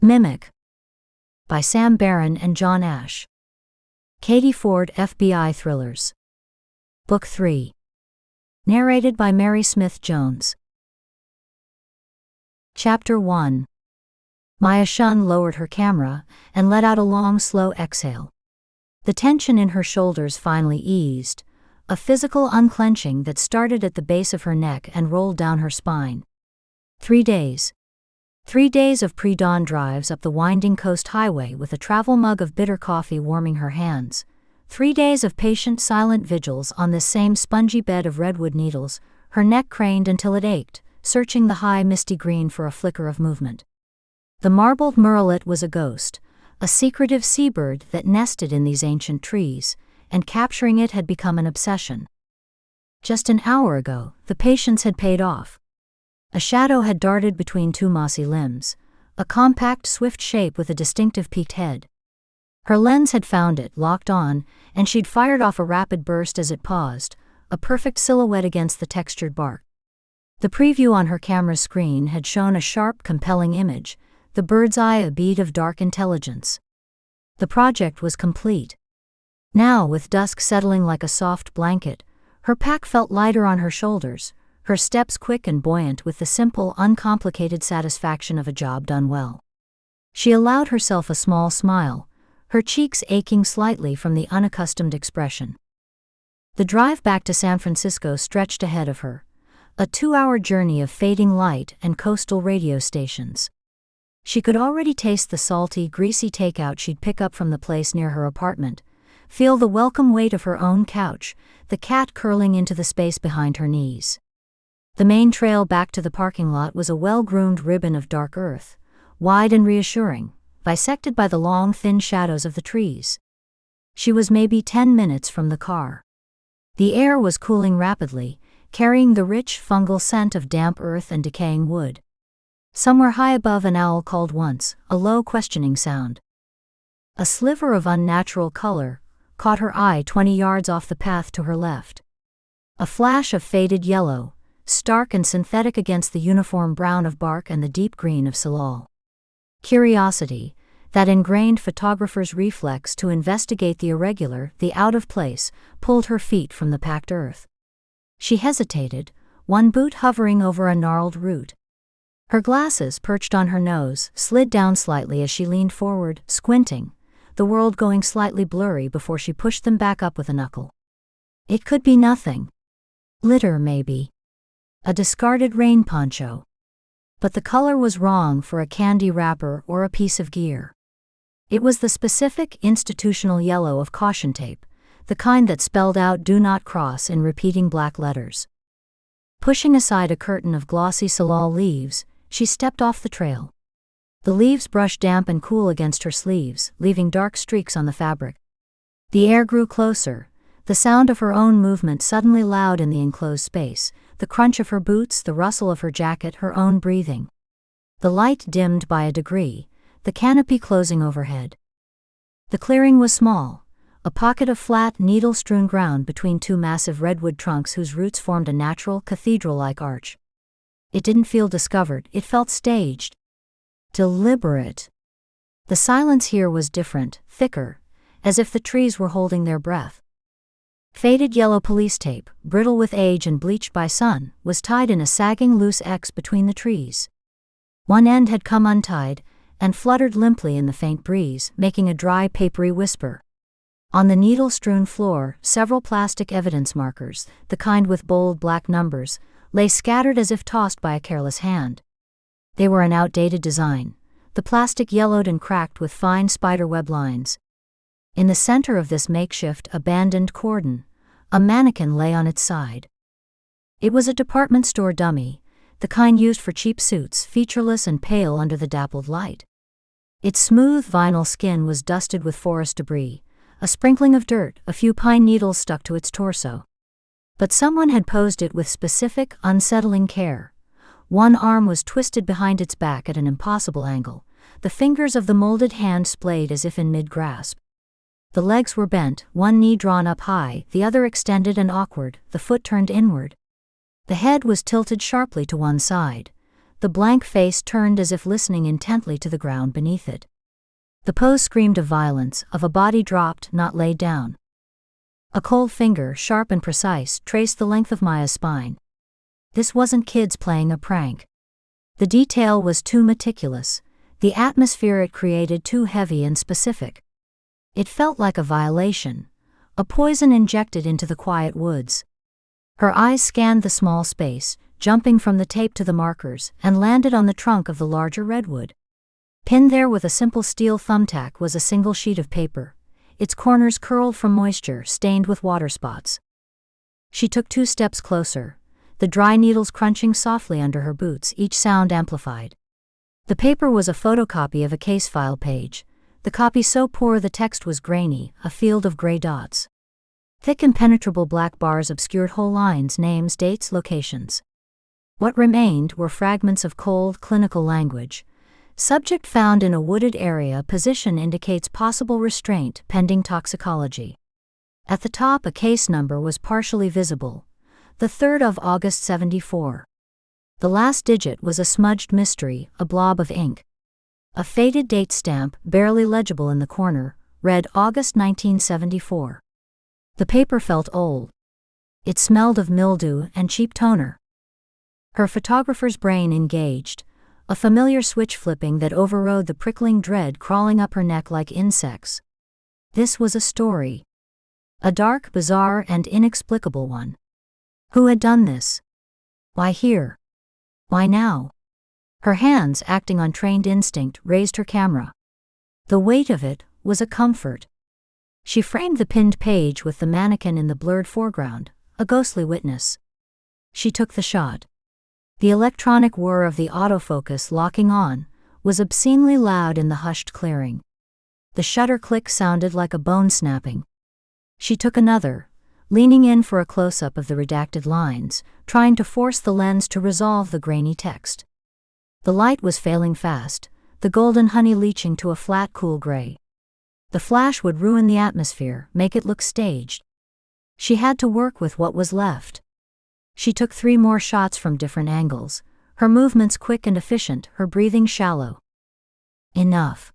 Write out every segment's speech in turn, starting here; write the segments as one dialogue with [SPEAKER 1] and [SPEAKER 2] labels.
[SPEAKER 1] Mimic by Sam Barron and John Ash. Katie Ford FBI Thrillers. Book 3. Narrated by Mary Smith Jones. Chapter 1. Maya Shun lowered her camera and let out a long, slow exhale. The tension in her shoulders finally eased, a physical unclenching that started at the base of her neck and rolled down her spine. 3 days. 3 days of pre-dawn drives up the winding coast highway with a travel mug of bitter coffee warming her hands. 3 days of patient, silent vigils on this same spongy bed of redwood needles, her neck craned until it ached, searching the high, misty green for a flicker of movement. The marbled murrelet was a ghost, a secretive seabird that nested in these ancient trees, and capturing it had become an obsession. Just an hour ago, the patience had paid off. A shadow had darted between two mossy limbs, a compact, swift shape with a distinctive peaked head. Her lens had found it, locked on, and she'd fired off a rapid burst as it paused, a perfect silhouette against the textured bark. The preview on her camera's screen had shown a sharp, compelling image, the bird's eye a bead of dark intelligence. The project was complete. Now, with dusk settling like a soft blanket, her pack felt lighter on her shoulders, her steps quick and buoyant with the simple, uncomplicated satisfaction of a job done well. She allowed herself a small smile, her cheeks aching slightly from the unaccustomed expression. The drive back to San Francisco stretched ahead of her, a 2-hour journey of fading light and coastal radio stations. She could already taste the salty, greasy takeout she'd pick up from the place near her apartment, feel the welcome weight of her own couch, the cat curling into the space behind her knees. The main trail back to the parking lot was a well-groomed ribbon of dark earth, wide and reassuring, bisected by the long, thin shadows of the trees. She was maybe 10 minutes from the car. The air was cooling rapidly, carrying the rich, fungal scent of damp earth and decaying wood. Somewhere high above, an owl called once, a low, questioning sound. A sliver of unnatural color caught her eye 20 yards off the path to her left. A flash of faded yellow, stark and synthetic against the uniform brown of bark and the deep green of salal. Curiosity, that ingrained photographer's reflex to investigate the irregular, the out-of-place, pulled her feet from the packed earth. She hesitated, one boot hovering over a gnarled root. Her glasses, perched on her nose, slid down slightly as she leaned forward, squinting, the world going slightly blurry before she pushed them back up with a knuckle. It could be nothing. Litter, maybe. A discarded rain poncho. But the color was wrong for a candy wrapper or a piece of gear. It was the specific institutional yellow of caution tape, the kind that spelled out "Do Not Cross" in repeating black letters. Pushing aside a curtain of glossy salal leaves, she stepped off the trail. The leaves brushed damp and cool against her sleeves, leaving dark streaks on the fabric. The air grew closer, the sound of her own movement suddenly loud in the enclosed space, the crunch of her boots, the rustle of her jacket, her own breathing. The light dimmed by a degree, the canopy closing overhead. The clearing was small, a pocket of flat, needle-strewn ground between two massive redwood trunks whose roots formed a natural, cathedral-like arch. It didn't feel discovered, it felt staged. Deliberate. The silence here was different, thicker, as if the trees were holding their breath. Faded yellow police tape, brittle with age and bleached by sun, was tied in a sagging loose X between the trees. One end had come untied, and fluttered limply in the faint breeze, making a dry, papery whisper. On the needle-strewn floor, several plastic evidence markers, the kind with bold black numbers, lay scattered as if tossed by a careless hand. They were an outdated design, the plastic yellowed and cracked with fine spiderweb lines. In the center of this makeshift, abandoned cordon, a mannequin lay on its side. It was a department store dummy, the kind used for cheap suits, featureless and pale under the dappled light. Its smooth vinyl skin was dusted with forest debris, a sprinkling of dirt, a few pine needles stuck to its torso. But someone had posed it with specific, unsettling care. One arm was twisted behind its back at an impossible angle, the fingers of the molded hand splayed as if in mid-grasp. The legs were bent, one knee drawn up high, the other extended and awkward, the foot turned inward. The head was tilted sharply to one side, the blank face turned as if listening intently to the ground beneath it. The pose screamed of violence, of a body dropped, not laid down. A cold finger, sharp and precise, traced the length of Maya's spine. This wasn't kids playing a prank. The detail was too meticulous, the atmosphere it created too heavy and specific. It felt like a violation, a poison injected into the quiet woods. Her eyes scanned the small space, jumping from the tape to the markers, and landed on the trunk of the larger redwood. Pinned there with a simple steel thumbtack was a single sheet of paper, its corners curled from moisture, stained with water spots. She took 2 steps closer, the dry needles crunching softly under her boots, each sound amplified. The paper was a photocopy of a case file page, the copy so poor the text was grainy, a field of gray dots. Thick impenetrable black bars obscured whole lines, names, dates, locations. What remained were fragments of cold, clinical language. Subject found in a wooded area, position indicates possible restraint, pending toxicology. At the top a case number was partially visible, the 3rd of August 74. The last digit was a smudged mystery, a blob of ink. A faded date stamp, barely legible in the corner, read August 1974. The paper felt old. It smelled of mildew and cheap toner. Her photographer's brain engaged, a familiar switch flipping that overrode the prickling dread crawling up her neck like insects. This was a story. A dark, bizarre, and inexplicable one. Who had done this? Why here? Why now? Her hands, acting on trained instinct, raised her camera. The weight of it was a comfort. She framed the pinned page with the mannequin in the blurred foreground, a ghostly witness. She took the shot. The electronic whir of the autofocus locking on was obscenely loud in the hushed clearing. The shutter click sounded like a bone snapping. She took another, leaning in for a close-up of the redacted lines, trying to force the lens to resolve the grainy text. The light was failing fast, the golden honey leaching to a flat, cool gray. The flash would ruin the atmosphere, make it look staged. She had to work with what was left. She took 3 more shots from different angles, her movements quick and efficient, her breathing shallow. Enough.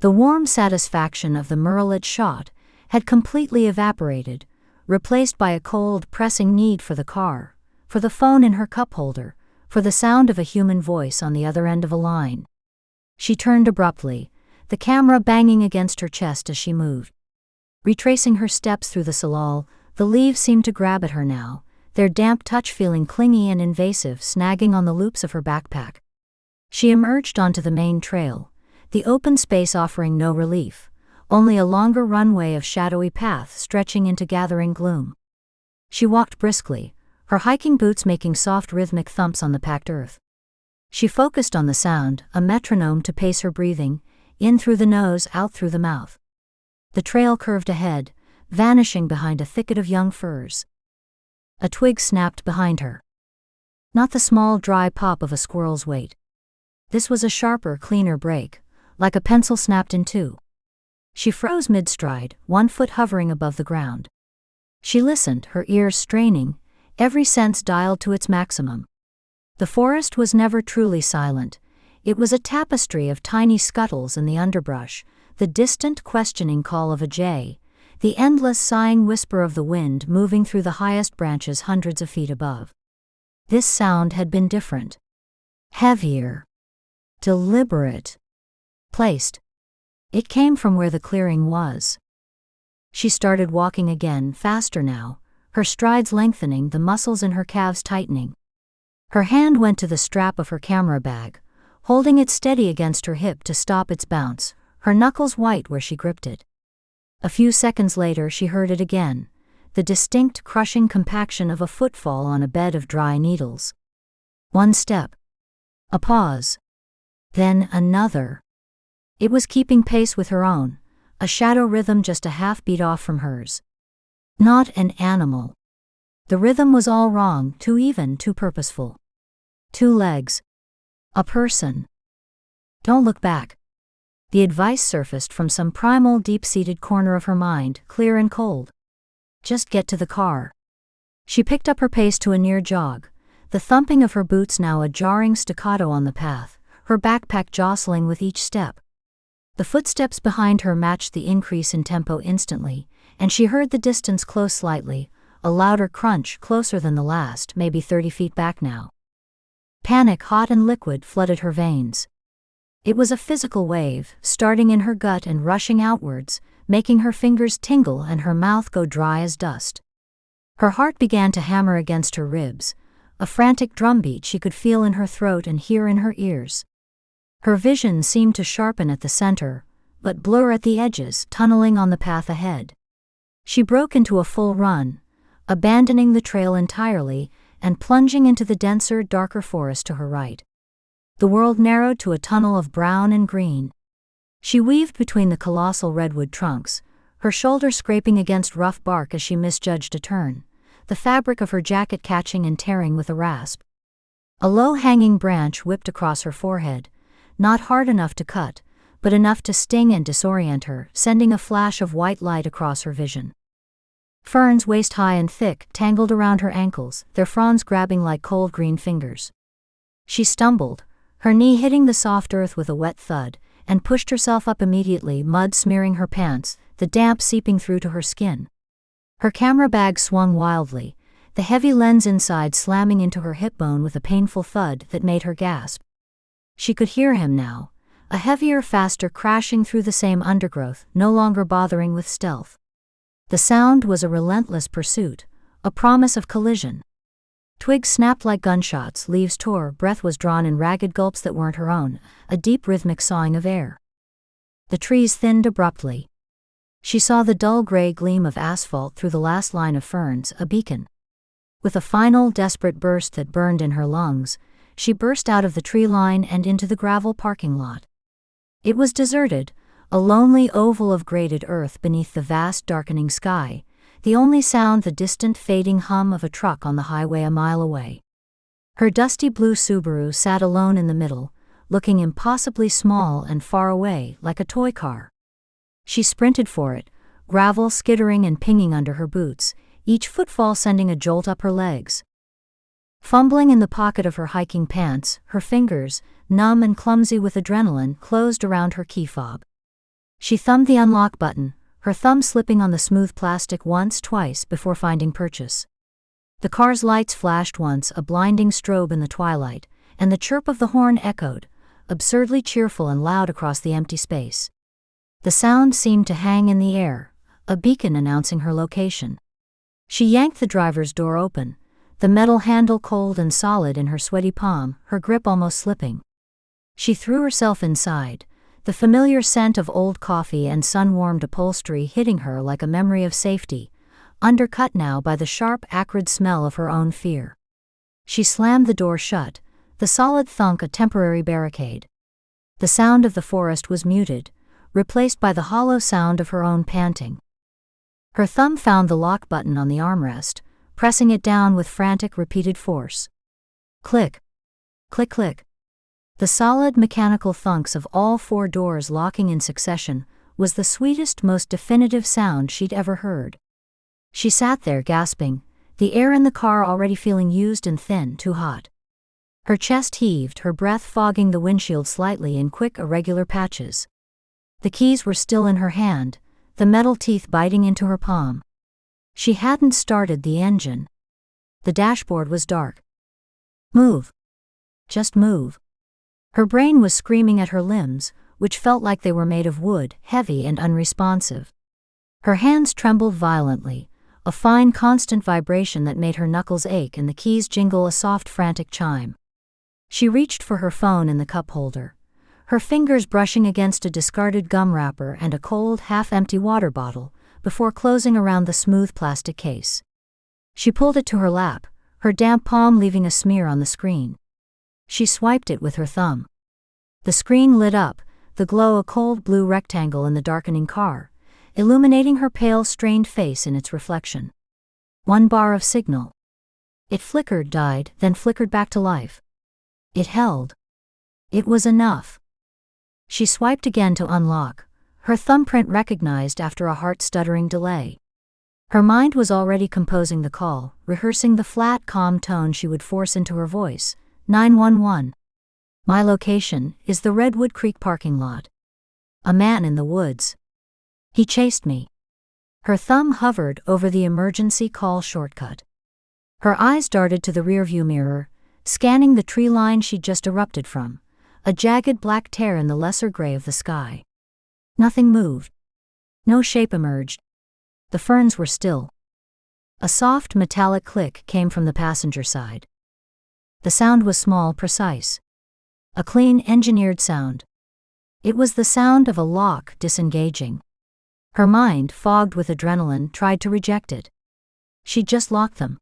[SPEAKER 1] The warm satisfaction of the murrelet shot had completely evaporated, replaced by a cold, pressing need for the car, for the phone in her cup holder, for the sound of a human voice on the other end of a line. She turned abruptly, the camera banging against her chest as she moved. Retracing her steps through the salal, the leaves seemed to grab at her now, their damp touch feeling clingy and invasive, snagging on the loops of her backpack. She emerged onto the main trail, the open space offering no relief, only a longer runway of shadowy path stretching into gathering gloom. She walked briskly, her hiking boots making soft rhythmic thumps on the packed earth. She focused on the sound, a metronome to pace her breathing, in through the nose, out through the mouth. The trail curved ahead, vanishing behind a thicket of young firs. A twig snapped behind her. Not the small, dry pop of a squirrel's weight. This was a sharper, cleaner break, like a pencil snapped in 2. She froze mid-stride, 1 foot hovering above the ground. She listened, her ears straining, every sense dialed to its maximum. The forest was never truly silent. It was a tapestry of tiny scuttles in the underbrush, the distant questioning call of a jay, the endless sighing whisper of the wind moving through the highest branches hundreds of feet above. This sound had been different. Heavier. Deliberate. Placed. It came from where the clearing was. She started walking again, faster now, her strides lengthening, the muscles in her calves tightening. Her hand went to the strap of her camera bag, holding it steady against her hip to stop its bounce, her knuckles white where she gripped it. A few seconds later she heard it again, the distinct crushing compaction of a footfall on a bed of dry needles. 1 step. A pause. Then another. It was keeping pace with her own, a shadow rhythm just a half beat off from hers. Not an animal. The rhythm was all wrong, too even, too purposeful. 2 legs. A person. Don't look back. The advice surfaced from some primal, deep-seated corner of her mind, clear and cold. Just get to the car. She picked up her pace to a near jog, the thumping of her boots now a jarring staccato on the path, her backpack jostling with each step. The footsteps behind her matched the increase in tempo instantly, and she heard the distance close slightly, a louder crunch closer than the last, maybe 30 feet back now. Panic, hot and liquid, flooded her veins. It was a physical wave, starting in her gut and rushing outwards, making her fingers tingle and her mouth go dry as dust. Her heart began to hammer against her ribs, a frantic drumbeat she could feel in her throat and hear in her ears. Her vision seemed to sharpen at the center, but blur at the edges, tunneling on the path ahead. She broke into a full run, abandoning the trail entirely and plunging into the denser, darker forest to her right. The world narrowed to a tunnel of brown and green. She weaved between the colossal redwood trunks, her shoulder scraping against rough bark as she misjudged a turn, the fabric of her jacket catching and tearing with a rasp. A low-hanging branch whipped across her forehead, not hard enough to cut, but enough to sting and disorient her, sending a flash of white light across her vision. Ferns waist-high and thick tangled around her ankles, their fronds grabbing like cold green fingers. She stumbled, her knee hitting the soft earth with a wet thud, and pushed herself up immediately, mud smearing her pants, the damp seeping through to her skin. Her camera bag swung wildly, the heavy lens inside slamming into her hip bone with a painful thud that made her gasp. She could hear him now, a heavier, faster crashing through the same undergrowth, no longer bothering with stealth. The sound was a relentless pursuit, a promise of collision. Twigs snapped like gunshots, leaves tore, breath was drawn in ragged gulps that weren't her own, a deep rhythmic sawing of air. The trees thinned abruptly. She saw the dull gray gleam of asphalt through the last line of ferns, a beacon. With a final, desperate burst that burned in her lungs, she burst out of the tree line and into the gravel parking lot. It was deserted, a lonely oval of graded earth beneath the vast darkening sky, the only sound the distant fading hum of a truck on the highway a mile away. Her dusty blue Subaru sat alone in the middle, looking impossibly small and far away, like a toy car. She sprinted for it, gravel skittering and pinging under her boots, each footfall sending a jolt up her legs. Fumbling in the pocket of her hiking pants, her fingers, numb and clumsy with adrenaline, closed around her key fob. She thumbed the unlock button, her thumb slipping on the smooth plastic once, twice before finding purchase. The car's lights flashed once, a blinding strobe in the twilight, and the chirp of the horn echoed, absurdly cheerful and loud across the empty space. The sound seemed to hang in the air, a beacon announcing her location. She yanked the driver's door open, the metal handle cold and solid in her sweaty palm, her grip almost slipping. She threw herself inside, the familiar scent of old coffee and sun-warmed upholstery hitting her like a memory of safety, undercut now by the sharp, acrid smell of her own fear. She slammed the door shut, the solid thunk a temporary barricade. The sound of the forest was muted, replaced by the hollow sound of her own panting. Her thumb found the lock button on the armrest, pressing it down with frantic, repeated force. Click. Click, click. The solid, mechanical thunks of all four doors locking in succession was the sweetest, most definitive sound she'd ever heard. She sat there gasping, the air in the car already feeling used and thin, too hot. Her chest heaved, her breath fogging the windshield slightly in quick, irregular patches. The keys were still in her hand, the metal teeth biting into her palm. She hadn't started the engine. The dashboard was dark. Move. Just move. Her brain was screaming at her limbs, which felt like they were made of wood, heavy and unresponsive. Her hands trembled violently, a fine constant vibration that made her knuckles ache and the keys jingle a soft frantic chime. She reached for her phone in the cup holder, her fingers brushing against a discarded gum wrapper and a cold, half-empty water bottle, before closing around the smooth plastic case. She pulled it to her lap, her damp palm leaving a smear on the screen. She swiped it with her thumb. The screen lit up, the glow a cold blue rectangle in the darkening car, illuminating her pale, strained face in its reflection. One bar of signal. It flickered, died, then flickered back to life. It held. It was enough. She swiped again to unlock, her thumbprint recognized after a heart-stuttering delay. Her mind was already composing the call, rehearsing the flat, calm tone she would force into her voice. 911. My location is the Redwood Creek parking lot. A man in the woods. He chased me. Her thumb hovered over the emergency call shortcut. Her eyes darted to the rearview mirror, scanning the tree line she'd just erupted from, a jagged black tear in the lesser gray of the sky. Nothing moved. No shape emerged. The ferns were still. A soft metallic click came from the passenger side. The sound was small, precise. A clean, engineered sound. It was the sound of a lock disengaging. Her mind, fogged with adrenaline, tried to reject it. She'd just locked them.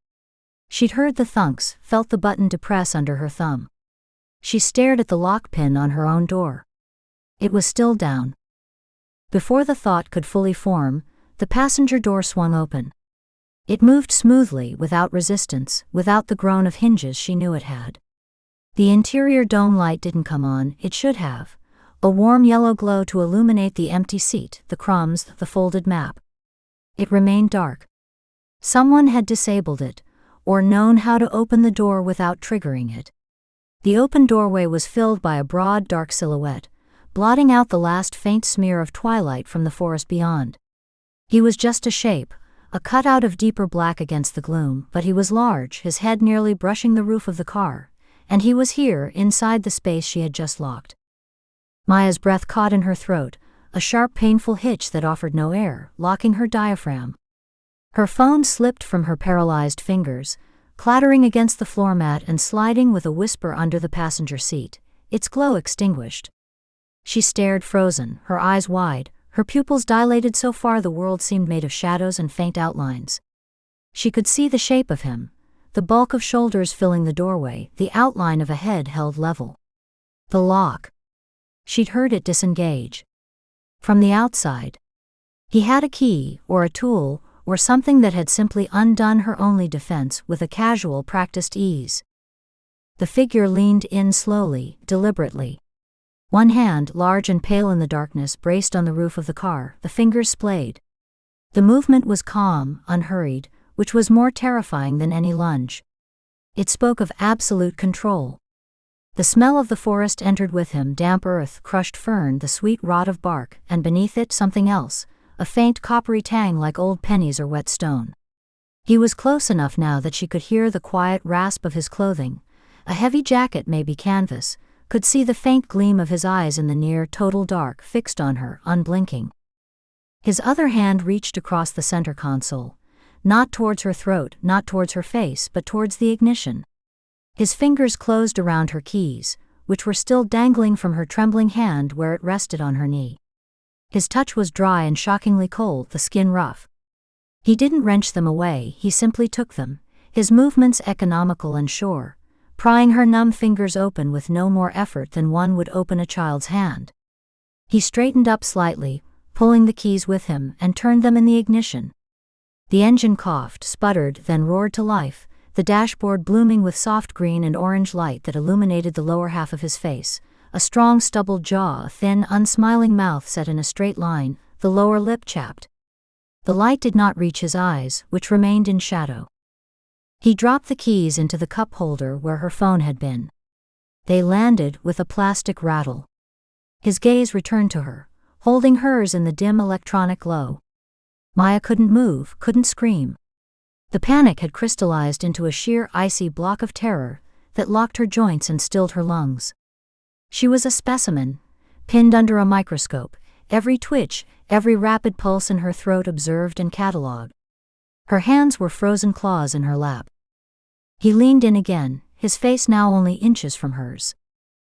[SPEAKER 1] She'd heard the thunks, felt the button to press under her thumb. She stared at the lock pin on her own door. It was still down. Before the thought could fully form, the passenger door swung open. It moved smoothly, without resistance, without the groan of hinges she knew it had. The interior dome light didn't come on, it should have. A warm yellow glow to illuminate the empty seat, the crumbs, the folded map. It remained dark. Someone had disabled it, or known how to open the door without triggering it. The open doorway was filled by a broad, dark silhouette, blotting out the last faint smear of twilight from the forest beyond. He was just a shape, a cutout of deeper black against the gloom, but he was large, his head nearly brushing the roof of the car, and he was here, inside the space she had just locked. Maya's breath caught in her throat, a sharp, painful hitch that offered no air, locking her diaphragm. Her phone slipped from her paralyzed fingers, clattering against the floor mat and sliding with a whisper under the passenger seat, its glow extinguished. She stared, frozen, her eyes wide, her pupils dilated so far the world seemed made of shadows and faint outlines. She could see the shape of him, the bulk of shoulders filling the doorway, the outline of a head held level. The lock. She'd heard it disengage. From the outside. He had a key, or a tool, or something that had simply undone her only defense with a casual, practiced ease. The figure leaned in slowly, deliberately. One hand, large and pale in the darkness, braced on the roof of the car, the fingers splayed. The movement was calm, unhurried, which was more terrifying than any lunge. It spoke of absolute control. The smell of the forest entered with him, damp earth, crushed fern, the sweet rot of bark, and beneath it something else, a faint coppery tang like old pennies or wet stone. He was close enough now that she could hear the quiet rasp of his clothing, a heavy jacket, maybe canvas, could see the faint gleam of his eyes in the near total dark, fixed on her, unblinking. His other hand reached across the center console, not towards her throat, not towards her face, but towards the ignition. His fingers closed around her keys, which were still dangling from her trembling hand where it rested on her knee. His touch was dry and shockingly cold, the skin rough. He didn't wrench them away, he simply took them, his movements economical and sure, prying her numb fingers open with no more effort than one would open a child's hand. He straightened up slightly, pulling the keys with him, and turned them in the ignition. The engine coughed, sputtered, then roared to life, the dashboard blooming with soft green and orange light that illuminated the lower half of his face, a strong stubbled jaw, a thin, unsmiling mouth set in a straight line, the lower lip chapped. The light did not reach his eyes, which remained in shadow. He dropped the keys into the cup holder where her phone had been. They landed with a plastic rattle. His gaze returned to her, holding hers in the dim electronic glow. Maya couldn't move, couldn't scream. The panic had crystallized into a sheer icy block of terror that locked her joints and stilled her lungs. She was a specimen, pinned under a microscope, every twitch, every rapid pulse in her throat observed and catalogued. Her hands were frozen claws in her lap. He leaned in again, his face now only inches from hers.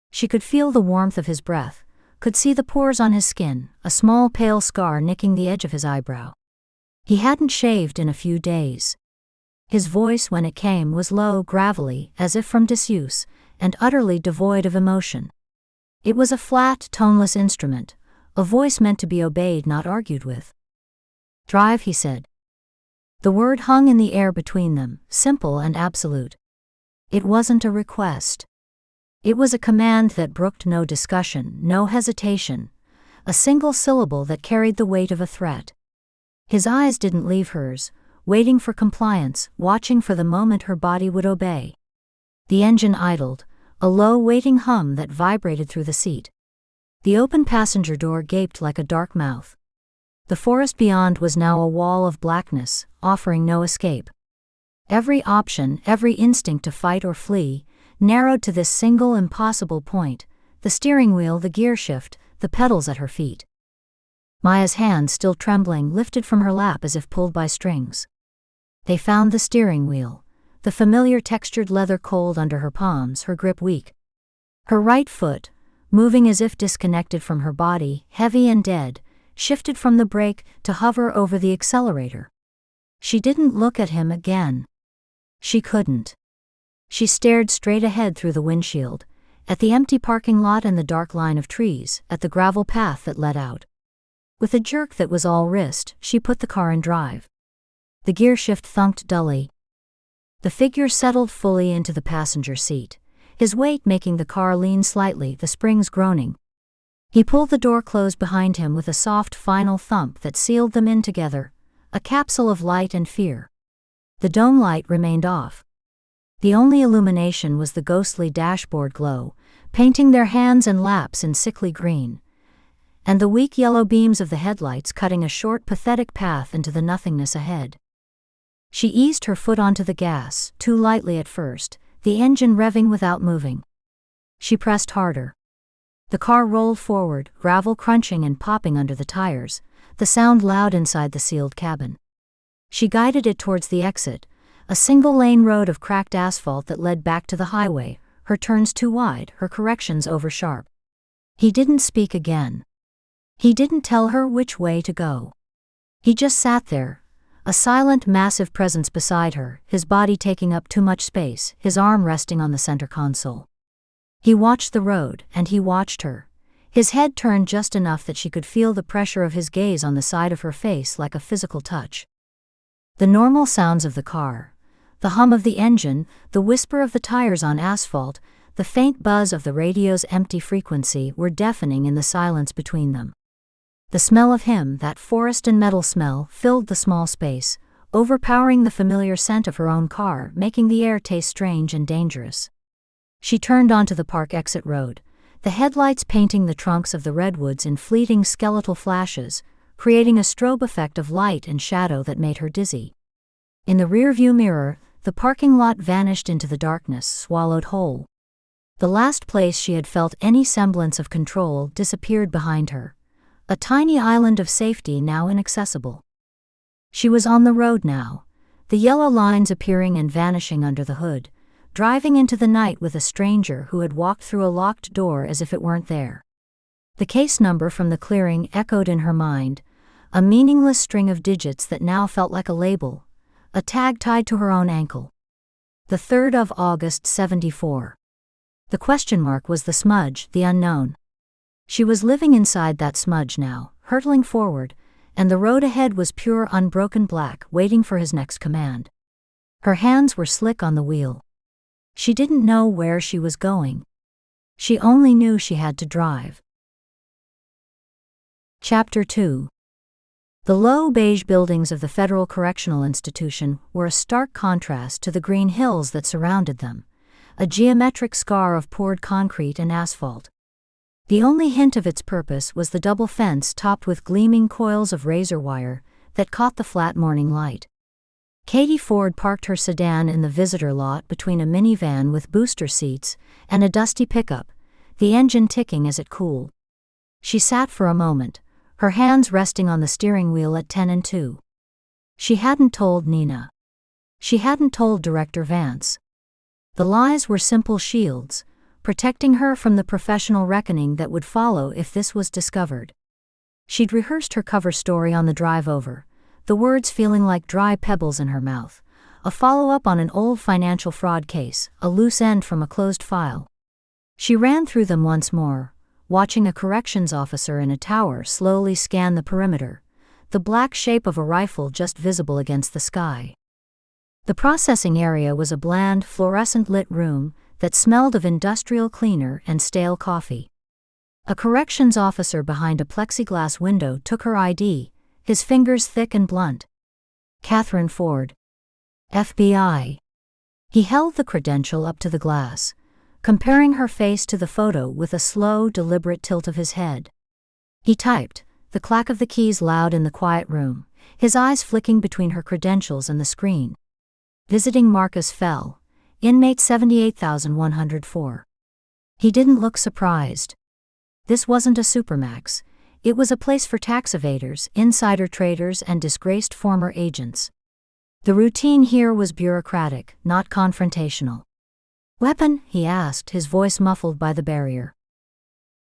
[SPEAKER 1] She could feel the warmth of his breath, could see the pores on his skin, a small pale scar nicking the edge of his eyebrow. He hadn't shaved in a few days. His voice, when it came, was low, gravelly, as if from disuse, and utterly devoid of emotion. It was a flat, toneless instrument, a voice meant to be obeyed, not argued with. "Drive," he said. The word hung in the air between them, simple and absolute. It wasn't a request. It was a command that brooked no discussion, no hesitation, a single syllable that carried the weight of a threat. His eyes didn't leave hers, waiting for compliance, watching for the moment her body would obey. The engine idled, a low waiting hum that vibrated through the seat. The open passenger door gaped like a dark mouth. The forest beyond was now a wall of blackness, offering no escape. Every option, every instinct to fight or flee, narrowed to this single impossible point: the steering wheel, the gear shift, the pedals at her feet. Maya's hands, still trembling, lifted from her lap as if pulled by strings. They found the steering wheel, the familiar textured leather cold under her palms, her grip weak. Her right foot, moving as if disconnected from her body, heavy and dead, shifted from the brake to hover over the accelerator. She didn't look at him again. She couldn't. She stared straight ahead through the windshield, at the empty parking lot and the dark line of trees, at the gravel path that led out. With a jerk that was all wrist, she put the car in drive. The gear shift thunked dully. The figure settled fully into the passenger seat, his weight making the car lean slightly, the springs groaning. He pulled the door closed behind him with a soft final thump that sealed them in together, a capsule of light and fear. The dome light remained off. The only illumination was the ghostly dashboard glow, painting their hands and laps in sickly green, and the weak yellow beams of the headlights cutting a short, pathetic path into the nothingness ahead. She eased her foot onto the gas, too lightly at first, the engine revving without moving. She pressed harder. The car rolled forward, gravel crunching and popping under the tires, the sound loud inside the sealed cabin. She guided it towards the exit, a single-lane road of cracked asphalt that led back to the highway, her turns too wide, her corrections over-sharp. He didn't speak again. He didn't tell her which way to go. He just sat there, a silent, massive presence beside her, his body taking up too much space, his arm resting on the center console. He watched the road, and he watched her. His head turned just enough that she could feel the pressure of his gaze on the side of her face like a physical touch. The normal sounds of the car, the hum of the engine, the whisper of the tires on asphalt, the faint buzz of the radio's empty frequency were deafening in the silence between them. The smell of him, that forest and metal smell, filled the small space, overpowering the familiar scent of her own car, making the air taste strange and dangerous. She turned onto the park exit road, the headlights painting the trunks of the redwoods in fleeting skeletal flashes, creating a strobe effect of light and shadow that made her dizzy. In the rearview mirror, the parking lot vanished into the darkness, swallowed whole. The last place she had felt any semblance of control disappeared behind her, a tiny island of safety now inaccessible. She was on the road now, the yellow lines appearing and vanishing under the hood, driving into the night with a stranger who had walked through a locked door as if it weren't there. The case number from the clearing echoed in her mind, a meaningless string of digits that now felt like a label, a tag tied to her own ankle. The 3rd of August, 74. The question mark was the smudge, the unknown. She was living inside that smudge now, hurtling forward, and the road ahead was pure unbroken black, waiting for his next command. Her hands were slick on the wheel. She didn't know where she was going. She only knew she had to drive. Chapter 2. The low beige buildings of the Federal Correctional Institution were a stark contrast to the green hills that surrounded them, a geometric scar of poured concrete and asphalt. The only hint of its purpose was the double fence topped with gleaming coils of razor wire that caught the flat morning light. Katie Ford parked her sedan in the visitor lot between a minivan with booster seats and a dusty pickup, the engine ticking as it cooled. She sat for a moment, her hands resting on the steering wheel at 10 and 2. She hadn't told Nina. She hadn't told Director Vance. The lies were simple shields, protecting her from the professional reckoning that would follow if this was discovered. She'd rehearsed her cover story on the drive over, the words feeling like dry pebbles in her mouth, a follow-up on an old financial fraud case, a loose end from a closed file. She ran through them once more, watching a corrections officer in a tower slowly scan the perimeter, the black shape of a rifle just visible against the sky. The processing area was a bland, fluorescent-lit room that smelled of industrial cleaner and stale coffee. A corrections officer behind a plexiglass window took her ID, his fingers thick and blunt. Catherine Ford, FBI. He held the credential up to the glass, comparing her face to the photo with a slow, deliberate tilt of his head. He typed, the clack of the keys loud in the quiet room, his eyes flicking between her credentials and the screen. Visiting Marcus Fell, inmate 78,104. He didn't look surprised. This wasn't a supermax. It was a place for tax evaders, insider traders, and disgraced former agents. The routine here was bureaucratic, not confrontational. Weapon? He asked, his voice muffled by the barrier.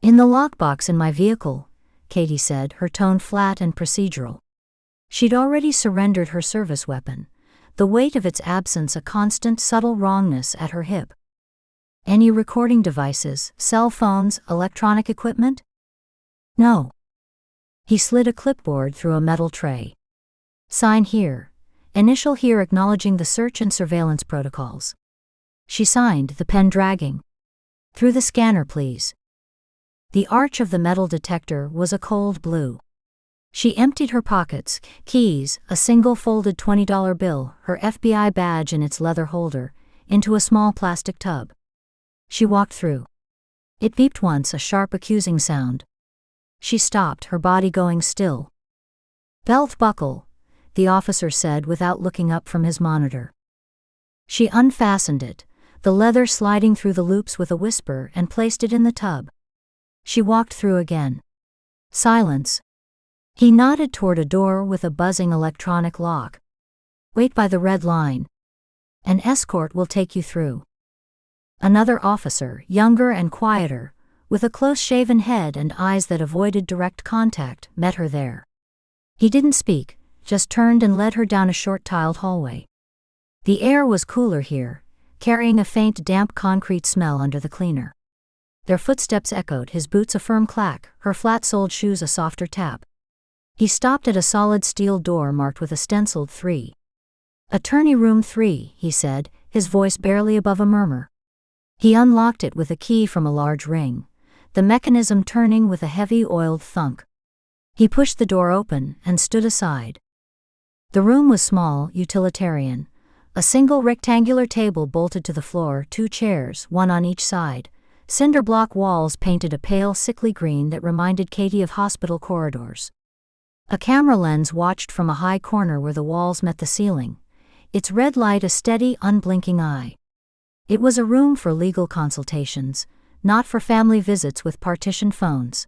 [SPEAKER 1] In the lockbox in my vehicle, Katie said, her tone flat and procedural. She'd already surrendered her service weapon, the weight of its absence a constant, subtle wrongness at her hip. Any recording devices, cell phones, electronic equipment? No. He slid a clipboard through a metal tray. Sign here. Initial here acknowledging the search and surveillance protocols. She signed, the pen dragging. Through the scanner, please. The arch of the metal detector was a cold blue. She emptied her pockets, keys, a single folded $20 bill, her FBI badge in its leather holder, into a small plastic tub. She walked through. It beeped once, a sharp accusing sound. She stopped, her body going still. Belt buckle, the officer said without looking up from his monitor. She unfastened it, the leather sliding through the loops with a whisper, and placed it in the tub. She walked through again. Silence. He nodded toward a door with a buzzing electronic lock. Wait by the red line. An escort will take you through. Another officer, younger and quieter, with a close-shaven head and eyes that avoided direct contact, met her there. He didn't speak, just turned and led her down a short tiled hallway. The air was cooler here, carrying a faint damp concrete smell under the cleaner. Their footsteps echoed, his boots a firm clack, her flat-soled shoes a softer tap. He stopped at a solid steel door marked with a stenciled 3. Attorney room 3, he said, his voice barely above a murmur. He unlocked it with a key from a large ring, the mechanism turning with a heavy oiled thunk. He pushed the door open and stood aside. The room was small, utilitarian. A single rectangular table bolted to the floor, 2 chairs, one on each side. Cinder block walls painted a pale, sickly green that reminded Katie of hospital corridors. A camera lens watched from a high corner where the walls met the ceiling, its red light a steady, unblinking eye. It was a room for legal consultations, not for family visits with partitioned phones.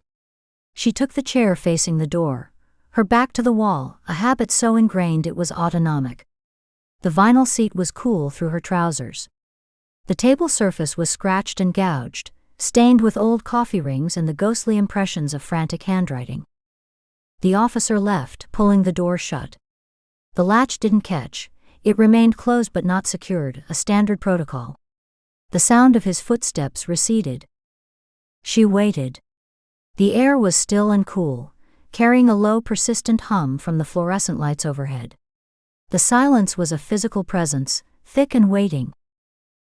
[SPEAKER 1] She took the chair facing the door, her back to the wall, a habit so ingrained it was autonomic. The vinyl seat was cool through her trousers. The table surface was scratched and gouged, stained with old coffee rings and the ghostly impressions of frantic handwriting. The officer left, pulling the door shut. The latch didn't catch. It remained closed but not secured, a standard protocol. The sound of his footsteps receded. She waited. The air was still and cool, carrying a low, persistent hum from the fluorescent lights overhead. The silence was a physical presence, thick and waiting.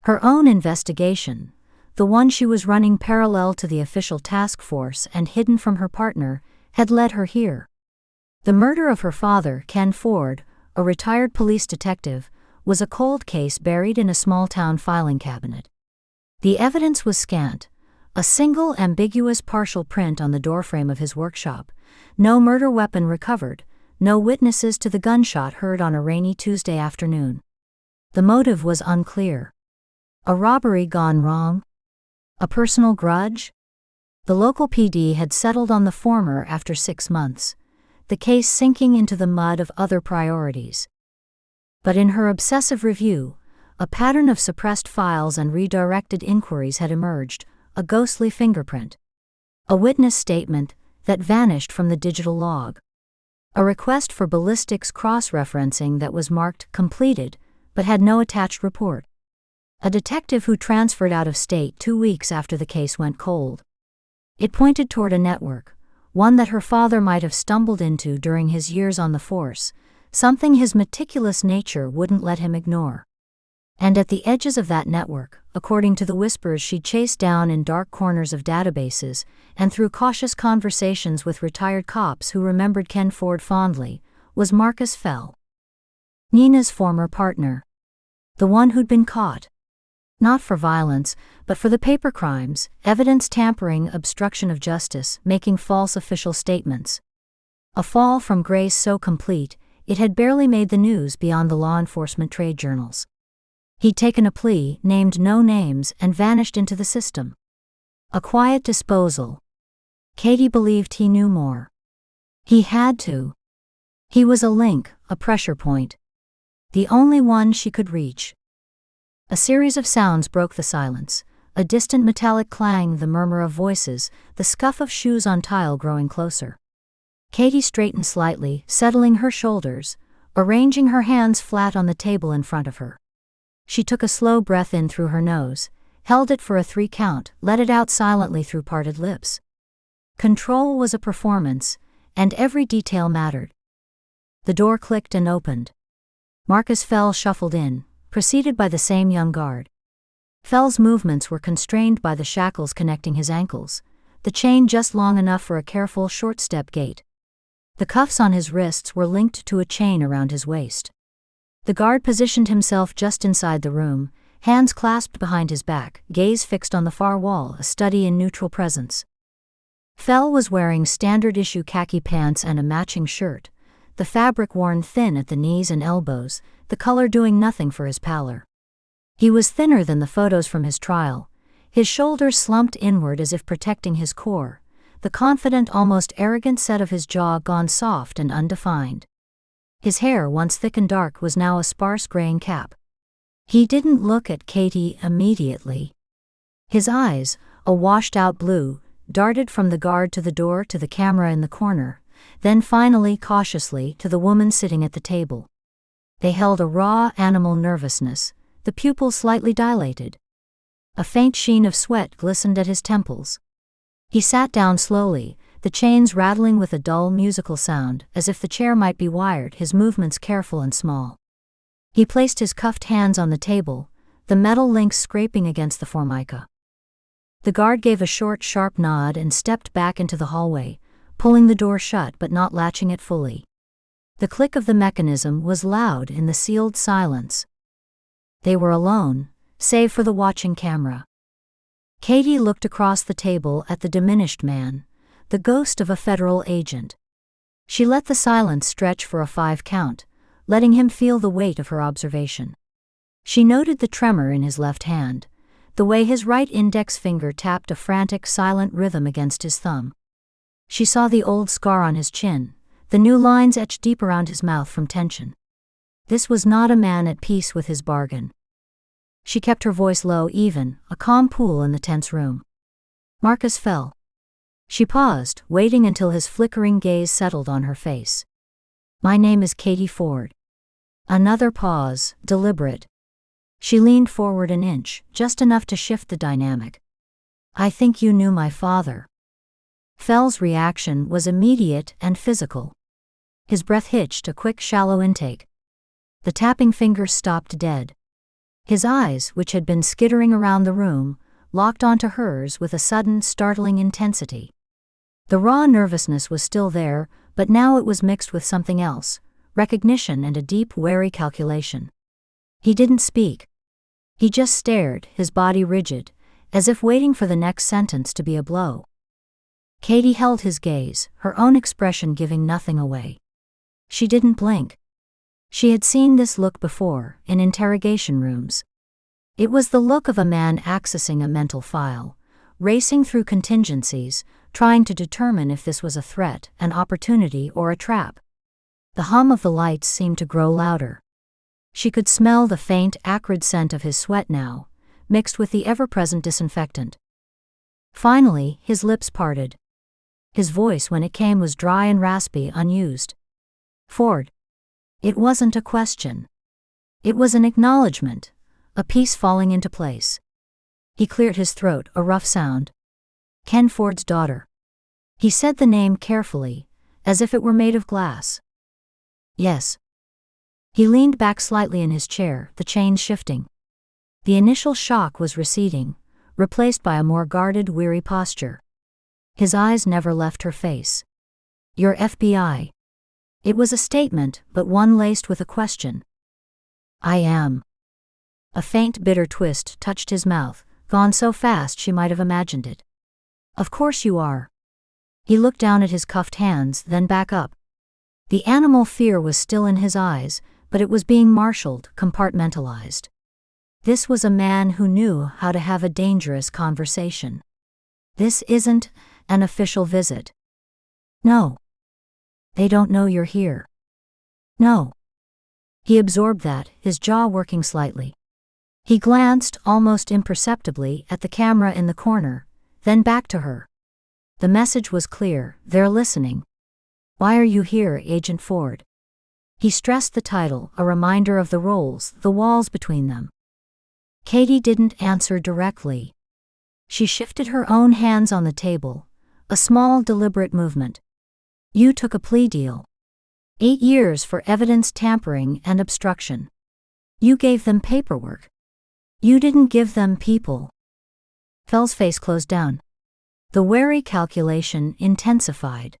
[SPEAKER 1] Her own investigation, the one she was running parallel to the official task force and hidden from her partner, had led her here. The murder of her father, Ken Ford, a retired police detective, was a cold case buried in a small-town filing cabinet. The evidence was scant, a single ambiguous partial print on the doorframe of his workshop, no murder weapon recovered, no witnesses to the gunshot heard on a rainy Tuesday afternoon. The motive was unclear. A robbery gone wrong? A personal grudge? The local PD had settled on the former after 6 months, the case sinking into the mud of other priorities. But in her obsessive review, a pattern of suppressed files and redirected inquiries had emerged, a ghostly fingerprint. A witness statement that vanished from the digital log. A request for ballistics cross-referencing that was marked completed, but had no attached report. A detective who transferred out of state 2 weeks after the case went cold. It pointed toward a network, one that her father might have stumbled into during his years on the force, something his meticulous nature wouldn't let him ignore. And at the edges of that network, according to the whispers she chased down in dark corners of databases, and through cautious conversations with retired cops who remembered Ken Ford fondly, was Marcus Fell. Nina's former partner. The one who'd been caught. Not for violence, but for the paper crimes, evidence tampering, obstruction of justice, making false official statements. A fall from grace so complete, it had barely made the news beyond the law enforcement trade journals. He'd taken a plea, named no names, and vanished into the system. A quiet disposal. Katie believed he knew more. He had to. He was a link, a pressure point. The only one she could reach. A series of sounds broke the silence. A distant metallic clang, the murmur of voices, the scuff of shoes on tile growing closer. Katie straightened slightly, settling her shoulders, arranging her hands flat on the table in front of her. She took a slow breath in through her nose, held it for a 3 count, let it out silently through parted lips. Control was a performance, and every detail mattered. The door clicked and opened. Marcus Fell shuffled in, preceded by the same young guard. Fell's movements were constrained by the shackles connecting his ankles, the chain just long enough for a careful short-step gait. The cuffs on his wrists were linked to a chain around his waist. The guard positioned himself just inside the room, hands clasped behind his back, gaze fixed on the far wall, a study in neutral presence. Fell was wearing standard-issue khaki pants and a matching shirt, the fabric worn thin at the knees and elbows, the color doing nothing for his pallor. He was thinner than the photos from his trial, his shoulders slumped inward as if protecting his core, the confident, almost arrogant set of his jaw gone soft and undefined. His hair, once thick and dark, was now a sparse graying cap. He didn't look at Katie immediately. His eyes, a washed-out blue, darted from the guard to the door to the camera in the corner, then finally cautiously to the woman sitting at the table. They held a raw animal nervousness, the pupils slightly dilated. A faint sheen of sweat glistened at his temples. He sat down slowly, the chains rattling with a dull musical sound, as if the chair might be wired, his movements careful and small. He placed his cuffed hands on the table, the metal links scraping against the formica. The guard gave a short, sharp nod and stepped back into the hallway, pulling the door shut but not latching it fully. The click of the mechanism was loud in the sealed silence. They were alone, save for the watching camera. Katie looked across the table at the diminished man, the ghost of a federal agent. She let the silence stretch for a 5 count, letting him feel the weight of her observation. She noted the tremor in his left hand, the way his right index finger tapped a frantic, silent rhythm against his thumb. She saw the old scar on his chin, the new lines etched deep around his mouth from tension. This was not a man at peace with his bargain. She kept her voice low, even, a calm pool in the tense room. Marcus Fell. She paused, waiting until his flickering gaze settled on her face. My name is Katie Ford. Another pause, deliberate. She leaned forward an inch, just enough to shift the dynamic. I think you knew my father. Fell's reaction was immediate and physical. His breath hitched, a quick, shallow intake. The tapping fingers stopped dead. His eyes, which had been skittering around the room, locked onto hers with a sudden, startling intensity. The raw nervousness was still there, but now it was mixed with something else, recognition and a deep, wary calculation. He didn't speak. He just stared, his body rigid, as if waiting for the next sentence to be a blow. Katie held his gaze, her own expression giving nothing away. She didn't blink. She had seen this look before, in interrogation rooms. It was the look of a man accessing a mental file, racing through contingencies, trying to determine if this was a threat, an opportunity, or a trap. The hum of the lights seemed to grow louder. She could smell the faint, acrid scent of his sweat now, mixed with the ever-present disinfectant. Finally, his lips parted. His voice, when it came, was dry and raspy, unused. Ford. It wasn't a question. It was an acknowledgement, a piece falling into place. He cleared his throat, a rough sound. Ken Ford's daughter. He said the name carefully, as if it were made of glass. Yes. He leaned back slightly in his chair, the chains shifting. The initial shock was receding, replaced by a more guarded, weary posture. His eyes never left her face. Your FBI. It was a statement, but one laced with a question. I am. A faint bitter twist touched his mouth, gone so fast she might have imagined it. Of course you are. He looked down at his cuffed hands, then back up. The animal fear was still in his eyes, but it was being marshaled, compartmentalized. This was a man who knew how to have a dangerous conversation. This isn't an official visit. No. They don't know you're here. No. He absorbed that, his jaw working slightly. He glanced, almost imperceptibly, at the camera in the corner, then back to her. The message was clear, they're listening. Why are you here, Agent Ford? He stressed the title, a reminder of the roles, the walls between them. Katie didn't answer directly. She shifted her own hands on the table, a small, deliberate movement. You took a plea deal. 8 years for evidence tampering and obstruction. You gave them paperwork. You didn't give them people. Fell's face closed down. The wary calculation intensified.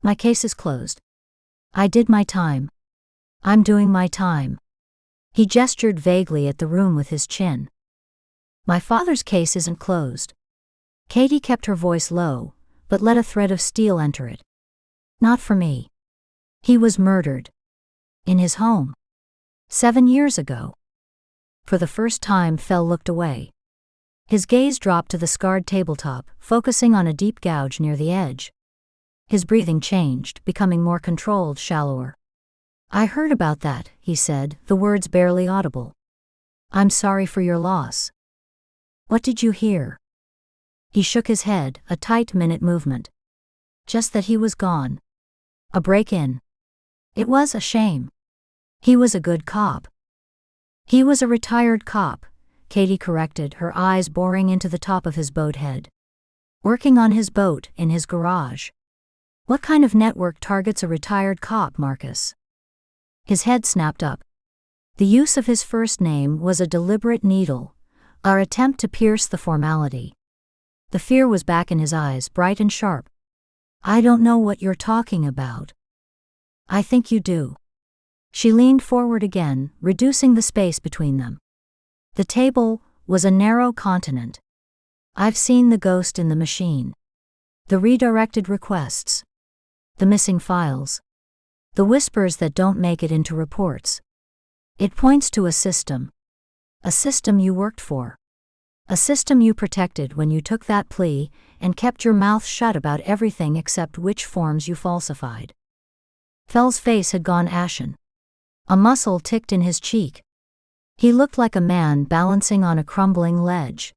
[SPEAKER 1] My case is closed. I did my time. I'm doing my time. He gestured vaguely at the room with his chin. My father's case isn't closed. Katie kept her voice low, but let a thread of steel enter it. Not for me. He was murdered. In his home. 7 years ago. For the first time, Fell looked away. His gaze dropped to the scarred tabletop, focusing on a deep gouge near the edge. His breathing changed, becoming more controlled, shallower. I heard about that, he said, the words barely audible. I'm sorry for your loss. What did you hear? He shook his head, a tight minute movement. Just that he was gone. A break-in. It was a shame. He was a good cop. He was a retired cop, Katie corrected, her eyes boring into the top of his boat head. Working on his boat, in his garage. What kind of network targets a retired cop, Marcus? His head snapped up. The use of his first name was a deliberate needle, our attempt to pierce the formality. The fear was back in his eyes, bright and sharp. I don't know what you're talking about. I think you do. She leaned forward again, reducing the space between them. The table was a narrow continent. I've seen the ghost in the machine. The redirected requests. The missing files. The whispers that don't make it into reports. It points to a system. A system you worked for. A system you protected when you took that plea and kept your mouth shut about everything except which forms you falsified. Fell's face had gone ashen. A muscle ticked in his cheek. He looked like a man balancing on a crumbling ledge.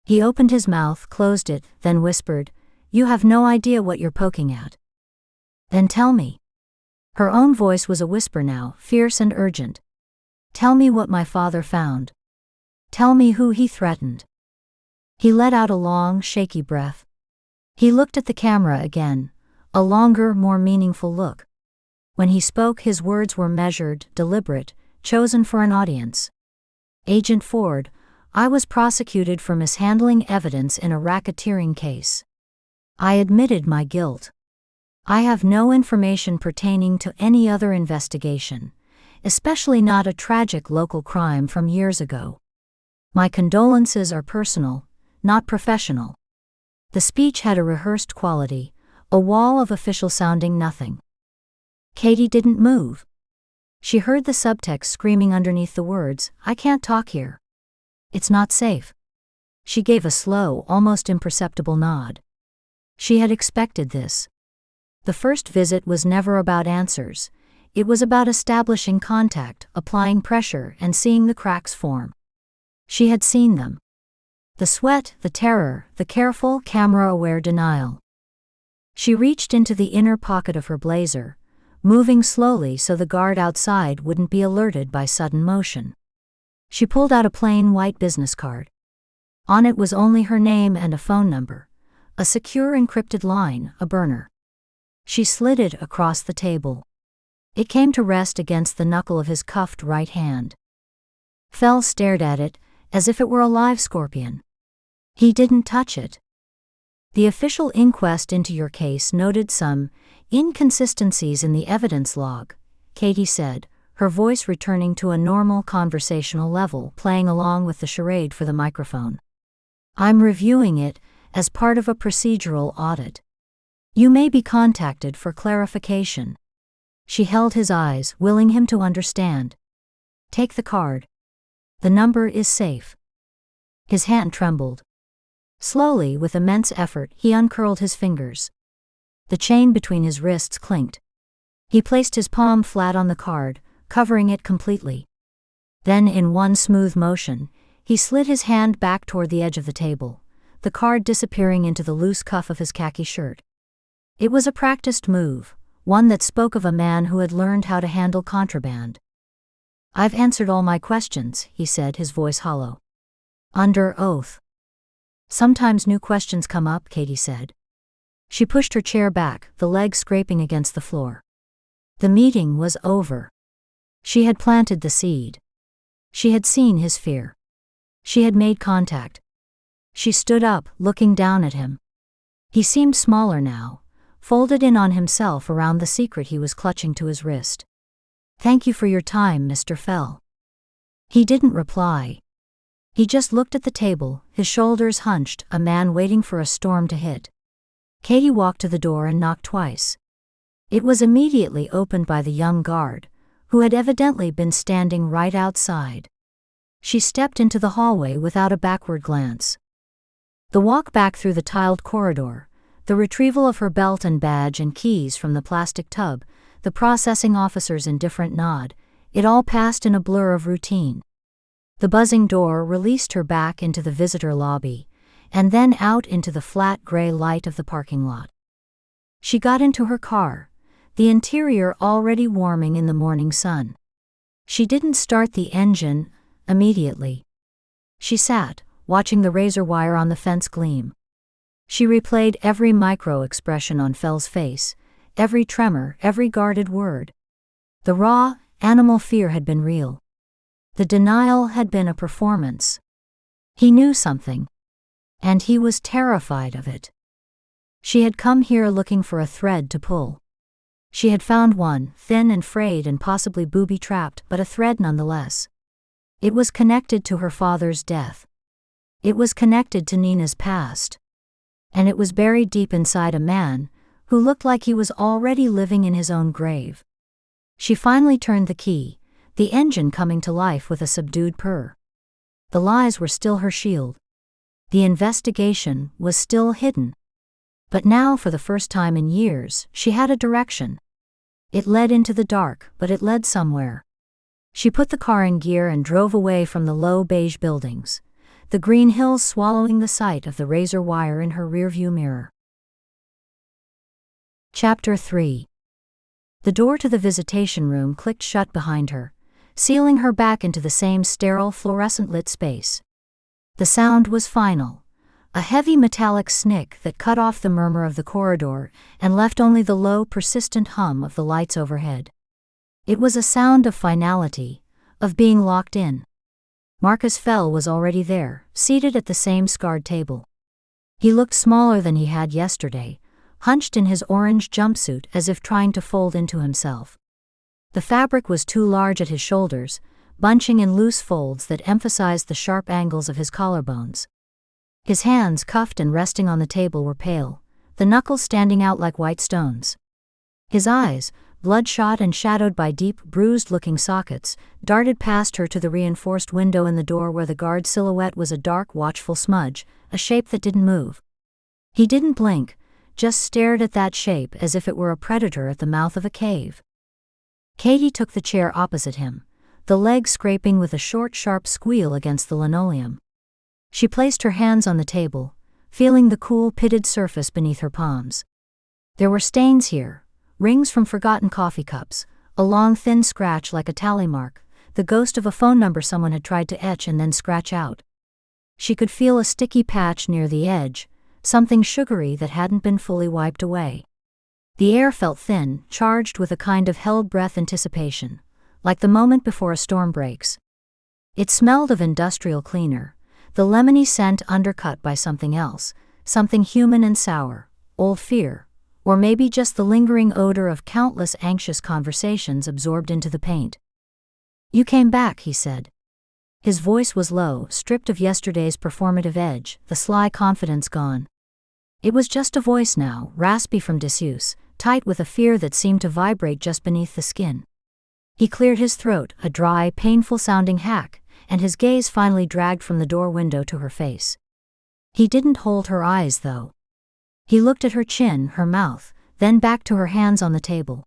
[SPEAKER 1] He opened his mouth, closed it, then whispered, You have no idea what you're poking at. Then tell me. Her own voice was a whisper now, fierce and urgent. Tell me what my father found. Tell me who he threatened. He let out a long, shaky breath. He looked at the camera again, a longer, more meaningful look. When he spoke, his words were measured, deliberate, chosen for an audience. Agent Ford, I was prosecuted for mishandling evidence in a racketeering case. I admitted my guilt. I have no information pertaining to any other investigation, especially not a tragic local crime from years ago. My condolences are personal, not professional. The speech had a rehearsed quality, a wall of official-sounding nothing. Katie didn't move. She heard the subtext screaming underneath the words, I can't talk here. It's not safe. She gave a slow, almost imperceptible nod. She had expected this. The first visit was never about answers. It was about establishing contact, applying pressure, and seeing the cracks form. She had seen them. The sweat, the terror, the careful, camera-aware denial. She reached into the inner pocket of her blazer, moving slowly so the guard outside wouldn't be alerted by sudden motion. She pulled out a plain white business card. On it was only her name and a phone number, a secure encrypted line, a burner. She slid it across the table. It came to rest against the knuckle of his cuffed right hand. Fell stared at it, as if it were a live scorpion. He didn't touch it. The official inquest into your case noted some inconsistencies in the evidence log, Katie said, her voice returning to a normal conversational level, playing along with the charade for the microphone. "I'm reviewing it as part of a procedural audit. You may be contacted for clarification." She held his eyes, willing him to understand. "Take the card. The number is safe." His hand trembled. Slowly, with immense effort, he uncurled his fingers. The chain between his wrists clinked. He placed his palm flat on the card, covering it completely. Then, in one smooth motion, he slid his hand back toward the edge of the table, the card disappearing into the loose cuff of his khaki shirt. It was a practiced move, one that spoke of a man who had learned how to handle contraband. "I've answered all my questions," he said, his voice hollow. "Under oath." "Sometimes new questions come up," Katie said. She pushed her chair back, the legs scraping against the floor. The meeting was over. She had planted the seed. She had seen his fear. She had made contact. She stood up, looking down at him. He seemed smaller now, folded in on himself around the secret he was clutching to his wrist. "Thank you for your time, Mr. Fell." He didn't reply. He just looked at the table, his shoulders hunched, a man waiting for a storm to hit. Katie walked to the door and knocked twice. It was immediately opened by the young guard, who had evidently been standing right outside. She stepped into the hallway without a backward glance. The walk back through the tiled corridor, the retrieval of her belt and badge and keys from the plastic tub, the processing officer's indifferent nod, it all passed in a blur of routine. The buzzing door released her back into the visitor lobby, and then out into the flat gray light of the parking lot. She got into her car, the interior already warming in the morning sun. She didn't start the engine immediately. She sat, watching the razor wire on the fence gleam. She replayed every micro-expression on Fell's face, every tremor, every guarded word. The raw, animal fear had been real. The denial had been a performance. He knew something. And he was terrified of it. She had come here looking for a thread to pull. She had found one, thin and frayed and possibly booby-trapped, but a thread nonetheless. It was connected to her father's death. It was connected to Nina's past. And it was buried deep inside a man who looked like he was already living in his own grave. She finally turned the key, the engine coming to life with a subdued purr. The lies were still her shield. The investigation was still hidden. But now, for the first time in years, she had a direction. It led into the dark, but it led somewhere. She put the car in gear and drove away from the low beige buildings, the green hills swallowing the sight of the razor wire in her rearview mirror. Chapter 3. The door to the visitation room clicked shut behind her, sealing her back into the same sterile, fluorescent-lit space. The sound was final. A heavy metallic snick that cut off the murmur of the corridor and left only the low, persistent hum of the lights overhead. It was a sound of finality, of being locked in. Marcus Fell was already there, seated at the same scarred table. He looked smaller than he had yesterday, hunched in his orange jumpsuit as if trying to fold into himself. The fabric was too large at his shoulders, bunching in loose folds that emphasized the sharp angles of his collarbones. His hands, cuffed and resting on the table, were pale, the knuckles standing out like white stones. His eyes, bloodshot and shadowed by deep, bruised-looking sockets, darted past her to the reinforced window in the door where the guard's silhouette was a dark, watchful smudge, a shape that didn't move. He didn't blink, just stared at that shape as if it were a predator at the mouth of a cave. Katie took the chair opposite him, the leg scraping with a short, sharp squeal against the linoleum. She placed her hands on the table, feeling the cool, pitted surface beneath her palms. There were stains here, rings from forgotten coffee cups, a long, thin scratch like a tally mark, the ghost of a phone number someone had tried to etch and then scratch out. She could feel a sticky patch near the edge, something sugary that hadn't been fully wiped away. The air felt thin, charged with a kind of held-breath anticipation, like the moment before a storm breaks. It smelled of industrial cleaner, the lemony scent undercut by something else, something human and sour, old fear, or maybe just the lingering odor of countless anxious conversations absorbed into the paint. You came back, he said. His voice was low, stripped of yesterday's performative edge, the sly confidence gone. It was just a voice now, raspy from disuse, tight with a fear that seemed to vibrate just beneath the skin. He cleared his throat, a dry, painful-sounding hack, and his gaze finally dragged from the door window to her face. He didn't hold her eyes, though. He looked at her chin, her mouth, then back to her hands on the table.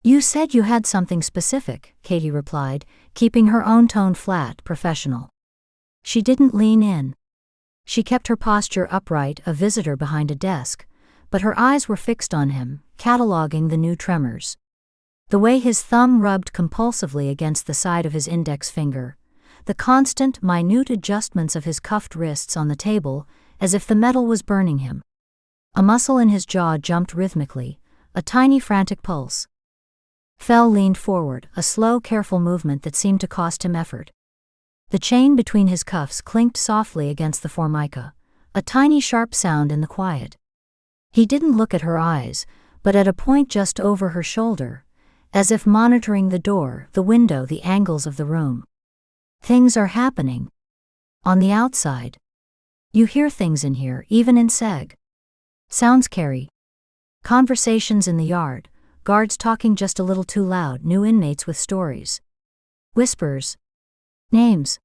[SPEAKER 1] You said you had something specific, Katie replied, keeping her own tone flat, professional. She didn't lean in. She kept her posture upright, a visitor behind a desk, but her eyes were fixed on him, cataloging the new tremors. The way his thumb rubbed compulsively against the side of his index finger, the constant, minute adjustments of his cuffed wrists on the table, as if the metal was burning him. A muscle in his jaw jumped rhythmically, a tiny frantic pulse. Fell leaned forward, a slow, careful movement that seemed to cost him effort. The chain between his cuffs clinked softly against the formica, a tiny sharp sound in the quiet. He didn't look at her eyes, but at a point just over her shoulder, as if monitoring the door, the window, the angles of the room. Things are happening. On the outside. You hear things in here, even in Seg. Sounds carry. Conversations in the yard, guards talking just a little too loud, new inmates with stories. Whispers. Names.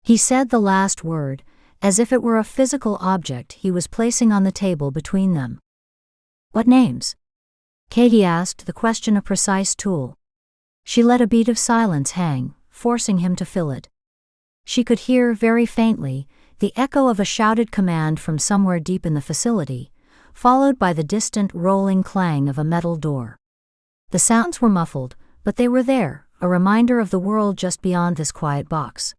[SPEAKER 1] He said the last word, as if it were a physical object he was placing on the table between them. What names? Katie asked, the question a precise tool. She let a beat of silence hang, forcing him to fill it. She could hear, very faintly, the echo of a shouted command from somewhere deep in the facility, followed by the distant rolling clang of a metal door. The sounds were muffled, but they were there, a reminder of the world just beyond this quiet box.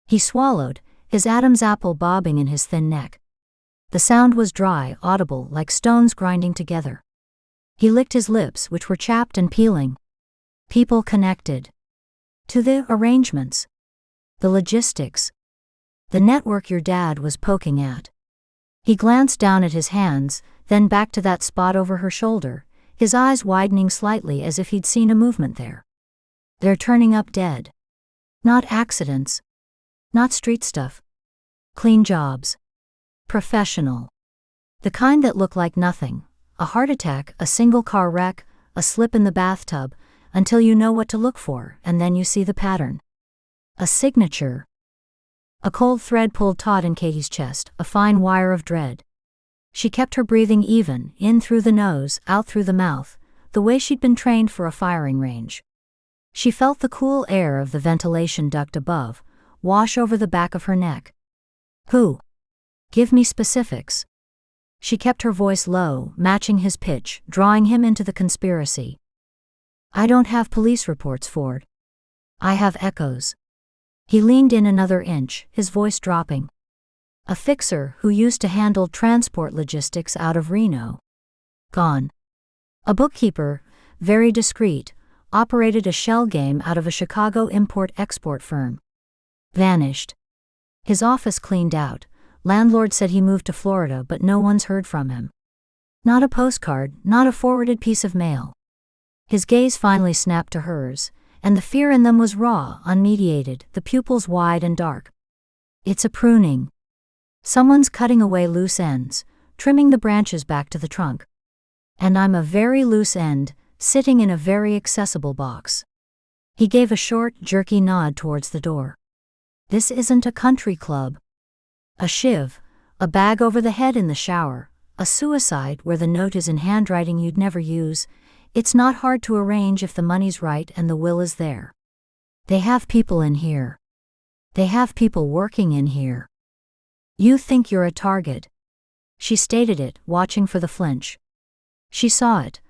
[SPEAKER 1] He swallowed, his Adam's apple bobbing in his thin neck. The sound was dry, audible, like stones grinding together. He licked his lips, which were chapped and peeling. People connected. To the arrangements. The logistics. The network your dad was poking at. He glanced down at his hands, then back to that spot over her shoulder, his eyes widening slightly as if he'd seen a movement there. They're turning up dead. Not accidents. Not street stuff. Clean jobs. Professional. The kind that look like nothing. A heart attack, a single car wreck, a slip in the bathtub, until you know what to look for, and then you see the pattern. A signature. A cold thread pulled taut in Katie's chest, a fine wire of dread. She kept her breathing even, in through the nose, out through the mouth, the way she'd been trained for a firing range. She felt the cool air of the ventilation duct above wash over the back of her neck. Who? Give me specifics. She kept her voice low, matching his pitch, drawing him into the conspiracy. I don't have police reports, Ford. I have echoes. He leaned in another inch, his voice dropping. A fixer who used to handle transport logistics out of Reno. Gone. A bookkeeper, very discreet, operated a shell game out of a Chicago import-export firm. Vanished. His office cleaned out. Landlord said he moved to Florida, but no one's heard from him. Not a postcard, not a forwarded piece of mail. His gaze finally snapped to hers, and the fear in them was raw, unmediated, the pupils wide and dark. It's a pruning. Someone's cutting away loose ends, trimming the branches back to the trunk. And I'm a very loose end, sitting in a very accessible box. He gave a short, jerky nod towards the door. This isn't a country club. A shiv, a bag over the head in the shower, a suicide where the note is in handwriting you'd never use. It's not hard to arrange if the money's right and the will is there. They have people in here. They have people working in here. You think you're a target. She stated it, watching for the flinch. She saw it.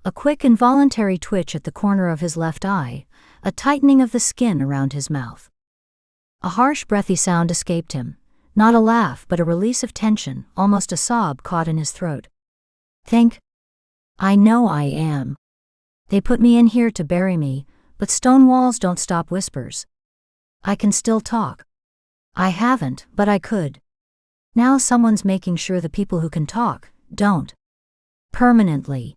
[SPEAKER 1] A quick involuntary twitch at the corner of his left eye, a tightening of the skin around his mouth. A harsh, breathy sound escaped him. Not a laugh, but a release of tension, almost a sob caught in his throat. Think? I know I am. They put me in here to bury me, but stone walls don't stop whispers. I can still talk. I haven't, but I could. Now someone's making sure the people who can talk don't. Permanently.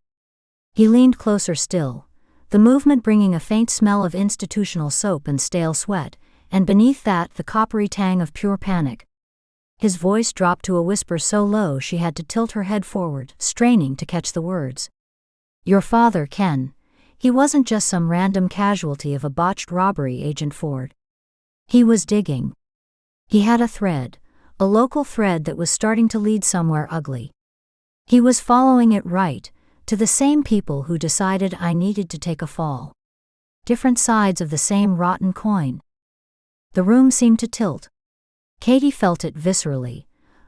[SPEAKER 1] He leaned closer still, the movement bringing a faint smell of institutional soap and stale sweat, and beneath that the coppery tang of pure panic. His voice dropped to a whisper so low she had to tilt her head forward, straining to catch the words. Your father, Ken. He wasn't just some random casualty of a botched robbery, Agent Ford. He was digging. He had a thread, a local thread that was starting to lead somewhere ugly. He was following it right, to the same people who decided I needed to take a fall. Different sides of the same rotten coin. The room seemed to tilt. Katie felt it viscerally,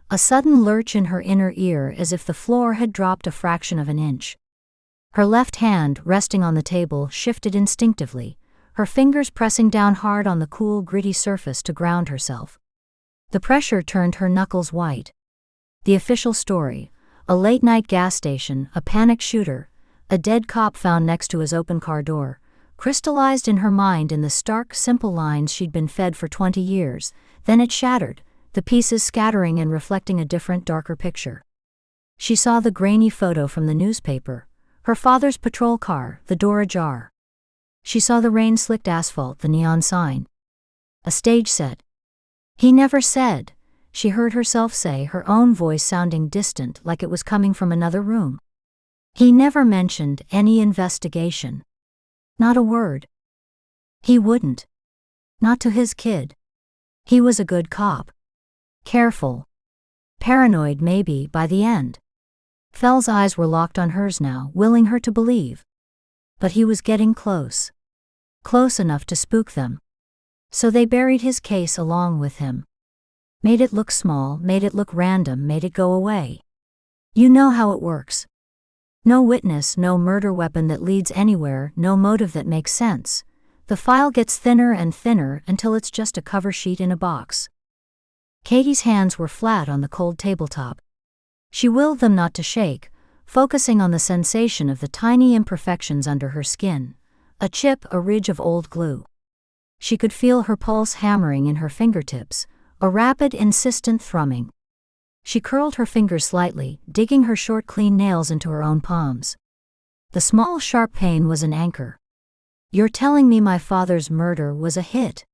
[SPEAKER 1] a sudden lurch in her inner ear as if the floor had dropped a fraction of an inch. Her left hand, resting on the table, shifted instinctively, her fingers pressing down hard on the cool, gritty surface to ground herself. The pressure turned her knuckles white. The official story, a late-night gas station, a panic shooter, a dead cop found next to his open car door, crystallized in her mind in the stark, simple lines she'd been fed for 20 years. Then it shattered, the pieces scattering and reflecting a different, darker picture. She saw the grainy photo from the newspaper, her father's patrol car, the door ajar. She saw the rain-slicked asphalt, the neon sign. A stage set. He never said, she heard herself say, her own voice sounding distant like it was coming from another room. He never mentioned any investigation. Not a word. He wouldn't. Not to his kid. He was a good cop. Careful. Paranoid maybe by the end. Fell's eyes were locked on hers now, willing her to believe. But he was getting close. Close enough to spook them. So they buried his case along with him. Made it look small, made it look random, made it go away. You know how it works. No witness, no murder weapon that leads anywhere, no motive that makes sense. The file gets thinner and thinner until it's just a cover sheet in a box. Katie's hands were flat on the cold tabletop. She willed them not to shake, focusing on the sensation of the tiny imperfections under her skin, a chip, a ridge of old glue. She could feel her pulse hammering in her fingertips, a rapid, insistent thrumming. She curled her fingers slightly, digging her short, clean nails into her own palms. The small, sharp pain was an anchor. You're telling me my father's murder was a hit?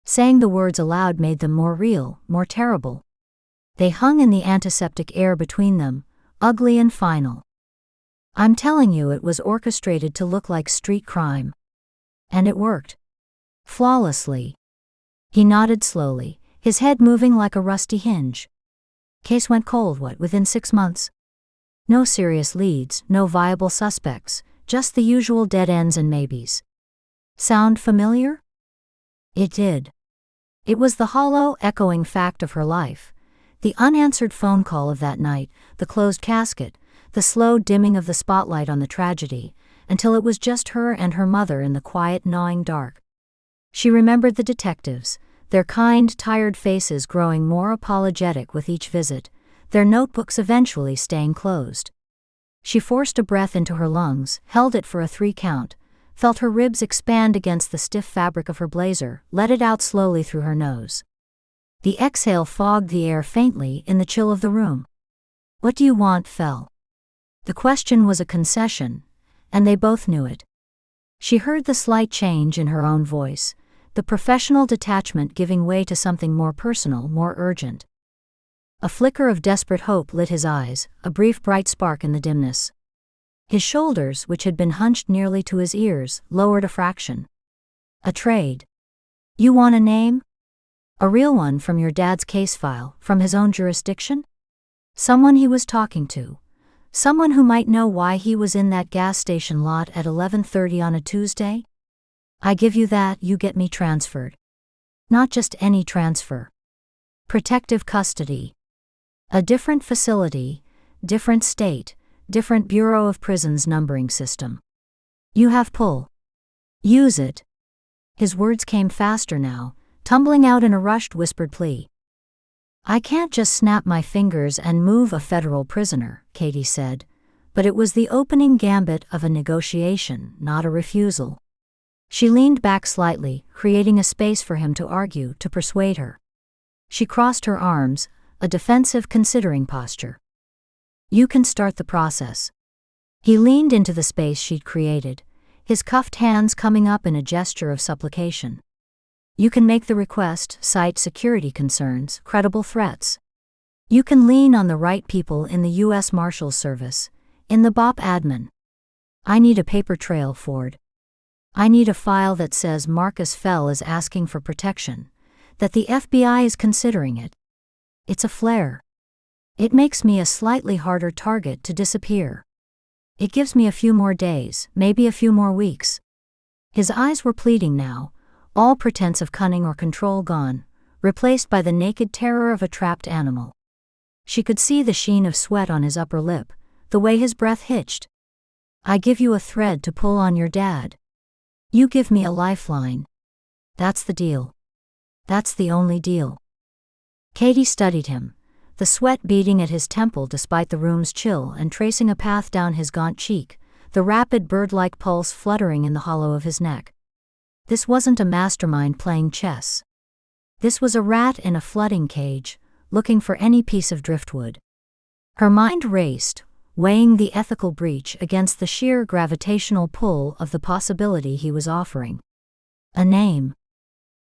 [SPEAKER 1] Saying the words aloud made them more real, more terrible. They hung in the antiseptic air between them, ugly and final. I'm telling you it was orchestrated to look like street crime. And it worked. Flawlessly. He nodded slowly, his head moving like a rusty hinge. Case went cold, within 6 months? No serious leads, no viable suspects, just the usual dead ends and maybes. Sound familiar? It did. It was the hollow, echoing fact of her life. The unanswered phone call of that night, the closed casket, the slow dimming of the spotlight on the tragedy, until it was just her and her mother in the quiet, gnawing dark. She remembered the detectives, their kind, tired faces growing more apologetic with each visit, their notebooks eventually staying closed. She forced a breath into her lungs, held it for a 3 count, felt her ribs expand against the stiff fabric of her blazer, let it out slowly through her nose. The exhale fogged the air faintly in the chill of the room. What do you want, Fell? The question was a concession, and they both knew it. She heard the slight change in her own voice, the professional detachment giving way to something more personal, more urgent. A flicker of desperate hope lit his eyes, a brief bright spark in the dimness. His shoulders, which had been hunched nearly to his ears, lowered a fraction. A trade. You want a name? A real one from your dad's case file, from his own jurisdiction? Someone he was talking to. Someone who might know why he was in that gas station lot at 11:30 on a Tuesday? I give you that, you get me transferred. Not just any transfer. Protective custody. A different facility, different state, different Bureau of Prisons numbering system. You have pull. Use it. His words came faster now, tumbling out in a rushed, whispered plea. I can't just snap my fingers and move a federal prisoner, Katie said, but it was the opening gambit of a negotiation, not a refusal. She leaned back slightly, creating a space for him to argue, to persuade her. She crossed her arms, a defensive, considering posture. You can start the process. He leaned into the space she'd created, his cuffed hands coming up in a gesture of supplication. You can make the request, cite security concerns, credible threats. You can lean on the right people in the U.S. Marshals Service, in the BOP admin. I need a paper trail, Ford. I need a file that says Marcus Fell is asking for protection, that the FBI is considering it. It's a flare. It makes me a slightly harder target to disappear. It gives me a few more days, maybe a few more weeks. His eyes were pleading now, all pretense of cunning or control gone, replaced by the naked terror of a trapped animal. She could see the sheen of sweat on his upper lip, the way his breath hitched. I give you a thread to pull on your dad. You give me a lifeline. That's the deal. That's the only deal. Katie studied him, the sweat beading at his temple despite the room's chill and tracing a path down his gaunt cheek, the rapid bird-like pulse fluttering in the hollow of his neck. This wasn't a mastermind playing chess. This was a rat in a flooding cage, looking for any piece of driftwood. Her mind raced, weighing the ethical breach against the sheer gravitational pull of the possibility he was offering. A name.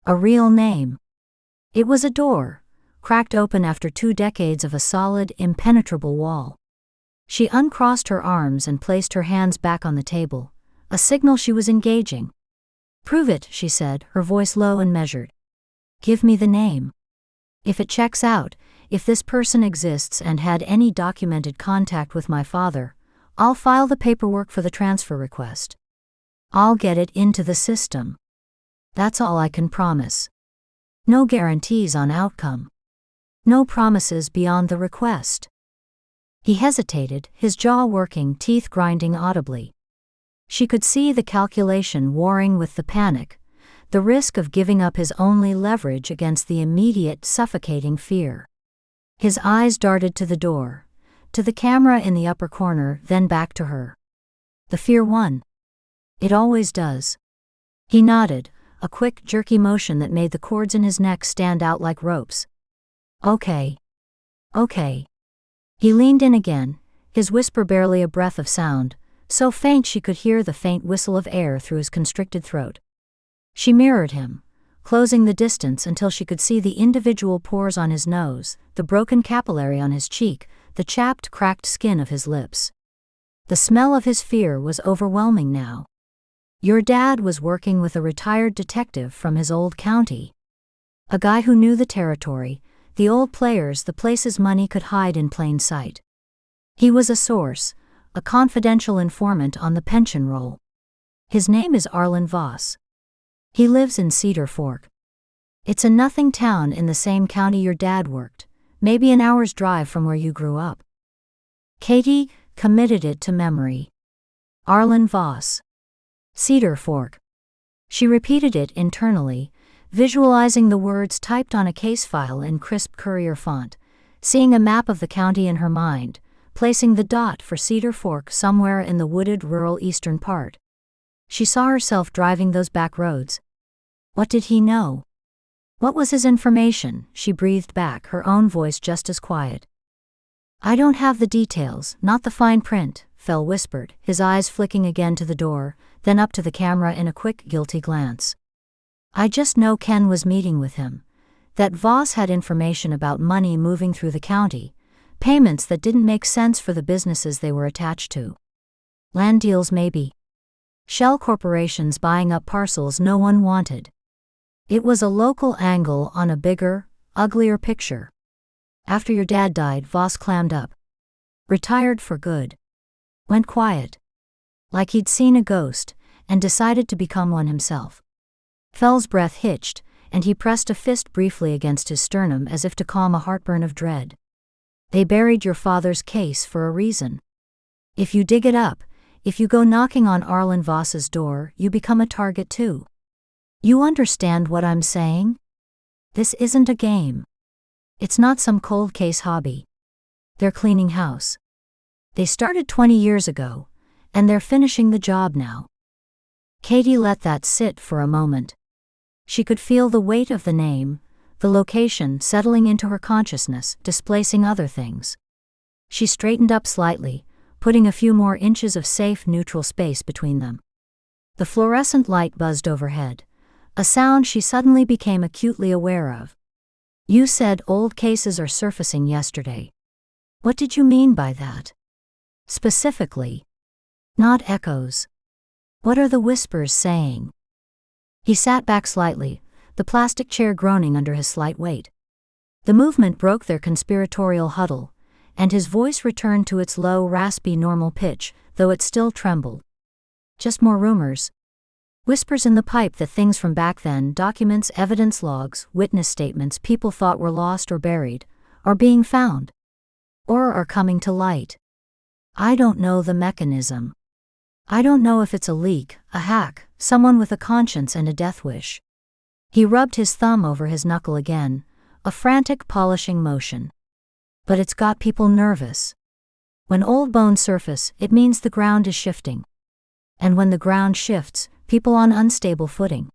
[SPEAKER 1] A real name. It was a door, cracked open after 2 decades of a solid, impenetrable wall. She uncrossed her arms and placed her hands back on the table, a signal she was engaging. Prove it, she said, her voice low and measured. Give me the name. If it checks out, if this person exists and had any documented contact with my father, I'll file the paperwork for the transfer request. I'll get it into the system. That's all I can promise. No guarantees on outcome. No promises beyond the request. He hesitated, his jaw working, teeth grinding audibly. She could see the calculation warring with the panic, the risk of giving up his only leverage against the immediate, suffocating fear. His eyes darted to the door, to the camera in the upper corner, then back to her. The fear won. It always does. He nodded, a quick, jerky motion that made the cords in his neck stand out like ropes. Okay. Okay. He leaned in again, his whisper barely a breath of sound, so faint she could hear the faint whistle of air through his constricted throat. She mirrored him, closing the distance until she could see the individual pores on his nose, the broken capillary on his cheek, the chapped, cracked skin of his lips. The smell of his fear was overwhelming now. Your dad was working with a retired detective from his old county. A guy who knew the territory, the old players, the places money could hide in plain sight. He was a source, a confidential informant on the pension roll. His name is Arlen Voss. He lives in Cedar Fork. It's a nothing town in the same county your dad worked, maybe an hour's drive from where you grew up. Katie committed it to memory. Arlen Voss. Cedar Fork. She repeated it internally, visualizing the words typed on a case file in crisp courier font, seeing a map of the county in her mind, placing the dot for Cedar Fork somewhere in the wooded rural eastern part. She saw herself driving those back roads. What did he know? What was his information? She breathed back, her own voice just as quiet. I don't have the details, not the fine print, Fell whispered, his eyes flicking again to the door, then up to the camera in a quick, guilty glance. I just know Ken was meeting with him, that Voss had information about money moving through the county, payments that didn't make sense for the businesses they were attached to. Land deals maybe. Shell corporations buying up parcels no one wanted. It was a local angle on a bigger, uglier picture. After your dad died, Voss clammed up. Retired for good. Went quiet. Like he'd seen a ghost, and decided to become one himself. Fell's breath hitched, and he pressed a fist briefly against his sternum as if to calm a heartburn of dread. They buried your father's case for a reason. If you dig it up, if you go knocking on Arlen Voss's door, you become a target too. You understand what I'm saying? This isn't a game. It's not some cold case hobby. They're cleaning house. They started 20 years ago, and they're finishing the job now. Katie let that sit for a moment. She could feel the weight of the name, the location settling into her consciousness, displacing other things. She straightened up slightly, putting a few more inches of safe, neutral space between them. The fluorescent light buzzed overhead, a sound she suddenly became acutely aware of. You said old cases are surfacing yesterday. What did you mean by that? Specifically. Not echoes. What are the whispers saying? He sat back slightly, the plastic chair groaning under his slight weight. The movement broke their conspiratorial huddle, and his voice returned to its low, raspy normal pitch, though it still trembled. Just more rumors. Whispers in the pipe that things from back then, documents, evidence logs, witness statements people thought were lost or buried, are being found. Or are coming to light. I don't know the mechanism. I don't know if it's a leak, a hack, someone with a conscience and a death wish. He rubbed his thumb over his knuckle again, a frantic polishing motion. But it's got people nervous. When old bones surface, it means the ground is shifting. And when the ground shifts, people on unstable footing.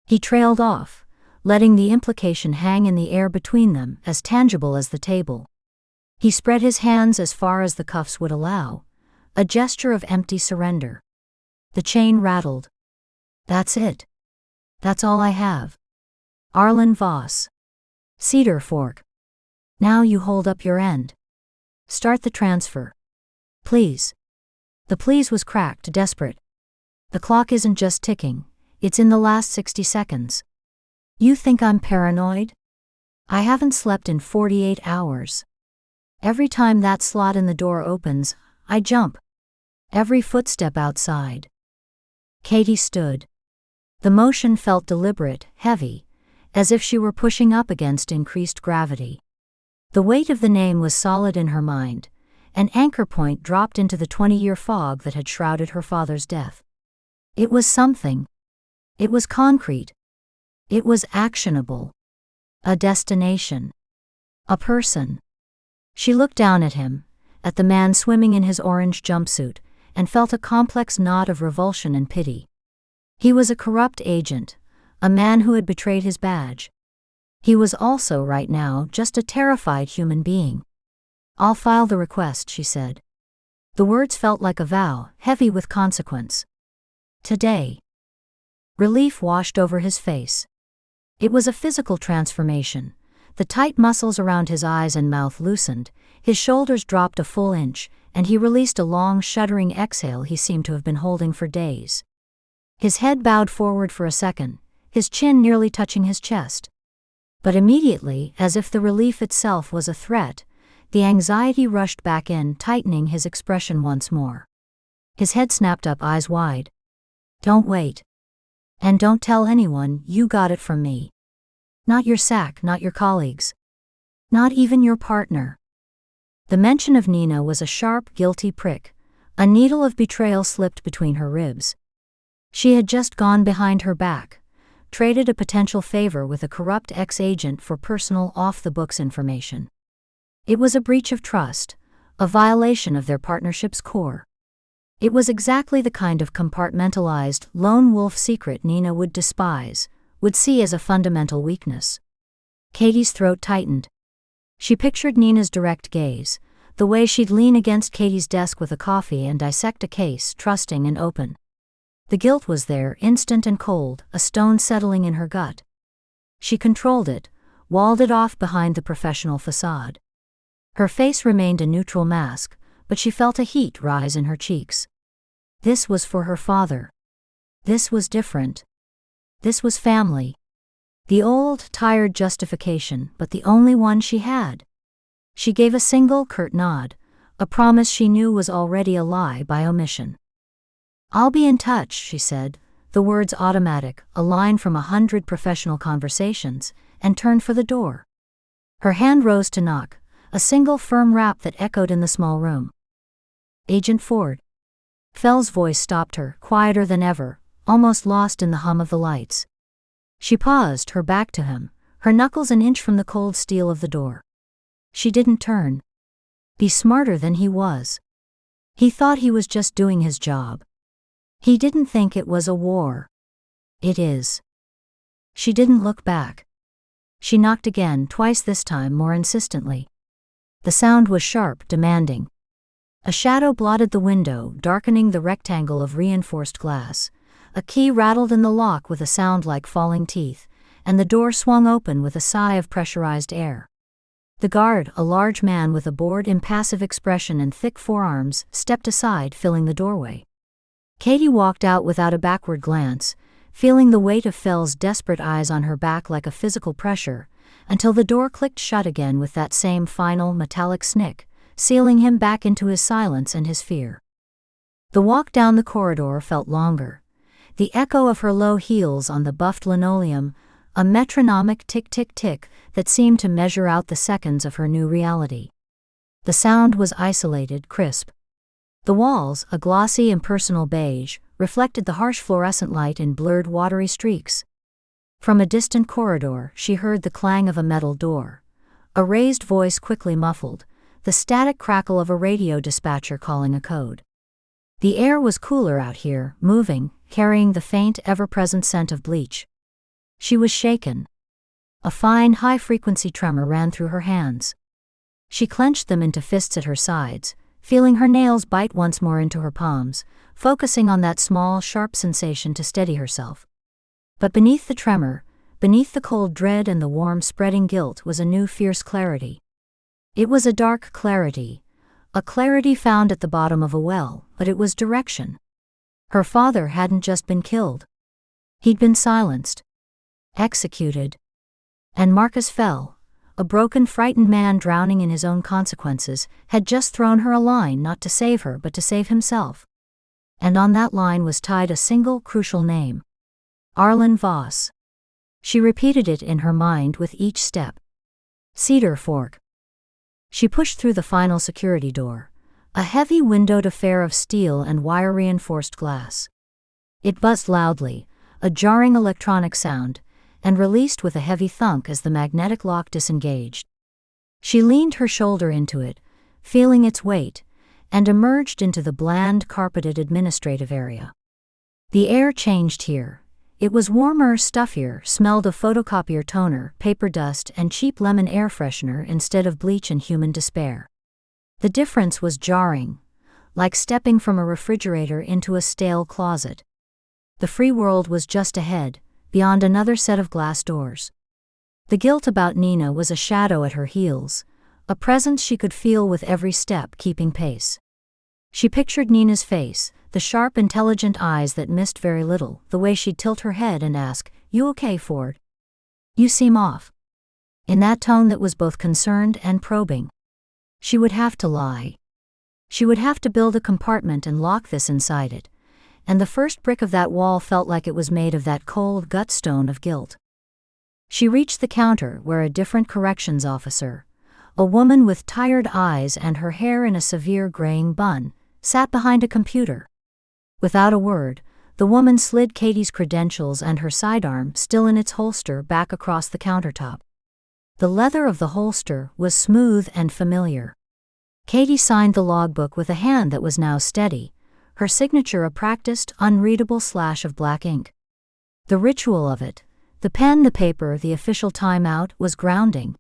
[SPEAKER 1] He trailed off, letting the implication hang in the air between them, as tangible as the table. He spread his hands as far as the cuffs would allow, a gesture of empty surrender. The chain rattled. That's it. That's all I have. Arlen Voss. Cedar Fork. Now you hold up your end. Start the transfer. Please. The please was cracked, desperate. The clock isn't just ticking, it's in the last 60 seconds. You think I'm paranoid? I haven't slept in 48 hours. Every time that slot in the door opens, I jump. Every footstep outside. Katie stood. The motion felt deliberate, heavy, as if she were pushing up against increased gravity. The weight of the name was solid in her mind, an anchor point dropped into the 20-year fog that had shrouded her father's death. It was something. It was concrete. It was actionable. A destination. A person. She looked down at him, at the man swimming in his orange jumpsuit, and felt a complex knot of revulsion and pity. He was a corrupt agent, a man who had betrayed his badge. He was also, right now, just a terrified human being. I'll file the request, she said. The words felt like a vow, heavy with consequence. Today. Relief washed over his face. It was a physical transformation. The tight muscles around his eyes and mouth loosened, his shoulders dropped a full inch, and he released a long, shuddering exhale he seemed to have been holding for days. His head bowed forward for a second, his chin nearly touching his chest. But immediately, as if the relief itself was a threat, the anxiety rushed back in, tightening his expression once more. His head snapped up, eyes wide. Don't wait. And don't tell anyone you got it from me. Not your SAC, not your colleagues. Not even your partner. The mention of Nina was a sharp, guilty prick. A needle of betrayal slipped between her ribs. She had just gone behind her back, traded a potential favor with a corrupt ex-agent for personal off-the-books information. It was a breach of trust, a violation of their partnership's core. It was exactly the kind of compartmentalized, lone wolf secret Nina would despise, would see as a fundamental weakness. Katie's throat tightened. She pictured Nina's direct gaze, the way she'd lean against Katie's desk with a coffee and dissect a case, trusting and open. The guilt was there, instant and cold, a stone settling in her gut. She controlled it, walled it off behind the professional facade. Her face remained a neutral mask, but she felt a heat rise in her cheeks. This was for her father. This was different. This was family. The old, tired justification, but the only one she had. She gave a single, curt nod, a promise she knew was already a lie by omission. I'll be in touch, she said, the words automatic, a line from 100 professional conversations, and turned for the door. Her hand rose to knock, a single firm rap that echoed in the small room. Agent Ford. Fell's voice stopped her, quieter than ever, almost lost in the hum of the lights. She paused, her back to him, her knuckles an inch from the cold steel of the door. She didn't turn. Be smarter than he was. He thought he was just doing his job. He didn't think it was a war. It is. She didn't look back. She knocked again, twice this time, more insistently. The sound was sharp, demanding. A shadow blotted the window, darkening the rectangle of reinforced glass, A key rattled in the lock with a sound like falling teeth, and the door swung open with a sigh of pressurized air. The guard, a large man with a bored, impassive expression and thick forearms, stepped aside, filling the doorway. Katie walked out without a backward glance, feeling the weight of Fell's desperate eyes on her back like a physical pressure, until the door clicked shut again with that same final, metallic snick, sealing him back into his silence and his fear. The walk down the corridor felt longer. The echo of her low heels on the buffed linoleum, a metronomic tick-tick-tick that seemed to measure out the seconds of her new reality. The sound was isolated, crisp. The walls, a glossy impersonal beige, reflected the harsh fluorescent light in blurred watery streaks. From a distant corridor, she heard the clang of a metal door. A raised voice quickly muffled, the static crackle of a radio dispatcher calling a code. The air was cooler out here, moving, carrying the faint, ever-present scent of bleach. She was shaken. A fine, high-frequency tremor ran through her hands. She clenched them into fists at her sides, feeling her nails bite once more into her palms, focusing on that small, sharp sensation to steady herself. But beneath the tremor, beneath the cold dread and the warm, spreading guilt was a new, fierce clarity. It was a dark clarity, a clarity found at the bottom of a well, but it was direction. Her father hadn't just been killed. He'd been silenced. Executed. And Marcus Fell, a broken, frightened man drowning in his own consequences, had just thrown her a line not to save her but to save himself. And on that line was tied a single, crucial name. Arlen Voss. She repeated it in her mind with each step. Cedar Fork. She pushed through the final security door, a heavy windowed affair of steel and wire-reinforced glass. It buzzed loudly, a jarring electronic sound, and released with a heavy thunk as the magnetic lock disengaged. She leaned her shoulder into it, feeling its weight, and emerged into the bland, carpeted administrative area. The air changed here. It was warmer, stuffier, smelled of photocopier toner, paper dust, and cheap lemon air freshener instead of bleach and human despair. The difference was jarring, like stepping from a refrigerator into a stale closet. The free world was just ahead, beyond another set of glass doors. The guilt about Nina was a shadow at her heels, a presence she could feel with every step, keeping pace. She pictured Nina's face, the sharp, intelligent eyes that missed very little, the way she'd tilt her head and ask, "You okay, Ford? You seem off." In that tone that was both concerned and probing. She would have to lie. She would have to build a compartment and lock this inside it, and the first brick of that wall felt like it was made of that cold gutstone of guilt. She reached the counter where a different corrections officer, a woman with tired eyes and her hair in a severe graying bun, sat behind a computer. Without a word, the woman slid Katie's credentials and her sidearm, still in its holster, back across the countertop. The leather of the holster was smooth and familiar. Katie signed the logbook with a hand that was now steady, her signature a practiced, unreadable slash of black ink. The ritual of it, the pen, the paper, the official timeout, was grounding.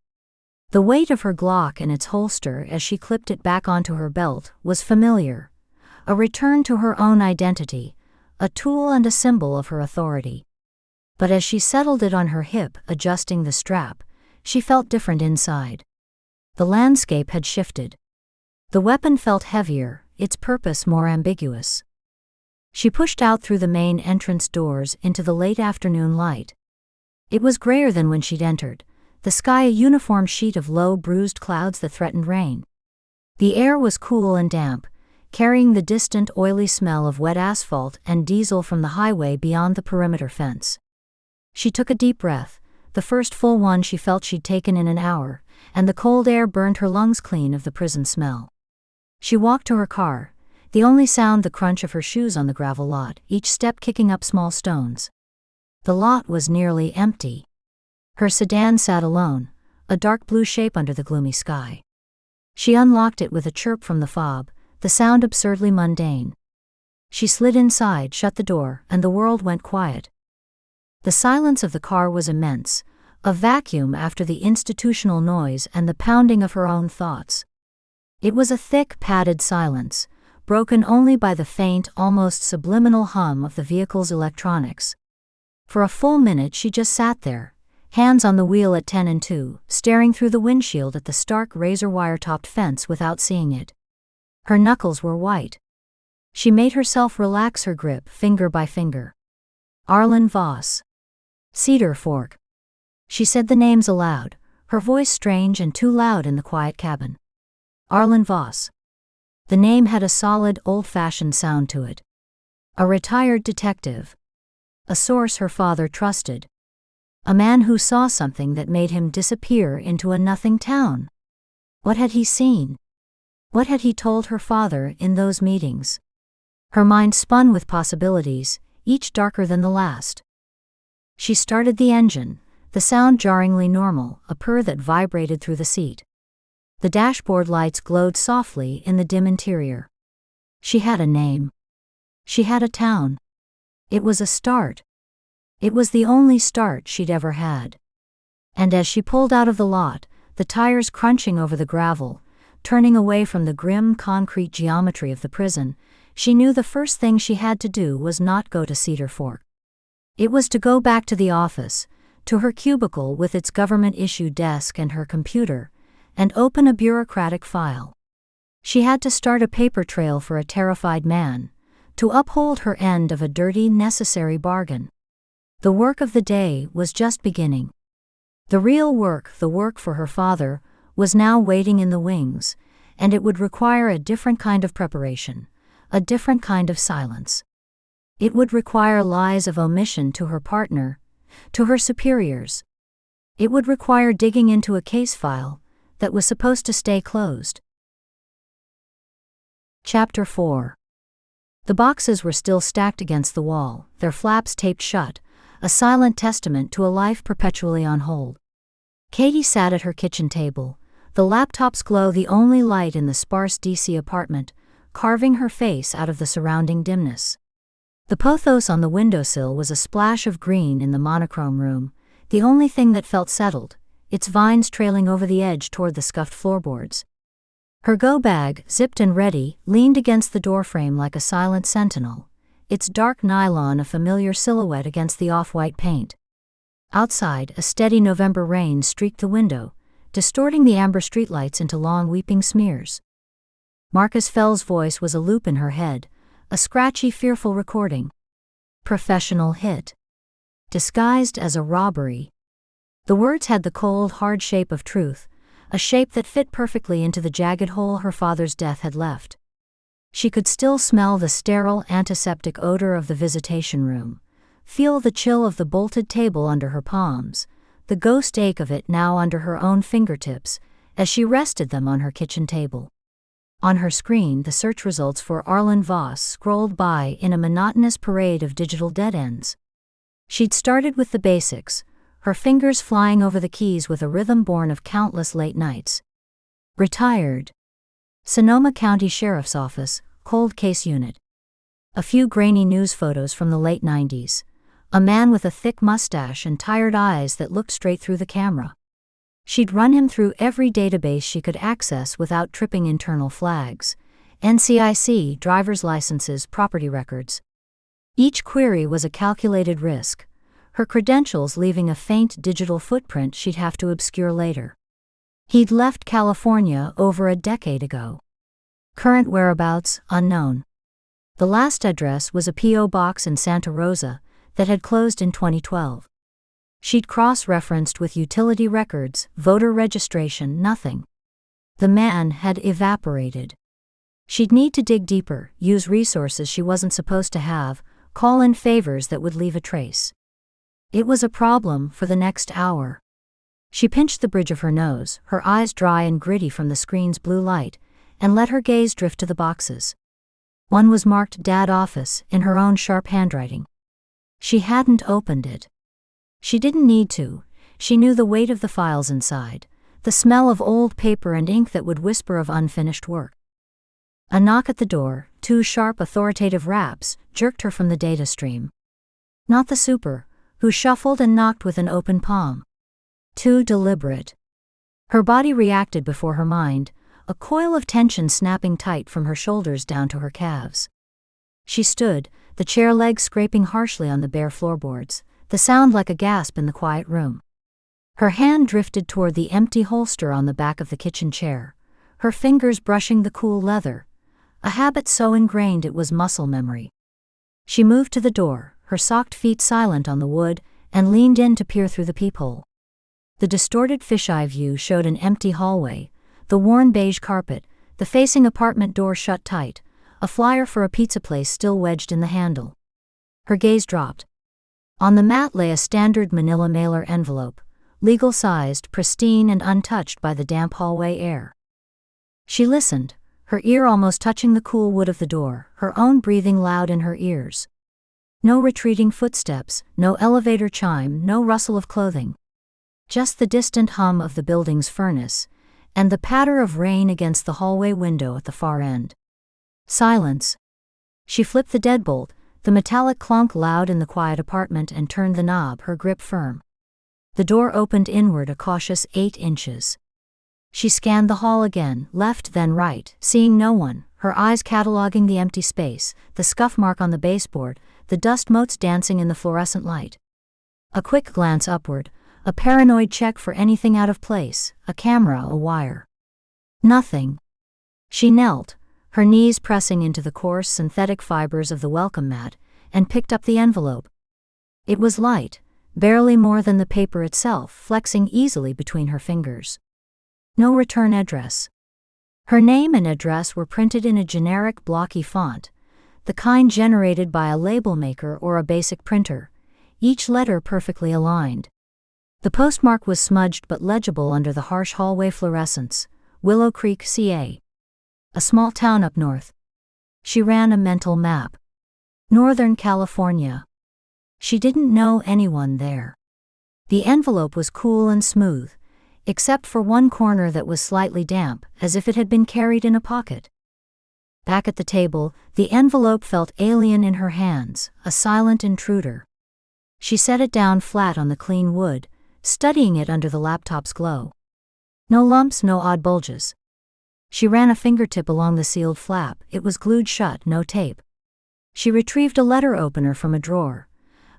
[SPEAKER 1] The weight of her Glock in its holster as she clipped it back onto her belt was familiar, a return to her own identity, a tool and a symbol of her authority. But as she settled it on her hip, adjusting the strap, she felt different inside. The landscape had shifted. The weapon felt heavier, its purpose more ambiguous. She pushed out through the main entrance doors into the late afternoon light. It was grayer than when she'd entered, the sky a uniform sheet of low, bruised clouds that threatened rain. The air was cool and damp, carrying the distant, oily smell of wet asphalt and diesel from the highway beyond the perimeter fence. She took a deep breath, the first full one she felt she'd taken in an hour, and the cold air burned her lungs clean of the prison smell. She walked to her car, the only sound the crunch of her shoes on the gravel lot, each step kicking up small stones. The lot was nearly empty. Her sedan sat alone, a dark blue shape under the gloomy sky. She unlocked it with a chirp from the fob, the sound absurdly mundane. She slid inside, shut the door, and the world went quiet. The silence of the car was immense, a vacuum after the institutional noise and the pounding of her own thoughts. It was a thick, padded silence, broken only by the faint, almost subliminal hum of the vehicle's electronics. For a full minute she just sat there, hands on the wheel at 10 and 2, staring through the windshield at the stark razor-wire-topped fence without seeing it. Her knuckles were white. She made herself relax her grip finger by finger. Arlen Voss. Cedar Fork. She said the names aloud, her voice strange and too loud in the quiet cabin. Arlen Voss. The name had a solid, old-fashioned sound to it. A retired detective. A source her father trusted. A man who saw something that made him disappear into a nothing town. What had he seen? What had he told her father in those meetings? Her mind spun with possibilities, each darker than the last. She started the engine, the sound jarringly normal, a purr that vibrated through the seat. The dashboard lights glowed softly in the dim interior. She had a name. She had a town. It was a start. It was the only start she'd ever had. And as she pulled out of the lot, the tires crunching over the gravel, turning away from the grim concrete geometry of the prison, she knew the first thing she had to do was not go to Cedar Fork. It was to go back to the office, to her cubicle with its government-issued desk and her computer, and open a bureaucratic file. She had to start a paper trail for a terrified man, to uphold her end of a dirty, necessary bargain. The work of the day was just beginning. The real work, the work for her father, was now waiting in the wings, and it would require a different kind of preparation, a different kind of silence. It would require lies of omission to her partner, to her superiors. It would require digging into a case file that was supposed to stay closed. Chapter 4. The boxes were still stacked against the wall, their flaps taped shut, a silent testament to a life perpetually on hold. Katie sat at her kitchen table, the laptop's glow the only light in the sparse DC apartment, carving her face out of the surrounding dimness. The pothos on the windowsill was a splash of green in the monochrome room, the only thing that felt settled, its vines trailing over the edge toward the scuffed floorboards. Her go-bag, zipped and ready, leaned against the doorframe like a silent sentinel, its dark nylon a familiar silhouette against the off-white paint. Outside, a steady November rain streaked the window, distorting the amber streetlights into long weeping smears. Marcus Fell's voice was a loop in her head, a scratchy, fearful recording. Professional hit. Disguised as a robbery. The words had the cold, hard shape of truth, a shape that fit perfectly into the jagged hole her father's death had left. She could still smell the sterile, antiseptic odor of the visitation room, feel the chill of the bolted table under her palms, the ghost ache of it now under her own fingertips, as she rested them on her kitchen table. On her screen, the search results for Arlen Voss scrolled by in a monotonous parade of digital dead ends. She'd started with the basics, her fingers flying over the keys with a rhythm born of countless late nights. Retired. Sonoma County Sheriff's Office, Cold Case Unit. A few grainy news photos from the late 90s. A man with a thick mustache and tired eyes that looked straight through the camera. She'd run him through every database she could access without tripping internal flags. NCIC, driver's licenses, property records. Each query was a calculated risk, her credentials leaving a faint digital footprint she'd have to obscure later. He'd left California over a decade ago. Current whereabouts, unknown. The last address was a P.O. box in Santa Rosa that had closed in 2012. She'd cross-referenced with utility records, voter registration, nothing. The man had evaporated. She'd need to dig deeper, use resources she wasn't supposed to have, call in favors that would leave a trace. It was a problem for the next hour. She pinched the bridge of her nose, her eyes dry and gritty from the screen's blue light, and let her gaze drift to the boxes. One was marked Dad Office in her own sharp handwriting. She hadn't opened it. She didn't need to. She knew the weight of the files inside, the smell of old paper and ink that would whisper of unfinished work. A knock at the door, 2 sharp authoritative raps, jerked her from the data stream. Not the super, who shuffled and knocked with an open palm. Too deliberate. Her body reacted before her mind, a coil of tension snapping tight from her shoulders down to her calves. She stood, the chair legs scraping harshly on the bare floorboards, the sound like a gasp in the quiet room. Her hand drifted toward the empty holster on the back of the kitchen chair, her fingers brushing the cool leather, a habit so ingrained it was muscle memory. She moved to the door, her socked feet silent on the wood, and leaned in to peer through the peephole. The distorted fisheye view showed an empty hallway, the worn beige carpet, the facing apartment door shut tight, a flyer for a pizza place still wedged in the handle. Her gaze dropped. On the mat lay a standard manila mailer envelope, legal-sized, pristine and untouched by the damp hallway air. She listened, her ear almost touching the cool wood of the door, her own breathing loud in her ears. No retreating footsteps, no elevator chime, no rustle of clothing. Just the distant hum of the building's furnace, and the patter of rain against the hallway window at the far end. Silence. She flipped the deadbolt, the metallic clunk loud in the quiet apartment, and turned the knob, her grip firm. The door opened inward a cautious 8 inches. She scanned the hall again, left then right, seeing no one, her eyes cataloging the empty space, the scuff mark on the baseboard, the dust motes dancing in the fluorescent light. A quick glance upward, a paranoid check for anything out of place, a camera, a wire. Nothing. She knelt, her knees pressing into the coarse synthetic fibers of the welcome mat, and picked up the envelope. It was light, barely more than the paper itself, flexing easily between her fingers. No return address. Her name and address were printed in a generic blocky font, the kind generated by a label maker or a basic printer, each letter perfectly aligned. The postmark was smudged but legible under the harsh hallway fluorescence, Willow Creek, CA. A small town up north. She ran a mental map. Northern California. She didn't know anyone there. The envelope was cool and smooth, except for one corner that was slightly damp, as if it had been carried in a pocket. Back at the table, the envelope felt alien in her hands, a silent intruder. She set it down flat on the clean wood, studying it under the laptop's glow. No lumps, no odd bulges. She ran a fingertip along the sealed flap, it was glued shut, no tape. She retrieved a letter opener from a drawer,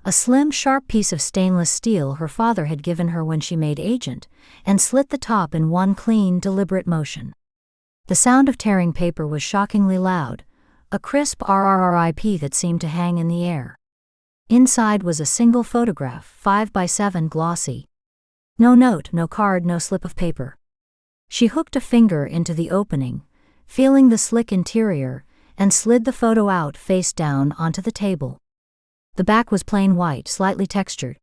[SPEAKER 1] a slim, sharp piece of stainless steel her father had given her when she made agent, and slit the top in one clean, deliberate motion. The sound of tearing paper was shockingly loud, a crisp RRRIP that seemed to hang in the air. Inside was a single photograph, 5x7 glossy. No note, no card, no slip of paper. She hooked a finger into the opening, feeling the slick interior, and slid the photo out face down onto the table. The back was plain white, slightly textured.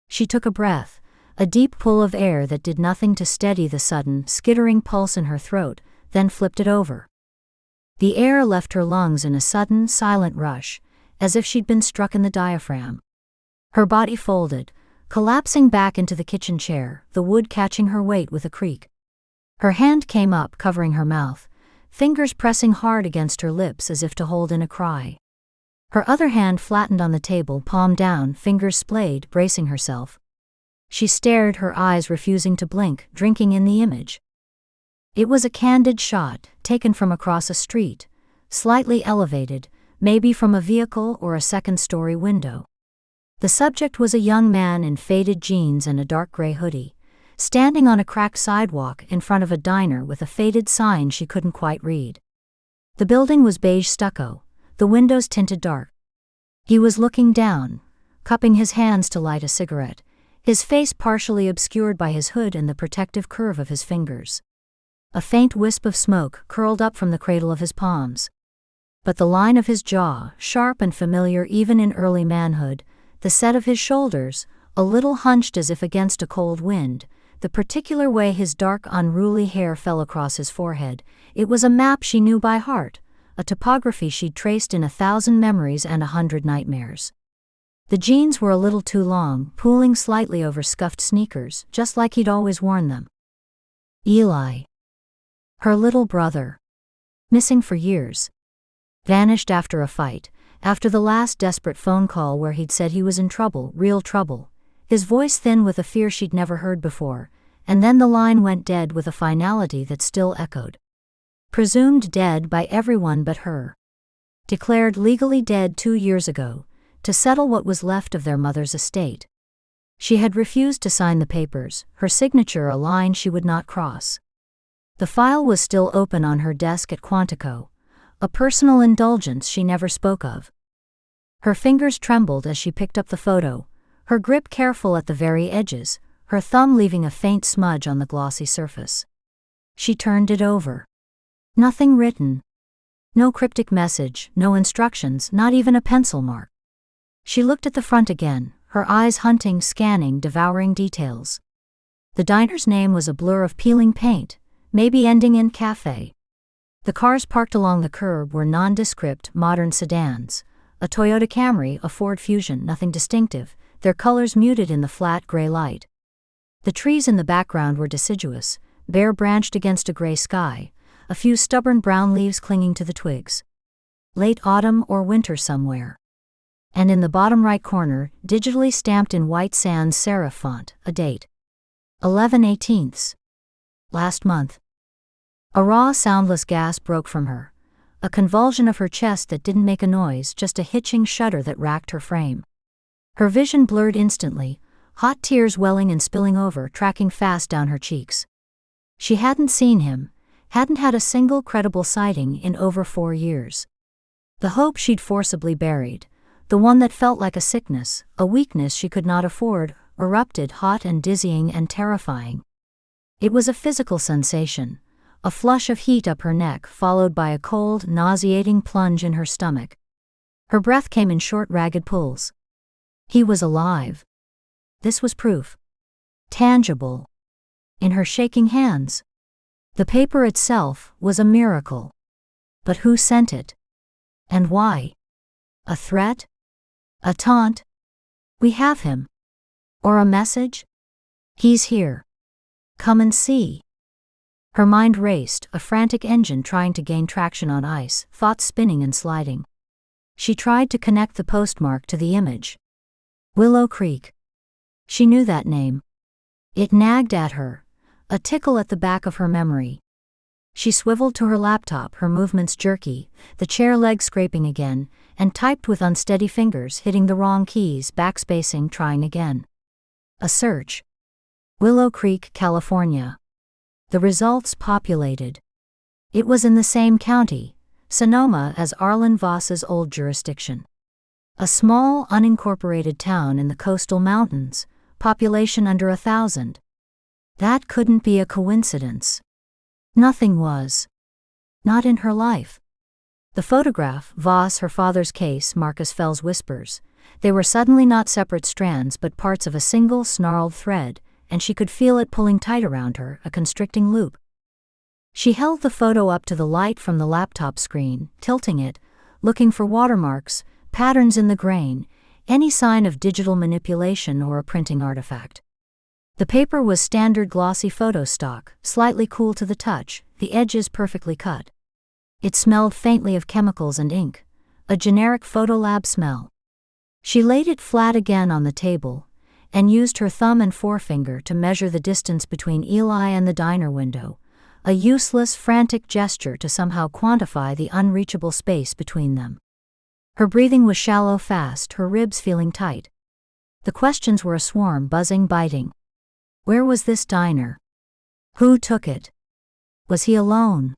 [SPEAKER 1] She took a breath, a deep pull of air that did nothing to steady the sudden, skittering pulse in her throat, then flipped it over. The air left her lungs in a sudden, silent rush, as if she'd been struck in the diaphragm. Her body folded, collapsing back into the kitchen chair, the wood catching her weight with a creak. Her hand came up, covering her mouth, fingers pressing hard against her lips as if to hold in a cry. Her other hand flattened on the table, palm down, fingers splayed, bracing herself. She stared, her eyes refusing to blink, drinking in the image. It was a candid shot, taken from across a street, slightly elevated, maybe from a vehicle or a second-story window. The subject was a young man in faded jeans and a dark gray hoodie, standing on a cracked sidewalk in front of a diner with a faded sign she couldn't quite read. The building was beige stucco, the windows tinted dark. He was looking down, cupping his hands to light a cigarette, his face partially obscured by his hood and the protective curve of his fingers. A faint wisp of smoke curled up from the cradle of his palms. But the line of his jaw, sharp and familiar even in early manhood, the set of his shoulders, a little hunched as if against a cold wind, the particular way his dark, unruly hair fell across his forehead, it was a map she knew by heart, a topography she'd traced in 1,000 memories and 100 nightmares. The jeans were a little too long, pooling slightly over scuffed sneakers, just like he'd always worn them. Eli. Her little brother. Missing for years. Vanished after a fight, after the last desperate phone call where he'd said he was in trouble, real trouble, his voice thin with a fear she'd never heard before, and then the line went dead with a finality that still echoed. Presumed dead by everyone but her. Declared legally dead 2 years ago, to settle what was left of their mother's estate. She had refused to sign the papers, her signature a line she would not cross. The file was still open on her desk at Quantico, a personal indulgence she never spoke of. Her fingers trembled as she picked up the photo, her grip careful at the very edges, her thumb leaving a faint smudge on the glossy surface. She turned it over. Nothing written. No cryptic message, no instructions, not even a pencil mark. She looked at the front again, her eyes hunting, scanning, devouring details. The diner's name was a blur of peeling paint, maybe ending in cafe. The cars parked along the curb were nondescript, modern sedans, a Toyota Camry, a Ford Fusion, nothing distinctive, their colors muted in the flat gray light. The trees in the background were deciduous, bare-branched against a gray sky, a few stubborn brown leaves clinging to the twigs. Late autumn or winter somewhere. And in the bottom right corner, digitally stamped in white sans serif font, a date. 11/18. Last month. A raw, soundless gasp broke from her. A convulsion of her chest that didn't make a noise, just a hitching shudder that racked her frame. Her vision blurred instantly, hot tears welling and spilling over, tracking fast down her cheeks. She hadn't seen him, hadn't had a single credible sighting in over 4 years. The hope she'd forcibly buried, the one that felt like a sickness, a weakness she could not afford, erupted hot and dizzying and terrifying. It was a physical sensation, a flush of heat up her neck followed by a cold, nauseating plunge in her stomach. Her breath came in short, ragged pulls. He was alive. This was proof. Tangible. In her shaking hands. The paper itself was a miracle. But who sent it? And why? A threat? A taunt? We have him. Or a message? He's here. Come and see. Her mind raced, a frantic engine trying to gain traction on ice, thoughts spinning and sliding. She tried to connect the postmark to the image. Willow Creek. She knew that name. It nagged at her, a tickle at the back of her memory. She swiveled to her laptop, her movements jerky, the chair leg scraping again, and typed with unsteady fingers, hitting the wrong keys, backspacing, trying again. A search. Willow Creek, California. The results populated. It was in the same county, Sonoma, as Arlen Voss's old jurisdiction. A small, unincorporated town in the coastal mountains, population under 1,000. That couldn't be a coincidence. Nothing was. Not in her life. The photograph, Voss, her father's case, Marcus Fell's whispers. They were suddenly not separate strands but parts of a single snarled thread, and she could feel it pulling tight around her, a constricting loop. She held the photo up to the light from the laptop screen, tilting it, looking for watermarks, patterns in the grain, any sign of digital manipulation or a printing artifact. The paper was standard glossy photo stock, slightly cool to the touch, the edges perfectly cut. It smelled faintly of chemicals and ink, a generic photolab smell. She laid it flat again on the table, and used her thumb and forefinger to measure the distance between Eli and the diner window, a useless, frantic gesture to somehow quantify the unreachable space between them. Her breathing was shallow, fast, her ribs feeling tight. The questions were a swarm, buzzing, biting. Where was this diner? Who took it? Was he alone?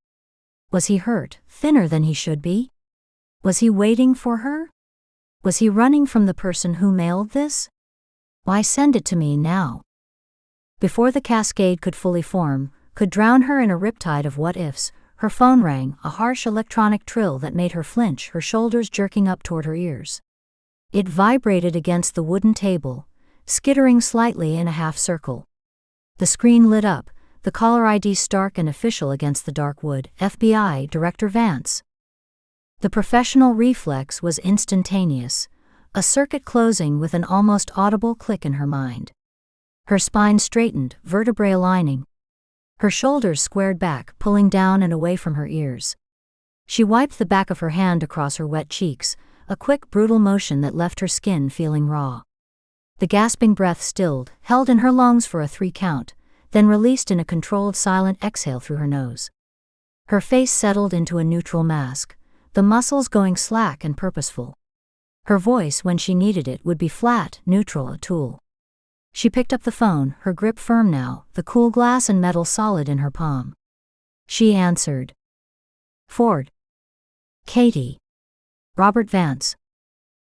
[SPEAKER 1] Was he hurt, thinner than he should be? Was he waiting for her? Was he running from the person who mailed this? Why send it to me now? Before the cascade could fully form, could drown her in a riptide of what-ifs, her phone rang, a harsh electronic trill that made her flinch, her shoulders jerking up toward her ears. It vibrated against the wooden table, skittering slightly in a half circle. The screen lit up, the caller ID stark and official against the dark wood, FBI, Director Vance. The professional reflex was instantaneous, a circuit closing with an almost audible click in her mind. Her spine straightened, vertebrae aligning. Her shoulders squared back, pulling down and away from her ears. She wiped the back of her hand across her wet cheeks, a quick, brutal motion that left her skin feeling raw. The gasping breath stilled, held in her lungs for a 3 count, then released in a controlled silent exhale through her nose. Her face settled into a neutral mask, the muscles going slack and purposeful. Her voice, when she needed it, would be flat, neutral, a tool. She picked up the phone, her grip firm now, the cool glass and metal solid in her palm. She answered. Ford. Katie. Robert Vance.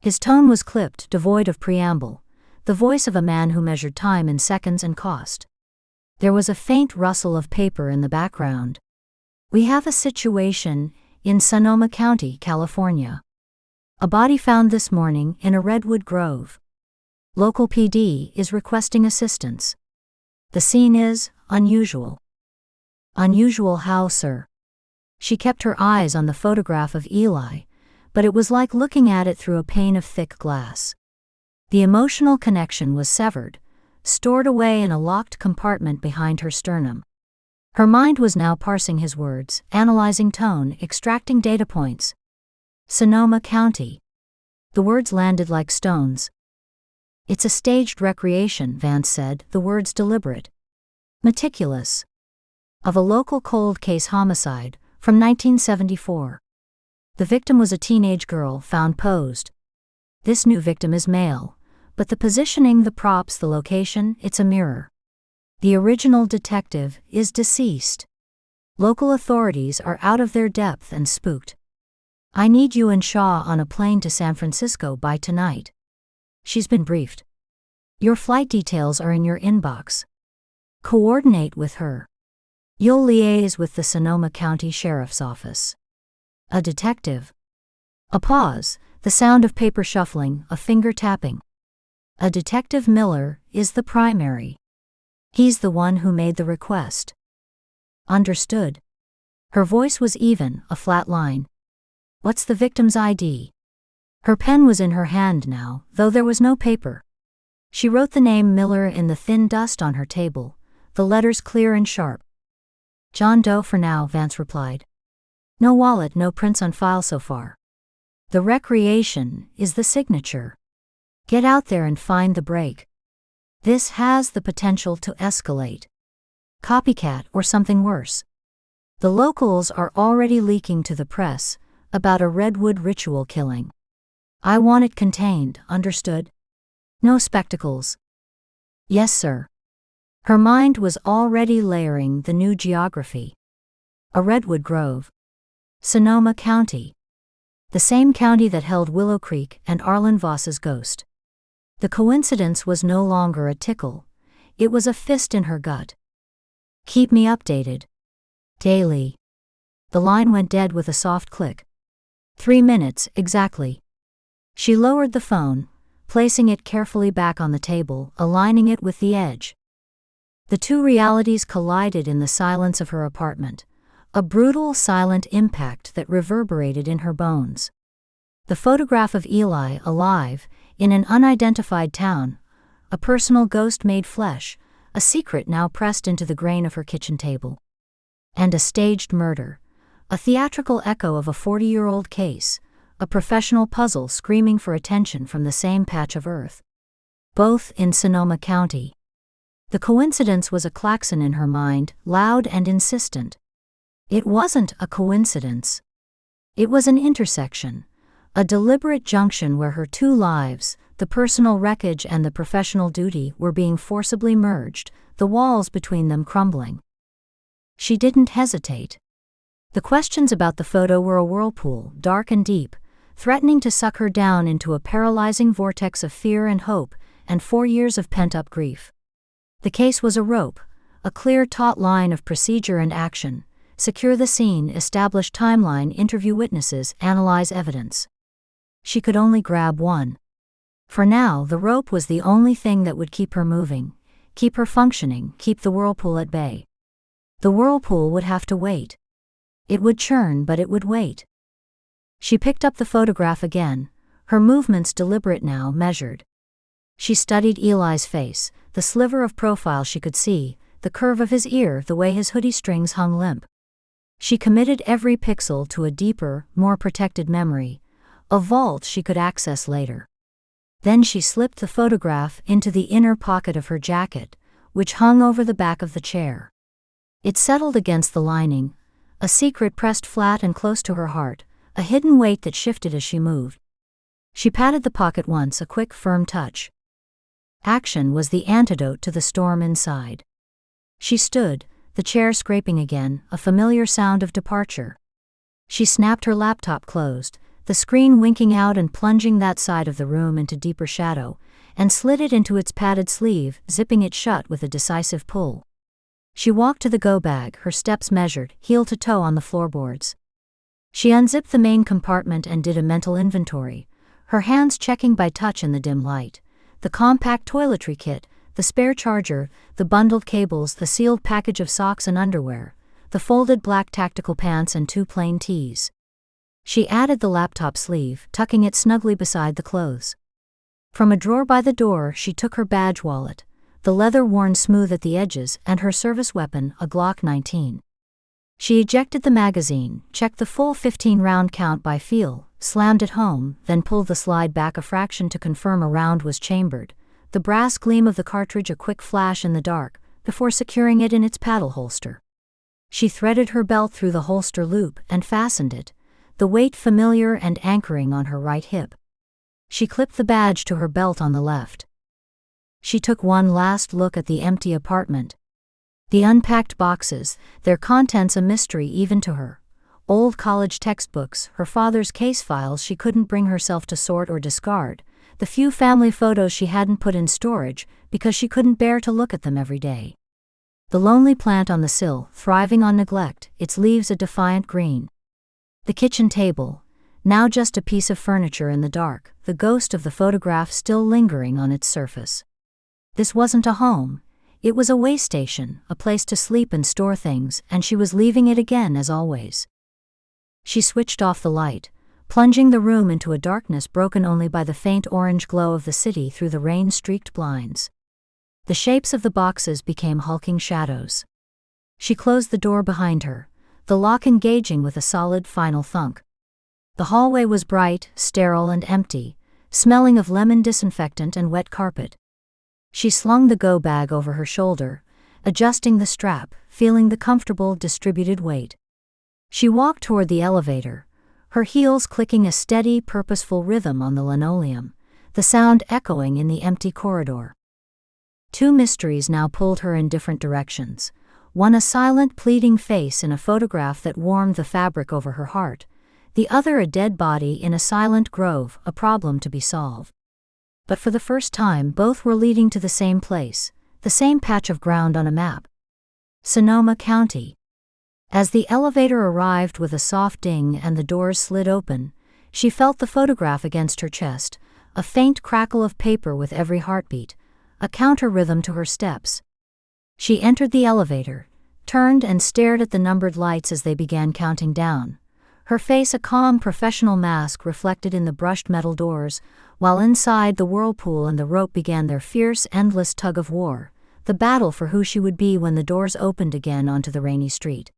[SPEAKER 1] His tone was clipped, devoid of preamble, the voice of a man who measured time in seconds and cost. There was a faint rustle of paper in the background. We have a situation in Sonoma County, California. A body found this morning in a redwood grove. Local PD is requesting assistance. The scene is unusual. Unusual how, sir? She kept her eyes on the photograph of Eli, but it was like looking at it through a pane of thick glass. The emotional connection was severed, stored away in a locked compartment behind her sternum. Her mind was now parsing his words, analyzing tone, extracting data points. Sonoma County. The words landed like stones. It's a staged recreation, Vance said, the words deliberate. Meticulous. Of a local cold case homicide, from 1974. The victim was a teenage girl, found posed. This new victim is male, but the positioning, the props, the location, it's a mirror. The original detective is deceased. Local authorities are out of their depth and spooked. I need you and Shaw on a plane to San Francisco by tonight. She's been briefed. Your flight details are in your inbox. Coordinate with her. You'll liaise with the Sonoma County Sheriff's Office. A detective. A pause, the sound of paper shuffling, a finger tapping. A Detective Miller is the primary. He's the one who made the request. Understood. Her voice was even, a flat line. What's the victim's ID? Her pen was in her hand now, though there was no paper. She wrote the name Miller in the thin dust on her table, the letters clear and sharp. John Doe for now, Vance replied. No wallet, no prints on file so far. The recreation is the signature. Get out there and find the break. This has the potential to escalate. Copycat or something worse. The locals are already leaking to the press about a redwood ritual killing. I want it contained, understood? No spectacles. Yes, sir. Her mind was already layering the new geography. A redwood grove. Sonoma County. The same county that held Willow Creek and Arlen Voss's ghost. The coincidence was no longer a tickle, it was a fist in her gut. Keep me updated. Daily. The line went dead with a soft click. 3 minutes, exactly. She lowered the phone, placing it carefully back on the table, aligning it with the edge. The two realities collided in the silence of her apartment, a brutal, silent impact that reverberated in her bones. The photograph of Eli, alive, in an unidentified town, a personal ghost made flesh, a secret now pressed into the grain of her kitchen table. And a staged murder, a theatrical echo of a 40-year-old case, a professional puzzle screaming for attention from the same patch of earth. Both in Sonoma County. The coincidence was a klaxon in her mind, loud and insistent. It wasn't a coincidence. It was an intersection, a deliberate junction where her two lives, the personal wreckage and the professional duty, were being forcibly merged, the walls between them crumbling. She didn't hesitate. The questions about the photo were a whirlpool, dark and deep, threatening to suck her down into a paralyzing vortex of fear and hope, and 4 years of pent-up grief. The case was a rope, a clear taut line of procedure and action: secure the scene, establish timeline, interview witnesses, analyze evidence. She could only grab one. For now, the rope was the only thing that would keep her moving, keep her functioning, keep the whirlpool at bay. The whirlpool would have to wait. It would churn, but it would wait. She picked up the photograph again, her movements deliberate now, measured. She studied Eli's face, the sliver of profile she could see, the curve of his ear, the way his hoodie strings hung limp. She committed every pixel to a deeper, more protected memory, a vault she could access later. Then she slipped the photograph into the inner pocket of her jacket, which hung over the back of the chair. It settled against the lining, a secret pressed flat and close to her heart, a hidden weight that shifted as she moved. She patted the pocket once, a quick, firm touch. Action was the antidote to the storm inside. She stood, the chair scraping again, a familiar sound of departure. She snapped her laptop closed, the screen winking out and plunging that side of the room into deeper shadow, and slid it into its padded sleeve, zipping it shut with a decisive pull. She walked to the go bag, her steps measured, heel to toe on the floorboards. She unzipped the main compartment and did a mental inventory, her hands checking by touch in the dim light. The compact toiletry kit, the spare charger, the bundled cables, the sealed package of socks and underwear, the folded black tactical pants and 2 plain tees. She added the laptop sleeve, tucking it snugly beside the clothes. From a drawer by the door she took her badge wallet, the leather worn smooth at the edges, and her service weapon, a Glock 19. She ejected the magazine, checked the full 15-round count by feel, slammed it home, then pulled the slide back a fraction to confirm a round was chambered, the brass gleam of the cartridge a quick flash in the dark, before securing it in its paddle holster. She threaded her belt through the holster loop and fastened it, the weight familiar and anchoring on her right hip. She clipped the badge to her belt on the left. She took one last look at the empty apartment. The unpacked boxes, their contents a mystery even to her. Old college textbooks, her father's case files she couldn't bring herself to sort or discard, the few family photos she hadn't put in storage because she couldn't bear to look at them every day. The lonely plant on the sill, thriving on neglect, its leaves a defiant green. The kitchen table, now just a piece of furniture in the dark, the ghost of the photograph still lingering on its surface. This wasn't a home. It was a way station, a place to sleep and store things, and she was leaving it again as always. She switched off the light, plunging the room into a darkness broken only by the faint orange glow of the city through the rain-streaked blinds. The shapes of the boxes became hulking shadows. She closed the door behind her, the lock engaging with a solid final thunk. The hallway was bright, sterile and empty, smelling of lemon disinfectant and wet carpet. She slung the go bag over her shoulder, adjusting the strap, feeling the comfortable, distributed weight. She walked toward the elevator, her heels clicking a steady, purposeful rhythm on the linoleum, the sound echoing in the empty corridor. 2 mysteries now pulled her in different directions, one a silent, pleading face in a photograph that warmed the fabric over her heart, the other a dead body in a silent grove, a problem to be solved. But for the first time both were leading to the same place, the same patch of ground on a map. Sonoma County. As the elevator arrived with a soft ding and the doors slid open, she felt the photograph against her chest, a faint crackle of paper with every heartbeat, a counter-rhythm to her steps. She entered the elevator, turned and stared at the numbered lights as they began counting down, her face a calm professional mask reflected in the brushed metal doors, while inside the whirlpool and the rope began their fierce, endless tug of war, the battle for who she would be when the doors opened again onto the rainy street.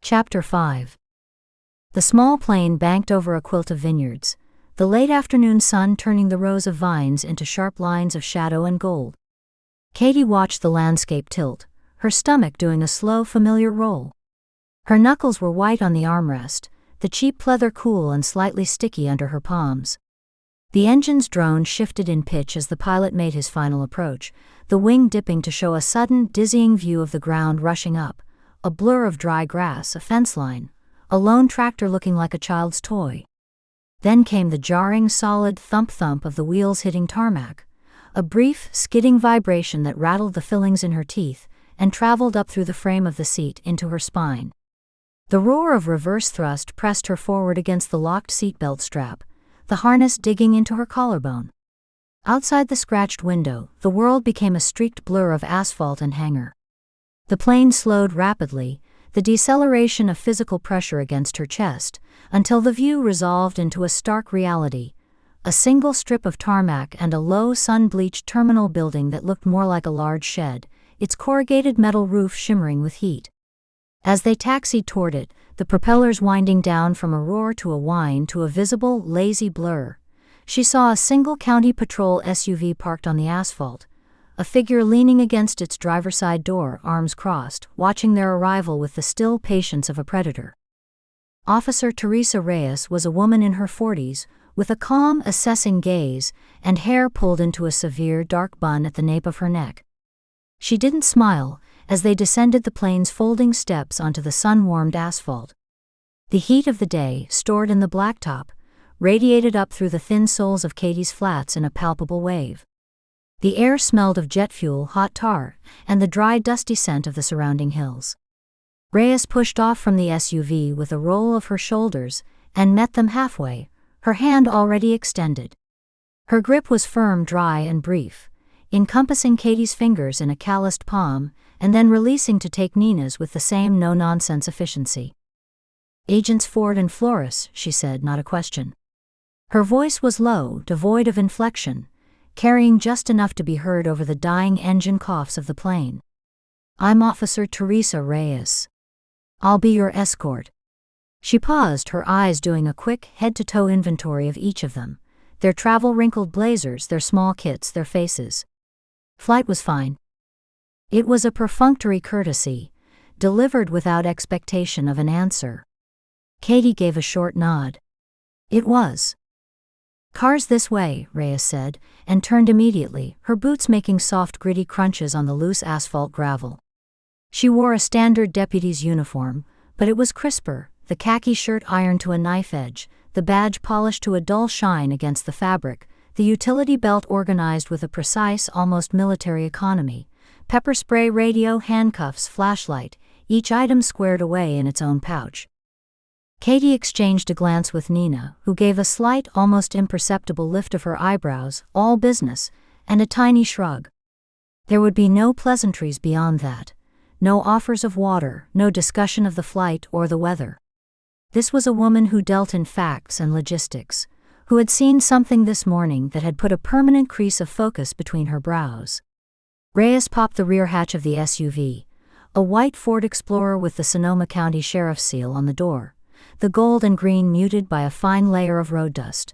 [SPEAKER 1] Chapter 5. The small plane banked over a quilt of vineyards, the late afternoon sun turning the rows of vines into sharp lines of shadow and gold. Katie watched the landscape tilt, her stomach doing a slow, familiar roll. Her knuckles were white on the armrest, the cheap pleather cool and slightly sticky under her palms. The engine's drone shifted in pitch as the pilot made his final approach, the wing dipping to show a sudden, dizzying view of the ground rushing up, a blur of dry grass, a fence line, a lone tractor looking like a child's toy. Then came the jarring, solid thump-thump of the wheels hitting tarmac, a brief, skidding vibration that rattled the fillings in her teeth and traveled up through the frame of the seat into her spine. The roar of reverse thrust pressed her forward against the locked seatbelt strap, the harness digging into her collarbone. Outside the scratched window, the world became a streaked blur of asphalt and hangar. The plane slowed rapidly, the deceleration of physical pressure against her chest, until the view resolved into a stark reality, a single strip of tarmac and a low sun-bleached terminal building that looked more like a large shed, its corrugated metal roof shimmering with heat. As they taxied toward it, the propellers winding down from a roar to a whine to a visible, lazy blur, she saw a single county patrol SUV parked on the asphalt, a figure leaning against its driver's side door, arms crossed, watching their arrival with the still patience of a predator. Officer Teresa Reyes was a woman in her 40s, with a calm, assessing gaze and hair pulled into a severe dark bun at the nape of her neck. She didn't smile as they descended the plane's folding steps onto the sun-warmed asphalt. The heat of the day, stored in the blacktop, radiated up through the thin soles of Katie's flats in a palpable wave. The air smelled of jet fuel, hot tar, and the dry, dusty scent of the surrounding hills. Reyes pushed off from the SUV with a roll of her shoulders and met them halfway, her hand already extended. Her grip was firm, dry, and brief, encompassing Katie's fingers in a calloused palm and then releasing to take Nina's with the same no-nonsense efficiency. "Agents Ford and Flores," she said, not a question. Her voice was low, devoid of inflection, carrying just enough to be heard over the dying engine coughs of the plane. "I'm Officer Teresa Reyes. I'll be your escort." She paused, her eyes doing a quick head-to-toe inventory of each of them, their travel-wrinkled blazers, their small kits, their faces. Flight was fine. It was a perfunctory courtesy, delivered without expectation of an answer. Katie gave a short nod. It was. "Cars this way," Reyes said, and turned immediately, her boots making soft, gritty crunches on the loose asphalt gravel. She wore a standard deputy's uniform, but it was crisper, the khaki shirt ironed to a knife edge, the badge polished to a dull shine against the fabric, the utility belt organized with a precise, almost military economy, pepper spray, radio, handcuffs, flashlight, each item squared away in its own pouch. Katie exchanged a glance with Nina, who gave a slight, almost imperceptible lift of her eyebrows, all business, and a tiny shrug. There would be no pleasantries beyond that, no offers of water, no discussion of the flight or the weather. This was a woman who dealt in facts and logistics, who had seen something this morning that had put a permanent crease of focus between her brows. Reyes popped the rear hatch of the SUV, a white Ford Explorer with the Sonoma County Sheriff's seal on the door, the gold and green muted by a fine layer of road dust.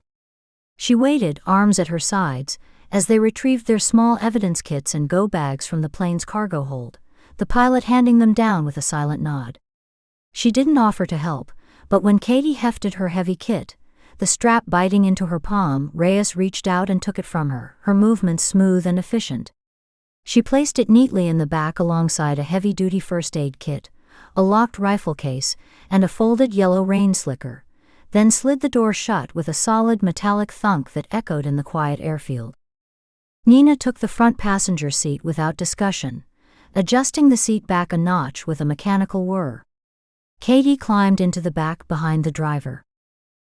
[SPEAKER 1] She waited, arms at her sides, as they retrieved their small evidence kits and go bags from the plane's cargo hold, the pilot handing them down with a silent nod. She didn't offer to help, but when Katie hefted her heavy kit, the strap biting into her palm, Reyes reached out and took it from her, her movements smooth and efficient. She placed it neatly in the back alongside a heavy-duty first aid kit, a locked rifle case, and a folded yellow rain slicker, then slid the door shut with a solid metallic thunk that echoed in the quiet airfield. Nina took the front passenger seat without discussion, adjusting the seat back a notch with a mechanical whir. Katie climbed into the back behind the driver.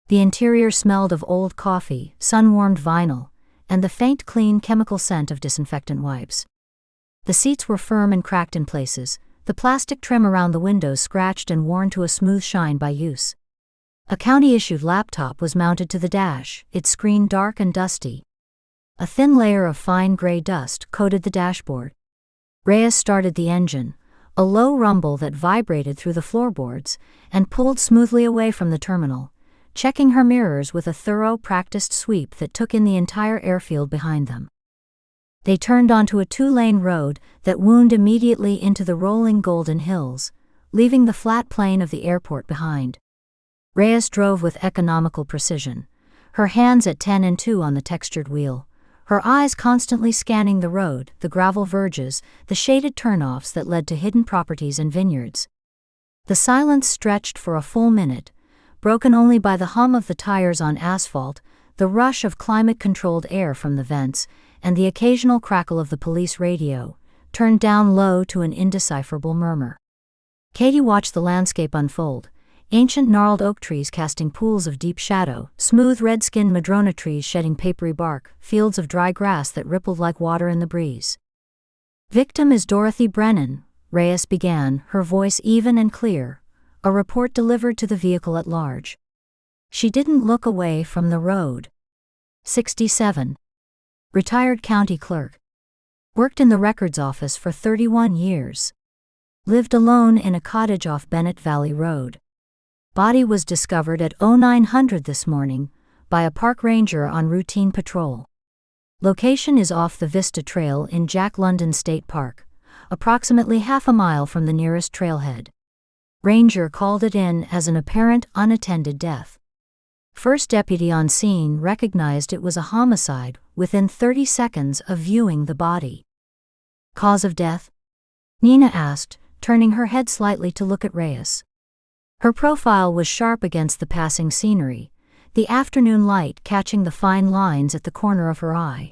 [SPEAKER 1] The interior smelled of old coffee, sun-warmed vinyl, and the faint, clean chemical scent of disinfectant wipes. The seats were firm and cracked in places, the plastic trim around the windows scratched and worn to a smooth shine by use. A county-issued laptop was mounted to the dash, its screen dark and dusty. A thin layer of fine gray dust coated the dashboard. Reyes started the engine, a low rumble that vibrated through the floorboards, and pulled smoothly away from the terminal, checking her mirrors with a thorough, practiced sweep that took in the entire airfield behind them. They turned onto a 2-lane road that wound immediately into the rolling Golden Hills, leaving the flat plain of the airport behind. Reyes drove with economical precision, her hands at 10 and 2 on the textured wheel, her eyes constantly scanning the road, the gravel verges, the shaded turnoffs that led to hidden properties and vineyards. The silence stretched for a full minute, broken only by the hum of the tires on asphalt, the rush of climate-controlled air from the vents, and the occasional crackle of the police radio, turned down low to an indecipherable murmur. Katie watched the landscape unfold, ancient gnarled oak trees casting pools of deep shadow, smooth red-skinned madrona trees shedding papery bark, fields of dry grass that rippled like water in the breeze. "Victim is Dorothy Brennan," Reyes began, her voice even and clear, a report delivered to the vehicle at large. She didn't look away from the road. 67. Retired county clerk. Worked in the records office for 31 years. Lived alone in a cottage off Bennett Valley Road. Body was discovered at 0900 this morning by a park ranger on routine patrol. Location is off the Vista Trail in Jack London State Park, approximately half a mile from the nearest trailhead. Ranger called it in as an apparent unattended death. First deputy on scene recognized it was a homicide within 30 seconds of viewing the body. Cause of death? Nina asked, turning her head slightly to look at Reyes. Her profile was sharp against the passing scenery, the afternoon light catching the fine lines at the corner of her eye.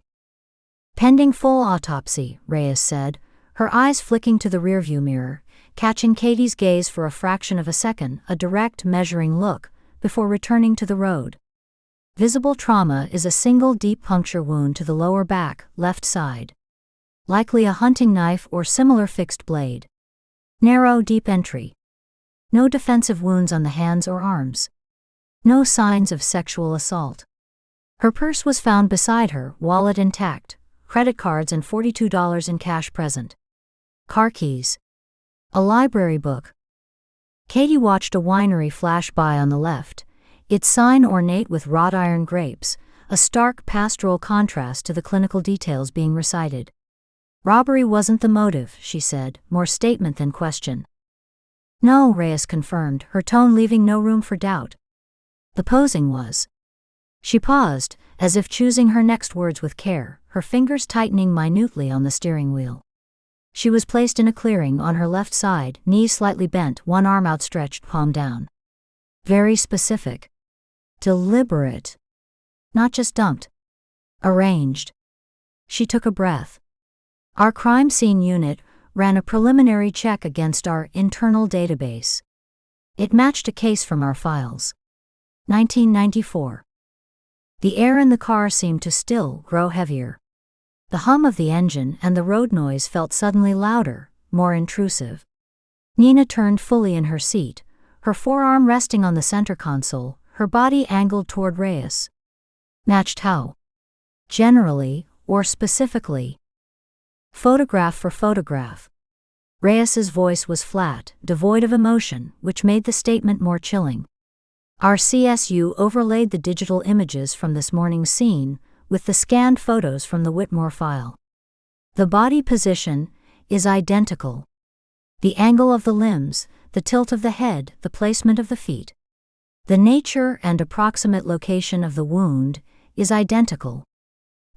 [SPEAKER 1] Pending full autopsy, Reyes said, her eyes flicking to the rearview mirror, catching Katie's gaze for a fraction of a second, a direct, measuring look, before returning to the road. Visible trauma is a single deep puncture wound to the lower back, left side. Likely a hunting knife or similar fixed blade. Narrow, deep entry. No defensive wounds on the hands or arms. No signs of sexual assault. Her purse was found beside her, wallet intact, credit cards and $42 in cash present. Car keys. A library book. Katie watched a winery flash by on the left, its sign ornate with wrought iron grapes, a stark pastoral contrast to the clinical details being recited. Robbery wasn't the motive, she said, more statement than question. No, Reyes confirmed, her tone leaving no room for doubt. The posing was. She paused, as if choosing her next words with care, her fingers tightening minutely on the steering wheel. She was placed in a clearing on her left side, knees slightly bent, one arm outstretched, palm down. Very specific. Deliberate. Not just dumped. Arranged. She took a breath. Our crime scene unit ran a preliminary check against our internal database. It matched a case from our files. 1994. The air in the car seemed to still grow heavier. The hum of the engine and the road noise felt suddenly louder, more intrusive. Nina turned fully in her seat, her forearm resting on the center console, her body angled toward Reyes. Matched how? Generally, or specifically? Photograph for photograph. Reyes's voice was flat, devoid of emotion, which made the statement more chilling. Our CSU overlaid the digital images from this morning's scene with the scanned photos from the Whitmore file. The body position is identical. The angle of the limbs, the tilt of the head, the placement of the feet. The nature and approximate location of the wound is identical.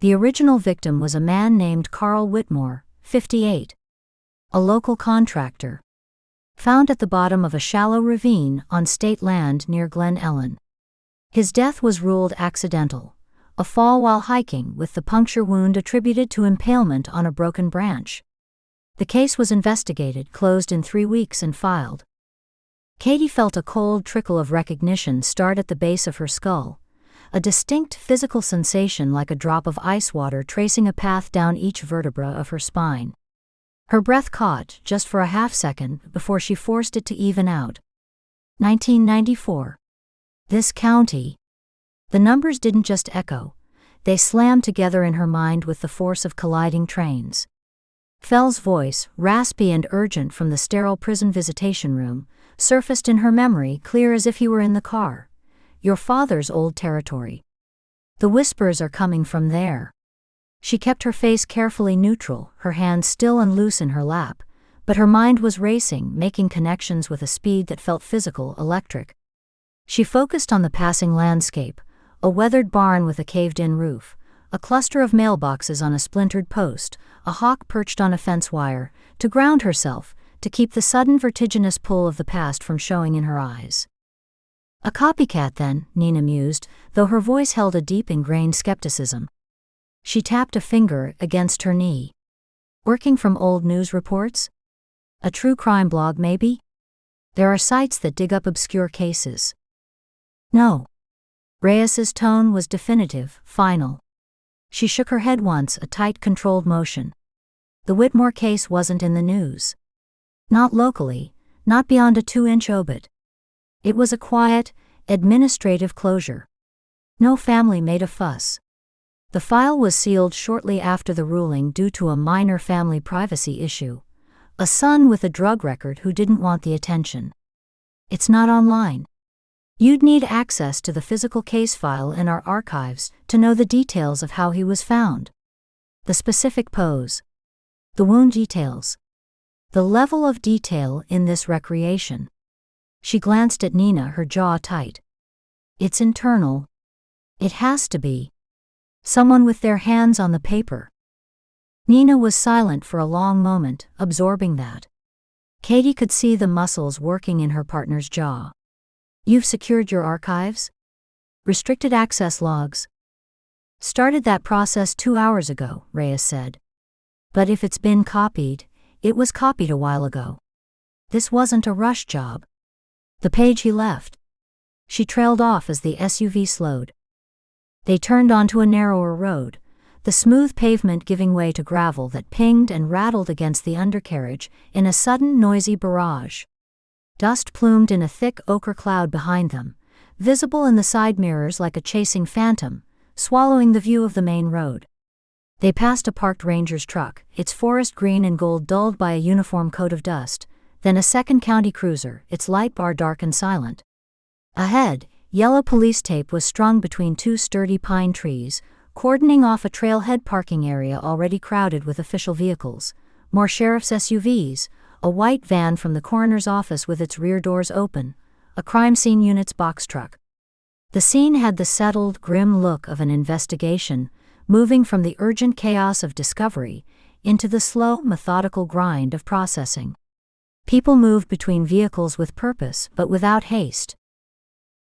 [SPEAKER 1] The original victim was a man named Carl Whitmore, 58. A local contractor. Found at the bottom of a shallow ravine on state land near Glen Ellen. His death was ruled accidental, a fall while hiking with the puncture wound attributed to impalement on a broken branch. The case was investigated, closed in 3 weeks and filed. Katie felt a cold trickle of recognition start at the base of her skull, a distinct physical sensation like a drop of ice water tracing a path down each vertebra of her spine. Her breath caught just for a half second before she forced it to even out. 1994. This county. The numbers didn't just echo, they slammed together in her mind with the force of colliding trains. Fell's voice, raspy and urgent from the sterile prison visitation room, surfaced in her memory clear as if he were in the car. Your father's old territory. The whispers are coming from there. She kept her face carefully neutral, her hands still and loose in her lap, but her mind was racing, making connections with a speed that felt physical, electric. She focused on the passing landscape, a weathered barn with a caved-in roof, a cluster of mailboxes on a splintered post, a hawk perched on a fence wire, to ground herself, to keep the sudden vertiginous pull of the past from showing in her eyes. A copycat then, Nina mused, though her voice held a deep ingrained skepticism. She tapped a finger against her knee. Working from old news reports? A true crime blog, maybe? There are sites that dig up obscure cases. No. Reyes's tone was definitive, final. She shook her head once, a tight, controlled motion. The Whitmore case wasn't in the news. Not locally, not beyond a 2-inch obit. It was a quiet, administrative closure. No family made a fuss. The file was sealed shortly after the ruling due to a minor family privacy issue. A son with a drug record who didn't want the attention. It's not online. You'd need access to the physical case file in our archives to know the details of how he was found. The specific pose. The wound details. The level of detail in this recreation. She glanced at Nina, her jaw tight. It's internal. It has to be. Someone with their hands on the paper. Nina was silent for a long moment, absorbing that. Katie could see the muscles working in her partner's jaw. You've secured your archives? Restricted access logs. Started that process 2 hours ago, Reyes said. But if it's been copied, it was copied a while ago. This wasn't a rush job. The page he left. She trailed off as the SUV slowed. They turned onto a narrower road, the smooth pavement giving way to gravel that pinged and rattled against the undercarriage in a sudden noisy barrage. Dust plumed in a thick ochre cloud behind them, visible in the side mirrors like a chasing phantom, swallowing the view of the main road. They passed a parked ranger's truck, its forest green and gold dulled by a uniform coat of dust, then a second county cruiser, its light bar dark and silent. Ahead, yellow police tape was strung between two sturdy pine trees, cordoning off a trailhead parking area already crowded with official vehicles, more sheriff's SUVs, a white van from the coroner's office with its rear doors open, a crime scene unit's box truck. The scene had the settled, grim look of an investigation, moving from the urgent chaos of discovery into the slow, methodical grind of processing. People moved between vehicles with purpose but without haste.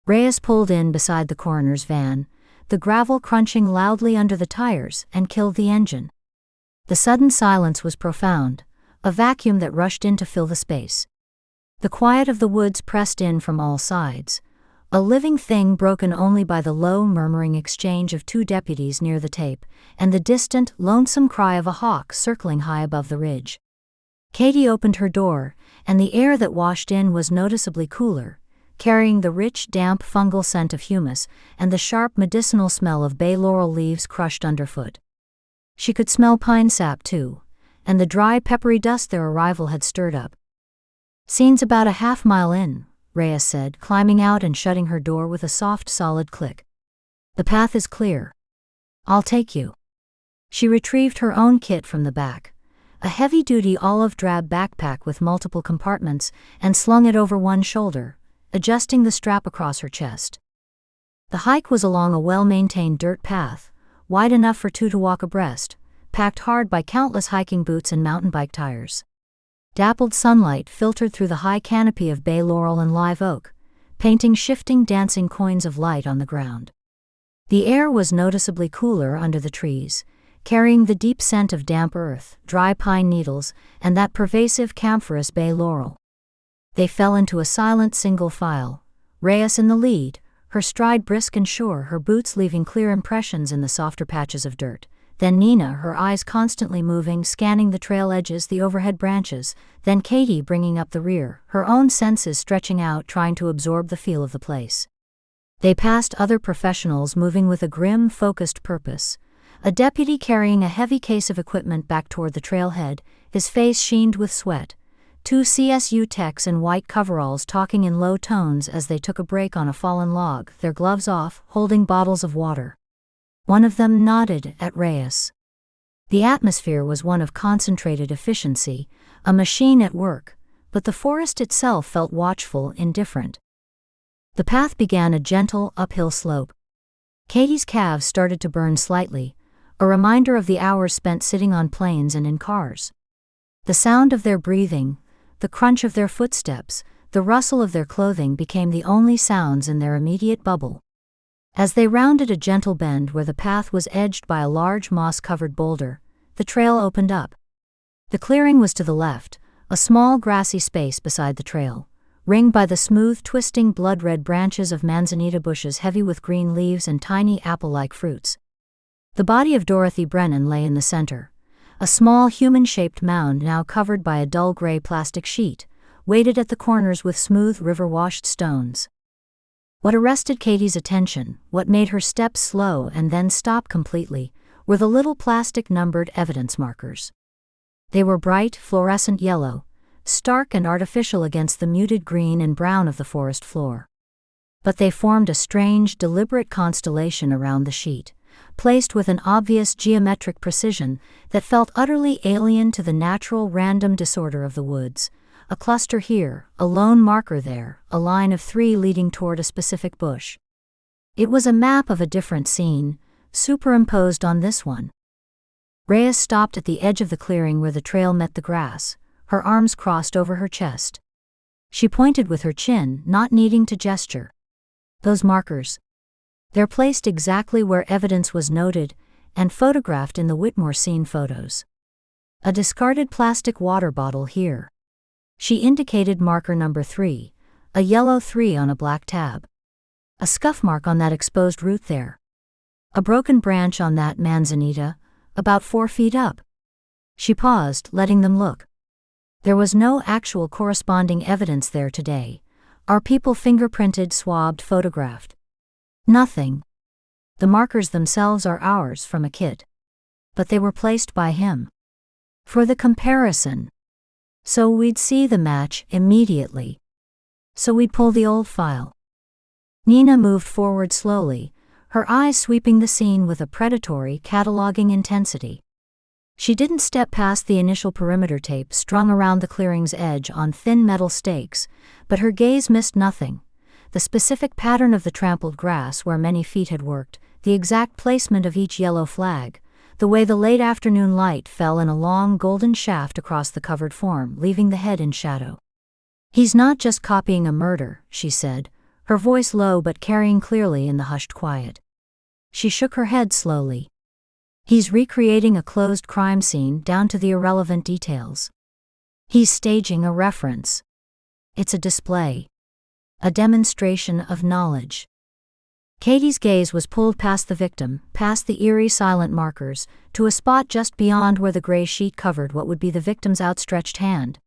[SPEAKER 1] Reyes pulled in beside the coroner's van, the gravel crunching loudly under the tires, and killed the engine. The sudden silence was profound, a vacuum that rushed in to fill the space. The quiet of the woods pressed in from all sides, a living thing broken only by the low murmuring exchange of two deputies near the tape, and the distant, lonesome cry of a hawk circling high above the ridge. Katie opened her door, and the air that washed in was noticeably cooler, carrying the rich, damp fungal scent of humus and the sharp medicinal smell of bay laurel leaves crushed underfoot. She could smell pine sap too, and the dry, peppery dust their arrival had stirred up. "Scene's about a half-mile in," Reyes said, climbing out and shutting her door with a soft, solid click. "The path is clear. I'll take you." She retrieved her own kit from the back, a heavy-duty olive-drab backpack with multiple compartments, and slung it over one shoulder, adjusting the strap across her chest. The hike was along a well-maintained dirt path, wide enough for two to walk abreast, packed hard by countless hiking boots and mountain bike tires. Dappled sunlight filtered through the high canopy of bay laurel and live oak, painting shifting, dancing coins of light on the ground. The air was noticeably cooler under the trees, carrying the deep scent of damp earth, dry pine needles, and that pervasive camphorous bay laurel. They fell into a silent single file, Reyes in the lead, her stride brisk and sure, her boots leaving clear impressions in the softer patches of dirt. Then Nina, her eyes constantly moving, scanning the trail edges, the overhead branches. Then Katie bringing up the rear, her own senses stretching out, trying to absorb the feel of the place. They passed other professionals moving with a grim, focused purpose. A deputy carrying a heavy case of equipment back toward the trailhead, his face sheened with sweat. Two CSU techs in white coveralls talking in low tones as they took a break on a fallen log, their gloves off, holding bottles of water. One of them nodded at Reyes. The atmosphere was one of concentrated efficiency, a machine at work, but the forest itself felt watchful, indifferent. The path began a gentle, uphill slope. Katie's calves started to burn slightly, a reminder of the hours spent sitting on planes and in cars. The sound of their breathing, the crunch of their footsteps, the rustle of their clothing became the only sounds in their immediate bubble. As they rounded a gentle bend where the path was edged by a large moss-covered boulder, the trail opened up. The clearing was to the left, a small grassy space beside the trail, ringed by the smooth, twisting, blood-red branches of manzanita bushes heavy with green leaves and tiny apple-like fruits. The body of Dorothy Brennan lay in the center, a small human-shaped mound now covered by a dull gray plastic sheet, weighted at the corners with smooth river-washed stones. What arrested Katie's attention, what made her step slow and then stop completely, were the little plastic numbered evidence markers. They were bright, fluorescent yellow, stark and artificial against the muted green and brown of the forest floor. But they formed a strange, deliberate constellation around the sheet, placed with an obvious geometric precision that felt utterly alien to the natural random disorder of the woods. A cluster here, a lone marker there, a line of 3 leading toward a specific bush. It was a map of a different scene, superimposed on this one. Reyes stopped at the edge of the clearing where the trail met the grass, her arms crossed over her chest. She pointed with her chin, not needing to gesture. Those markers. They're placed exactly where evidence was noted and photographed in the Whitmore scene photos. A discarded plastic water bottle here. She indicated marker number 3, a yellow 3 on a black tab. A scuff mark on that exposed root there. A broken branch on that manzanita, about 4 feet up. She paused, letting them look. There was no actual corresponding evidence there today. Are people fingerprinted, swabbed, photographed? Nothing. The markers themselves are ours from a kit. But they were placed by him. For the comparison. So we'd see the match immediately. So we'd pull the old file. Nina moved forward slowly, her eyes sweeping the scene with a predatory, cataloging intensity. She didn't step past the initial perimeter tape strung around the clearing's edge on thin metal stakes, but her gaze missed nothing. The specific pattern of the trampled grass where many feet had worked, the exact placement of each yellow flag, the way the late afternoon light fell in a long golden shaft across the covered form, leaving the head in shadow. He's not just copying a murder, she said, her voice low but carrying clearly in the hushed quiet. She shook her head slowly. He's recreating a closed crime scene down to the irrelevant details. He's staging a reference. It's a display. A demonstration of knowledge. Katie's gaze was pulled past the victim, past the eerie silent markers, to a spot just beyond where the gray sheet covered what would be the victim's outstretched hand.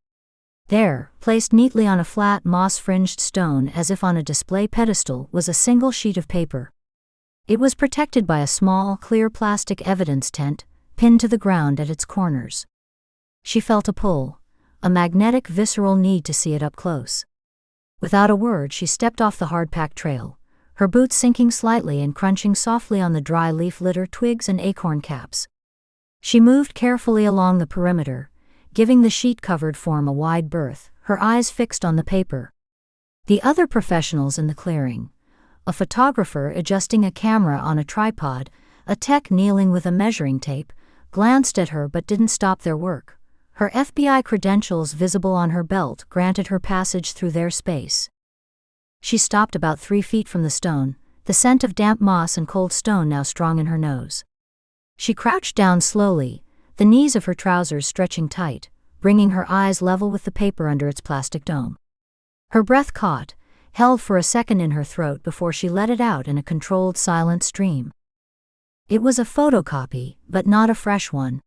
[SPEAKER 1] There, placed neatly on a flat moss-fringed stone as if on a display pedestal, was a single sheet of paper. It was protected by a small, clear plastic evidence tent, pinned to the ground at its corners. She felt a pull, a magnetic, visceral need to see it up close. Without a word, she stepped off the hard-packed trail, her boots sinking slightly and crunching softly on the dry leaf litter, twigs and acorn caps. She moved carefully along the perimeter, giving the sheet-covered form a wide berth, her eyes fixed on the paper. The other professionals in the clearing, a photographer adjusting a camera on a tripod, a tech kneeling with a measuring tape, glanced at her but didn't stop their work. Her FBI credentials visible on her belt granted her passage through their space. She stopped about 3 feet from the stone, the scent of damp moss and cold stone now strong in her nose. She crouched down slowly, the knees of her trousers stretching tight, bringing her eyes level with the paper under its plastic dome. Her breath caught, held for a second in her throat before she let it out in a controlled silent stream. It was a photocopy, but not a fresh one.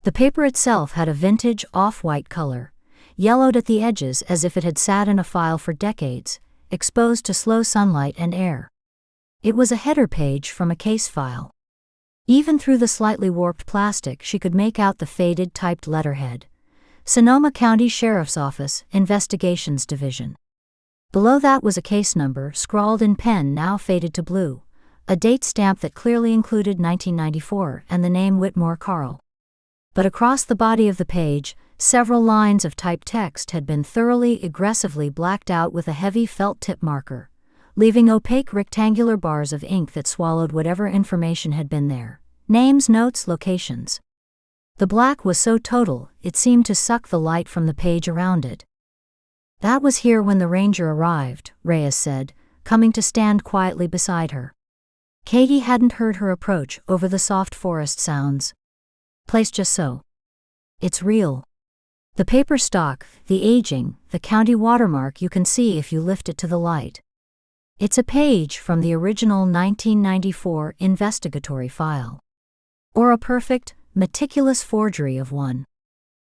[SPEAKER 1] The paper itself had a vintage off-white color, yellowed at the edges as if it had sat in a file for decades, exposed to slow sunlight and air. It was a header page from a case file. Even through the slightly warped plastic she could make out the faded typed letterhead. Sonoma County Sheriff's Office, Investigations Division. Below that was a case number scrawled in pen now faded to blue, a date stamp that clearly included 1994 and the name Whitmore Carl. But across the body of the page, several lines of typed text had been thoroughly, aggressively blacked out with a heavy felt tip marker, leaving opaque rectangular bars of ink that swallowed whatever information had been there. Names, notes, locations. The black was so total, it seemed to suck the light from the page around it. That was here when the ranger arrived, Reyes said, coming to stand quietly beside her. Katie hadn't heard her approach over the soft forest sounds. Placed just so. It's real. The paper stock, the aging, the county watermark you can see if you lift it to the light. It's a page from the original 1994 investigatory file. Or a perfect, meticulous forgery of one.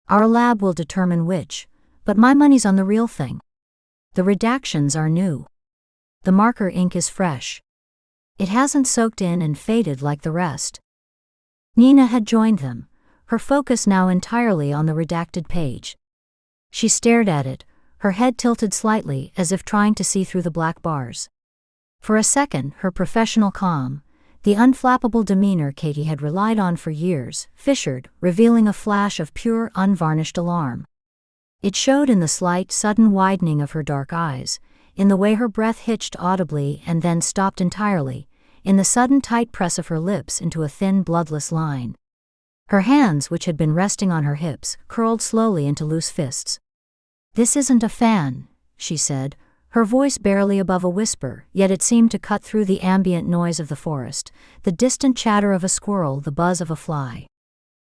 [SPEAKER 1] Our lab will determine which, but my money's on the real thing. The redactions are new. The marker ink is fresh. It hasn't soaked in and faded like the rest. Nina had joined them, her focus now entirely on the redacted page. She stared at it, her head tilted slightly as if trying to see through the black bars. For a second, her professional calm, The unflappable demeanor Katie had relied on for years, fissured, revealing a flash of pure, unvarnished alarm. It showed in the slight, sudden widening of her dark eyes, in the way her breath hitched audibly and then stopped entirely, in the sudden tight press of her lips into a thin, bloodless line. Her hands, which had been resting on her hips, curled slowly into loose fists. "This isn't a fan," she said, her voice barely above a whisper, yet it seemed to cut through the ambient noise of the forest, the distant chatter of a squirrel, the buzz of a fly.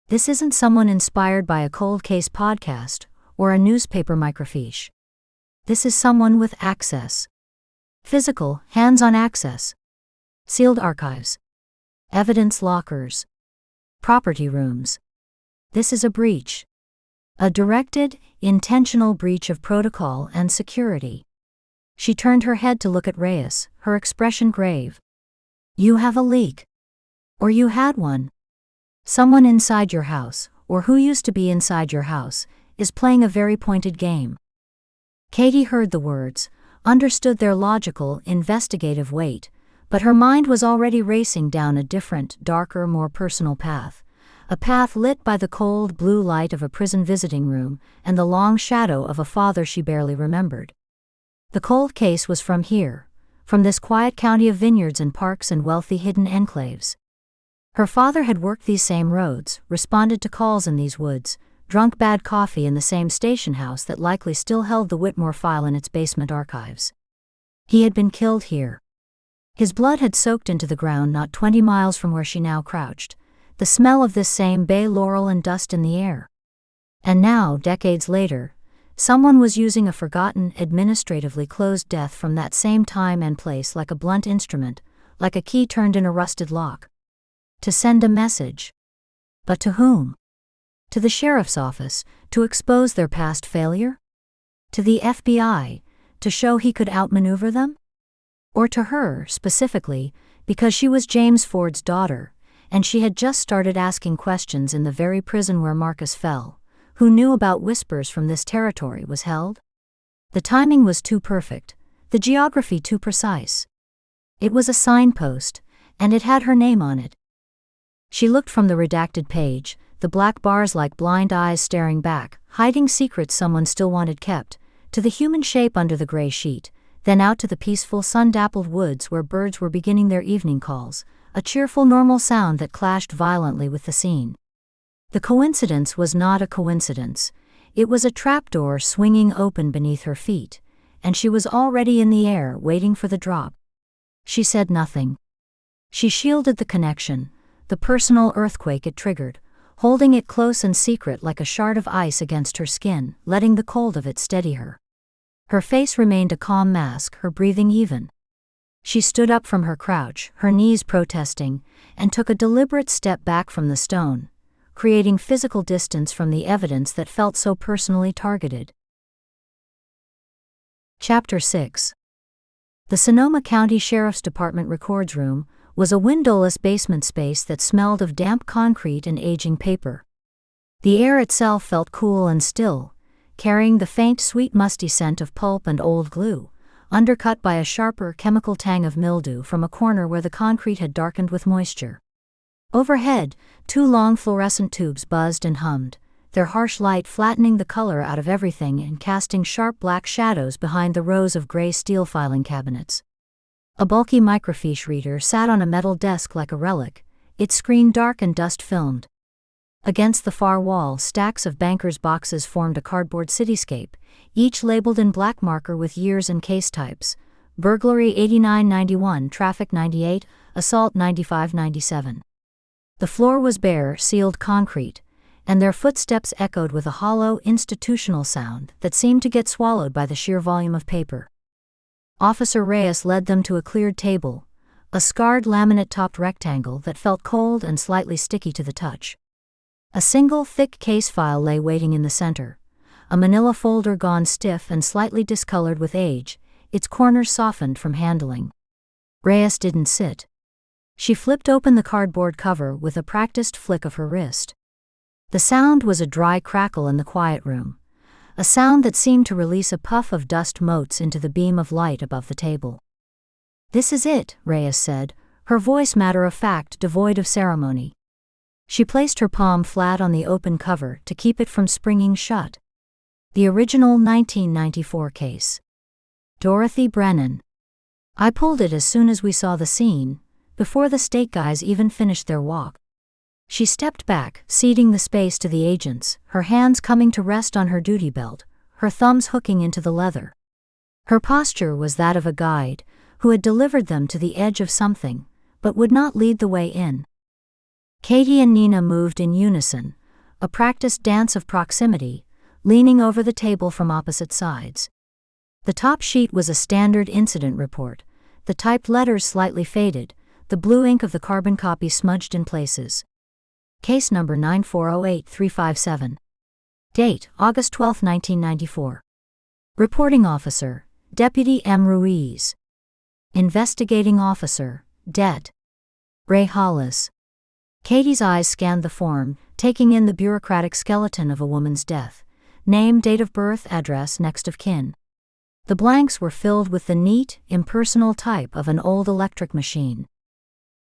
[SPEAKER 1] "This isn't someone inspired by a cold case podcast or a newspaper microfiche. This is someone with access. Physical, hands-on access. Sealed archives. Evidence lockers. Property rooms. This is a breach. A directed, intentional breach of protocol and security." She turned her head to look at Reyes, her expression grave. "You have a leak. Or you had one. Someone inside your house, or who used to be inside your house, is playing a very pointed game." Katie heard the words, understood their logical, investigative weight, but her mind was already racing down a different, darker, more personal path. A path lit by the cold, blue light of a prison visiting room and the long shadow of a father she barely remembered. The cold case was from here, from this quiet county of vineyards and parks and wealthy hidden enclaves. Her father had worked these same roads, responded to calls in these woods, drunk bad coffee in the same station house that likely still held the Whitmore file in its basement archives. He had been killed here. His blood had soaked into the ground not 20 miles from where she now crouched, the smell of this same bay laurel and dust in the air. And now, decades later, someone was using a forgotten, administratively closed death from that same time and place like a blunt instrument, like a key turned in a rusted lock. To send a message. But to whom? To the sheriff's office, to expose their past failure? To the FBI, to show he could outmaneuver them? Or to her, specifically, because she was James Ford's daughter, and she had just started asking questions in the very prison where Marcus fell? Who knew about whispers from this territory was held? The timing was too perfect, the geography too precise. It was a signpost, and it had her name on it. She looked from the redacted page, the black bars like blind eyes staring back, hiding secrets someone still wanted kept, to the human shape under the gray sheet, then out to the peaceful sun-dappled woods where birds were beginning their evening calls, a cheerful normal sound that clashed violently with the scene. The coincidence was not a coincidence. It was a trapdoor swinging open beneath her feet, and she was already in the air waiting for the drop. She said nothing. She shielded the connection, the personal earthquake it triggered, holding it close and secret like a shard of ice against her skin, letting the cold of it steady her. Her face remained a calm mask, her breathing even. She stood up from her crouch, her knees protesting, and took a deliberate step back from the stone, creating physical distance from the evidence that felt so personally targeted. Chapter 6. The Sonoma County Sheriff's Department records room was a windowless basement space that smelled of damp concrete and aging paper. The air itself felt cool and still, carrying the faint, sweet, musty scent of pulp and old glue, undercut by a sharper chemical tang of mildew from a corner where the concrete had darkened with moisture. Overhead, 2 long fluorescent tubes buzzed and hummed, their harsh light flattening the color out of everything and casting sharp black shadows behind the rows of gray steel filing cabinets. A bulky microfiche reader sat on a metal desk like a relic, its screen dark and dust-filmed. Against the far wall, stacks of bankers' boxes formed a cardboard cityscape, each labeled in black marker with years and case types: burglary 8991, traffic 98, assault 9597. The floor was bare, sealed concrete, and their footsteps echoed with a hollow, institutional sound that seemed to get swallowed by the sheer volume of paper. Officer Reyes led them to a cleared table, a scarred laminate-topped rectangle that felt cold and slightly sticky to the touch. A single, thick case file lay waiting in the center, a manila folder gone stiff and slightly discolored with age, its corners softened from handling. Reyes didn't sit. She flipped open the cardboard cover with a practiced flick of her wrist. The sound was a dry crackle in the quiet room, a sound that seemed to release a puff of dust motes into the beam of light above the table. "This is it," Reyes said, her voice matter-of-fact, devoid of ceremony. She placed her palm flat on the open cover to keep it from springing shut. The original 1994 case. Dorothy Brennan. I pulled it as soon as we saw the scene, before the state guys even finished their walk. She stepped back, ceding the space to the agents, her hands coming to rest on her duty belt, her thumbs hooking into the leather. Her posture was that of a guide, who had delivered them to the edge of something, but would not lead the way in. Katie and Nina moved in unison, a practiced dance of proximity, leaning over the table from opposite sides. The top sheet was a standard incident report, the typed letters slightly faded, the blue ink of the carbon copy smudged in places. Case number 9408357. Date, August 12, 1994. Reporting Officer, Deputy M. Ruiz. Investigating Officer, Det. Ray Hollis. Katie's eyes scanned the form, taking in the bureaucratic skeleton of a woman's death. Name, date of birth, address, next of kin. The blanks were filled with the neat, impersonal type of an old electric machine.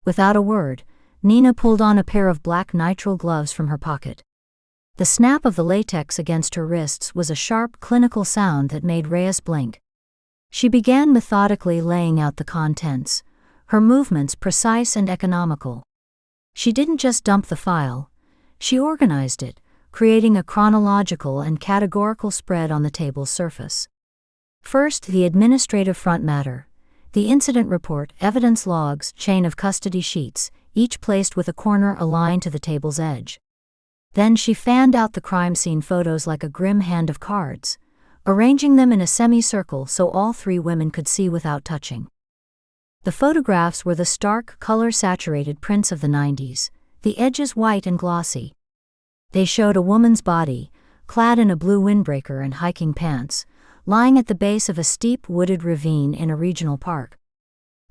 [SPEAKER 1] Without a word, Nina pulled on a pair of black nitrile gloves from her pocket. The snap of the latex against her wrists was a sharp, clinical sound that made Reyes blink. She began methodically laying out the contents, her movements precise and economical. She didn't just dump the file, she organized it, creating a chronological and categorical spread on the table's surface. First, the administrative front matter, the incident report, evidence logs, chain of custody sheets, each placed with a corner aligned to the table's edge. Then she fanned out the crime scene photos like a grim hand of cards, arranging them in a semicircle so all three women could see without touching. The photographs were the stark, color-saturated prints of the 90s, the edges white and glossy. They showed a woman's body, clad in a blue windbreaker and hiking pants, lying at the base of a steep wooded ravine in a regional park.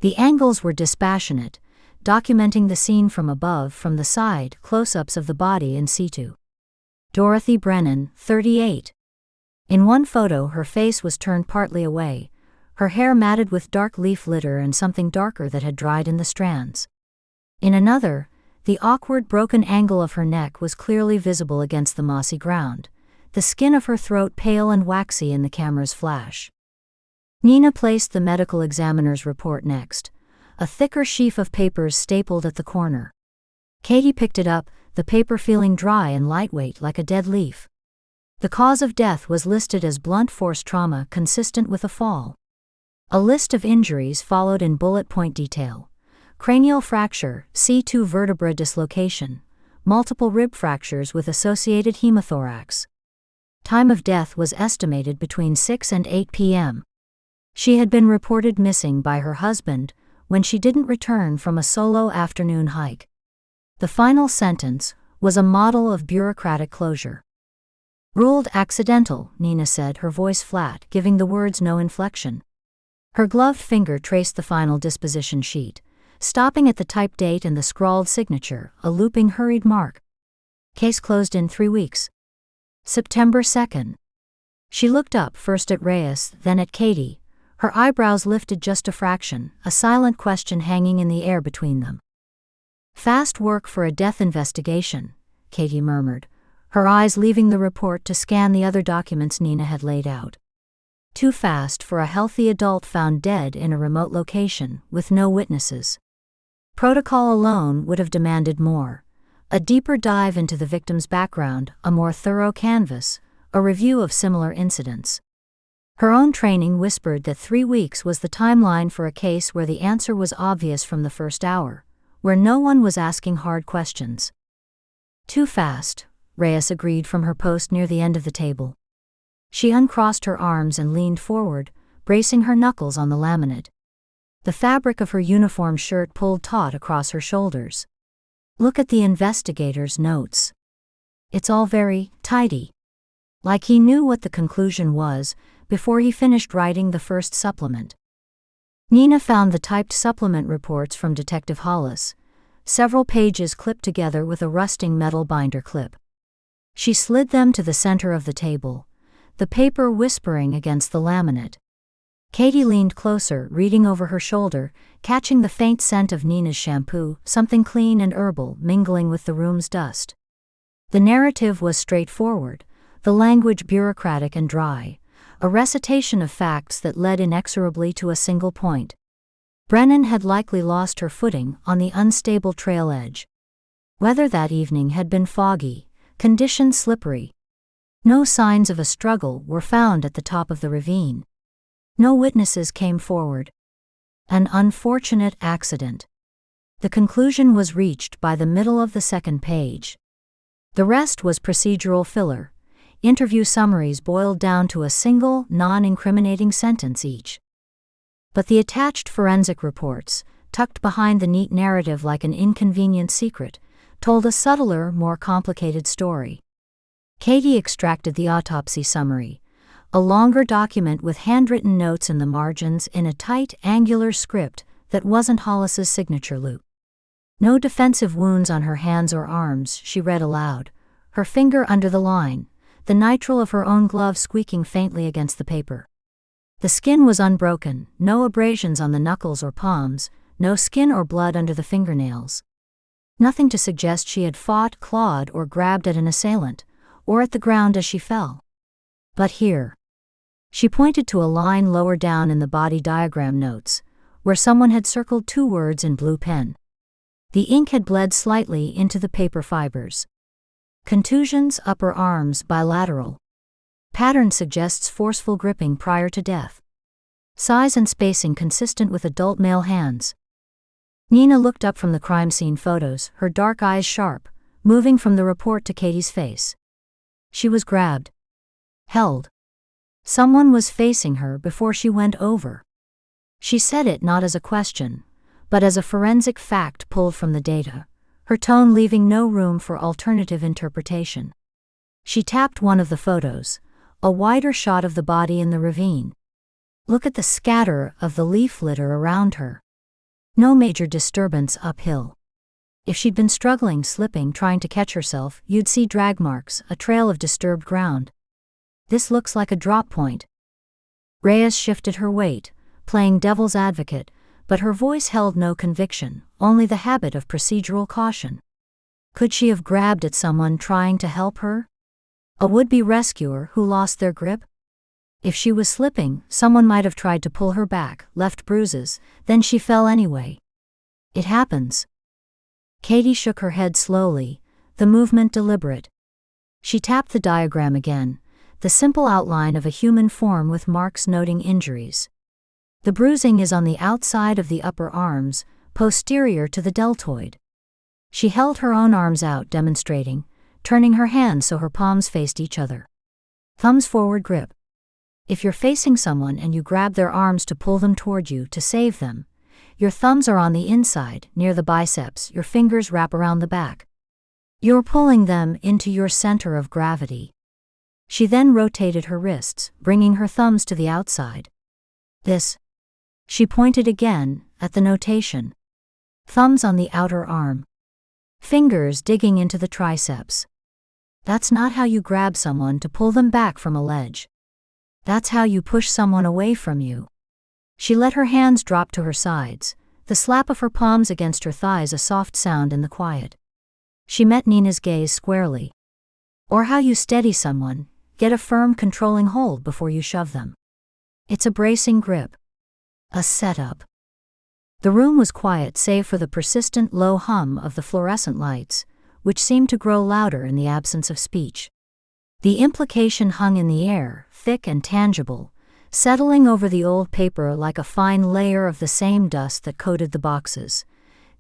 [SPEAKER 1] The angles were dispassionate, documenting the scene from above, from the side, close-ups of the body in situ. Dorothy Brennan, 38. In one photo her face was turned partly away, her hair matted with dark leaf litter and something darker that had dried in the strands. In another, the awkward broken angle of her neck was clearly visible against the mossy ground, the skin of her throat pale and waxy in the camera's flash. Nina placed the medical examiner's report next, a thicker sheaf of papers stapled at the corner. Katie picked it up, the paper feeling dry and lightweight like a dead leaf. The cause of death was listed as blunt force trauma consistent with a fall. A list of injuries followed in bullet point detail: cranial fracture, C2 vertebra dislocation, multiple rib fractures with associated hemothorax. Time of death was estimated between 6 and 8 p.m. She had been reported missing by her husband when she didn't return from a solo afternoon hike. The final sentence was a model of bureaucratic closure. Ruled accidental, Nina said, her voice flat, giving the words no inflection. Her gloved finger traced the final disposition sheet, stopping at the type date and the scrawled signature, a looping hurried mark. Case closed in 3 weeks. September 2nd. She looked up, first at Reyes, then at Katie, her eyebrows lifted just a fraction, a silent question hanging in the air between them. Fast work for a death investigation, Katie murmured, her eyes leaving the report to scan the other documents Nina had laid out. Too fast for a healthy adult found dead in a remote location, with no witnesses. Protocol alone would have demanded more: a deeper dive into the victim's background, a more thorough canvass, a review of similar incidents. Her own training whispered that 3 weeks was the timeline for a case where the answer was obvious from the first hour, where no one was asking hard questions. Too fast, Reyes agreed from her post near the end of the table. She uncrossed her arms and leaned forward, bracing her knuckles on the laminate. The fabric of her uniform shirt pulled taut across her shoulders. Look at the investigator's notes. It's all very tidy. Like he knew what the conclusion was before he finished writing the first supplement. Nina found the typed supplement reports from Detective Hollis, several pages clipped together with a rusting metal binder clip. She slid them to the center of the table, the paper whispering against the laminate. Katie leaned closer, reading over her shoulder, catching the faint scent of Nina's shampoo, something clean and herbal mingling with the room's dust. The narrative was straightforward, the language bureaucratic and dry, a recitation of facts that led inexorably to a single point. Brennan had likely lost her footing on the unstable trail edge. Weather that evening had been foggy, conditions slippery. No signs of a struggle were found at the top of the ravine. No witnesses came forward. An unfortunate accident. The conclusion was reached by the middle of the second page. The rest was procedural filler. Interview summaries boiled down to a single, non-incriminating sentence each. But the attached forensic reports, tucked behind the neat narrative like an inconvenient secret, told a subtler, more complicated story. Katie extracted the autopsy summary, a longer document with handwritten notes in the margins in a tight, angular script that wasn't Hollis's signature loop. No defensive wounds on her hands or arms, she read aloud, her finger under the line, the nitrile of her own glove squeaking faintly against the paper. The skin was unbroken, no abrasions on the knuckles or palms, no skin or blood under the fingernails. Nothing to suggest she had fought, clawed, or grabbed at an assailant, or at the ground as she fell. But here. She pointed to a line lower down in the body diagram notes, where someone had circled 2 words in blue pen. The ink had bled slightly into the paper fibers. Contusions, upper arms, bilateral. Pattern suggests forceful gripping prior to death. Size and spacing consistent with adult male hands. Nina looked up from the crime scene photos, her dark eyes sharp, moving from the report to Katie's face. She was grabbed. Held. Someone was facing her before she went over. She said it not as a question, but as a forensic fact pulled from the data, her tone leaving no room for alternative interpretation. She tapped one of the photos, a wider shot of the body in the ravine. Look at the scatter of the leaf litter around her. No major disturbance uphill. If she'd been struggling, slipping, trying to catch herself, you'd see drag marks, a trail of disturbed ground. This looks like a drop point. Reyes shifted her weight, playing devil's advocate, but her voice held no conviction, only the habit of procedural caution. Could she have grabbed at someone trying to help her? A would-be rescuer who lost their grip? If she was slipping, someone might have tried to pull her back, left bruises, then she fell anyway. It happens. Katie shook her head slowly, the movement deliberate. She tapped the diagram again, the simple outline of a human form with marks noting injuries. The bruising is on the outside of the upper arms, posterior to the deltoid. She held her own arms out, demonstrating, turning her hands so her palms faced each other. Thumbs forward grip. If you're facing someone and you grab their arms to pull them toward you to save them, your thumbs are on the inside, near the biceps, your fingers wrap around the back. You're pulling them into your center of gravity. She then rotated her wrists, bringing her thumbs to the outside. This. She pointed again, at the notation. Thumbs on the outer arm. Fingers digging into the triceps. That's not how you grab someone to pull them back from a ledge. That's how you push someone away from you. She let her hands drop to her sides, the slap of her palms against her thighs a soft sound in the quiet. She met Nina's gaze squarely. Or how you steady someone, get a firm controlling hold before you shove them. It's a bracing grip. A setup. The room was quiet save for the persistent low hum of the fluorescent lights, which seemed to grow louder in the absence of speech. The implication hung in the air, thick and tangible, settling over the old paper like a fine layer of the same dust that coated the boxes.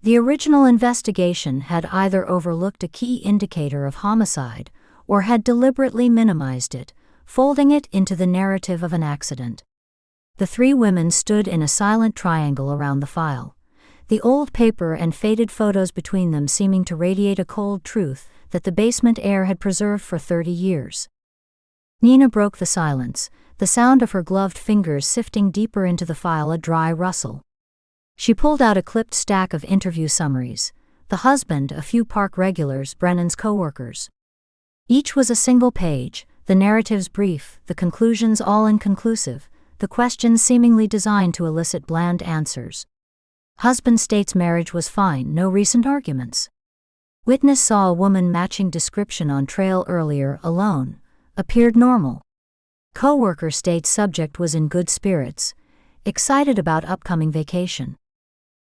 [SPEAKER 1] The original investigation had either overlooked a key indicator of homicide or had deliberately minimized it, folding it into the narrative of an accident. The 3 women stood in a silent triangle around the file, the old paper and faded photos between them seeming to radiate a cold truth that the basement air had preserved for 30 years. Nina broke the silence, the sound of her gloved fingers sifting deeper into the file, a dry rustle. She pulled out a clipped stack of interview summaries, the husband, a few park regulars, Brennan's co-workers. Each was a single page, the narratives brief, the conclusions all inconclusive, the questions seemingly designed to elicit bland answers. Husband states marriage was fine, no recent arguments. Witness saw a woman matching description on trail earlier, alone, appeared normal. Coworker states subject was in good spirits, excited about upcoming vacation.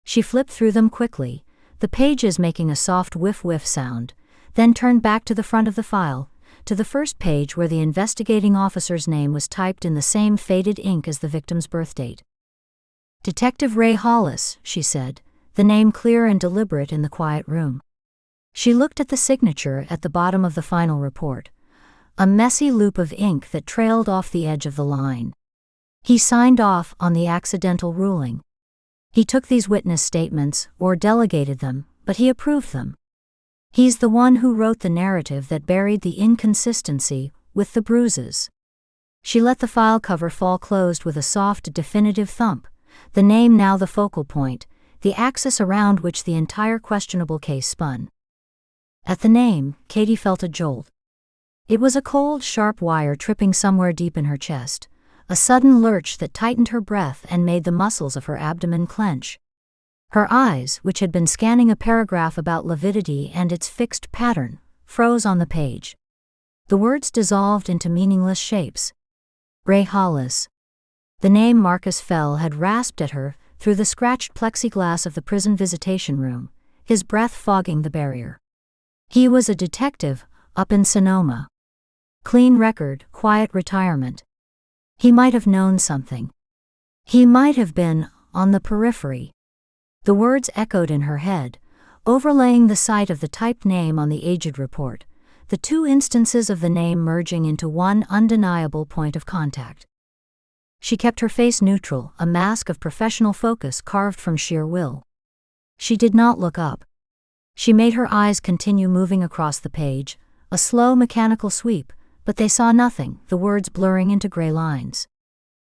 [SPEAKER 1] She flipped through them quickly, the pages making a soft whiff-whiff sound, then turned back to the front of the file, to the first page where the investigating officer's name was typed in the same faded ink as the victim's birth date. Detective Ray Hollis, she said, the name clear and deliberate in the quiet room. She looked at the signature at the bottom of the final report, a messy loop of ink that trailed off the edge of the line. He signed off on the accidental ruling. He took these witness statements, or delegated them, but he approved them. He's the one who wrote the narrative that buried the inconsistency, with the bruises. She let the file cover fall closed with a soft, definitive thump, the name now the focal point, the axis around which the entire questionable case spun. At the name, Katie felt a jolt. It was a cold, sharp wire tripping somewhere deep in her chest, a sudden lurch that tightened her breath and made the muscles of her abdomen clench. Her eyes, which had been scanning a paragraph about lividity and its fixed pattern, froze on the page. The words dissolved into meaningless shapes. Ray Hollis. The name Marcus Fell had rasped at her through the scratched plexiglass of the prison visitation room, his breath fogging the barrier. He was a detective, up in Sonoma. Clean record, quiet retirement. He might have known something. He might have been on the periphery. The words echoed in her head, overlaying the sight of the typed name on the aged report, the two instances of the name merging into one undeniable point of contact. She kept her face neutral, a mask of professional focus carved from sheer will. She did not look up. She made her eyes continue moving across the page, a slow mechanical sweep, but they saw nothing, the words blurring into gray lines.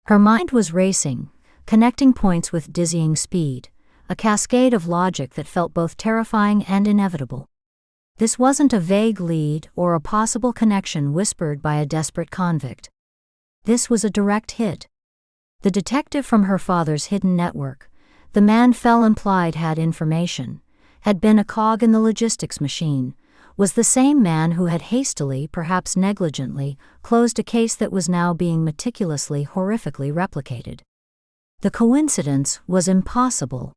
[SPEAKER 1] Her mind was racing, connecting points with dizzying speed, a cascade of logic that felt both terrifying and inevitable. This wasn't a vague lead or a possible connection whispered by a desperate convict. This was a direct hit. The detective from her father's hidden network, the man Fell implied had information, had been a cog in the logistics machine, was the same man who had hastily, perhaps negligently, closed a case that was now being meticulously, horrifically replicated. The coincidence was impossible.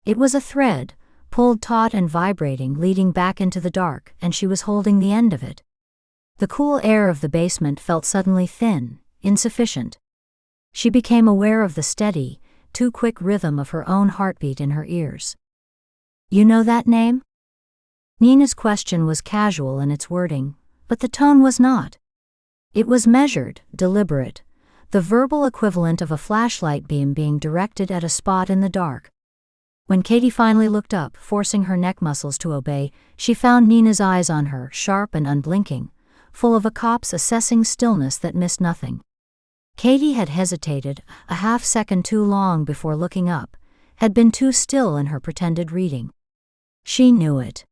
[SPEAKER 1] It was a thread, pulled taut and vibrating, leading back into the dark, and she was holding the end of it. The cool air of the basement felt suddenly thin, insufficient. She became aware of the steady, too quick rhythm of her own heartbeat in her ears. "You know that name?" Nina's question was casual in its wording, but the tone was not. It was measured, deliberate, the verbal equivalent of a flashlight beam being directed at a spot in the dark. When Katie finally looked up, forcing her neck muscles to obey, she found Nina's eyes on her, sharp and unblinking, full of a cop's assessing stillness that missed nothing. Katie had hesitated, a half-second too long before looking up, had been too still in her pretended reading. She knew it.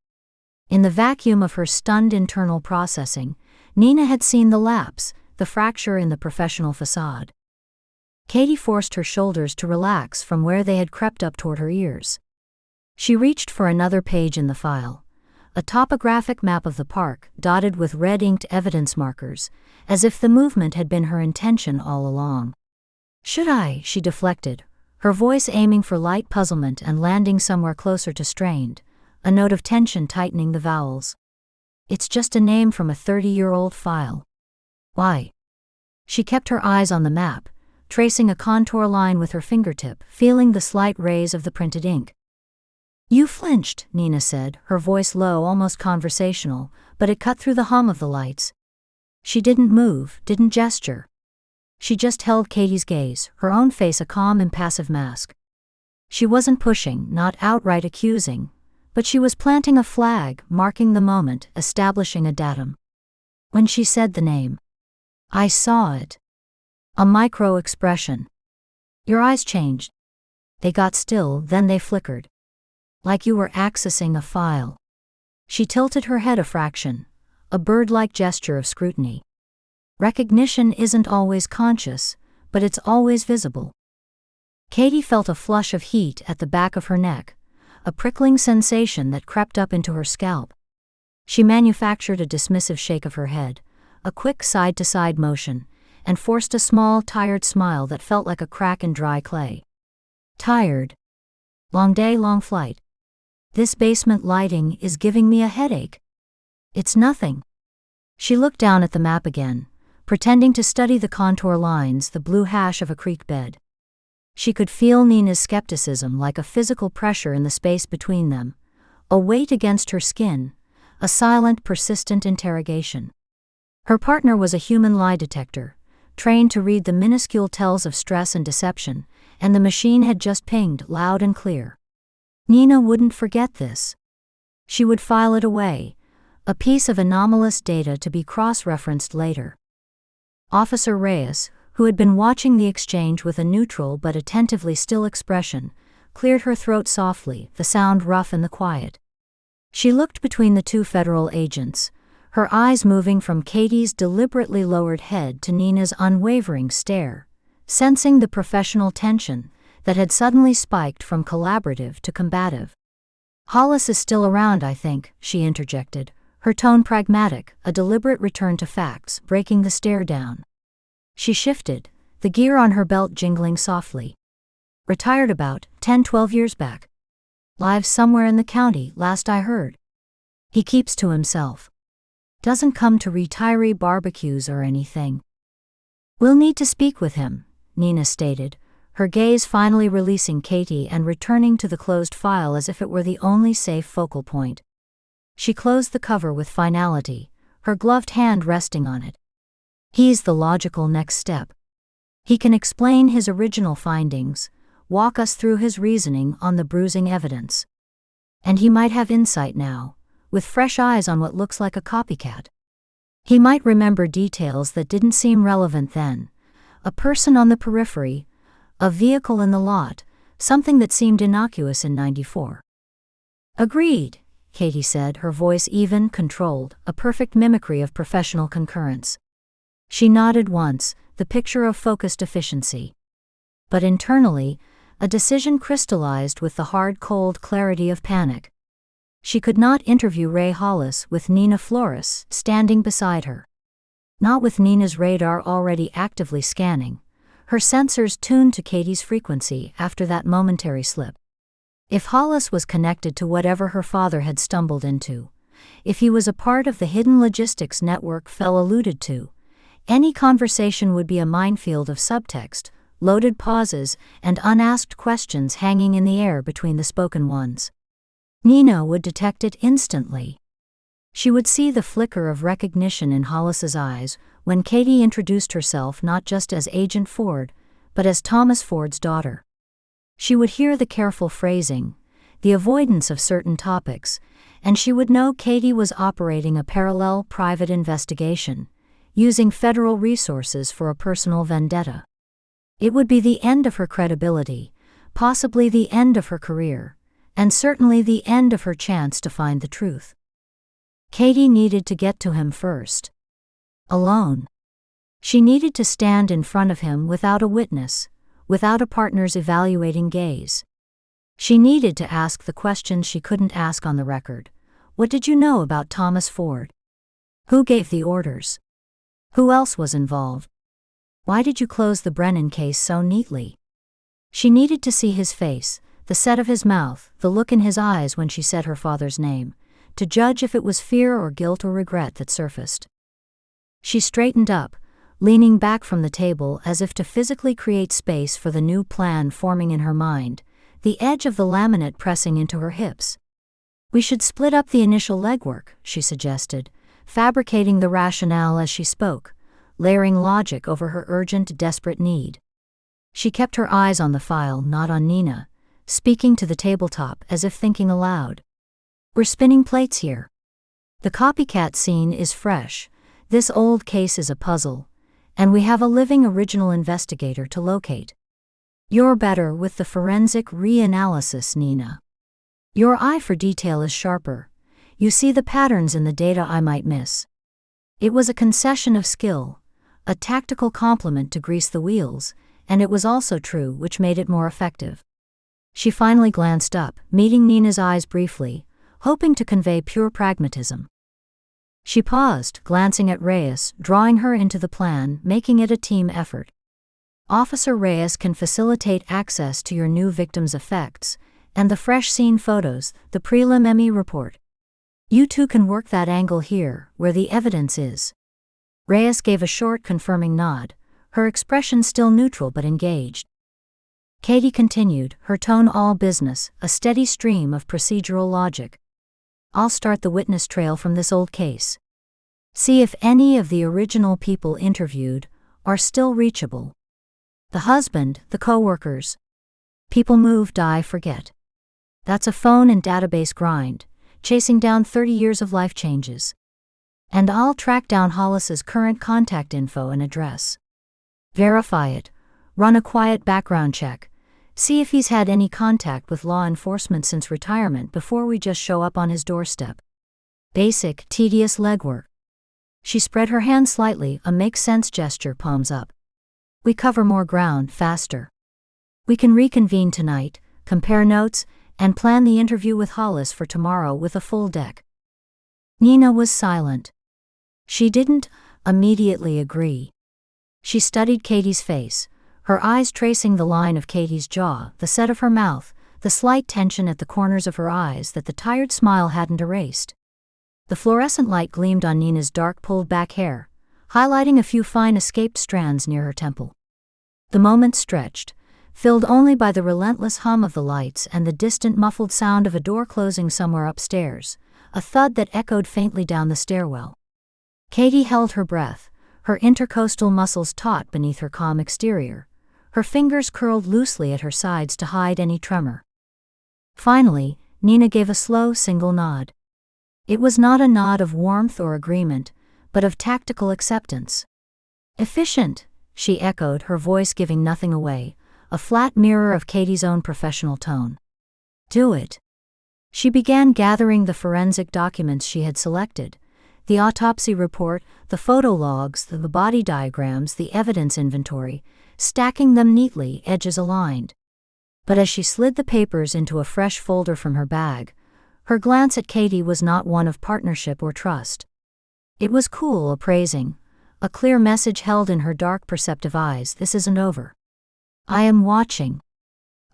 [SPEAKER 1] In the vacuum of her stunned internal processing, Nina had seen the lapse, the fracture in the professional facade. Katie forced her shoulders to relax from where they had crept up toward her ears. She reached for another page in the file, a topographic map of the park dotted with red-inked evidence markers, as if the movement had been her intention all along. "Should I?" she deflected, her voice aiming for light puzzlement and landing somewhere closer to strained, a note of tension tightening the vowels. "It's just a name from a 30-year-old file." "Why?" She kept her eyes on the map, tracing a contour line with her fingertip, feeling the slight rays of the printed ink. "You flinched," Nina said, her voice low, almost conversational, but it cut through the hum of the lights. She didn't move, didn't gesture. She just held Katie's gaze, her own face a calm, impassive mask. She wasn't pushing, not outright accusing, but she was planting a flag, marking the moment, establishing a datum. When she said the name, "I saw it." A micro-expression. Your eyes changed. They got still, then they flickered. Like you were accessing a file. She tilted her head a fraction, a bird-like gesture of scrutiny. Recognition isn't always conscious, but it's always visible. Katie felt a flush of heat at the back of her neck, a prickling sensation that crept up into her scalp. She manufactured a dismissive shake of her head, a quick side-to-side motion, and forced a small, tired smile that felt like a crack in dry clay. Tired. Long day, long flight. This basement lighting is giving me a headache. It's nothing. She looked down at the map again, pretending to study the contour lines, the blue hash of a creek bed. She could feel Nina's skepticism like a physical pressure in the space between them, a weight against her skin, a silent, persistent interrogation. Her partner was a human lie detector, trained to read the minuscule tells of stress and deception, and the machine had just pinged loud and clear. Nina wouldn't forget this. She would file it away, a piece of anomalous data to be cross-referenced later. Officer Reyes, who had been watching the exchange with a neutral but attentively still expression, cleared her throat softly, the sound rough in the quiet. She looked between the two federal agents, her eyes moving from Katie's deliberately lowered head to Nina's unwavering stare, sensing the professional tension that had suddenly spiked from collaborative to combative. "Hollis is still around, I think," she interjected, her tone pragmatic, a deliberate return to facts, breaking the stare down. She shifted, the gear on her belt jingling softly. "Retired about 10-12 years back. Lives somewhere in the county, last I heard. He keeps to himself. Doesn't come to retiree barbecues or anything." "We'll need to speak with him," Nina stated, her gaze finally releasing Katie and returning to the closed file as if it were the only safe focal point. She closed the cover with finality, her gloved hand resting on it. "He's the logical next step. He can explain his original findings, walk us through his reasoning on the bruising evidence. And he might have insight now, with fresh eyes on what looks like a copycat. He might remember details that didn't seem relevant then, a person on the periphery, a vehicle in the lot, something that seemed innocuous in '94. "Agreed," Katie said, her voice even, controlled, a perfect mimicry of professional concurrence. She nodded once, the picture of focused efficiency. But internally, a decision crystallized with the hard, cold clarity of panic. She could not interview Ray Hollis with Nina Flores standing beside her. Not with Nina's radar already actively scanning, her sensors tuned to Katie's frequency after that momentary slip. If Hollis was connected to whatever her father had stumbled into, if he was a part of the hidden logistics network Fell alluded to, any conversation would be a minefield of subtext, loaded pauses, and unasked questions hanging in the air between the spoken ones. Nina would detect it instantly. She would see the flicker of recognition in Hollis's eyes when Katie introduced herself not just as Agent Ford, but as Thomas Ford's daughter. She would hear the careful phrasing, the avoidance of certain topics, and she would know Katie was operating a parallel private investigation, using federal resources for a personal vendetta. It would be the end of her credibility, possibly the end of her career, and certainly the end of her chance to find the truth. Katie needed to get to him first. Alone. She needed to stand in front of him without a witness, without a partner's evaluating gaze. She needed to ask the questions she couldn't ask on the record. What did you know about Thomas Ford? Who gave the orders? Who else was involved? Why did you close the Brennan case so neatly? She needed to see his face, the set of his mouth, the look in his eyes when she said her father's name, to judge if it was fear or guilt or regret that surfaced. She straightened up, leaning back from the table as if to physically create space for the new plan forming in her mind, the edge of the laminate pressing into her hips. "We should split up the initial legwork," she suggested, fabricating the rationale as she spoke, layering logic over her urgent, desperate need. She kept her eyes on the file, not on Nina, speaking to the tabletop as if thinking aloud. "We're spinning plates here. The copycat scene is fresh, this old case is a puzzle, and we have a living original investigator to locate. You're better with the forensic reanalysis, Nina. Your eye for detail is sharper. You see the patterns in the data I might miss." It was a concession of skill, a tactical compliment to grease the wheels, and it was also true, which made it more effective. She finally glanced up, meeting Nina's eyes briefly, hoping to convey pure pragmatism. She paused, glancing at Reyes, drawing her into the plan, making it a team effort. Officer Reyes can facilitate access to your new victim's effects, and the fresh scene photos, the prelim ME report. You two can work that angle here, where the evidence is. Reyes gave a short confirming nod, her expression still neutral but engaged. Katie continued, her tone all business, a steady stream of procedural logic. I'll start the witness trail from this old case. See if any of the original people interviewed are still reachable. The husband, the co-workers. People move, die, forget. That's a phone and database grind, chasing down 30 years of life changes. And I'll track down Hollis's current contact info and address. Verify it, run a quiet background check, see if he's had any contact with law enforcement since retirement before we just show up on his doorstep. Basic, tedious legwork. She spread her hand slightly, a make-sense gesture, palms up. We cover more ground faster. We can reconvene tonight, compare notes, and plan the interview with Hollis for tomorrow with a full deck. Nina was silent. She didn't immediately agree. She studied Katie's face, her eyes tracing the line of Katie's jaw, the set of her mouth, the slight tension at the corners of her eyes that the tired smile hadn't erased. The fluorescent light gleamed on Nina's dark pulled-back hair, highlighting a few fine escaped strands near her temple. The moment stretched, filled only by the relentless hum of the lights and the distant muffled sound of a door closing somewhere upstairs, a thud that echoed faintly down the stairwell. Katie held her breath, her intercostal muscles taut beneath her calm exterior, her fingers curled loosely at her sides to hide any tremor. Finally, Nina gave a slow single nod. It was not a nod of warmth or agreement, but of tactical acceptance. Efficient, she echoed, her voice giving nothing away, a flat mirror of Katie's own professional tone. Do it. She began gathering the forensic documents she had selected, the autopsy report, the photo logs, the body diagrams, the evidence inventory, stacking them neatly, edges aligned. But as she slid the papers into a fresh folder from her bag, her glance at Katie was not one of partnership or trust. It was cool, appraising, a clear message held in her dark, perceptive eyes. This isn't over. I am watching.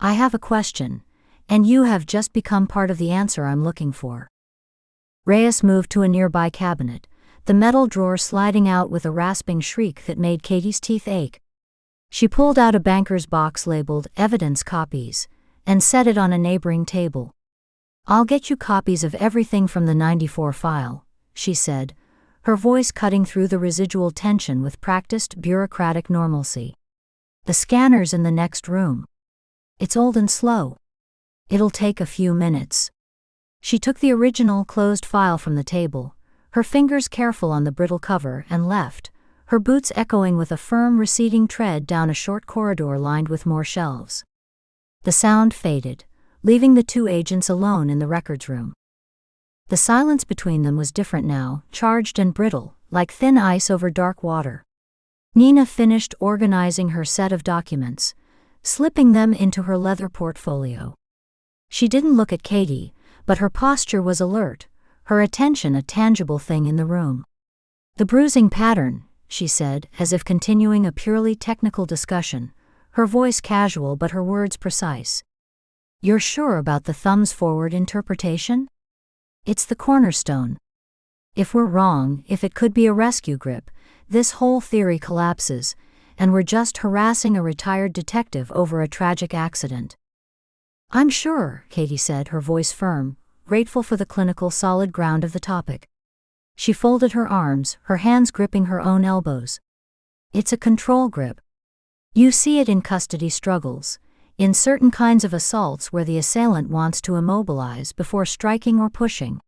[SPEAKER 1] I have a question, and you have just become part of the answer I'm looking for. Reyes moved to a nearby cabinet, the metal drawer sliding out with a rasping shriek that made Katie's teeth ache. She pulled out a banker's box labeled Evidence Copies and set it on a neighboring table. I'll get you copies of everything from the '94 file, she said, her voice cutting through the residual tension with practiced bureaucratic normalcy. The scanner's in the next room. It's old and slow. It'll take a few minutes. She took the original closed file from the table, her fingers careful on the brittle cover, and left, her boots echoing with a firm receding tread down a short corridor lined with more shelves. The sound faded, leaving the two agents alone in the records room. The silence between them was different now, charged and brittle, like thin ice over dark water. Nina finished organizing her set of documents, slipping them into her leather portfolio. She didn't look at Katie, but her posture was alert, her attention a tangible thing in the room. The bruising pattern, she said, as if continuing a purely technical discussion, her voice casual but her words precise. You're sure about the thumbs forward interpretation? It's the cornerstone. If we're wrong, if it could be a rescue grip, this whole theory collapses, and we're just harassing a retired detective over a tragic accident. I'm sure, Katie said, her voice firm, grateful for the clinical solid ground of the topic. She folded her arms, her hands gripping her own elbows. It's a control grip. You see it in custody struggles, in certain kinds of assaults where the assailant wants to immobilize before striking or pushing.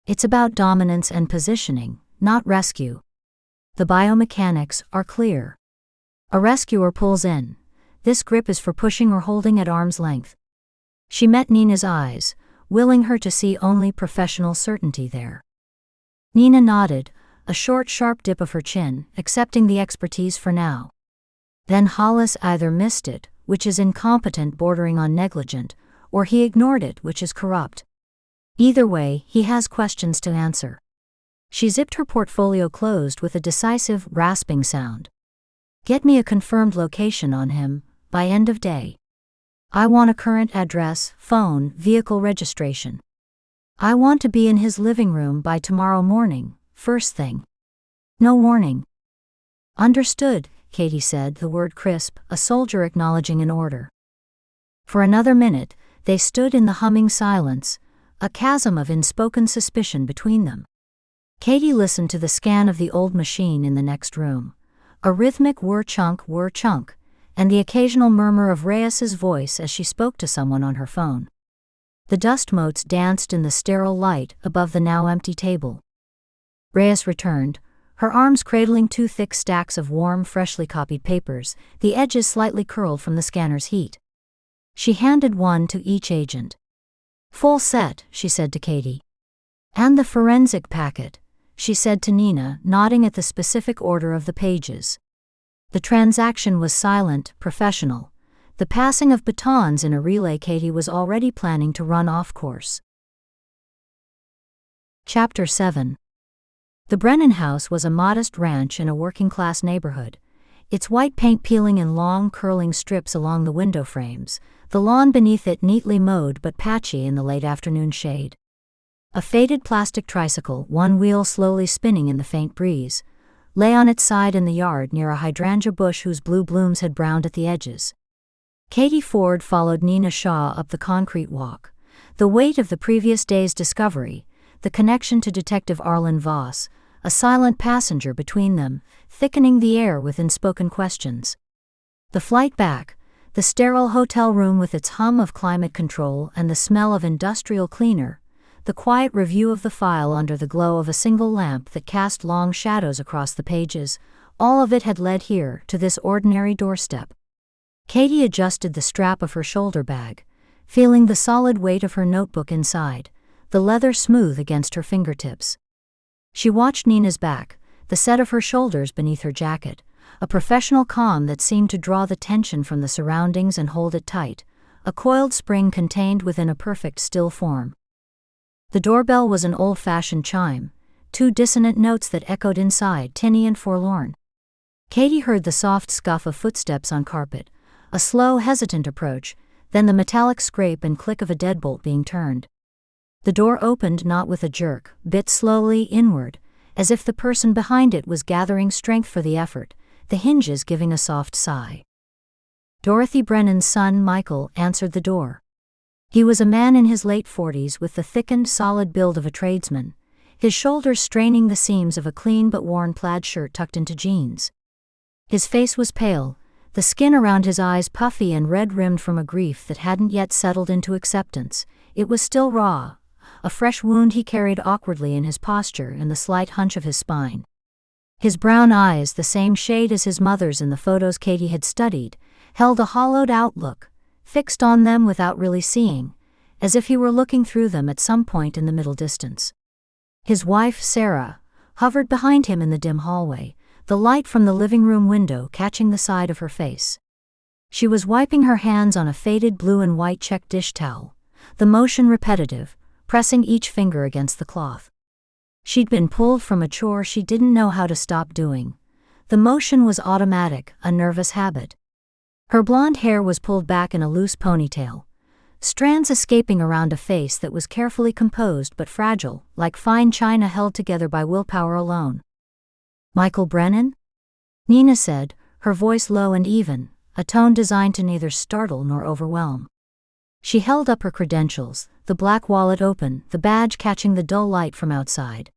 [SPEAKER 1] It's about dominance and positioning, not rescue. The biomechanics are clear. A rescuer pulls in. This grip is for pushing or holding at arm's length. She met Nina's eyes, willing her to see only professional certainty there. Nina nodded, a short, sharp dip of her chin, accepting the expertise for now. Then Hollis either missed it, which is incompetent bordering on negligent, or he ignored it, which is corrupt. Either way, he has questions to answer. She zipped her portfolio closed with a decisive, rasping sound. Get me a confirmed location on him, by end of day. I want a current address, phone, vehicle registration. I want to be in his living room by tomorrow morning, first thing. No warning. Understood, Katie said, the word crisp, a soldier acknowledging an order. For another minute, they stood in the humming silence, a chasm of unspoken suspicion between them. Katie listened to the scan of the old machine in the next room, a rhythmic whir-chunk, and the occasional murmur of Reyes's voice as she spoke to someone on her phone. The dust motes danced in the sterile light above the now empty table. Reyes returned, her arms cradling two thick stacks of warm, freshly copied papers, the edges slightly curled from the scanner's heat. She handed one to each agent. Full set, she said to Katie. And the forensic packet, she said to Nina, nodding at the specific order of the pages. The transaction was silent, professional, the passing of batons in a relay Katie was already planning to run off course. Chapter 7. The Brennan house was a modest ranch in a working-class neighborhood, its white paint peeling in long, curling strips along the window frames, the lawn beneath it neatly mowed but patchy in the late afternoon shade. A faded plastic tricycle, one wheel slowly spinning in the faint breeze, lay on its side in the yard near a hydrangea bush whose blue blooms had browned at the edges. Katie Ford followed Nina Shaw up the concrete walk, the weight of the previous day's discovery, the connection to Detective Arlen Voss, a silent passenger between them, thickening the air with unspoken questions. The flight back, the sterile hotel room with its hum of climate control and the smell of industrial cleaner, the quiet review of the file under the glow of a single lamp that cast long shadows across the pages, all of it had led here, to this ordinary doorstep. Katie adjusted the strap of her shoulder bag, feeling the solid weight of her notebook inside, the leather smooth against her fingertips. She watched Nina's back, the set of her shoulders beneath her jacket, a professional calm that seemed to draw the tension from the surroundings and hold it tight, a coiled spring contained within a perfect still form. The doorbell was an old-fashioned chime, two dissonant notes that echoed inside, tinny and forlorn. Katie heard the soft scuff of footsteps on carpet, a slow, hesitant approach, then the metallic scrape and click of a deadbolt being turned. The door opened not with a jerk, bit slowly inward, as if the person behind it was gathering strength for the effort, the hinges giving a soft sigh. Dorothy Brennan's son Michael answered the door. He was a man in his late 40s with the thickened, solid build of a tradesman, his shoulders straining the seams of a clean but worn plaid shirt tucked into jeans. His face was pale, the skin around his eyes puffy and red-rimmed from a grief that hadn't yet settled into acceptance. It was still raw, a fresh wound he carried awkwardly in his posture and the slight hunch of his spine. His brown eyes, the same shade as his mother's in the photos Katie had studied, held a hollowed-out look, fixed on them without really seeing, as if he were looking through them at some point in the middle distance. His wife, Sarah, hovered behind him in the dim hallway, the light from the living room window catching the side of her face. She was wiping her hands on a faded blue and white check dish towel, the motion repetitive, pressing each finger against the cloth. She'd been pulled from a chore she didn't know how to stop doing. The motion was automatic, a nervous habit. Her blonde hair was pulled back in a loose ponytail, strands escaping around a face that was carefully composed but fragile, like fine china held together by willpower alone. Michael Brennan? Nina said, her voice low and even, a tone designed to neither startle nor overwhelm. She held up her credentials, the black wallet open, the badge catching the dull light from outside.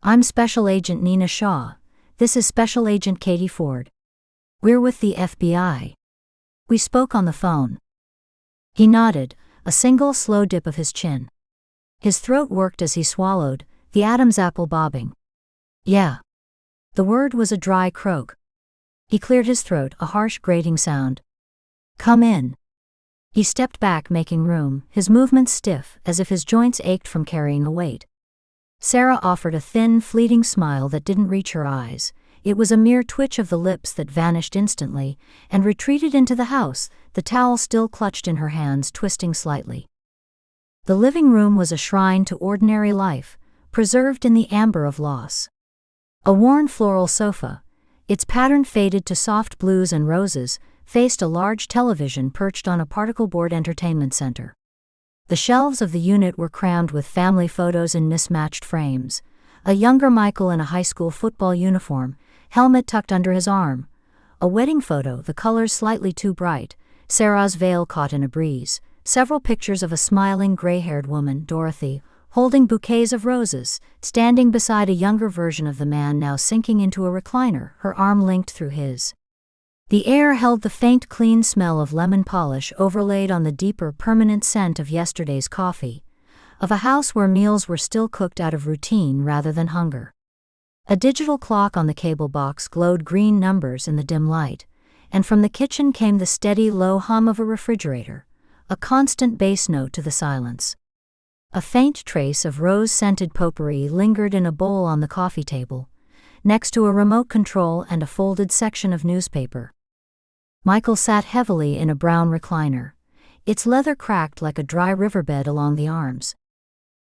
[SPEAKER 1] I'm Special Agent Nina Shaw. This is Special Agent Katie Ford. We're with the FBI. We spoke on the phone. He nodded, a single slow dip of his chin. His throat worked as he swallowed, the Adam's apple bobbing. Yeah. The word was a dry croak. He cleared his throat, a harsh grating sound. Come in. He stepped back, making room, his movements stiff, as if his joints ached from carrying a weight. Sarah offered a thin, fleeting smile that didn't reach her eyes. It was a mere twitch of the lips that vanished instantly, and retreated into the house, the towel still clutched in her hands, twisting slightly. The living room was a shrine to ordinary life, preserved in the amber of loss. A worn floral sofa, its pattern faded to soft blues and roses, faced a large television perched on a particle board entertainment center. The shelves of the unit were crammed with family photos in mismatched frames. A younger Michael in a high school football uniform, helmet tucked under his arm. A wedding photo, the colors slightly too bright, Sarah's veil caught in a breeze. Several pictures of a smiling gray-haired woman, Dorothy, holding bouquets of roses, standing beside a younger version of the man now sinking into a recliner, her arm linked through his. The air held the faint, clean smell of lemon polish overlaid on the deeper, permanent scent of yesterday's coffee, of a house where meals were still cooked out of routine rather than hunger. A digital clock on the cable box glowed green numbers in the dim light, and from the kitchen came the steady, low hum of a refrigerator, a constant bass note to the silence. A faint trace of rose-scented potpourri lingered in a bowl on the coffee table, next to a remote control and a folded section of newspaper. Michael sat heavily in a brown recliner, its leather cracked like a dry riverbed along the arms.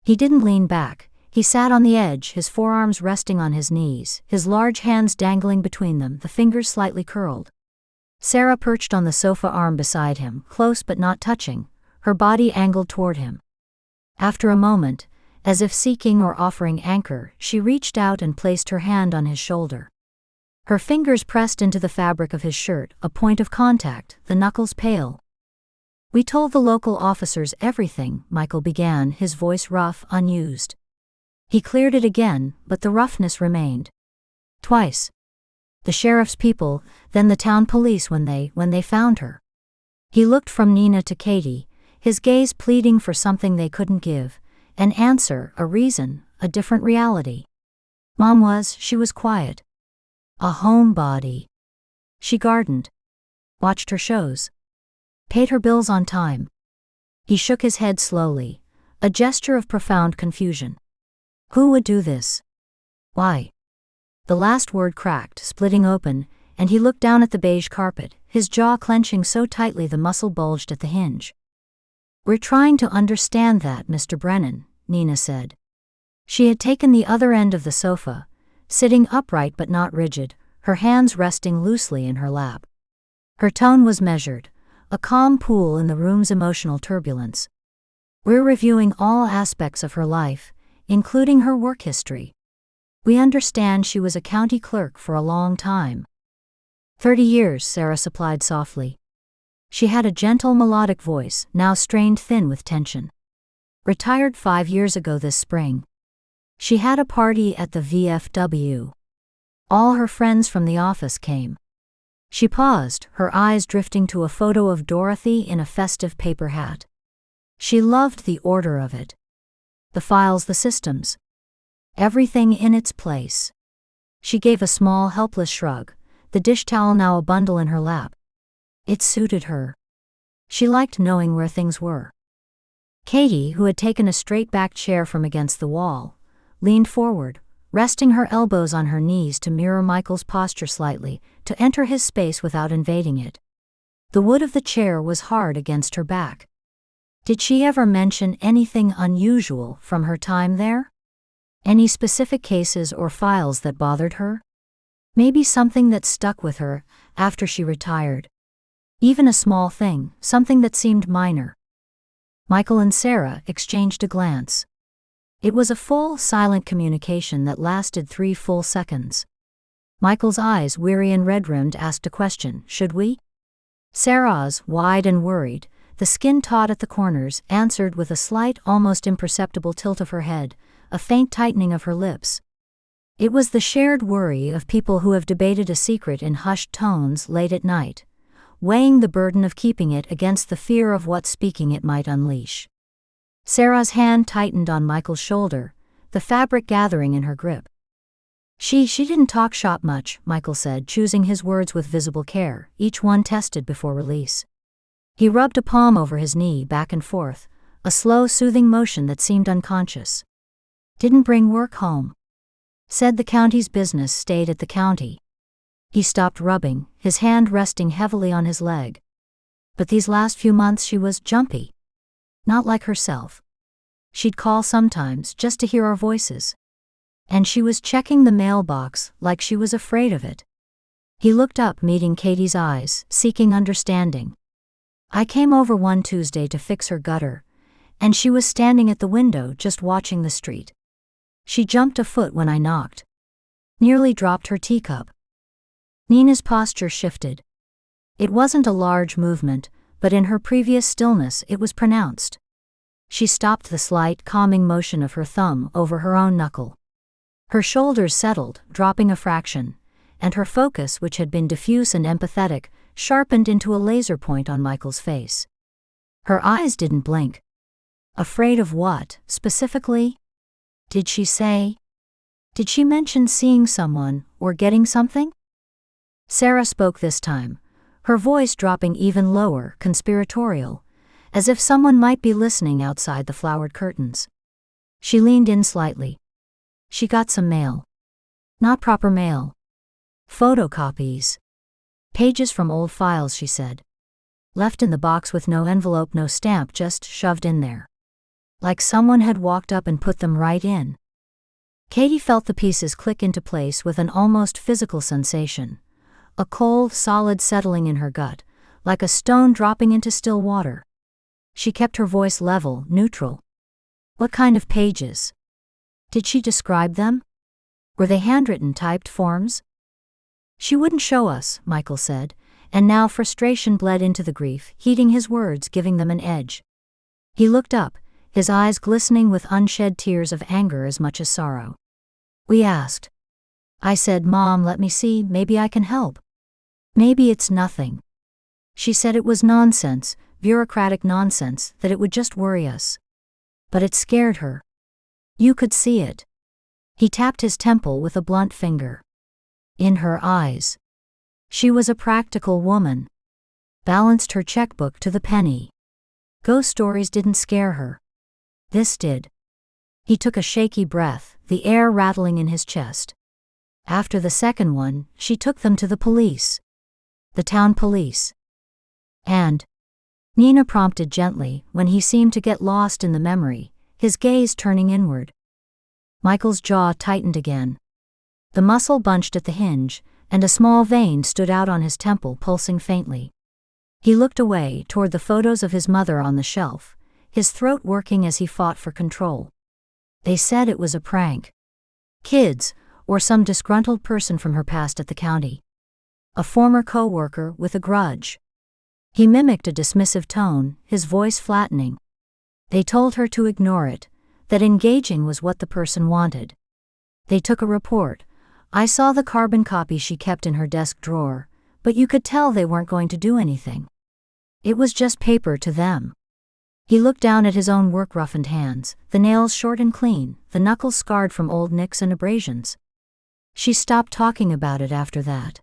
[SPEAKER 1] He didn't lean back, he sat on the edge, his forearms resting on his knees, his large hands dangling between them, the fingers slightly curled. Sarah perched on the sofa arm beside him, close but not touching, her body angled toward him. After a moment, as if seeking or offering anchor, she reached out and placed her hand on his shoulder. Her fingers pressed into the fabric of his shirt, a point of contact, the knuckles pale. "We told the local officers everything," Michael began, his voice rough, unused. He cleared it again, but the roughness remained. "Twice. The sheriff's people, then the town police when they found her." He looked from Nina to Katie, his gaze pleading for something they couldn't give, an answer, a reason, a different reality. She was quiet. A homebody. She gardened. Watched her shows. Paid her bills on time. He shook his head slowly, a gesture of profound confusion. Who would do this? Why? The last word cracked, splitting open, and he looked down at the beige carpet, his jaw clenching so tightly the muscle bulged at the hinge. "We're trying to understand that, Mr. Brennan," Nina said. She had taken the other end of the sofa, sitting upright but not rigid, her hands resting loosely in her lap. Her tone was measured, a calm pool in the room's emotional turbulence. "We're reviewing all aspects of her life, including her work history. We understand she was a county clerk for a long time." 30 years, Sarah supplied softly. She had a gentle melodic voice, now strained thin with tension. "Retired 5 years ago this spring. She had a party at the VFW. All her friends from the office came." She paused, her eyes drifting to a photo of Dorothy in a festive paper hat. She loved the order of it. The files, the systems. Everything in its place. She gave a small, helpless shrug, the dish towel now a bundle in her lap. It suited her. She liked knowing where things were. Katie, who had taken a straight-backed chair from against the wall, leaned forward, resting her elbows on her knees to mirror Michael's posture slightly, to enter his space without invading it. The wood of the chair was hard against her back. Did she ever mention anything unusual from her time there? Any specific cases or files that bothered her? Maybe something that stuck with her after she retired. Even a small thing, something that seemed minor. Michael and Sarah exchanged a glance. It was a full, silent communication that lasted 3 full seconds. Michael's eyes, weary and red-rimmed, asked a question, "Should we?" Sarah's, wide and worried, the skin taut at the corners, answered with a slight, almost imperceptible tilt of her head, a faint tightening of her lips. It was the shared worry of people who have debated a secret in hushed tones late at night, weighing the burden of keeping it against the fear of what speaking it might unleash. Sarah's hand tightened on Michael's shoulder, the fabric gathering in her grip. She didn't talk shop much," Michael said, choosing his words with visible care, each one tested before release. He rubbed a palm over his knee back and forth, a slow, soothing motion that seemed unconscious. Didn't bring work home. Said the county's business stayed at the county. He stopped rubbing, his hand resting heavily on his leg. But these last few months she was jumpy. Not like herself. She'd call sometimes just to hear our voices. And she was checking the mailbox like she was afraid of it. He looked up, meeting Katie's eyes, seeking understanding. I came over one Tuesday to fix her gutter, and she was standing at the window just watching the street. She jumped a foot when I knocked. Nearly dropped her teacup. Nina's posture shifted. It wasn't a large movement, but in her previous stillness it was pronounced. She stopped the slight, calming motion of her thumb over her own knuckle. Her shoulders settled, dropping a fraction, and her focus, which had been diffuse and empathetic, sharpened into a laser point on Michael's face. Her eyes didn't blink. Afraid of what, specifically? Did she say? Did she mention seeing someone, or getting something? Sarah spoke this time, her voice dropping even lower, conspiratorial, as if someone might be listening outside the flowered curtains. She leaned in slightly. She got some mail. Not proper mail. Photocopies. Pages from old files, she said. Left in the box with no envelope, no stamp, just shoved in there. Like someone had walked up and put them right in. Katie felt the pieces click into place with an almost physical sensation. A cold, solid settling in her gut, like a stone dropping into still water. She kept her voice level, neutral. What kind of pages? Did she describe them? Were they handwritten, typed forms? She wouldn't show us, Michael said, and now frustration bled into the grief, heating his words, giving them an edge. He looked up, his eyes glistening with unshed tears of anger as much as sorrow. We asked. I said, Mom, let me see, maybe I can help. Maybe it's nothing. She said it was nonsense, bureaucratic nonsense, that it would just worry us. But it scared her. You could see it. He tapped his temple with a blunt finger. In her eyes. She was a practical woman. Balanced her checkbook to the penny. Ghost stories didn't scare her. This did. He took a shaky breath, the air rattling in his chest. After the second one, she took them to the police. The town police. And? Nina prompted gently, when he seemed to get lost in the memory, his gaze turning inward. Michael's jaw tightened again. The muscle bunched at the hinge, and a small vein stood out on his temple, pulsing faintly. He looked away toward the photos of his mother on the shelf, his throat working as he fought for control. They said it was a prank. Kids, or some disgruntled person from her past at the county. A former co-worker with a grudge. He mimicked a dismissive tone, his voice flattening. They told her to ignore it, that engaging was what the person wanted. They took a report. I saw the carbon copy she kept in her desk drawer, but you could tell they weren't going to do anything. It was just paper to them. He looked down at his own work-roughened hands, the nails short and clean, the knuckles scarred from old nicks and abrasions. She stopped talking about it after that.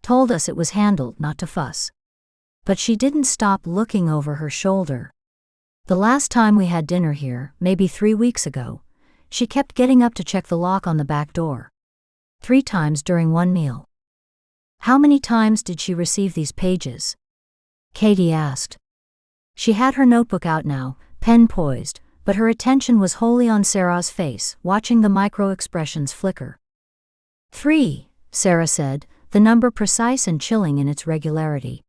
[SPEAKER 1] Told us it was handled, not to fuss. But she didn't stop looking over her shoulder. The last time we had dinner here, maybe 3 weeks ago, she kept getting up to check the lock on the back door. 3 times during one meal. How many times did she receive these pages? Katie asked. She had her notebook out now, pen poised, but her attention was wholly on Sarah's face, watching the micro-expressions flicker. 3, Sarah said, the number precise and chilling in its regularity.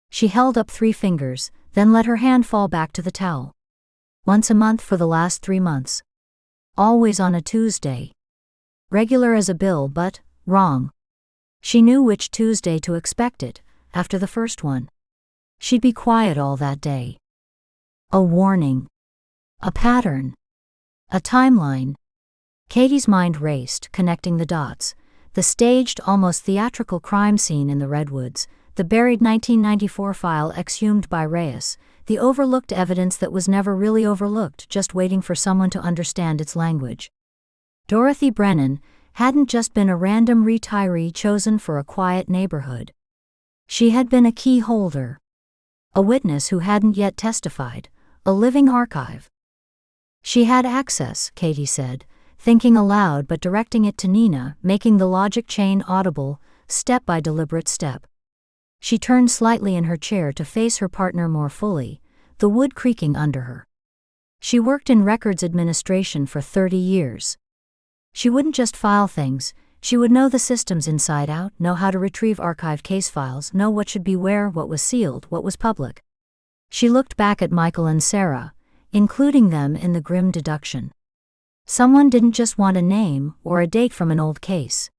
[SPEAKER 1] She held up 3 fingers, then let her hand fall back to the towel. Once a month for the last 3 months. Always on a Tuesday. Regular as a bill, but wrong. She knew which Tuesday to expect it, after the first one. She'd be quiet all that day. A warning. A pattern. A timeline. Katie's mind raced, connecting the dots. The staged, almost theatrical crime scene in the Redwoods, the buried 1994 file exhumed by Reyes, the overlooked evidence that was never really overlooked, just waiting for someone to understand its language. Dorothy Brennan hadn't just been a random retiree chosen for a quiet neighborhood. She had been a key holder. A witness who hadn't yet testified, a living archive. She had access, Katie said, thinking aloud but directing it to Nina, making the logic chain audible, step by deliberate step. She turned slightly in her chair to face her partner more fully, the wood creaking under her. She worked in records administration for 30 years. She wouldn't just file things, she would know the systems inside out, know how to retrieve archived case files, know what should be where, what was sealed, what was public. She looked back at Michael and Sarah, including them in the grim deduction. Someone didn't just want a name or a date from an old case.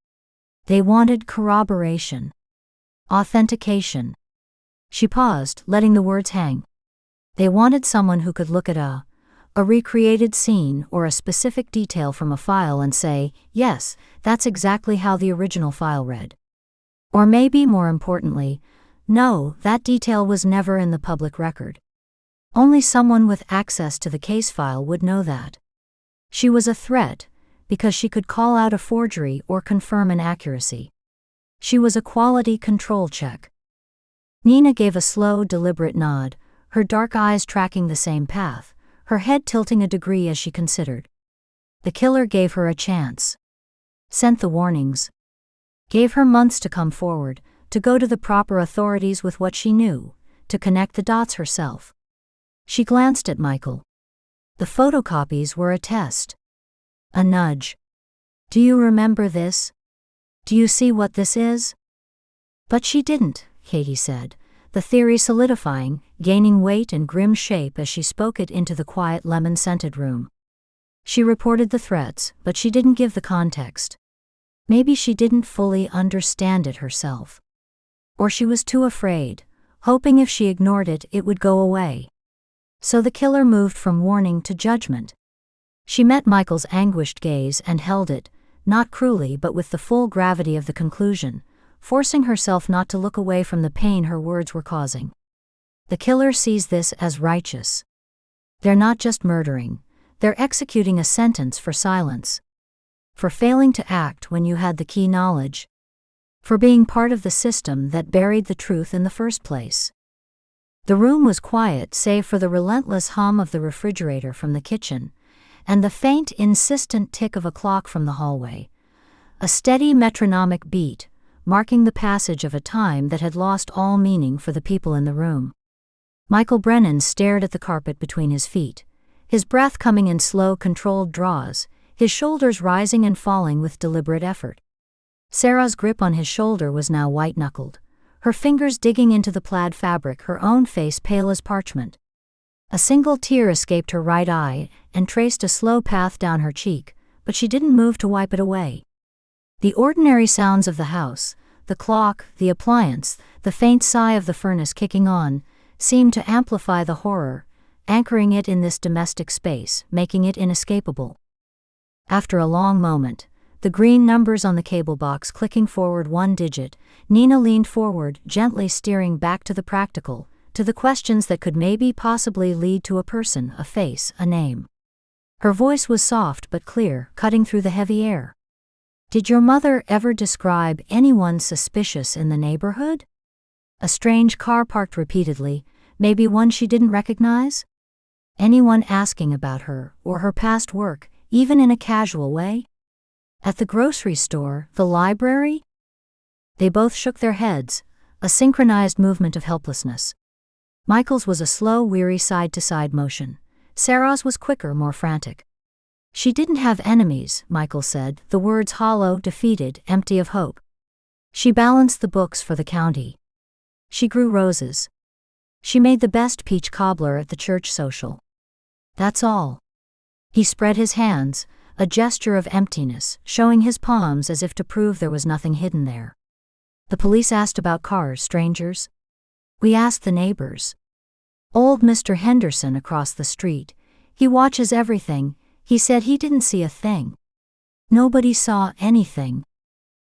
[SPEAKER 1] They wanted corroboration. Authentication. She paused, letting the words hang. They wanted someone who could look at a recreated scene or a specific detail from a file and say, yes, that's exactly how the original file read. Or maybe more importantly, no, that detail was never in the public record. Only someone with access to the case file would know that. She was a threat, because she could call out a forgery or confirm an accuracy. She was a quality control check. Nina gave a slow, deliberate nod, her dark eyes tracking the same path, her head tilting a degree as she considered. The killer gave her a chance. Sent the warnings. Gave her months to come forward, to go to the proper authorities with what she knew, to connect the dots herself. She glanced at Michael. The photocopies were a test. A nudge. Do you remember this? Do you see what this is? But she didn't, Katie said, the theory solidifying, gaining weight and grim shape as she spoke it into the quiet lemon-scented room. She reported the threats, but she didn't give the context. Maybe she didn't fully understand it herself. Or she was too afraid, hoping if she ignored it, it would go away. So the killer moved from warning to judgment. She met Michael's anguished gaze and held it, not cruelly but with the full gravity of the conclusion, forcing herself not to look away from the pain her words were causing. The killer sees this as righteous. They're not just murdering, they're executing a sentence for silence. For failing to act when you had the key knowledge. For being part of the system that buried the truth in the first place. The room was quiet save for the relentless hum of the refrigerator from the kitchen, and the faint, insistent tick of a clock from the hallway. A steady metronomic beat, marking the passage of a time that had lost all meaning for the people in the room. Michael Brennan stared at the carpet between his feet, his breath coming in slow, controlled draws, his shoulders rising and falling with deliberate effort. Sarah's grip on his shoulder was now white-knuckled, her fingers digging into the plaid fabric, her own face pale as parchment. A single tear escaped her right eye and traced a slow path down her cheek, but she didn't move to wipe it away. The ordinary sounds of the house, the clock, the appliance, the faint sigh of the furnace kicking on, seemed to amplify the horror, anchoring it in this domestic space, making it inescapable. After a long moment, the green numbers on the cable box clicking forward one digit, Nina leaned forward, gently steering back to the practical, to the questions that could maybe possibly lead to a person, a face, a name. Her voice was soft but clear, cutting through the heavy air. Did your mother ever describe anyone suspicious in the neighborhood? A strange car parked repeatedly, maybe one she didn't recognize? Anyone asking about her or her past work, even in a casual way? At the grocery store, the library? They both shook their heads, a synchronized movement of helplessness. Michael's was a slow, weary side-to-side motion. Sarah's was quicker, more frantic. She didn't have enemies, Michael said, the words hollow, defeated, empty of hope. She balanced the books for the county. She grew roses. She made the best peach cobbler at the church social. That's all. He spread his hands, a gesture of emptiness, showing his palms as if to prove there was nothing hidden there. The police asked about cars, strangers. We asked the neighbors. Old Mr. Henderson across the street. He watches everything. He said he didn't see a thing. Nobody saw anything.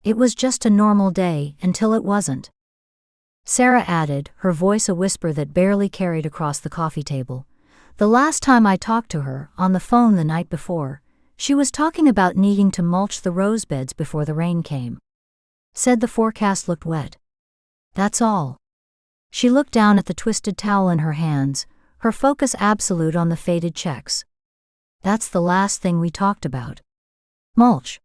[SPEAKER 1] It was just a normal day until it wasn't. Sarah added, her voice a whisper that barely carried across the coffee table. The last time I talked to her, on the phone the night before, she was talking about needing to mulch the rose beds before the rain came. Said the forecast looked wet. That's all. She looked down at the twisted towel in her hands, her focus absolute on the faded checks. That's the last thing we talked about. Mulch.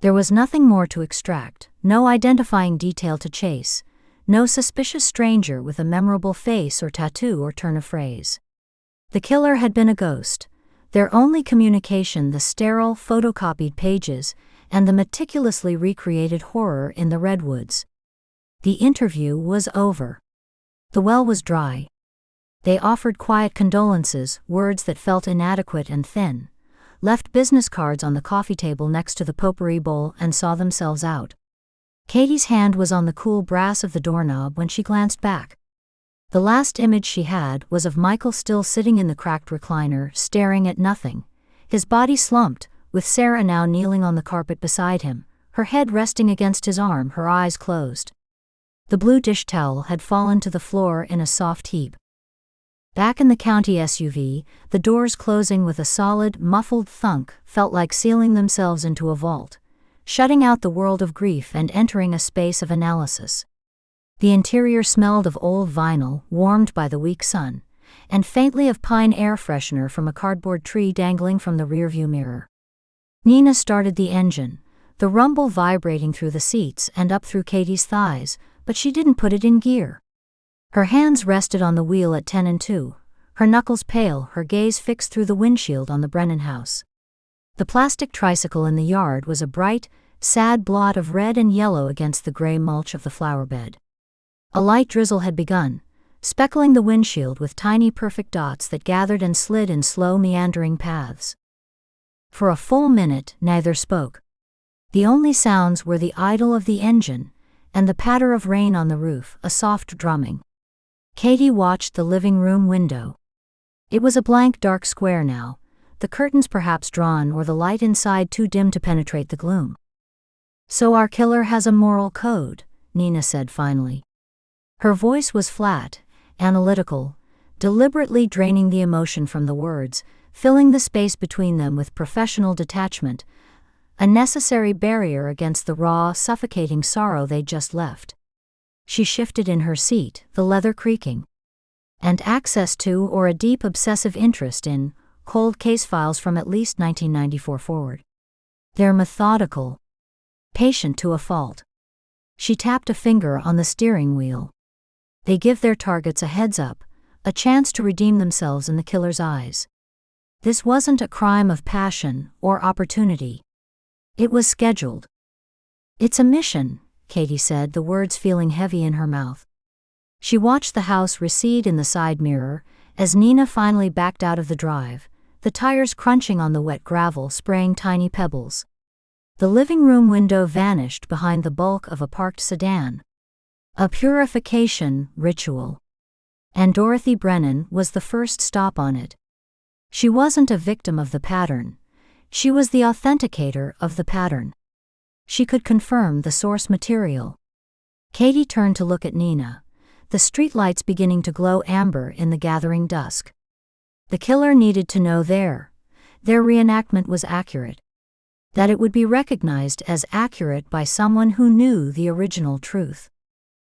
[SPEAKER 1] There was nothing more to extract, no identifying detail to chase, no suspicious stranger with a memorable face or tattoo or turn of phrase. The killer had been a ghost, their only communication the sterile, photocopied pages and the meticulously recreated horror in the redwoods. The interview was over. The well was dry. They offered quiet condolences, words that felt inadequate and thin, left business cards on the coffee table next to the potpourri bowl, and saw themselves out. Katie's hand was on the cool brass of the doorknob when she glanced back. The last image she had was of Michael still sitting in the cracked recliner, staring at nothing, his body slumped, with Sarah now kneeling on the carpet beside him, her head resting against his arm, her eyes closed. The blue dish towel had fallen to the floor in a soft heap. Back in the county SUV, the doors closing with a solid, muffled thunk felt like sealing themselves into a vault, shutting out the world of grief and entering a space of analysis. The interior smelled of old vinyl, warmed by the weak sun, and faintly of pine air freshener from a cardboard tree dangling from the rearview mirror. Nina started the engine, the rumble vibrating through the seats and up through Katie's thighs, but she didn't put it in gear. Her hands rested on the wheel at 10 and 2, her knuckles pale, her gaze fixed through the windshield on the Brennan house. The plastic tricycle in the yard was a bright, sad blot of red and yellow against the gray mulch of the flower bed. A light drizzle had begun, speckling the windshield with tiny perfect dots that gathered and slid in slow meandering paths. For a full minute, neither spoke. The only sounds were the idle of the engine and the patter of rain on the roof, a soft drumming. Katie watched the living room window. It was a blank dark square now, the curtains perhaps drawn or the light inside too dim to penetrate the gloom. "So our killer has a moral code," Nina said finally. Her voice was flat, analytical, deliberately draining the emotion from the words, filling the space between them with professional detachment, a necessary barrier against the raw, suffocating sorrow they'd just left. She shifted in her seat, the leather creaking. "And access to or a deep obsessive interest in cold case files from at least 1994 forward. They're methodical, patient to a fault." She tapped a finger on the steering wheel. "They give their targets a heads up, a chance to redeem themselves in the killer's eyes. This wasn't a crime of passion or opportunity. It was scheduled." "It's a mission," Katie said, the words feeling heavy in her mouth. She watched the house recede in the side mirror as Nina finally backed out of the drive, the tires crunching on the wet gravel, spraying tiny pebbles. The living room window vanished behind the bulk of a parked sedan. A purification ritual. And Dorothy Brennan was the first stop on it. She wasn't a victim of the pattern. She was the authenticator of the pattern. She could confirm the source material. Katie turned to look at Nina, the streetlights beginning to glow amber in the gathering dusk. The killer needed to know their reenactment was accurate. That it would be recognized as accurate by someone who knew the original truth.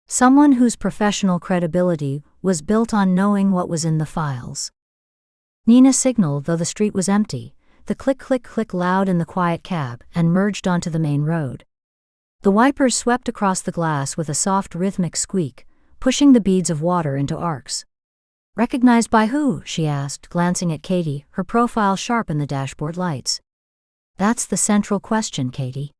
[SPEAKER 1] Someone whose professional credibility was built on knowing what was in the files. Nina signaled though the street was empty, the click-click-click loud in the quiet cab, and merged onto the main road. The wipers swept across the glass with a soft rhythmic squeak, pushing the beads of water into arcs. "Recognized by who?" she asked, glancing at Katie, her profile sharp in the dashboard lights. "That's the central question, Katie.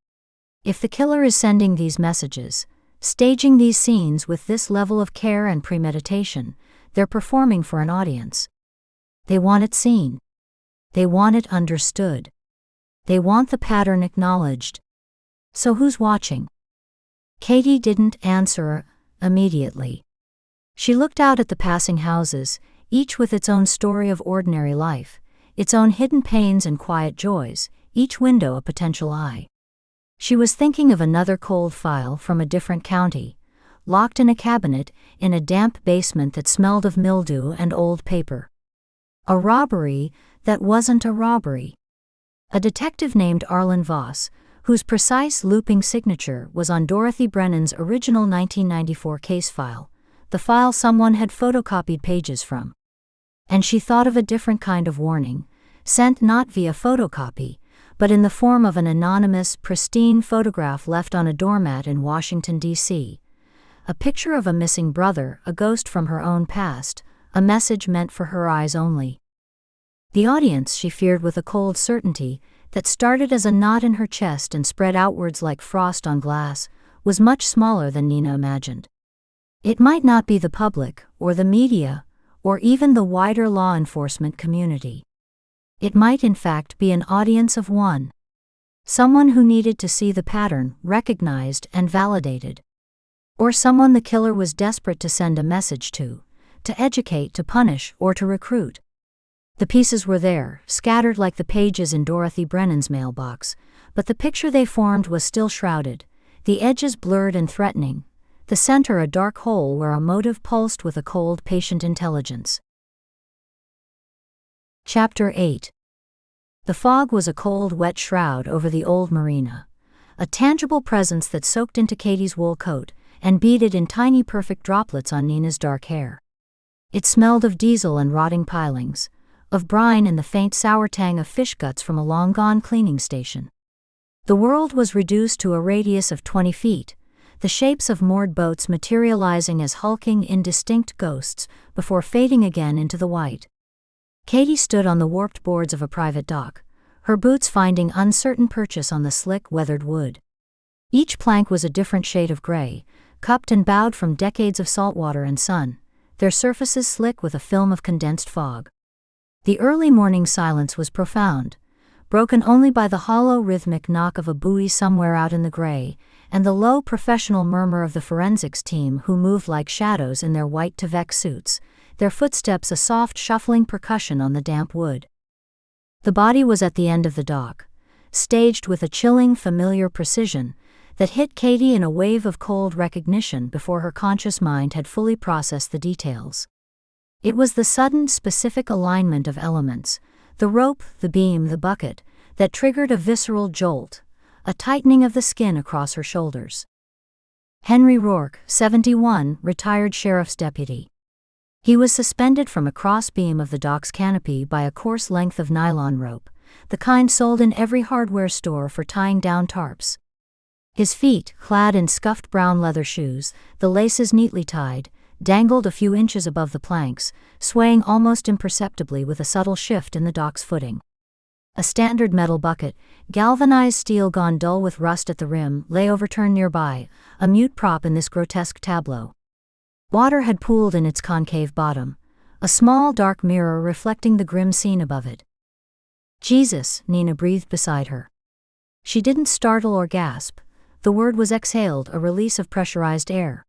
[SPEAKER 1] If the killer is sending these messages, staging these scenes with this level of care and premeditation, they're performing for an audience. They want it seen. They want it understood. They want the pattern acknowledged. So who's watching?" Katie didn't answer immediately. She looked out at the passing houses, each with its own story of ordinary life, its own hidden pains and quiet joys, each window a potential eye. She was thinking of another cold file from a different county, locked in a cabinet in a damp basement that smelled of mildew and old paper. A robbery that wasn't a robbery. A detective named Arlen Voss, whose precise looping signature was on Dorothy Brennan's original 1994 case file, the file someone had photocopied pages from. And she thought of a different kind of warning, sent not via photocopy, but in the form of an anonymous, pristine photograph left on a doormat in Washington, D.C. A picture of a missing brother, a ghost from her own past, a message meant for her eyes only. The audience, she feared with a cold certainty, that started as a knot in her chest and spread outwards like frost on glass, was much smaller than Nina imagined. It might not be the public, or the media, or even the wider law enforcement community. It might in fact be an audience of one. Someone who needed to see the pattern recognized and validated. Or someone the killer was desperate to send a message to educate, to punish, or to recruit. The pieces were there, scattered like the pages in Dorothy Brennan's mailbox, but the picture they formed was still shrouded, the edges blurred and threatening, the center a dark hole where a motive pulsed with a cold, patient intelligence. Chapter 8. The fog was a cold, wet shroud over the old marina, a tangible presence that soaked into Katie's wool coat and beaded in tiny perfect droplets on Nina's dark hair. It smelled of diesel and rotting pilings, of brine and the faint sour tang of fish guts from a long-gone cleaning station. The world was reduced to a radius of 20 feet, the shapes of moored boats materializing as hulking, indistinct ghosts before fading again into the white. Katie stood on the warped boards of a private dock, her boots finding uncertain purchase on the slick, weathered wood. Each plank was a different shade of gray, cupped and bowed from decades of saltwater and sun, their surfaces slick with a film of condensed fog. The early morning silence was profound, broken only by the hollow rhythmic knock of a buoy somewhere out in the gray, and the low professional murmur of the forensics team who moved like shadows in their white Tvec suits, their footsteps a soft shuffling percussion on the damp wood. The body was at the end of the dock, staged with a chilling, familiar precision that hit Katie in a wave of cold recognition before her conscious mind had fully processed the details. It was the sudden, specific alignment of elements, the rope, the beam, the bucket, that triggered a visceral jolt, a tightening of the skin across her shoulders. Henry Rourke, 71, retired sheriff's deputy. He was suspended from a cross-beam of the dock's canopy by a coarse length of nylon rope, the kind sold in every hardware store for tying down tarps. His feet, clad in scuffed brown leather shoes, the laces neatly tied, dangled a few inches above the planks, swaying almost imperceptibly with a subtle shift in the dock's footing. A standard metal bucket, galvanized steel gone dull with rust at the rim, lay overturned nearby, a mute prop in this grotesque tableau. Water had pooled in its concave bottom, a small dark mirror reflecting the grim scene above it. "Jesus," Nina breathed beside her. She didn't startle or gasp. The word was exhaled, a release of pressurized air.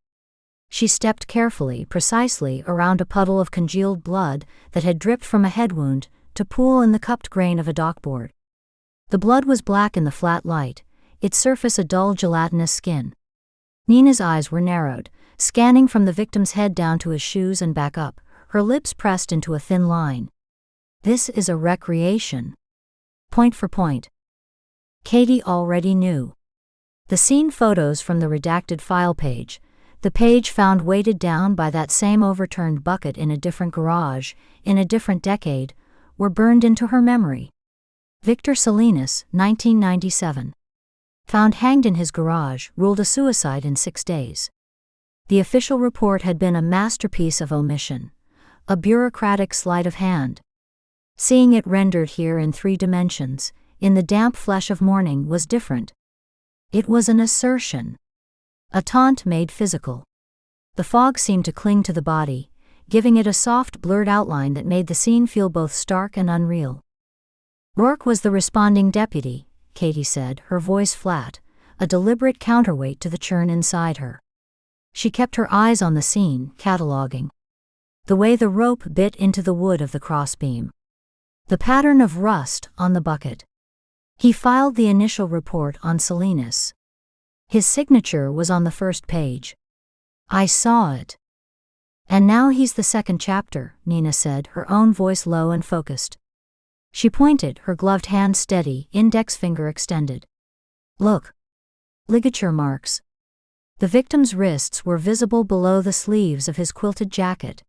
[SPEAKER 1] She stepped carefully, precisely, around a puddle of congealed blood that had dripped from a head wound to pool in the cupped grain of a dockboard. The blood was black in the flat light, its surface a dull gelatinous skin. Nina's eyes were narrowed, scanning from the victim's head down to his shoes and back up, her lips pressed into a thin line. This is a recreation. Point for point. Katie already knew. The scene photos from the redacted file page, the page found weighted down by that same overturned bucket in a different garage, in a different decade, were burned into her memory. Victor Salinas, 1997. Found hanged in his garage, ruled a suicide in 6 days. The official report had been a masterpiece of omission, a bureaucratic sleight of hand. Seeing it rendered here in 3 dimensions, in the damp flesh of morning, was different. It was an assertion. A taunt made physical. The fog seemed to cling to the body, giving it a soft, blurred outline that made the scene feel both stark and unreal. Rourke was the responding deputy, Katie said, her voice flat, a deliberate counterweight to the churn inside her. She kept her eyes on the scene, cataloging. The way the rope bit into the wood of the crossbeam. The pattern of rust on the bucket. He filed the initial report on Salinas. His signature was on the first page. "I saw it." "And now he's the second chapter," Nina said, her own voice low and focused. She pointed, her gloved hand steady, index finger extended. "Look. Ligature marks." The victim's wrists were visible below the sleeves of his quilted jacket.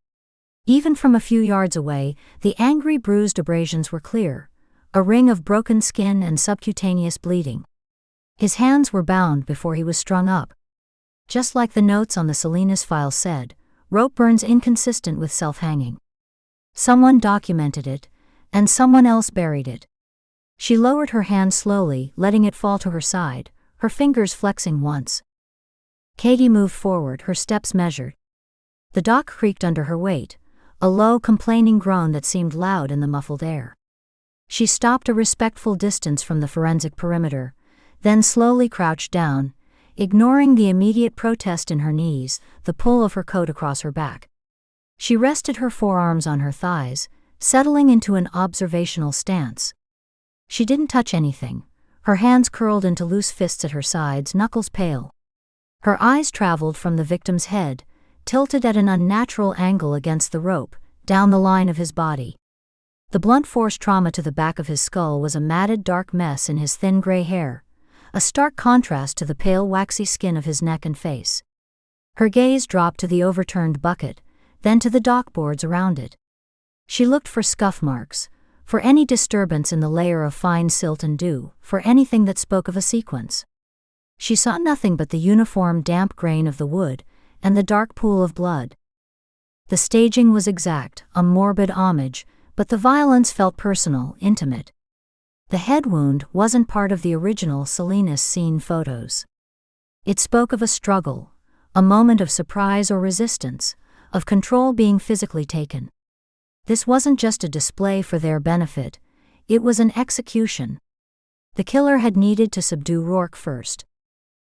[SPEAKER 1] Even from a few yards away, the angry bruised abrasions were clear, a ring of broken skin and subcutaneous bleeding. His hands were bound before he was strung up. Just like the notes on the Salinas file said, rope burns inconsistent with self-hanging. Someone documented it, and someone else buried it. She lowered her hand slowly, letting it fall to her side, her fingers flexing once. Katie moved forward, her steps measured. The dock creaked under her weight, a low, complaining groan that seemed loud in the muffled air. She stopped a respectful distance from the forensic perimeter, then slowly crouched down, ignoring the immediate protest in her knees, the pull of her coat across her back. She rested her forearms on her thighs, settling into an observational stance. She didn't touch anything, her hands curled into loose fists at her sides, knuckles pale. Her eyes traveled from the victim's head, tilted at an unnatural angle against the rope, down the line of his body. The blunt force trauma to the back of his skull was a matted dark mess in his thin gray hair, a stark contrast to the pale waxy skin of his neck and face. Her gaze dropped to the overturned bucket, then to the dock boards around it. She looked for scuff marks, for any disturbance in the layer of fine silt and dew, for anything that spoke of a sequence. She saw nothing but the uniform damp grain of the wood, and the dark pool of blood. The staging was exact, a morbid homage, but the violence felt personal, intimate. The head wound wasn't part of the original Salinas scene photos. It spoke of a struggle, a moment of surprise or resistance, of control being physically taken. This wasn't just a display for their benefit, it was an execution. The killer had needed to subdue Rourke first.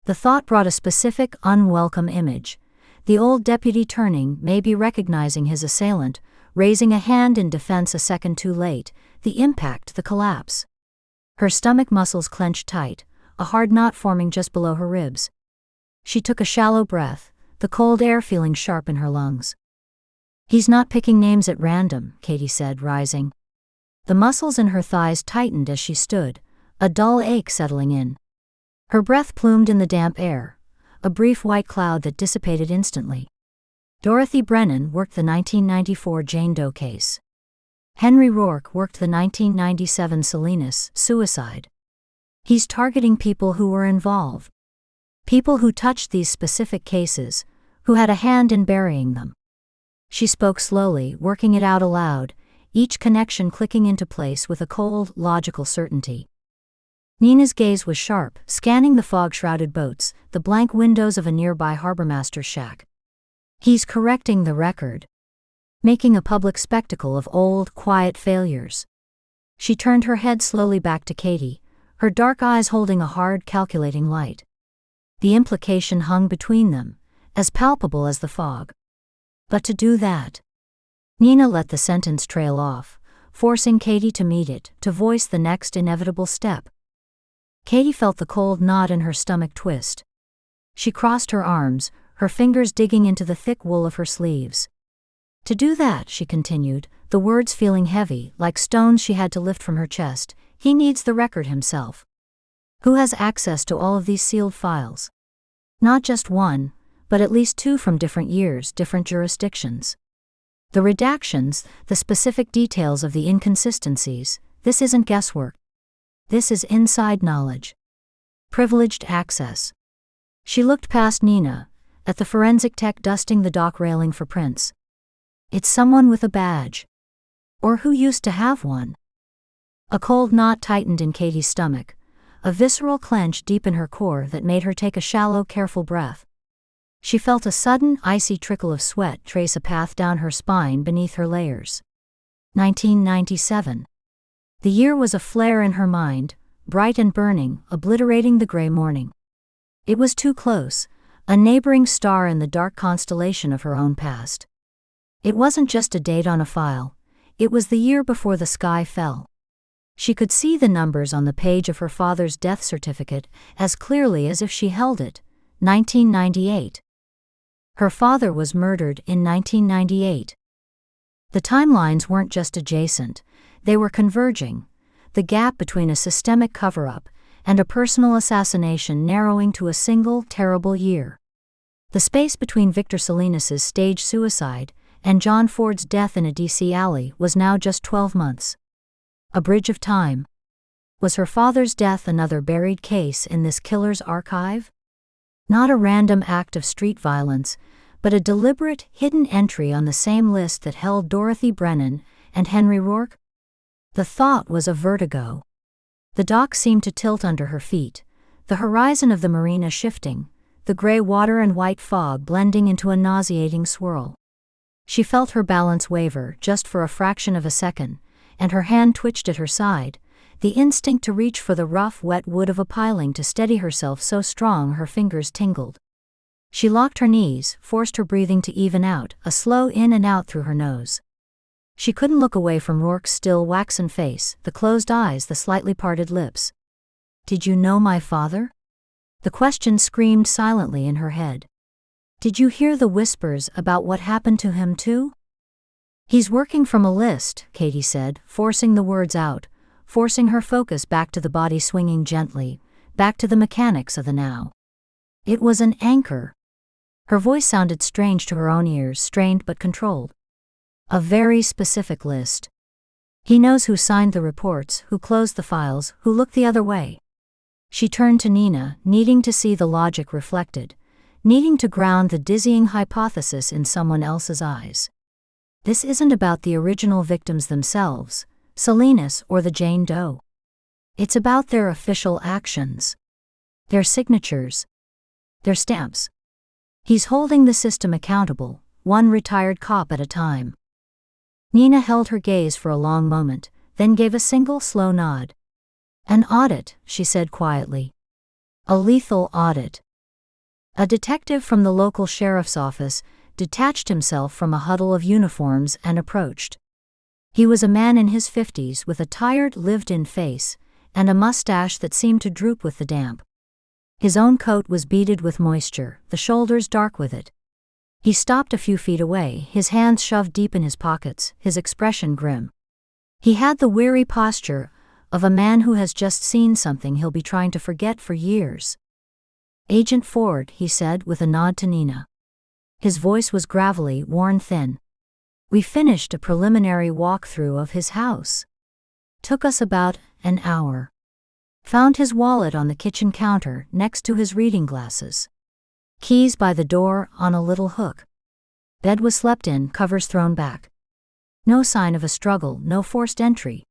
[SPEAKER 1] The thought brought a specific, unwelcome image. The old deputy turning, maybe recognizing his assailant, raising a hand in defense a second too late, the impact, the collapse. Her stomach muscles clenched tight, a hard knot forming just below her ribs. She took a shallow breath, the cold air feeling sharp in her lungs. "He's not picking names at random," Katie said, rising. The muscles in her thighs tightened as she stood, a dull ache settling in. Her breath plumed in the damp air, a brief white cloud that dissipated instantly. Dorothy Brennan worked the 1994 Jane Doe case. Henry Rourke worked the 1997 Salinas suicide. He's targeting people who were involved. People who touched these specific cases, who had a hand in burying them. She spoke slowly, working it out aloud, each connection clicking into place with a cold, logical certainty. Nina's gaze was sharp, scanning the fog-shrouded boats, the blank windows of a nearby harbormaster's shack. He's correcting the record, making a public spectacle of old, quiet failures. She turned her head slowly back to Katie, her dark eyes holding a hard, calculating light. The implication hung between them, as palpable as the fog. But to do that, Nina let the sentence trail off, forcing Katie to meet it, to voice the next inevitable step. Katie felt the cold knot in her stomach twist. She crossed her arms, her fingers digging into the thick wool of her sleeves. To do that, she continued, the words feeling heavy, like stones she had to lift from her chest, he needs the record himself. Who has access to all of these sealed files? Not just one, but at least two from different years, different jurisdictions. The redactions, the specific details of the inconsistencies, this isn't guesswork. This is inside knowledge. Privileged access. She looked past Nina, at the forensic tech dusting the dock railing for prints. It's someone with a badge. Or who used to have one. A cold knot tightened in Katie's stomach, a visceral clench deep in her core that made her take a shallow, careful breath. She felt a sudden, icy trickle of sweat trace a path down her spine beneath her layers. 1997. The year was a flare in her mind, bright and burning, obliterating the gray morning. It was too close, a neighboring star in the dark constellation of her own past. It wasn't just a date on a file, it was the year before the sky fell. She could see the numbers on the page of her father's death certificate as clearly as if she held it, 1998. Her father was murdered in 1998. The timelines weren't just adjacent, they were converging, the gap between a systemic cover-up and a personal assassination narrowing to a single, terrible year. The space between Victor Salinas's staged suicide and John Ford's death in a D.C. alley was now just 12 months. A bridge of time. Was her father's death another buried case in this killer's archive? Not a random act of street violence, but a deliberate, hidden entry on the same list that held Dorothy Brennan and Henry Rourke? The thought was a vertigo. The dock seemed to tilt under her feet, the horizon of the marina shifting, the gray water and white fog blending into a nauseating swirl. She felt her balance waver just for a fraction of a second, and her hand twitched at her side, the instinct to reach for the rough, wet wood of a piling to steady herself so strong her fingers tingled. She locked her knees, forced her breathing to even out, a slow in and out through her nose. She couldn't look away from Rourke's still, waxen face, the closed eyes, the slightly parted lips. "Did you know my father?" The question screamed silently in her head. "Did you hear the whispers about what happened to him too?" "He's working from a list," Katie said, forcing the words out, forcing her focus back to the body swinging gently, back to the mechanics of the now. It was an anchor. Her voice sounded strange to her own ears, strained but controlled. "A very specific list. He knows who signed the reports, who closed the files, who looked the other way." She turned to Nina, needing to see the logic reflected, needing to ground the dizzying hypothesis in someone else's eyes. This isn't about the original victims themselves, Salinas or the Jane Doe. It's about their official actions. Their signatures. Their stamps. He's holding the system accountable, one retired cop at a time. Nina held her gaze for a long moment, then gave a single slow nod. "An audit," she said quietly. "A lethal audit." A detective from the local sheriff's office detached himself from a huddle of uniforms and approached. He was a man in his 50s with a tired, lived-in face, and a mustache that seemed to droop with the damp. His own coat was beaded with moisture, the shoulders dark with it. He stopped a few feet away, his hands shoved deep in his pockets, his expression grim. He had the weary posture of a man who has just seen something he'll be trying to forget for years. "Agent Ford," he said with a nod to Nina. His voice was gravelly, worn thin. "We finished a preliminary walkthrough of his house. Took us about an hour. Found his wallet on the kitchen counter next to his reading glasses. Keys by the door on a little hook. Bed was slept in, covers thrown back. No sign of a struggle, no forced entry.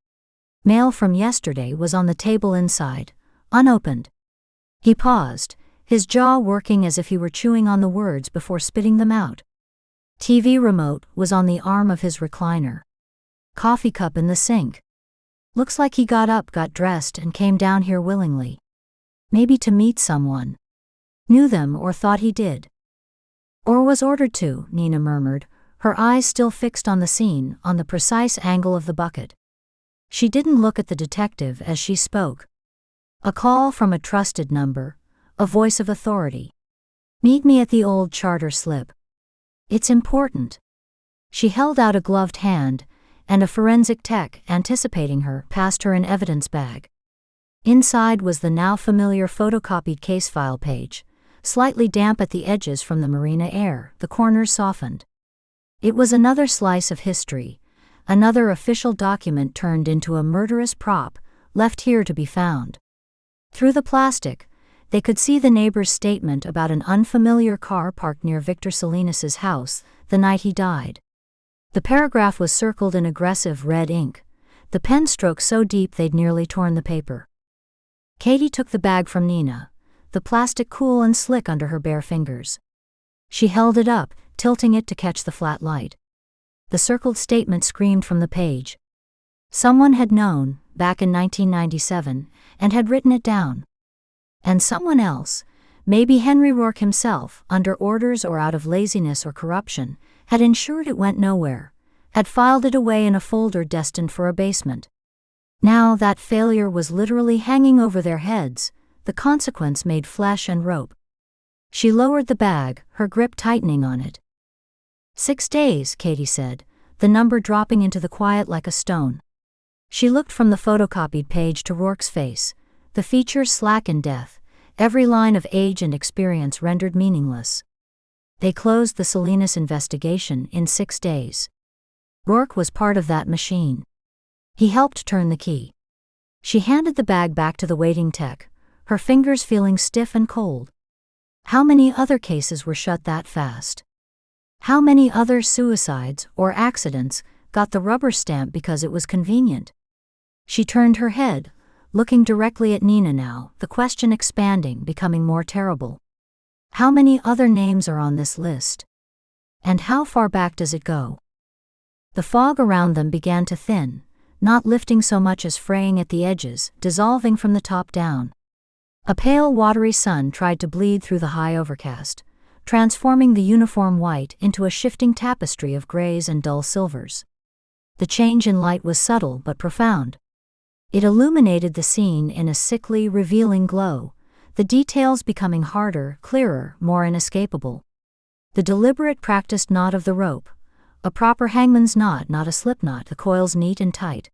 [SPEAKER 1] Mail from yesterday was on the table inside, unopened." He paused, his jaw working as if he were chewing on the words before spitting them out. TV remote was on the arm of his recliner. Coffee cup in the sink. Looks like he got up, got dressed, and came down here willingly. Maybe to meet someone. Knew them or thought he did. "Or was ordered to," Nina murmured, her eyes still fixed on the scene, on the precise angle of the bucket. She didn't look at the detective as she spoke. A call from a trusted number, a voice of authority. "Meet me at the old charter slip. It's important." She held out a gloved hand, and a forensic tech, anticipating her, passed her an evidence bag. Inside was the now familiar photocopied case file page, slightly damp at the edges from the marina air, the corners softened. It was another slice of history, another official document turned into a murderous prop, left here to be found. Through the plastic, they could see the neighbor's statement about an unfamiliar car parked near Victor Salinas's house the night he died. The paragraph was circled in aggressive red ink, the pen strokes so deep they'd nearly torn the paper. Katie took the bag from Nina, the plastic cool and slick under her bare fingers. She held it up, tilting it to catch the flat light. The circled statement screamed from the page. Someone had known, back in 1997, and had written it down. And someone else, maybe Henry Rourke himself, under orders or out of laziness or corruption, had ensured it went nowhere, had filed it away in a folder destined for a basement. Now that failure was literally hanging over their heads, the consequence made flesh and rope. She lowered the bag, her grip tightening on it. 6 days, Katie said, the number dropping into the quiet like a stone. She looked from the photocopied page to Rourke's face, the features slack in death, every line of age and experience rendered meaningless. They closed the Salinas investigation in 6 days. Rourke was part of that machine. He helped turn the key. She handed the bag back to the waiting tech, her fingers feeling stiff and cold. How many other cases were shut that fast? How many other suicides or accidents got the rubber stamp because it was convenient? She turned her head, looking directly at Nina now, the question expanding, becoming more terrible. How many other names are on this list? And how far back does it go? The fog around them began to thin, not lifting so much as fraying at the edges, dissolving from the top down. A pale, watery sun tried to bleed through the high overcast, transforming the uniform white into a shifting tapestry of grays and dull silvers. The change in light was subtle but profound. It illuminated the scene in a sickly, revealing glow, the details becoming harder, clearer, more inescapable. The deliberate practiced knot of the rope, a proper hangman's knot, not a slip knot, the coils neat and tight.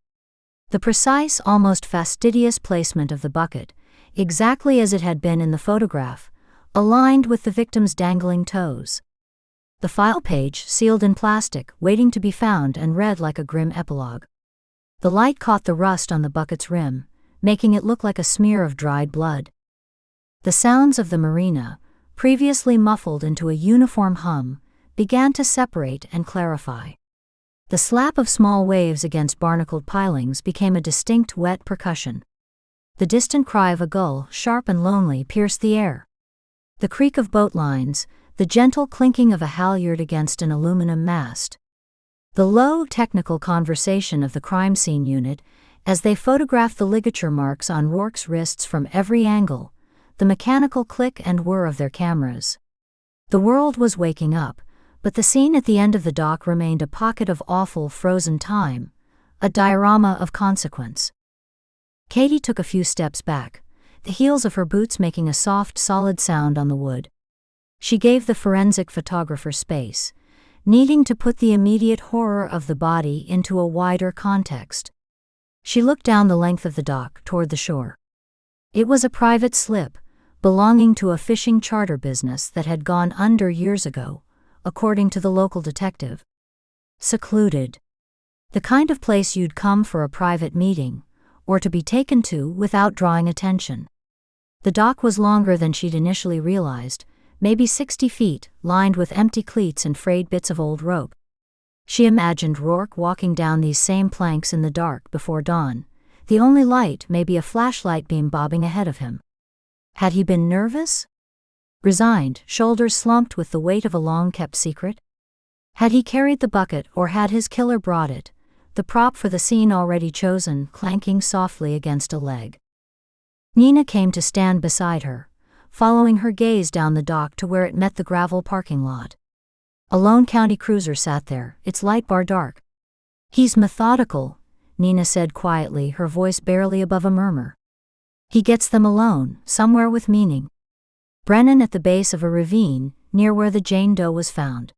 [SPEAKER 1] The precise, almost fastidious placement of the bucket, exactly as it had been in the photograph, aligned with the victim's dangling toes. The file page, sealed in plastic, waiting to be found, and read like a grim epilogue. The light caught the rust on the bucket's rim, making it look like a smear of dried blood. The sounds of the marina, previously muffled into a uniform hum, began to separate and clarify. The slap of small waves against barnacled pilings became a distinct wet percussion. The distant cry of a gull, sharp and lonely, pierced the air. The creak of boat lines, the gentle clinking of a halyard against an aluminum mast. The low, technical conversation of the crime scene unit, as they photographed the ligature marks on Rourke's wrists from every angle, the mechanical click and whir of their cameras. The world was waking up, but the scene at the end of the dock remained a pocket of awful, frozen time, a diorama of consequence. Katie took a few steps back, the heels of her boots making a soft, solid sound on the wood. She gave the forensic photographer space, needing to put the immediate horror of the body into a wider context. She looked down the length of the dock toward the shore. It was a private slip, belonging to a fishing charter business that had gone under years ago, according to the local detective. Secluded. The kind of place you'd come for a private meeting, or to be taken to without drawing attention. The dock was longer than she'd initially realized, maybe 60 feet, lined with empty cleats and frayed bits of old rope. She imagined Rourke walking down these same planks in the dark before dawn, the only light maybe a flashlight beam bobbing ahead of him. Had he been nervous? Resigned, shoulders slumped with the weight of a long-kept secret? Had he carried the bucket, or had his killer brought it, the prop for the scene already chosen, clanking softly against a leg? Nina came to stand beside her, following her gaze down the dock to where it met the gravel parking lot. A lone county cruiser sat there, its light bar dark. "He's methodical," Nina said quietly, her voice barely above a murmur. "He gets them alone, somewhere with meaning. Brennan at the base of a ravine, near where the Jane Doe was found.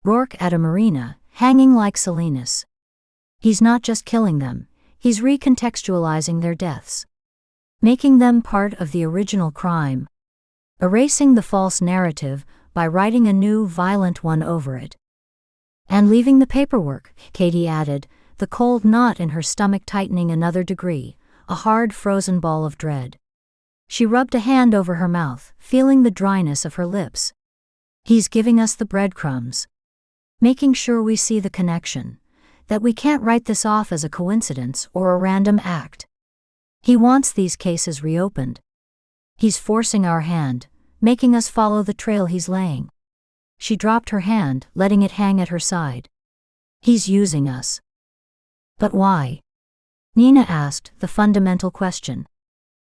[SPEAKER 1] Rourke at a marina, hanging like Salinas. He's not just killing them, he's recontextualizing their deaths. Making them part of the original crime. Erasing the false narrative by writing a new, violent one over it. And leaving the paperwork," Katie added, the cold knot in her stomach tightening another degree, a hard, frozen ball of dread. She rubbed a hand over her mouth, feeling the dryness of her lips. "He's giving us the breadcrumbs. Making sure we see the connection, that we can't write this off as a coincidence or a random act. He wants these cases reopened. He's forcing our hand, making us follow the trail he's laying." She dropped her hand, letting it hang at her side. "He's using us." "But why?" Nina asked, the fundamental question.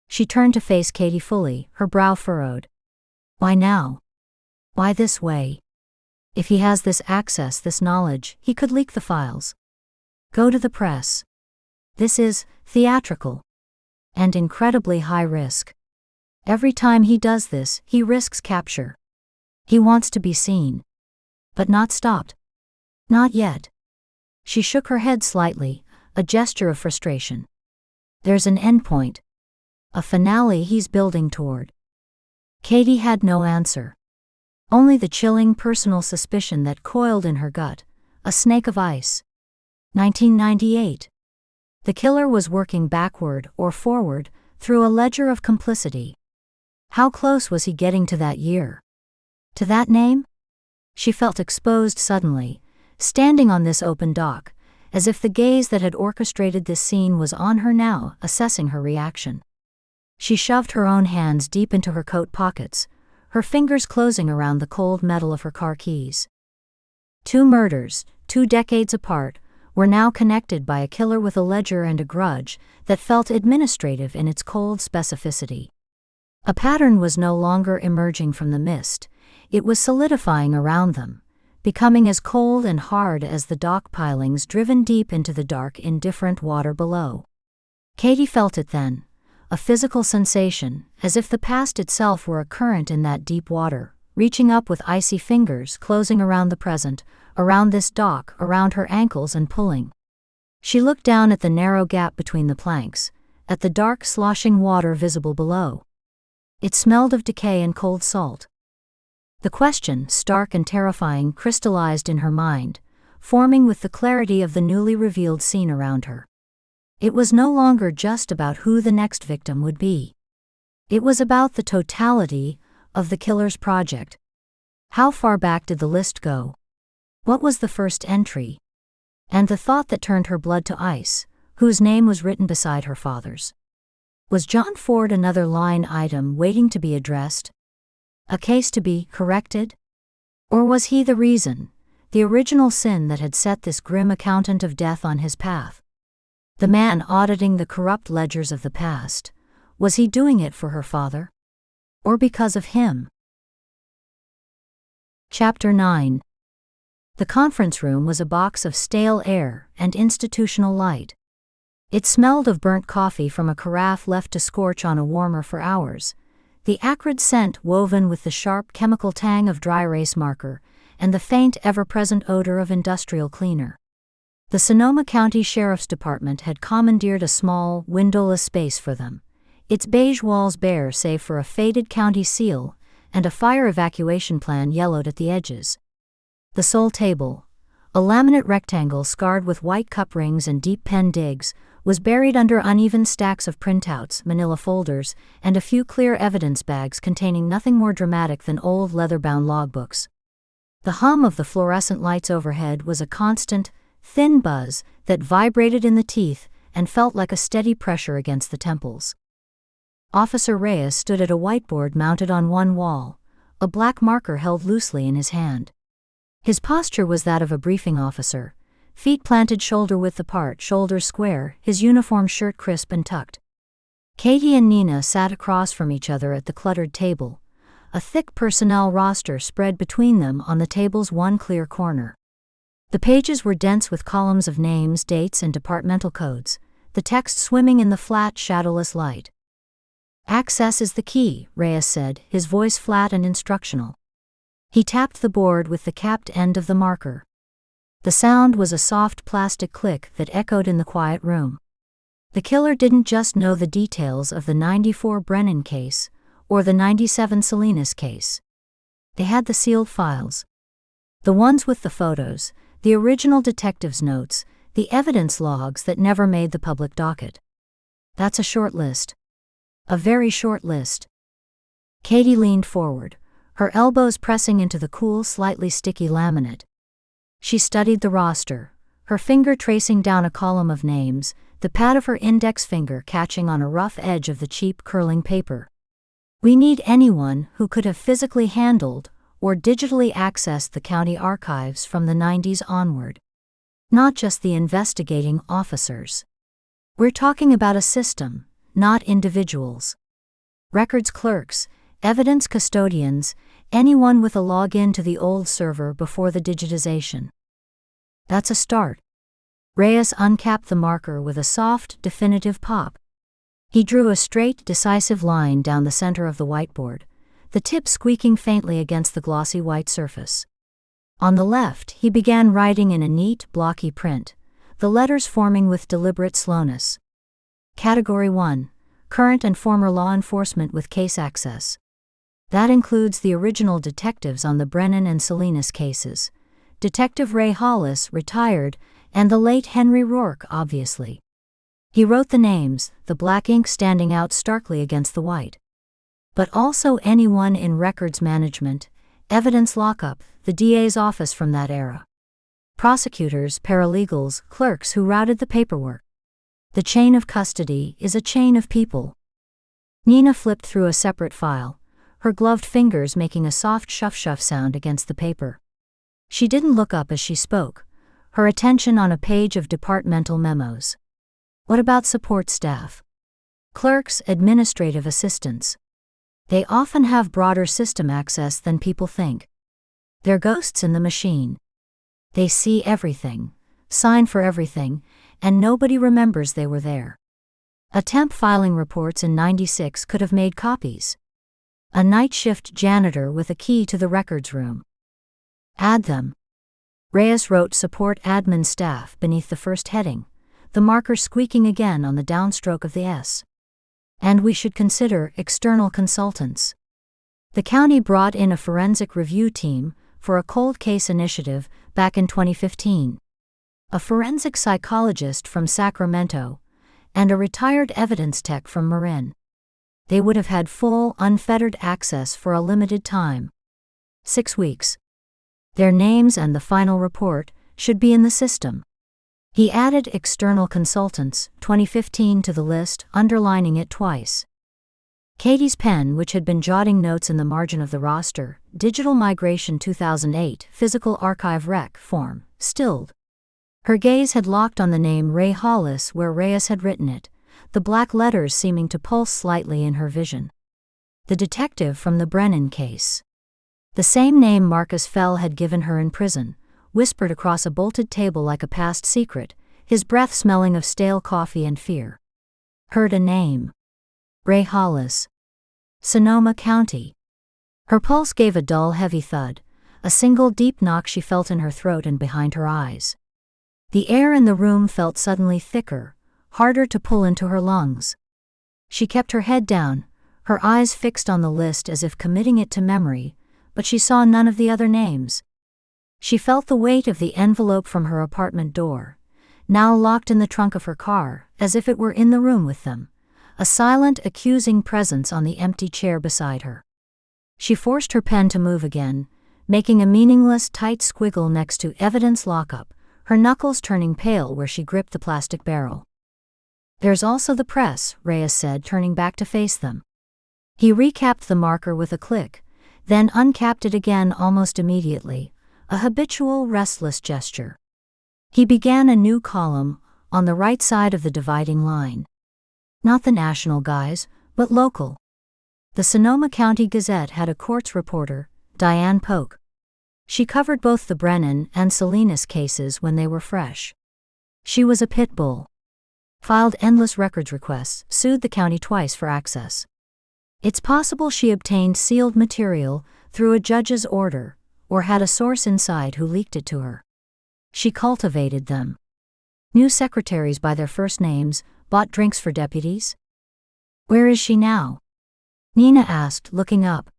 [SPEAKER 1] She turned to face Katie fully, her brow furrowed. "Why now? Why this way? If he has this access, this knowledge, he could leak the files. Go to the press. This is theatrical. And incredibly high risk. Every time he does this, he risks capture. He wants to be seen. But not stopped. Not yet." She shook her head slightly, a gesture of frustration. "There's an endpoint. A finale he's building toward." Katie had no answer. Only the chilling personal suspicion that coiled in her gut, a snake of ice. 1998. The killer was working backward or forward through a ledger of complicity. How close was he getting to that year? To that name? She felt exposed suddenly, standing on this open dock, as if the gaze that had orchestrated this scene was on her now, assessing her reaction. She shoved her own hands deep into her coat pockets, her fingers closing around the cold metal of her car keys. 2 murders, 2 decades apart, were now connected by a killer with a ledger and a grudge that felt administrative in its cold specificity. A pattern was no longer emerging from the mist, it was solidifying around them, becoming as cold and hard as the dock pilings driven deep into the dark, indifferent water below. Katie felt it then, a physical sensation, as if the past itself were a current in that deep water, reaching up with icy fingers, closing around the present, around this dock, around her ankles and pulling. She looked down at the narrow gap between the planks, at the dark sloshing water visible below. It smelled of decay and cold salt. The question, stark and terrifying, crystallized in her mind, forming with the clarity of the newly revealed scene around her. It was no longer just about who the next victim would be. It was about the totality of the killer's project. How far back did the list go? What was the first entry? And the thought that turned her blood to ice, whose name was written beside her father's. Was John Ford another line item waiting to be addressed? A case to be corrected? Or was he the reason, the original sin that had set this grim accountant of death on his path? The man auditing the corrupt ledgers of the past, was he doing it for her father? Or because of him? Chapter 9. The conference room was a box of stale air and institutional light. It smelled of burnt coffee from a carafe left to scorch on a warmer for hours, the acrid scent woven with the sharp chemical tang of dry erase marker, and the faint ever-present odor of industrial cleaner. The Sonoma County Sheriff's Department had commandeered a small, windowless space for them, its beige walls bare save for a faded county seal and a fire evacuation plan yellowed at the edges. The sole table, a laminate rectangle scarred with white cup rings and deep pen digs, was buried under uneven stacks of printouts, manila folders, and a few clear evidence bags containing nothing more dramatic than old leather-bound logbooks. The hum of the fluorescent lights overhead was a constant, thin buzz that vibrated in the teeth and felt like a steady pressure against the temples. Officer Reyes stood at a whiteboard mounted on one wall, a black marker held loosely in his hand. His posture was that of a briefing officer, feet planted shoulder-width apart, shoulders square, his uniform shirt crisp and tucked. Katie and Nina sat across from each other at the cluttered table, a thick personnel roster spread between them on the table's one clear corner. The pages were dense with columns of names, dates, and departmental codes, the text swimming in the flat, shadowless light. "Access is the key," Reyes said, his voice flat and instructional. He tapped the board with the capped end of the marker. The sound was a soft plastic click that echoed in the quiet room. The killer didn't just know the details of the 94 Brennan case, or the 97 Salinas case. They had the sealed files. The ones with the photos, the original detective's notes, the evidence logs that never made the public docket. That's a short list. A very short list. Katie leaned forward, her elbows pressing into the cool, slightly sticky laminate. She studied the roster, her finger tracing down a column of names, the pad of her index finger catching on a rough edge of the cheap curling paper. "We need anyone who could have physically handled or digitally accessed the county archives from the 90s onward. Not just the investigating officers. We're talking about a system, not individuals. Records clerks, evidence custodians, anyone with a login to the old server before the digitization. That's a start." Reyes uncapped the marker with a soft, definitive pop. He drew a straight, decisive line down the center of the whiteboard, the tip squeaking faintly against the glossy white surface. On the left, he began writing in a neat, blocky print, the letters forming with deliberate slowness. Category 1, current and former law enforcement with case access. That includes the original detectives on the Brennan and Salinas cases, Detective Ray Hollis, retired, and the late Henry Rourke, obviously. He wrote the names, the black ink standing out starkly against the white. But also anyone in records management, evidence lockup, the DA's office from that era. Prosecutors, paralegals, clerks who routed the paperwork. The chain of custody is a chain of people. Nina flipped through a separate file, her gloved fingers making a soft shuff-shuff sound against the paper. She didn't look up as she spoke, her attention on a page of departmental memos. What about support staff? Clerks, administrative assistants. They often have broader system access than people think. They're ghosts in the machine. They see everything, sign for everything, and nobody remembers they were there. A temp filing reports in '96 could have made copies. A night shift janitor with a key to the records room. Add them. Reyes wrote support admin staff beneath the first heading, the marker squeaking again on the downstroke of the S. And we should consider external consultants. The county brought in a forensic review team for a cold case initiative back in 2015. A forensic psychologist from Sacramento, and a retired evidence tech from Marin. They would have had full, unfettered access for a limited time. 6 weeks. Their names and the final report should be in the system. He added external consultants, 2015, to the list, underlining it twice. Katie's pen, which had been jotting notes in the margin of the roster, Digital Migration 2008, Physical Archive Rec form, stilled. Her gaze had locked on the name Ray Hollis where Reyes had written it, the black letters seeming to pulse slightly in her vision. The detective from the Brennan case. The same name Marcus Fell had given her in prison, whispered across a bolted table like a past secret, his breath smelling of stale coffee and fear. Heard a name. Ray Hollis. Sonoma County. Her pulse gave a dull, heavy thud, a single deep knock she felt in her throat and behind her eyes. The air in the room felt suddenly thicker, harder to pull into her lungs. She kept her head down, her eyes fixed on the list as if committing it to memory, but she saw none of the other names. She felt the weight of the envelope from her apartment door, now locked in the trunk of her car, as if it were in the room with them, a silent, accusing presence on the empty chair beside her. She forced her pen to move again, making a meaningless, tight squiggle next to evidence lockup, her knuckles turning pale where she gripped the plastic barrel. There's also the press, Reyes said, turning back to face them. He recapped the marker with a click, then uncapped it again almost immediately, a habitual, restless gesture. He began a new column, on the right side of the dividing line. Not the national guys, but local. The Sonoma County Gazette had a courts reporter, Diane Polk. She covered both the Brennan and Salinas cases when they were fresh. She was a pit bull. Filed endless records requests, sued the county twice for access. It's possible she obtained sealed material through a judge's order, or had a source inside who leaked it to her. She cultivated them. Knew secretaries by their first names, bought drinks for deputies. Where is she now? Nina asked, looking up.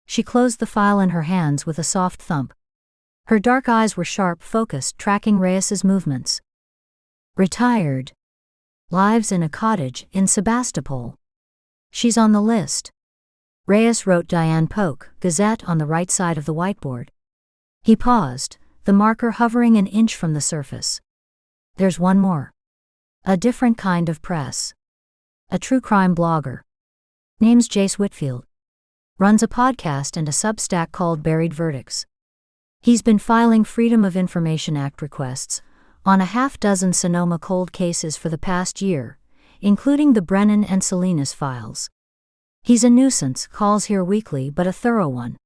[SPEAKER 1] She closed the file in her hands with a soft thump. Her dark eyes were sharp, focused, tracking Reyes's movements. Retired. Lives in a cottage in Sebastopol. She's on the list. Reyes wrote Diane Polk, Gazette, on the right side of the whiteboard. He paused, the marker hovering an inch from the surface. There's one more. A different kind of press. A true crime blogger. Name's Jace Whitfield. Runs a podcast and a Substack called Buried Verdicts. He's been filing Freedom of Information Act requests on a half-dozen Sonoma cold cases for the past year, including the Brennan and Salinas files. He's a nuisance, calls here weekly, but a thorough one.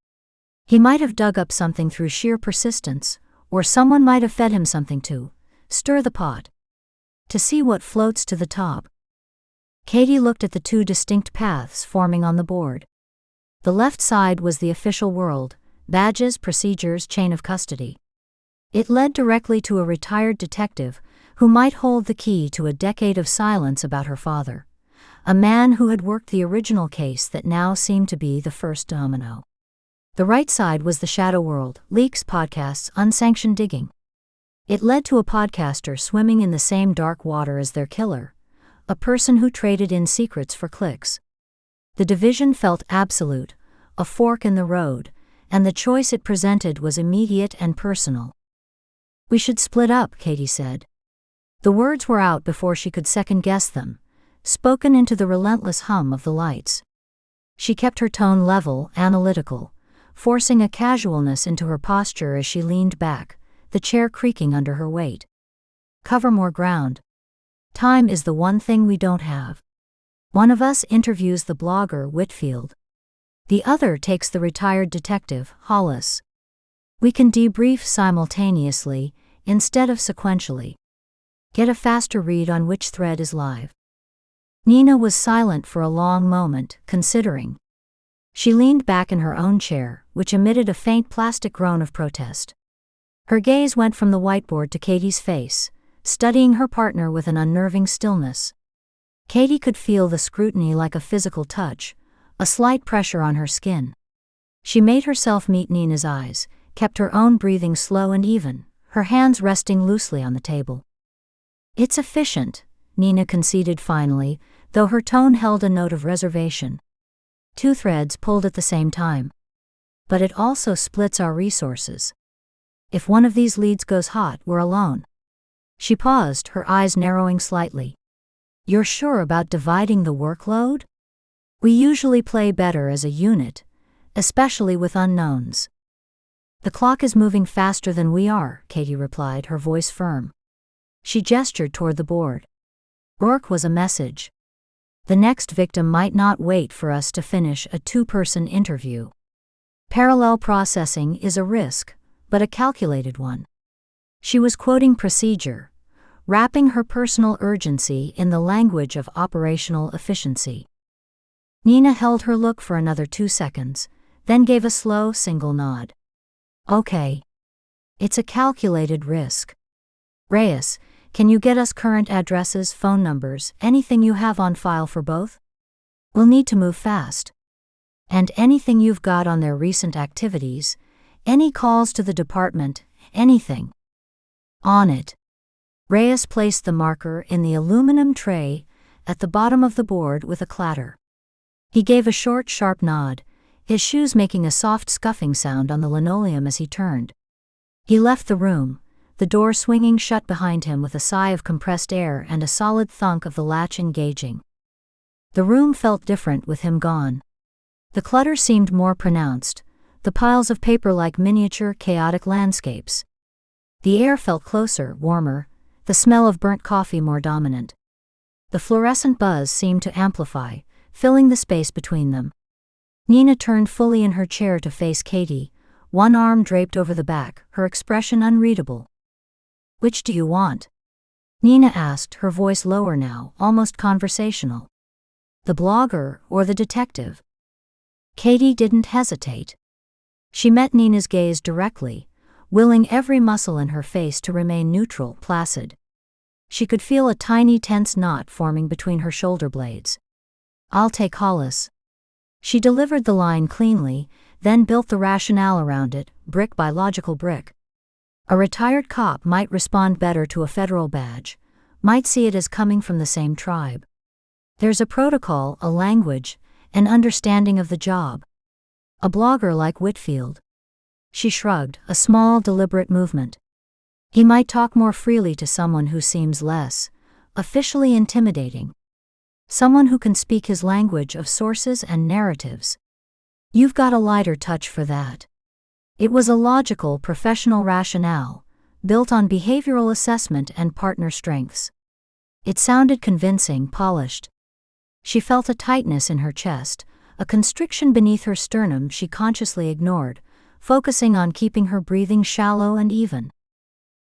[SPEAKER 1] He might have dug up something through sheer persistence, or someone might have fed him something to stir the pot. To see what floats to the top. Katie looked at the two distinct paths forming on the board. The left side was the official world, badges, procedures, chain of custody. It led directly to a retired detective who might hold the key to a decade of silence about her father, a man who had worked the original case that now seemed to be the first domino. The right side was the shadow world, leaks, podcasts, unsanctioned digging. It led to a podcaster swimming in the same dark water as their killer, a person who traded in secrets for clicks. The division felt absolute, a fork in the road, and the choice it presented was immediate and personal. "We should split up," Katie said. The words were out before she could second-guess them, spoken into the relentless hum of the lights. She kept her tone level, analytical, forcing a casualness into her posture as she leaned back, the chair creaking under her weight. "Cover more ground. Time is the one thing we don't have. One of us interviews the blogger, Whitfield. The other takes the retired detective, Hollis. We can debrief simultaneously, instead of sequentially. Get a faster read on which thread is live." Nina was silent for a long moment, considering. She leaned back in her own chair, which emitted a faint plastic groan of protest. Her gaze went from the whiteboard to Katie's face, studying her partner with an unnerving stillness. Katie could feel the scrutiny like a physical touch, a slight pressure on her skin. She made herself meet Nina's eyes, kept her own breathing slow and even, her hands resting loosely on the table. "It's efficient," Nina conceded finally, though her tone held a note of reservation. "Two threads pulled at the same time. But it also splits our resources. If one of these leads goes hot, we're alone." She paused, her eyes narrowing slightly. "You're sure about dividing the workload? We usually play better as a unit, especially with unknowns." "The clock is moving faster than we are," Katie replied, her voice firm. She gestured toward the board. Rourke was a message. "The next victim might not wait for us to finish a two-person interview. Parallel processing is a risk, but a calculated one." She was quoting procedure, wrapping her personal urgency in the language of operational efficiency. Nina held her look for another 2 seconds, then gave a slow, single nod. "Okay. It's a calculated risk. Reyes, can you get us current addresses, phone numbers, anything you have on file for both? We'll need to move fast. And anything you've got on their recent activities, any calls to the department, anything." "On it." Reyes placed the marker in the aluminum tray at the bottom of the board with a clatter. He gave a short, sharp nod, his shoes making a soft scuffing sound on the linoleum as he turned. He left the room, the door swinging shut behind him with a sigh of compressed air and a solid thunk of the latch engaging. The room felt different with him gone. The clutter seemed more pronounced, the piles of paper like miniature, chaotic landscapes. The air felt closer, warmer, the smell of burnt coffee more dominant. The fluorescent buzz seemed to amplify, filling the space between them. Nina turned fully in her chair to face Katie, one arm draped over the back, her expression unreadable. "Which do you want?" Nina asked, her voice lower now, almost conversational. "The blogger or the detective?" Katie didn't hesitate. She met Nina's gaze directly, willing every muscle in her face to remain neutral, placid. She could feel a tiny tense knot forming between her shoulder blades. "I'll take Hollis." She delivered the line cleanly, then built the rationale around it, brick by logical brick. A retired cop might respond better to a federal badge, might see it as coming from the same tribe. There's a protocol, a language, an understanding of the job. A blogger like Whitfield. She shrugged, a small, deliberate movement. He might talk more freely to someone who seems less officially intimidating. Someone who can speak his language of sources and narratives. You've got a lighter touch for that. It was a logical, professional rationale, built on behavioral assessment and partner strengths. It sounded convincing, polished. She felt a tightness in her chest, a constriction beneath her sternum she consciously ignored, focusing on keeping her breathing shallow and even.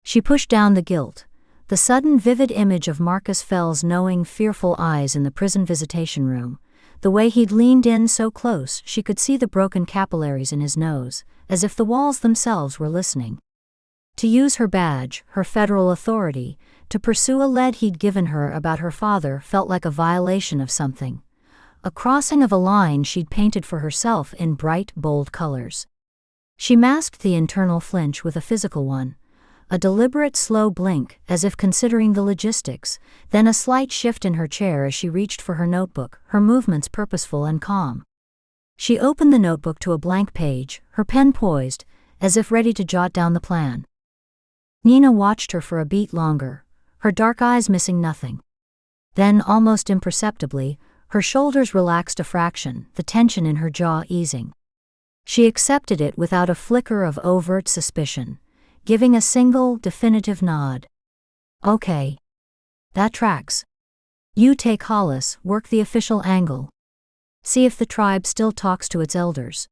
[SPEAKER 1] She pushed down the guilt, the sudden vivid image of Marcus Fell's knowing, fearful eyes in the prison visitation room, the way he'd leaned in so close she could see the broken capillaries in his nose, as if the walls themselves were listening. To use her badge, her federal authority, to pursue a lead he'd given her about her father felt like a violation of something, a crossing of a line she'd painted for herself in bright, bold colors. She masked the internal flinch with a physical one, a deliberate slow blink as if considering the logistics, then a slight shift in her chair as she reached for her notebook, her movements purposeful and calm. She opened the notebook to a blank page, her pen poised, as if ready to jot down the plan. Nina watched her for a beat longer, her dark eyes missing nothing. Then, almost imperceptibly, her shoulders relaxed a fraction, the tension in her jaw easing. She accepted it without a flicker of overt suspicion, giving a single, definitive nod. Okay. That tracks. You take Hollis, work the official angle. See if the tribe still talks to its elders.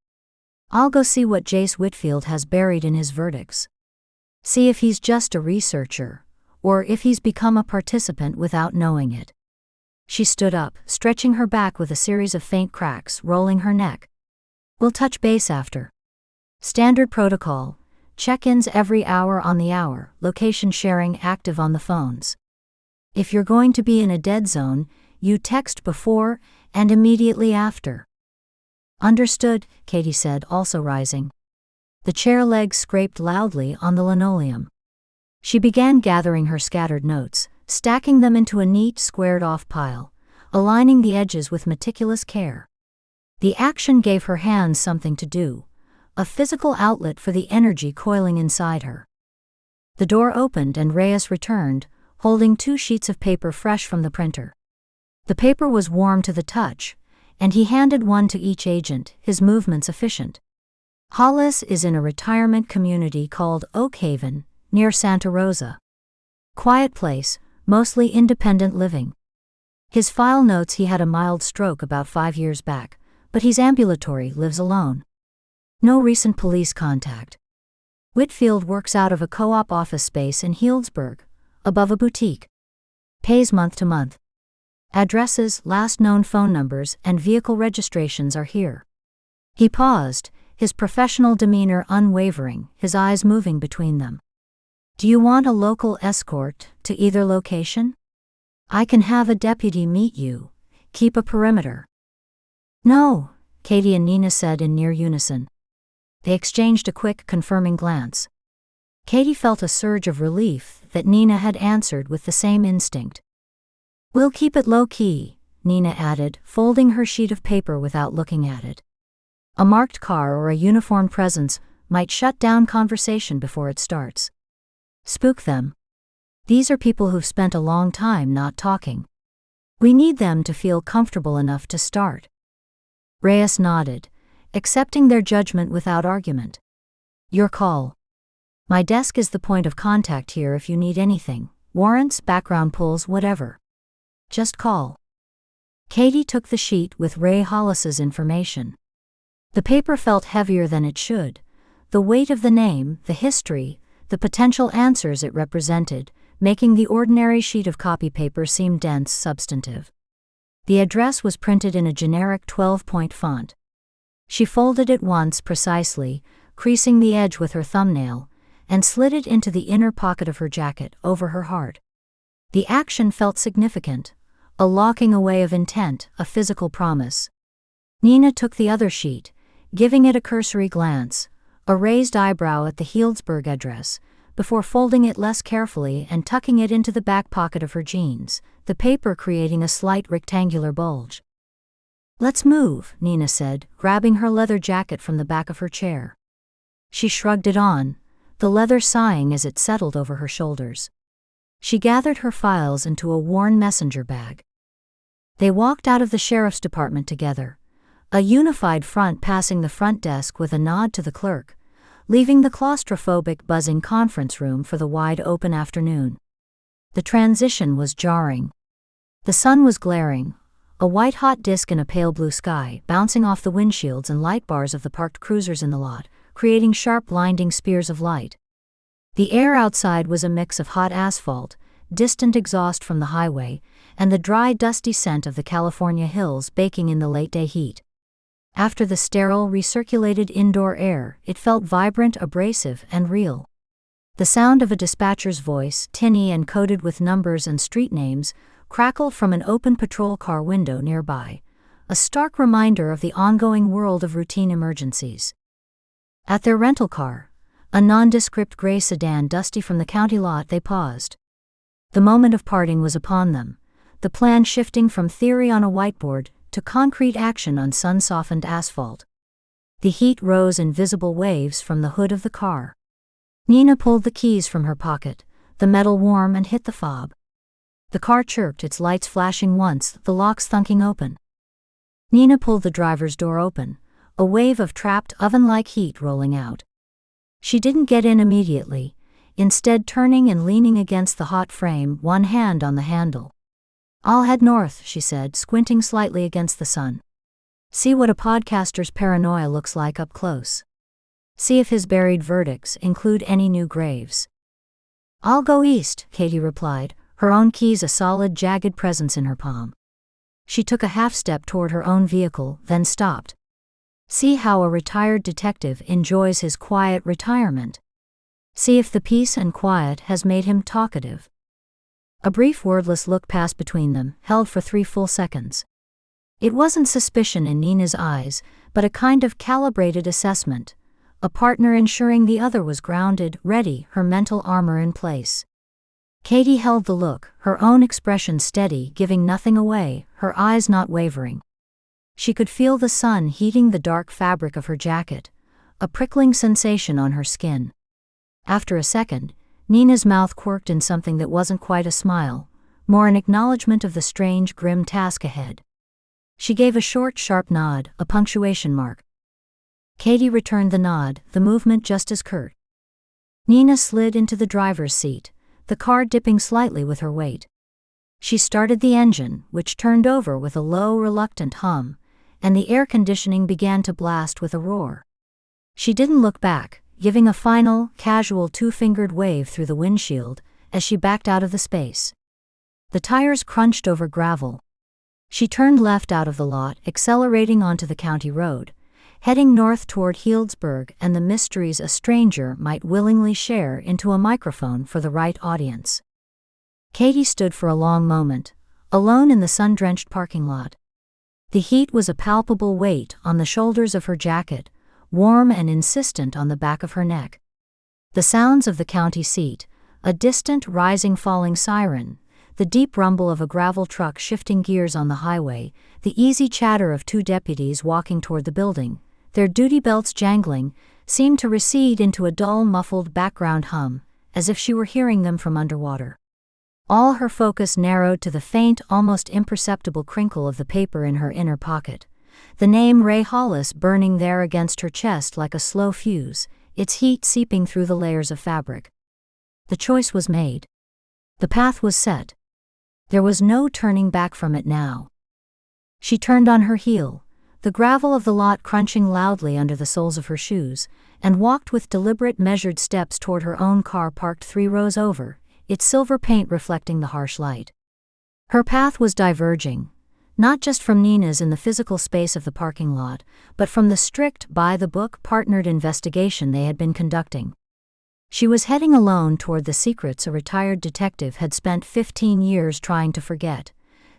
[SPEAKER 1] I'll go see what Jace Whitfield has buried in his verdicts. See if he's just a researcher, or if he's become a participant without knowing it. She stood up, stretching her back with a series of faint cracks, rolling her neck. We'll touch base after. Standard protocol. Check-ins every hour on the hour, location sharing active on the phones. If you're going to be in a dead zone, you text before and immediately after. Understood, Katie said, also rising. The chair legs scraped loudly on the linoleum. She began gathering her scattered notes, stacking them into a neat, squared-off pile, aligning the edges with meticulous care. The action gave her hands something to do, a physical outlet for the energy coiling inside her. The door opened and Reyes returned, holding 2 sheets of paper fresh from the printer. The paper was warm to the touch, and he handed one to each agent, his movements efficient. Hollis is in a retirement community called Oak Haven, near Santa Rosa. Quiet place, mostly independent living. His file notes he had a mild stroke about 5 years back, but he's ambulatory, lives alone. No recent police contact. Whitfield works out of a co-op office space in Healdsburg, above a boutique. Pays month to month. Addresses, last known phone numbers, and vehicle registrations are here. He paused, his professional demeanor unwavering, his eyes moving between them. Do you want a local escort to either location? I can have a deputy meet you. Keep a perimeter. No, Katie and Nina said in near unison. They exchanged a quick, confirming glance. Katie felt a surge of relief that Nina had answered with the same instinct. We'll keep it low-key, Nina added, folding her sheet of paper without looking at it. A marked car or a uniformed presence might shut down conversation before it starts. Spook them. These are people who've spent a long time not talking. We need them to feel comfortable enough to start. Reyes nodded, accepting their judgment without argument. Your call. My desk is the point of contact here if you need anything, warrants, background pulls, whatever. Just call. Katie took the sheet with Ray Hollis's information. The paper felt heavier than it should, the weight of the name, the history, the potential answers it represented, making the ordinary sheet of copy paper seem dense, substantive. The address was printed in a generic 12-point font. She folded it once precisely, creasing the edge with her thumbnail, and slid it into the inner pocket of her jacket, over her heart. The action felt significant, a locking away of intent, a physical promise. Nina took the other sheet, giving it a cursory glance, a raised eyebrow at the Healdsburg address, before folding it less carefully and tucking it into the back pocket of her jeans, the paper creating a slight rectangular bulge. Let's move, Nina said, grabbing her leather jacket from the back of her chair. She shrugged it on, the leather sighing as it settled over her shoulders. She gathered her files into a worn messenger bag. They walked out of the sheriff's department together, a unified front passing the front desk with a nod to the clerk, leaving the claustrophobic, buzzing conference room for the wide-open afternoon. The transition was jarring. The sun was glaring, a white-hot disk in a pale blue sky, bouncing off the windshields and light bars of the parked cruisers in the lot, creating sharp, blinding spears of light. The air outside was a mix of hot asphalt, distant exhaust from the highway, and the dry, dusty scent of the California hills baking in the late-day heat. After the sterile, recirculated indoor air, it felt vibrant, abrasive, and real. The sound of a dispatcher's voice, tinny and coded with numbers and street names, crackled from an open patrol car window nearby, a stark reminder of the ongoing world of routine emergencies. At their rental car, a nondescript gray sedan dusty from the county lot. They paused. The moment of parting was upon them, the plan shifting from theory on a whiteboard to concrete action on sun-softened asphalt. The heat rose in visible waves from the hood of the car. Nina pulled the keys from her pocket, the metal warm, and hit the fob. The car chirped, its lights flashing once, the locks thunking open. Nina pulled the driver's door open, a wave of trapped oven-like heat rolling out. She didn't get in immediately, instead turning and leaning against the hot frame, one hand on the handle. "I'll head north," she said, squinting slightly against the sun. "See what a podcaster's paranoia looks like up close. See if his buried verdicts include any new graves." "I'll go east," Katie replied, her own keys a solid, jagged presence in her palm. She took a half-step toward her own vehicle, then stopped. See how a retired detective enjoys his quiet retirement. See if the peace and quiet has made him talkative. A brief wordless look passed between them, held for 3 full seconds. It wasn't suspicion in Nina's eyes, but a kind of calibrated assessment, a partner ensuring the other was grounded, ready, her mental armor in place. Katie held the look, her own expression steady, giving nothing away, her eyes not wavering. She could feel the sun heating the dark fabric of her jacket, a prickling sensation on her skin. After a second, Nina's mouth quirked in something that wasn't quite a smile, more an acknowledgement of the strange, grim task ahead. She gave a short, sharp nod, a punctuation mark. Katie returned the nod, the movement just as curt. Nina slid into the driver's seat, the car dipping slightly with her weight. She started the engine, which turned over with a low, reluctant hum, and the air conditioning began to blast with a roar. She didn't look back, giving a final, casual 2-fingered wave through the windshield as she backed out of the space. The tires crunched over gravel. She turned left out of the lot, accelerating onto the county road, heading north toward Healdsburg and the mysteries a stranger might willingly share into a microphone for the right audience. Katie stood for a long moment, alone in the sun-drenched parking lot. The heat was a palpable weight on the shoulders of her jacket, warm and insistent on the back of her neck. The sounds of the county seat, a distant rising-falling siren, the deep rumble of a gravel truck shifting gears on the highway, the easy chatter of 2 deputies walking toward the building, their duty belts jangling, seemed to recede into a dull, muffled background hum, as if she were hearing them from underwater. All her focus narrowed to the faint, almost imperceptible crinkle of the paper in her inner pocket, the name Ray Hollis burning there against her chest like a slow fuse, its heat seeping through the layers of fabric. The choice was made. The path was set. There was no turning back from it now. She turned on her heel, the gravel of the lot crunching loudly under the soles of her shoes, and walked with deliberate, measured steps toward her own car parked 3 rows over, its silver paint reflecting the harsh light. Her path was diverging, not just from Nina's in the physical space of the parking lot, but from the strict, by-the-book, partnered investigation they had been conducting. She was heading alone toward the secrets a retired detective had spent 15 years trying to forget,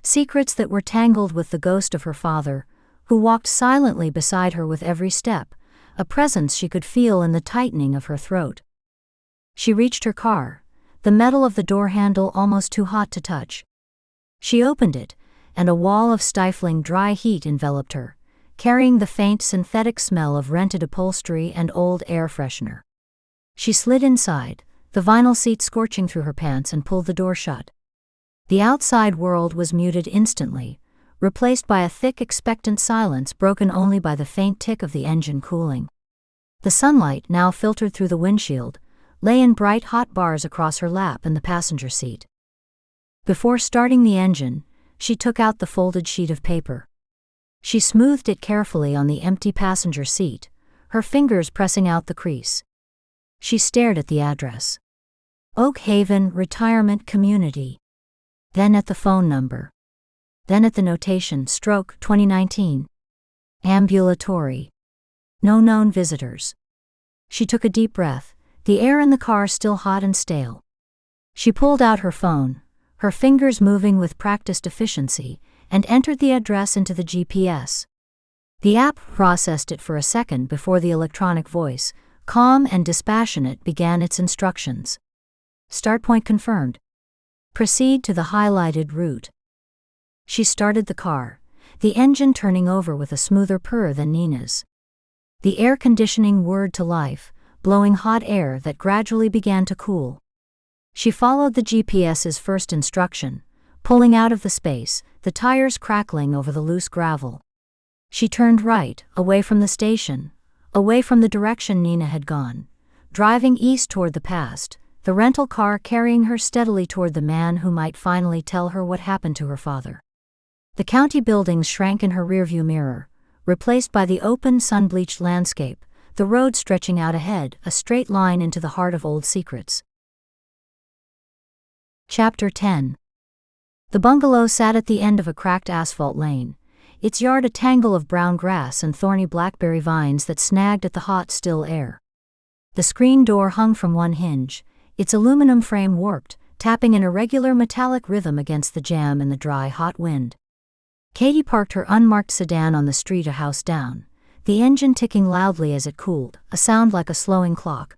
[SPEAKER 1] secrets that were tangled with the ghost of her father, who walked silently beside her with every step, a presence she could feel in the tightening of her throat. She reached her car, the metal of the door handle almost too hot to touch. She opened it, and a wall of stifling dry heat enveloped her, carrying the faint synthetic smell of rented upholstery and old air freshener. She slid inside, the vinyl seat scorching through her pants, and pulled the door shut. The outside world was muted instantly, replaced by a thick, expectant silence broken only by the faint tick of the engine cooling. The sunlight, now filtered through the windshield, lay in bright hot bars across her lap in the passenger seat. Before starting the engine, she took out the folded sheet of paper. She smoothed it carefully on the empty passenger seat, her fingers pressing out the crease. She stared at the address. Oak Haven Retirement Community. Then at the phone number. Then at the notation, stroke 2019. Ambulatory. No known visitors. She took a deep breath, the air in the car still hot and stale. She pulled out her phone, her fingers moving with practiced efficiency, and entered the address into the GPS. The app processed it for a second before the electronic voice, Calm and dispassionate, began its instructions. Start point confirmed. Proceed to the highlighted route. She started the car, the engine turning over with a smoother purr than Nina's. The air conditioning whirred to life, blowing hot air that gradually began to cool. She followed the GPS's first instruction, pulling out of the space, the tires crackling over the loose gravel. She turned right, away from the station, away from the direction Nina had gone, driving east toward the past, the rental car carrying her steadily toward the man who might finally tell her what happened to her father. The county buildings shrank in her rearview mirror, replaced by the open, sun-bleached landscape, the road stretching out ahead, a straight line into the heart of old secrets. Chapter 10. The bungalow sat at the end of a cracked asphalt lane, its yard a tangle of brown grass and thorny blackberry vines that snagged at the hot, still air. The screen door hung from one hinge, its aluminum frame warped, tapping an irregular metallic rhythm against the jamb in the dry, hot wind. Katie parked her unmarked sedan on the street a house down, the engine ticking loudly as it cooled, a sound like a slowing clock.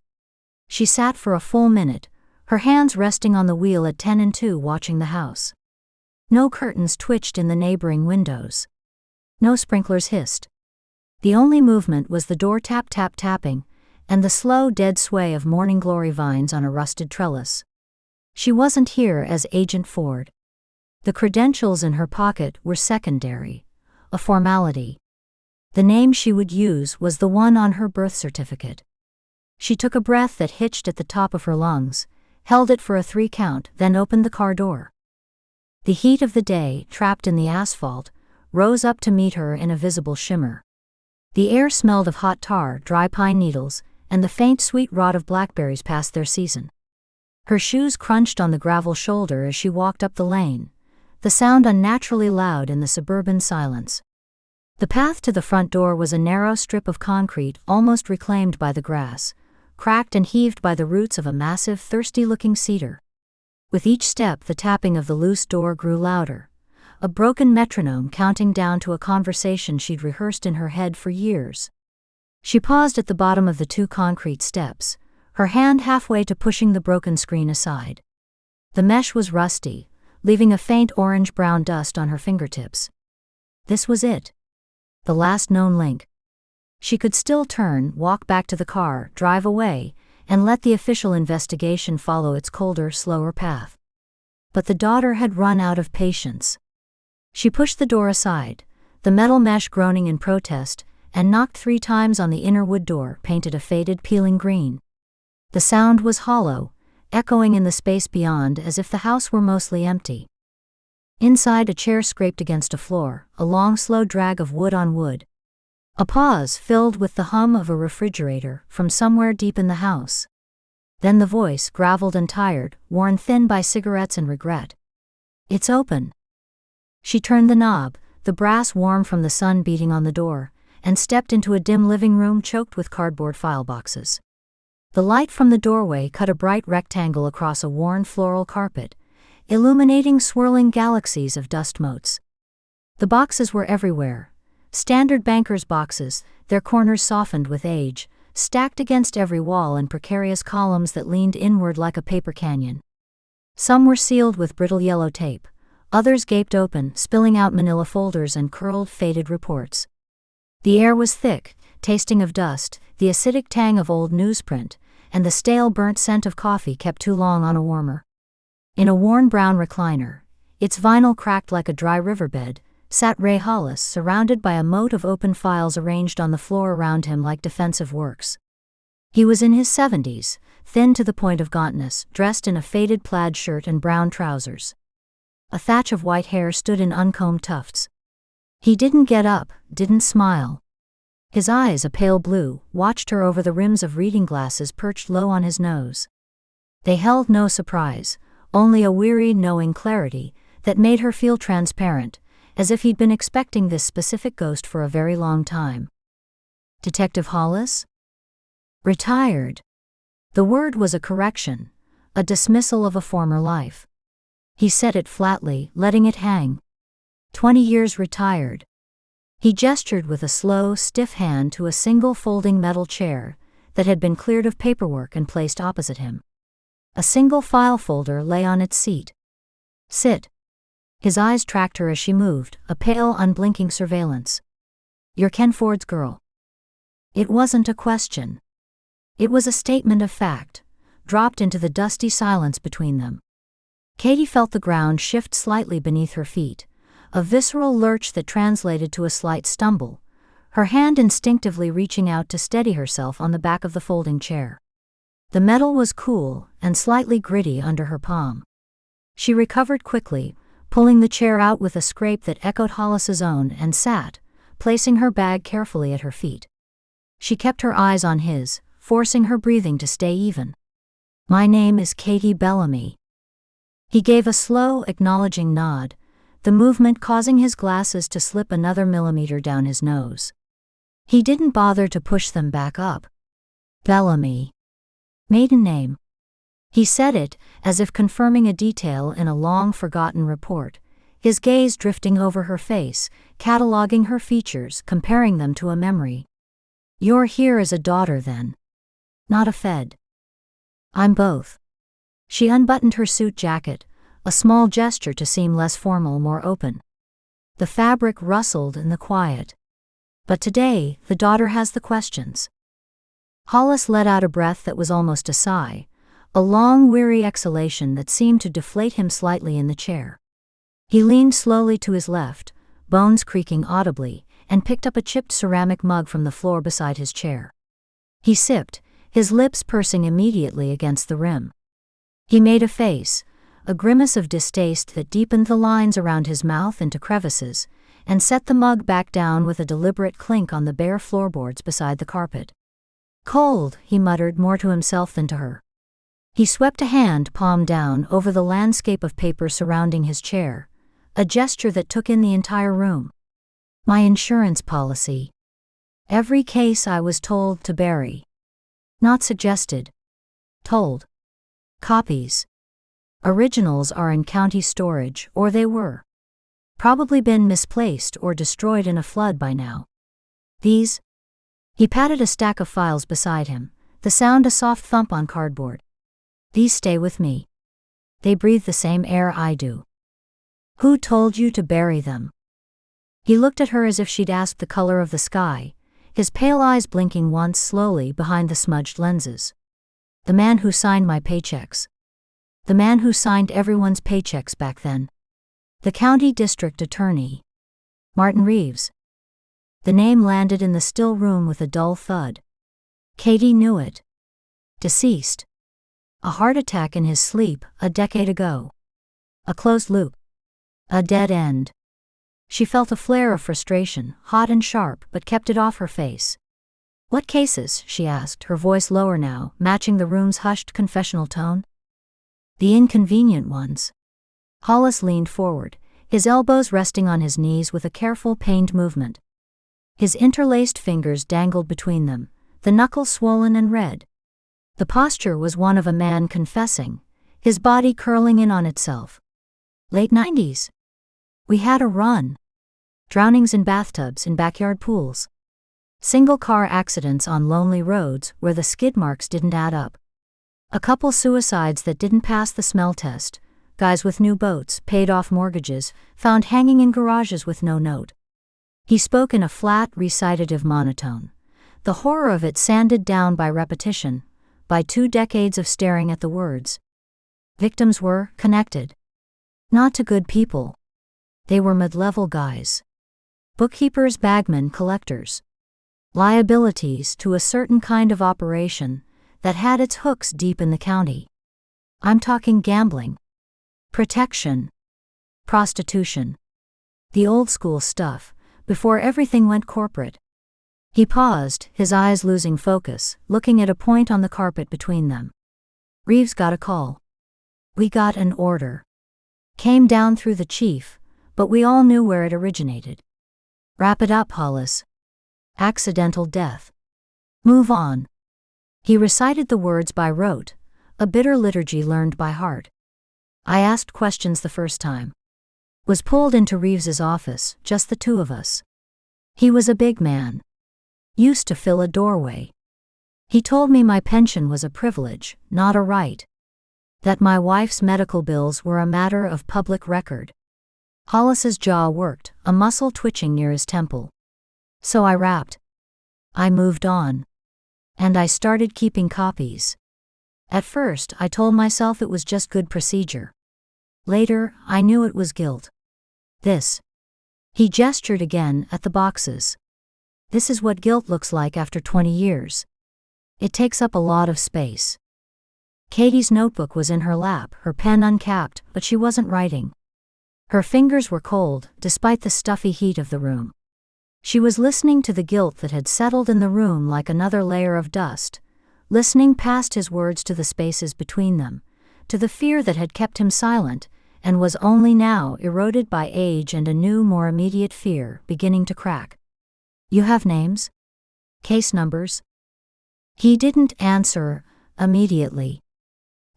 [SPEAKER 1] She sat for a full minute, her hands resting on the wheel at 10 and 2, watching the house. No curtains twitched in the neighboring windows. No sprinklers hissed. The only movement was the door tapping, and the slow, dead sway of morning glory vines on a rusted trellis. She wasn't here as Agent Ford. The credentials in her pocket were secondary, a formality. The name she would use was the one on her birth certificate. She took a breath that hitched at the top of her lungs, held it for a 3 count, then opened the car door. The heat of the day, trapped in the asphalt, rose up to meet her in a visible shimmer. The air smelled of hot tar, dry pine needles, and the faint sweet rot of blackberries past their season. Her shoes crunched on the gravel shoulder as she walked up the lane, the sound unnaturally loud in the suburban silence. The path to the front door was a narrow strip of concrete almost reclaimed by the grass, cracked and heaved by the roots of a massive, thirsty-looking cedar. With each step the tapping of the loose door grew louder, a broken metronome counting down to a conversation she'd rehearsed in her head for years. She paused at the bottom of the 2 concrete steps, her hand halfway to pushing the broken screen aside. The mesh was rusty, leaving a faint orange-brown dust on her fingertips. This was it. The last known link. She could still turn, walk back to the car, drive away, and let the official investigation follow its colder, slower path. But the daughter had run out of patience. She pushed the door aside, the metal mesh groaning in protest, and knocked 3 times on the inner wood door, painted a faded, peeling green. The sound was hollow, echoing in the space beyond as if the house were mostly empty. Inside, a chair scraped against a floor, a long, slow drag of wood on wood. A pause filled with the hum of a refrigerator from somewhere deep in the house. Then the voice, graveled and tired, worn thin by cigarettes and regret. "It's open." She turned the knob, the brass warm from the sun beating on the door, and stepped into a dim living room choked with cardboard file boxes. The light from the doorway cut a bright rectangle across a worn floral carpet, illuminating swirling galaxies of dust motes. The boxes were everywhere. Standard banker's boxes, their corners softened with age, stacked against every wall in precarious columns that leaned inward like a paper canyon. Some were sealed with brittle yellow tape, others gaped open, spilling out manila folders and curled, faded reports. The air was thick, tasting of dust, the acidic tang of old newsprint, and the stale, burnt scent of coffee kept too long on a warmer. In a worn brown recliner, its vinyl cracked like a dry riverbed, sat Ray Hollis, surrounded by a moat of open files arranged on the floor around him like defensive works. He was in his 70s, thin to the point of gauntness, dressed in a faded plaid shirt and brown trousers. A thatch of white hair stood in uncombed tufts. He didn't get up, didn't smile. His eyes, a pale blue, watched her over the rims of reading glasses perched low on his nose. They held no surprise, only a weary, knowing clarity that made her feel transparent, as if he'd been expecting this specific ghost for a very long time. Detective Hollis? Retired. The word was a correction, a dismissal of a former life. He said it flatly, letting it hang. 20 years retired. He gestured with a slow, stiff hand to a single folding metal chair, that had been cleared of paperwork and placed opposite him. A single file folder lay on its seat. "Sit." His eyes tracked her as she moved, a pale, unblinking surveillance. "You're Ken Ford's girl." It wasn't a question. It was a statement of fact, dropped into the dusty silence between them. Katie felt the ground shift slightly beneath her feet, a visceral lurch that translated to a slight stumble, her hand instinctively reaching out to steady herself on the back of the folding chair. The metal was cool and slightly gritty under her palm. She recovered quickly, pulling the chair out with a scrape that echoed Hollis's own, and sat, placing her bag carefully at her feet. She kept her eyes on his, forcing her breathing to stay even. "My name is Katie Bellamy." He gave a slow, acknowledging nod, the movement causing his glasses to slip another millimeter down his nose. He didn't bother to push them back up. "Bellamy. Maiden name." He said it, as if confirming a detail in a long-forgotten report, his gaze drifting over her face, cataloging her features, comparing them to a memory. "You're here as a daughter, then? Not a Fed?" "I'm both." She unbuttoned her suit jacket, a small gesture to seem less formal, more open. The fabric rustled in the quiet. "But today, the daughter has the questions." Hollis let out a breath that was almost a sigh, a long, weary exhalation that seemed to deflate him slightly in the chair. He leaned slowly to his left, bones creaking audibly, and picked up a chipped ceramic mug from the floor beside his chair. He sipped, his lips pursing immediately against the rim. He made a face, a grimace of distaste that deepened the lines around his mouth into crevices, and set the mug back down with a deliberate clink on the bare floorboards beside the carpet. "Cold," he muttered, more to himself than to her. He swept a hand, palm down, over the landscape of paper surrounding his chair, a gesture that took in the entire room. "My insurance policy. Every case I was told to bury. Not suggested. Told. Copies. Originals are in county storage, or they were. Probably been misplaced or destroyed in a flood by now. These?" He patted a stack of files beside him, the sound a soft thump on cardboard. "These stay with me. They breathe the same air I do." "Who told you to bury them?" He looked at her as if she'd asked the color of the sky, his pale eyes blinking once slowly behind the smudged lenses. "The man who signed my paychecks. The man who signed everyone's paychecks back then. The county district attorney. Martin Reeves." The name landed in the still room with a dull thud. Katie knew it. Deceased. A heart attack in his sleep, a decade ago. A closed loop. A dead end. She felt a flare of frustration, hot and sharp, but kept it off her face. "What cases?" she asked, her voice lower now, matching the room's hushed confessional tone. "The inconvenient ones." Hollis leaned forward, his elbows resting on his knees with a careful, pained movement. His interlaced fingers dangled between them, the knuckles swollen and red. The posture was one of a man confessing, his body curling in on itself. "Late 90s. We had a run. Drownings in bathtubs, in backyard pools. Single-car accidents on lonely roads where the skid marks didn't add up. A couple suicides that didn't pass the smell test, guys with new boats, paid-off mortgages, found hanging in garages with no note." He spoke in a flat, recitative monotone, the horror of it sanded down by repetition, by 2 decades of staring at the words. Victims were connected. Not to good people. They were mid-level guys. Bookkeepers, bagmen, collectors. Liabilities to a certain kind of operation that had its hooks deep in the county. I'm talking gambling. Protection. Prostitution. The old-school stuff, before everything went corporate. He paused, his eyes losing focus, looking at a point on the carpet between them. "Reeves got a call. We got an order. Came down through the chief, but we all knew where it originated. Wrap it up, Hollis. Accidental death. Move on." He recited the words by rote, a bitter liturgy learned by heart. "I asked questions the first time. Was pulled into Reeves's office, just the two of us. He was a big man. Used to fill a doorway. He told me my pension was a privilege, not a right. That my wife's medical bills were a matter of public record. Hollis's jaw worked, a muscle twitching near his temple. So I rapped. I moved on. And I started keeping copies. At first, I told myself it was just good procedure. Later, I knew it was guilt. This. He gestured again at the boxes. This is what guilt looks like after 20 years. It takes up a lot of space. Katie's notebook was in her lap, her pen uncapped, but she wasn't writing. Her fingers were cold, despite the stuffy heat of the room. She was listening to the guilt that had settled in the room like another layer of dust, listening past his words to the spaces between them, to the fear that had kept him silent, and was only now eroded by age and a new, more immediate fear beginning to crack. You have names? Case numbers? He didn't answer immediately.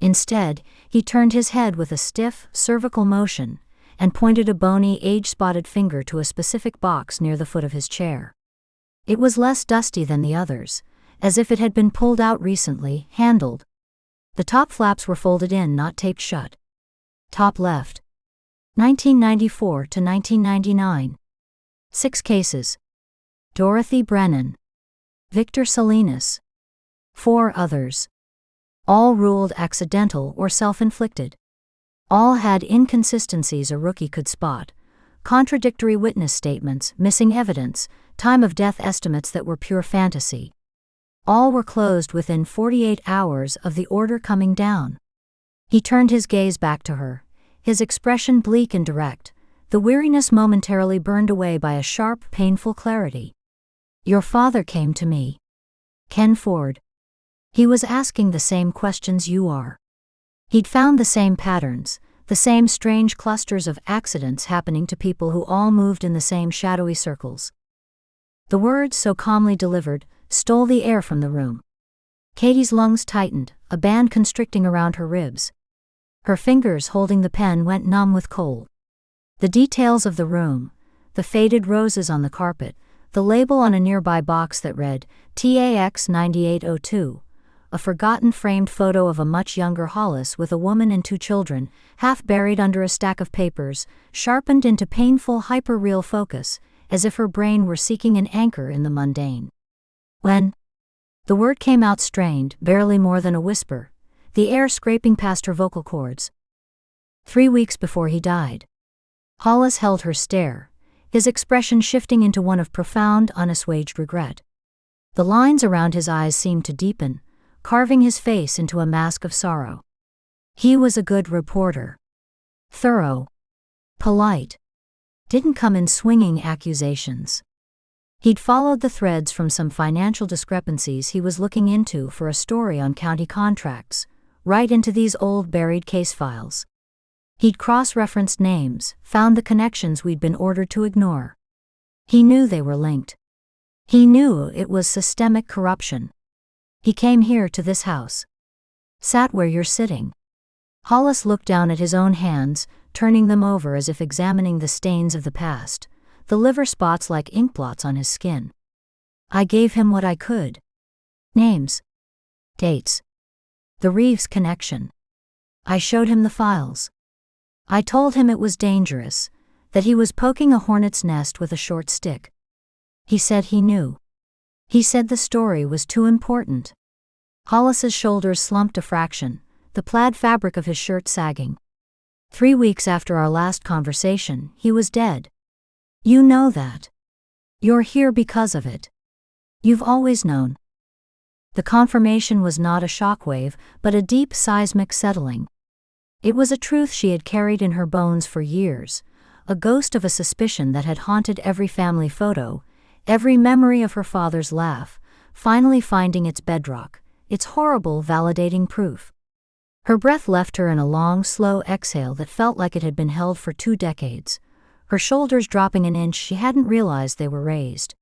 [SPEAKER 1] Instead, he turned his head with a stiff, cervical motion and pointed a bony, age-spotted finger to a specific box near the foot of his chair. It was less dusty than the others, as if it had been pulled out recently, handled. The top flaps were folded in, not taped shut. Top left. 1994 to 1999. 6 cases. Dorothy Brennan. Victor Salinas. 4 others. All ruled accidental or self-inflicted. All had inconsistencies a rookie could spot, contradictory witness statements, missing evidence, time of death estimates that were pure fantasy. All were closed within 48 hours of the order coming down. He turned his gaze back to her, his expression bleak and direct, the weariness momentarily burned away by a sharp, painful clarity. Your father came to me. Ken Ford. He was asking the same questions you are. He'd found the same patterns, the same strange clusters of accidents happening to people who all moved in the same shadowy circles. The words, so calmly delivered, stole the air from the room. Katie's lungs tightened, a band constricting around her ribs. Her fingers holding the pen went numb with cold. The details of the room, the faded roses on the carpet, the label on a nearby box that read, TAX 9802, a forgotten framed photo of a much younger Hollis with a woman and 2 children, half buried under a stack of papers, sharpened into painful hyper-real focus, as if her brain were seeking an anchor in the mundane. When? The word came out strained, barely more than a whisper, the air scraping past her vocal cords. 3 weeks before he died. Hollis held her stare, his expression shifting into one of profound, unassuaged regret. The lines around his eyes seemed to deepen, carving his face into a mask of sorrow. He was a good reporter. Thorough. Polite. Didn't come in swinging accusations. He'd followed the threads from some financial discrepancies he was looking into for a story on county contracts, right into these old buried case files. He'd cross-referenced names, found the connections we'd been ordered to ignore. He knew they were linked. He knew it was systemic corruption. He came here to this house. Sat where you're sitting. Hollis looked down at his own hands, turning them over as if examining the stains of the past, the liver spots like ink blots on his skin. I gave him what I could. Names. Dates. The Reeves connection. I showed him the files. I told him it was dangerous, that he was poking a hornet's nest with a short stick. He said he knew. He said the story was too important. Hollis's shoulders slumped a fraction, the plaid fabric of his shirt sagging. 3 weeks after our last conversation, he was dead. You know that. You're here because of it. You've always known. The confirmation was not a shockwave, but a deep seismic settling. It was a truth she had carried in her bones for years, a ghost of a suspicion that had haunted every family photo, every memory of her father's laugh, finally finding its bedrock, its horrible, validating proof. Her breath left her in a long, slow exhale that felt like it had been held for 2 decades, her shoulders dropping an inch she hadn't realized they were raised.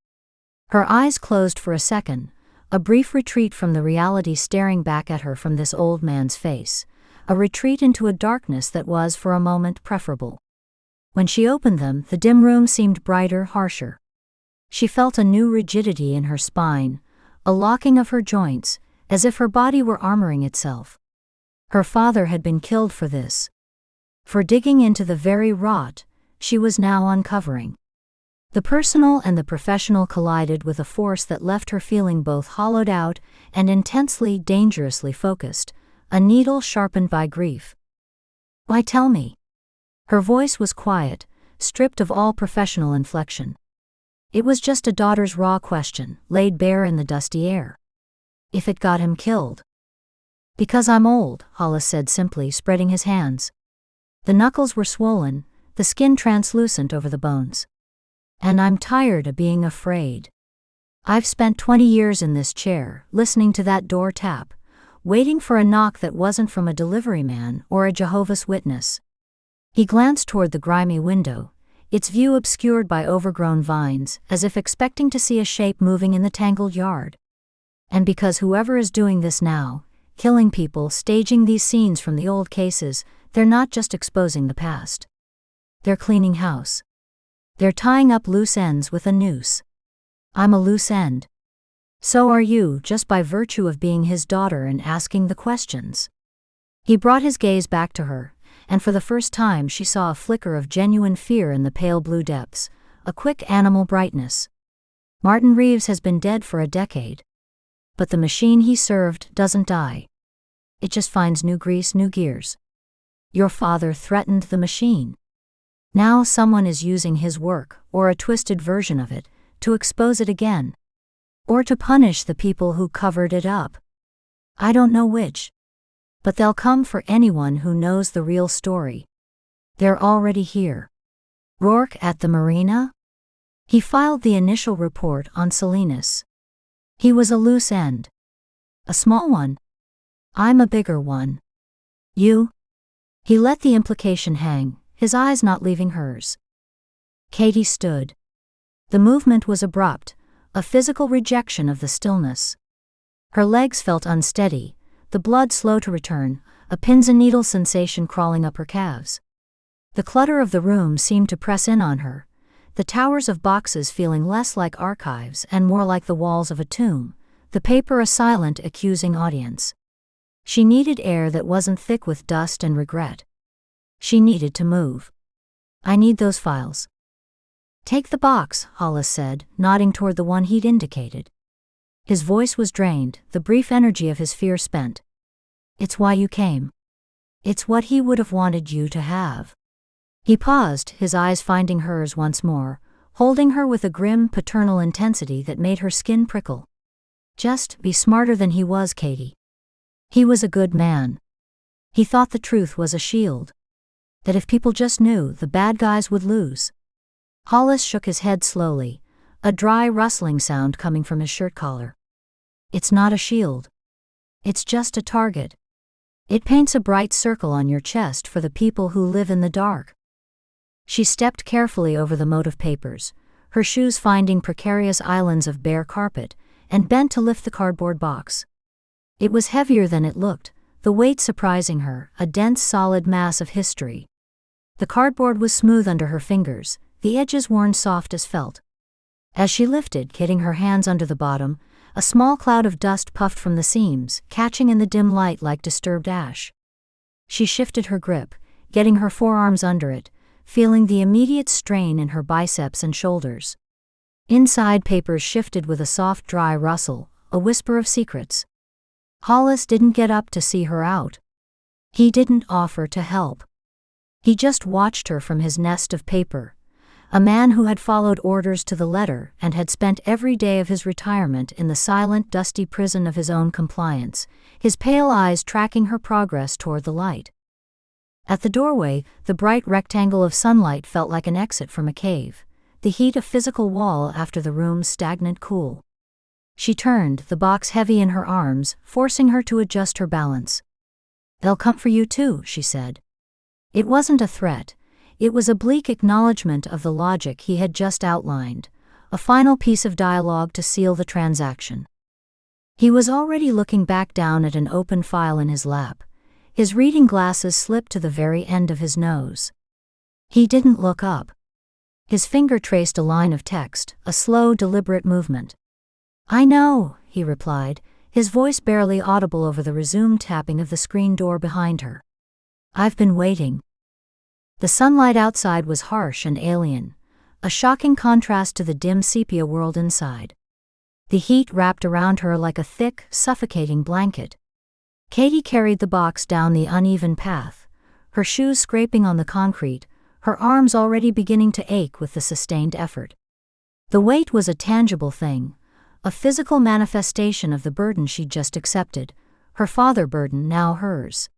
[SPEAKER 1] Her eyes closed for a second, a brief retreat from the reality staring back at her from this old man's face, a retreat into a darkness that was, for a moment, preferable. When she opened them, the dim room seemed brighter, harsher. She felt a new rigidity in her spine, a locking of her joints, as if her body were armoring itself. Her father had been killed for this. For digging into the very rot she was now uncovering. The personal and the professional collided with a force that left her feeling both hollowed out and intensely, dangerously focused, a needle sharpened by grief. "Why, tell me?" Her voice was quiet, stripped of all professional inflection. It was just a daughter's raw question, laid bare in the dusty air. "If it got him killed." "Because I'm old," Hollis said simply, spreading his hands. The knuckles were swollen, the skin translucent over the bones. "And I'm tired of being afraid. I've spent 20 years in this chair, listening to that door tap, waiting for a knock that wasn't from a delivery man or a Jehovah's Witness." He glanced toward the grimy window, its view obscured by overgrown vines, as if expecting to see a shape moving in the tangled yard. "And because whoever is doing this now, killing people, staging these scenes from the old cases, they're not just exposing the past. They're cleaning house. They're tying up loose ends with a noose. I'm a loose end. So are you, just by virtue of being his daughter and asking the questions." He brought his gaze back to her, and for the first time she saw a flicker of genuine fear in the pale blue depths, a quick animal brightness. "Martin Reeves has been dead for a decade. But the machine he served doesn't die. It just finds new grease, new gears. Your father threatened the machine. Now someone is using his work, or a twisted version of it, to expose it again. Or to punish the people who covered it up. I don't know which. But they'll come for anyone who knows the real story. They're already here." Rourke at the marina? He filed the initial report on Salinas. "He was a loose end. A small one. I'm a bigger one. You?" He let the implication hang, his eyes not leaving hers. Katie stood. The movement was abrupt, a physical rejection of the stillness. Her legs felt unsteady, the blood slow to return, a pins and needles sensation crawling up her calves. The clutter of the room seemed to press in on her, the towers of boxes feeling less like archives and more like the walls of a tomb, the paper a silent, accusing audience. She needed air that wasn't thick with dust and regret. She needed to move. "I need those files." "Take the box," Hollis said, nodding toward the one he'd indicated. His voice was drained, the brief energy of his fear spent. "It's why you came. It's what he would have wanted you to have." He paused, his eyes finding hers once more, holding her with a grim, paternal intensity that made her skin prickle. "Just be smarter than he was, Katie. He was a good man. He thought the truth was a shield. That if people just knew, the bad guys would lose." Hollis shook his head slowly, a dry rustling sound coming from his shirt collar. "It's not a shield. It's just a target. It paints a bright circle on your chest for the people who live in the dark." She stepped carefully over the moat of papers, her shoes finding precarious islands of bare carpet, and bent to lift the cardboard box. It was heavier than it looked, the weight surprising her, a dense solid mass of history. The cardboard was smooth under her fingers, the edges worn soft as felt. As she lifted, getting her hands under the bottom, a small cloud of dust puffed from the seams, catching in the dim light like disturbed ash. She shifted her grip, getting her forearms under it, feeling the immediate strain in her biceps and shoulders. Inside, papers shifted with a soft, dry rustle, a whisper of secrets. Hollis didn't get up to see her out. He didn't offer to help. He just watched her from his nest of paper, a man who had followed orders to the letter and had spent every day of his retirement in the silent, dusty prison of his own compliance, his pale eyes tracking her progress toward the light. At the doorway, the bright rectangle of sunlight felt like an exit from a cave, the heat a physical wall after the room's stagnant cool. She turned, the box heavy in her arms, forcing her to adjust her balance. "They'll come for you too," she said. It wasn't a threat. It was a bleak acknowledgement of the logic he had just outlined, a final piece of dialogue to seal the transaction. He was already looking back down at an open file in his lap, his reading glasses slipped to the very end of his nose. He didn't look up. His finger traced a line of text, a slow, deliberate movement. "I know," he replied, his voice barely audible over the resumed tapping of the screen door behind her. "I've been waiting." The sunlight outside was harsh and alien, a shocking contrast to the dim sepia world inside. The heat wrapped around her like a thick, suffocating blanket. Katie carried the box down the uneven path, her shoes scraping on the concrete, her arms already beginning to ache with the sustained effort. The weight was a tangible thing, a physical manifestation of the burden she'd just accepted, her father burden now hers.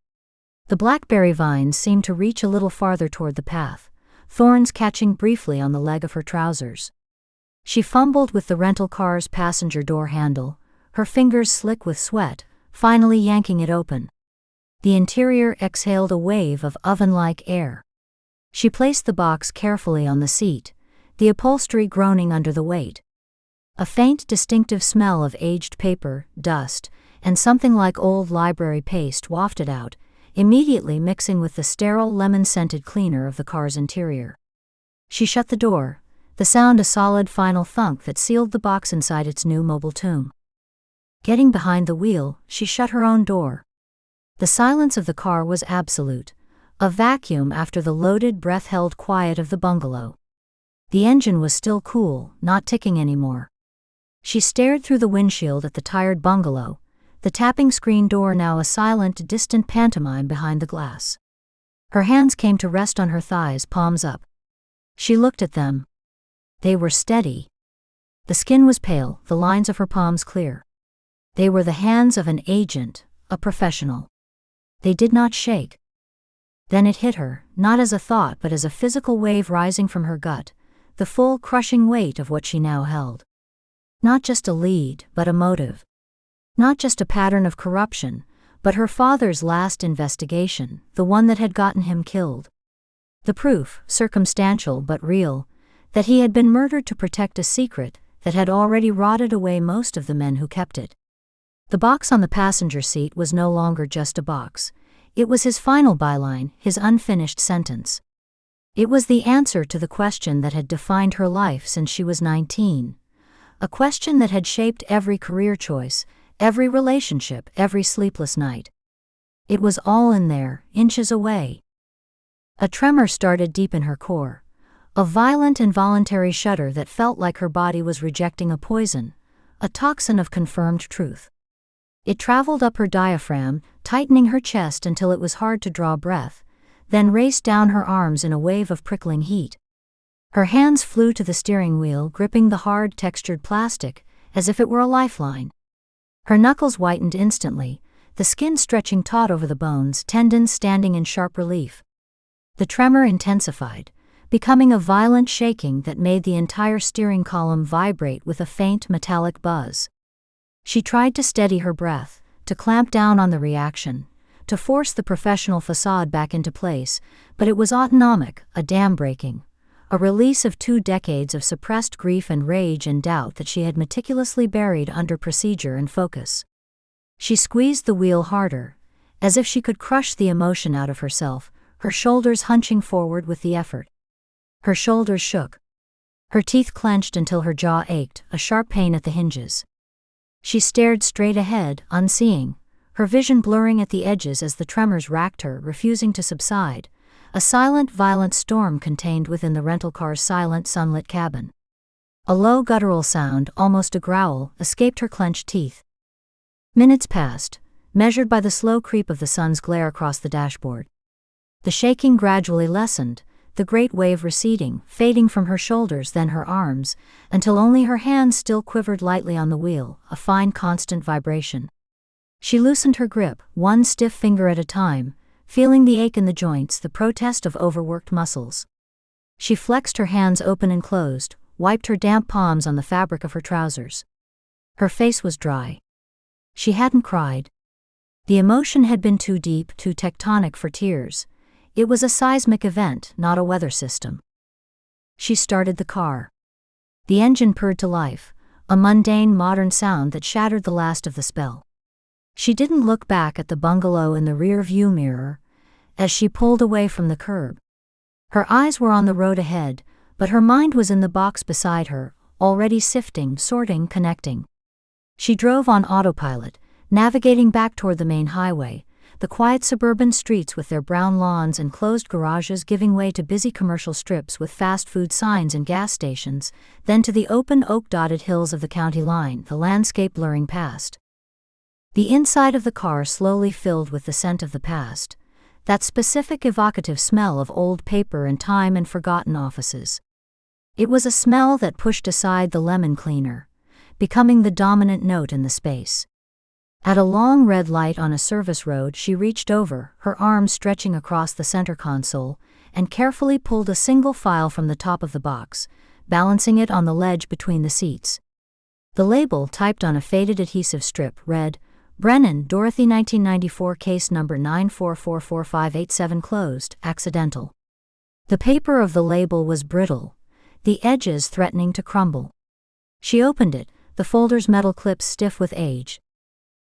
[SPEAKER 1] The blackberry vines seemed to reach a little farther toward the path, thorns catching briefly on the leg of her trousers. She fumbled with the rental car's passenger door handle, her fingers slick with sweat, finally yanking it open. The interior exhaled a wave of oven-like air. She placed the box carefully on the seat, the upholstery groaning under the weight. A faint, distinctive smell of aged paper, dust, and something like old library paste wafted out, immediately mixing with the sterile lemon-scented cleaner of the car's interior. She shut the door, the sound a solid final thunk that sealed the box inside its new mobile tomb. Getting behind the wheel, she shut her own door. The silence of the car was absolute, a vacuum after the loaded, breath-held quiet of the bungalow. The engine was still cool, not ticking anymore. She stared through the windshield at the tired bungalow, the tapping screen door now a silent, distant pantomime behind the glass. Her hands came to rest on her thighs, palms up. She looked at them. They were steady. The skin was pale, the lines of her palms clear. They were the hands of an agent, a professional. They did not shake. Then it hit her, not as a thought but as a physical wave rising from her gut, the full, crushing weight of what she now held. Not just a lead, but a motive. Not just a pattern of corruption, but her father's last investigation, the one that had gotten him killed. The proof, circumstantial but real, that he had been murdered to protect a secret that had already rotted away most of the men who kept it. The box on the passenger seat was no longer just a box. It was his final byline, his unfinished sentence. It was the answer to the question that had defined her life since she was 19. A question that had shaped every career choice, every relationship, every sleepless night. It was all in there, inches away. A tremor started deep in her core, a violent involuntary shudder that felt like her body was rejecting a poison, a toxin of confirmed truth. It traveled up her diaphragm, tightening her chest until it was hard to draw breath, then raced down her arms in a wave of prickling heat. Her hands flew to the steering wheel, gripping the hard, textured plastic, as if it were a lifeline. Her knuckles whitened instantly, the skin stretching taut over the bones, tendons standing in sharp relief. The tremor intensified, becoming a violent shaking that made the entire steering column vibrate with a faint metallic buzz. She tried to steady her breath, to clamp down on the reaction, to force the professional facade back into place, but it was autonomic, a dam breaking, a release of 2 decades of suppressed grief and rage and doubt that she had meticulously buried under procedure and focus. She squeezed the wheel harder, as if she could crush the emotion out of herself, her shoulders hunching forward with the effort. Her shoulders shook. Her teeth clenched until her jaw ached, a sharp pain at the hinges. She stared straight ahead, unseeing, her vision blurring at the edges as the tremors racked her, refusing to subside, a silent, violent storm contained within the rental car's silent, sunlit cabin. A low guttural sound, almost a growl, escaped her clenched teeth. Minutes passed, measured by the slow creep of the sun's glare across the dashboard. The shaking gradually lessened, the great wave receding, fading from her shoulders then her arms, until only her hands still quivered lightly on the wheel, a fine constant vibration. She loosened her grip, one stiff finger at a time, feeling the ache in the joints, the protest of overworked muscles. She flexed her hands open and closed, wiped her damp palms on the fabric of her trousers. Her face was dry. She hadn't cried. The emotion had been too deep, too tectonic for tears. It was a seismic event, not a weather system. She started the car. The engine purred to life, a mundane modern sound that shattered the last of the spell. She didn't look back at the bungalow in the rear-view mirror as she pulled away from the curb. Her eyes were on the road ahead, but her mind was in the box beside her, already sifting, sorting, connecting. She drove on autopilot, navigating back toward the main highway, the quiet suburban streets with their brown lawns and closed garages giving way to busy commercial strips with fast food signs and gas stations, then to the open oak-dotted hills of the county line, the landscape blurring past. The inside of the car slowly filled with the scent of the past, that specific evocative smell of old paper and time and forgotten offices. It was a smell that pushed aside the lemon cleaner, becoming the dominant note in the space. At a long red light on a service road, she reached over, her arms stretching across the center console, and carefully pulled a single file from the top of the box, balancing it on the ledge between the seats. The label, typed on a faded adhesive strip, read, "Brennan, Dorothy 1994, case number 9444587, closed, accidental." The paper of the label was brittle, the edges threatening to crumble. She opened it, the folder's metal clips stiff with age.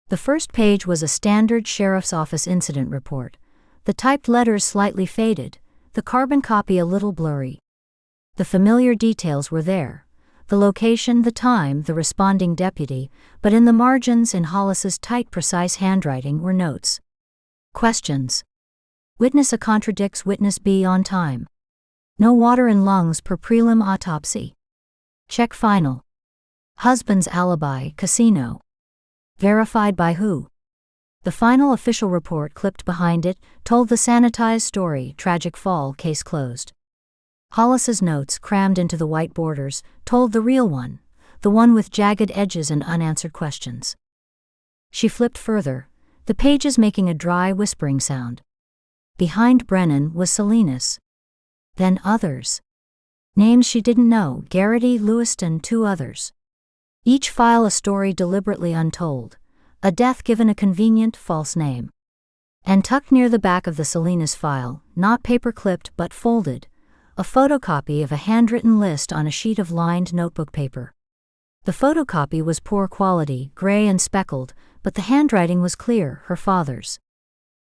[SPEAKER 1] The first page was a standard sheriff's office incident report, the typed letters slightly faded, the carbon copy a little blurry. The familiar details were there, the location, the time, the responding deputy, but in the margins, in Hollis's tight, precise handwriting, were notes. Questions. Witness A contradicts witness B on time. No water in lungs per prelim autopsy. Check final. Husband's alibi, casino. Verified by who? The final official report clipped behind it told the sanitized story, tragic fall, case closed. Hollis's notes, crammed into the white borders, told the real one, the one with jagged edges and unanswered questions. She flipped further, the pages making a dry whispering sound. Behind Brennan was Salinas. Then others. Names she didn't know, Garrity, Lewiston, 2 others. Each file a story deliberately untold, a death given a convenient, false name. And tucked near the back of the Salinas file, not paper-clipped but folded, a photocopy of a handwritten list on a sheet of lined notebook paper. The photocopy was poor quality, gray and speckled, but the handwriting was clear, her father's.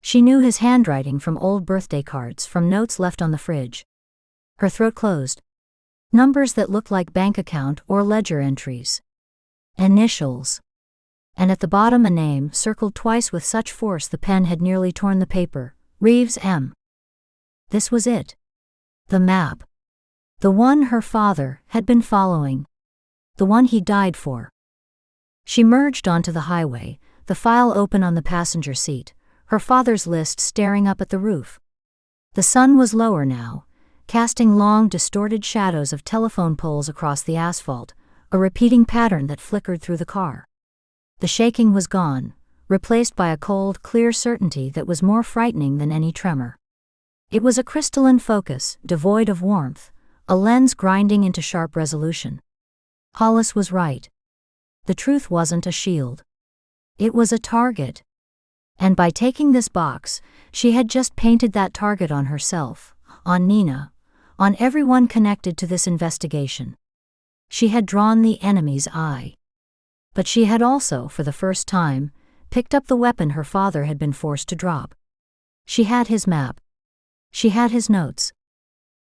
[SPEAKER 1] She knew his handwriting from old birthday cards, from notes left on the fridge. Her throat closed. Numbers that looked like bank account or ledger entries. Initials. And at the bottom a name, circled twice with such force the pen had nearly torn the paper, Reeves M. This was it. The map. The one her father had been following. The one he died for. She merged onto the highway, the file open on the passenger seat, her father's list staring up at the roof. The sun was lower now, casting long, distorted shadows of telephone poles across the asphalt, a repeating pattern that flickered through the car. The shaking was gone, replaced by a cold, clear certainty that was more frightening than any tremor. It was a crystalline focus, devoid of warmth, a lens grinding into sharp resolution. Hollis was right. The truth wasn't a shield. It was a target. And by taking this box, she had just painted that target on herself, on Nina, on everyone connected to this investigation. She had drawn the enemy's eye. But she had also, for the first time, picked up the weapon her father had been forced to drop. She had his map. She had his notes.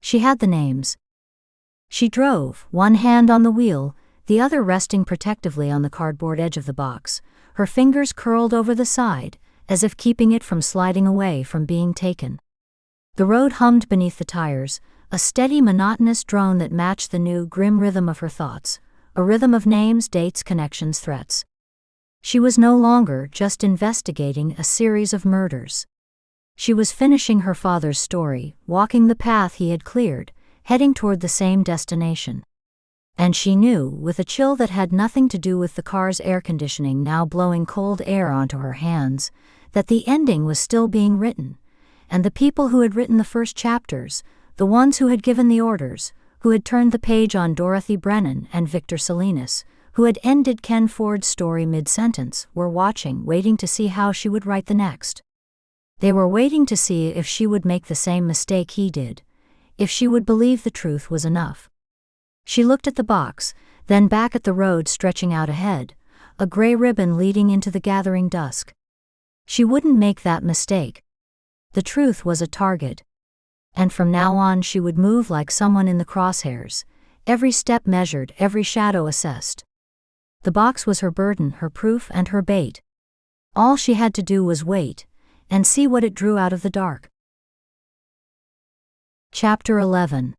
[SPEAKER 1] She had the names. She drove, one hand on the wheel, the other resting protectively on the cardboard edge of the box, her fingers curled over the side, as if keeping it from sliding away from being taken. The road hummed beneath the tires, a steady, monotonous drone that matched the new, grim rhythm of her thoughts, a rhythm of names, dates, connections, threats. She was no longer just investigating a series of murders. She was finishing her father's story, walking the path he had cleared, heading toward the same destination. And she knew, with a chill that had nothing to do with the car's air conditioning now blowing cold air onto her hands, that the ending was still being written, and the people who had written the first chapters, the ones who had given the orders, who had turned the page on Dorothy Brennan and Victor Salinas, who had ended Ken Ford's story mid-sentence, were watching, waiting to see how she would write the next. They were waiting to see if she would make the same mistake he did, if she would believe the truth was enough. She looked at the box, then back at the road stretching out ahead, a gray ribbon leading into the gathering dusk. She wouldn't make that mistake. The truth was a target. And from now on she would move like someone in the crosshairs, every step measured, every shadow assessed. The box was her burden, her proof, and her bait. All she had to do was wait, and see what it drew out of the dark. Chapter 11.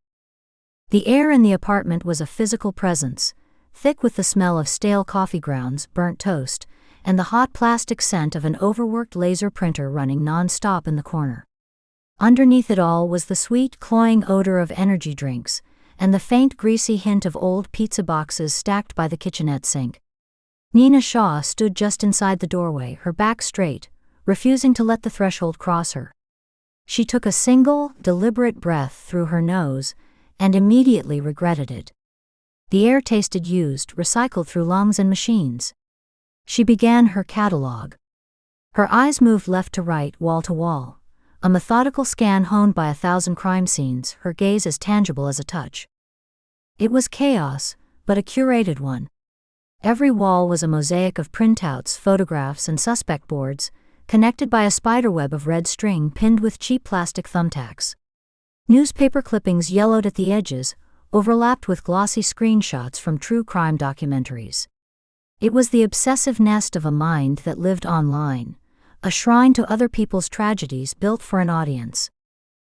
[SPEAKER 1] The air in the apartment was a physical presence, thick with the smell of stale coffee grounds, burnt toast, and the hot plastic scent of an overworked laser printer running non-stop in the corner. Underneath it all was the sweet, cloying odor of energy drinks, and the faint, greasy hint of old pizza boxes stacked by the kitchenette sink. Nina Shaw stood just inside the doorway, her back straight, refusing to let the threshold cross her. She took a single, deliberate breath through her nose, and immediately regretted it. The air tasted used, recycled through lungs and machines. She began her catalog. Her eyes moved left to right, wall to wall, a methodical scan honed by 1,000 crime scenes, her gaze as tangible as a touch. It was chaos, but a curated one. Every wall was a mosaic of printouts, photographs, and suspect boards, connected by a spiderweb of red string pinned with cheap plastic thumbtacks. Newspaper clippings yellowed at the edges, overlapped with glossy screenshots from true crime documentaries. It was the obsessive nest of a mind that lived online, a shrine to other people's tragedies built for an audience.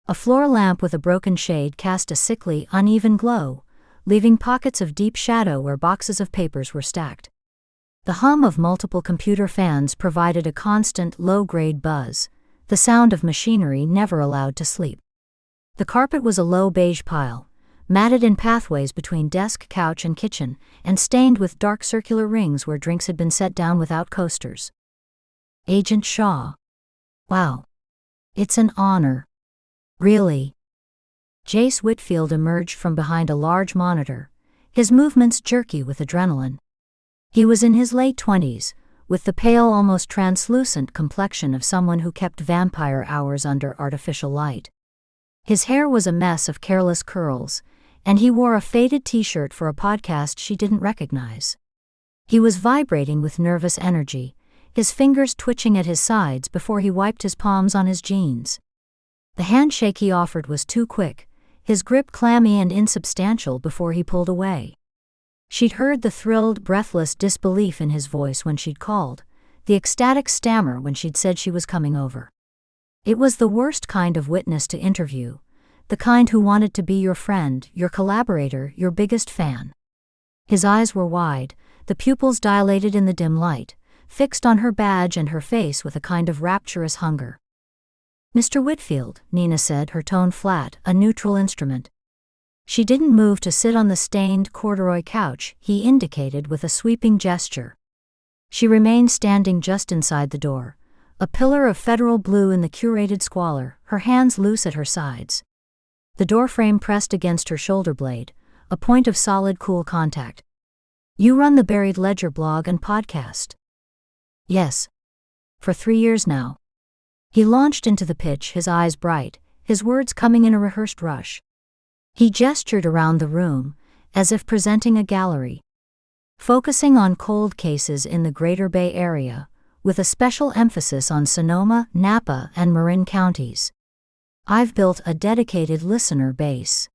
[SPEAKER 1] A floor lamp with a broken shade cast a sickly, uneven glow, leaving pockets of deep shadow where boxes of papers were stacked. The hum of multiple computer fans provided a constant, low-grade buzz, the sound of machinery never allowed to sleep. The carpet was a low beige pile, matted in pathways between desk, couch, and kitchen, and stained with dark circular rings where drinks had been set down without coasters. Agent Shaw. Wow. It's an honor. Really. Jace Whitfield emerged from behind a large monitor, his movements jerky with adrenaline. He was in his late 20s, with the pale, almost translucent complexion of someone who kept vampire hours under artificial light. His hair was a mess of careless curls, and he wore a faded t-shirt for a podcast she didn't recognize. He was vibrating with nervous energy, his fingers twitching at his sides before he wiped his palms on his jeans. The handshake he offered was too quick, his grip clammy and insubstantial before he pulled away. She'd heard the thrilled, breathless disbelief in his voice when she'd called, the ecstatic stammer when she'd said she was coming over. It was the worst kind of witness to interview, the kind who wanted to be your friend, your collaborator, your biggest fan. His eyes were wide, the pupils dilated in the dim light, fixed on her badge and her face with a kind of rapturous hunger. "Mr. Whitfield," Nina said, her tone flat, a neutral instrument. She didn't move to sit on the stained corduroy couch he indicated with a sweeping gesture. She remained standing just inside the door, a pillar of federal blue in the curated squalor, her hands loose at her sides. The doorframe pressed against her shoulder blade, a point of solid, cool contact. "You run the Buried Ledger blog and podcast?" "Yes. For 3 years now." He launched into the pitch, his eyes bright, his words coming in a rehearsed rush. He gestured around the room, as if presenting a gallery. "Focusing on cold cases in the Greater Bay Area, with a special emphasis on Sonoma, Napa, and Marin counties. I've built a dedicated listener base.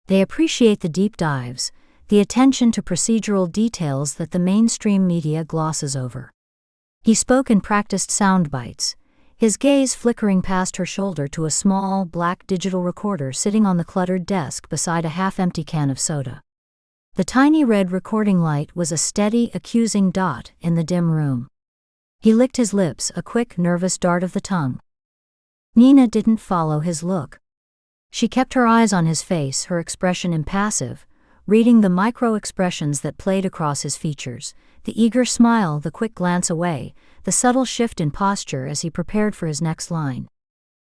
[SPEAKER 1] They appreciate the deep dives, the attention to procedural details that the mainstream media glosses over." He spoke in practiced sound bites, his gaze flickering past her shoulder to a small, black digital recorder sitting on the cluttered desk beside a half-empty can of soda. The tiny red recording light was a steady, accusing dot in the dim room. He licked his lips, a quick, nervous dart of the tongue. Nina didn't follow his look. She kept her eyes on his face, her expression impassive, reading the micro-expressions that played across his features, the eager smile, the quick glance away, the subtle shift in posture as he prepared for his next line.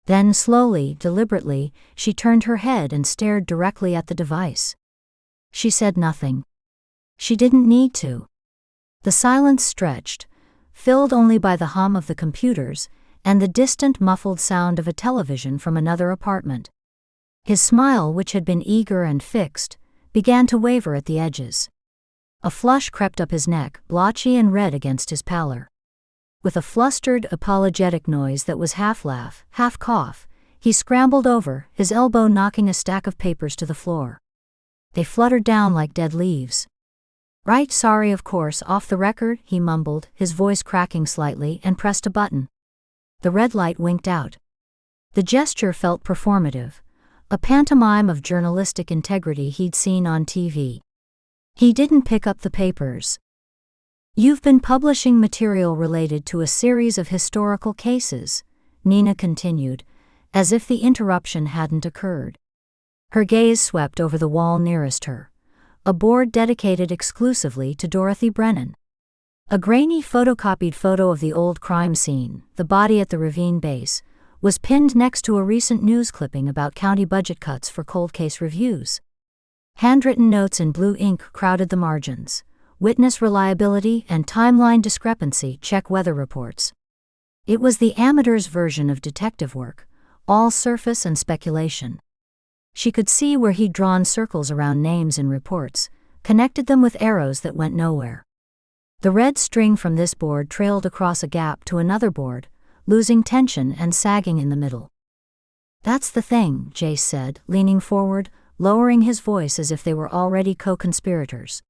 [SPEAKER 1] Then, slowly, deliberately, she turned her head and stared directly at the device. She said nothing. She didn't need to. The silence stretched, filled only by the hum of the computers and the distant muffled sound of a television from another apartment. His smile, which had been eager and fixed, began to waver at the edges. A flush crept up his neck, blotchy and red against his pallor. With a flustered, apologetic noise that was half laugh, half cough, he scrambled over, his elbow knocking a stack of papers to the floor. They fluttered down like dead leaves. Right, sorry, of course, off the record, he mumbled, his voice cracking slightly, and pressed a button. The red light winked out. The gesture felt performative, a pantomime of journalistic integrity he'd seen on TV. He didn't pick up the papers. You've been publishing material related to a series of historical cases, Nina continued, as if the interruption hadn't occurred. Her gaze swept over the wall nearest her, a board dedicated exclusively to Dorothy Brennan. A grainy photocopied photo of the old crime scene, the body at the ravine base, was pinned next to a recent news clipping about county budget cuts for cold case reviews. Handwritten notes in blue ink crowded the margins. Witness reliability and timeline discrepancy, check weather reports. It was the amateur's version of detective work, all surface and speculation. She could see where he'd drawn circles around names in reports, connected them with arrows that went nowhere. The red string from this board trailed across a gap to another board, losing tension and sagging in the middle. That's the thing, Jace said, leaning forward, lowering his voice as if they were already co-conspirators.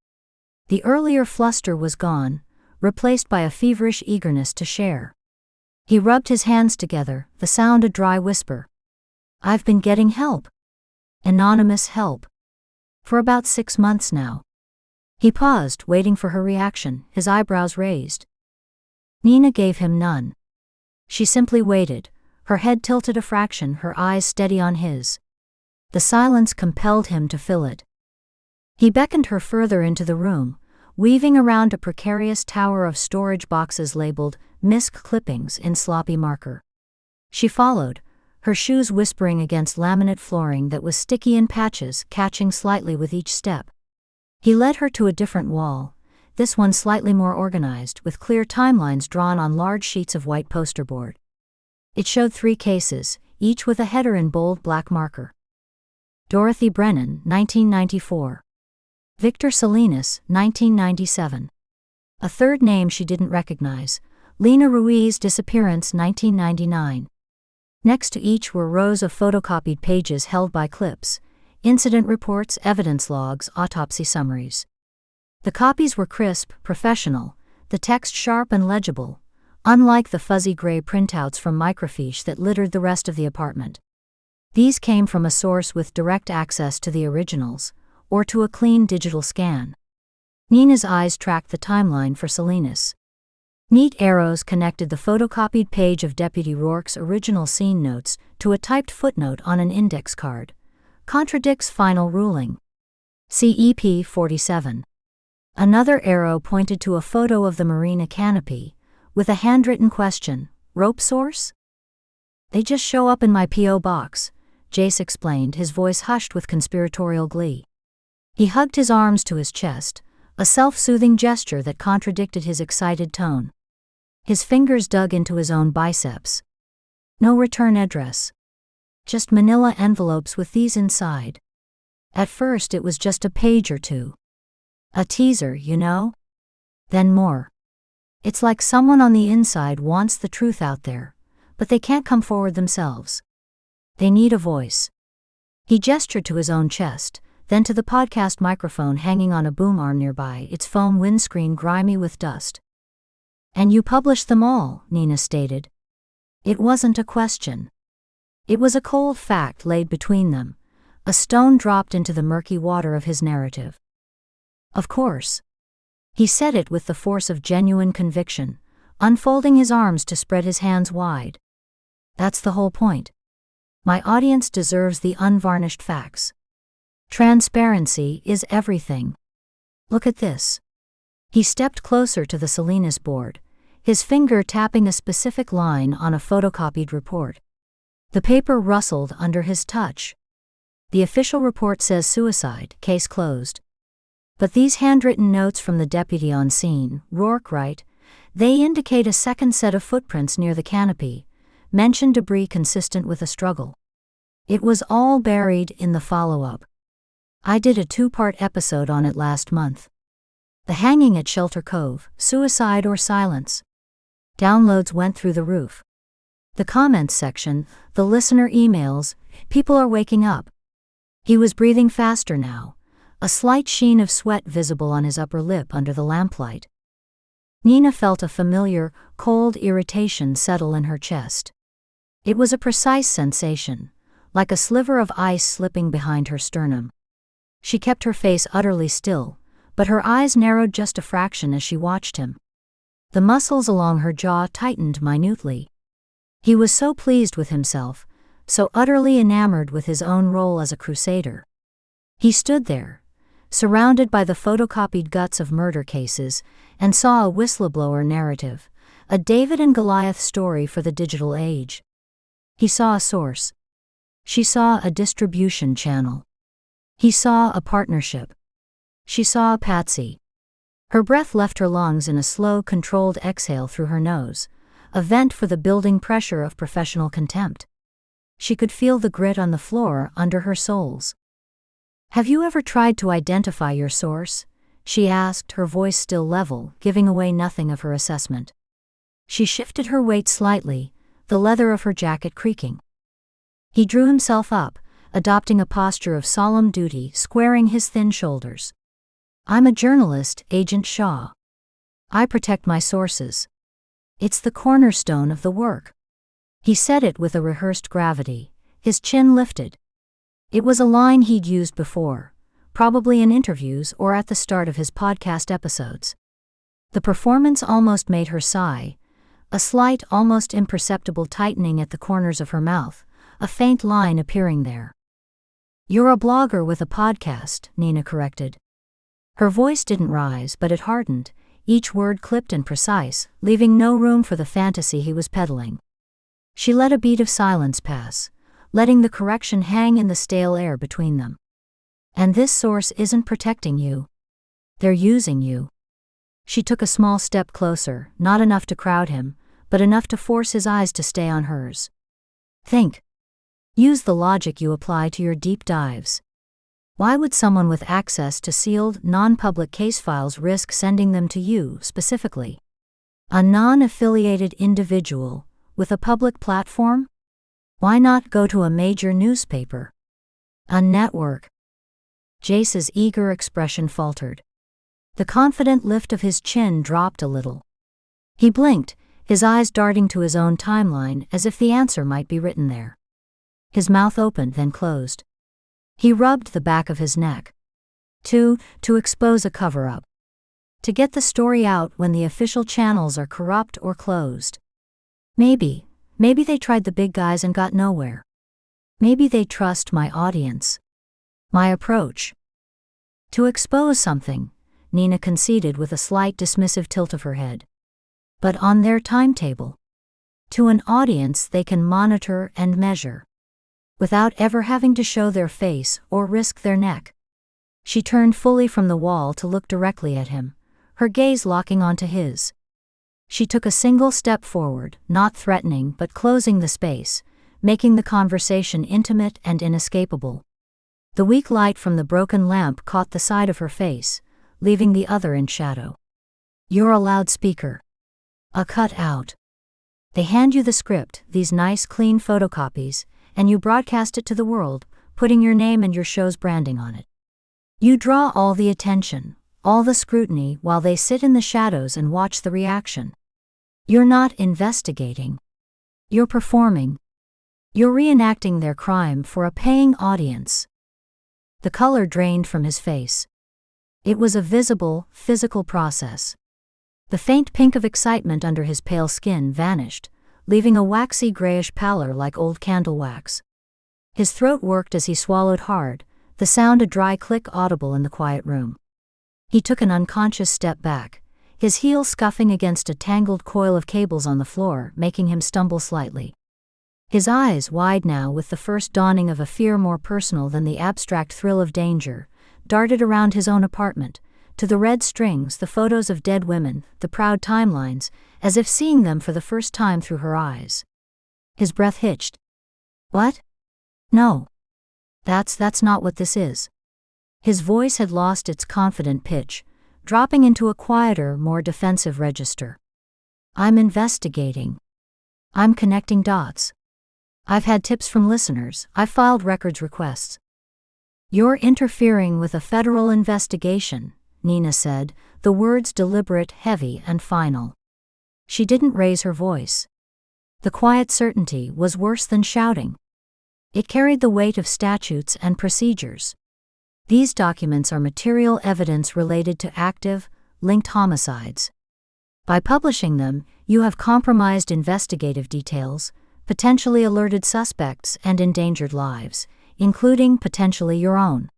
[SPEAKER 1] The earlier fluster was gone, replaced by a feverish eagerness to share. He rubbed his hands together, the sound a dry whisper. I've been getting help. Anonymous help. For about 6 months now. He paused, waiting for her reaction, his eyebrows raised. Nina gave him none. She simply waited, her head tilted a fraction, her eyes steady on his. The silence compelled him to fill it. He beckoned her further into the room, weaving around a precarious tower of storage boxes labeled misc clippings in sloppy marker. She followed, her shoes whispering against laminate flooring that was sticky in patches, catching slightly with each step. He led her to a different wall, this one slightly more organized, with clear timelines drawn on large sheets of white poster board. It showed 3 cases, each with a header in bold black marker. Dorothy Brennan, 1994. Victor Salinas, 1997. A third name she didn't recognize, Lena Ruiz disappearance, 1999. Next to each were rows of photocopied pages held by clips, incident reports, evidence logs, autopsy summaries. The copies were crisp, professional, the text sharp and legible, unlike the fuzzy gray printouts from microfiche that littered the rest of the apartment. These came from a source with direct access to the originals, or to a clean digital scan. Nina's eyes tracked the timeline for Salinas. Neat arrows connected the photocopied page of Deputy Rourke's original scene notes to a typed footnote on an index card. Contradicts final ruling. CEP 47. Another arrow pointed to a photo of the marina canopy, with a handwritten question, rope source? They just show up in my P.O. box, Jace explained, his voice hushed with conspiratorial glee. He hugged his arms to his chest, a self-soothing gesture that contradicted his excited tone. His fingers dug into his own biceps. No return address. Just manila envelopes with these inside. At first it was just a page or 2. A teaser, you know? Then more. It's like someone on the inside wants the truth out there, but they can't come forward themselves. They need a voice. He gestured to his own chest, then to the podcast microphone hanging on a boom arm nearby, its foam windscreen grimy with dust. And you published them all, Nina stated. It wasn't a question. It was a cold fact laid between them, a stone dropped into the murky water of his narrative. Of course. He said it with the force of genuine conviction, unfolding his arms to spread his hands wide. That's the whole point. My audience deserves the unvarnished facts. Transparency is everything. Look at this. He stepped closer to the Salinas board, his finger tapping a specific line on a photocopied report. The paper rustled under his touch. The official report says suicide, case closed. But these handwritten notes from the deputy on scene, Rourke write, they indicate a second set of footprints near the canopy, mention debris consistent with a struggle. It was all buried in the follow-up. I did a 2-part episode on it last month. The hanging at Shelter Cove, suicide or silence. Downloads went through the roof. The comments section, the listener emails, people are waking up. He was breathing faster now, a slight sheen of sweat visible on his upper lip under the lamplight. Nina felt a familiar, cold irritation settle in her chest. It was a precise sensation, like a sliver of ice slipping behind her sternum. She kept her face utterly still, but her eyes narrowed just a fraction as she watched him. The muscles along her jaw tightened minutely. He was so pleased with himself, so utterly enamored with his own role as a crusader. He stood there, surrounded by the photocopied guts of murder cases, and saw a whistleblower narrative, a David and Goliath story for the digital age. He saw a source. She saw a distribution channel. He saw a partnership. She saw a patsy. Her breath left her lungs in a slow, controlled exhale through her nose, a vent for the building pressure of professional contempt. She could feel the grit on the floor under her soles. "Have you ever tried to identify your source?" she asked, her voice still level, giving away nothing of her assessment. She shifted her weight slightly, the leather of her jacket creaking. He drew himself up, adopting a posture of solemn duty, squaring his thin shoulders. "I'm a journalist, Agent Shaw. I protect my sources. It's the cornerstone of the work." He said it with a rehearsed gravity, his chin lifted. It was a line he'd used before, probably in interviews or at the start of his podcast episodes. The performance almost made her sigh, a slight, almost imperceptible tightening at the corners of her mouth, a faint line appearing there. "You're a blogger with a podcast," Nina corrected. Her voice didn't rise, but it hardened, each word clipped and precise, leaving no room for the fantasy he was peddling. She let a beat of silence pass, letting the correction hang in the stale air between them. "And this source isn't protecting you. They're using you." She took a small step closer, not enough to crowd him, but enough to force his eyes to stay on hers. "Think. Use the logic you apply to your deep dives. Why would someone with access to sealed, non-public case files risk sending them to you specifically? A non-affiliated individual with a public platform? Why not go to a major newspaper? A network?" Jace's eager expression faltered. The confident lift of his chin dropped a little. He blinked, his eyes darting to his own timeline as if the answer might be written there. His mouth opened, then closed. He rubbed the back of his neck. To expose a cover-up. To get the story out when the official channels are corrupt or closed. Maybe they tried the big guys and got nowhere. Maybe they trust my audience. My approach. To expose something, Nina conceded with a slight dismissive tilt of her head. But on their timetable. To an audience they can monitor and measure. Without ever having to show their face or risk their neck. She turned fully from the wall to look directly at him, her gaze locking onto his. She took a single step forward, not threatening but closing the space, making the conversation intimate and inescapable. The weak light from the broken lamp caught the side of her face, leaving the other in shadow. "You're a loudspeaker. A cutout. They hand you the script, these nice clean photocopies, and you broadcast it to the world, putting your name and your show's branding on it. You draw all the attention, all the scrutiny while they sit in the shadows and watch the reaction. You're not investigating. You're performing. You're reenacting their crime for a paying audience." The color drained from his face. It was a visible, physical process. The faint pink of excitement under his pale skin vanished, leaving a waxy grayish pallor like old candle wax. His throat worked as he swallowed hard, the sound a dry click audible in the quiet room. He took an unconscious step back, his heel scuffing against a tangled coil of cables on the floor, making him stumble slightly. His eyes, wide now with the first dawning of a fear more personal than the abstract thrill of danger, darted around his own apartment, to the red strings, the photos of dead women, the proud timelines, as if seeing them for the first time through her eyes. His breath hitched. "What? No. That's not what this is." His voice had lost its confident pitch, dropping into a quieter, more defensive register. "I'm investigating. I'm connecting dots. I've had tips from listeners, I've filed records requests. "You're interfering with a federal investigation," Nina said, the words deliberate, heavy, and final. She didn't raise her voice. The quiet certainty was worse than shouting. It carried the weight of statutes and procedures. These documents are material evidence related to active, linked homicides. By publishing them, you have compromised investigative details, potentially alerted suspects, and endangered lives, including potentially your own.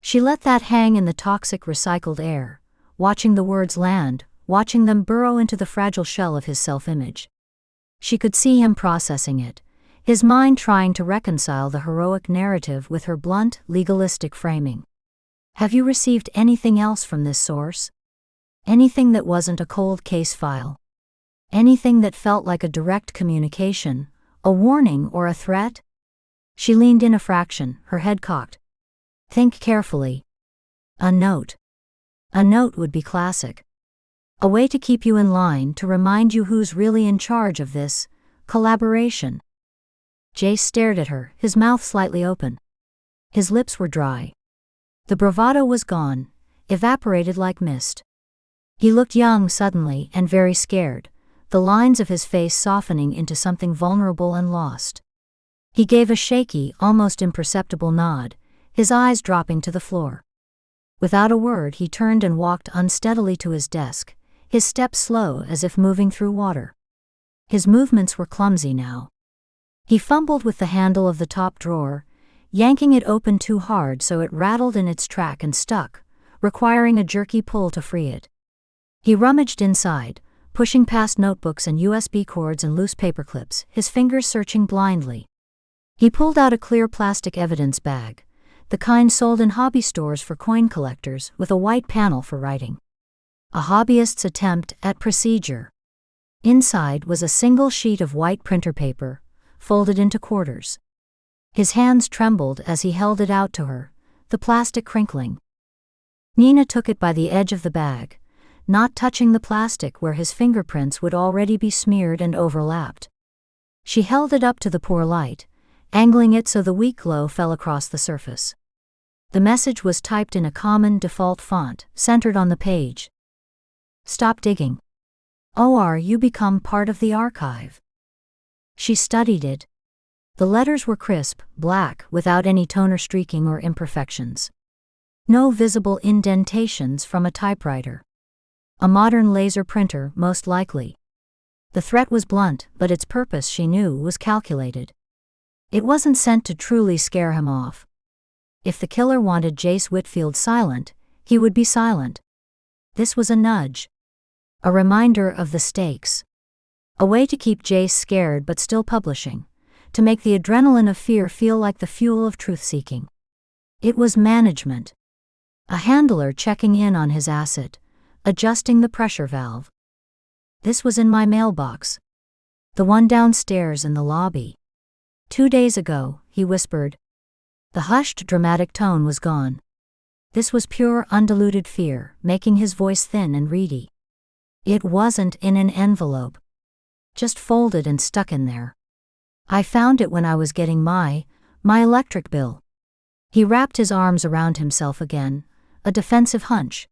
[SPEAKER 1] She let that hang in the toxic recycled air, watching the words land, watching them burrow into the fragile shell of his self-image. She could see him processing it, his mind trying to reconcile the heroic narrative with her blunt, legalistic framing. "Have you received anything else from this source? Anything that wasn't a cold case file? Anything that felt like a direct communication, a warning or a threat?" She leaned in a fraction, her head cocked. "Think carefully. A note. A note would be classic. A way to keep you in line, to remind you who's really in charge of this collaboration." Jace stared at her, his mouth slightly open. His lips were dry. The bravado was gone, evaporated like mist. He looked young suddenly and very scared, the lines of his face softening into something vulnerable and lost. He gave a shaky, almost imperceptible nod, his eyes dropping to the floor. Without a word, he turned and walked unsteadily to his desk, his steps slow as if moving through water. His movements were clumsy now. He fumbled with the handle of the top drawer, yanking it open too hard so it rattled in its track and stuck, requiring a jerky pull to free it. He rummaged inside, pushing past notebooks and USB cords and loose paper clips, his fingers searching blindly. He pulled out a clear plastic evidence bag, the kind sold in hobby stores for coin collectors, with a white panel for writing. A hobbyist's attempt at procedure. Inside was a single sheet of white printer paper, folded into quarters. His hands trembled as he held it out to her, the plastic crinkling. Nina took it by the edge of the bag, not touching the plastic where his fingerprints would already be smeared and overlapped. She held it up to the poor light, angling it so the weak glow fell across the surface. The message was typed in a common default font, centered on the page. "Stop digging. Or you become part of the archive." She studied it. The letters were crisp, black, without any toner streaking or imperfections. No visible indentations from a typewriter. A modern laser printer, most likely. The threat was blunt, but its purpose, she knew, was calculated. It wasn't sent to truly scare him off. If the killer wanted Jace Whitfield silent, he would be silent. This was a nudge. A reminder of the stakes. A way to keep Jace scared but still publishing, to make the adrenaline of fear feel like the fuel of truth-seeking. It was management. A handler checking in on his asset, adjusting the pressure valve. "This was in my mailbox. The one downstairs in the lobby. 2 days ago," he whispered. The hushed, dramatic tone was gone. This was pure, undiluted fear, making his voice thin and reedy. "It wasn't in an envelope. Just folded and stuck in there. I found it when I was getting my electric bill." He wrapped his arms around himself again, a defensive hunch.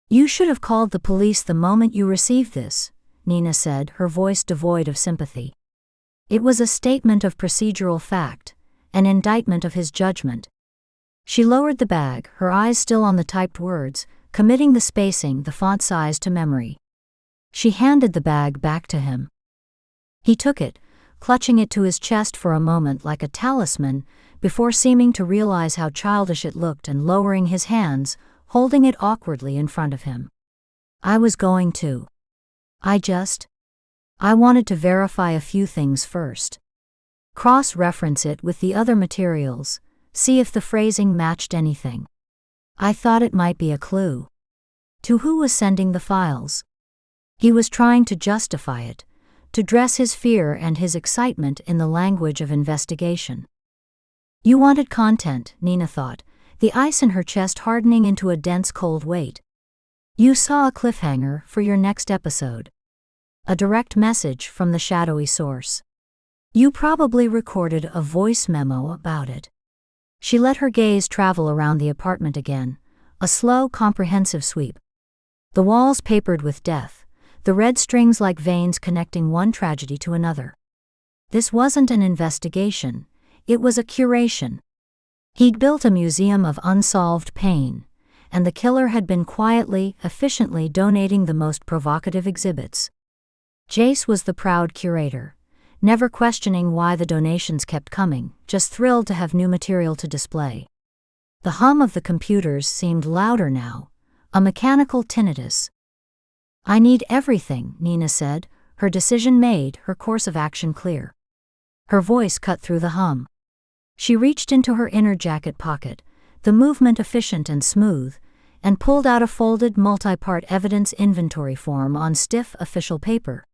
[SPEAKER 1] "You should have called the police the moment you received this," Nina said, her voice devoid of sympathy. It was a statement of procedural fact, an indictment of his judgment. She lowered the bag, her eyes still on the typed words, committing the spacing, the font size to memory. She handed the bag back to him. He took it, clutching it to his chest for a moment like a talisman, before seeming to realize how childish it looked and lowering his hands, holding it awkwardly in front of him. "I was going to. I wanted to verify a few things first. Cross-reference it with the other materials, see if the phrasing matched anything. I thought it might be a clue. To who was sending the files?" He was trying to justify it, to dress his fear and his excitement in the language of investigation. "You wanted content," Nina thought, the ice in her chest hardening into a dense cold weight. "You saw a cliffhanger for your next episode. A direct message from the shadowy source. You probably recorded a voice memo about it. She let her gaze travel around the apartment again, a slow, comprehensive sweep. The walls papered with death, the red strings like veins connecting one tragedy to another. This wasn't an investigation, it was a curation. He'd built a museum of unsolved pain, and the killer had been quietly, efficiently donating the most provocative exhibits. Jace was the proud curator, never questioning why the donations kept coming, just thrilled to have new material to display. The hum of the computers seemed louder now, a mechanical tinnitus. "I need everything," Nina said, her decision made, her course of action clear. Her voice cut through the hum. She reached into her inner jacket pocket, the movement efficient and smooth, and pulled out a folded multi-part evidence inventory form on stiff official paper.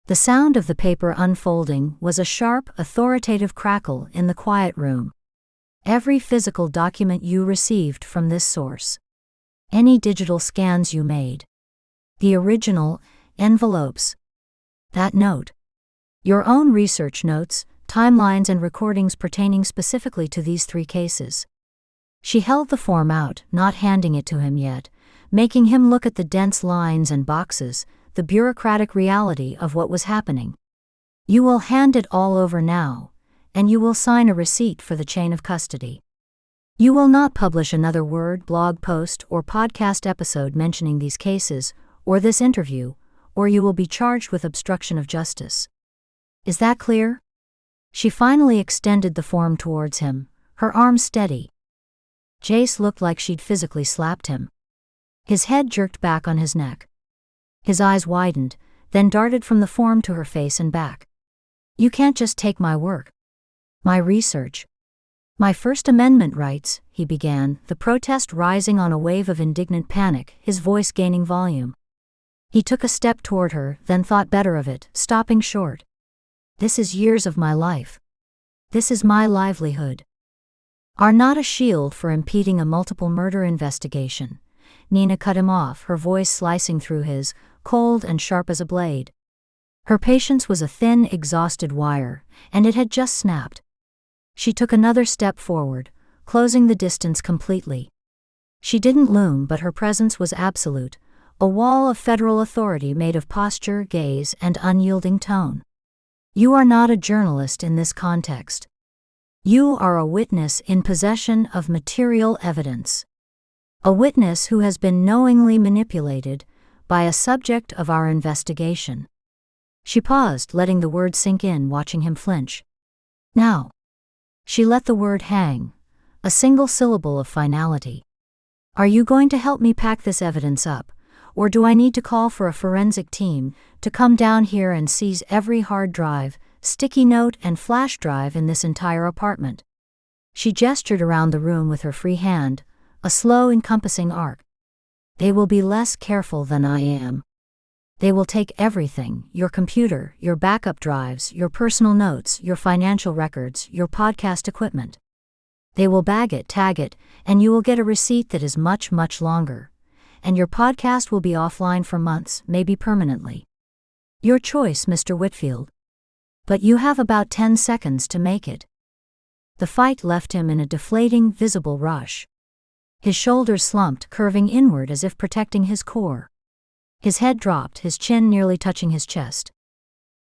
[SPEAKER 1] The sound of the paper unfolding was a sharp, authoritative crackle in the quiet room. "Every physical document you received from this source. Any digital scans you made. The original, envelopes. That note. Your own research notes, timelines and recordings pertaining specifically to these 3 cases." She held the form out, not handing it to him yet, making him look at the dense lines and boxes, the bureaucratic reality of what was happening. "You will hand it all over now, and you will sign a receipt for the chain of custody. You will not publish another word, blog post, or podcast episode mentioning these cases, or this interview, or you will be charged with obstruction of justice. Is that clear?" She finally extended the form towards him, her arm steady. Jace looked like she'd physically slapped him. His head jerked back on his neck. His eyes widened, then darted from the form to her face and back. "You can't just take my work. My research. My First Amendment rights," he began, the protest rising on a wave of indignant panic, his voice gaining volume. He took a step toward her, then thought better of it, stopping short. "This is years of my life. This is my livelihood. Are not a shield for impeding a multiple murder investigation." Nina cut him off, her voice slicing through his, cold and sharp as a blade. Her patience was a thin, exhausted wire, and it had just snapped. She took another step forward, closing the distance completely. She didn't loom, but her presence was absolute, a wall of federal authority made of posture, gaze, and unyielding tone. "You are not a journalist in this context. You are a witness in possession of material evidence. A witness who has been knowingly manipulated by a subject of our investigation." She paused, letting the word sink in, watching him flinch. "Now." She let the word hang, a single syllable of finality. "Are you going to help me pack this evidence up, or do I need to call for a forensic team to come down here and seize every hard drive, sticky note, and flash drive in this entire apartment?" She gestured around the room with her free hand, a slow, encompassing arc. "They will be less careful than I am. They will take everything, your computer, your backup drives, your personal notes, your financial records, your podcast equipment. They will bag it, tag it, and you will get a receipt that is much, much longer. And your podcast will be offline for months, maybe permanently. Your choice, Mr. Whitfield. But you have about 10 seconds to make it." The fight left him in a deflating, visible rush. His shoulders slumped, curving inward as if protecting his core. His head dropped, his chin nearly touching his chest.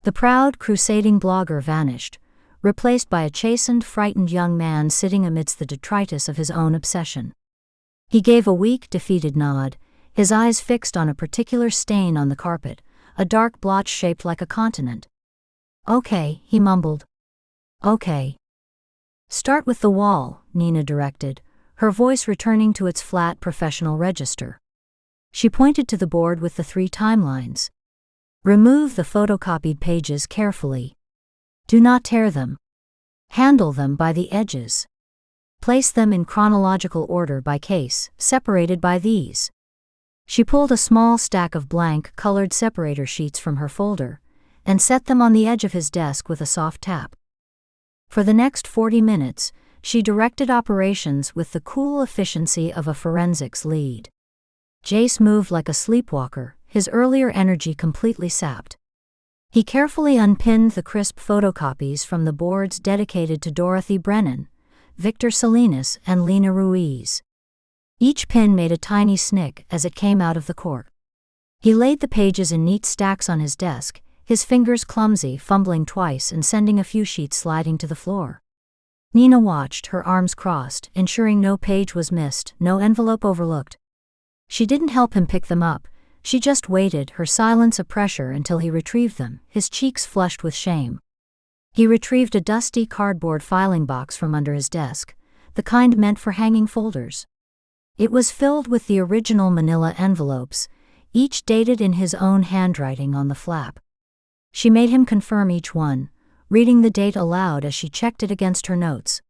[SPEAKER 1] The proud, crusading blogger vanished, replaced by a chastened, frightened young man sitting amidst the detritus of his own obsession. He gave a weak, defeated nod, his eyes fixed on a particular stain on the carpet, a dark blotch shaped like a continent. "Okay," he mumbled. "Okay." "Start with the wall," Nina directed, her voice returning to its flat, professional register. She pointed to the board with the 3 timelines. "Remove the photocopied pages carefully. Do not tear them. Handle them by the edges. Place them in chronological order by case, separated by these." She pulled a small stack of blank, colored separator sheets from her folder, and set them on the edge of his desk with a soft tap. For the next 40 minutes, she directed operations with the cool efficiency of a forensics lead. Jace moved like a sleepwalker, his earlier energy completely sapped. He carefully unpinned the crisp photocopies from the boards dedicated to Dorothy Brennan, Victor Salinas, and Lena Ruiz. Each pin made a tiny snick as it came out of the cork. He laid the pages in neat stacks on his desk, his fingers clumsy, fumbling twice and sending a few sheets sliding to the floor. Nina watched, her arms crossed, ensuring no page was missed, no envelope overlooked. She didn't help him pick them up, she just waited, her silence a pressure, until he retrieved them, his cheeks flushed with shame. He retrieved a dusty cardboard filing box from under his desk, the kind meant for hanging folders. It was filled with the original manila envelopes, each dated in his own handwriting on the flap. She made him confirm each one, reading the date aloud as she checked it against her notes.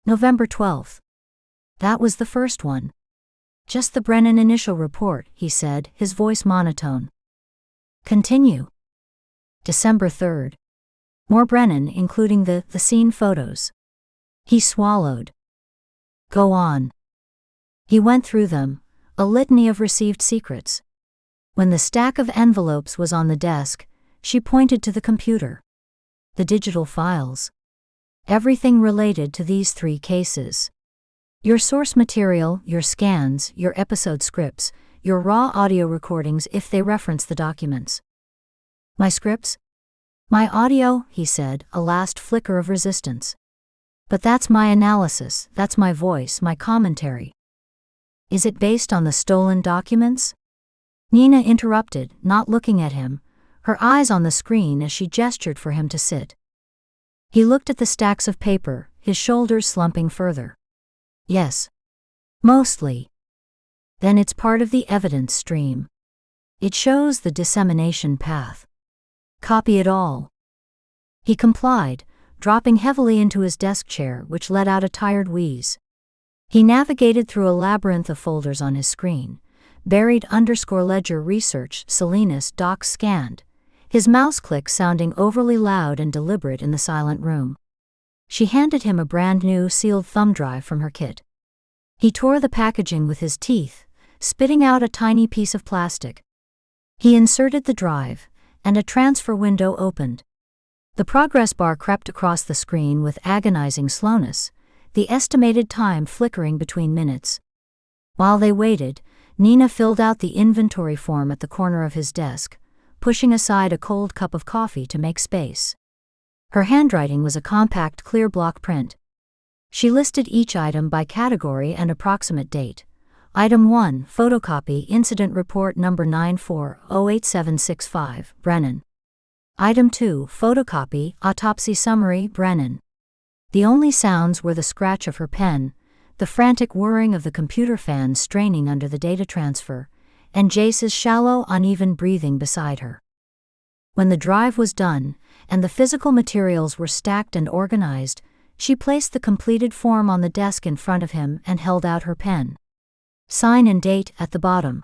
[SPEAKER 1] November 12th. That was the first one. Just the Brennan initial report, he said, his voice monotone. Continue. December 3rd. More Brennan, including the scene photos. He swallowed. Go on. He went through them, a litany of received secrets. When the stack of envelopes was on the desk, she pointed to the computer. The digital files. Everything related to these 3 cases. Your source material, your scans, your episode scripts, your raw audio recordings if they reference the documents. My scripts? My audio, he said, a last flicker of resistance. But that's my analysis, that's my voice, my commentary. Is it based on the stolen documents? Nina interrupted, not looking at him, her eyes on the screen as she gestured for him to sit. He looked at the stacks of paper, his shoulders slumping further. Yes. Mostly. Then it's part of the evidence stream. It shows the dissemination path. Copy it all. He complied, dropping heavily into his desk chair, which let out a tired wheeze. He navigated through a labyrinth of folders on his screen, buried _ledger research, Salinas docs scanned, his mouse click sounding overly loud and deliberate in the silent room. She handed him a brand new sealed thumb drive from her kit. He tore the packaging with his teeth, spitting out a tiny piece of plastic. He inserted the drive, and a transfer window opened. The progress bar crept across the screen with agonizing slowness, the estimated time flickering between minutes. While they waited, Nina filled out the inventory form at the corner of his desk, pushing aside a cold cup of coffee to make space. Her handwriting was a compact clear block print. She listed each item by category and approximate date. Item 1, photocopy incident report number 9408765, Brennan. Item 2, photocopy autopsy summary, Brennan. The only sounds were the scratch of her pen, the frantic whirring of the computer fan straining under the data transfer, and Jace's shallow, uneven breathing beside her. When the drive was done, and the physical materials were stacked and organized, she placed the completed form on the desk in front of him and held out her pen. Sign and date at the bottom.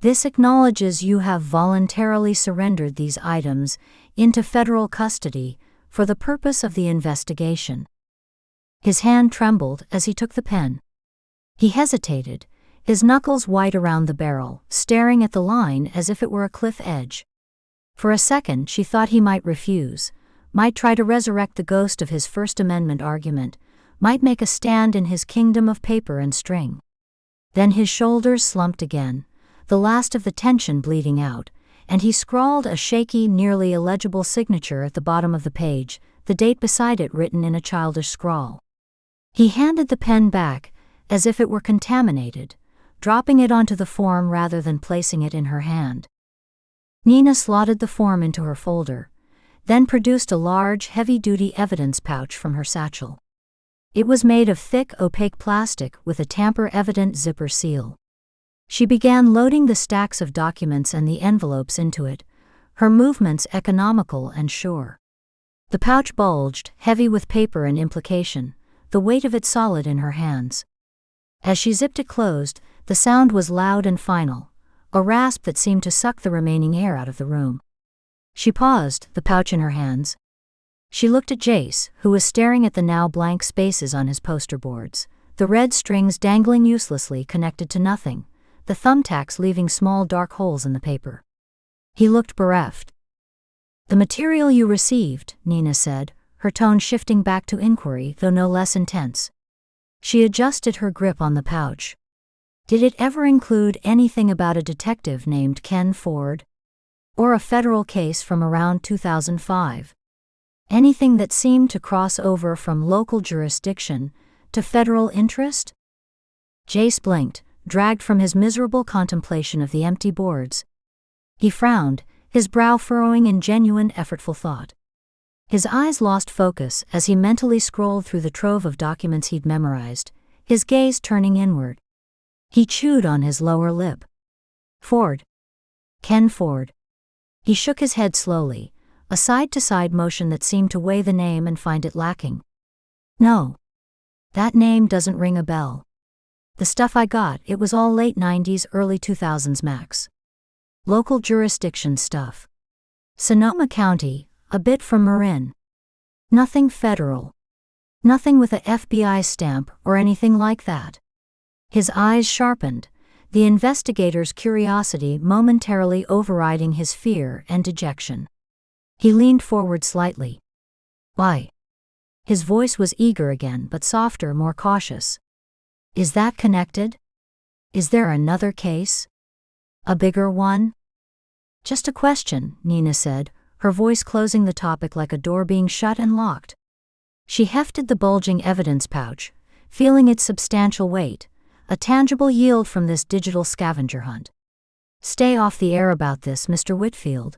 [SPEAKER 1] This acknowledges you have voluntarily surrendered these items into federal custody for the purpose of the investigation. His hand trembled as he took the pen. He hesitated, his knuckles white around the barrel, staring at the line as if it were a cliff edge. For a second she thought he might refuse, might try to resurrect the ghost of his First Amendment argument, might make a stand in his kingdom of paper and string. Then his shoulders slumped again, the last of the tension bleeding out, and he scrawled a shaky, nearly illegible signature at the bottom of the page, the date beside it written in a childish scrawl. He handed the pen back, as if it were contaminated, dropping it onto the form rather than placing it in her hand. Nina slotted the form into her folder, then produced a large, heavy-duty evidence pouch from her satchel. It was made of thick, opaque plastic with a tamper-evident zipper seal. She began loading the stacks of documents and the envelopes into it, her movements economical and sure. The pouch bulged, heavy with paper and implication, the weight of it solid in her hands. As she zipped it closed, the sound was loud and final, a rasp that seemed to suck the remaining air out of the room. She paused, the pouch in her hands. She looked at Jace, who was staring at the now blank spaces on his poster boards, the red strings dangling uselessly connected to nothing, the thumbtacks leaving small dark holes in the paper. He looked bereft. The material you received, Nina said, her tone shifting back to inquiry, though no less intense. She adjusted her grip on the pouch. Did it ever include anything about a detective named Ken Ford? Or a federal case from around 2005? Anything that seemed to cross over from local jurisdiction to federal interest? Jace blinked, dragged from his miserable contemplation of the empty boards. He frowned, his brow furrowing in genuine effortful thought. His eyes lost focus as he mentally scrolled through the trove of documents he'd memorized, his gaze turning inward. He chewed on his lower lip. Ford. Ken Ford. He shook his head slowly, a side-to-side motion that seemed to weigh the name and find it lacking. No. That name doesn't ring a bell. The stuff I got, it was all late 90s, early 2000s max. Local jurisdiction stuff. Sonoma County, a bit from Marin. Nothing federal. Nothing with a FBI stamp or anything like that. His eyes sharpened, the investigator's curiosity momentarily overriding his fear and dejection. He leaned forward slightly. Why? His voice was eager again, but softer, more cautious. Is that connected? Is there another case? A bigger one? Just a question, Nina said, her voice closing the topic like a door being shut and locked. She hefted the bulging evidence pouch, feeling its substantial weight, a tangible yield from this digital scavenger hunt. Stay off the air about this, Mr. Whitfield.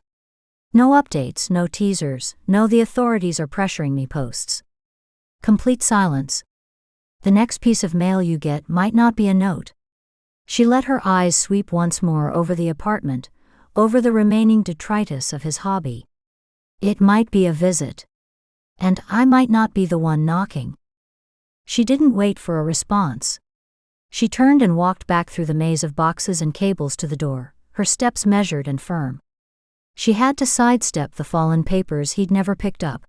[SPEAKER 1] No updates, no teasers, no the authorities are pressuring me posts. Complete silence. The next piece of mail you get might not be a note. She let her eyes sweep once more over the apartment, over the remaining detritus of his hobby. It might be a visit. And I might not be the one knocking. She didn't wait for a response. She turned and walked back through the maze of boxes and cables to the door, her steps measured and firm. She had to sidestep the fallen papers he'd never picked up.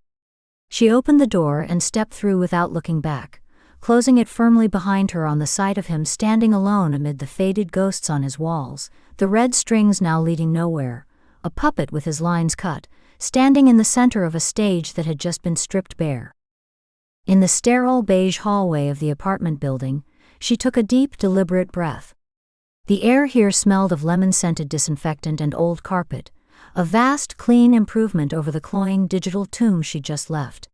[SPEAKER 1] She opened the door and stepped through without looking back, closing it firmly behind her on the sight of him standing alone amid the faded ghosts on his walls, the red strings now leading nowhere, a puppet with his lines cut, standing in the center of a stage that had just been stripped bare. In the sterile beige hallway of the apartment building, she took a deep, deliberate breath. The air here smelled of lemon-scented disinfectant and old carpet, a vast, clean improvement over the cloying digital tomb she'd just left.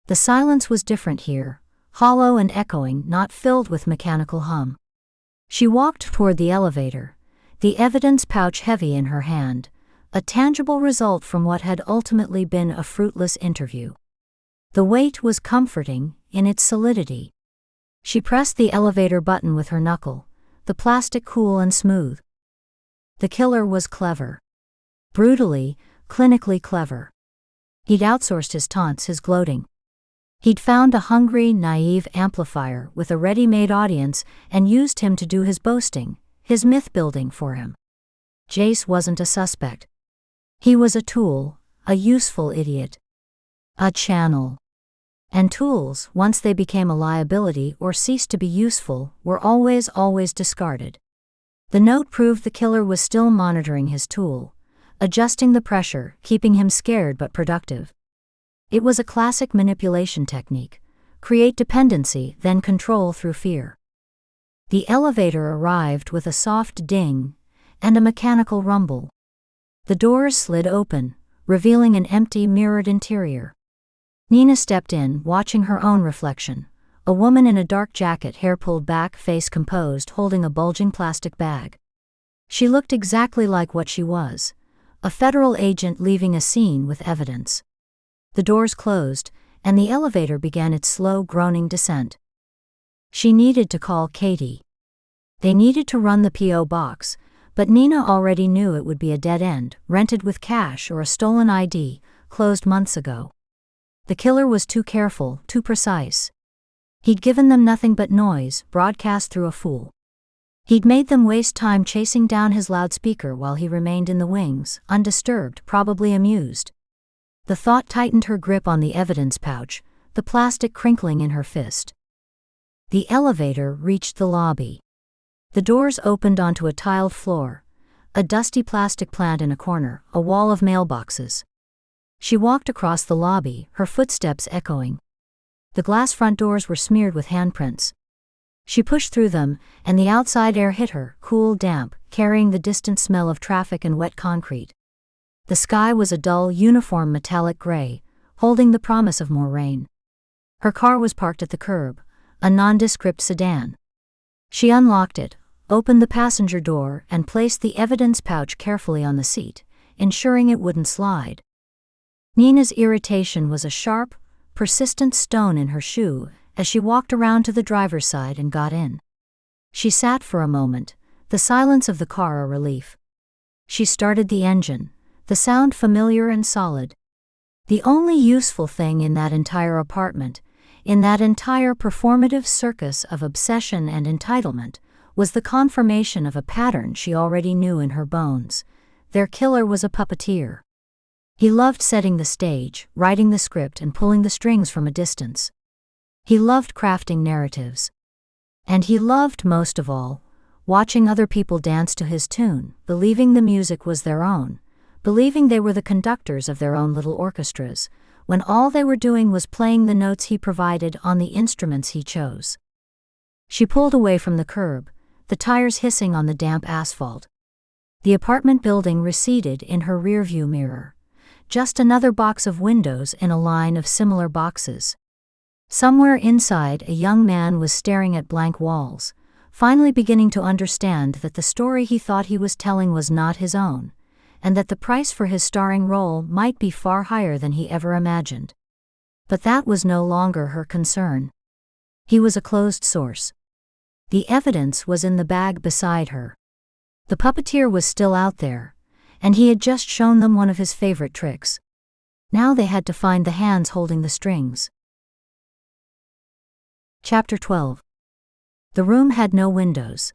[SPEAKER 1] The silence was different here, hollow and echoing, not filled with mechanical hum. She walked toward the elevator, the evidence pouch heavy in her hand, a tangible result from what had ultimately been a fruitless interview. The weight was comforting in its solidity. She pressed the elevator button with her knuckle, the plastic cool and smooth. The killer was clever. Brutally, clinically clever. He'd outsourced his taunts, his gloating. He'd found a hungry, naive amplifier with a ready-made audience and used him to do his boasting, his myth-building for him. Jace wasn't a suspect. He was a tool, a useful idiot. A channel. And tools, once they became a liability or ceased to be useful, were always discarded. The note proved the killer was still monitoring his tool, adjusting the pressure, keeping him scared but productive. It was a classic manipulation technique: create dependency, then control through fear. The elevator arrived with a soft ding and a mechanical rumble. The doors slid open, revealing an empty, mirrored interior. Nina stepped in, watching her own reflection, a woman in a dark jacket, hair pulled back, face composed, holding a bulging plastic bag. She looked exactly like what she was, a federal agent leaving a scene with evidence. The doors closed, and the elevator began its slow, groaning descent. She needed to call Katie. They needed to run the P.O. box, but Nina already knew it would be a dead end, rented with cash or a stolen ID, closed months ago. The killer was too careful, too precise. He'd given them nothing but noise, broadcast through a fool. He'd made them waste time chasing down his loudspeaker while he remained in the wings, undisturbed, probably amused. The thought tightened her grip on the evidence pouch, the plastic crinkling in her fist. The elevator reached the lobby. The doors opened onto a tiled floor, a dusty plastic plant in a corner, a wall of mailboxes. She walked across the lobby, her footsteps echoing. The glass front doors were smeared with handprints. She pushed through them, and the outside air hit her, cool, damp, carrying the distant smell of traffic and wet concrete. The sky was a dull, uniform metallic gray, holding the promise of more rain. Her car was parked at the curb, a nondescript sedan. She unlocked it, opened the passenger door, and placed the evidence pouch carefully on the seat, ensuring it wouldn't slide. Nina's irritation was a sharp, persistent stone in her shoe as she walked around to the driver's side and got in. She sat for a moment, the silence of the car a relief. She started the engine, the sound familiar and solid. The only useful thing in that entire apartment, in that entire performative circus of obsession and entitlement, was the confirmation of a pattern she already knew in her bones. Their killer was a puppeteer. He loved setting the stage, writing the script, and pulling the strings from a distance. He loved crafting narratives. And he loved, most of all, watching other people dance to his tune, believing the music was their own, believing they were the conductors of their own little orchestras, when all they were doing was playing the notes he provided on the instruments he chose. She pulled away from the curb, the tires hissing on the damp asphalt. The apartment building receded in her rearview mirror. Just another box of windows in a line of similar boxes. Somewhere inside, a young man was staring at blank walls, finally beginning to understand that the story he thought he was telling was not his own, and that the price for his starring role might be far higher than he ever imagined. But that was no longer her concern. He was a closed source. The evidence was in the bag beside her. The puppeteer was still out there, and he had just shown them one of his favorite tricks. Now they had to find the hands holding the strings. Chapter 12. The room had no windows.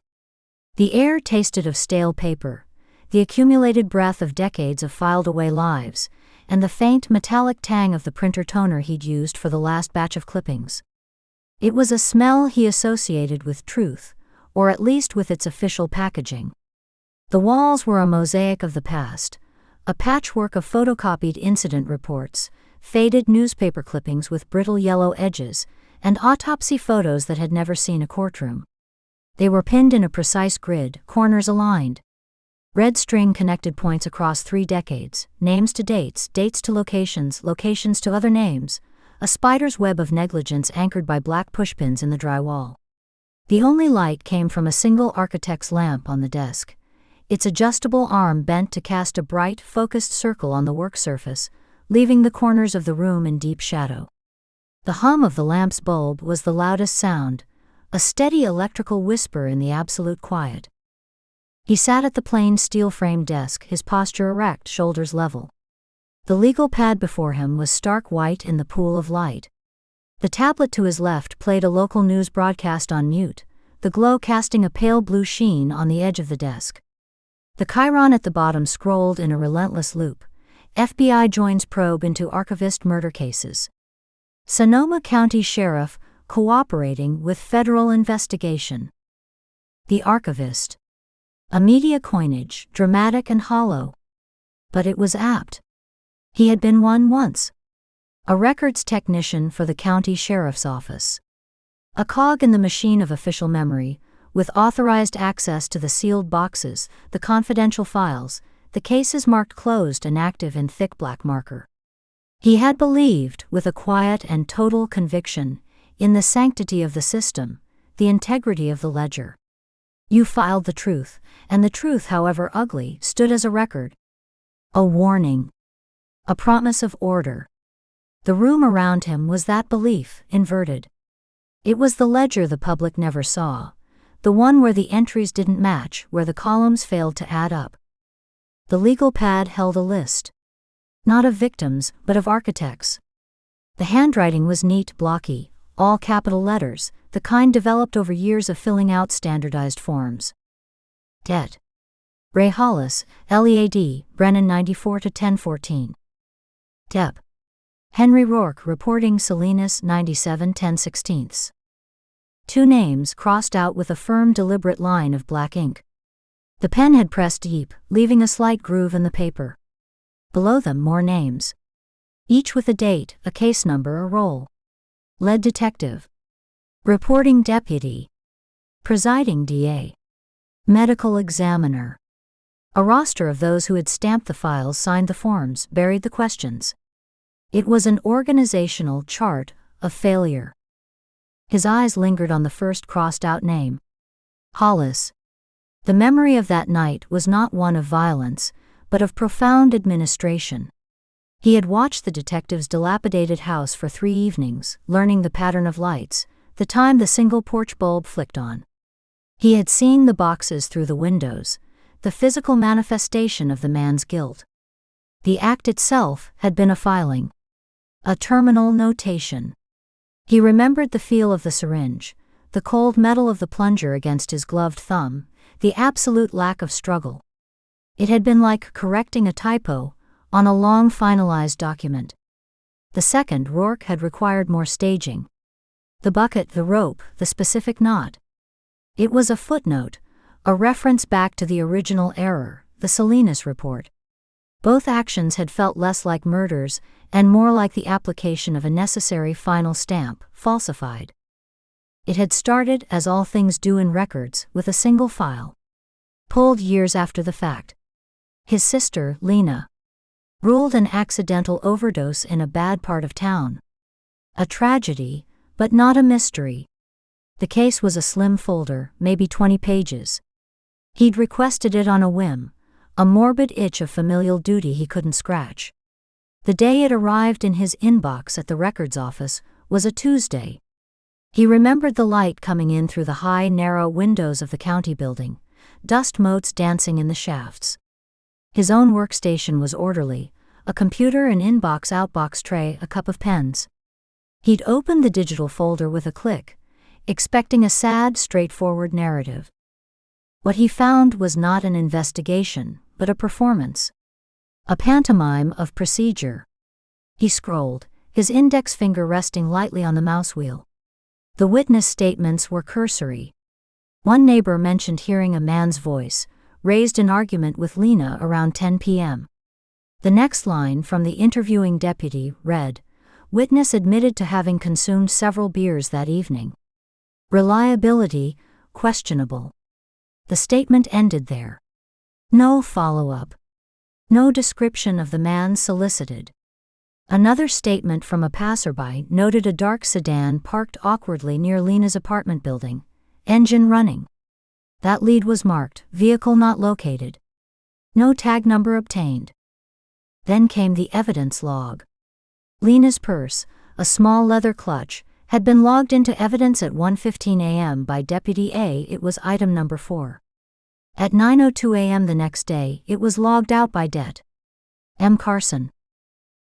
[SPEAKER 1] The air tasted of stale paper, the accumulated breath of decades of filed-away lives, and the faint metallic tang of the printer toner he'd used for the last batch of clippings. It was a smell he associated with truth, or at least with its official packaging. The walls were a mosaic of the past, a patchwork of photocopied incident reports, faded newspaper clippings with brittle yellow edges, and autopsy photos that had never seen a courtroom. They were pinned in a precise grid, corners aligned. Red string connected points across 3 decades, names to dates, dates to locations, locations to other names, a spider's web of negligence anchored by black pushpins in the drywall. The only light came from a single architect's lamp on the desk, its adjustable arm bent to cast a bright, focused circle on the work surface, leaving the corners of the room in deep shadow. The hum of the lamp's bulb was the loudest sound, a steady electrical whisper in the absolute quiet. He sat at the plain steel-framed desk, his posture erect, shoulders level. The legal pad before him was stark white in the pool of light. The tablet to his left played a local news broadcast on mute, the glow casting a pale blue sheen on the edge of the desk. The chyron at the bottom scrolled in a relentless loop. FBI joins probe into archivist murder cases. Sonoma County Sheriff cooperating with federal investigation. The archivist. A media coinage, dramatic and hollow. But it was apt. He had been one once. A records technician for the county sheriff's office. A cog in the machine of official memory, with authorized access to the sealed boxes, the confidential files, the cases marked closed and active in thick black marker. He had believed, with a quiet and total conviction, in the sanctity of the system, the integrity of the ledger. You filed the truth, and the truth, however ugly, stood as a record. A warning. A promise of order. The room around him was that belief, inverted. It was the ledger the public never saw, the one where the entries didn't match, where the columns failed to add up. The legal pad held a list. Not of victims, but of architects. The handwriting was neat, blocky, all capital letters, the kind developed over years of filling out standardized forms. Det. Ray Hollis, LEAD, Brennan 94 to 1014. Dep. Henry Rourke, reporting Salinas 97 10/16. 2 names crossed out with a firm, deliberate line of black ink. The pen had pressed deep, leaving a slight groove in the paper. Below them, more names. each with a date, a case number, a role. Lead detective. Reporting deputy. Presiding DA. Medical examiner. A roster of those who had stamped the files, signed the forms, buried the questions. It was an organizational chart of failure. His eyes lingered on the first crossed-out name. Hollis. The memory of that night was not one of violence, but of profound administration. He had watched the detective's dilapidated house for 3 evenings, learning the pattern of lights, the time the single porch bulb flicked on. He had seen the boxes through the windows, the physical manifestation of the man's guilt. The act itself had been a filing. A terminal notation. He remembered the feel of the syringe, the cold metal of the plunger against his gloved thumb, the absolute lack of struggle. It had been like correcting a typo on a long finalized document. The second Rourke had required more staging. The bucket, the rope, the specific knot. It was a footnote, a reference back to the original error, the Salinas report. Both actions had felt less like murders and more like the application of a necessary final stamp, falsified. It had started, as all things do in records, with a single file. Pulled years after the fact. His sister, Lena, ruled an accidental overdose in a bad part of town. A tragedy, but not a mystery. The case was a slim folder, maybe 20 pages. He'd requested it on a whim, a morbid itch of familial duty he couldn't scratch. The day it arrived in his inbox at the records office was a Tuesday. He remembered the light coming in through the high, narrow windows of the county building, dust motes dancing in the shafts. His own workstation was orderly, a computer, an inbox-outbox tray, a cup of pens. He'd opened the digital folder with a click, expecting a sad, straightforward narrative. What he found was not an investigation, but a performance. A pantomime of procedure. He scrolled, his index finger resting lightly on the mouse wheel. The witness statements were cursory. One neighbor mentioned hearing a man's voice, raised in argument with Lena around 10 p.m. The next line from the interviewing deputy read, "Witness admitted to having consumed several beers that evening. Reliability, questionable." The statement ended there. No follow-up. No description of the man solicited. Another statement from a passerby noted a dark sedan parked awkwardly near Lena's apartment building, engine running. That lead was marked, vehicle not located. No tag number obtained. Then came the evidence log. Lena's purse, a small leather clutch, had been logged into evidence at 1:15 a.m. by Deputy A. It was item number 4. At 9:02 a.m. the next day, it was logged out by Det. M. Carson.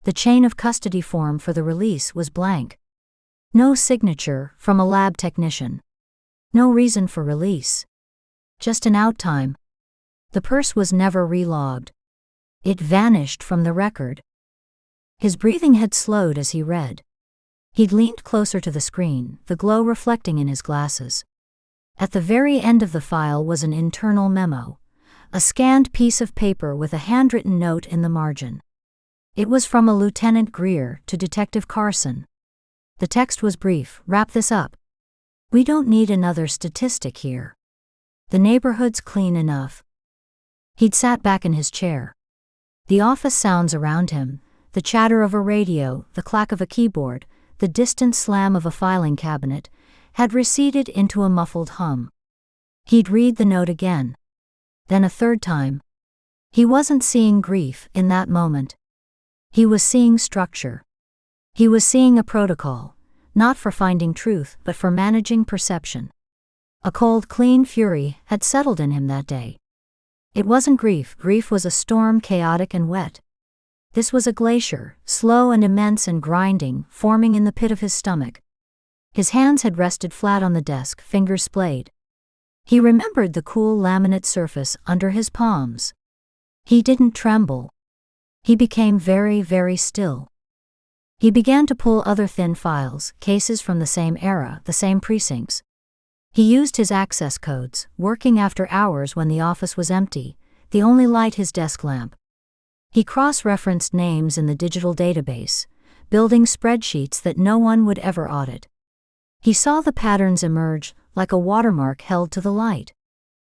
[SPEAKER 1] The chain of custody form for the release was blank. No signature from a lab technician. No reason for release. Just an out time. The purse was never relogged. It vanished from the record. His breathing had slowed as he read. He'd leaned closer to the screen, the glow reflecting in his glasses. At the very end of the file was an internal memo, a scanned piece of paper with a handwritten note in the margin. It was from a Lieutenant Greer to Detective Carson. The text was brief, "Wrap this up. We don't need another statistic here. The neighborhood's clean enough." He'd sat back in his chair. The office sounds around him, the chatter of a radio, the clack of a keyboard, the distant slam of a filing cabinet, had receded into a muffled hum. He'd read the note again. Then a third time. He wasn't seeing grief in that moment. He was seeing structure. He was seeing a protocol, not for finding truth but for managing perception. A cold, clean fury had settled in him that day. It wasn't grief. Grief was a storm, chaotic and wet. This was a glacier, slow and immense and grinding, forming in the pit of his stomach. His hands had rested flat on the desk, fingers splayed. He remembered the cool laminate surface under his palms. He didn't tremble. He became very, very still. He began to pull other thin files, cases from the same era, the same precincts. He used his access codes, working after hours when the office was empty, the only light his desk lamp. He cross-referenced names in the digital database, building spreadsheets that no one would ever audit. He saw the patterns emerge like a watermark held to the light.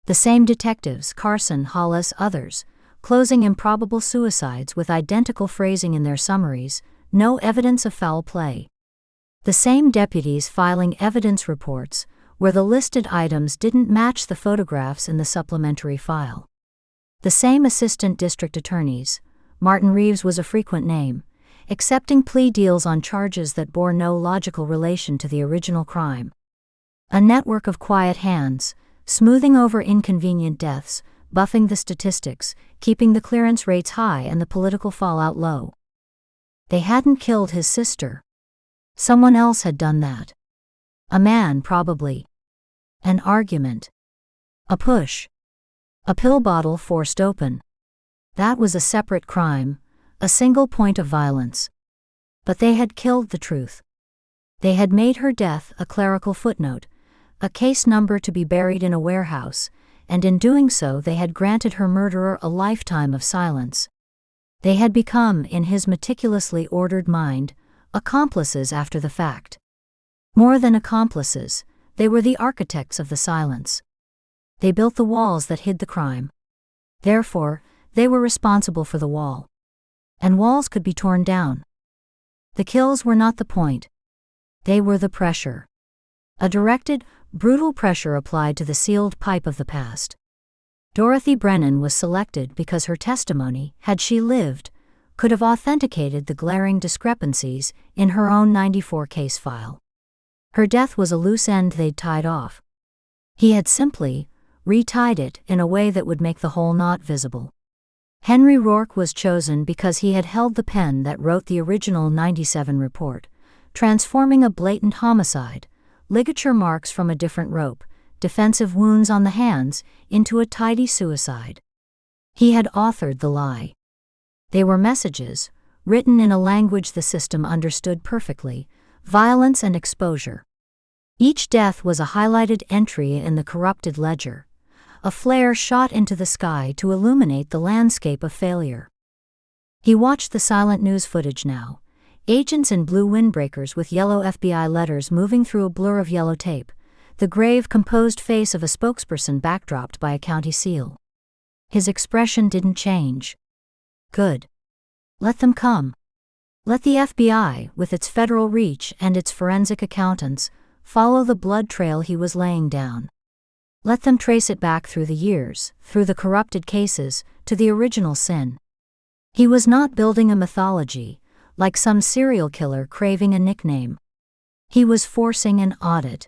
[SPEAKER 1] The same detectives, Carson, Hollis, others, closing improbable suicides with identical phrasing in their summaries, no evidence of foul play. The same deputies filing evidence reports where the listed items didn't match the photographs in the supplementary file. The same assistant district attorneys, Martin Reeves was a frequent name, accepting plea deals on charges that bore no logical relation to the original crime. A network of quiet hands, smoothing over inconvenient deaths, buffing the statistics, keeping the clearance rates high and the political fallout low. They hadn't killed his sister. Someone else had done that. A man, probably. An argument. A push. A pill bottle forced open. That was a separate crime, a single point of violence. But they had killed the truth. They had made her death a clerical footnote, a case number to be buried in a warehouse, and in doing so they had granted her murderer a lifetime of silence. They had become, in his meticulously ordered mind, accomplices after the fact. More than accomplices, they were the architects of the silence. They built the walls that hid the crime. Therefore, they were responsible for the wall. And walls could be torn down. The kills were not the point. They were the pressure. A directed, brutal pressure applied to the sealed pipe of the past. Dorothy Brennan was selected because her testimony, had she lived, could have authenticated the glaring discrepancies in her own '94 case file. Her death was a loose end they'd tied off. He had simply retied it in a way that would make the whole knot visible. Henry Rourke was chosen because he had held the pen that wrote the original '97 report, transforming a blatant homicide, ligature marks from a different rope, defensive wounds on the hands, into a tidy suicide. He had authored the lie. They were messages, written in a language the system understood perfectly, violence and exposure. Each death was a highlighted entry in the corrupted ledger, a flare shot into the sky to illuminate the landscape of failure. He watched the silent news footage now, agents in blue windbreakers with yellow FBI letters moving through a blur of yellow tape, the grave, composed face of a spokesperson backdropped by a county seal. His expression didn't change. Good. Let them come. Let the FBI, with its federal reach and its forensic accountants, follow the blood trail he was laying down. Let them trace it back through the years, through the corrupted cases, to the original sin. He was not building a mythology, like some serial killer craving a nickname. He was forcing an audit.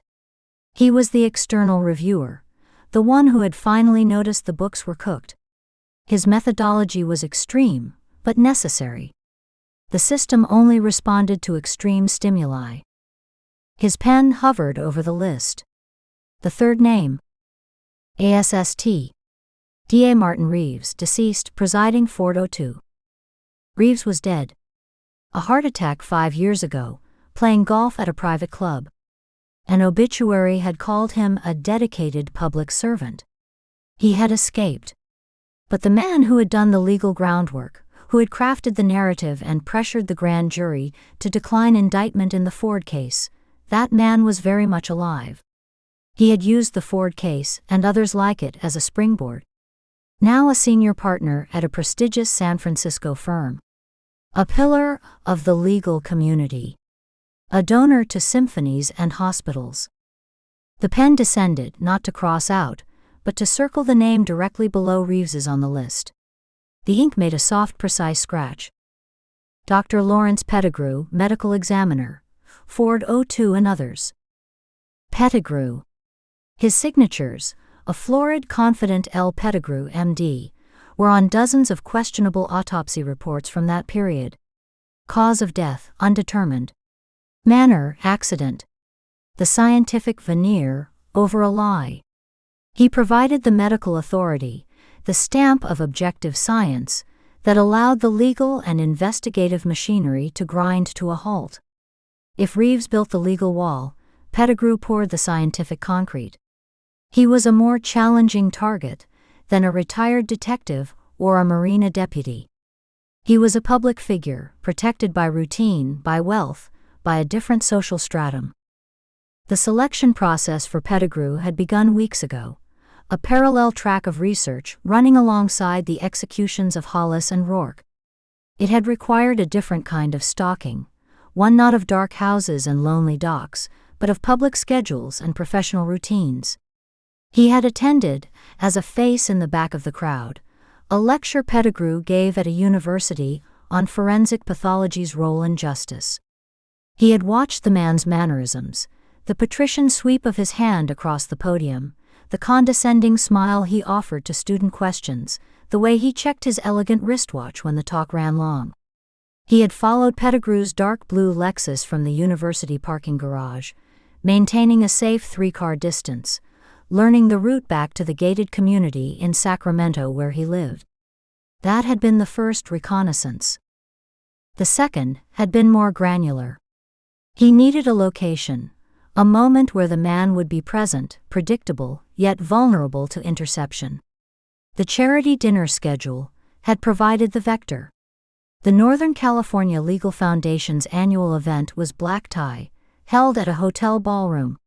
[SPEAKER 1] He was the external reviewer, the one who had finally noticed the books were cooked. His methodology was extreme, but necessary. The system only responded to extreme stimuli. His pen hovered over the list. The third name. ASST. D.A. Martin Reeves, deceased, presiding 402. Reeves was dead. A heart attack 5 years ago, playing golf at a private club. An obituary had called him a dedicated public servant. He had escaped. But the man who had done the legal groundwork, who had crafted the narrative and pressured the grand jury to decline indictment in the Ford case, that man was very much alive. He had used the Ford case and others like it as a springboard. Now a senior partner at a prestigious San Francisco firm. A pillar of the legal community. A donor to symphonies and hospitals. The pen descended not to cross out, but to circle the name directly below Reeves's on the list. The ink made a soft, precise scratch. Dr. Lawrence Pettigrew, medical examiner, Ford 02 and others. Pettigrew. His signatures, a florid, confident L. Pettigrew, M.D., were on dozens of questionable autopsy reports from that period. Cause of death, undetermined. Manner, accident. The scientific veneer, over a lie. He provided the medical authority, the stamp of objective science, that allowed the legal and investigative machinery to grind to a halt. If Reeves built the legal wall, Pettigrew poured the scientific concrete. He was a more challenging target than a retired detective or a marina deputy. He was a public figure, protected by routine, by wealth, by a different social stratum. The selection process for Pettigrew had begun weeks ago, a parallel track of research running alongside the executions of Hollis and Rourke. It had required a different kind of stalking, one not of dark houses and lonely docks, but of public schedules and professional routines. He had attended, as a face in the back of the crowd, a lecture Pettigrew gave at a university on forensic pathology's role in justice. He had watched the man's mannerisms, the patrician sweep of his hand across the podium, the condescending smile he offered to student questions, the way he checked his elegant wristwatch when the talk ran long. He had followed Pettigrew's dark blue Lexus from the university parking garage, maintaining a safe 3-car distance, learning the route back to the gated community in Sacramento where he lived. That had been the first reconnaissance. The second had been more granular. He needed a location, a moment where the man would be present, predictable, yet vulnerable to interception. The charity dinner schedule had provided the vector. The Northern California Legal Foundation's annual event was black tie, held at a hotel ballroom.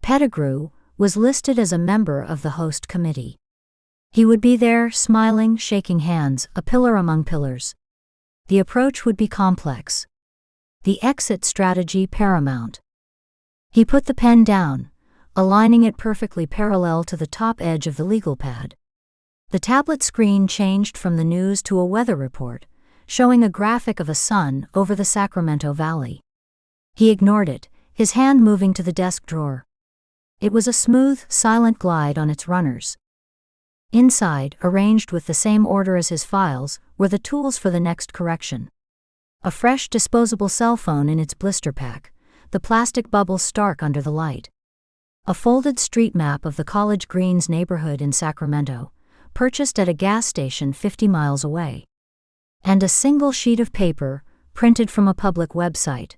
[SPEAKER 1] Pettigrew was listed as a member of the host committee. He would be there, smiling, shaking hands, a pillar among pillars. The approach would be complex. The exit strategy paramount. He put the pen down, aligning it perfectly parallel to the top edge of the legal pad. The tablet screen changed from the news to a weather report, showing a graphic of a sun over the Sacramento Valley. He ignored it, his hand moving to the desk drawer. It was a smooth, silent glide on its runners. Inside, arranged with the same order as his files, were the tools for the next correction. A fresh disposable cell phone in its blister pack, the plastic bubble stark under the light. A folded street map of the College Greens neighborhood in Sacramento, purchased at a gas station 50 miles away. And a single sheet of paper, printed from a public website,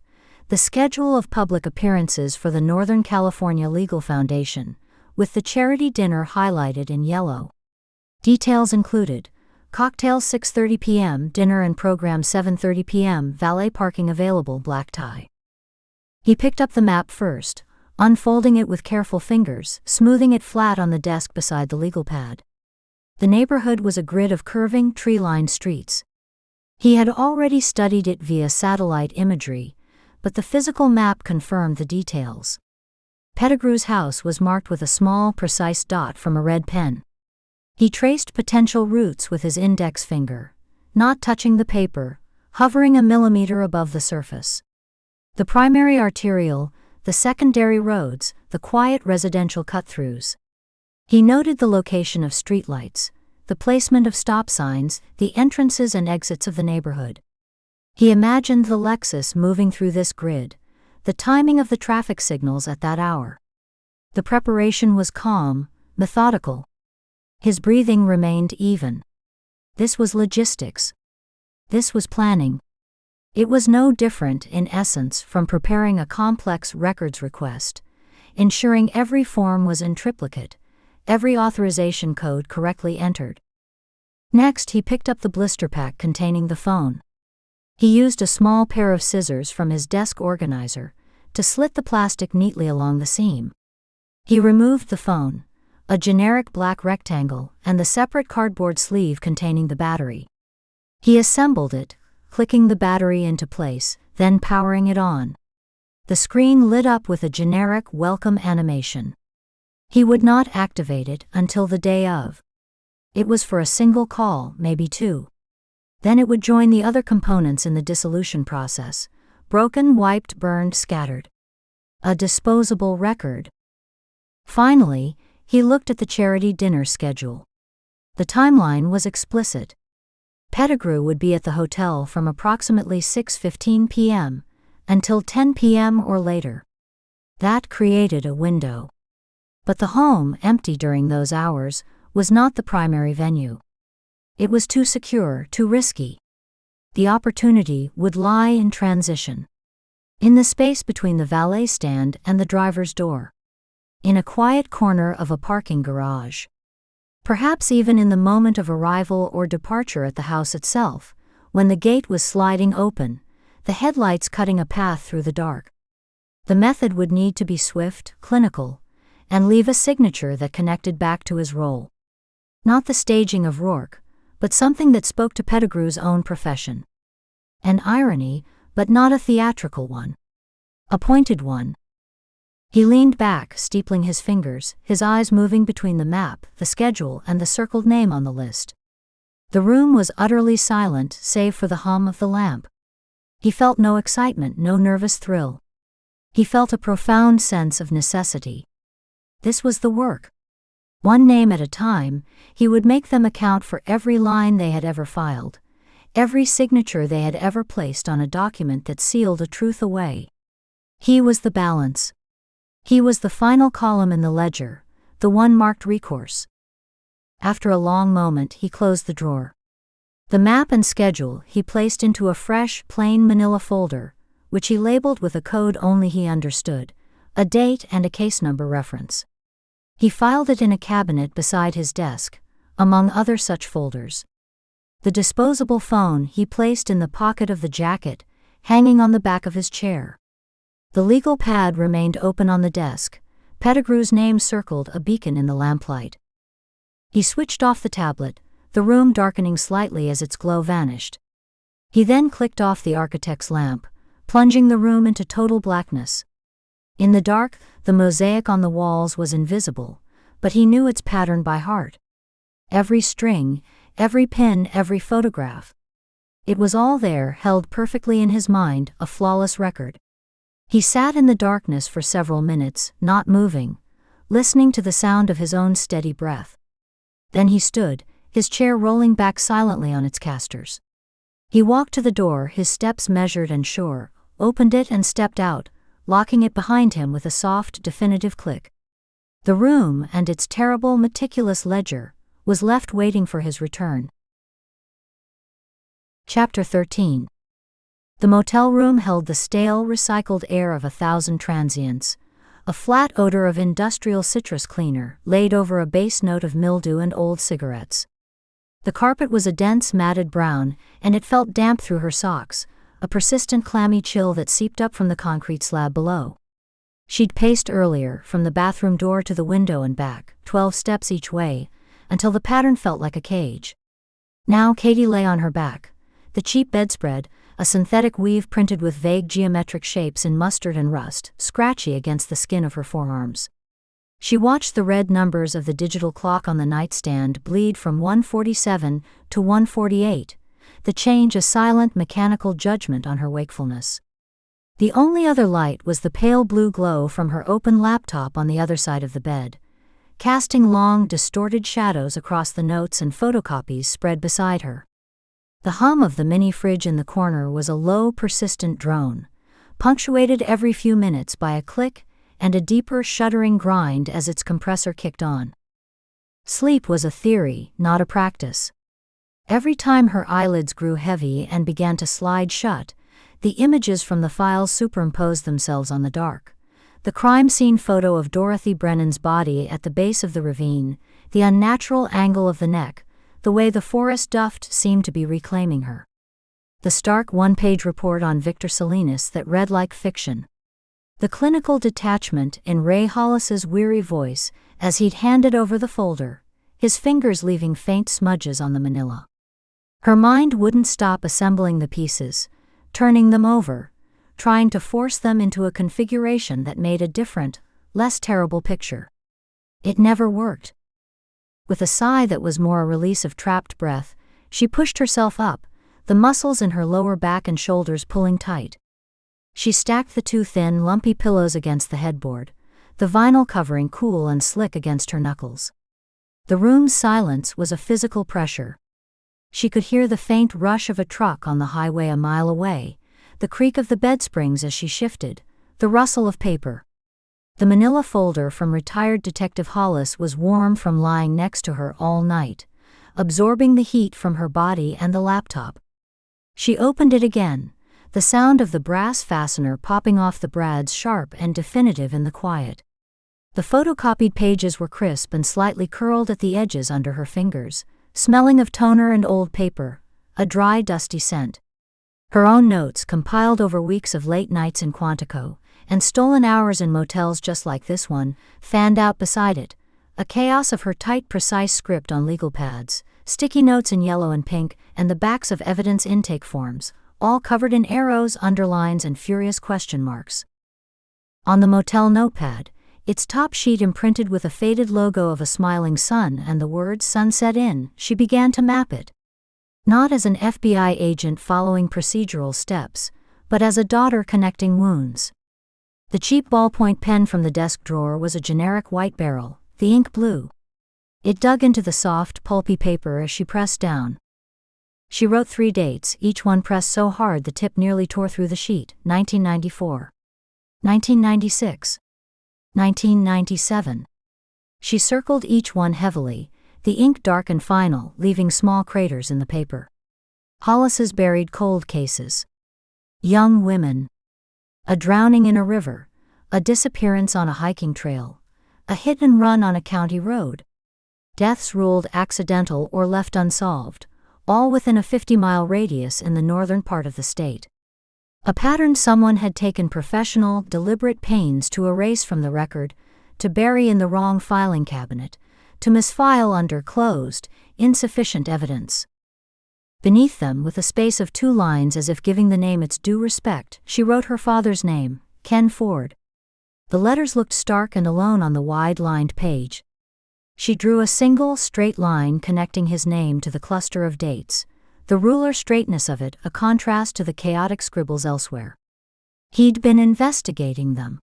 [SPEAKER 1] the schedule of public appearances for the Northern California Legal Foundation, with the charity dinner highlighted in yellow. Details included: cocktail 6:30 p.m., dinner and program 7:30 p.m., valet parking available, black tie. He picked up the map first, unfolding it with careful fingers, smoothing it flat on the desk beside the legal pad. The neighborhood was a grid of curving, tree-lined streets. He had already studied it via satellite imagery, but the physical map confirmed the details. Pettigrew's house was marked with a small, precise dot from a red pen. He traced potential routes with his index finger, not touching the paper, hovering a millimeter above the surface. The primary arterial, the secondary roads, the quiet residential cut-throughs. He noted the location of streetlights, the placement of stop signs, the entrances and exits of the neighborhood. He imagined the Lexus moving through this grid, the timing of the traffic signals at that hour. The preparation was calm, methodical. His breathing remained even. This was logistics. This was planning. It was no different, in essence, from preparing a complex records request, ensuring every form was in triplicate, every authorization code correctly entered. Next, he picked up the blister pack containing the phone. He used a small pair of scissors from his desk organizer to slit the plastic neatly along the seam. He removed the phone, a generic black rectangle, and the separate cardboard sleeve containing the battery. He assembled it, clicking the battery into place, then powering it on. The screen lit up with a generic welcome animation. He would not activate it until the day of. It was for a single call, maybe two. Then it would join the other components in the dissolution process: broken, wiped, burned, scattered. A disposable record. Finally, he looked at the charity dinner schedule. The timeline was explicit. Pettigrew would be at the hotel from approximately 6:15 p.m. until 10 p.m. or later. That created a window. But the home, empty during those hours, was not the primary venue. It was too secure, too risky. The opportunity would lie in transition. In the space between the valet stand and the driver's door. In a quiet corner of a parking garage. Perhaps even in the moment of arrival or departure at the house itself, when the gate was sliding open, the headlights cutting a path through the dark. The method would need to be swift, clinical, and leave a signature that connected back to his role. Not the staging of Rourke, but something that spoke to Pettigrew's own profession. An irony, but not a theatrical one. A pointed one. He leaned back, steepling his fingers, his eyes moving between the map, the schedule, and the circled name on the list. The room was utterly silent, save for the hum of the lamp. He felt no excitement, no nervous thrill. He felt a profound sense of necessity. This was the work. One name at a time, he would make them account for every line they had ever filed, every signature they had ever placed on a document that sealed a truth away. He was the balance. He was the final column in the ledger, the one marked recourse. After a long moment, he closed the drawer. The map and schedule he placed into a fresh, plain manila folder, which he labeled with a code only he understood, a date and a case number reference. He filed it in a cabinet beside his desk, among other such folders. The disposable phone he placed in the pocket of the jacket, hanging on the back of his chair. The legal pad remained open on the desk, Pettigrew's name circled a beacon in the lamplight. He switched off the tablet, the room darkening slightly as its glow vanished. He then clicked off the architect's lamp, plunging the room into total blackness. In the dark, the mosaic on the walls was invisible, but he knew its pattern by heart. Every string, every pin, every photograph. It was all there, held perfectly in his mind, a flawless record. He sat in the darkness for several minutes, not moving, listening to the sound of his own steady breath. Then he stood, his chair rolling back silently on its casters. He walked to the door, his steps measured and sure, opened it and stepped out, locking it behind him with a soft, definitive click. The room, and its terrible, meticulous ledger, was left waiting for his return. Chapter 13. The motel room held the stale, recycled air of 1,000 transients, a flat odor of industrial citrus cleaner laid over a base note of mildew and old cigarettes. The carpet was a dense, matted brown, and it felt damp through her socks, a persistent clammy chill that seeped up from the concrete slab below. She'd paced earlier, from the bathroom door to the window and back, 12 steps each way, until the pattern felt like a cage. Now Katie lay on her back, the cheap bedspread, a synthetic weave printed with vague geometric shapes in mustard and rust, scratchy against the skin of her forearms. She watched the red numbers of the digital clock on the nightstand bleed from 1:47 to 1:48, the change a silent mechanical judgment on her wakefulness. The only other light was the pale blue glow from her open laptop on the other side of the bed, casting long, distorted shadows across the notes and photocopies spread beside her. The hum of the mini-fridge in the corner was a low, persistent drone, punctuated every few minutes by a click and a deeper, shuddering grind as its compressor kicked on. Sleep was a theory, not a practice. Every time her eyelids grew heavy and began to slide shut, the images from the files superimposed themselves on the dark. The crime scene photo of Dorothy Brennan's body at the base of the ravine, the unnatural angle of the neck, the way the forest duft seemed to be reclaiming her. The stark one-page report on Victor Salinas that read like fiction. The clinical detachment in Ray Hollis's weary voice as he'd handed over the folder, his fingers leaving faint smudges on the manila. Her mind wouldn't stop assembling the pieces, turning them over, trying to force them into a configuration that made a different, less terrible picture. It never worked. With a sigh that was more a release of trapped breath, she pushed herself up, the muscles in her lower back and shoulders pulling tight. She stacked the two thin, lumpy pillows against the headboard, the vinyl covering cool and slick against her knuckles. The room's silence was a physical pressure. She could hear the faint rush of a truck on the highway a mile away, the creak of the bed springs as she shifted, the rustle of paper. The manila folder from retired Detective Hollis was warm from lying next to her all night, absorbing the heat from her body and the laptop. She opened it again, the sound of the brass fastener popping off the brads sharp and definitive in the quiet. The photocopied pages were crisp and slightly curled at the edges under her fingers, smelling of toner and old paper, a dry, dusty scent. Her own notes, compiled over weeks of late nights in Quantico, and stolen hours in motels just like this one, fanned out beside it, a chaos of her tight, precise script on legal pads, sticky notes in yellow and pink, and the backs of evidence intake forms, all covered in arrows, underlines, and furious question marks. On the motel notepad, its top sheet imprinted with a faded logo of a smiling sun and the words "Sunset Inn," she began to map it. Not as an FBI agent following procedural steps, but as a daughter connecting wounds. The cheap ballpoint pen from the desk drawer was a generic white barrel, the ink blue. It dug into the soft, pulpy paper as she pressed down. She wrote 3 dates, each one pressed so hard the tip nearly tore through the sheet: 1994, 1996, 1997. She circled each one heavily, the ink dark and final, leaving small craters in the paper. Hollis's buried cold cases. Young women. A drowning in a river. A disappearance on a hiking trail. A hit and run on a county road. Deaths ruled accidental or left unsolved, all within a 50-mile radius in the northern part of the state. A pattern someone had taken professional, deliberate pains to erase from the record, to bury in the wrong filing cabinet, to misfile under closed, insufficient evidence. Beneath them, with a space of 2 lines as if giving the name its due respect, she wrote her father's name, Ken Ford. The letters looked stark and alone on the wide-lined page. She drew a single, straight line connecting his name to the cluster of dates, the ruler straightness of it a contrast to the chaotic scribbles elsewhere. He'd been investigating them.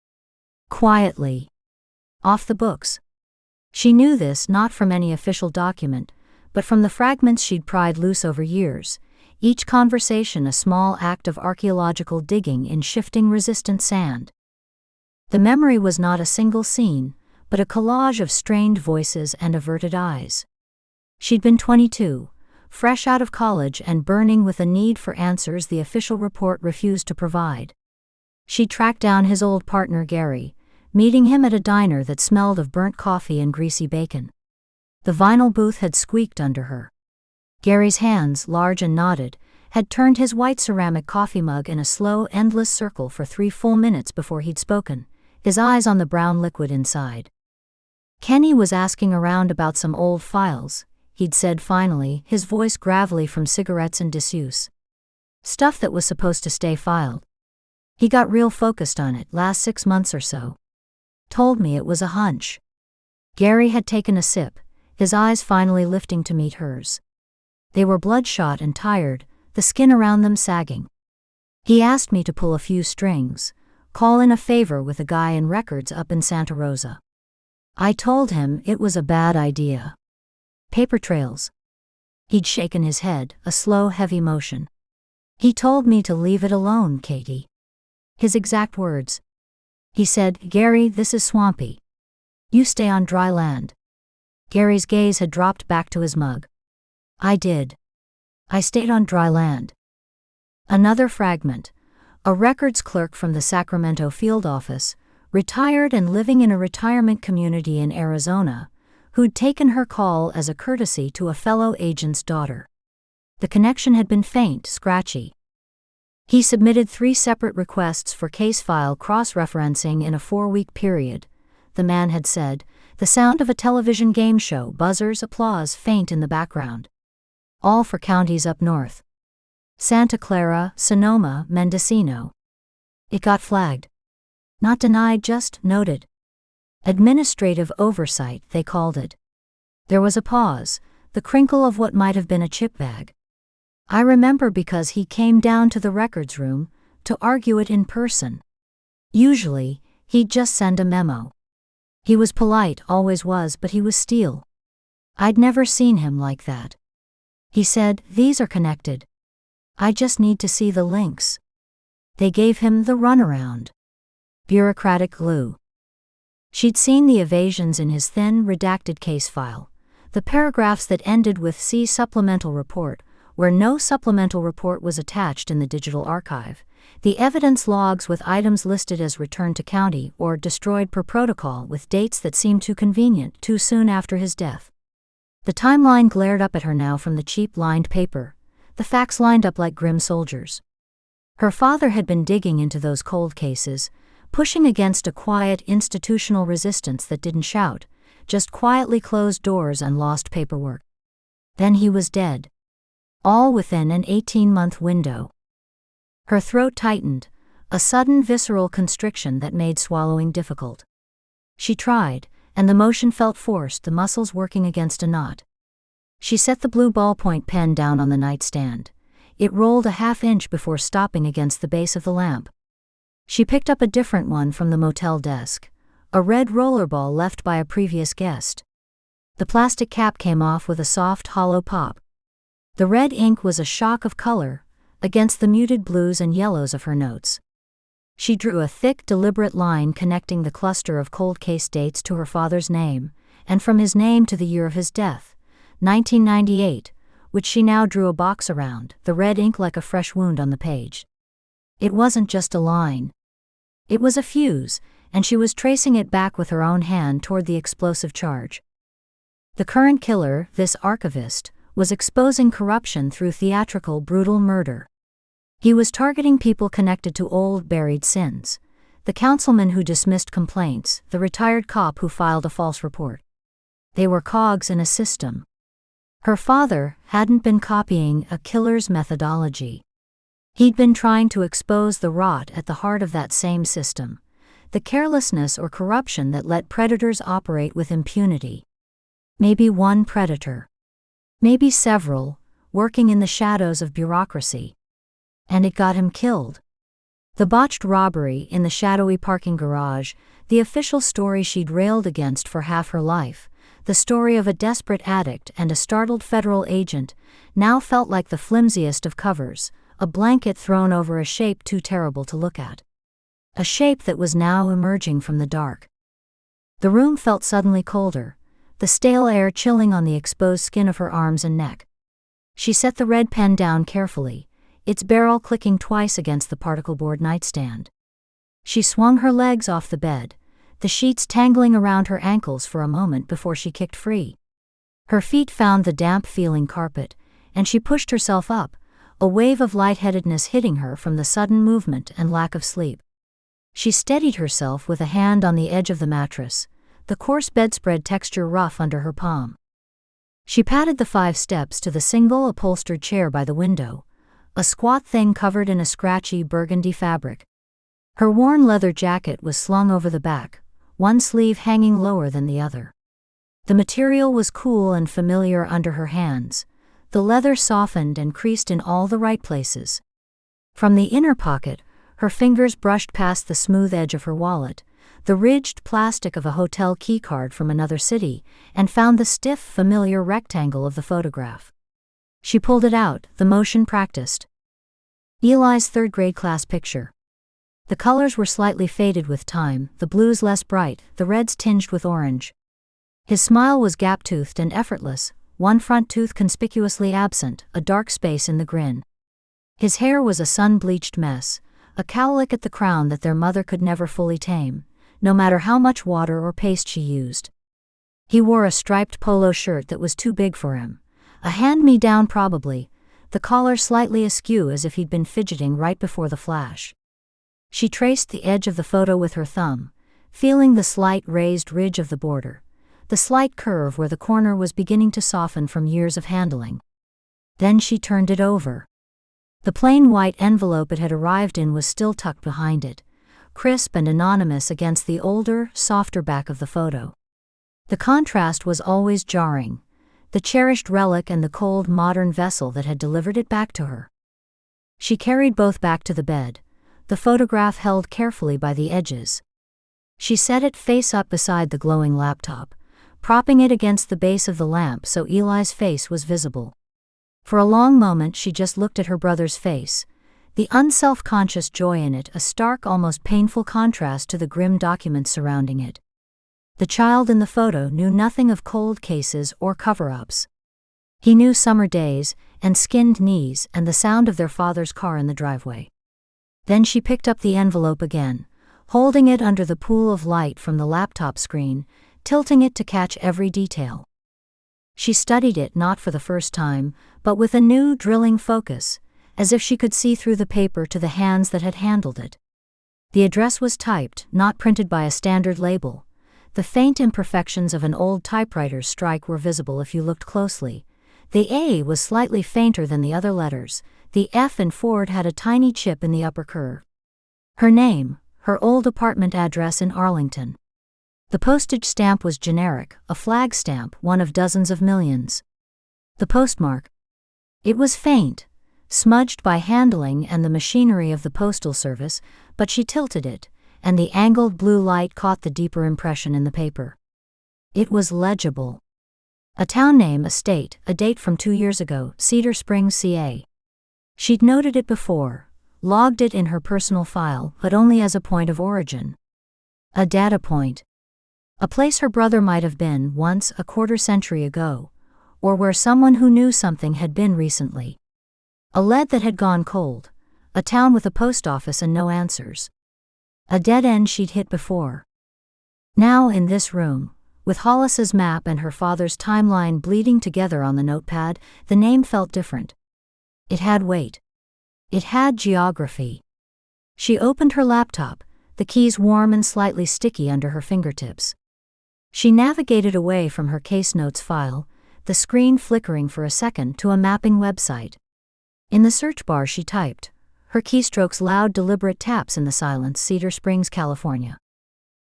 [SPEAKER 1] Quietly. Off the books. She knew this not from any official document, but from the fragments she'd pried loose over years, each conversation a small act of archaeological digging in shifting, resistant sand. The memory was not a single scene, but a collage of strained voices and averted eyes. She'd been 22, fresh out of college and burning with a need for answers the official report refused to provide. She tracked down his old partner Gary, meeting him at a diner that smelled of burnt coffee and greasy bacon. The vinyl booth had squeaked under her. Gary's hands, large and knotted, had turned his white ceramic coffee mug in a slow, endless circle for 3 full minutes before he'd spoken, his eyes on the brown liquid inside. Kenny was asking around about some old files, he'd said finally, his voice gravelly from cigarettes and disuse. Stuff that was supposed to stay filed. He got real focused on it last 6 months or so. Told me it was a hunch. Gary had taken a sip, his eyes finally lifting to meet hers. They were bloodshot and tired, the skin around them sagging. He asked me to pull a few strings, call in a favor with a guy in records up in Santa Rosa. I told him it was a bad idea. Paper trails. He'd shaken his head, a slow, heavy motion. He told me to leave it alone, Katie. His exact words. He said, Gary, this is swampy. You stay on dry land. Gary's gaze had dropped back to his mug. I did. I stayed on dry land. Another fragment. A records clerk from the Sacramento field office, retired and living in a retirement community in Arizona, who'd taken her call as a courtesy to a fellow agent's daughter. The connection had been faint, scratchy. He submitted 3 separate requests for case file cross-referencing in a 4-week period, the man had said, the sound of a television game show, buzzers, applause faint in the background. All for counties up north. Santa Clara, Sonoma, Mendocino. It got flagged. Not denied, just noted. Administrative oversight, they called it. There was a pause, the crinkle of what might have been a chip bag. I remember because he came down to the records room to argue it in person. Usually, he'd just send a memo. He was polite, always was, but he was steel. I'd never seen him like that. He said, these are connected. I just need to see the links. They gave him the runaround. Bureaucratic glue. She'd seen the evasions in his thin, redacted case file, the paragraphs that ended with "See supplemental report," where no supplemental report was attached in the digital archive, the evidence logs with items listed as returned to county or destroyed per protocol with dates that seemed too convenient, too soon after his death. The timeline glared up at her now from the cheap lined paper, The facts lined up like grim soldiers. Her father had been digging into those cold cases, pushing against a quiet institutional resistance that didn't shout, just quietly closed doors and lost paperwork. Then he was dead. All within an 18-month window. Her throat tightened, a sudden visceral constriction that made swallowing difficult. She tried, and the motion felt forced, the muscles working against a knot. She set the blue ballpoint pen down on the nightstand. It rolled a half-inch before stopping against the base of the lamp. She picked up a different one from the motel desk, a red rollerball left by a previous guest. The plastic cap came off with a soft, hollow pop. The red ink was a shock of color against the muted blues and yellows of her notes. She drew a thick, deliberate line connecting the cluster of cold case dates to her father's name, and from his name to the year of his death, 1998, which she now drew a box around, the red ink like a fresh wound on the page. It wasn't just a line. It was a fuse, and she was tracing it back with her own hand toward the explosive charge. The current killer, this archivist, was exposing corruption through theatrical, brutal murder. He was targeting people connected to old, buried sins. The councilman who dismissed complaints, the retired cop who filed a false report. They were cogs in a system. Her father hadn't been copying a killer's methodology. He'd been trying to expose the rot at the heart of that same system, the carelessness or corruption that let predators operate with impunity. Maybe one predator. Maybe several, working in the shadows of bureaucracy. And it got him killed. The botched robbery in the shadowy parking garage, the official story she'd railed against for half her life, the story of a desperate addict and a startled federal agent, now felt like the flimsiest of covers, a blanket thrown over a shape too terrible to look at. A shape that was now emerging from the dark. The room felt suddenly colder, the stale air chilling on the exposed skin of her arms and neck. She set the red pen down carefully, its barrel clicking twice against the particle board nightstand. She swung her legs off the bed, the sheets tangling around her ankles for a moment before she kicked free. Her feet found the damp-feeling carpet, and she pushed herself up, a wave of lightheadedness hitting her from the sudden movement and lack of sleep. She steadied herself with a hand on the edge of the mattress, the coarse bedspread texture rough under her palm. She patted the 5 steps to the single upholstered chair by the window, a squat thing covered in a scratchy burgundy fabric. Her worn leather jacket was slung over the back, one sleeve hanging lower than the other. The material was cool and familiar under her hands, the leather softened and creased in all the right places. From the inner pocket, her fingers brushed past the smooth edge of her wallet, the ridged plastic of a hotel keycard from another city, and found the stiff, familiar rectangle of the photograph. She pulled it out, the motion practiced. Eli's third-grade class picture. The colors were slightly faded with time, the blues less bright, the reds tinged with orange. His smile was gap-toothed and effortless, one front tooth conspicuously absent, a dark space in the grin. His hair was a sun-bleached mess, a cowlick at the crown that their mother could never fully tame, no matter how much water or paste she used. He wore a striped polo shirt that was too big for him, a hand-me-down probably, the collar slightly askew as if he'd been fidgeting right before the flash. She traced the edge of the photo with her thumb, feeling the slight raised ridge of the border, the slight curve where the corner was beginning to soften from years of handling. Then she turned it over. The plain white envelope it had arrived in was still tucked behind it, crisp and anonymous against the older, softer back of the photo. The contrast was always jarring, the cherished relic and the cold modern vessel that had delivered it back to her. She carried both back to the bed, the photograph held carefully by the edges. She set it face up beside the glowing laptop, propping it against the base of the lamp so Eli's face was visible. For a long moment she just looked at her brother's face, the unself-conscious joy in it a stark, almost painful contrast to the grim documents surrounding it. The child in the photo knew nothing of cold cases or cover-ups. He knew summer days, and skinned knees, and the sound of their father's car in the driveway. Then she picked up the envelope again, holding it under the pool of light from the laptop screen, tilting it to catch every detail. She studied it not for the first time, but with a new, drilling focus, as if she could see through the paper to the hands that had handled it. The address was typed, not printed by a standard label. The faint imperfections of an old typewriter's strike were visible if you looked closely. The A was slightly fainter than the other letters. The F in Ford had a tiny chip in the upper curve. Her name, her old apartment address in Arlington. The postage stamp was generic, a flag stamp, one of dozens of millions. The postmark. It was faint, smudged by handling and the machinery of the postal service, but she tilted it, and the angled blue light caught the deeper impression in the paper. It was legible. A town name, a state, a date from 2 years ago, Cedar Springs, CA. She'd noted it before, logged it in her personal file, but only as a point of origin. A data point. A place her brother might have been once, a quarter-century ago, or where someone who knew something had been recently. A lead that had gone cold, a town with a post office and no answers. A dead end she'd hit before. Now in this room, with Hollis's map and her father's timeline bleeding together on the notepad, the name felt different. It had weight. It had geography. She opened her laptop, the keys warm and slightly sticky under her fingertips. She navigated away from her case notes file, the screen flickering for a second, to a mapping website. In the search bar she typed, her keystrokes loud deliberate taps in the silence, Cedar Springs, California.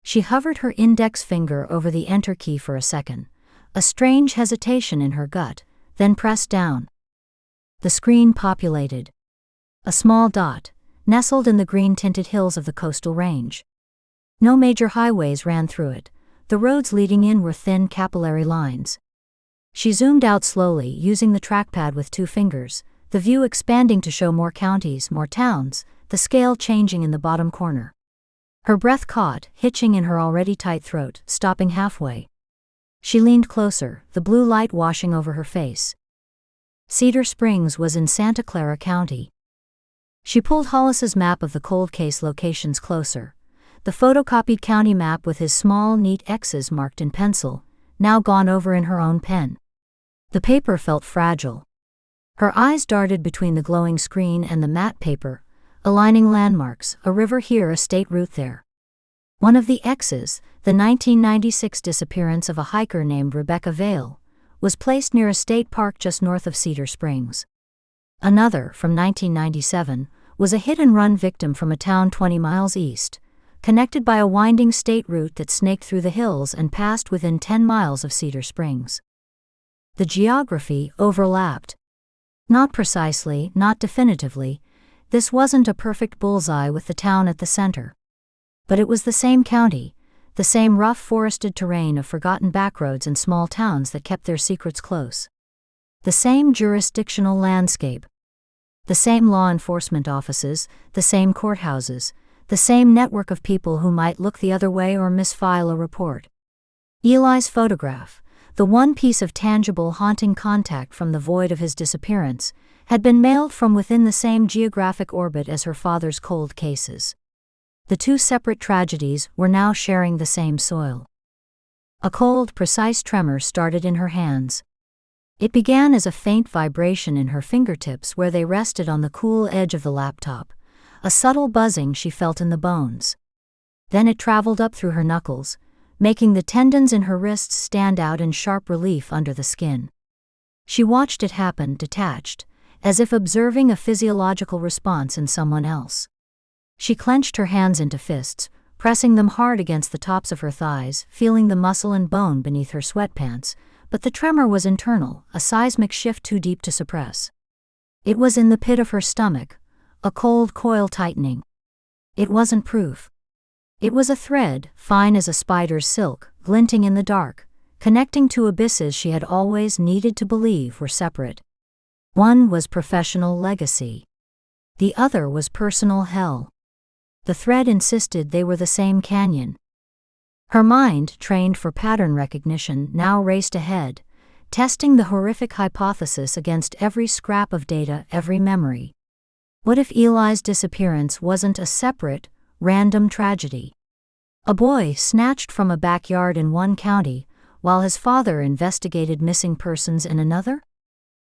[SPEAKER 1] She hovered her index finger over the enter key for a second, a strange hesitation in her gut, then pressed down. The screen populated. A small dot, nestled in the green-tinted hills of the coastal range. No major highways ran through it. The roads leading in were thin capillary lines. She zoomed out slowly, using the trackpad with 2 fingers, the view expanding to show more counties, more towns, the scale changing in the bottom corner. Her breath caught, hitching in her already tight throat, stopping halfway. She leaned closer, the blue light washing over her face. Cedar Springs was in Santa Clara County. She pulled Hollis's map of the cold case locations closer. The photocopied county map with his small, neat X's marked in pencil, now gone over in her own pen. The paper felt fragile. Her eyes darted between the glowing screen and the matte paper, aligning landmarks, a river here, a state route there. One of the X's, the 1996 disappearance of a hiker named Rebecca Vale, was placed near a state park just north of Cedar Springs. Another, from 1997, was a hit-and-run victim from a town 20 miles east, connected by a winding state route that snaked through the hills and passed within 10 miles of Cedar Springs. The geography overlapped. Not precisely, not definitively. This wasn't a perfect bullseye with the town at the center. But it was the same county, the same rough forested terrain of forgotten backroads and small towns that kept their secrets close. The same jurisdictional landscape. The same law enforcement offices, the same courthouses, the same network of people who might look the other way or misfile a report. Eli's photograph, the one piece of tangible, haunting contact from the void of his disappearance, had been mailed from within the same geographic orbit as her father's cold cases. The 2 separate tragedies were now sharing the same soil. A cold, precise tremor started in her hands. It began as a faint vibration in her fingertips where they rested on the cool edge of the laptop, a subtle buzzing she felt in the bones. Then it traveled up through her knuckles, making the tendons in her wrists stand out in sharp relief under the skin. She watched it happen, detached, as if observing a physiological response in someone else. She clenched her hands into fists, pressing them hard against the tops of her thighs, feeling the muscle and bone beneath her sweatpants, but the tremor was internal, a seismic shift too deep to suppress. It was in the pit of her stomach, a cold coil tightening. It wasn't proof. It was a thread, fine as a spider's silk, glinting in the dark, connecting 2 abysses she had always needed to believe were separate. One was professional legacy. The other was personal hell. The thread insisted they were the same canyon. Her mind, trained for pattern recognition, now raced ahead, testing the horrific hypothesis against every scrap of data, every memory. What if Eli's disappearance wasn't a separate, random tragedy? A boy snatched from a backyard in one county while his father investigated missing persons in another?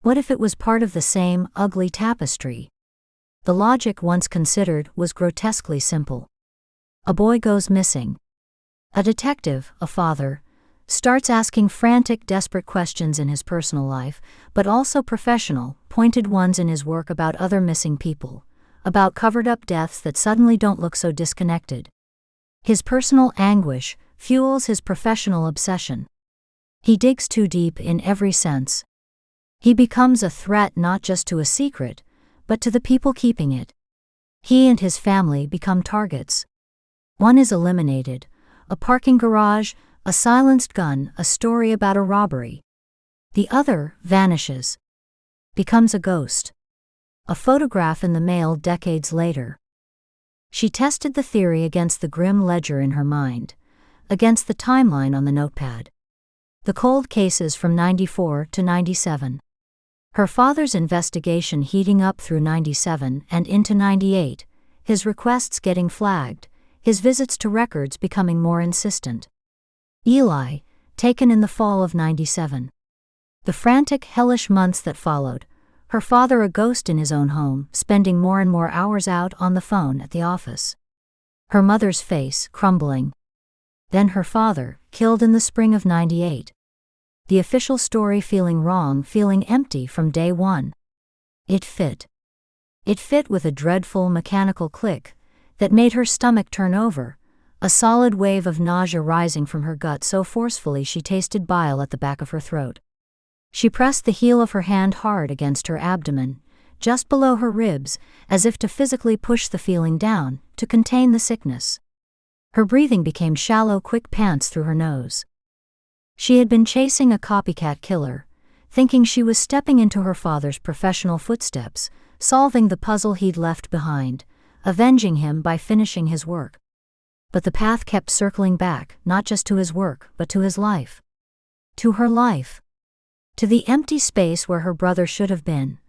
[SPEAKER 1] What if it was part of the same ugly tapestry? The logic once considered was grotesquely simple. A boy goes missing. A detective, a father, starts asking frantic, desperate questions in his personal life, but also professional, pointed ones in his work about other missing people, about covered-up deaths that suddenly don't look so disconnected. His personal anguish fuels his professional obsession. He digs too deep in every sense. He becomes a threat not just to a secret, but to the people keeping it. He and his family become targets. One is eliminated: a parking garage, a silenced gun, a story about a robbery. The other vanishes, becomes a ghost. A photograph in the mail decades later. She tested the theory against the grim ledger in her mind, against the timeline on the notepad. The cold cases from 94 to 97. Her father's investigation heating up through 97 and into 98, his requests getting flagged, his visits to records becoming more insistent. Eli, taken in the fall of 97. The frantic, hellish months that followed, her father a ghost in his own home, spending more and more hours out on the phone at the office. Her mother's face crumbling. Then her father, killed in the spring of 98. The official story feeling wrong, feeling empty from day one. It fit. It fit with a dreadful mechanical click that made her stomach turn over, a solid wave of nausea rising from her gut so forcefully she tasted bile at the back of her throat. She pressed the heel of her hand hard against her abdomen, just below her ribs, as if to physically push the feeling down, to contain the sickness. Her breathing became shallow, quick pants through her nose. She had been chasing a copycat killer, thinking she was stepping into her father's professional footsteps, solving the puzzle he'd left behind, avenging him by finishing his work. But the path kept circling back, not just to his work, but to his life. To her life. To the empty space where her brother should have been.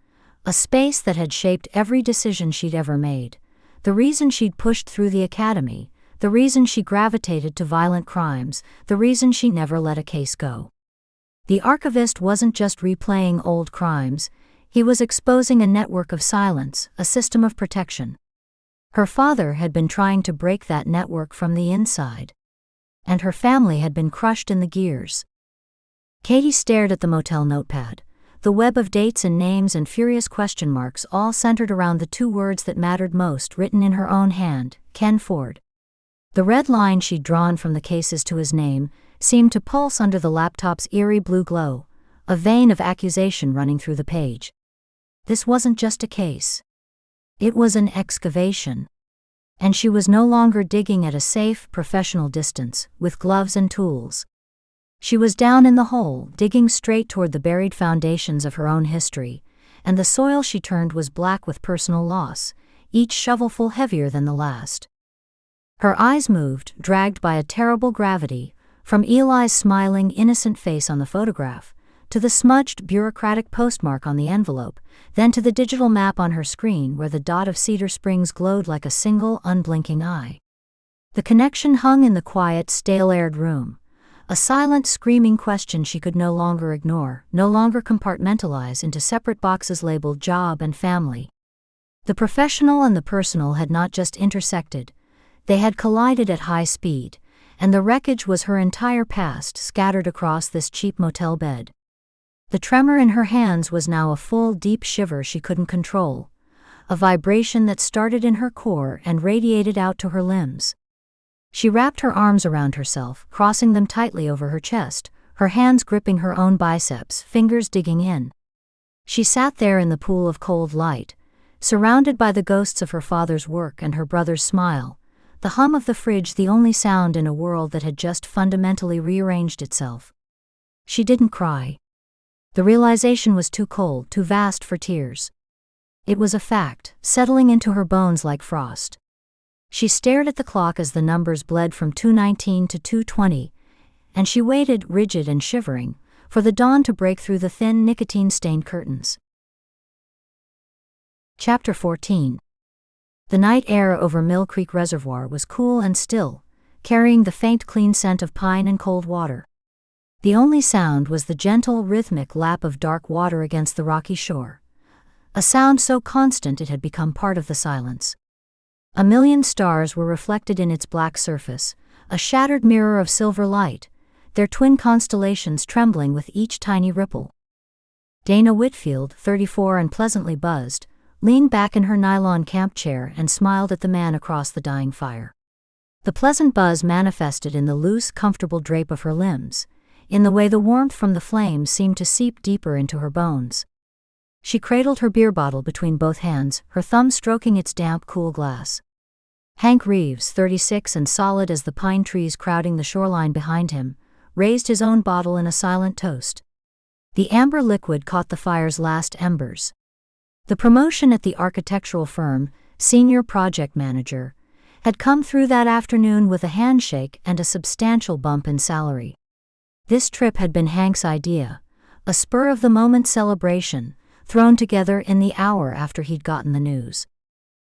[SPEAKER 1] A space that had shaped every decision she'd ever made. The reason she'd pushed through the academy. The reason she gravitated to violent crimes, the reason she never let a case go. The archivist wasn't just replaying old crimes, he was exposing a network of silence, a system of protection. Her father had been trying to break that network from the inside. And her family had been crushed in the gears. Katie stared at the motel notepad, the web of dates and names and furious question marks all centered around the two words that mattered most, written in her own hand: Ken Ford. The red line she'd drawn from the cases to his name seemed to pulse under the laptop's eerie blue glow, a vein of accusation running through the page. This wasn't just a case. It was an excavation. And she was no longer digging at a safe, professional distance, with gloves and tools. She was down in the hole, digging straight toward the buried foundations of her own history, and the soil she turned was black with personal loss, each shovelful heavier than the last. Her eyes moved, dragged by a terrible gravity, from Eli's smiling, innocent face on the photograph, to the smudged, bureaucratic postmark on the envelope, then to the digital map on her screen where the dot of Cedar Springs glowed like a single, unblinking eye. The connection hung in the quiet, stale-aired room, a silent, screaming question she could no longer ignore, no longer compartmentalize into separate boxes labeled job and family. The professional and the personal had not just intersected, they had collided at high speed, and the wreckage was her entire past scattered across this cheap motel bed. The tremor in her hands was now a full, deep shiver she couldn't control, a vibration that started in her core and radiated out to her limbs. She wrapped her arms around herself, crossing them tightly over her chest, her hands gripping her own biceps, fingers digging in. She sat there in the pool of cold light, surrounded by the ghosts of her father's work and her brother's smile, the hum of the fridge the only sound in a world that had just fundamentally rearranged itself. She didn't cry. The realization was too cold, too vast for tears. It was a fact, settling into her bones like frost. She stared at the clock as the numbers bled from 2:19 to 2:20, and she waited, rigid and shivering, for the dawn to break through the thin, nicotine-stained curtains. Chapter 14. The night air over Mill Creek Reservoir was cool and still, carrying the faint, clean scent of pine and cold water. The only sound was the gentle, rhythmic lap of dark water against the rocky shore, a sound so constant it had become part of the silence. A million stars were reflected in its black surface, a shattered mirror of silver light, their twin constellations trembling with each tiny ripple. Dana Whitfield, 34 and pleasantly buzzed, leaned back in her nylon camp chair and smiled at the man across the dying fire. The pleasant buzz manifested in the loose, comfortable drape of her limbs, in the way the warmth from the flames seemed to seep deeper into her bones. She cradled her beer bottle between both hands, her thumb stroking its damp, cool glass. Hank Reeves, 36 and solid as the pine trees crowding the shoreline behind him, raised his own bottle in a silent toast. The amber liquid caught the fire's last embers. The promotion at the architectural firm, senior project manager, had come through that afternoon with a handshake and a substantial bump in salary. This trip had been Hank's idea, a spur-of-the-moment celebration, thrown together in the hour after he'd gotten the news.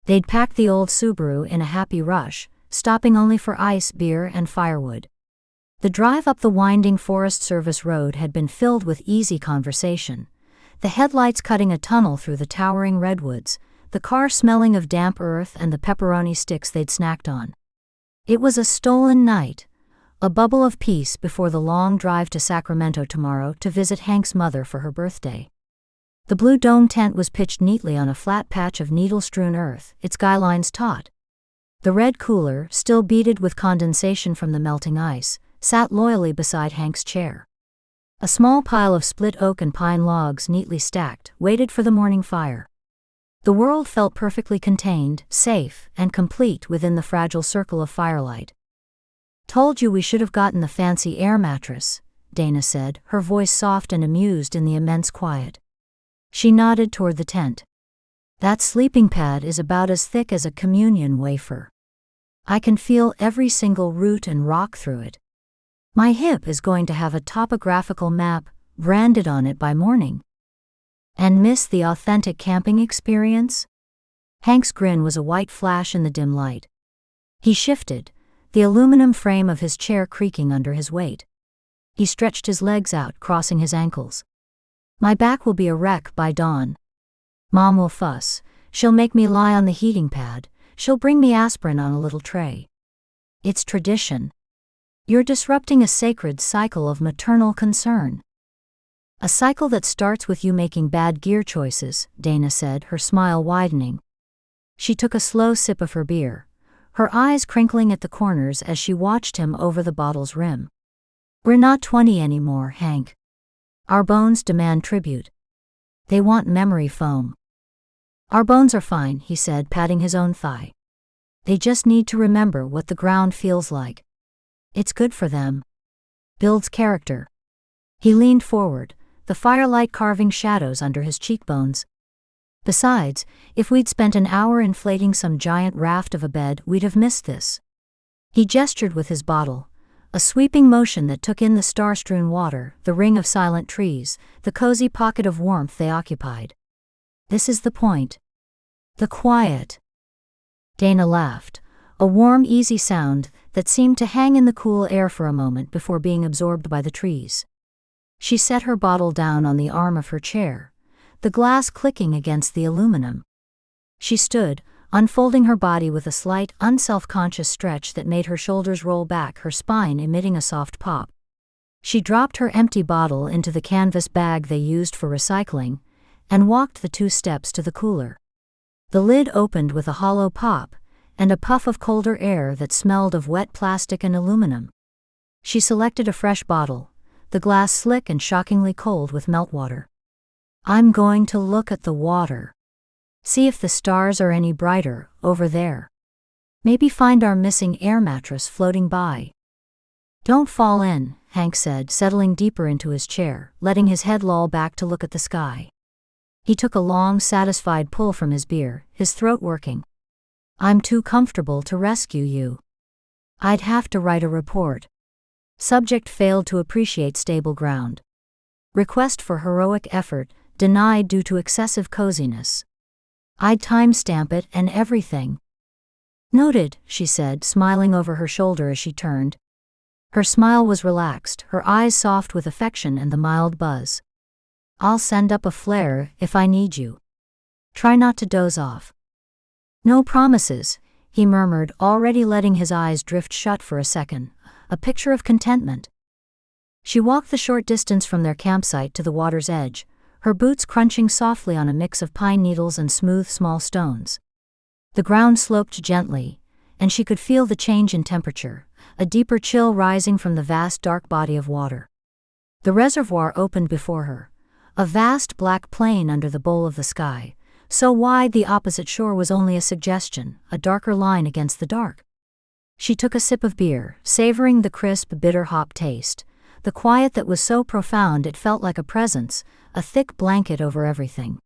[SPEAKER 1] They'd packed the old Subaru in a happy rush, stopping only for ice, beer, and firewood. The drive up the winding Forest Service road had been filled with easy conversation, the headlights cutting a tunnel through the towering redwoods, the car smelling of damp earth and the pepperoni sticks they'd snacked on. It was a stolen night, a bubble of peace before the long drive to Sacramento tomorrow to visit Hank's mother for her birthday. The blue dome tent was pitched neatly on a flat patch of needle-strewn earth, its guylines taut. The red cooler, still beaded with condensation from the melting ice, sat loyally beside Hank's chair. A small pile of split oak and pine logs neatly stacked waited for the morning fire. The world felt perfectly contained, safe, and complete within the fragile circle of firelight. "Told you we should have gotten the fancy air mattress," Dana said, her voice soft and amused in the immense quiet. She nodded toward the tent. "That sleeping pad is about as thick as a communion wafer. I can feel every single root and rock through it. My hip is going to have a topographical map branded on it by morning." "And miss the authentic camping experience?" Hank's grin was a white flash in the dim light. He shifted, the aluminum frame of his chair creaking under his weight. He stretched his legs out, crossing his ankles. "My back will be a wreck by dawn. Mom will fuss, she'll make me lie on the heating pad, she'll bring me aspirin on a little tray. It's tradition. You're disrupting a sacred cycle of maternal concern." "A cycle that starts with you making bad gear choices," Dana said, her smile widening. She took a slow sip of her beer, her eyes crinkling at the corners as she watched him over the bottle's rim. "We're not 20 anymore, Hank. Our bones demand tribute. They want memory foam." "Our bones are fine," he said, patting his own thigh. "They just need to remember what the ground feels like. It's good for them. Builds character." He leaned forward, the firelight carving shadows under his cheekbones. "Besides, if we'd spent an hour inflating some giant raft of a bed, we'd have missed this." He gestured with his bottle, a sweeping motion that took in the star-strewn water, the ring of silent trees, the cozy pocket of warmth they occupied. "This is the point. The quiet." Dana laughed, a warm, easy sound that seemed to hang in the cool air for a moment before being absorbed by the trees. She set her bottle down on the arm of her chair, the glass clicking against the aluminum. She stood, unfolding her body with a slight, unself-conscious stretch that made her shoulders roll back, her spine emitting a soft pop. She dropped her empty bottle into the canvas bag they used for recycling, and walked the 2 steps to the cooler. The lid opened with a hollow pop, and a puff of colder air that smelled of wet plastic and aluminum. She selected a fresh bottle, the glass slick and shockingly cold with meltwater. "I'm going to look at the water. See if the stars are any brighter, over there. Maybe find our missing air mattress floating by." "Don't fall in," Hank said, settling deeper into his chair, letting his head loll back to look at the sky. He took a long, satisfied pull from his beer, his throat working. "I'm too comfortable to rescue you. I'd have to write a report. Subject failed to appreciate stable ground. Request for heroic effort, denied due to excessive coziness. I'd timestamp it and everything." "Noted," she said, smiling over her shoulder as she turned. Her smile was relaxed, her eyes soft with affection and the mild buzz. "I'll send up a flare if I need you. Try not to doze off." "No promises," he murmured, already letting his eyes drift shut for a second, a picture of contentment. She walked the short distance from their campsite to the water's edge, her boots crunching softly on a mix of pine needles and smooth small stones. The ground sloped gently, and she could feel the change in temperature, a deeper chill rising from the vast dark body of water. The reservoir opened before her, a vast black plain under the bowl of the sky, so wide the opposite shore was only a suggestion, a darker line against the dark. She took a sip of beer, savoring the crisp, bitter hop taste, the quiet that was so profound it felt like a presence, a thick blanket over everything.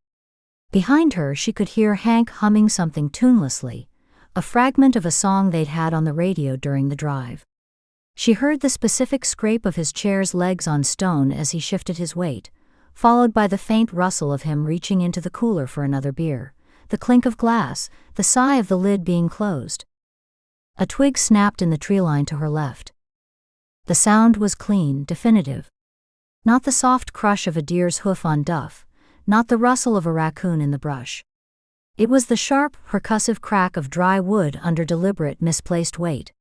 [SPEAKER 1] Behind her she could hear Hank humming something tunelessly, a fragment of a song they'd had on the radio during the drive. She heard the specific scrape of his chair's legs on stone as he shifted his weight, followed by the faint rustle of him reaching into the cooler for another beer, the clink of glass, the sigh of the lid being closed. A twig snapped in the tree line to her left. The sound was clean, definitive. Not the soft crush of a deer's hoof on duff, not the rustle of a raccoon in the brush. It was the sharp, percussive crack of dry wood under deliberate, misplaced weight.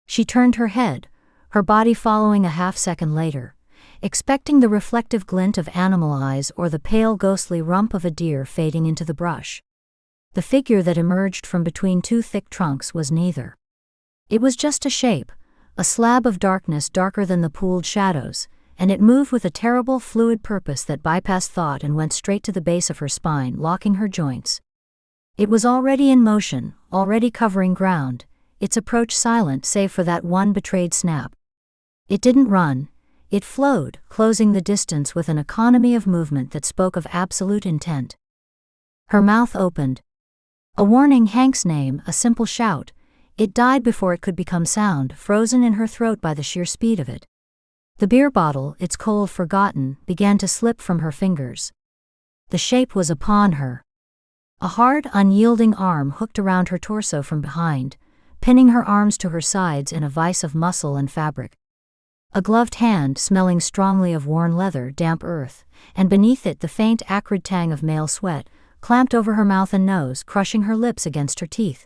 [SPEAKER 1] She turned her head, her body following a half-second later, expecting the reflective glint of animal eyes or the pale, ghostly rump of a deer fading into the brush. The figure that emerged from between two thick trunks was neither. It was just a shape, a slab of darkness darker than the pooled shadows, and it moved with a terrible fluid purpose that bypassed thought and went straight to the base of her spine, locking her joints. It was already in motion, already covering ground, its approach silent save for that one betrayed snap. It didn't run, it flowed, closing the distance with an economy of movement that spoke of absolute intent. Her mouth opened. A warning, Hank's name, a simple shout. It died before it could become sound, frozen in her throat by the sheer speed of it. The beer bottle, its cold forgotten, began to slip from her fingers. The shape was upon her. A hard, unyielding arm hooked around her torso from behind, pinning her arms to her sides in a vise of muscle and fabric. A gloved hand, smelling strongly of worn leather, damp earth, and beneath it the faint, acrid tang of male sweat, clamped over her mouth and nose, crushing her lips against her teeth.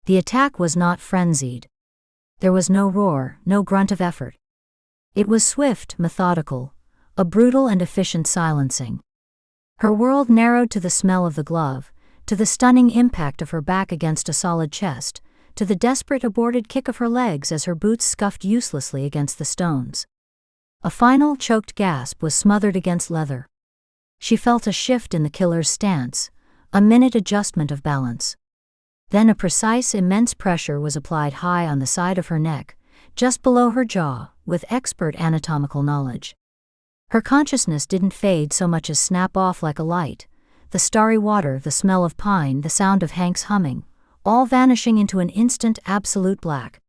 [SPEAKER 1] The attack was not frenzied. There was no roar, no grunt of effort. It was swift, methodical, a brutal and efficient silencing. Her world narrowed to the smell of the glove, to the stunning impact of her back against a solid chest, to the desperate aborted kick of her legs as her boots scuffed uselessly against the stones. A final choked gasp was smothered against leather. She felt a shift in the killer's stance, a minute adjustment of balance. Then a precise, immense pressure was applied high on the side of her neck, just below her jaw, with expert anatomical knowledge. Her consciousness didn't fade so much as snap off like a light, the starry water, the smell of pine, the sound of Hank's humming, all vanishing into an instant absolute black.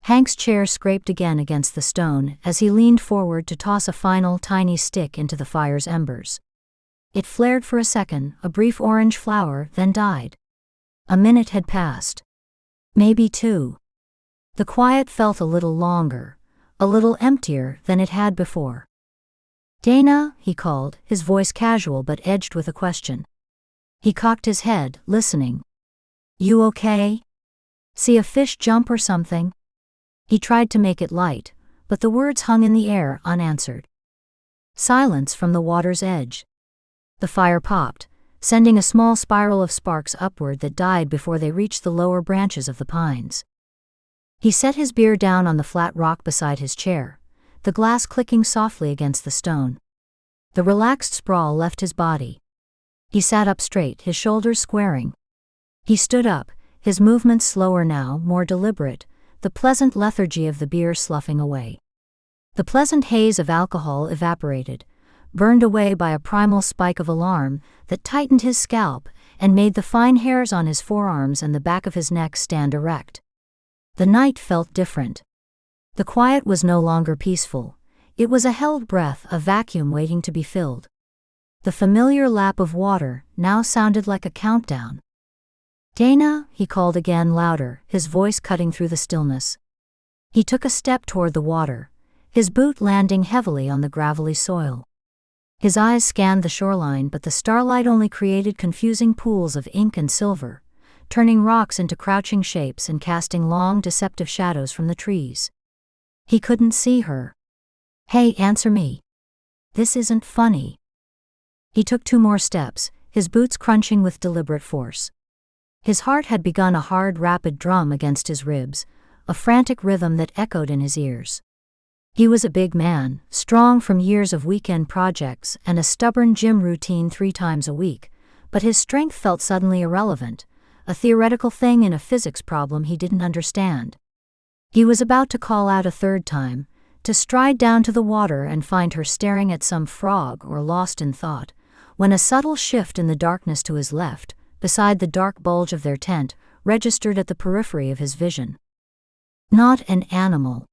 [SPEAKER 1] Hank's chair scraped again against the stone as he leaned forward to toss a final tiny stick into the fire's embers. It flared for a second, a brief orange flower, then died. A minute had passed. Maybe two. The quiet felt a little longer, a little emptier than it had before. "Dana," he called, his voice casual but edged with a question. He cocked his head, listening. "You okay? See a fish jump or something?" He tried to make it light, but the words hung in the air, unanswered. Silence from the water's edge. The fire popped, sending a small spiral of sparks upward that died before they reached the lower branches of the pines. He set his beer down on the flat rock beside his chair, the glass clicking softly against the stone. The relaxed sprawl left his body. He sat up straight, his shoulders squaring. He stood up, his movements slower now, more deliberate, the pleasant lethargy of the beer sloughing away. The pleasant haze of alcohol evaporated, burned away by a primal spike of alarm that tightened his scalp and made the fine hairs on his forearms and the back of his neck stand erect. The night felt different. The quiet was no longer peaceful. It was a held breath, a vacuum waiting to be filled. The familiar lap of water now sounded like a countdown. "Dana," he called again louder, his voice cutting through the stillness. He took a step toward the water, his boot landing heavily on the gravelly soil. His eyes scanned the shoreline, but the starlight only created confusing pools of ink and silver, turning rocks into crouching shapes and casting long, deceptive shadows from the trees. He couldn't see her. "Hey, answer me. This isn't funny." He took 2 more steps, his boots crunching with deliberate force. His heart had begun a hard, rapid drum against his ribs, a frantic rhythm that echoed in his ears. He was a big man, strong from years of weekend projects and a stubborn gym routine 3 times a week, but his strength felt suddenly irrelevant, a theoretical thing in a physics problem he didn't understand. He was about to call out a 3rd time, to stride down to the water and find her staring at some frog or lost in thought, when a subtle shift in the darkness to his left, beside the dark bulge of their tent, registered at the periphery of his vision. Not an animal.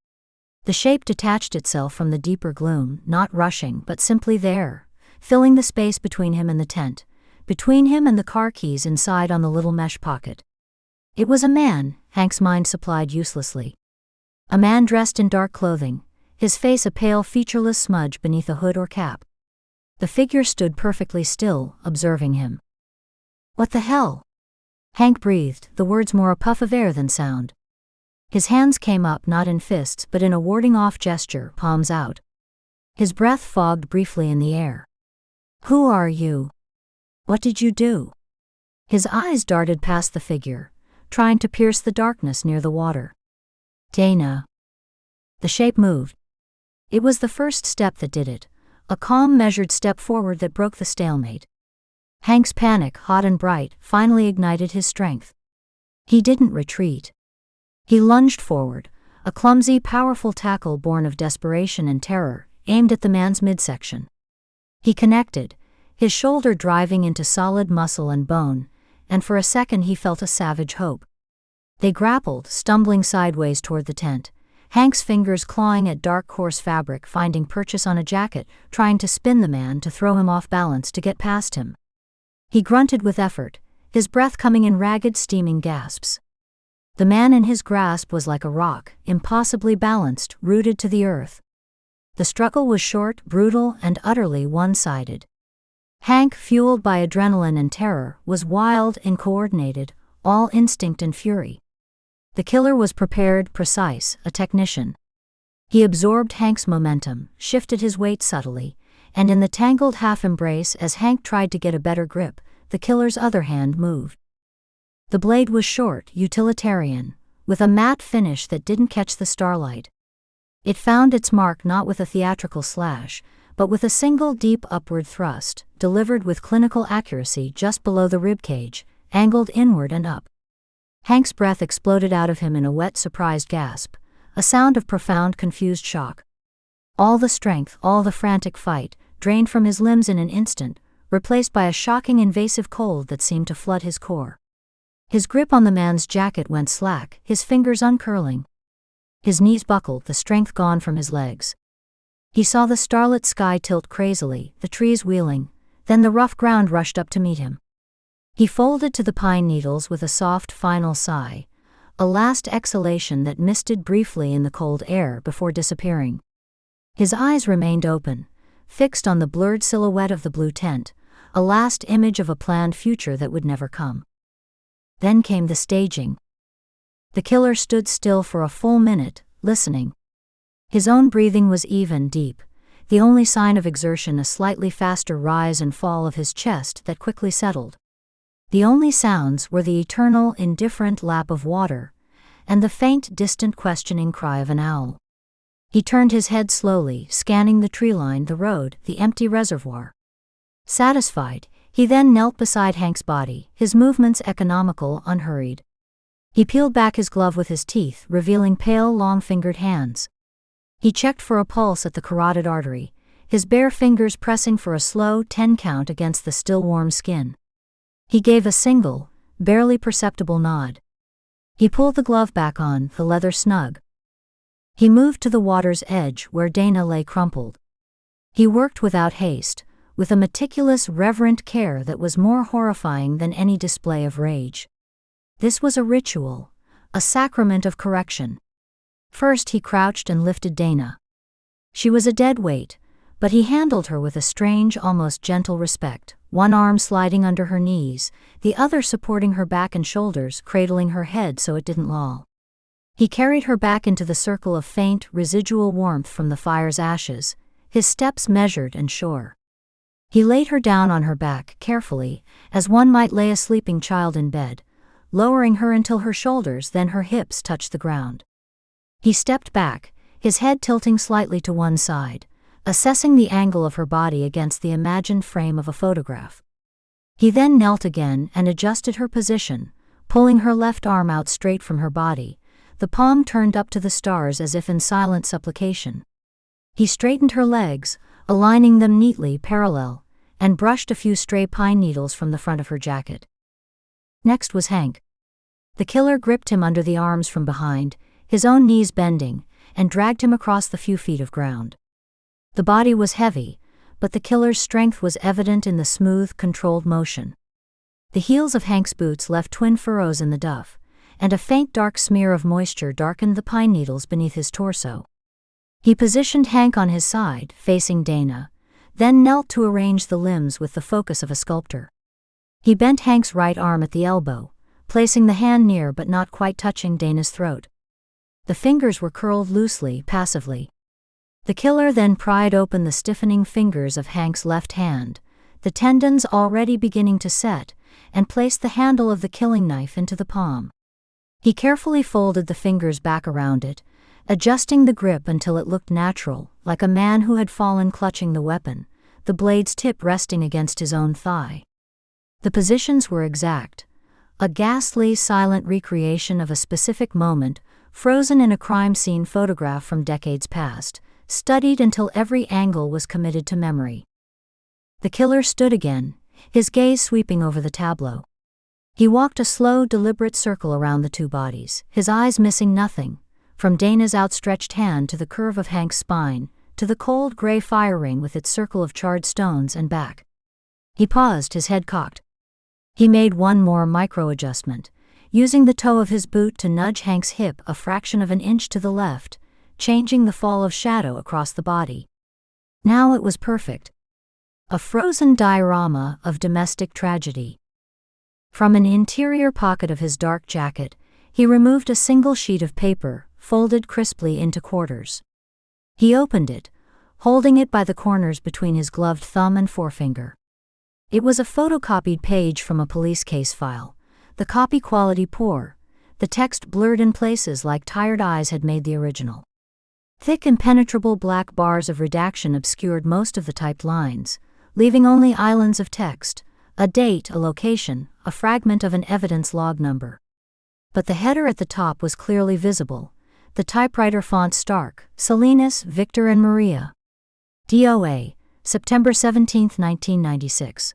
[SPEAKER 1] The shape detached itself from the deeper gloom, not rushing but simply there, filling the space between him and the tent, between him and the car keys inside on the little mesh pocket. It was a man, Hank's mind supplied uselessly. A man dressed in dark clothing, his face a pale featureless smudge beneath a hood or cap. The figure stood perfectly still, observing him. "What the hell?" Hank breathed, the words more a puff of air than sound. His hands came up not in fists but in a warding-off gesture, palms out. His breath fogged briefly in the air. "Who are you? What did you do?" His eyes darted past the figure, trying to pierce the darkness near the water. "Dana." The shape moved. It was the first step that did it, a calm, measured step forward that broke the stalemate. Hank's panic, hot and bright, finally ignited his strength. He didn't retreat. He lunged forward, a clumsy, powerful tackle born of desperation and terror, aimed at the man's midsection. He connected, his shoulder driving into solid muscle and bone, and for a second he felt a savage hope. They grappled, stumbling sideways toward the tent, Hank's fingers clawing at dark, coarse fabric, finding purchase on a jacket, trying to spin the man to throw him off balance to get past him. He grunted with effort, his breath coming in ragged, steaming gasps. The man in his grasp was like a rock, impossibly balanced, rooted to the earth. The struggle was short, brutal, and utterly one-sided. Hank, fueled by adrenaline and terror, was wild, uncoordinated, all instinct and fury. The killer was prepared, precise, a technician. He absorbed Hank's momentum, shifted his weight subtly, and in the tangled half-embrace as Hank tried to get a better grip, the killer's other hand moved. The blade was short, utilitarian, with a matte finish that didn't catch the starlight. It found its mark not with a theatrical slash, but with a single deep upward thrust, delivered with clinical accuracy just below the ribcage, angled inward and up. Hank's breath exploded out of him in a wet, surprised gasp, a sound of profound, confused shock. All the strength, all the frantic fight, drained from his limbs in an instant, replaced by a shocking, invasive cold that seemed to flood his core. His grip on the man's jacket went slack, his fingers uncurling. His knees buckled, the strength gone from his legs. He saw the starlit sky tilt crazily, the trees wheeling, then the rough ground rushed up to meet him. He folded to the pine needles with a soft, final sigh, a last exhalation that misted briefly in the cold air before disappearing. His eyes remained open, fixed on the blurred silhouette of the blue tent, a last image of a planned future that would never come. Then came the staging. The killer stood still for a full minute, listening. His own breathing was even, deep, the only sign of exertion a slightly faster rise and fall of his chest that quickly settled. The only sounds were the eternal, indifferent lap of water, and the faint, distant questioning cry of an owl. He turned his head slowly, scanning the tree line, the road, the empty reservoir. Satisfied, he then knelt beside Hank's body, his movements economical, unhurried. He peeled back his glove with his teeth, revealing pale, long-fingered hands. He checked for a pulse at the carotid artery, his bare fingers pressing for a slow 10 count against the still warm skin. He gave a single, barely perceptible nod. He pulled the glove back on, the leather snug. He moved to the water's edge where Dana lay crumpled. He worked without haste, with a meticulous, reverent care that was more horrifying than any display of rage. This was a ritual, a sacrament of correction. First he crouched and lifted Dana. She was a dead weight, but he handled her with a strange, almost gentle respect, one arm sliding under her knees, the other supporting her back and shoulders, cradling her head so it didn't loll. He carried her back into the circle of faint, residual warmth from the fire's ashes, his steps measured and sure. He laid her down on her back, carefully, as one might lay a sleeping child in bed, lowering her until her shoulders, then her hips, touched the ground. He stepped back, his head tilting slightly to one side, assessing the angle of her body against the imagined frame of a photograph. He then knelt again and adjusted her position, pulling her left arm out straight from her body, the palm turned up to the stars as if in silent supplication. He straightened her legs, aligning them neatly parallel, and brushed a few stray pine needles from the front of her jacket. Next was Hank. The killer gripped him under the arms from behind, his own knees bending, and dragged him across the few feet of ground. The body was heavy, but the killer's strength was evident in the smooth, controlled motion. The heels of Hank's boots left twin furrows in the duff, and a faint dark smear of moisture darkened the pine needles beneath his torso. He positioned Hank on his side, facing Dana, then knelt to arrange the limbs with the focus of a sculptor. He bent Hank's right arm at the elbow, placing the hand near but not quite touching Dana's throat. The fingers were curled loosely, passively. The killer then pried open the stiffening fingers of Hank's left hand, the tendons already beginning to set, and placed the handle of the killing knife into the palm. He carefully folded the fingers back around it, adjusting the grip until it looked natural, like a man who had fallen clutching the weapon, the blade's tip resting against his own thigh. The positions were exact, a ghastly, silent recreation of a specific moment, frozen in a crime scene photograph from decades past, studied until every angle was committed to memory. The killer stood again, his gaze sweeping over the tableau. He walked a slow, deliberate circle around the two bodies, his eyes missing nothing, from Dana's outstretched hand to the curve of Hank's spine, to the cold gray fire ring with its circle of charred stones and back. He paused, his head cocked. He made one more micro-adjustment, using the toe of his boot to nudge Hank's hip a fraction of an inch to the left, changing the fall of shadow across the body. Now it was perfect. A frozen diorama of domestic tragedy. From an interior pocket of his dark jacket, he removed a single sheet of paper, folded crisply into quarters. He opened it, holding it by the corners between his gloved thumb and forefinger. It was a photocopied page from a police case file, the copy quality poor, the text blurred in places like tired eyes had made the original. Thick impenetrable black bars of redaction obscured most of the typed lines, leaving only islands of text, a date, a location, a fragment of an evidence log number. But the header at the top was clearly visible, the typewriter font stark, Salinas, Victor and Maria. DOA, September 17, 1996.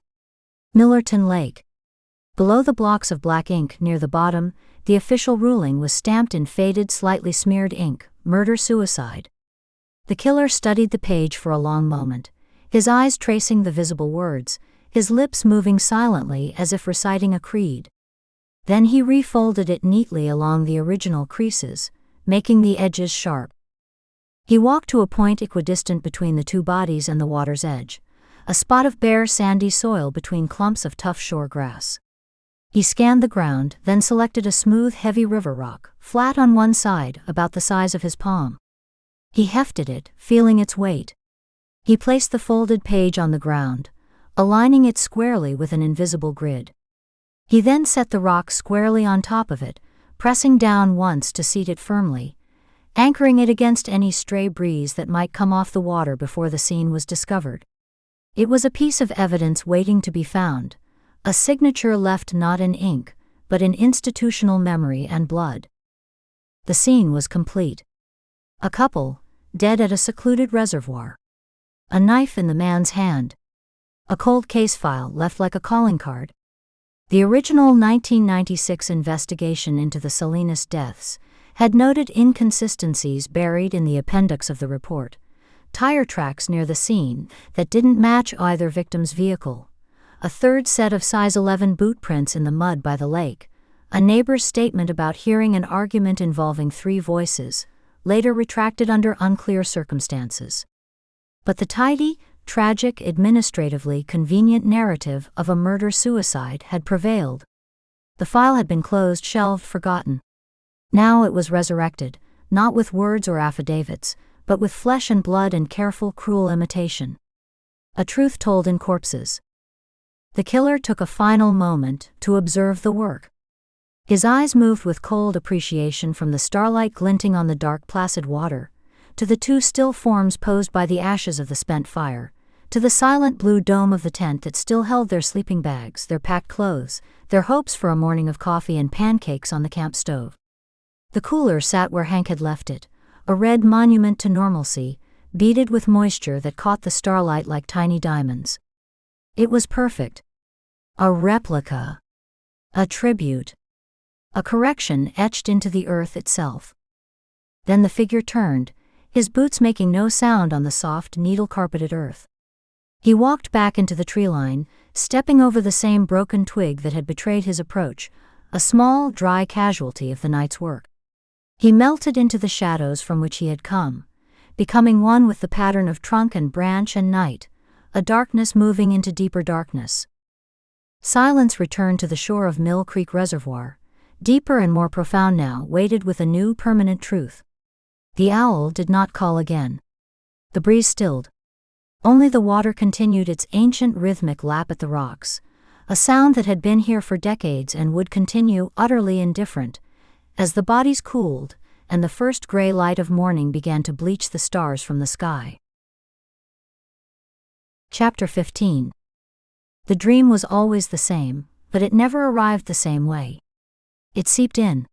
[SPEAKER 1] Millerton Lake. Below the blocks of black ink near the bottom, the official ruling was stamped in faded, slightly smeared ink, murder-suicide. The killer studied the page for a long moment, his eyes tracing the visible words, his lips moving silently as if reciting a creed. Then he refolded it neatly along the original creases, making the edges sharp. He walked to a point equidistant between the two bodies and the water's edge, a spot of bare sandy soil between clumps of tough shore grass. He scanned the ground, then selected a smooth, heavy river rock, flat on one side, about the size of his palm. He hefted it, feeling its weight. He placed the folded page on the ground, aligning it squarely with an invisible grid. He then set the rock squarely on top of it, pressing down once to seat it firmly, anchoring it against any stray breeze that might come off the water before the scene was discovered. It was a piece of evidence waiting to be found, a signature left not in ink, but in institutional memory and blood. The scene was complete. A couple, dead at a secluded reservoir. A knife in the man's hand. A cold case file left like a calling card. The original 1996 investigation into the Salinas deaths had noted inconsistencies buried in the appendix of the report, tire tracks near the scene that didn't match either victim's vehicle, a third set of size 11 boot prints in the mud by the lake, a neighbor's statement about hearing an argument involving three voices, later retracted under unclear circumstances. But the tidy, tragic, administratively convenient narrative of a murder-suicide had prevailed. The file had been closed, shelved, forgotten. Now it was resurrected, not with words or affidavits, but with flesh and blood and careful, cruel imitation. A truth told in corpses. The killer took a final moment to observe the work. His eyes moved with cold appreciation from the starlight glinting on the dark, placid water, to the two still forms posed by the ashes of the spent fire, to the silent blue dome of the tent that still held their sleeping bags, their packed clothes, their hopes for a morning of coffee and pancakes on the camp stove. The cooler sat where Hank had left it, a red monument to normalcy, beaded with moisture that caught the starlight like tiny diamonds. It was perfect. A replica. A tribute. A correction etched into the earth itself. Then the figure turned, his boots making no sound on the soft, needle-carpeted earth. He walked back into the tree line, stepping over the same broken twig that had betrayed his approach, a small, dry casualty of the night's work. He melted into the shadows from which he had come, becoming one with the pattern of trunk and branch and night, a darkness moving into deeper darkness. Silence returned to the shore of Mill Creek Reservoir, deeper and more profound now, weighted with a new permanent truth. The owl did not call again. The breeze stilled. Only the water continued its ancient rhythmic lap at the rocks, a sound that had been here for decades and would continue utterly indifferent, as the bodies cooled and the first gray light of morning began to bleach the stars from the sky. Chapter 15. The dream was always the same, but it never arrived the same way. It seeped in.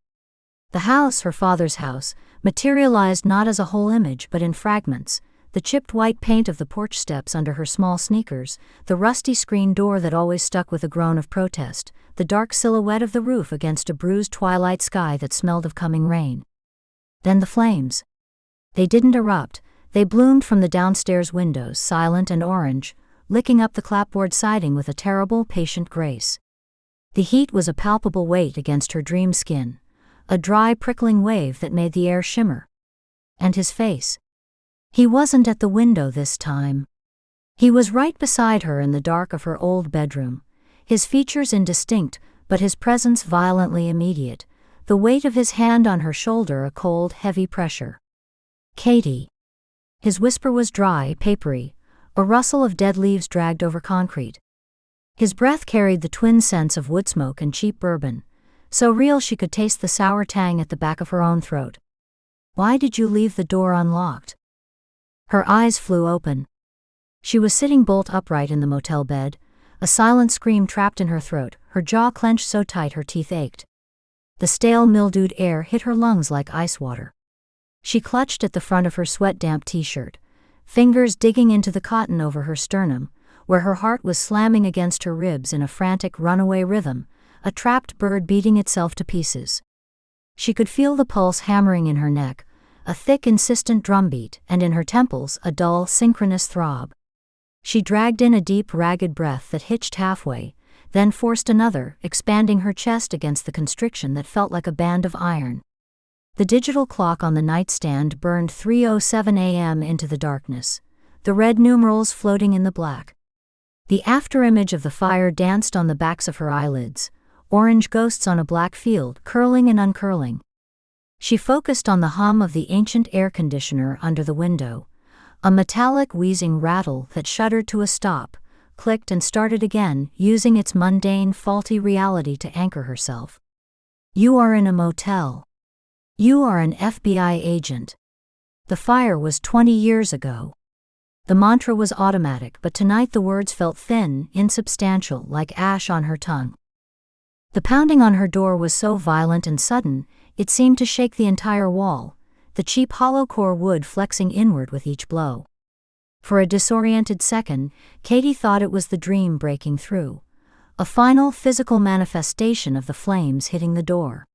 [SPEAKER 1] The house, her father's house, materialized not as a whole image but in fragments, the chipped white paint of the porch steps under her small sneakers, the rusty screen door that always stuck with a groan of protest, the dark silhouette of the roof against a bruised twilight sky that smelled of coming rain. Then the flames. They didn't erupt, they bloomed from the downstairs windows, silent and orange, licking up the clapboard siding with a terrible, patient grace. The heat was a palpable weight against her dream skin, a dry, prickling wave that made the air shimmer. And his face. He wasn't at the window this time. He was right beside her in the dark of her old bedroom, his features indistinct, but his presence violently immediate, the weight of his hand on her shoulder a cold, heavy pressure. "Katie." His whisper was dry, papery, a rustle of dead leaves dragged over concrete. His breath carried the twin scents of wood smoke and cheap bourbon, so real she could taste the sour tang at the back of her own throat. "Why did you leave the door unlocked?" Her eyes flew open. She was sitting bolt upright in the motel bed, a silent scream trapped in her throat, her jaw clenched so tight her teeth ached. The stale, mildewed air hit her lungs like ice water. She clutched at the front of her sweat-damp t-shirt, fingers digging into the cotton over her sternum, where her heart was slamming against her ribs in a frantic runaway rhythm, a trapped bird beating itself to pieces. She could feel the pulse hammering in her neck, a thick, insistent drumbeat, and in her temples a dull, synchronous throb. She dragged in a deep, ragged breath that hitched halfway, then forced another, expanding her chest against the constriction that felt like a band of iron. The digital clock on the nightstand burned 3:07 a.m. into the darkness, the red numerals floating in the black. The afterimage of the fire danced on the backs of her eyelids, orange ghosts on a black field, curling and uncurling. She focused on the hum of the ancient air conditioner under the window, a metallic wheezing rattle that shuddered to a stop, clicked and started again, using its mundane, faulty reality to anchor herself. "You are in a motel. You are an FBI agent." The fire was 20 years ago. The mantra was automatic, but tonight the words felt thin, insubstantial, like ash on her tongue. The pounding on her door was so violent and sudden, it seemed to shake the entire wall, the cheap hollow core wood flexing inward with each blow. For a disoriented second, Katie thought it was the dream breaking through, a final physical manifestation of the flames hitting the door.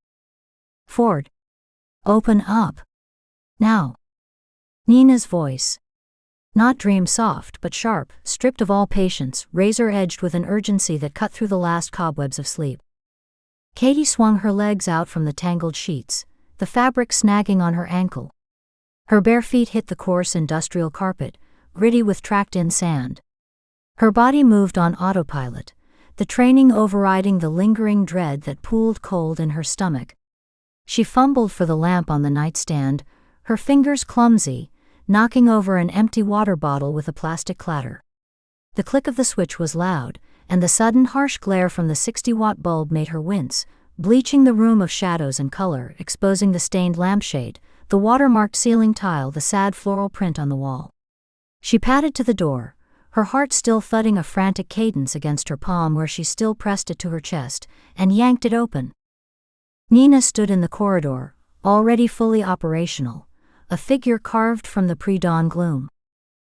[SPEAKER 1] "Ford. Open up. Now." Nina's voice. Not dream soft, but sharp, stripped of all patience, razor-edged with an urgency that cut through the last cobwebs of sleep. Katie swung her legs out from the tangled sheets, the fabric snagging on her ankle. Her bare feet hit the coarse industrial carpet, gritty with tracked-in sand. Her body moved on autopilot, the training overriding the lingering dread that pooled cold in her stomach. She fumbled for the lamp on the nightstand, her fingers clumsy, knocking over an empty water bottle with a plastic clatter. The click of the switch was loud, and the sudden harsh glare from the 60-watt bulb made her wince, bleaching the room of shadows and color, exposing the stained lampshade, the watermarked ceiling tile, the sad floral print on the wall. She padded to the door, her heart still thudding a frantic cadence against her palm where she still pressed it to her chest, and yanked it open. Nina stood in the corridor, already fully operational, a figure carved from the pre-dawn gloom.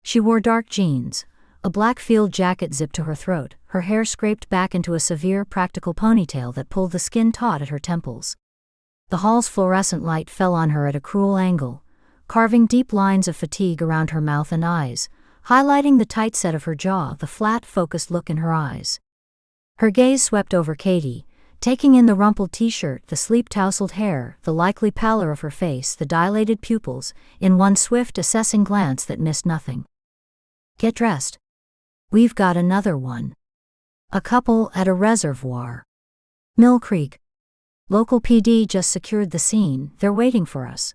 [SPEAKER 1] She wore dark jeans, a black field jacket zipped to her throat, her hair scraped back into a severe practical ponytail that pulled the skin taut at her temples. The hall's fluorescent light fell on her at a cruel angle, carving deep lines of fatigue around her mouth and eyes, highlighting the tight set of her jaw, the flat, focused look in her eyes. Her gaze swept over Katie, taking in the rumpled t-shirt, the sleep-tousled hair, the likely pallor of her face, the dilated pupils, in one swift, assessing glance that missed nothing. "Get dressed. We've got another one. A couple at a reservoir. Mill Creek. Local PD just secured the scene, they're waiting for us."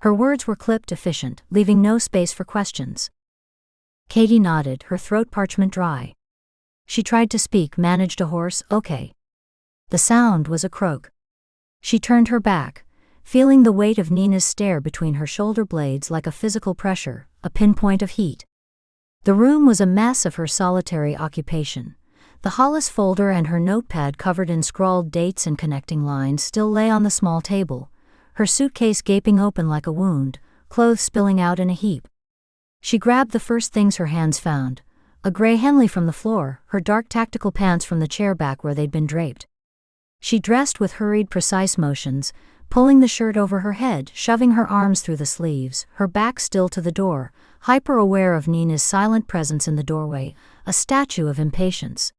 [SPEAKER 1] Her words were clipped, efficient, leaving no space for questions. Katie nodded, her throat parchment dry. She tried to speak, managed a hoarse, "Okay." The sound was a croak. She turned her back, feeling the weight of Nina's stare between her shoulder blades like a physical pressure, a pinpoint of heat. The room was a mess of her solitary occupation. The Hollis folder and her notepad covered in scrawled dates and connecting lines still lay on the small table, her suitcase gaping open like a wound, clothes spilling out in a heap. She grabbed the first things her hands found, a gray Henley from the floor, her dark tactical pants from the chair back where they'd been draped. She dressed with hurried, precise motions, pulling the shirt over her head, shoving her arms through the sleeves, her back still to the door, hyper-aware of Nina's silent presence in the doorway, a statue of impatience.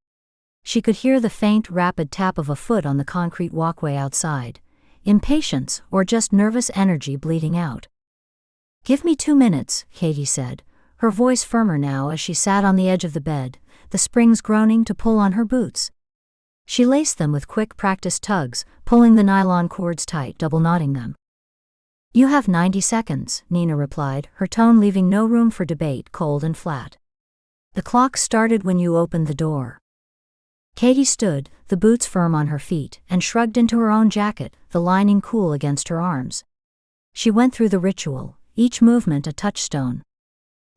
[SPEAKER 1] She could hear the faint, rapid tap of a foot on the concrete walkway outside. Impatience, or just nervous energy bleeding out. "Give me 2 minutes," Katie said, her voice firmer now as she sat on the edge of the bed, the springs groaning to pull on her boots. She laced them with quick, practiced tugs, pulling the nylon cords tight, double-knotting them. "You have 90 seconds, Nina replied, her tone leaving no room for debate, cold and flat. "The clock started when you opened the door." Katie stood, the boots firm on her feet, and shrugged into her own jacket, the lining cool against her arms. She went through the ritual, each movement a touchstone.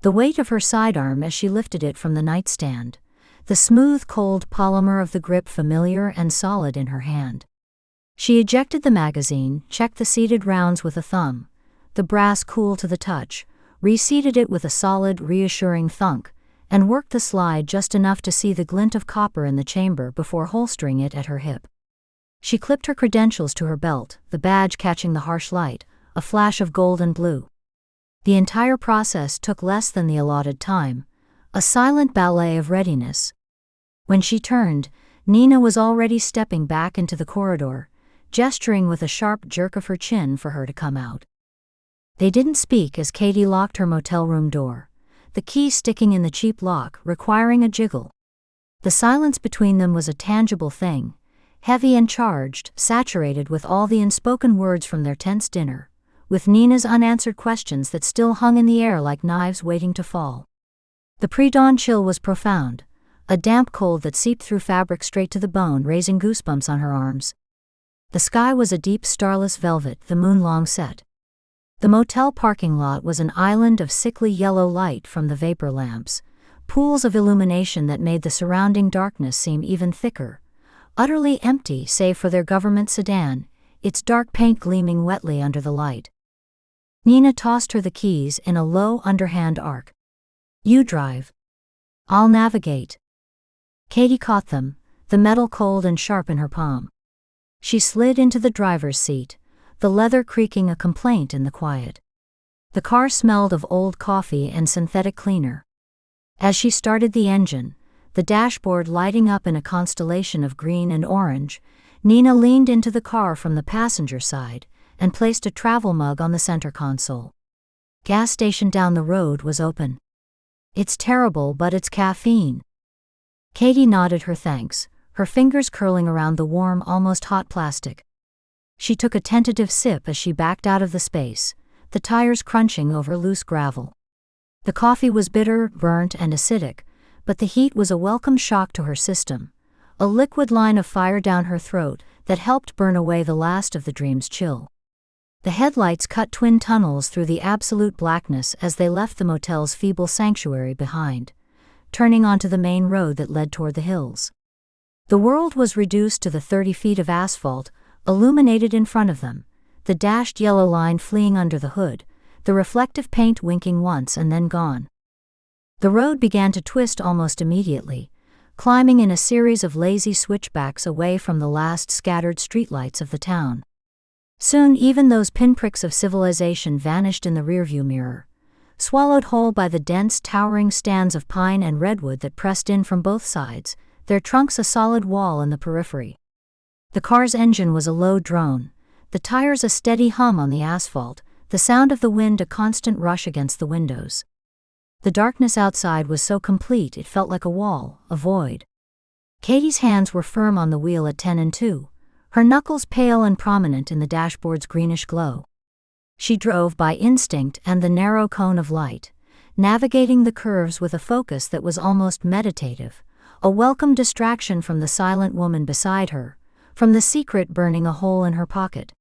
[SPEAKER 1] The weight of her sidearm as she lifted it from the nightstand, the smooth, cold polymer of the grip familiar and solid in her hand. She ejected the magazine, checked the seated rounds with a thumb, the brass cool to the touch, reseated it with a solid, reassuring thunk, and worked the slide just enough to see the glint of copper in the chamber before holstering it at her hip. She clipped her credentials to her belt, the badge catching the harsh light, a flash of gold and blue. The entire process took less than the allotted time, a silent ballet of readiness. When she turned, Nina was already stepping back into the corridor, gesturing with a sharp jerk of her chin for her to come out. They didn't speak as Katie locked her motel room door, the key sticking in the cheap lock, requiring a jiggle. The silence between them was a tangible thing, heavy and charged, saturated with all the unspoken words from their tense dinner, with Nina's unanswered questions that still hung in the air like knives waiting to fall. The pre-dawn chill was profound, a damp cold that seeped through fabric straight to the bone, raising goosebumps on her arms. The sky was a deep starless velvet, the moon long set. The motel parking lot was an island of sickly yellow light from the vapor lamps, pools of illumination that made the surrounding darkness seem even thicker, utterly empty save for their government sedan, its dark paint gleaming wetly under the light. Nina tossed her the keys in a low, underhand arc. "You drive. I'll navigate." Katie caught them, the metal cold and sharp in her palm. She slid into the driver's seat, the leather creaking a complaint in the quiet. The car smelled of old coffee and synthetic cleaner. As she started the engine, the dashboard lighting up in a constellation of green and orange, Nina leaned into the car from the passenger side and placed a travel mug on the center console. gas station down the road was open. It's terrible, but it's caffeine. Katie nodded her thanks, her fingers curling around the warm, almost hot plastic. She took a tentative sip as she backed out of the space, the tires crunching over loose gravel. The coffee was bitter, burnt, and acidic, but the heat was a welcome shock to her system, a liquid line of fire down her throat that helped burn away the last of the dream's chill. The headlights cut twin tunnels through the absolute blackness as they left the motel's feeble sanctuary behind, turning onto the main road that led toward the hills. The world was reduced to the 30 feet of asphalt, illuminated in front of them, the dashed yellow line fleeing under the hood, the reflective paint winking once and then gone. The road began to twist almost immediately, climbing in a series of lazy switchbacks away from the last scattered streetlights of the town. Soon even those pinpricks of civilization vanished in the rearview mirror, swallowed whole by the dense, towering stands of pine and redwood that pressed in from both sides, their trunks a solid wall in the periphery. The car's engine was a low drone, the tires a steady hum on the asphalt, the sound of the wind a constant rush against the windows. The darkness outside was so complete it felt like a wall, a void. Katie's hands were firm on the wheel at 10 and 2, her knuckles pale and prominent in the dashboard's greenish glow. She drove by instinct and the narrow cone of light, navigating the curves with a focus that was almost meditative, a welcome distraction from the silent woman beside her, from the secret burning a hole in her pocket.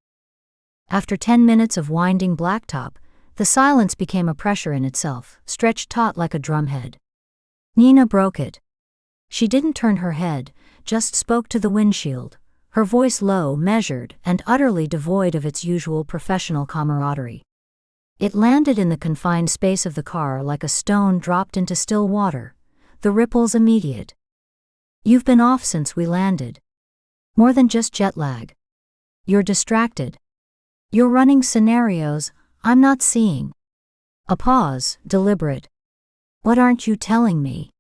[SPEAKER 1] After 10 minutes of winding blacktop, the silence became a pressure in itself, stretched taut like a drumhead. Nina broke it. She didn't turn her head, just spoke to the windshield, her voice low, measured, and utterly devoid of its usual professional camaraderie. It landed in the confined space of the car like a stone dropped into still water, the ripples immediate. You've been off since we landed. More than just jet lag. You're distracted. You're running scenarios I'm not seeing. A pause, deliberate. What aren't you telling me?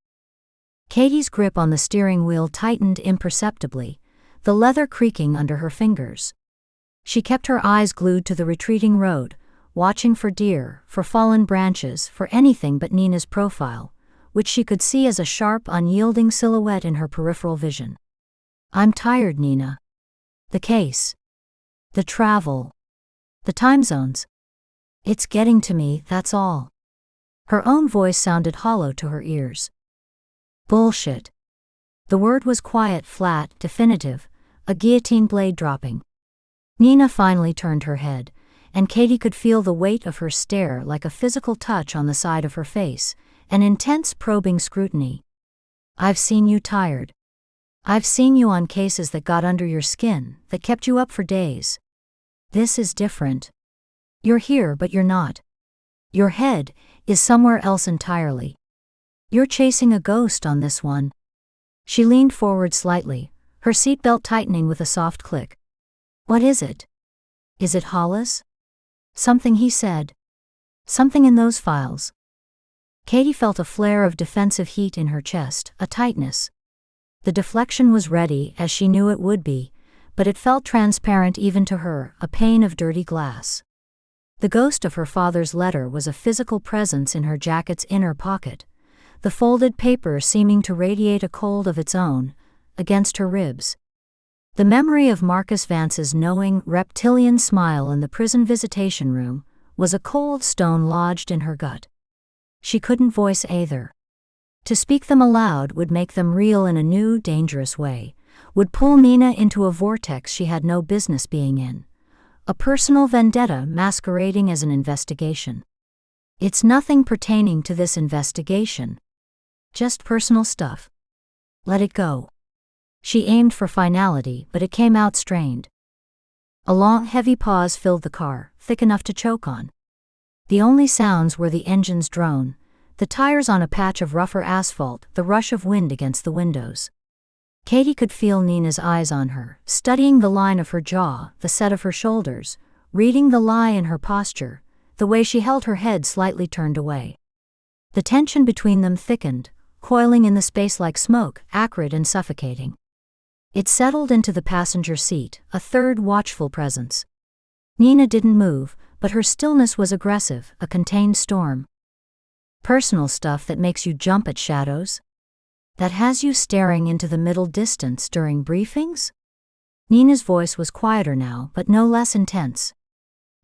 [SPEAKER 1] Katie's grip on the steering wheel tightened imperceptibly, the leather creaking under her fingers. She kept her eyes glued to the retreating road, watching for deer, for fallen branches, for anything but Nina's profile, which she could see as a sharp, unyielding silhouette in her peripheral vision. I'm tired, Nina. The case. The travel. The time zones. It's getting to me, that's all. Her own voice sounded hollow to her ears. Bullshit. The word was quiet, flat, definitive, a guillotine blade dropping. Nina finally turned her head, and Katie could feel the weight of her stare like a physical touch on the side of her face, an intense probing scrutiny. I've seen you tired. I've seen you on cases that got under your skin, that kept you up for days. This is different. You're here, but you're not. Your head is somewhere else entirely. You're chasing a ghost on this one. She leaned forward slightly, her seatbelt tightening with a soft click. What is it? Is it Hollis? Something he said. Something in those files. Katie felt a flare of defensive heat in her chest, a tightness. The deflection was ready, as she knew it would be, but it felt transparent even to her, a pane of dirty glass. The ghost of her father's letter was a physical presence in her jacket's inner pocket, the folded paper seeming to radiate a cold of its own, against her ribs. The memory of Marcus Vance's knowing, reptilian smile in the prison visitation room was a cold stone lodged in her gut. She couldn't voice either. To speak them aloud would make them real in a new, dangerous way, would pull Nina into a vortex she had no business being in. A personal vendetta masquerading as an investigation. It's nothing pertaining to this investigation. Just personal stuff. Let it go. She aimed for finality, but it came out strained. A long, heavy pause filled the car, thick enough to choke on. The only sounds were the engine's drone, the tires on a patch of rougher asphalt, the rush of wind against the windows. Katie could feel Nina's eyes on her, studying the line of her jaw, the set of her shoulders, reading the lie in her posture, the way she held her head slightly turned away. The tension between them thickened, coiling in the space like smoke, acrid and suffocating. It settled into the passenger seat, a third watchful presence. Nina didn't move, but her stillness was aggressive, a contained storm. Personal stuff that makes you jump at shadows? That has you staring into the middle distance during briefings? Nina's voice was quieter now, but no less intense.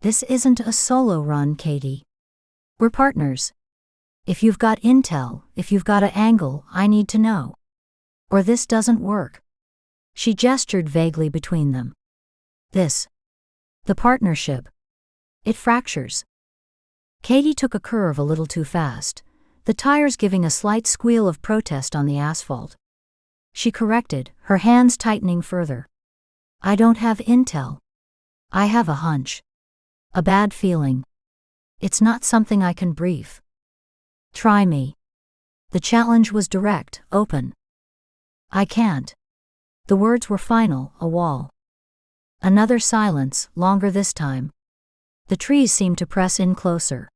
[SPEAKER 1] This isn't a solo run, Katie. We're partners. If you've got intel, if you've got an angle, I need to know. Or this doesn't work. She gestured vaguely between them. The partnership. It fractures. Katie took a curve a little too fast, the tires giving a slight squeal of protest on the asphalt. She corrected, her hands tightening further. I don't have intel. I have a hunch. A bad feeling. It's not something I can brief. Try me. The challenge was direct, open. I can't. The words were final, a wall. Another silence, longer this time. The trees seemed to press in closer.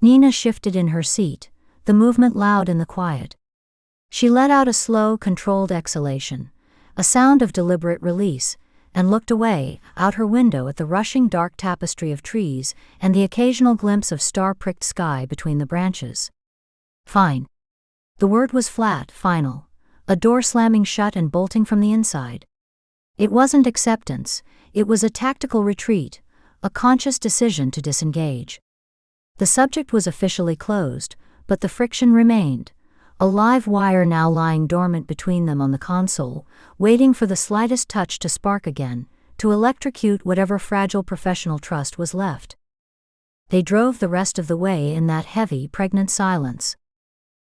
[SPEAKER 1] Nina shifted in her seat, the movement loud in the quiet. She let out a slow, controlled exhalation, a sound of deliberate release, and looked away, out her window at the rushing dark tapestry of trees and the occasional glimpse of star-pricked sky between the branches. Fine. The word was flat, final, a door slamming shut and bolting from the inside. It wasn't acceptance, it was a tactical retreat, a conscious decision to disengage. The subject was officially closed, but the friction remained, a live wire now lying dormant between them on the console, waiting for the slightest touch to spark again, to electrocute whatever fragile professional trust was left. They drove the rest of the way in that heavy, pregnant silence.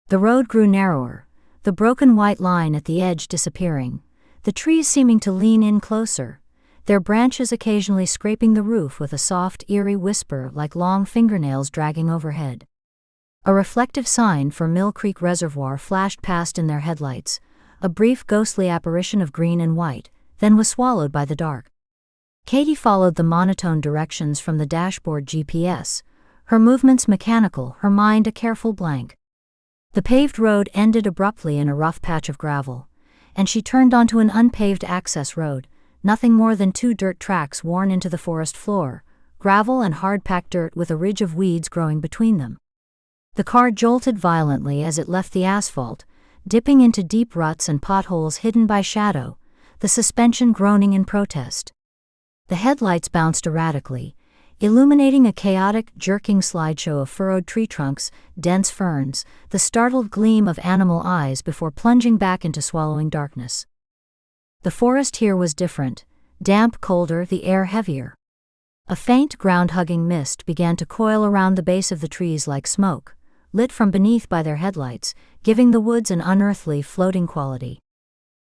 [SPEAKER 1] The road grew narrower, the broken white line at the edge disappearing, the trees seeming to lean in closer, their branches occasionally scraping the roof with a soft, eerie whisper like long fingernails dragging overhead. A reflective sign for Mill Creek Reservoir flashed past in their headlights, a brief ghostly apparition of green and white, then was swallowed by the dark. Katie followed the monotone directions from the dashboard GPS, her movements mechanical, her mind a careful blank. The paved road ended abruptly in a rough patch of gravel, and she turned onto an unpaved access road, nothing more than 2 dirt tracks worn into the forest floor, gravel and hard-packed dirt with a ridge of weeds growing between them. The car jolted violently as it left the asphalt, dipping into deep ruts and potholes hidden by shadow, the suspension groaning in protest. The headlights bounced erratically, illuminating a chaotic, jerking slideshow of furrowed tree trunks, dense ferns, the startled gleam of animal eyes before plunging back into swallowing darkness. The forest here was different, damp, colder, the air heavier. A faint, ground-hugging mist began to coil around the base of the trees like smoke, lit from beneath by their headlights, giving the woods an unearthly, floating quality.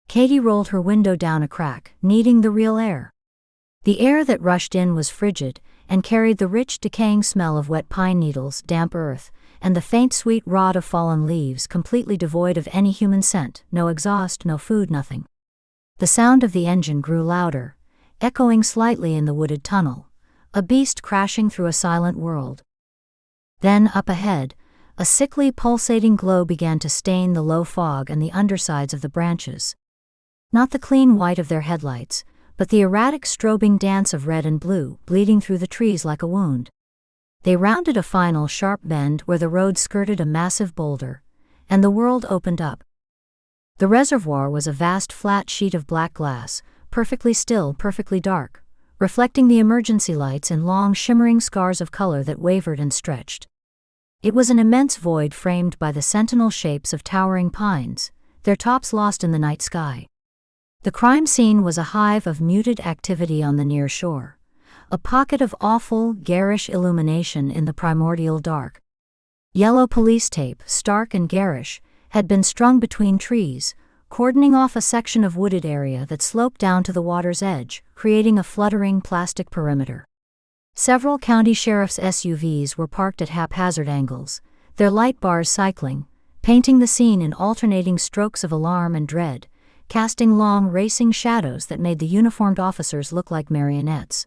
[SPEAKER 1] Katie rolled her window down a crack, needing the real air. The air that rushed in was frigid, and carried the rich, decaying smell of wet pine needles, damp earth, and the faint, sweet rot of fallen leaves, completely devoid of any human scent, no exhaust, no food, nothing. The sound of the engine grew louder, echoing slightly in the wooded tunnel, a beast crashing through a silent world. Then, up ahead, a sickly, pulsating glow began to stain the low fog and the undersides of the branches. Not the clean white of their headlights, but the erratic strobing dance of red and blue, bleeding through the trees like a wound. They rounded a final sharp bend where the road skirted a massive boulder, and the world opened up. The reservoir was a vast flat sheet of black glass, perfectly still, perfectly dark, reflecting the emergency lights in long shimmering scars of color that wavered and stretched. It was an immense void framed by the sentinel shapes of towering pines, their tops lost in the night sky. The crime scene was a hive of muted activity on the near shore, a pocket of awful, garish illumination in the primordial dark. Yellow police tape, stark and garish, had been strung between trees, cordoning off a section of wooded area that sloped down to the water's edge, creating a fluttering plastic perimeter. Several county sheriff's SUVs were parked at haphazard angles, their light bars cycling, painting the scene in alternating strokes of alarm and dread, casting long, racing shadows that made the uniformed officers look like marionettes.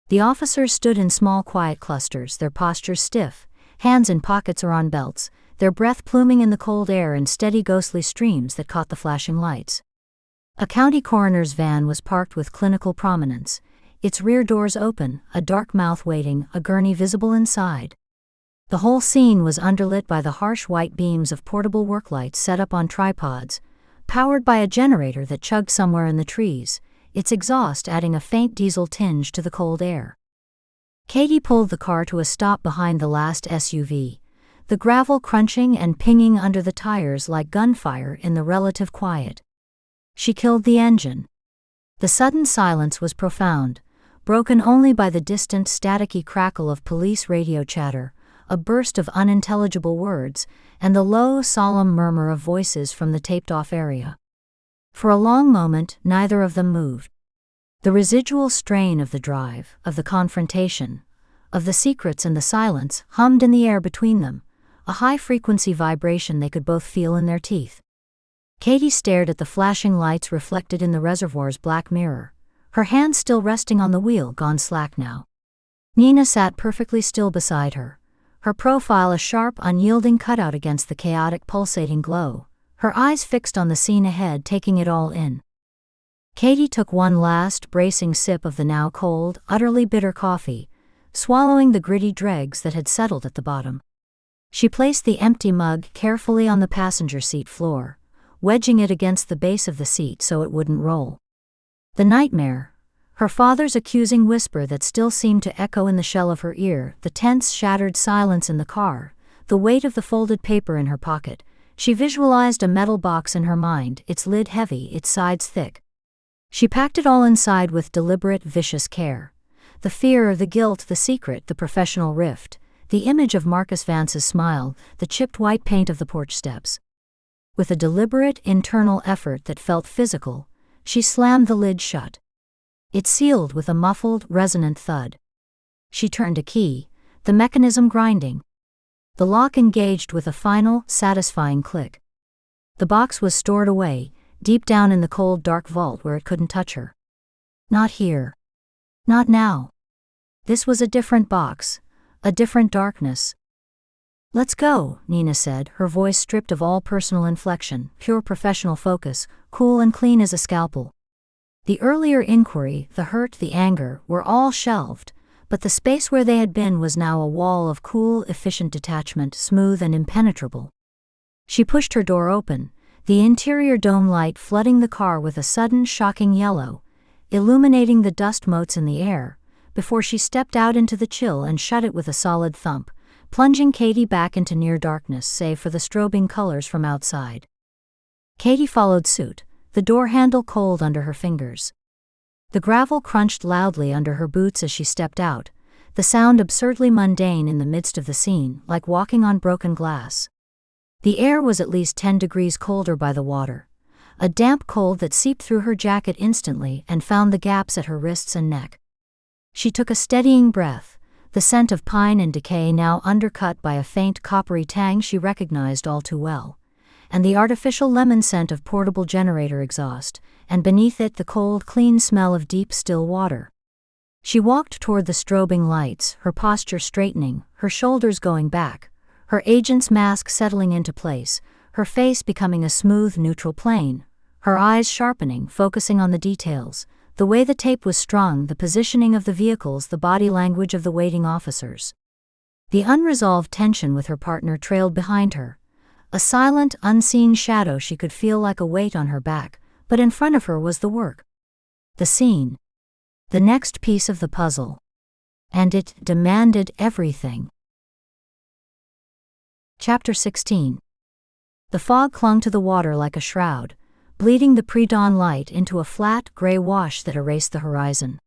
[SPEAKER 1] The officers stood in small, quiet clusters, their postures stiff, hands in pockets or on belts, their breath pluming in the cold air in steady, ghostly streams that caught the flashing lights. A county coroner's van was parked with clinical prominence, its rear doors open, a dark mouth waiting, a gurney visible inside. The whole scene was underlit by the harsh white beams of portable work lights set up on tripods, powered by a generator that chugged somewhere in the trees, its exhaust adding a faint diesel tinge to the cold air. Katie pulled the car to a stop behind the last SUV, the gravel crunching and pinging under the tires like gunfire in the relative quiet. She killed the engine. The sudden silence was profound, broken only by the distant staticky crackle of police radio chatter, a burst of unintelligible words, and the low, solemn murmur of voices from the taped-off area. For a long moment, neither of them moved. The residual strain of the drive, of the confrontation, of the secrets and the silence, hummed in the air between them, a high-frequency vibration they could both feel in their teeth. Katie stared at the flashing lights reflected in the reservoir's black mirror, her hand still resting on the wheel, gone slack now. Nina sat perfectly still beside her, her profile a sharp, unyielding cutout against the chaotic, pulsating glow, her eyes fixed on the scene ahead, taking it all in. Katie took one last, bracing sip of the now cold, utterly bitter coffee, swallowing the gritty dregs that had settled at the bottom. She placed the empty mug carefully on the passenger seat floor, wedging it against the base of the seat so it wouldn't roll. The nightmare, her father's accusing whisper that still seemed to echo in the shell of her ear, the tense, shattered silence in the car, the weight of the folded paper in her pocket. She visualized a metal box in her mind, its lid heavy, its sides thick. She packed it all inside with deliberate, vicious care. The fear, the guilt, the secret, the professional rift, the image of Marcus Vance's smile, the chipped white paint of the porch steps. With a deliberate, internal effort that felt physical, she slammed the lid shut. It sealed with a muffled, resonant thud. She turned a key, the mechanism grinding. The lock engaged with a final, satisfying click. The box was stored away, deep down in the cold, dark vault where it couldn't touch her. Not here. Not now. This was a different box, a different darkness. "Let's go," Nina said, her voice stripped of all personal inflection, pure professional focus, cool and clean as a scalpel. The earlier inquiry, the hurt, the anger, were all shelved, but the space where they had been was now a wall of cool, efficient detachment, smooth and impenetrable. She pushed her door open, the interior dome light flooding the car with a sudden, shocking yellow, illuminating the dust motes in the air, before she stepped out into the chill and shut it with a solid thump, plunging Katie back into near darkness save for the strobing colors from outside. Katie followed suit, the door handle cold under her fingers. The gravel crunched loudly under her boots as she stepped out, the sound absurdly mundane in the midst of the scene, like walking on broken glass. The air was at least 10 degrees colder by the water, a damp cold that seeped through her jacket instantly and found the gaps at her wrists and neck. She took a steadying breath, the scent of pine and decay now undercut by a faint coppery tang she recognized all too well, and the artificial lemon scent of portable generator exhaust, and beneath it the cold, clean smell of deep, still water. She walked toward the strobing lights, her posture straightening, her shoulders going back, her agent's mask settling into place, her face becoming a smooth, neutral plane, her eyes sharpening, focusing on the details, the way the tape was strung, the positioning of the vehicles, the body language of the waiting officers. The unresolved tension with her partner trailed behind her, a silent, unseen shadow she could feel like a weight on her back, but in front of her was the work. The scene. The next piece of the puzzle. And it demanded everything. Chapter 16. The fog clung to the water like a shroud, bleeding the pre-dawn light into a flat, gray wash that erased the horizon.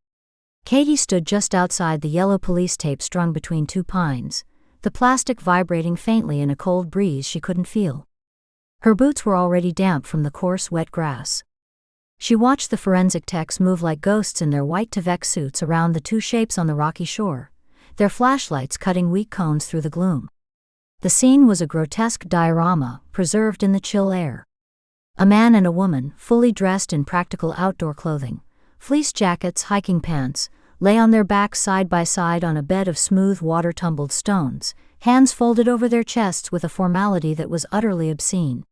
[SPEAKER 1] Katie stood just outside the yellow police tape strung between two pines, the plastic vibrating faintly in a cold breeze she couldn't feel. Her boots were already damp from the coarse, wet grass. She watched the forensic techs move like ghosts in their white Tyvek suits around the two shapes on the rocky shore, their flashlights cutting weak cones through the gloom. The scene was a grotesque diorama, preserved in the chill air. A man and a woman, fully dressed in practical outdoor clothing, fleece jackets, hiking pants, lay on their backs side by side on a bed of smooth water-tumbled stones, hands folded over their chests with a formality that was utterly obscene.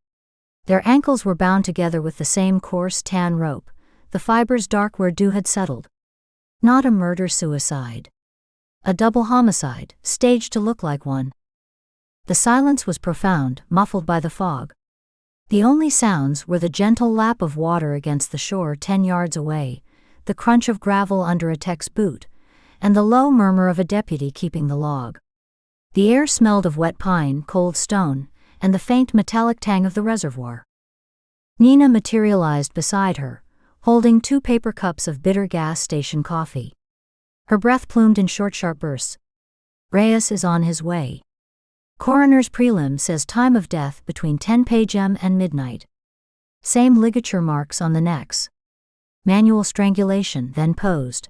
[SPEAKER 1] Their ankles were bound together with the same coarse tan rope, the fibers dark where dew had settled. Not a murder-suicide. A double homicide, staged to look like one. The silence was profound, muffled by the fog. The only sounds were the gentle lap of water against the shore 10 yards away, the crunch of gravel under a tech's boot, and the low murmur of a deputy keeping the log. The air smelled of wet pine, cold stone, and the faint metallic tang of the reservoir. Nina materialized beside her, holding 2 paper cups of bitter gas station coffee. Her breath plumed in short, sharp bursts. Reyes is on his way. Coroner's prelim says time of death between 10 p.m. and midnight. Same ligature marks on the necks. Manual strangulation, then posed.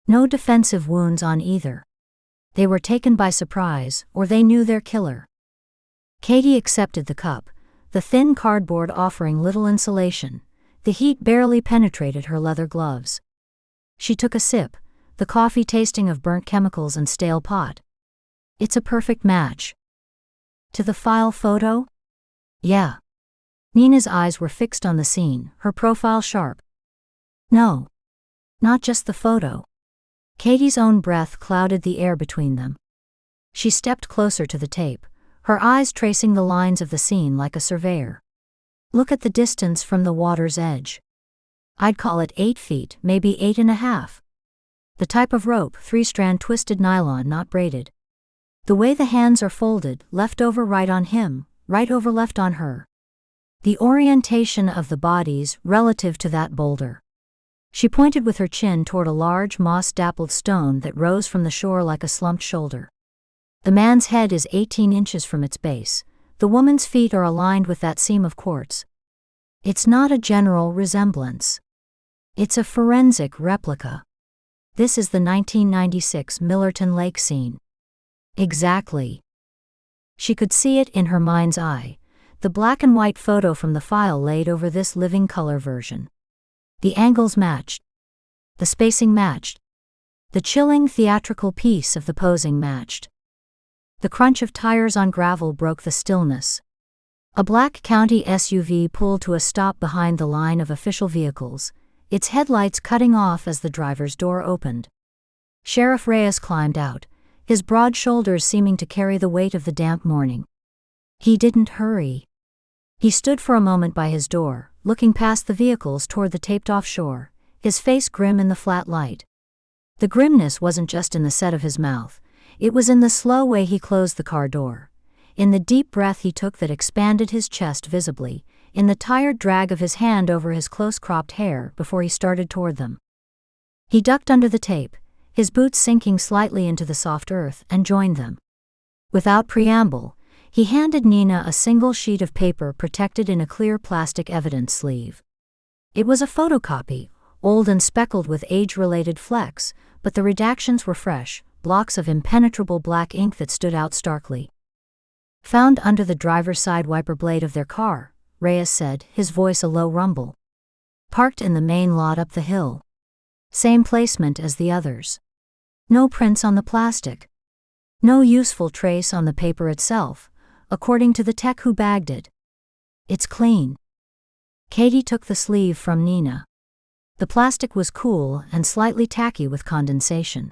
[SPEAKER 1] No defensive wounds on either. They were taken by surprise, or they knew their killer. Katie accepted the cup, the thin cardboard offering little insulation. The heat barely penetrated her leather gloves. She took a sip, the coffee tasting of burnt chemicals and stale pot. It's a perfect match. To the file photo? Yeah. Nina's eyes were fixed on the scene, her profile sharp. No. Not just the photo. Katie's own breath clouded the air between them. She stepped closer to the tape, her eyes tracing the lines of the scene like a surveyor. Look at the distance from the water's edge. I'd call it 8 feet, maybe 8.5. The type of rope, 3-strand twisted nylon, not braided. The way the hands are folded, left over right on him, right over left on her. The orientation of the bodies relative to that boulder. She pointed with her chin toward a large moss-dappled stone that rose from the shore like a slumped shoulder. The man's head is 18 inches from its base. The woman's feet are aligned with that seam of quartz. It's not a general resemblance. It's a forensic replica. This is the 1996 Millerton Lake scene. Exactly. She could see it in her mind's eye, the black and white photo from the file laid over this living color version. The angles matched. The spacing matched. The chilling theatrical piece of the posing matched. The crunch of tires on gravel broke the stillness. A black county SUV pulled to a stop behind the line of official vehicles, its headlights cutting off as the driver's door opened. Sheriff Reyes climbed out, his broad shoulders seeming to carry the weight of the damp morning. He didn't hurry. He stood for a moment by his door, looking past the vehicles toward the taped-off shore, his face grim in the flat light. The grimness wasn't just in the set of his mouth, it was in the slow way he closed the car door, in the deep breath he took that expanded his chest visibly, in the tired drag of his hand over his close-cropped hair before he started toward them. He ducked under the tape, his boots sinking slightly into the soft earth, and joined them. Without preamble, he handed Nina a single sheet of paper protected in a clear plastic evidence sleeve. It was a photocopy, old and speckled with age-related flecks, but the redactions were fresh, blocks of impenetrable black ink that stood out starkly. Found under the driver's side wiper blade of their car, Reyes said, his voice a low rumble. Parked in the main lot up the hill. Same placement as the others. No prints on the plastic. No useful trace on the paper itself, according to the tech who bagged it. It's clean. Katie took the sleeve from Nina. The plastic was cool and slightly tacky with condensation.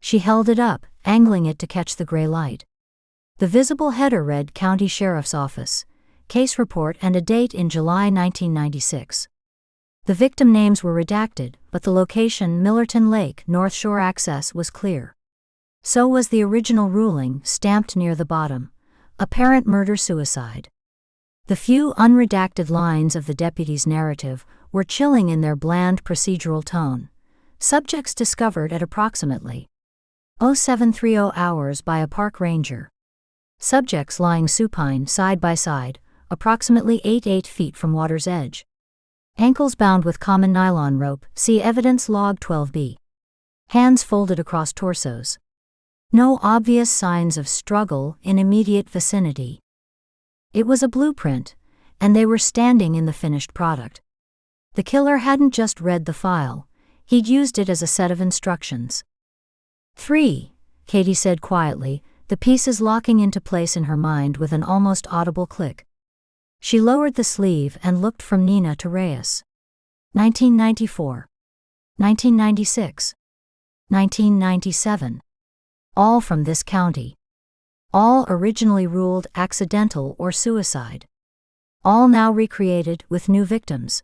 [SPEAKER 1] She held it up, angling it to catch the gray light. The visible header read County Sheriff's Office, case report and a date in July 1996. The victim names were redacted, but the location, Millerton Lake, North Shore access, was clear. So was the original ruling, stamped near the bottom. Apparent murder-suicide. The few unredacted lines of the deputy's narrative were chilling in their bland procedural tone. Subjects discovered at approximately 0730 hours by a park ranger. Subjects lying supine side by side, approximately 8 feet from water's edge. Ankles bound with common nylon rope, see evidence log 12B. Hands folded across torsos. No obvious signs of struggle in immediate vicinity. It was a blueprint, and they were standing in the finished product. The killer hadn't just read the file, he'd used it as a set of instructions. 3, Katie said quietly, the pieces locking into place in her mind with an almost audible click. She lowered the sleeve and looked from Nina to Reyes. 1994. 1996. 1997. All from this county. All originally ruled accidental or suicide. All now recreated with new victims.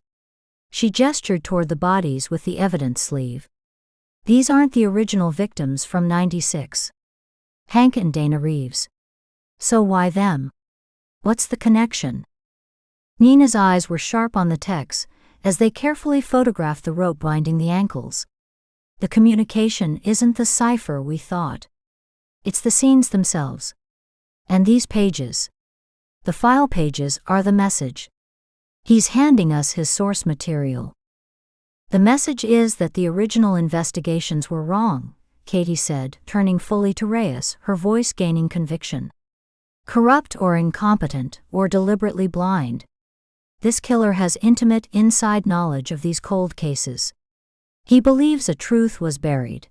[SPEAKER 1] She gestured toward the bodies with the evidence sleeve. These aren't the original victims from '96. Hank and Dana Reeves. So why them? What's the connection? Nina's eyes were sharp on the text as they carefully photographed the rope binding the ankles. The communication isn't the cipher we thought. It's the scenes themselves. And these pages. The file pages are the message. He's handing us his source material. The message is that the original investigations were wrong, Katie said, turning fully to Reyes, her voice gaining conviction. Corrupt or incompetent or deliberately blind. This killer has intimate inside knowledge of these cold cases. He believes a truth was buried,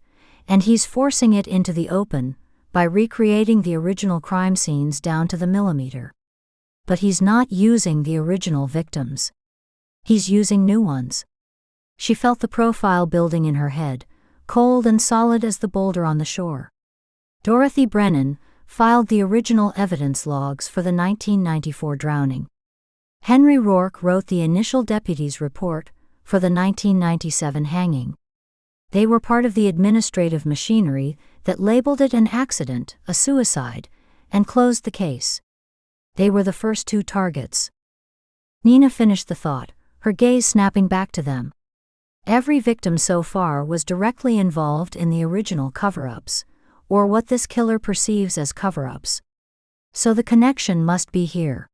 [SPEAKER 1] and he's forcing it into the open by recreating the original crime scenes down to the millimeter. But he's not using the original victims. He's using new ones. She felt the profile building in her head, cold and solid as the boulder on the shore. Dorothy Brennan filed the original evidence logs for the 1994 drowning. Henry Rourke wrote the initial deputy's report for the 1997 hanging. They were part of the administrative machinery that labeled it an accident, a suicide, and closed the case. They were the first two targets. Nina finished the thought, her gaze snapping back to them. Every victim so far was directly involved in the original cover-ups, or what this killer perceives as cover-ups. So the connection must be here.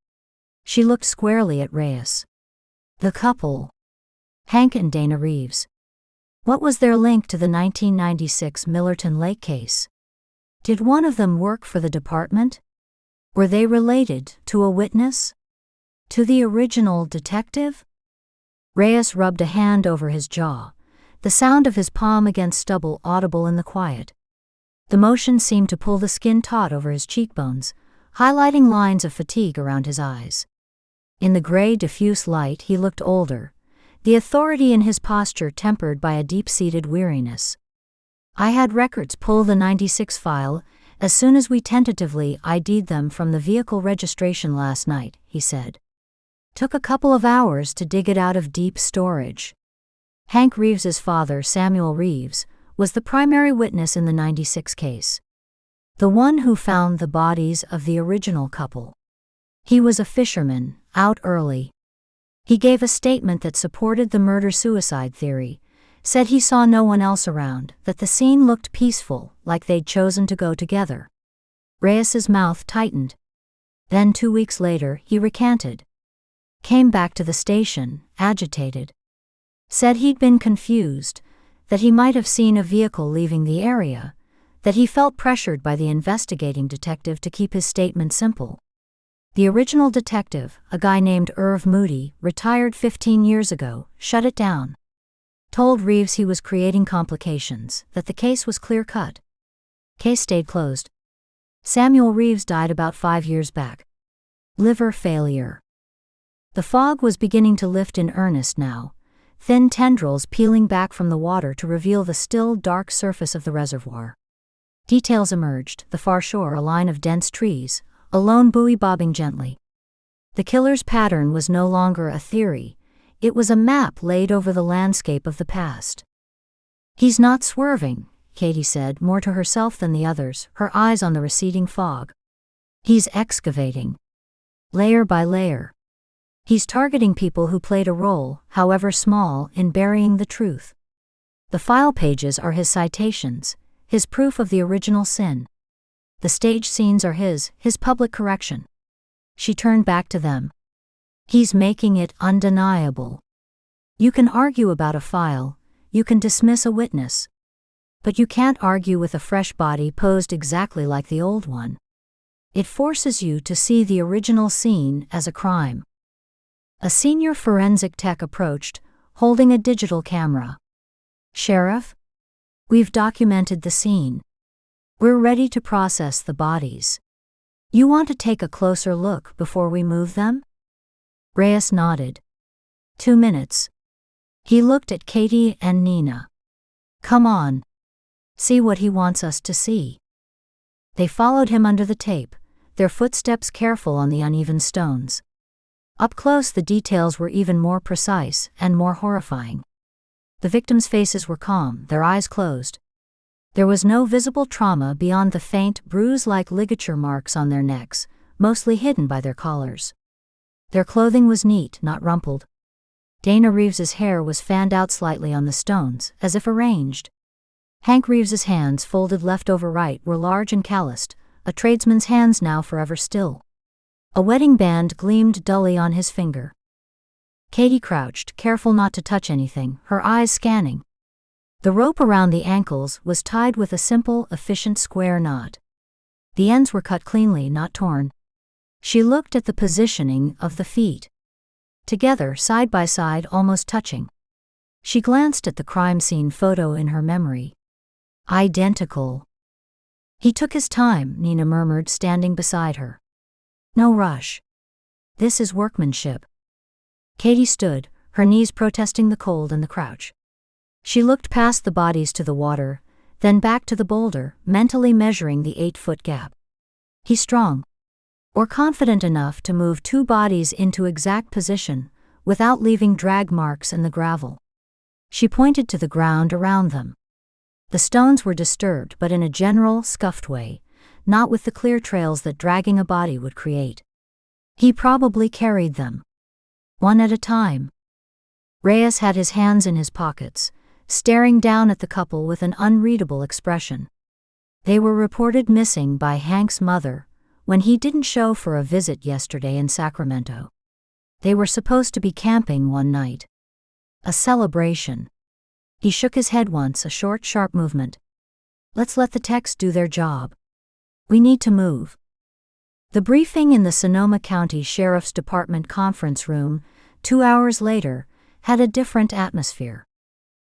[SPEAKER 1] She looked squarely at Reyes. The couple. Hank and Dana Reeves. What was their link to the 1996 Millerton Lake case? Did one of them work for the department? Were they related to a witness? To the original detective? Reyes rubbed a hand over his jaw, the sound of his palm against stubble audible in the quiet. The motion seemed to pull the skin taut over his cheekbones, highlighting lines of fatigue around his eyes. In the gray, diffuse light he looked older, the authority in his posture tempered by a deep-seated weariness. I had records pull the '96 file as soon as we tentatively ID'd them from the vehicle registration last night, he said. Took a couple of hours to dig it out of deep storage. Hank Reeves's father, Samuel Reeves, was the primary witness in the '96 case. The one who found the bodies of the original couple. He was a fisherman, out early. He gave a statement that supported the murder-suicide theory, said he saw no one else around, that the scene looked peaceful, like they'd chosen to go together. Reyes's mouth tightened. Then 2 weeks later, he recanted. Came back to the station, agitated. Said he'd been confused, that he might have seen a vehicle leaving the area, that he felt pressured by the investigating detective to keep his statement simple. The original detective, a guy named Irv Moody, retired 15 years ago, shut it down. Told Reeves he was creating complications, that the case was clear-cut. Case stayed closed. Samuel Reeves died about 5 years back. Liver failure. The fog was beginning to lift in earnest now, thin tendrils peeling back from the water to reveal the still, dark surface of the reservoir. Details emerged, the far shore a line of dense trees, a lone buoy bobbing gently. The killer's pattern was no longer a theory, it was a map laid over the landscape of the past. He's not swerving, Katie said, more to herself than the others, her eyes on the receding fog. He's excavating. Layer by layer. He's targeting people who played a role, however small, in burying the truth. The file pages are his citations, his proof of the original sin. The stage scenes are his public correction. She turned back to them. He's making it undeniable. You can argue about a file, you can dismiss a witness. But you can't argue with a fresh body posed exactly like the old one. It forces you to see the original scene as a crime. A senior forensic tech approached, holding a digital camera. Sheriff? We've documented the scene. We're ready to process the bodies. You want to take a closer look before we move them? Reyes nodded. 2 minutes. He looked at Katie and Nina. Come on. See what he wants us to see." They followed him under the tape, their footsteps careful on the uneven stones. Up close, the details were even more precise and more horrifying. The victims' faces were calm, their eyes closed. There was no visible trauma beyond the faint, bruise-like ligature marks on their necks, mostly hidden by their collars. Their clothing was neat, not rumpled. Dana Reeves's hair was fanned out slightly on the stones, as if arranged. Hank Reeves's hands, folded left over right, were large and calloused, a tradesman's hands now forever still. A wedding band gleamed dully on his finger. Katie crouched, careful not to touch anything, her eyes scanning. The rope around the ankles was tied with a simple, efficient square knot. The ends were cut cleanly, not torn. She looked at the positioning of the feet. Together, side by side, almost touching. She glanced at the crime scene photo in her memory. Identical. "He took his time," Nina murmured, standing beside her. "No rush. This is workmanship." Katie stood, her knees protesting the cold and the crouch. She looked past the bodies to the water, then back to the boulder, mentally measuring the 8-foot gap. He's strong. Or confident enough to move 2 bodies into exact position, without leaving drag marks in the gravel. She pointed to the ground around them. The stones were disturbed, but in a general, scuffed way, not with the clear trails that dragging a body would create. He probably carried them. One at a time. Reyes had his hands in his pockets, staring down at the couple with an unreadable expression. They were reported missing by Hank's mother, when he didn't show for a visit yesterday in Sacramento. They were supposed to be camping one night. A celebration. He shook his head once, a short, sharp movement. "Let's let the techs do their job. We need to move." The briefing in the Sonoma County Sheriff's Department conference room, 2 hours later, had a different atmosphere.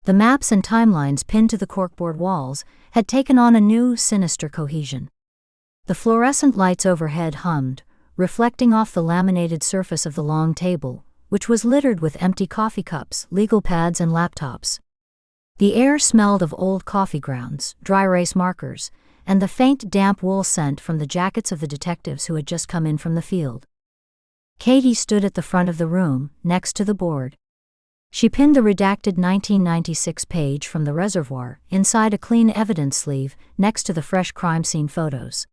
[SPEAKER 1] The maps and timelines pinned to the corkboard walls had taken on a new, sinister cohesion. The fluorescent lights overhead hummed, reflecting off the laminated surface of the long table, which was littered with empty coffee cups, legal pads, and laptops. The air smelled of old coffee grounds, dry erase markers, and the faint, damp wool scent from the jackets of the detectives who had just come in from the field. Katie stood at the front of the room, next to the board. She pinned the redacted 1996 page from the reservoir inside a clean evidence sleeve next to the fresh crime scene photos.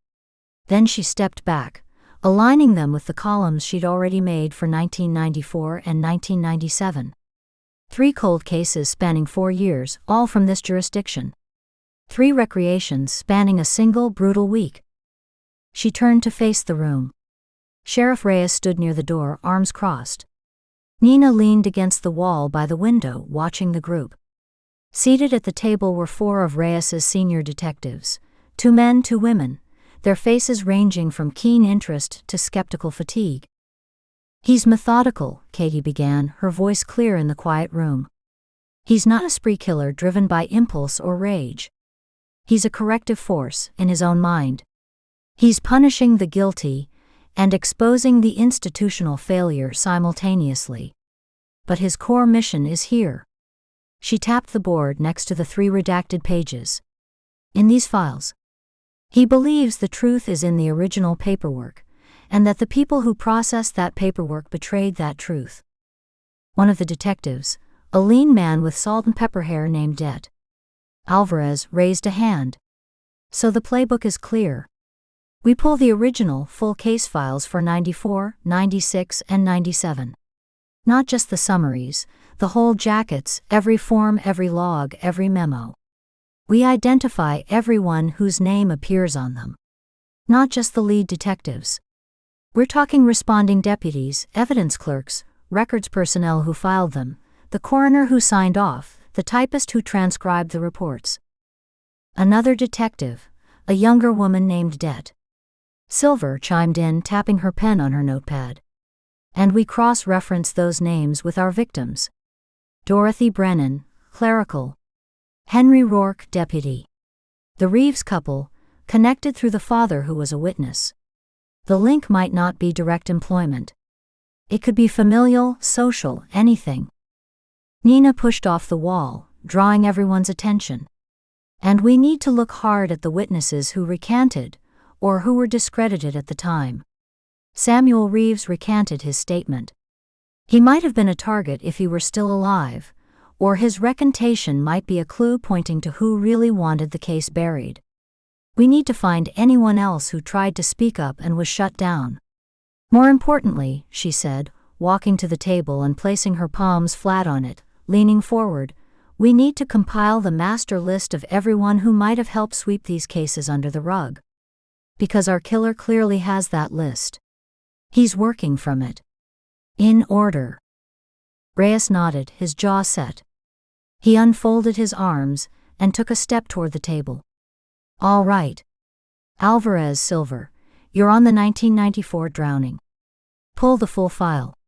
[SPEAKER 1] Then she stepped back, aligning them with the columns she'd already made for 1994 and 1997. 3 cold cases spanning 4 years, all from this jurisdiction. 3 recreations spanning a single brutal week. She turned to face the room. Sheriff Reyes stood near the door, arms crossed. Nina leaned against the wall by the window, watching the group. Seated at the table were 4 of Reyes's senior detectives, 2 men, 2 women, their faces ranging from keen interest to skeptical fatigue. "He's methodical," Katie began, her voice clear in the quiet room. "He's not a spree killer driven by impulse or rage. He's a corrective force in his own mind. He's punishing the guilty and exposing the institutional failure simultaneously. But his core mission is here." She tapped the board next to the 3 redacted pages. "In these files. He believes the truth is in the original paperwork, and that the people who processed that paperwork betrayed that truth." One of the detectives, a lean man with salt and pepper hair named Det. Alvarez, raised a hand. "So the playbook is clear. We pull the original, full case files for 94, 96, and 97. Not just the summaries, the whole jackets, every form, every log, every memo. We identify everyone whose name appears on them. Not just the lead detectives. We're talking responding deputies, evidence clerks, records personnel who filed them, the coroner who signed off, the typist who transcribed the reports." Another detective, a younger woman named Det. Silver, chimed in, tapping her pen on her notepad. "And we cross-reference those names with our victims. Dorothy Brennan, clerical. Henry Rourke, deputy. The Reeves couple, connected through the father who was a witness. The link might not be direct employment. It could be familial, social, anything." Nina pushed off the wall, drawing everyone's attention. And we need to look hard at the witnesses who recanted, or who were discredited at the time. Samuel Reeves recanted his statement. He might have been a target if he were still alive, or his recantation might be a clue pointing to who really wanted the case buried. We need to find anyone else who tried to speak up and was shut down. More importantly, she said, walking to the table and placing her palms flat on it, leaning forward, we need to compile the master list of everyone who might have helped sweep these cases under the rug. Because our killer clearly has that list. He's working from it. In order. Reyes nodded, his jaw set. He unfolded his arms and took a step toward the table. All right. Alvarez Silver, you're on the 1994 drowning. Pull the full file.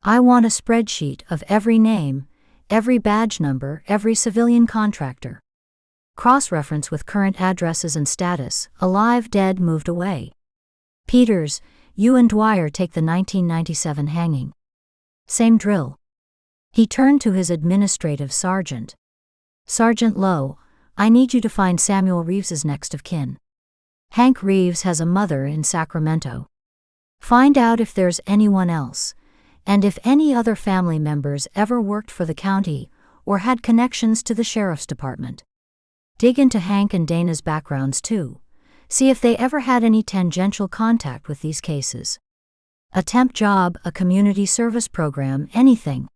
[SPEAKER 1] I want a spreadsheet of every name, every badge number, every civilian contractor. Cross-reference with current addresses and status, alive, dead, moved away. Peters, you and Dwyer take the 1997 hanging. Same drill. He turned to his administrative sergeant. Sergeant Lowe, I need you to find Samuel Reeves's next of kin. Hank Reeves has a mother in Sacramento. Find out if there's anyone else, and if any other family members ever worked for the county or had connections to the sheriff's department. Dig into Hank and Dana's backgrounds too. See if they ever had any tangential contact with these cases. A temp job, a community service program, anything.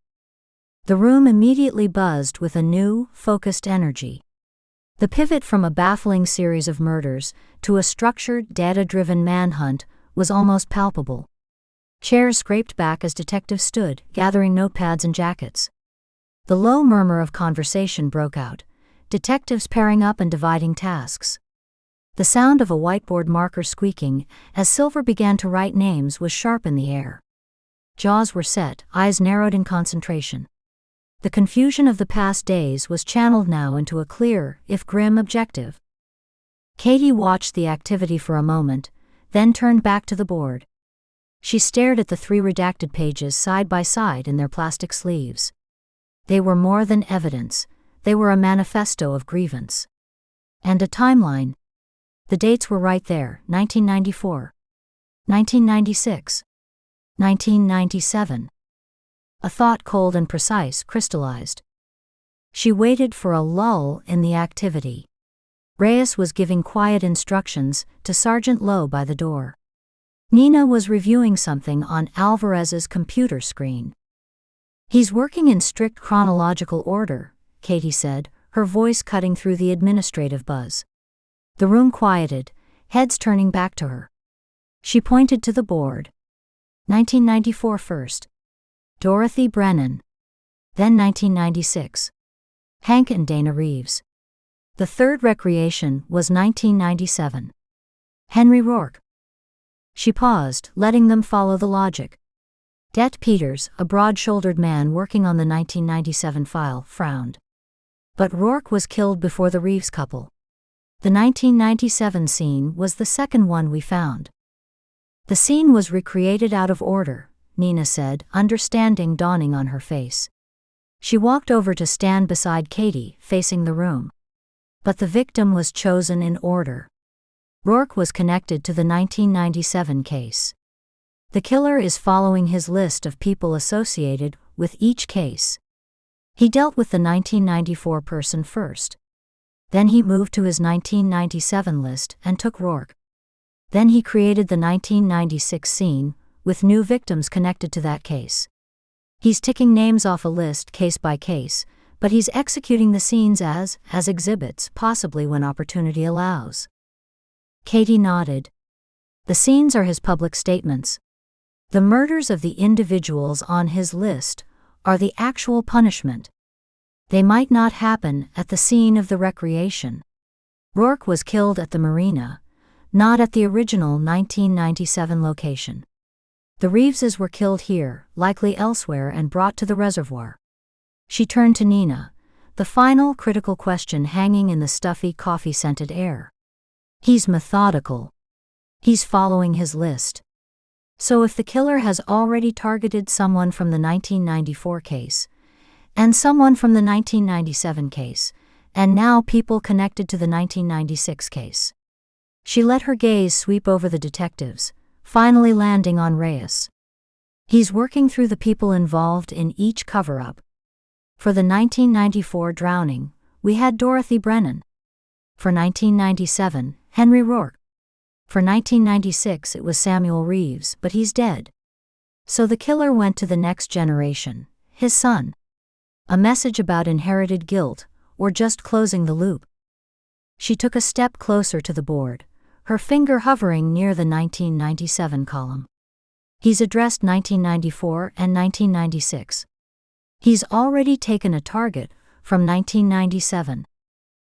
[SPEAKER 1] The room immediately buzzed with a new, focused energy. The pivot from a baffling series of murders to a structured, data-driven manhunt was almost palpable. Chairs scraped back as detectives stood, gathering notepads and jackets. The low murmur of conversation broke out, detectives pairing up and dividing tasks. The sound of a whiteboard marker squeaking as Silver began to write names was sharp in the air. Jaws were set, eyes narrowed in concentration. The confusion of the past days was channeled now into a clear, if grim, objective. Katie watched the activity for a moment, then turned back to the board. She stared at the 3 redacted pages side by side in their plastic sleeves. They were more than evidence, they were a manifesto of grievance. And a timeline. The dates were right there, 1994, 1996, 1997. A thought cold and precise crystallized. She waited for a lull in the activity. Reyes was giving quiet instructions to Sergeant Lowe by the door. Nina was reviewing something on Alvarez's computer screen. He's working in strict chronological order, Katie said, her voice cutting through the administrative buzz. The room quieted, heads turning back to her. She pointed to the board. 1994 first. Dorothy Brennan. Then 1996. Hank and Dana Reeves. The third recreation was 1997. Henry Rourke. She paused, letting them follow the logic. Det Peters, a broad-shouldered man working on the 1997 file, frowned. But Rourke was killed before the Reeves couple. The 1997 scene was the second one we found. The scene was recreated out of order, Nina said, understanding dawning on her face. She walked over to stand beside Katie, facing the room. But the victim was chosen in order. Rourke was connected to the 1997 case. The killer is following his list of people associated with each case. He dealt with the 1994 person first. Then he moved to his 1997 list and took Rourke. Then he created the 1996 scene, with new victims connected to that case. He's ticking names off a list case by case, but he's executing the scenes as exhibits, possibly when opportunity allows. Katie nodded. The scenes are his public statements. The murders of the individuals on his list are the actual punishment. They might not happen at the scene of the recreation. Rourke was killed at the marina, not at the original 1997 location. The Reeveses were killed here, likely elsewhere, and brought to the reservoir. She turned to Nina, the final critical question hanging in the stuffy, coffee-scented air. He's methodical. He's following his list. So if the killer has already targeted someone from the 1994 case, and someone from the 1997 case, and now people connected to the 1996 case. She let her gaze sweep over the detectives, finally landing on Reyes. He's working through the people involved in each cover-up. For the 1994 drowning, we had Dorothy Brennan. For 1997, Henry Rourke. For 1996 it was Samuel Reeves, but he's dead. So the killer went to the next generation, his son. A message about inherited guilt, or just closing the loop. She took a step closer to the board, her finger hovering near the 1997 column. He's addressed 1994 and 1996. He's already taken a target from 1997.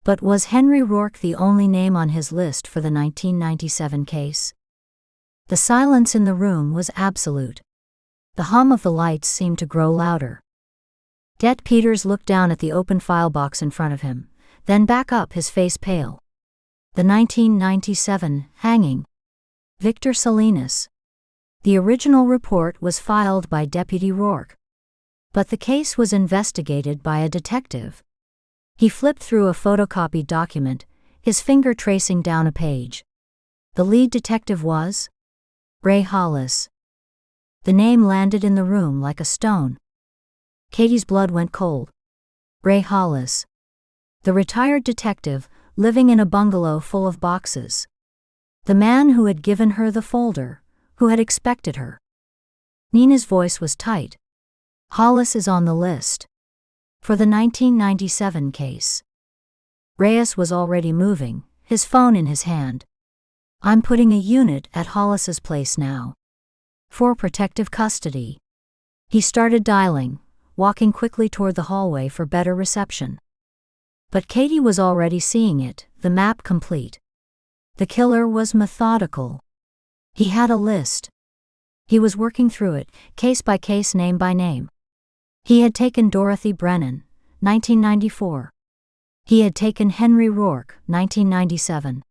[SPEAKER 1] But was Henry Rourke the only name on his list for the 1997 case? The silence in the room was absolute. The hum of the lights seemed to grow louder. Det Peters looked down at the open file box in front of him, then back up, his face pale. The 1997 hanging. Victor Salinas. The original report was filed by Deputy Rourke. But the case was investigated by a detective. He flipped through a photocopied document, his finger tracing down a page. The lead detective was Ray Hollis. The name landed in the room like a stone. Katie's blood went cold. Ray Hollis. The retired detective, living in a bungalow full of boxes. The man who had given her the folder, who had expected her. Nina's voice was tight. Hollis is on the list. For the 1997 case. Reyes was already moving, his phone in his hand. I'm putting a unit at Hollis's place now. For protective custody. He started dialing, walking quickly toward the hallway for better reception. But Katie was already seeing it, the map complete. The killer was methodical. He had a list. He was working through it, case by case, name by name. He had taken Dorothy Brennan, 1994. He had taken Henry Rourke, 1997.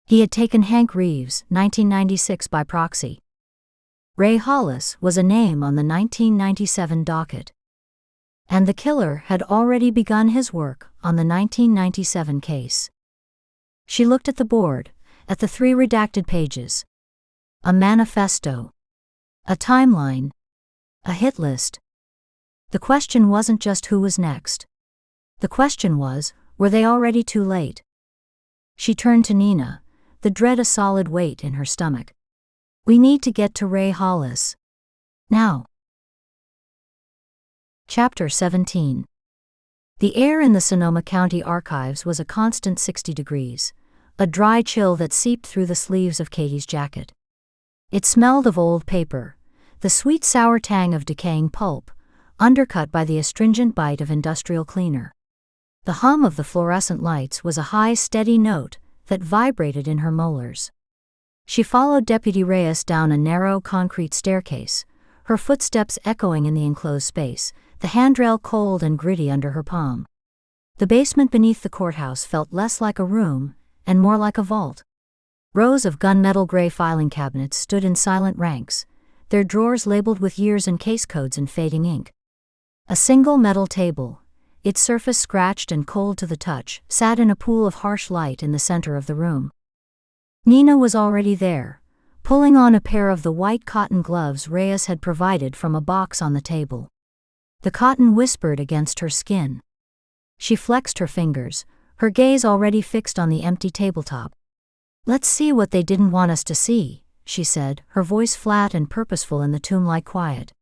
[SPEAKER 1] He had taken Hank Reeves, 1996 by proxy. Ray Hollis was a name on the 1997 docket. And the killer had already begun his work on the 1997 case. She looked at the board, at the 3 redacted pages. A manifesto. A timeline. A hit list. The question wasn't just who was next. The question was, were they already too late? She turned to Nina, the dread a solid weight in her stomach. We need to get to Ray Hollis. Now. Chapter 17. The air in the Sonoma County Archives was a constant 60 degrees, a dry chill that seeped through the sleeves of Katie's jacket. It smelled of old paper, the sweet sour tang of decaying pulp, undercut by the astringent bite of industrial cleaner. The hum of the fluorescent lights was a high, steady note that vibrated in her molars. She followed Deputy Reyes down a narrow concrete staircase, her footsteps echoing in the enclosed space, the handrail cold and gritty under her palm. The basement beneath the courthouse felt less like a room and more like a vault. Rows of gunmetal gray filing cabinets stood in silent ranks, their drawers labeled with years and case codes in fading ink. A single metal table, its surface scratched and cold to the touch, sat in a pool of harsh light in the center of the room. Nina was already there, pulling on a pair of the white cotton gloves Reyes had provided from a box on the table. The cotton whispered against her skin. She flexed her fingers, her gaze already fixed on the empty tabletop. Let's see what they didn't want us to see, she said, her voice flat and purposeful in the tomb-like quiet.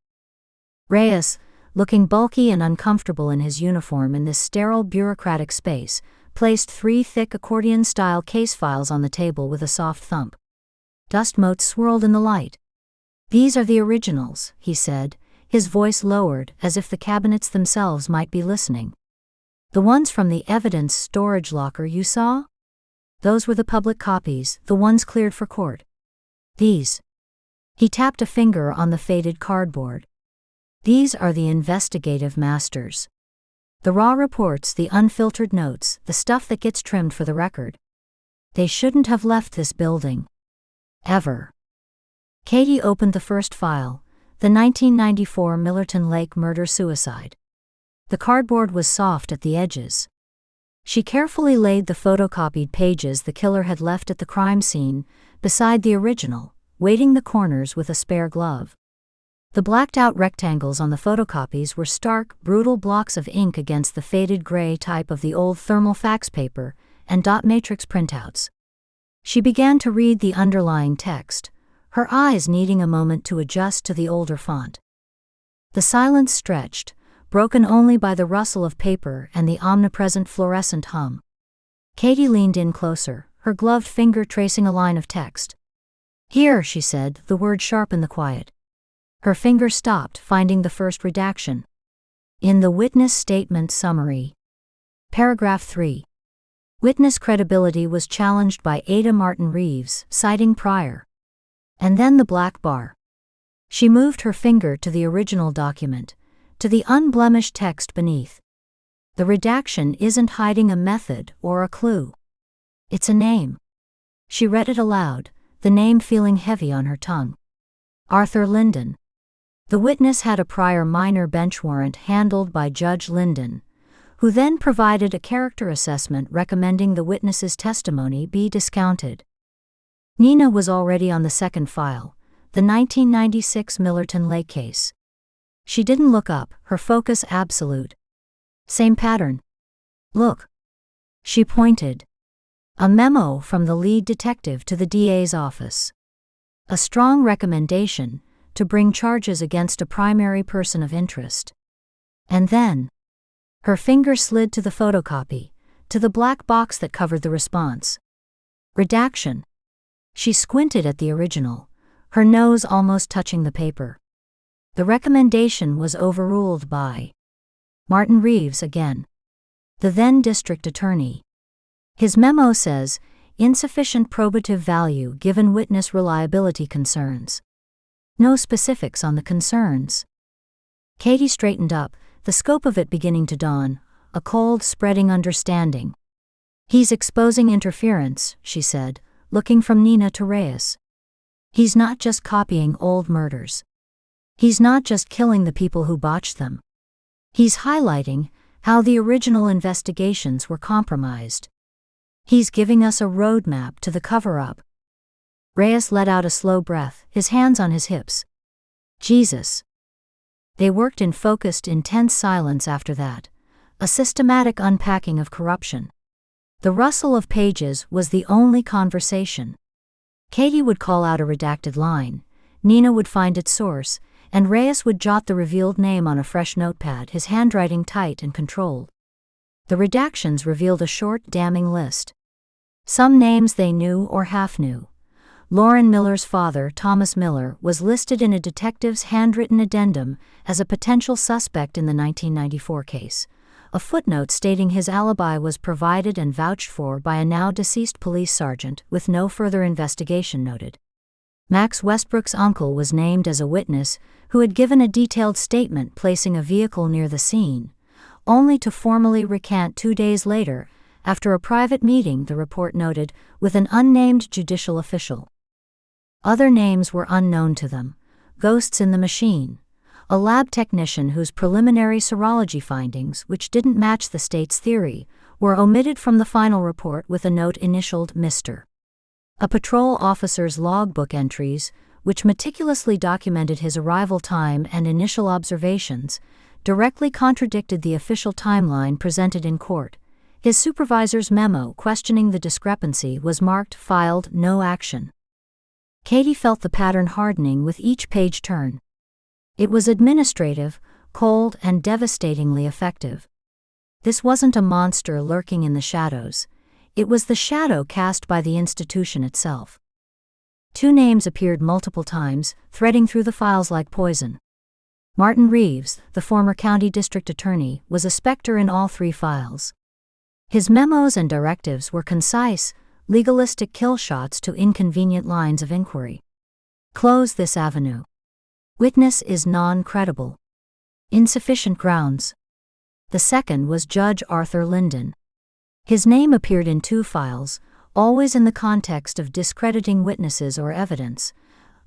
[SPEAKER 1] Reyes, looking bulky and uncomfortable in his uniform in this sterile bureaucratic space, placed 3 thick accordion-style case files on the table with a soft thump. Dust motes swirled in the light. These are the originals, he said, his voice lowered as if the cabinets themselves might be listening. The ones from the evidence storage locker you saw? Those were the public copies, the ones cleared for court. These. He tapped a finger on the faded cardboard. These are the investigative masters. The raw reports, the unfiltered notes, the stuff that gets trimmed for the record. They shouldn't have left this building. Ever. Katie opened the first file, the 1994 Millerton Lake murder-suicide. The cardboard was soft at the edges. She carefully laid the photocopied pages the killer had left at the crime scene beside the original, weighting the corners with a spare glove. The blacked-out rectangles on the photocopies were stark, brutal blocks of ink against the faded gray type of the old thermal fax paper and dot matrix printouts. She began to read the underlying text, her eyes needing a moment to adjust to the older font. The silence stretched, broken only by the rustle of paper and the omnipresent fluorescent hum. Katie leaned in closer, her gloved finger tracing a line of text. "Here," she said, the word sharp in the quiet. Her finger stopped, finding the first redaction. In the witness statement summary. Paragraph 3. Witness credibility was challenged by Ada Martin Reeves, citing prior. And then the black bar. She moved her finger to the original document, to the unblemished text beneath. The redaction isn't hiding a method or a clue. It's a name. She read it aloud, the name feeling heavy on her tongue. Arthur Linden. The witness had a prior minor bench warrant handled by Judge Linden, who then provided a character assessment recommending the witness's testimony be discounted. Nina was already on the second file, the 1996 Millerton Lake case. She didn't look up, her focus absolute. Same pattern. Look. She pointed. A memo from the lead detective to the DA's office. A strong recommendation to bring charges against a primary person of interest. And then, her finger slid to the photocopy, to the black box that covered the response. Redaction. She squinted at the original, her nose almost touching the paper. The recommendation was overruled by Martin Reeves again, the then district attorney. His memo says, insufficient probative value given witness reliability concerns. No specifics on the concerns. Katie straightened up, the scope of it beginning to dawn, a cold, spreading understanding. He's exposing interference, she said, looking from Nina to Reyes. He's not just copying old murders. He's not just killing the people who botched them. He's highlighting how the original investigations were compromised. He's giving us a roadmap to the cover-up. Reyes let out a slow breath, his hands on his hips. Jesus. They worked in focused, intense silence after that, a systematic unpacking of corruption. The rustle of pages was the only conversation. Katie would call out a redacted line, Nina would find its source, and Reyes would jot the revealed name on a fresh notepad, his handwriting tight and controlled. The redactions revealed a short, damning list. Some names they knew or half knew. Lauren Miller's father, Thomas Miller, was listed in a detective's handwritten addendum as a potential suspect in the 1994 case. A footnote stating his alibi was provided and vouched for by a now-deceased police sergeant, with no further investigation noted. Max Westbrook's uncle was named as a witness who had given a detailed statement placing a vehicle near the scene, only to formally recant 2 days later, after a private meeting, the report noted, with an unnamed judicial official. Other names were unknown to them: ghosts in the machine, a lab technician whose preliminary serology findings, which didn't match the state's theory, were omitted from the final report with a note initialed Mr. A patrol officer's logbook entries, which meticulously documented his arrival time and initial observations, directly contradicted the official timeline presented in court. His supervisor's memo questioning the discrepancy was marked filed no action. Katie felt the pattern hardening with each page turn. It was administrative, cold, and devastatingly effective. This wasn't a monster lurking in the shadows. It was the shadow cast by the institution itself. 2 names appeared multiple times, threading through the files like poison. Martin Reeves, the former county district attorney, was a specter in all 3 files. His memos and directives were concise, legalistic kill shots to inconvenient lines of inquiry. Close this avenue. Witness is non-credible. Insufficient grounds. The second was Judge Arthur Linden. His name appeared in 2 files, always in the context of discrediting witnesses or evidence,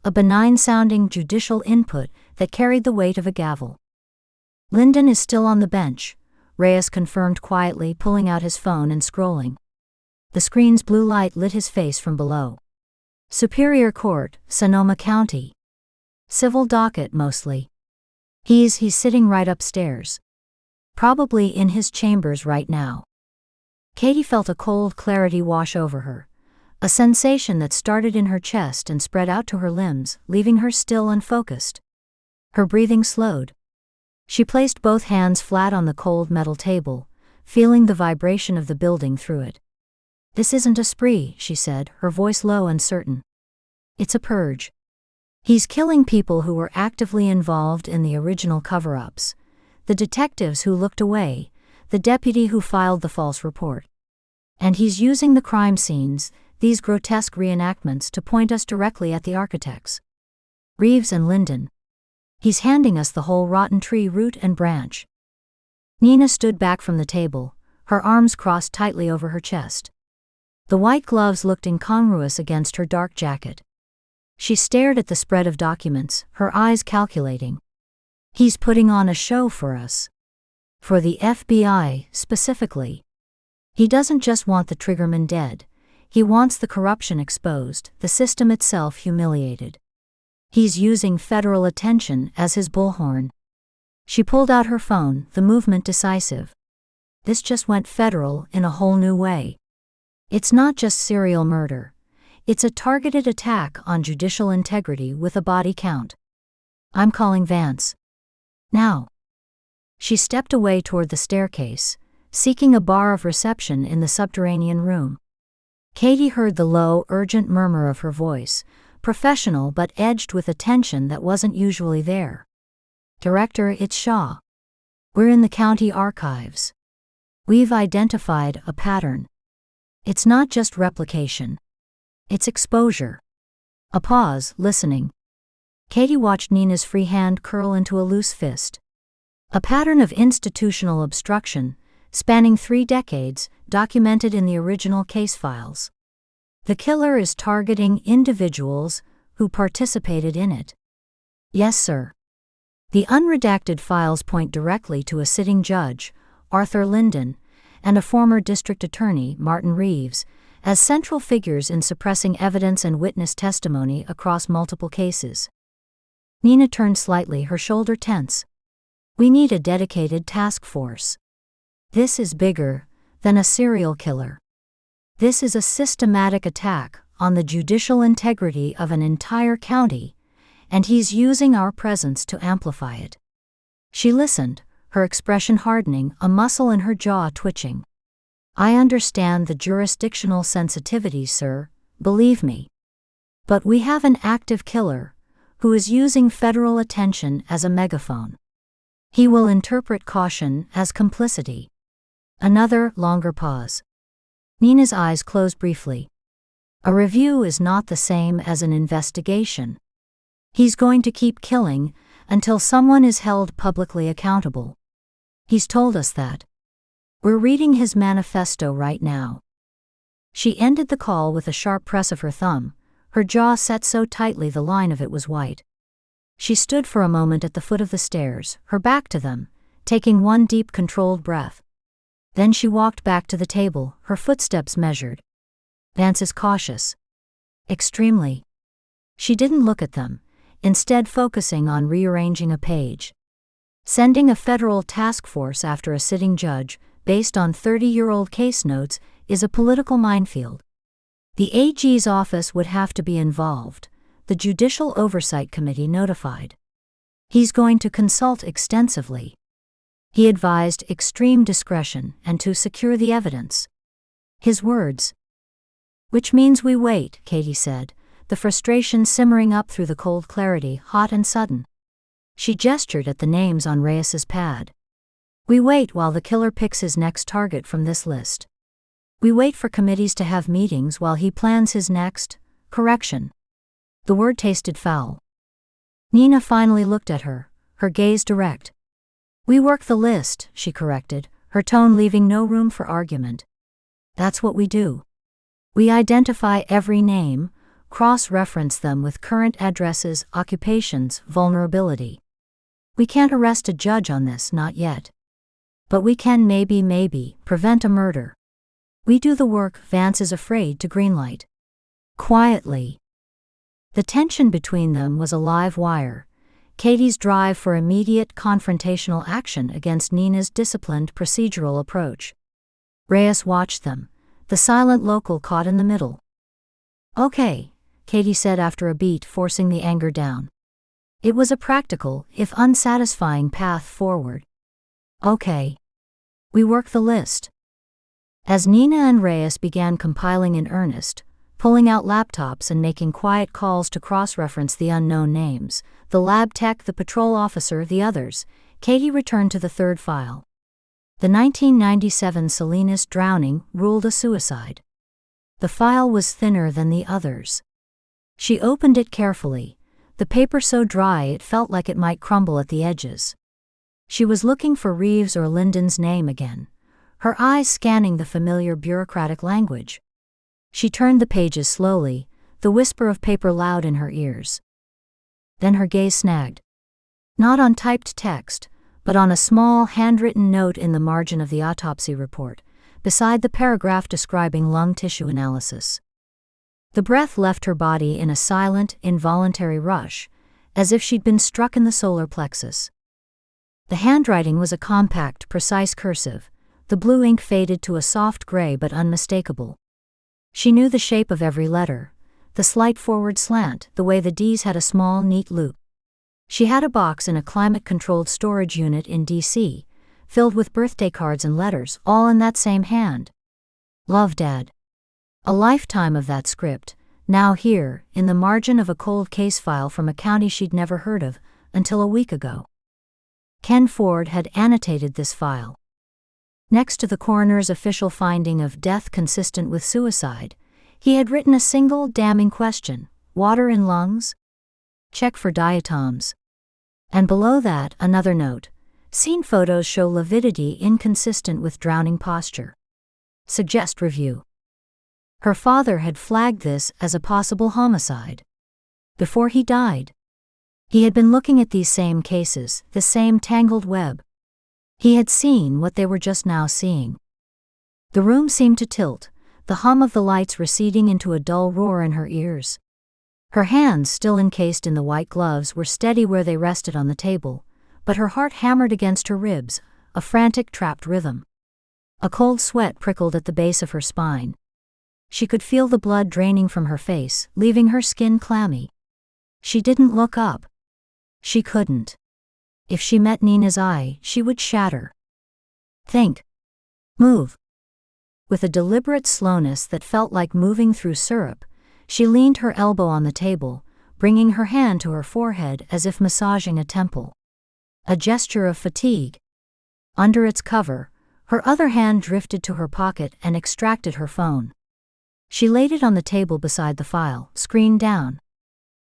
[SPEAKER 1] a benign-sounding judicial input that carried the weight of a gavel. Linden is still on the bench, Reyes confirmed quietly, pulling out his phone and scrolling. The screen's blue light lit his face from below. Superior Court, Sonoma County. Civil docket mostly. He's sitting right upstairs. Probably in his chambers right now. Katie felt a cold clarity wash over her, a sensation that started in her chest and spread out to her limbs, leaving her still and focused. Her breathing slowed. She placed both hands flat on the cold metal table, feeling the vibration of the building through it. "This isn't a spree," she said, her voice low and certain. "It's a purge. He's killing people who were actively involved in the original cover-ups, the detectives who looked away, the deputy who filed the false report. And he's using the crime scenes, these grotesque reenactments, to point us directly at the architects. Reeves and Linden. He's handing us the whole rotten tree, root and branch." Nina stood back from the table, her arms crossed tightly over her chest. The white gloves looked incongruous against her dark jacket. She stared at the spread of documents, her eyes calculating. "He's putting on a show for us. For the FBI, specifically. He doesn't just want the triggerman dead. He wants the corruption exposed, the system itself humiliated. He's using federal attention as his bullhorn." She pulled out her phone, the movement decisive. This just went federal in a whole new way. It's not just serial murder. It's a targeted attack on judicial integrity with a body count. "I'm calling Vance. Now." She stepped away toward the staircase, seeking a bar of reception in the subterranean room. Katie heard the low, urgent murmur of her voice, professional but edged with a tension that wasn't usually there. "Director, it's Shaw. We're in the county archives. We've identified a pattern. It's not just replication. It's exposure." A pause, listening. Katie watched Nina's free hand curl into a loose fist. A pattern of institutional obstruction, spanning 3 decades, documented in the original case files. The killer is targeting individuals who participated in it. "Yes, sir." The unredacted files point directly to a sitting judge, Arthur Linden, and a former district attorney, Martin Reeves, as central figures in suppressing evidence and witness testimony across multiple cases. Nina turned slightly, her shoulder tense. "We need a dedicated task force. This is bigger than a serial killer. This is a systematic attack on the judicial integrity of an entire county, and he's using our presence to amplify it." She listened, her expression hardening, a muscle in her jaw twitching. "I understand the jurisdictional sensitivities, sir, believe me. But we have an active killer who is using federal attention as a megaphone. He will interpret caution as complicity." Another, longer pause. Nina's eyes closed briefly. "A review is not the same as an investigation. He's going to keep killing until someone is held publicly accountable. He's told us that. We're reading his manifesto right now." She ended the call with a sharp press of her thumb, her jaw set so tightly the line of it was white. She stood for a moment at the foot of the stairs, her back to them, taking one deep, controlled breath. Then she walked back to the table, her footsteps measured. "Vance is cautious. Extremely." She didn't look at them, instead focusing on rearranging a page. Sending a federal task force after a sitting judge, based on 30-year-old case notes, is a political minefield. The AG's office would have to be involved, the Judicial Oversight Committee notified. He's going to consult extensively. He advised extreme discretion and to secure the evidence. His words. "Which means we wait," Katie said, the frustration simmering up through the cold clarity, hot and sudden. She gestured at the names on Reyes's pad. "We wait while the killer picks his next target from this list. We wait for committees to have meetings while he plans his next correction." The word tasted foul. Nina finally looked at her, her gaze direct. "We work the list," she corrected, her tone leaving no room for argument. "That's what we do. We identify every name, cross-reference them with current addresses, occupations, vulnerability. We can't arrest a judge on this, not yet. But we can maybe prevent a murder. We do the work Vance is afraid to greenlight. Quietly. The tension between them was a live wire. Katie's drive for immediate confrontational action against Nina's disciplined procedural approach. Reyes watched them, the silent local caught in the middle. Okay, Katie said after a beat, forcing the anger down. It was a practical, if unsatisfying, path forward. Okay. We work the list. As Nina and Reyes began compiling in earnest, pulling out laptops and making quiet calls to cross-reference the unknown names, the lab tech, the patrol officer, the others, Katie returned to the third file. The 1997 Salinas drowning ruled a suicide. The file was thinner than the others. She opened it carefully, the paper so dry it felt like it might crumble at the edges. She was looking for Reeves or Lyndon's name again, her eyes scanning the familiar bureaucratic language. She turned the pages slowly, the whisper of paper loud in her ears. Then her gaze snagged. Not on typed text, but on a small handwritten note in the margin of the autopsy report, beside the paragraph describing lung tissue analysis. The breath left her body in a silent, involuntary rush, as if she'd been struck in the solar plexus. The handwriting was a compact, precise cursive, the blue ink faded to a soft gray but unmistakable. She knew the shape of every letter, the slight forward slant, the way the D's had a small, neat loop. She had a box in a climate-controlled storage unit in D.C., filled with birthday cards and letters, all in that same hand. Love, Dad. A lifetime of that script, now here, in the margin of a cold case file from a county she'd never heard of, until a week ago. Ken Ford had annotated this file. Next to the coroner's official finding of death consistent with suicide, he had written a single damning question: water in lungs? Check for diatoms. And below that, another note: scene photos show lividity inconsistent with drowning posture. Suggest review. Her father had flagged this as a possible homicide. Before he died. He had been looking at these same cases, the same tangled web. He had seen what they were just now seeing. The room seemed to tilt, the hum of the lights receding into a dull roar in her ears. Her hands, still encased in the white gloves, were steady where they rested on the table, but her heart hammered against her ribs, a frantic, trapped rhythm. A cold sweat prickled at the base of her spine. She could feel the blood draining from her face, leaving her skin clammy. She didn't look up. She couldn't. If she met Nina's eye, she would shatter. Think. Move. With a deliberate slowness that felt like moving through syrup, she leaned her elbow on the table, bringing her hand to her forehead as if massaging a temple. A gesture of fatigue. Under its cover, her other hand drifted to her pocket and extracted her phone. She laid it on the table beside the file, screen down.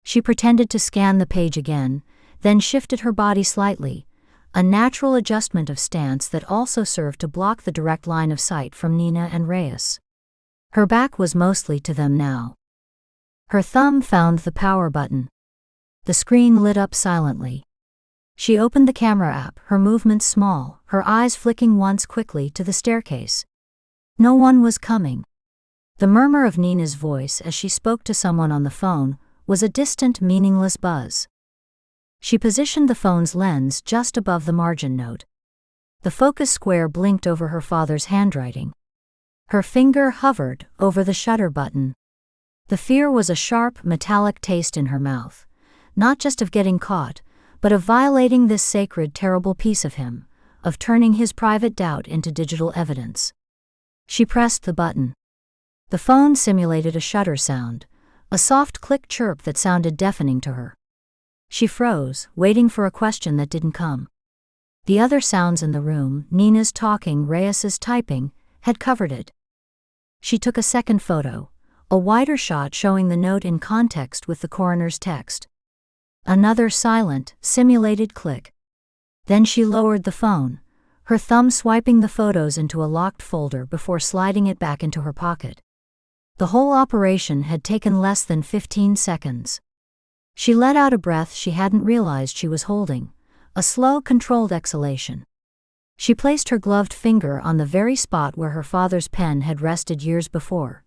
[SPEAKER 1] She pretended to scan the page again, then shifted her body slightly, a natural adjustment of stance that also served to block the direct line of sight from Nina and Reyes. Her back was mostly to them now. Her thumb found the power button. The screen lit up silently. She opened the camera app, her movements small, her eyes flicking once quickly to the staircase. No one was coming. The murmur of Nina's voice as she spoke to someone on the phone was a distant, meaningless buzz. She positioned the phone's lens just above the margin note. The focus square blinked over her father's handwriting. Her finger hovered over the shutter button. The fear was a sharp, metallic taste in her mouth, not just of getting caught, but of violating this sacred, terrible piece of him, of turning his private doubt into digital evidence. She pressed the button. The phone simulated a shutter sound, a soft click chirp that sounded deafening to her. She froze, waiting for a question that didn't come. The other sounds in the room, Nina's talking, Reyes's typing, had covered it. She took a second photo, a wider shot showing the note in context with the coroner's text. Another silent, simulated click. Then she lowered the phone, her thumb swiping the photos into a locked folder before sliding it back into her pocket. The whole operation had taken less than 15 seconds. She let out a breath she hadn't realized she was holding, a slow, controlled exhalation. She placed her gloved finger on the very spot where her father's pen had rested years before,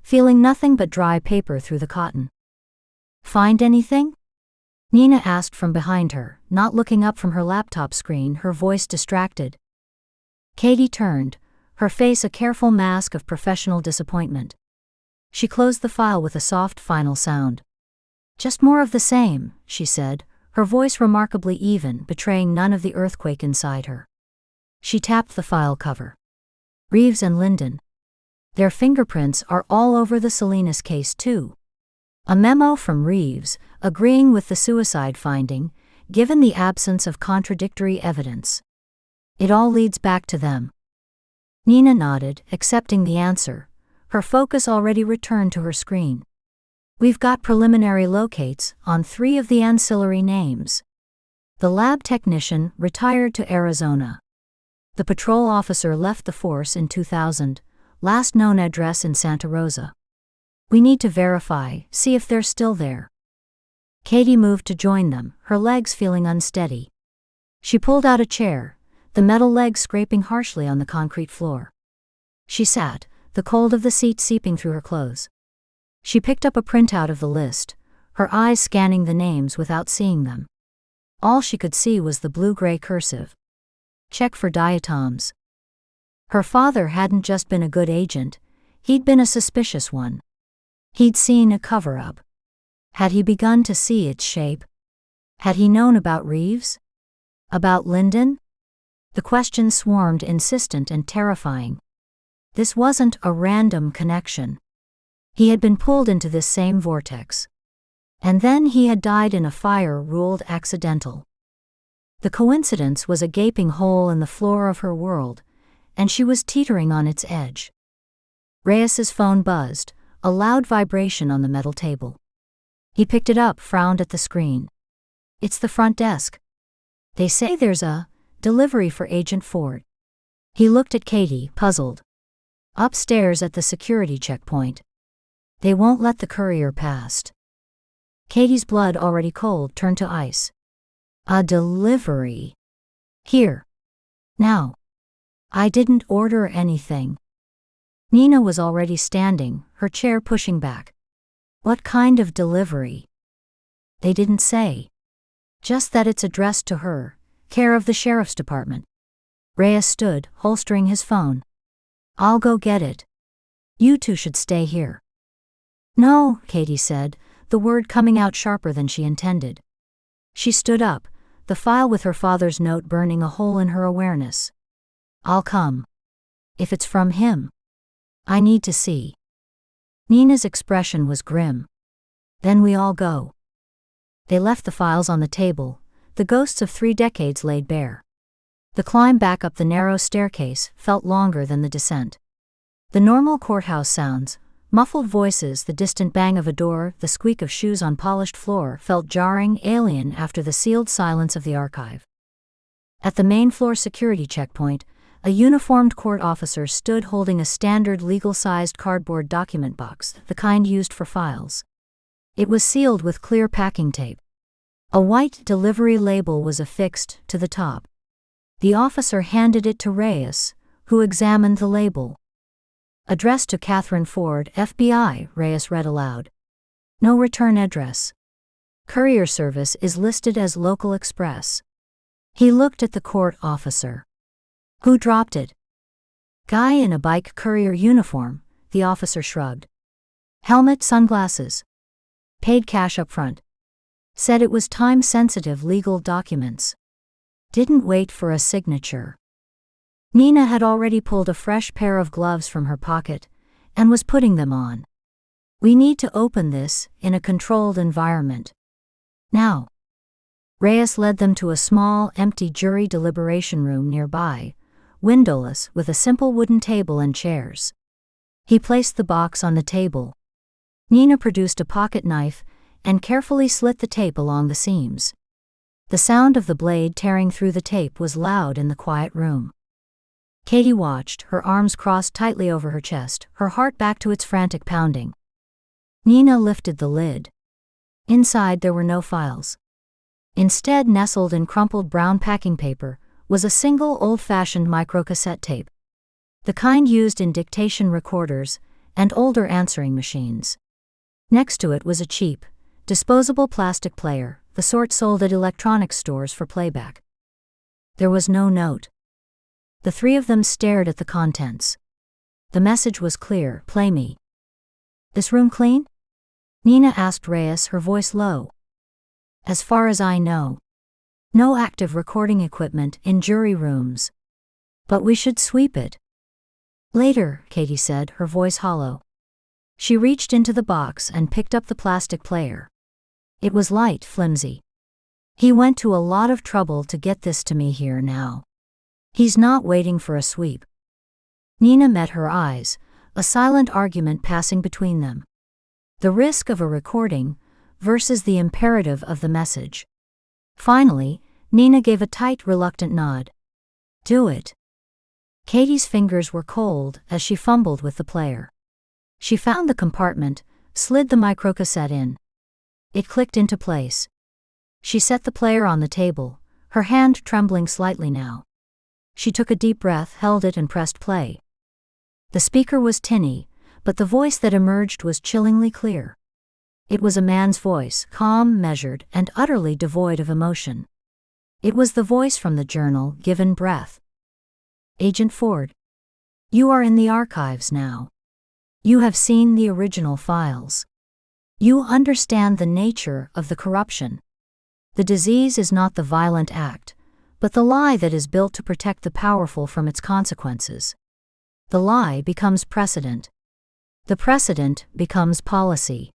[SPEAKER 1] feeling nothing but dry paper through the cotton. "Find anything?" Nina asked from behind her, not looking up from her laptop screen, her voice distracted. Katie turned, her face a careful mask of professional disappointment. She closed the file with a soft final sound. "Just more of the same," she said, her voice remarkably even, betraying none of the earthquake inside her. She tapped the file cover. "Reeves and Linden. Their fingerprints are all over the Salinas case too. A memo from Reeves, agreeing with the suicide finding, given the absence of contradictory evidence. It all leads back to them." Nina nodded, accepting the answer, her focus already returned to her screen. "We've got preliminary locates on 3 of the ancillary names. The lab technician retired to Arizona. The patrol officer left the force in 2000, last known address in Santa Rosa. We need to verify, see if they're still there." Katie moved to join them, her legs feeling unsteady. She pulled out a chair, the metal legs scraping harshly on the concrete floor. She sat, the cold of the seat seeping through her clothes. She picked up a printout of the list, her eyes scanning the names without seeing them. All she could see was the blue-gray cursive. Check for diatoms. Her father hadn't just been a good agent, he'd been a suspicious one. He'd seen a cover-up. Had he begun to see its shape? Had he known about Reeves? About Linden? The questions swarmed, insistent and terrifying. This wasn't a random connection. He had been pulled into this same vortex. And then he had died in a fire ruled accidental. The coincidence was a gaping hole in the floor of her world, and she was teetering on its edge. Reyes's phone buzzed, a loud vibration on the metal table. He picked it up, frowned at the screen. "It's the front desk. They say there's a delivery for Agent Ford." He looked at Katie, puzzled. "Upstairs at the security checkpoint. They won't let the courier past." Katie's blood, already cold, turned to ice. "A delivery? Here? Now? I didn't order anything." Nina was already standing, her chair pushing back. "What kind of delivery?" "They didn't say. Just that it's addressed to her, care of the sheriff's department." Reyes stood, holstering his phone. "I'll go get it. You two should stay here." "No," Katie said, the word coming out sharper than she intended. She stood up, the file with her father's note burning a hole in her awareness. "I'll come. If it's from him. I need to see." Nina's expression was grim. "Then we all go." They left the files on the table, the ghosts of 3 decades laid bare. The climb back up the narrow staircase felt longer than the descent. The normal courthouse sounds, muffled voices, the distant bang of a door, the squeak of shoes on polished floor, felt jarring, alien after the sealed silence of the archive. At the main floor security checkpoint, a uniformed court officer stood holding a standard legal-sized cardboard document box, the kind used for files. It was sealed with clear packing tape. A white delivery label was affixed to the top. The officer handed it to Reyes, who examined the label. "Addressed to Catherine Ford, FBI," Reyes read aloud. "No return address. Courier service is listed as local express." He looked at the court officer. "Who dropped it?" "Guy in a bike courier uniform," the officer shrugged. "Helmet, sunglasses. Paid cash up front. Said it was time-sensitive legal documents. Didn't wait for a signature." Nina had already pulled a fresh pair of gloves from her pocket and was putting them on. "We need to open this in a controlled environment. Now." Reyes led them to a small, empty jury deliberation room nearby, windowless, with a simple wooden table and chairs. He placed the box on the table. Nina produced a pocket knife and carefully slit the tape along the seams. The sound of the blade tearing through the tape was loud in the quiet room. Katie watched, her arms crossed tightly over her chest, her heart back to its frantic pounding. Nina lifted the lid. Inside there were no files. Instead, nestled in crumpled brown packing paper, was a single old-fashioned microcassette tape, the kind used in dictation recorders and older answering machines. Next to it was a cheap, disposable plastic player, the sort sold at electronics stores for playback. There was no note. The three of them stared at the contents. The message was clear: play me. This room clean? Nina asked Reyes, her voice low. As far as I know. No active recording equipment in jury rooms. But we should sweep it. Later, Katie said, her voice hollow. She reached into the box and picked up the plastic player. It was light, flimsy. He went to a lot of trouble to get this to me here now. He's not waiting for a sweep. Nina met her eyes, a silent argument passing between them. The risk of a recording versus the imperative of the message. Finally, Nina gave a tight, reluctant nod. Do it. Katie's fingers were cold as she fumbled with the player. She found the compartment, slid the microcassette in. It clicked into place. She set the player on the table, her hand trembling slightly now. She took a deep breath, held it, and pressed play. The speaker was tinny, but the voice that emerged was chillingly clear. It was a man's voice, calm, measured, and utterly devoid of emotion. It was the voice from the journal, given breath. Agent Ford. You are in the archives now. You have seen the original files. You understand the nature of the corruption. The disease is not the violent act, but the lie that is built to protect the powerful from its consequences. The lie becomes precedent. The precedent becomes policy.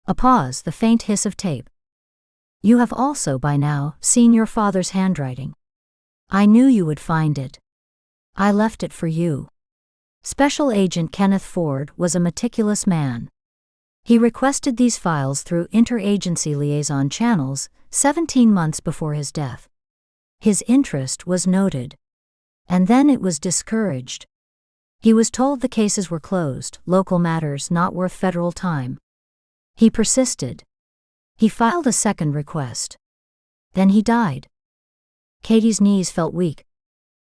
[SPEAKER 1] A pause, the faint hiss of tape. You have also by now seen your father's handwriting. I knew you would find it. I left it for you. Special Agent Kenneth Ford was a meticulous man. He requested these files through interagency liaison channels 17 months before his death. His interest was noted. And then it was discouraged. He was told the cases were closed, local matters not worth federal time. He persisted. He filed a second request. Then he died. Katie's knees felt weak.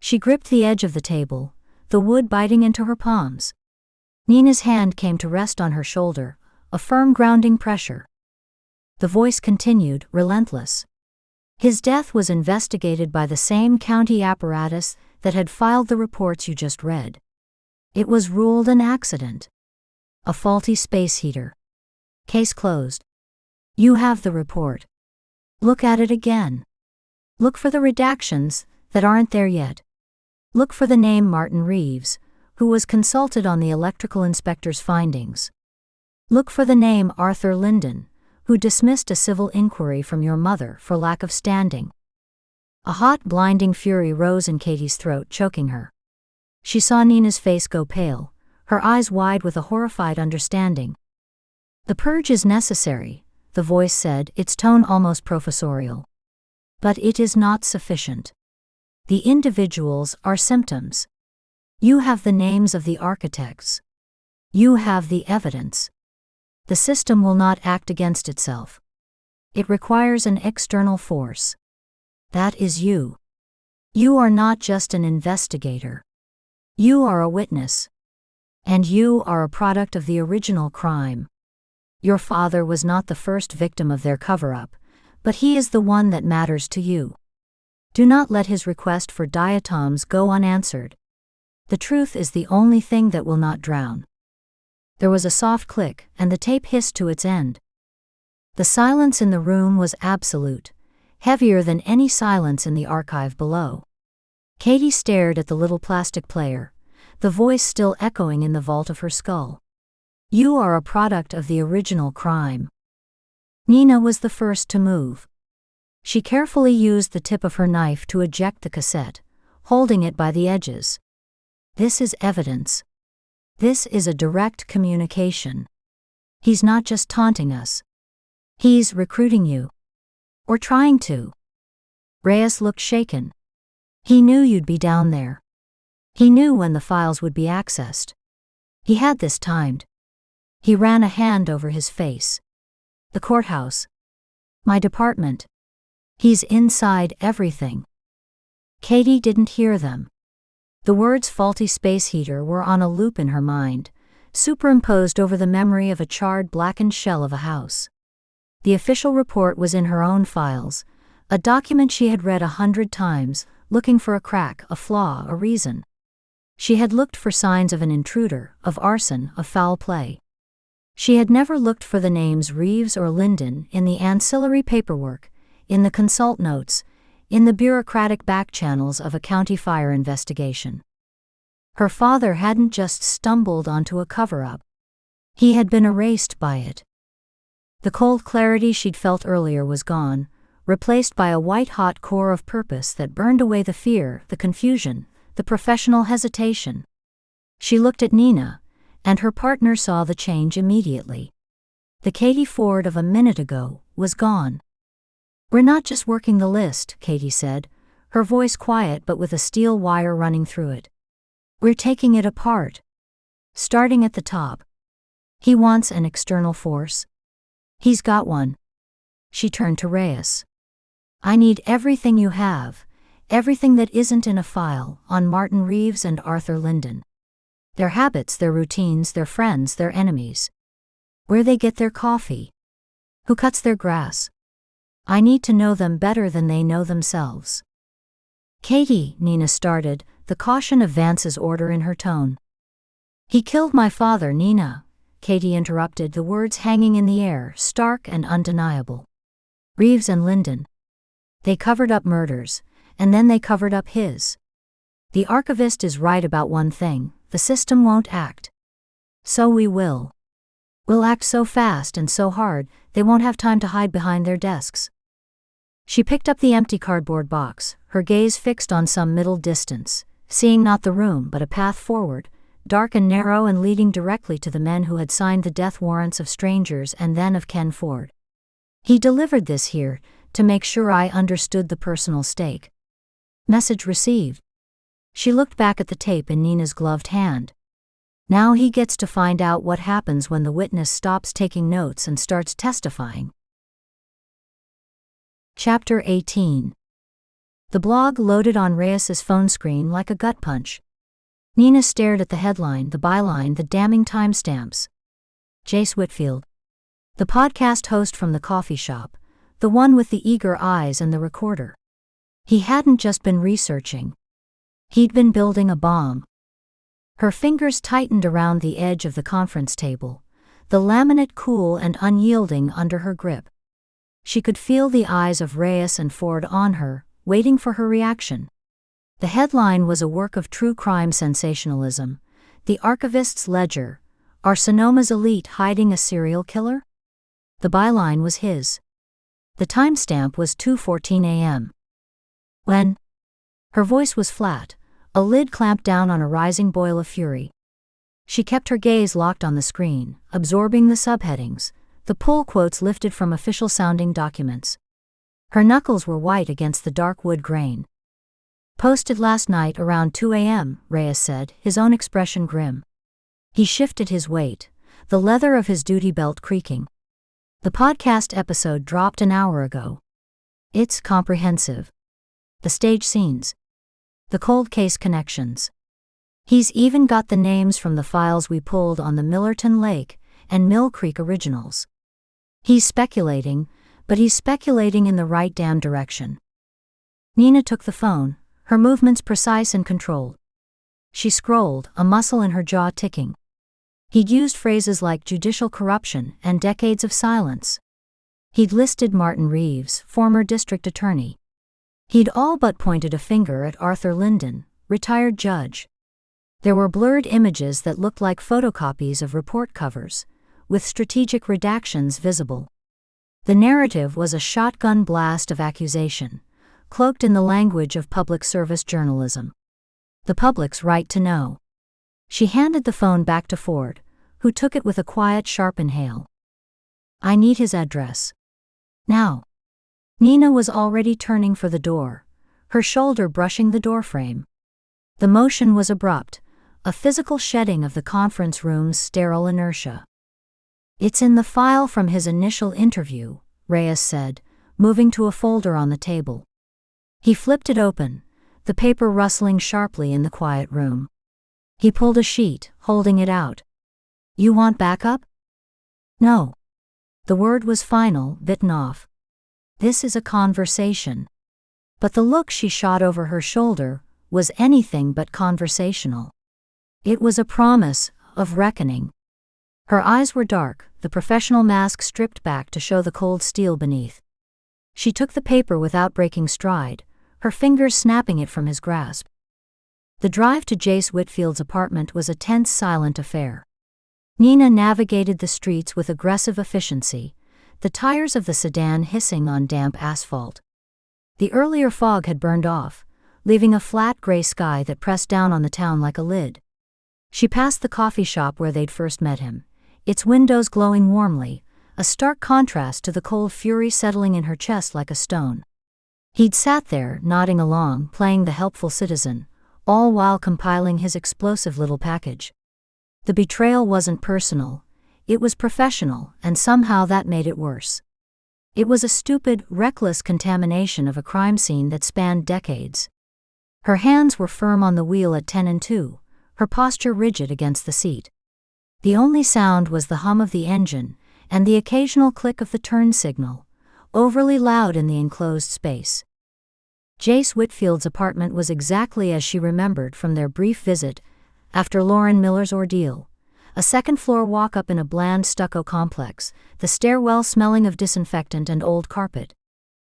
[SPEAKER 1] She gripped the edge of the table, the wood biting into her palms. Nina's hand came to rest on her shoulder, a firm grounding pressure. The voice continued, relentless. His death was investigated by the same county apparatus that had filed the reports you just read. It was ruled an accident. A faulty space heater. Case closed. You have the report. Look at it again. Look for the redactions that aren't there yet. Look for the name Martin Reeves, who was consulted on the electrical inspector's findings. Look for the name Arthur Linden, who dismissed a civil inquiry from your mother for lack of standing. A hot, blinding fury rose in Katie's throat, choking her. She saw Nina's face go pale, her eyes wide with a horrified understanding. The purge is necessary, the voice said, its tone almost professorial. But it is not sufficient. The individuals are symptoms. You have the names of the architects. You have the evidence. The system will not act against itself. It requires an external force. That is you. You are not just an investigator. You are a witness. And you are a product of the original crime. Your father was not the first victim of their cover-up, but he is the one that matters to you. Do not let his request for diatoms go unanswered. The truth is the only thing that will not drown. There was a soft click, and the tape hissed to its end. The silence in the room was absolute, heavier than any silence in the archive below. Katie stared at the little plastic player, the voice still echoing in the vault of her skull. You are a product of the original crime. Nina was the first to move. She carefully used the tip of her knife to eject the cassette, holding it by the edges. This is evidence. This is a direct communication. He's not just taunting us. He's recruiting you. Or trying to. Reyes looked shaken. He knew you'd be down there. He knew when the files would be accessed. He had this timed. He ran a hand over his face. The courthouse. My department. He's inside everything. Katie didn't hear them. The words faulty space heater were on a loop in her mind, superimposed over the memory of a charred, blackened shell of a house. The official report was in her own files, a document she had read 100 times, looking for a crack, a flaw, a reason. She had looked for signs of an intruder, of arson, of foul play. She had never looked for the names Reeves or Linden in the ancillary paperwork, in the consult notes, in the bureaucratic back channels of a county fire investigation. Her father hadn't just stumbled onto a cover-up. He had been erased by it. The cold clarity she'd felt earlier was gone, replaced by a white-hot core of purpose that burned away the fear, the confusion, the professional hesitation. She looked at Nina, and her partner saw the change immediately. The Katie Ford of a minute ago was gone. "We're not just working the list," Katie said, her voice quiet but with a steel wire running through it. "We're taking it apart. Starting at the top. He wants an external force. He's got one." She turned to Reyes. "I need everything you have, everything that isn't in a file, on Martin Reeves and Arthur Linden. Their habits, their routines, their friends, their enemies. Where they get their coffee. Who cuts their grass. I need to know them better than they know themselves." "Katie," Nina started, the caution of Vance's order in her tone. "He killed my father, Nina," Katie interrupted, the words hanging in the air, stark and undeniable. "Reeves and Linden. They covered up murders, and then they covered up his. The archivist is right about one thing, the system won't act. So we will. We'll act so fast and so hard, they won't have time to hide behind their desks." She picked up the empty cardboard box, her gaze fixed on some middle distance, seeing not the room but a path forward, dark and narrow and leading directly to the men who had signed the death warrants of strangers and then of Ken Ford. "He delivered this here, to make sure I understood the personal stake." Message received. She looked back at the tape in Nina's gloved hand. Now he gets to find out what happens when the witness stops taking notes and starts testifying. Chapter 18. The blog loaded on Reyes's phone screen like a gut punch. Nina stared at the headline, the byline, the damning timestamps. Jace Whitfield. The podcast host from the coffee shop, the one with the eager eyes and the recorder. He hadn't just been researching. He'd been building a bomb. Her fingers tightened around the edge of the conference table, the laminate cool and unyielding under her grip. She could feel the eyes of Reyes and Ford on her, waiting for her reaction. The headline was a work of true crime sensationalism. The archivist's ledger. Are Sonoma's elite hiding a serial killer? The byline was his. The timestamp was 2:14 a.m. When? Her voice was flat, a lid clamped down on a rising boil of fury. She kept her gaze locked on the screen, absorbing the subheadings, the pull quotes lifted from official-sounding documents. Her knuckles were white against the dark wood grain. "Posted last night around 2 a.m., Reyes said, his own expression grim. He shifted his weight, the leather of his duty belt creaking. "The podcast episode dropped an hour ago. It's comprehensive. The stage scenes. The cold case connections. He's even got the names from the files we pulled on the Millerton Lake and Mill Creek originals. He's speculating, but he's speculating in the right damn direction." Nina took the phone, her movements precise and controlled. She scrolled, a muscle in her jaw ticking. He'd used phrases like judicial corruption and decades of silence. He'd listed Martin Reeves, former district attorney. He'd all but pointed a finger at Arthur Linden, retired judge. There were blurred images that looked like photocopies of report covers, with strategic redactions visible. The narrative was a shotgun blast of accusation, cloaked in the language of public service journalism. The public's right to know. She handed the phone back to Ford, who took it with a quiet, sharp inhale. "I need his address. Now." Nina was already turning for the door, her shoulder brushing the doorframe. The motion was abrupt, a physical shedding of the conference room's sterile inertia. "It's in the file from his initial interview," Reyes said, moving to a folder on the table. He flipped it open, the paper rustling sharply in the quiet room. He pulled a sheet, holding it out. "You want backup?" "No." The word was final, bitten off. "This is a conversation." But the look she shot over her shoulder was anything but conversational. It was a promise of reckoning. Her eyes were dark, the professional mask stripped back to show the cold steel beneath. She took the paper without breaking stride, her fingers snapping it from his grasp. The drive to Jace Whitfield's apartment was a tense, silent affair. Nina navigated the streets with aggressive efficiency, the tires of the sedan hissing on damp asphalt. The earlier fog had burned off, leaving a flat gray sky that pressed down on the town like a lid. She passed the coffee shop where they'd first met him, its windows glowing warmly, a stark contrast to the cold fury settling in her chest like a stone. He'd sat there, nodding along, playing the helpful citizen, all while compiling his explosive little package. The betrayal wasn't personal, it was professional, and somehow that made it worse. It was a stupid, reckless contamination of a crime scene that spanned decades. Her hands were firm on the wheel at 10 and 2, her posture rigid against the seat. The only sound was the hum of the engine, and the occasional click of the turn signal, overly loud in the enclosed space. Jace Whitfield's apartment was exactly as she remembered from their brief visit after Lauren Miller's ordeal. A second-floor walk-up in a bland stucco complex, the stairwell smelling of disinfectant and old carpet.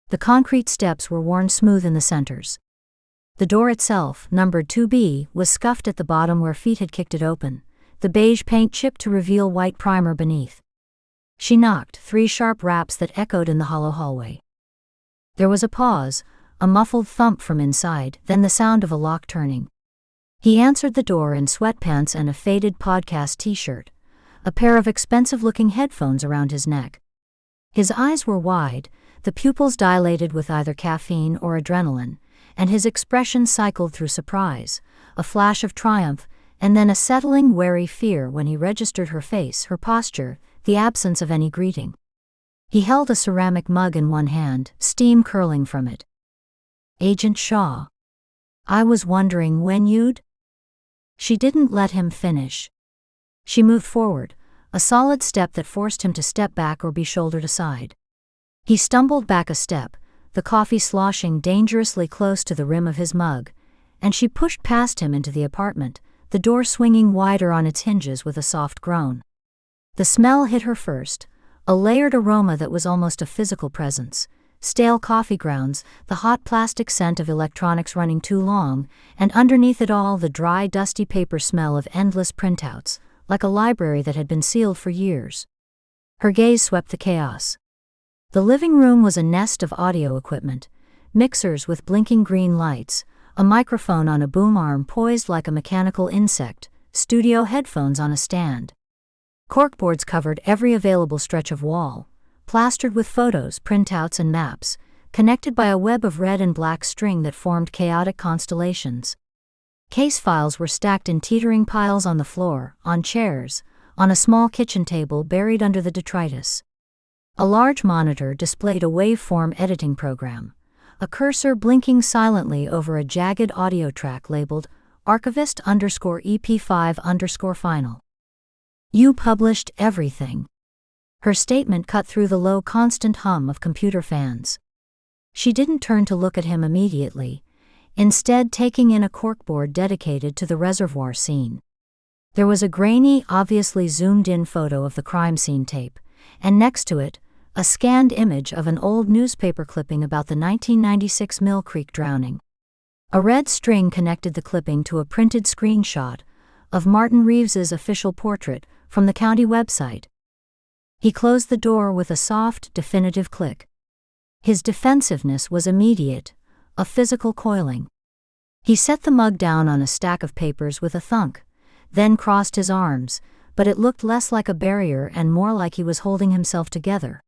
[SPEAKER 1] The concrete steps were worn smooth in the centers. The door itself, numbered 2B, was scuffed at the bottom where feet had kicked it open, the beige paint chipped to reveal white primer beneath. She knocked, 3 sharp raps that echoed in the hollow hallway. There was a pause, a muffled thump from inside, then the sound of a lock turning. He answered the door in sweatpants and a faded podcast t-shirt, a pair of expensive-looking headphones around his neck. His eyes were wide, the pupils dilated with either caffeine or adrenaline, and his expression cycled through surprise, a flash of triumph, and then a settling, wary fear when he registered her face, her posture, the absence of any greeting. He held a ceramic mug in one hand, steam curling from it. "Agent Shaw. I was wondering when you'd—" She didn't let him finish. She moved forward, a solid step that forced him to step back or be shouldered aside. He stumbled back a step, the coffee sloshing dangerously close to the rim of his mug, and she pushed past him into the apartment, the door swinging wider on its hinges with a soft groan. The smell hit her first, a layered aroma that was almost a physical presence. Stale coffee grounds, the hot plastic scent of electronics running too long, and underneath it all the dry, dusty paper smell of endless printouts, like a library that had been sealed for years. Her gaze swept the chaos. The living room was a nest of audio equipment, mixers with blinking green lights, a microphone on a boom arm poised like a mechanical insect, studio headphones on a stand. Corkboards covered every available stretch of wall, plastered with photos, printouts, and maps, connected by a web of red and black string that formed chaotic constellations. Case files were stacked in teetering piles on the floor, on chairs, on a small kitchen table buried under the detritus. A large monitor displayed a waveform editing program, a cursor blinking silently over a jagged audio track labeled archivist_EP5_final. "You published everything." Her statement cut through the low, constant hum of computer fans. She didn't turn to look at him immediately, instead taking in a corkboard dedicated to the reservoir scene. There was a grainy, obviously zoomed-in photo of the crime scene tape, and next to it, a scanned image of an old newspaper clipping about the 1996 Mill Creek drowning. A red string connected the clipping to a printed screenshot of Martin Reeves's official portrait from the county website. He closed the door with a soft, definitive click. His defensiveness was immediate, a physical coiling. He set the mug down on a stack of papers with a thunk, then crossed his arms, but it looked less like a barrier and more like he was holding himself together.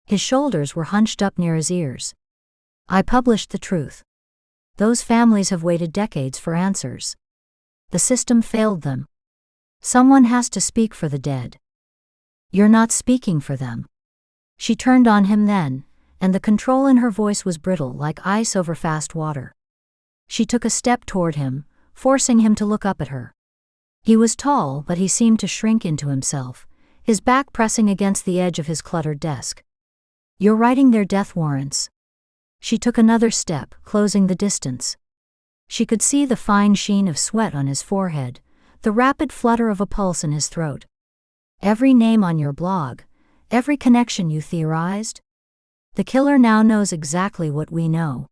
[SPEAKER 1] His shoulders were hunched up near his ears. "I published the truth. Those families have waited decades for answers. The system failed them. Someone has to speak for the dead. You're not speaking for them." She turned on him then, and the control in her voice was brittle like ice over fast water. She took a step toward him, forcing him to look up at her. He was tall, but he seemed to shrink into himself, his back pressing against the edge of his cluttered desk. "You're writing their death warrants." She took another step, closing the distance. She could see the fine sheen of sweat on his forehead, the rapid flutter of a pulse in his throat. "Every name on your blog, every connection you theorized? The killer now knows exactly what we know.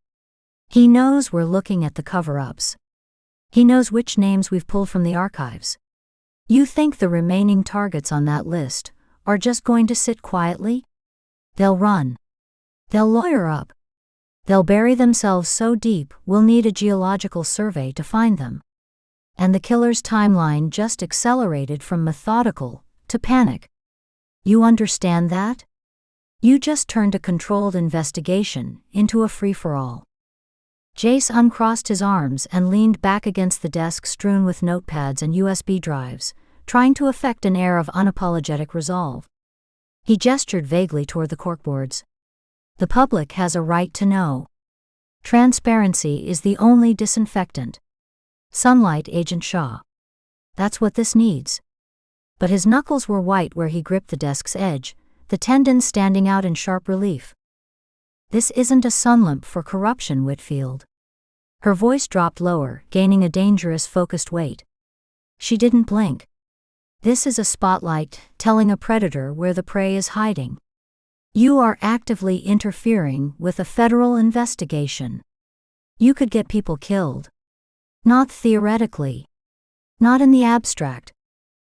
[SPEAKER 1] He knows we're looking at the cover-ups. He knows which names we've pulled from the archives. You think the remaining targets on that list are just going to sit quietly? They'll run. They'll lawyer up. They'll bury themselves so deep we'll need a geological survey to find them." And the killer's timeline just accelerated from methodical to panic. "You understand that? You just turned a controlled investigation into a free-for-all." Jace uncrossed his arms and leaned back against the desk strewn with notepads and USB drives, trying to affect an air of unapologetic resolve. He gestured vaguely toward the corkboards. "The public has a right to know. Transparency is the only disinfectant. Sunlight, Agent Shaw. That's what this needs." But his knuckles were white where he gripped the desk's edge, the tendons standing out in sharp relief. "This isn't a sunlamp for corruption, Whitfield." Her voice dropped lower, gaining a dangerous focused weight. She didn't blink. "This is a spotlight telling a predator where the prey is hiding. You are actively interfering with a federal investigation. You could get people killed. Not theoretically. Not in the abstract.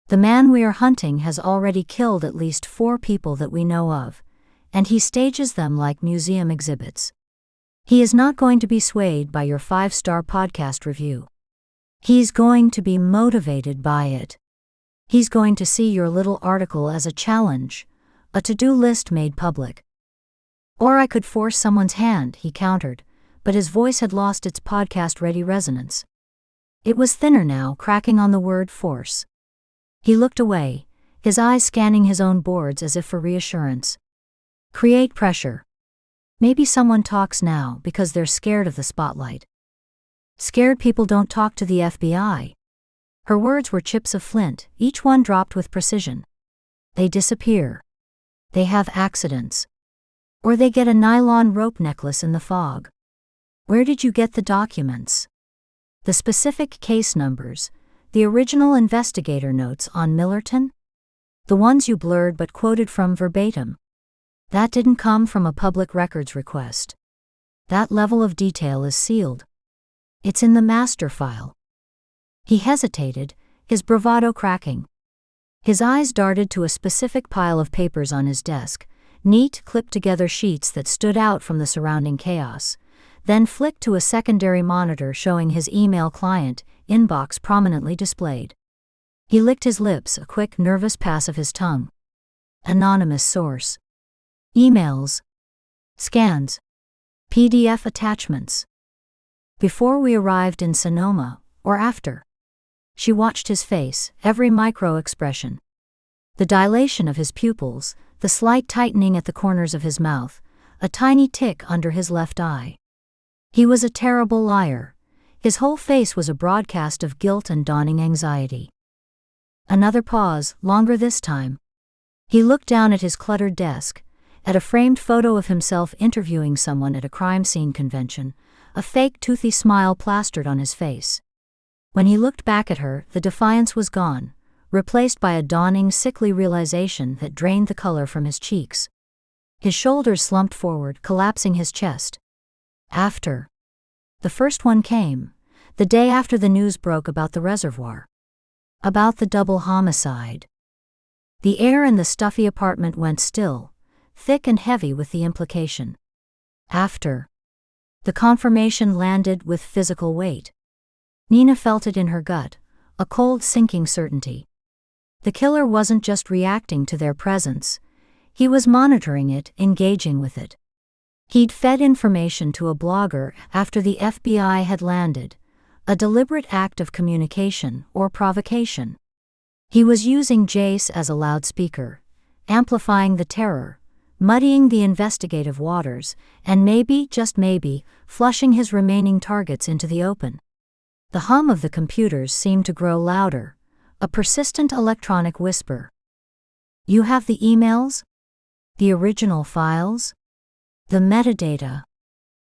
[SPEAKER 1] The man we are hunting has already killed at least 4 people that we know of, and he stages them like museum exhibits. He is not going to be swayed by your 5-star podcast review. He's going to be motivated by it. He's going to see your little article as a challenge, a to-do list made public." "Or I could force someone's hand," he countered, but his voice had lost its podcast-ready resonance. It was thinner now, cracking on the word force. He looked away, his eyes scanning his own boards as if for reassurance. "Create pressure. Maybe someone talks now because they're scared of the spotlight. Scared people don't talk to the FBI." Her words were chips of flint, each one dropped with precision. "They disappear. They have accidents. Or they get a nylon rope necklace in the fog. Where did you get the documents? The specific case numbers, the original investigator notes on Millerton? The ones you blurred but quoted from verbatim? That didn't come from a public records request. That level of detail is sealed. It's in the master file." He hesitated, his bravado cracking. His eyes darted to a specific pile of papers on his desk, neat, clipped-together sheets that stood out from the surrounding chaos, then flicked to a secondary monitor showing his email client inbox prominently displayed. He licked his lips, a quick, nervous pass of his tongue. Anonymous source. Emails. Scans. PDF attachments. Before we arrived in Sonoma, or after? She watched his face, every micro-expression. The dilation of his pupils, the slight tightening at the corners of his mouth, a tiny tick under his left eye. He was a terrible liar. His whole face was a broadcast of guilt and dawning anxiety. Another pause, longer this time. He looked down at his cluttered desk, at a framed photo of himself interviewing someone at a crime scene convention, a fake toothy smile plastered on his face. When he looked back at her, the defiance was gone, replaced by a dawning, sickly realization that drained the color from his cheeks. His shoulders slumped forward, collapsing his chest. After. The first one came, the day after the news broke about the reservoir. About the double homicide. The air in the stuffy apartment went still, thick and heavy with the implication. After. The confirmation landed with physical weight. Nina felt it in her gut, a cold, sinking certainty. The killer wasn't just reacting to their presence. He was monitoring it, engaging with it. He'd fed information to a blogger after the FBI had landed, a deliberate act of communication or provocation. He was using Jace as a loudspeaker, amplifying the terror, muddying the investigative waters, and maybe, just maybe, flushing his remaining targets into the open. The hum of the computers seemed to grow louder, a persistent electronic whisper. You have the emails? The original files? The metadata?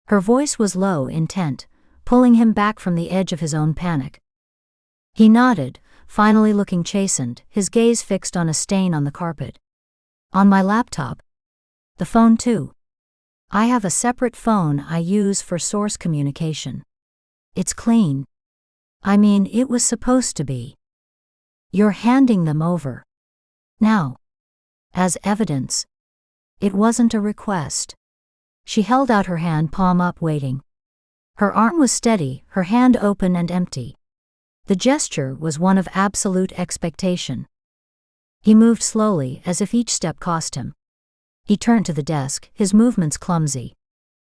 [SPEAKER 1] Her voice was low, intent, pulling him back from the edge of his own panic. He nodded, finally looking chastened, his gaze fixed on a stain on the carpet. On my laptop. The phone too. I have a separate phone I use for source communication. It's clean. I mean, it was supposed to be. You're handing them over. Now. As evidence. It wasn't a request. She held out her hand, palm up, waiting. Her arm was steady, her hand open and empty. The gesture was one of absolute expectation. He moved slowly, as if each step cost him. He turned to the desk, his movements clumsy.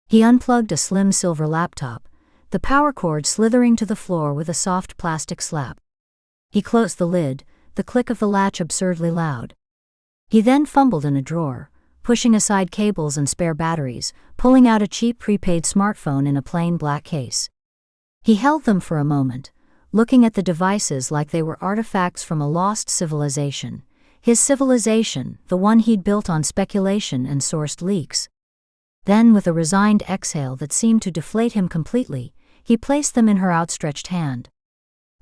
[SPEAKER 1] He unplugged a slim silver laptop, the power cord slithering to the floor with a soft plastic slap. He closed the lid, the click of the latch absurdly loud. He then fumbled in a drawer, pushing aside cables and spare batteries, pulling out a cheap prepaid smartphone in a plain black case. He held them for a moment, looking at the devices like they were artifacts from a lost civilization. His civilization, the one he'd built on speculation and sourced leaks. Then, with a resigned exhale that seemed to deflate him completely, he placed them in her outstretched hand.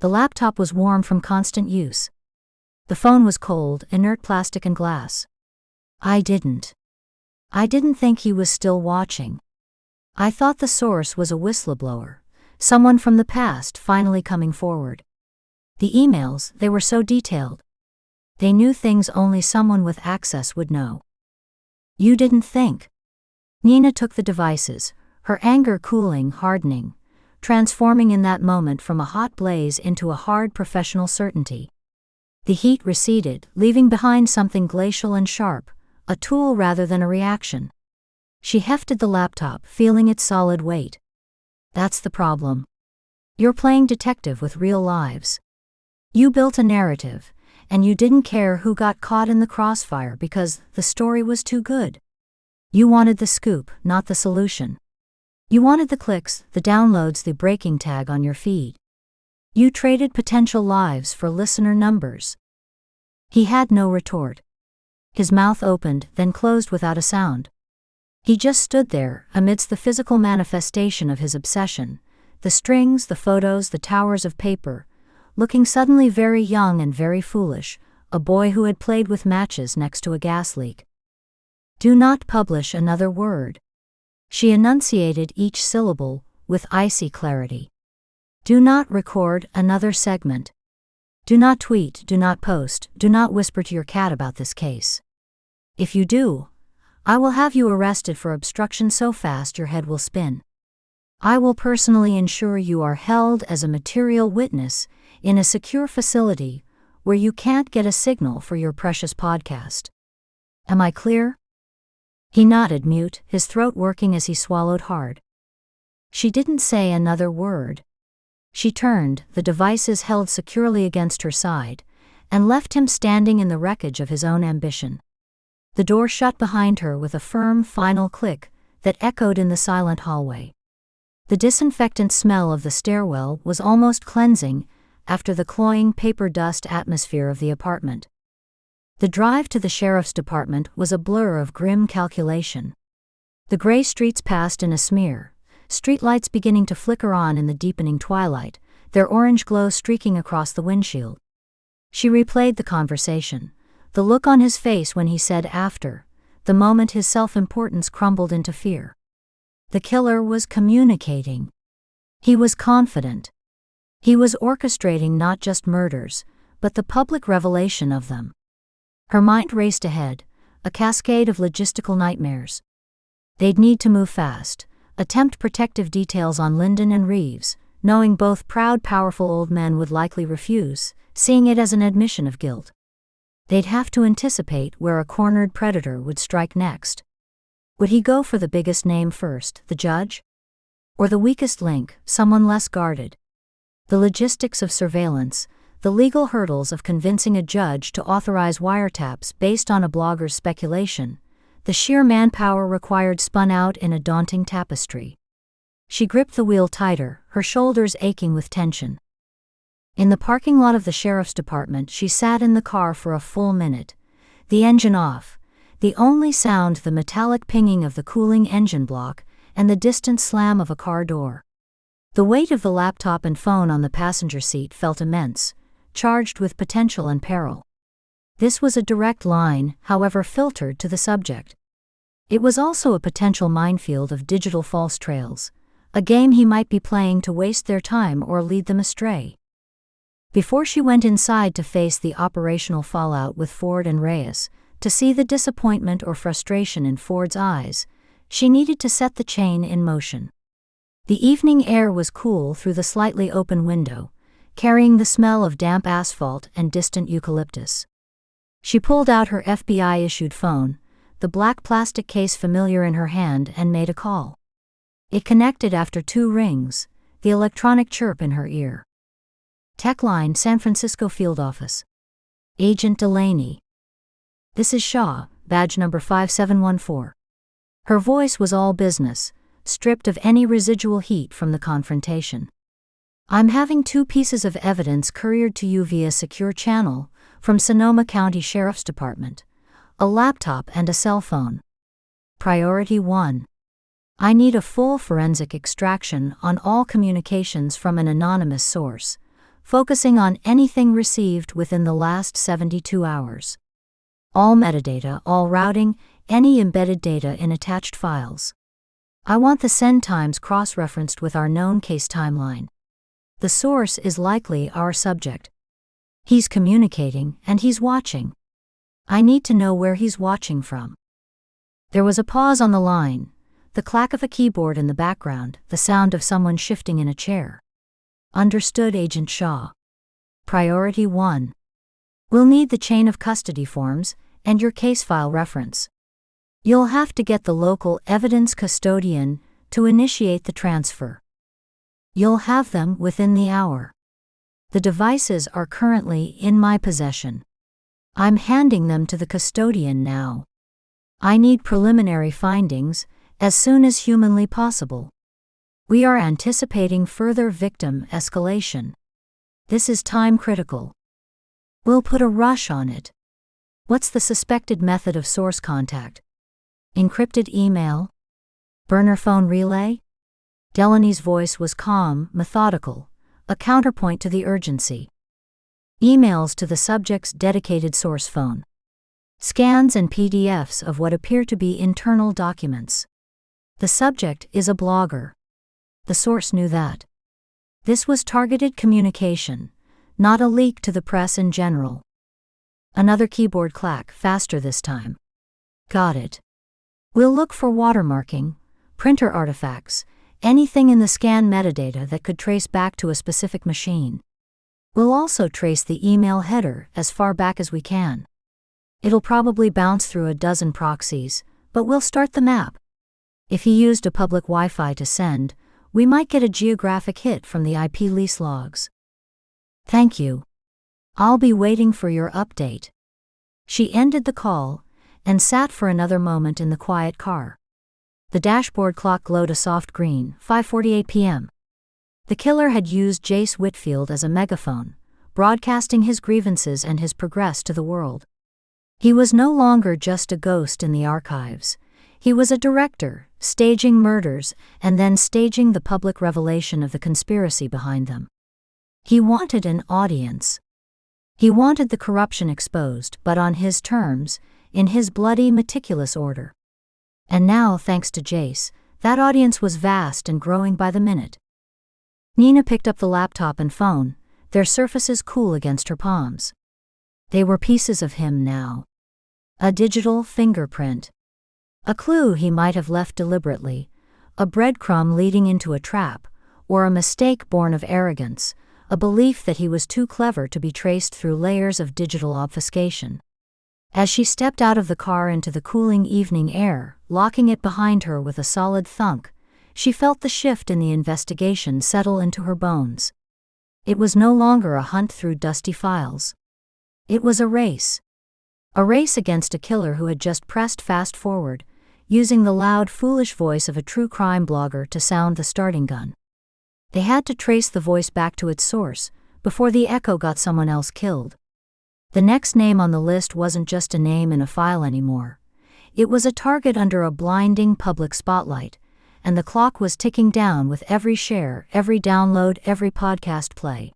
[SPEAKER 1] The laptop was warm from constant use. The phone was cold, inert plastic and glass. I didn't think he was still watching. I thought the source was a whistleblower, someone from the past finally coming forward. The emails, they were so detailed. They knew things only someone with access would know. You didn't think. Nina took the devices, her anger cooling, hardening, transforming in that moment from a hot blaze into a hard professional certainty. The heat receded, leaving behind something glacial and sharp, a tool rather than a reaction. She hefted the laptop, feeling its solid weight. That's the problem. You're playing detective with real lives. You built a narrative, and you didn't care who got caught in the crossfire because the story was too good. You wanted the scoop, not the solution. You wanted the clicks, the downloads, the breaking tag on your feed. You traded potential lives for listener numbers. He had no retort. His mouth opened, then closed without a sound. He just stood there, amidst the physical manifestation of his obsession, the strings, the photos, the towers of paper, looking suddenly very young and very foolish, a boy who had played with matches next to a gas leak. Do not publish another word. She enunciated each syllable with icy clarity. Do not record another segment. Do not tweet, do not post, do not whisper to your cat about this case. If you do, I will have you arrested for obstruction so fast your head will spin. I will personally ensure you are held as a material witness in a secure facility where you can't get a signal for your precious podcast. Am I clear? He nodded, mute, his throat working as he swallowed hard. She didn't say another word. She turned, the devices held securely against her side, and left him standing in the wreckage of his own ambition. The door shut behind her with a firm, final click that echoed in the silent hallway. The disinfectant smell of the stairwell was almost cleansing after the cloying paper dust atmosphere of the apartment. The drive to the sheriff's department was a blur of grim calculation. The gray streets passed in a smear, streetlights beginning to flicker on in the deepening twilight, their orange glow streaking across the windshield. She replayed the conversation, the look on his face when he said after, the moment his self-importance crumbled into fear. The killer was communicating. He was confident. He was orchestrating not just murders, but the public revelation of them. Her mind raced ahead, a cascade of logistical nightmares. They'd need to move fast, attempt protective details on Lyndon and Reeves, knowing both proud, powerful old men would likely refuse, seeing it as an admission of guilt. They'd have to anticipate where a cornered predator would strike next. Would he go for the biggest name first, the judge? Or the weakest link, someone less guarded? The logistics of surveillance, the legal hurdles of convincing a judge to authorize wiretaps based on a blogger's speculation, The sheer manpower required spun out in a daunting tapestry. She gripped the wheel tighter, her shoulders aching with tension. In the parking lot of the sheriff's department, she sat in the car for a full minute, the engine off, the only sound the metallic pinging of the cooling engine block and the distant slam of a car door. The weight of the laptop and phone on the passenger seat felt immense, charged with potential and peril. This was a direct line, however filtered, to the subject. It was also a potential minefield of digital false trails, a game he might be playing to waste their time or lead them astray. Before she went inside to face the operational fallout with Ford and Reyes, to see the disappointment or frustration in Ford's eyes, she needed to set the chain in motion. The evening air was cool through the slightly open window, carrying the smell of damp asphalt and distant eucalyptus. She pulled out her FBI-issued phone, the black plastic case familiar in her hand, and made a call. It connected after 2 rings, the electronic chirp in her ear. Tech line, San Francisco field office. Agent Delaney. This is Shaw, badge number 5714. Her voice was all business, stripped of any residual heat from the confrontation. I'm having 2 pieces of evidence couriered to you via secure channel from Sonoma County Sheriff's Department, a laptop and a cell phone. Priority 1. I need a full forensic extraction on all communications from an anonymous source, focusing on anything received within the last 72 hours. All metadata, all routing, any embedded data in attached files. I want the send times cross-referenced with our known case timeline. The source is likely our subject. He's communicating and he's watching. I need to know where he's watching from. There was a pause on the line, the clack of a keyboard in the background, the sound of someone shifting in a chair. Understood, Agent Shaw. Priority 1. We'll need the chain of custody forms and your case file reference. You'll have to get the local evidence custodian to initiate the transfer. You'll have them within the hour. The devices are currently in my possession. I'm handing them to the custodian now. I need preliminary findings as soon as humanly possible. We are anticipating further victim escalation. This is time critical. We'll put a rush on it. What's the suspected method of source contact? Encrypted email? Burner phone relay? Delaney's voice was calm, methodical, a counterpoint to the urgency. Emails to the subject's dedicated source phone. Scans and PDFs of what appear to be internal documents. The subject is a blogger. The source knew that. This was targeted communication, not a leak to the press in general. Another keyboard clack, faster this time. Got it. We'll look for watermarking, printer artifacts, anything in the scan metadata that could trace back to a specific machine. We'll also trace the email header as far back as we can. It'll probably bounce through a dozen proxies, but we'll start the map. If he used a public Wi-Fi to send, we might get a geographic hit from the IP lease logs. Thank you. I'll be waiting for your update. She ended the call and sat for another moment in the quiet car. The dashboard clock glowed a soft green, 5:48 p.m. The killer had used Jace Whitfield as a megaphone, broadcasting his grievances and his progress to the world. He was no longer just a ghost in the archives. He was a director, staging murders and then staging the public revelation of the conspiracy behind them. He wanted an audience. He wanted the corruption exposed, but on his terms, in his bloody, meticulous order. And now, thanks to Jace, that audience was vast and growing by the minute. Nina picked up the laptop and phone, their surfaces cool against her palms. They were pieces of him now. A digital fingerprint. A clue he might have left deliberately, a breadcrumb leading into a trap, or a mistake born of arrogance, a belief that he was too clever to be traced through layers of digital obfuscation. As she stepped out of the car into the cooling evening air, locking it behind her with a solid thunk, she felt the shift in the investigation settle into her bones. It was no longer a hunt through dusty files. It was a race. A race against a killer who had just pressed fast forward, using the loud, foolish voice of a true crime blogger to sound the starting gun. They had to trace the voice back to its source, before the echo got someone else killed. The next name on the list wasn't just a name in a file anymore. It was a target under a blinding public spotlight, and the clock was ticking down with every share, every download, every podcast play.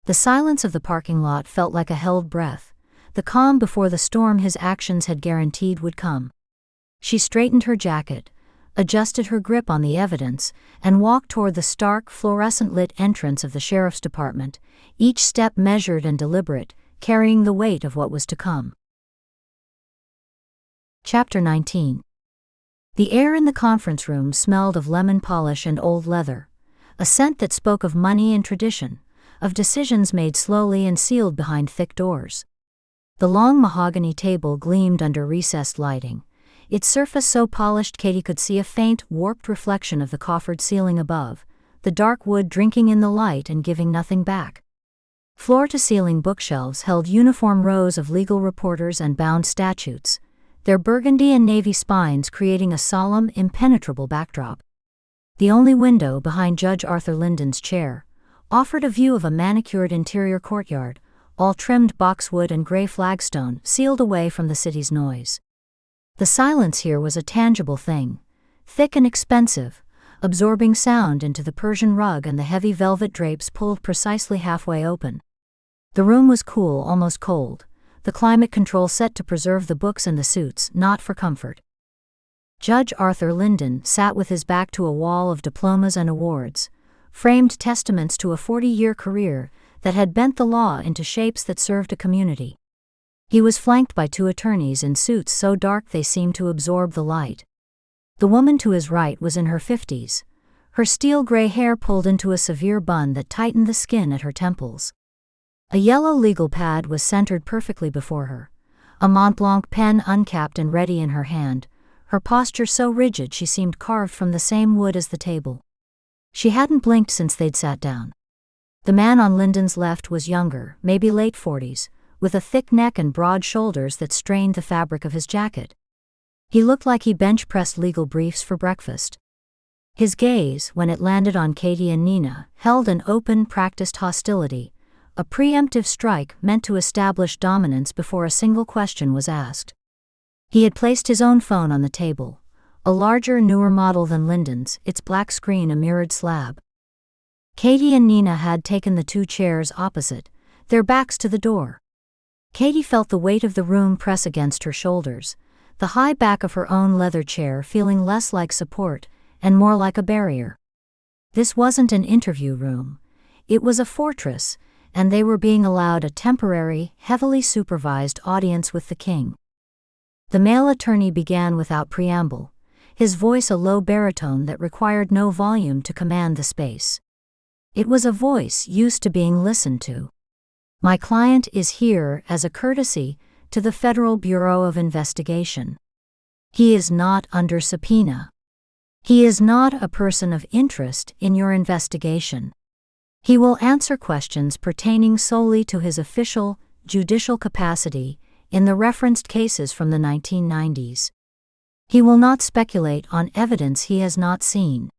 [SPEAKER 1] The silence of the parking lot felt like a held breath, the calm before the storm his actions had guaranteed would come. She straightened her jacket, adjusted her grip on the evidence, and walked toward the stark, fluorescent-lit entrance of the sheriff's department, each step measured and deliberate, carrying the weight of what was to come. Chapter 19. The air in the conference room smelled of lemon polish and old leather, a scent that spoke of money and tradition, of decisions made slowly and sealed behind thick doors. The long mahogany table gleamed under recessed lighting, its surface so polished Katie could see a faint, warped reflection of the coffered ceiling above, the dark wood drinking in the light and giving nothing back. Floor-to-ceiling bookshelves held uniform rows of legal reporters and bound statutes, their burgundy and navy spines creating a solemn, impenetrable backdrop. The only window behind Judge Arthur Linden's chair offered a view of a manicured interior courtyard, all trimmed boxwood and gray flagstone, sealed away from the city's noise. The silence here was a tangible thing, thick and expensive, absorbing sound into the Persian rug and the heavy velvet drapes pulled precisely halfway open. The room was cool, almost cold, the climate control set to preserve the books and the suits, not for comfort. Judge Arthur Linden sat with his back to a wall of diplomas and awards, framed testaments to a 40-year career that had bent the law into shapes that served a community. He was flanked by two attorneys in suits so dark they seemed to absorb the light. The woman to his right was in her 50s, her steel-gray hair pulled into a severe bun that tightened the skin at her temples. A yellow legal pad was centered perfectly before her, a Montblanc pen uncapped and ready in her hand, her posture so rigid she seemed carved from the same wood as the table. She hadn't blinked since they'd sat down. The man on Linden's left was younger, maybe late 40s, with a thick neck and broad shoulders that strained the fabric of his jacket. He looked like he bench-pressed legal briefs for breakfast. His gaze, when it landed on Katie and Nina, held an open, practiced hostility, a preemptive strike meant to establish dominance before a single question was asked. He had placed his own phone on the table, a larger, newer model than Linden's, its black screen a mirrored slab. Katie and Nina had taken the two chairs opposite, their backs to the door. Katie felt the weight of the room press against her shoulders, the high back of her own leather chair feeling less like support and more like a barrier. This wasn't an interview room. It was a fortress, and they were being allowed a temporary, heavily supervised audience with the king. The male attorney began without preamble, his voice a low baritone that required no volume to command the space. It was a voice used to being listened to. My client is here as a courtesy to the Federal Bureau of Investigation. He is not under subpoena. He is not a person of interest in your investigation. He will answer questions pertaining solely to his official, judicial capacity in the referenced cases from the 1990s. He will not speculate on evidence he has not seen.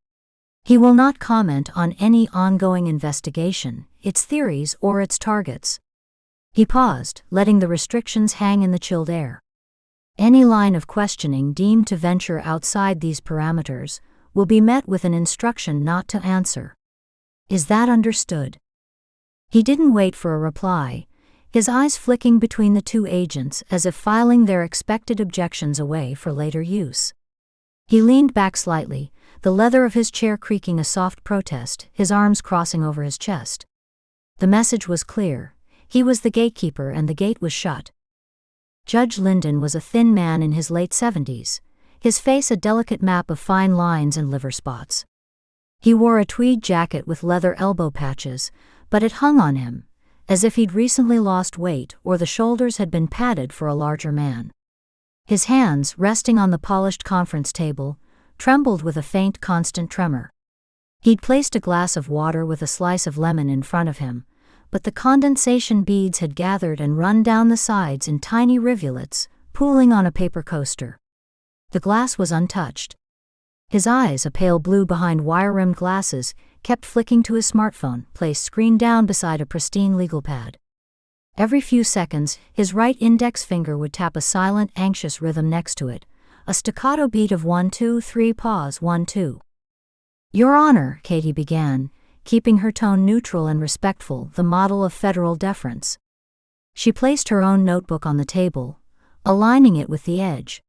[SPEAKER 1] He will not comment on any ongoing investigation, its theories or its targets. He paused, letting the restrictions hang in the chilled air. Any line of questioning deemed to venture outside these parameters will be met with an instruction not to answer. Is that understood? He didn't wait for a reply, his eyes flicking between the two agents as if filing their expected objections away for later use. He leaned back slightly, the leather of his chair creaking a soft protest, his arms crossing over his chest. The message was clear. He was the gatekeeper and the gate was shut. Judge Linden was a thin man in his late 70s, his face a delicate map of fine lines and liver spots. He wore a tweed jacket with leather elbow patches, but it hung on him, as if he'd recently lost weight or the shoulders had been padded for a larger man. His hands, resting on the polished conference table, trembled with a faint, constant tremor. He'd placed a glass of water with a slice of lemon in front of him, but the condensation beads had gathered and run down the sides in tiny rivulets, pooling on a paper coaster. The glass was untouched. His eyes, a pale blue behind wire-rimmed glasses, kept flicking to his smartphone, placed screen down beside a pristine legal pad. Every few seconds, his right index finger would tap a silent, anxious rhythm next to it, a staccato beat of 1, 2, 3, pause, 1, 2. Your Honor, Katie began, keeping her tone neutral and respectful, the model of federal deference. She placed her own notebook on the table, aligning it with the edge.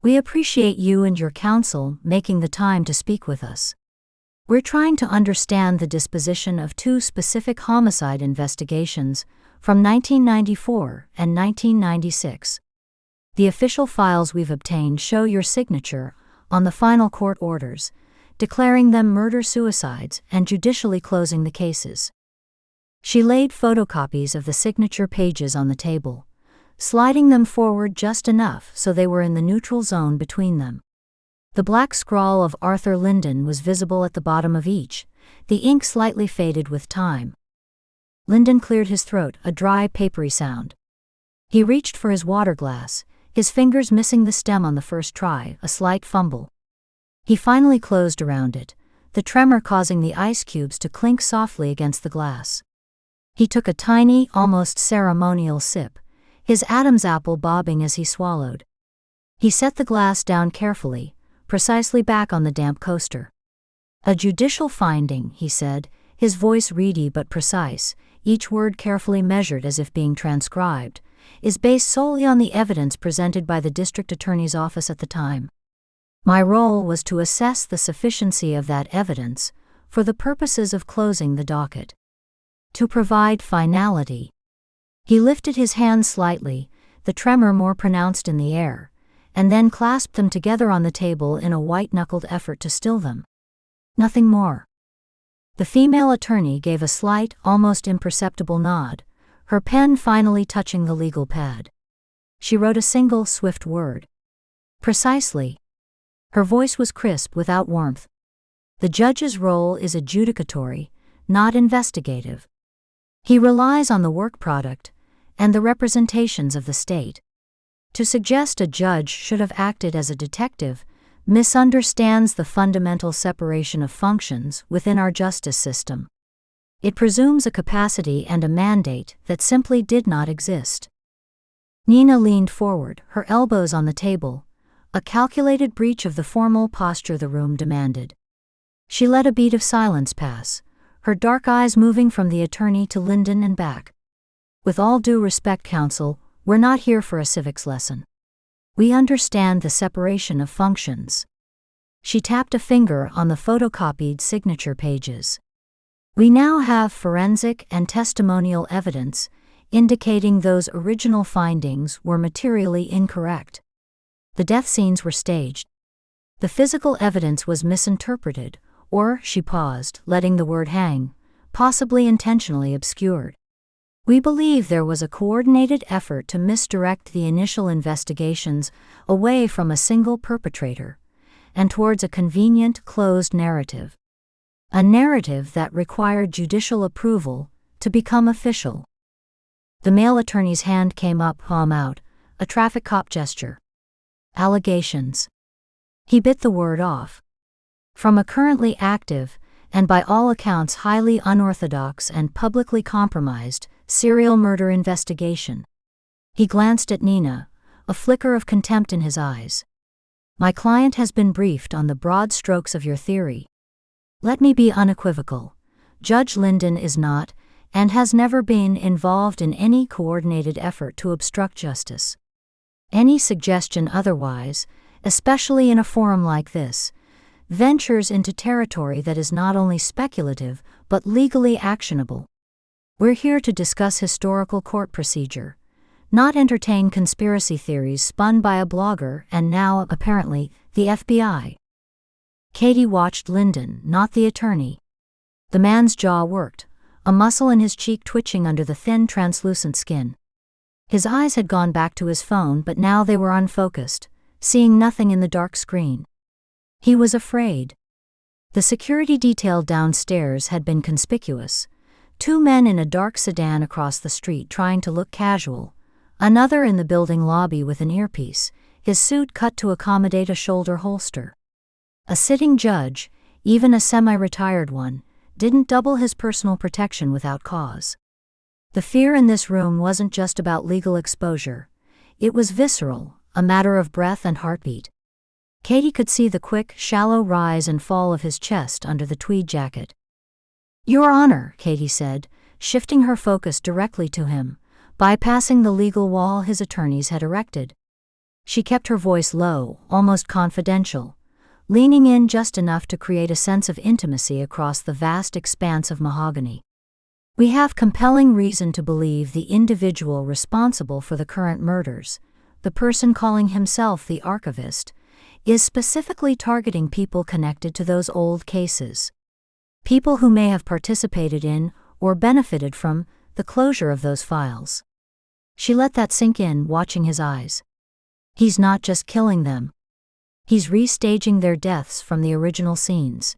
[SPEAKER 1] We appreciate you and your counsel making the time to speak with us. We're trying to understand the disposition of two specific homicide investigations from 1994 and 1996. The official files we've obtained show your signature on the final court orders, declaring them murder-suicides and judicially closing the cases. She laid photocopies of the signature pages on the table, sliding them forward just enough so they were in the neutral zone between them. The black scrawl of Arthur Linden was visible at the bottom of each, the ink slightly faded with time. Linden cleared his throat, a dry, papery sound. He reached for his water glass, his fingers missing the stem on the first try, a slight fumble. He finally closed around it, the tremor causing the ice cubes to clink softly against the glass. He took a tiny, almost ceremonial sip, his Adam's apple bobbing as he swallowed. He set the glass down carefully, precisely back on the damp coaster. A judicial finding, he said, his voice reedy but precise, each word carefully measured as if being transcribed, is based solely on the evidence presented by the district attorney's office at the time. My role was to assess the sufficiency of that evidence for the purposes of closing the docket. To provide finality. He lifted his hands slightly, the tremor more pronounced in the air, and then clasped them together on the table in a white-knuckled effort to still them. Nothing more. The female attorney gave a slight, almost imperceptible nod, her pen finally touching the legal pad. She wrote a single, swift word. Precisely. Her voice was crisp without warmth. The judge's role is adjudicatory, not investigative. He relies on the work product and the representations of the state. To suggest a judge should have acted as a detective misunderstands the fundamental separation of functions within our justice system. It presumes a capacity and a mandate that simply did not exist. Nina leaned forward, her elbows on the table, a calculated breach of the formal posture the room demanded. She let a beat of silence pass, her dark eyes moving from the attorney to Linden and back. With all due respect, counsel, we're not here for a civics lesson. We understand the separation of functions. She tapped a finger on the photocopied signature pages. We now have forensic and testimonial evidence indicating those original findings were materially incorrect. The death scenes were staged. The physical evidence was misinterpreted, or, she paused, letting the word hang, possibly intentionally obscured. We believe there was a coordinated effort to misdirect the initial investigations away from a single perpetrator and towards a convenient, closed narrative. A narrative that required judicial approval to become official. The male attorney's hand came up, palm out, a traffic cop gesture. Allegations. He bit the word off. From a currently active, and by all accounts highly unorthodox and publicly compromised, serial murder investigation. He glanced at Nina, a flicker of contempt in his eyes. My client has been briefed on the broad strokes of your theory. Let me be unequivocal. Judge Linden is not, and has never been, involved in any coordinated effort to obstruct justice. Any suggestion otherwise, especially in a forum like this, ventures into territory that is not only speculative, but legally actionable. We're here to discuss historical court procedure, not entertain conspiracy theories spun by a blogger and now, apparently, the FBI. Katie watched Linden, not the attorney. The man's jaw worked, a muscle in his cheek twitching under the thin, translucent skin. His eyes had gone back to his phone, but now they were unfocused, seeing nothing in the dark screen. He was afraid. The security detail downstairs had been conspicuous, 2 men in a dark sedan across the street trying to look casual, another in the building lobby with an earpiece, his suit cut to accommodate a shoulder holster. A sitting judge, even a semi-retired one, didn't double his personal protection without cause. The fear in this room wasn't just about legal exposure. It was visceral, a matter of breath and heartbeat. Katie could see the quick, shallow rise and fall of his chest under the tweed jacket. "Your Honor," Katie said, shifting her focus directly to him, bypassing the legal wall his attorneys had erected. She kept her voice low, almost confidential, leaning in just enough to create a sense of intimacy across the vast expanse of mahogany. "We have compelling reason to believe the individual responsible for the current murders, the person calling himself the archivist, is specifically targeting people connected to those old cases. People who may have participated in, or benefited from, the closure of those files." She let that sink in, watching his eyes. He's not just killing them. He's restaging their deaths from the original scenes.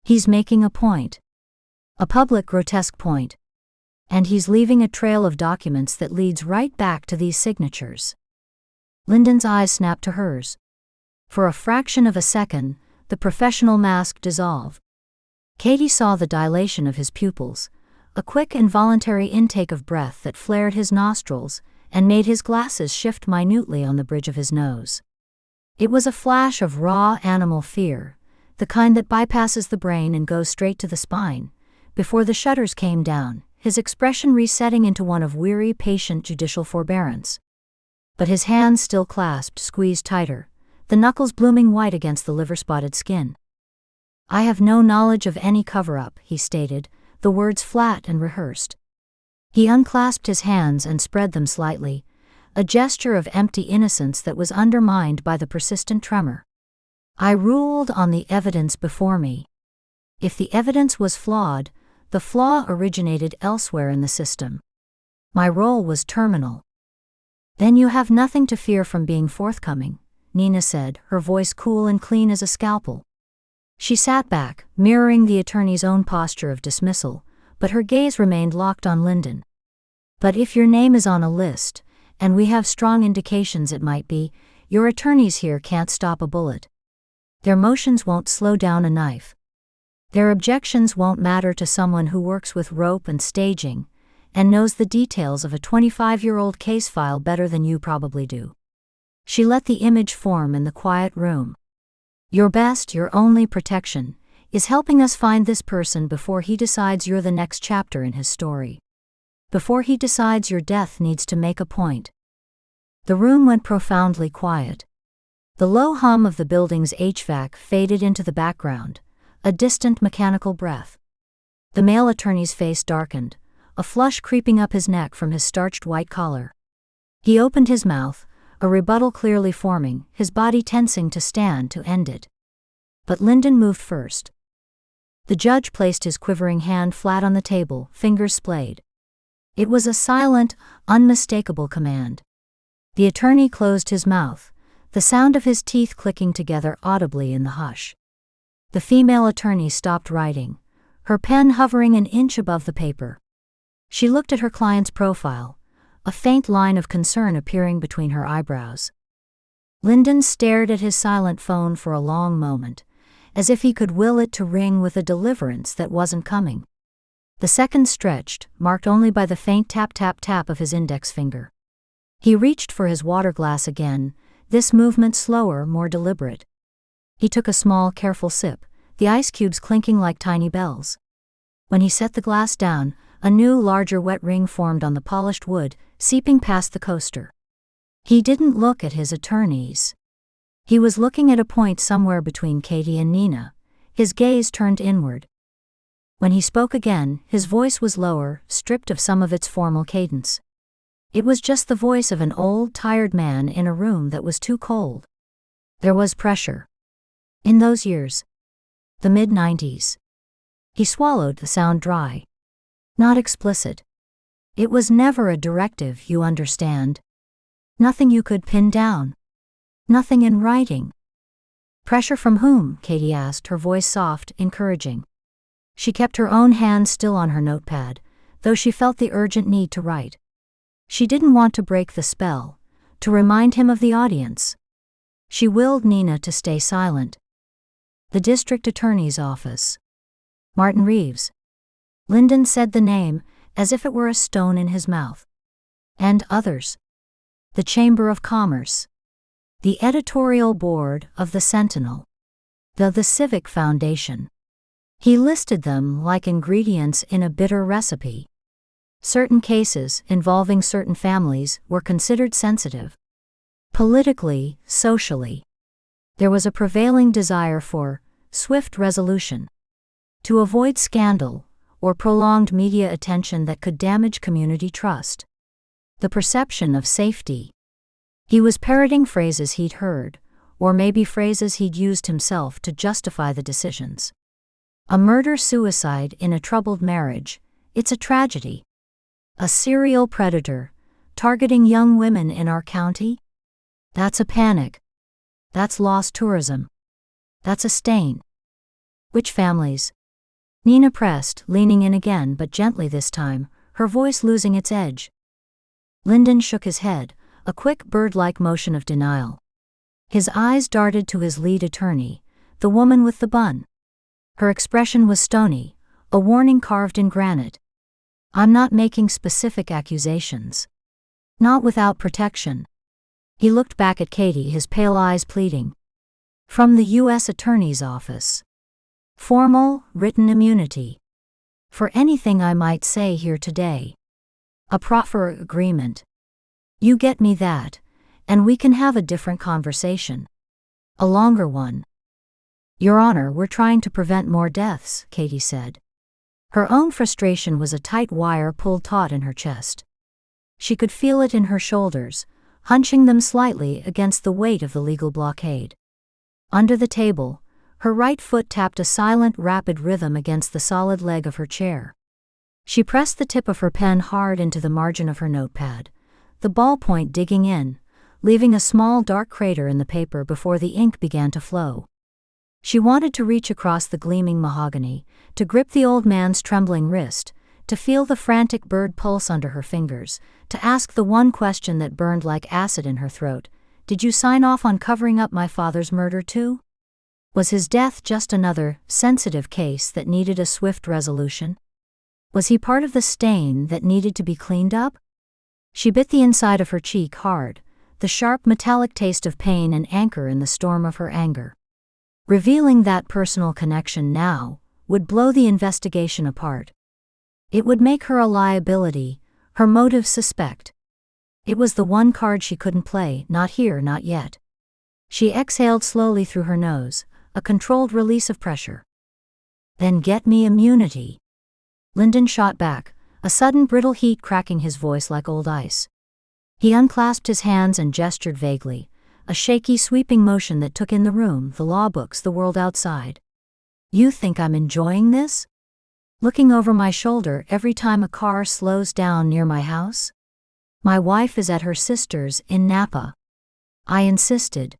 [SPEAKER 1] He's making a point. A public, grotesque point. And he's leaving a trail of documents that leads right back to these signatures. Lyndon's eyes snapped to hers. For a fraction of a second, the professional mask dissolved. Katie saw the dilation of his pupils, a quick involuntary intake of breath that flared his nostrils and made his glasses shift minutely on the bridge of his nose. It was a flash of raw animal fear, the kind that bypasses the brain and goes straight to the spine. Before the shutters came down, his expression resetting into one of weary, patient judicial forbearance. But his hands still clasped, squeezed tighter, the knuckles blooming white against the liver-spotted skin. "I have no knowledge of any cover-up," he stated, the words flat and rehearsed. He unclasped his hands and spread them slightly, a gesture of empty innocence that was undermined by the persistent tremor. "I ruled on the evidence before me. If the evidence was flawed, the flaw originated elsewhere in the system. My role was terminal." "Then you have nothing to fear from being forthcoming," Nina said, her voice cool and clean as a scalpel. She sat back, mirroring the attorney's own posture of dismissal, but her gaze remained locked on Lyndon. "But if your name is on a list, and we have strong indications it might be, your attorneys here can't stop a bullet. Their motions won't slow down a knife. Their objections won't matter to someone who works with rope and staging, and knows the details of a 25-year-old case file better than you probably do." She let the image form in the quiet room. "Your best, your only protection, is helping us find this person before he decides you're the next chapter in his story. Before he decides your death needs to make a point." The room went profoundly quiet. The low hum of the building's HVAC faded into the background, a distant mechanical breath. The male attorney's face darkened, a flush creeping up his neck from his starched white collar. He opened his mouth, a rebuttal clearly forming, his body tensing to stand to end it. But Lyndon moved first. The judge placed his quivering hand flat on the table, fingers splayed. It was a silent, unmistakable command. The attorney closed his mouth, the sound of his teeth clicking together audibly in the hush. The female attorney stopped writing, her pen hovering an inch above the paper. She looked at her client's profile, a faint line of concern appearing between her eyebrows. Lyndon stared at his silent phone for a long moment, as if he could will it to ring with a deliverance that wasn't coming. The seconds stretched, marked only by the faint tap-tap-tap of his index finger. He reached for his water glass again, this movement slower, more deliberate. He took a small, careful sip, the ice cubes clinking like tiny bells. When he set the glass down, a new, larger wet ring formed on the polished wood, seeping past the coaster. He didn't look at his attorneys. He was looking at a point somewhere between Katie and Nina, his gaze turned inward. When he spoke again, his voice was lower, stripped of some of its formal cadence. It was just the voice of an old, tired man in a room that was too cold. There was pressure. In those years. The mid-90s. He swallowed, the sound dry. Not explicit. It was never a directive, you understand. Nothing you could pin down. Nothing in writing. "Pressure from whom?" Katie asked, her voice soft, encouraging. She kept her own hand still on her notepad, though she felt the urgent need to write. She didn't want to break the spell, to remind him of the audience. She willed Nina to stay silent. The district attorney's office. Martin Reeves. Lyndon said the name, as if it were a stone in his mouth. And others. The Chamber of Commerce. The editorial board of the Sentinel. The Civic Foundation. He listed them like ingredients in a bitter recipe. Certain cases involving certain families were considered sensitive. Politically, socially. There was a prevailing desire for swift resolution. To avoid scandal or prolonged media attention that could damage community trust. The perception of safety. He was parroting phrases he'd heard, or maybe phrases he'd used himself to justify the decisions. A murder-suicide in a troubled marriage, it's a tragedy. A serial predator, targeting young women in our county? That's a panic. That's lost tourism. That's a stain. Which families? Nina pressed, leaning in again but gently this time, her voice losing its edge. Lyndon shook his head, a quick bird-like motion of denial. His eyes darted to his lead attorney, the woman with the bun. Her expression was stony, a warning carved in granite. I'm not making specific accusations. Not without protection. He looked back at Katie, his pale eyes pleading. From the U.S. Attorney's Office. Formal, written immunity. For anything I might say here today. A proffer agreement. You get me that, and we can have a different conversation. A longer one. Your Honor, we're trying to prevent more deaths, Katie said. Her own frustration was a tight wire pulled taut in her chest. She could feel it in her shoulders, hunching them slightly against the weight of the legal blockade. Under the table, her right foot tapped a silent, rapid rhythm against the solid leg of her chair. She pressed the tip of her pen hard into the margin of her notepad, the ballpoint digging in, leaving a small dark crater in the paper before the ink began to flow. She wanted to reach across the gleaming mahogany, to grip the old man's trembling wrist, to feel the frantic bird pulse under her fingers, to ask the one question that burned like acid in her throat. Did you sign off on covering up my father's murder too? Was his death just another, sensitive case that needed a swift resolution? Was he part of the stain that needed to be cleaned up? She bit the inside of her cheek hard, the sharp metallic taste of pain an anchor in the storm of her anger. Revealing that personal connection now would blow the investigation apart. It would make her a liability, her motives suspect. It was the one card she couldn't play, not here, not yet. She exhaled slowly through her nose, a controlled release of pressure. Then get me immunity. Lyndon shot back, a sudden brittle heat cracking his voice like old ice. He unclasped his hands and gestured vaguely, a shaky sweeping motion that took in the room, the law books, the world outside. You think I'm enjoying this? Looking over my shoulder every time a car slows down near my house? My wife is at her sister's in Napa. I insisted.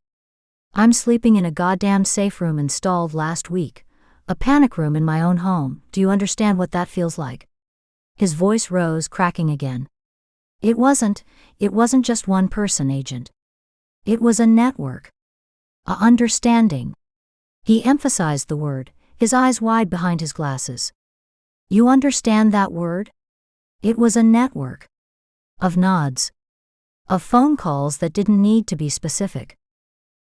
[SPEAKER 1] I'm sleeping in a goddamn safe room installed last week, a panic room in my own home. Do you understand what that feels like? His voice rose, cracking again. It wasn't just one person, Agent. It was a network. A understanding. He emphasized the word, his eyes wide behind his glasses. You understand that word? It was a network. Of nods. Of phone calls that didn't need to be specific.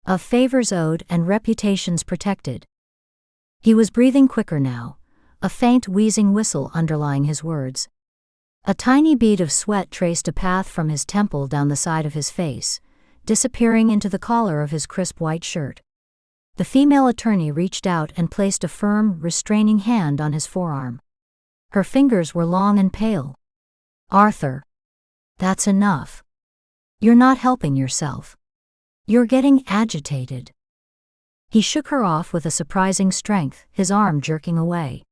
[SPEAKER 1] Of favors owed and reputations protected. He was breathing quicker now, a faint wheezing whistle underlying his words. A tiny bead of sweat traced a path from his temple down the side of his face, disappearing into the collar of his crisp white shirt. The female attorney reached out and placed a firm, restraining hand on his forearm. Her fingers were long and pale. Arthur. That's enough. You're not helping yourself. You're getting agitated. He shook her off with a surprising strength, his arm jerking away.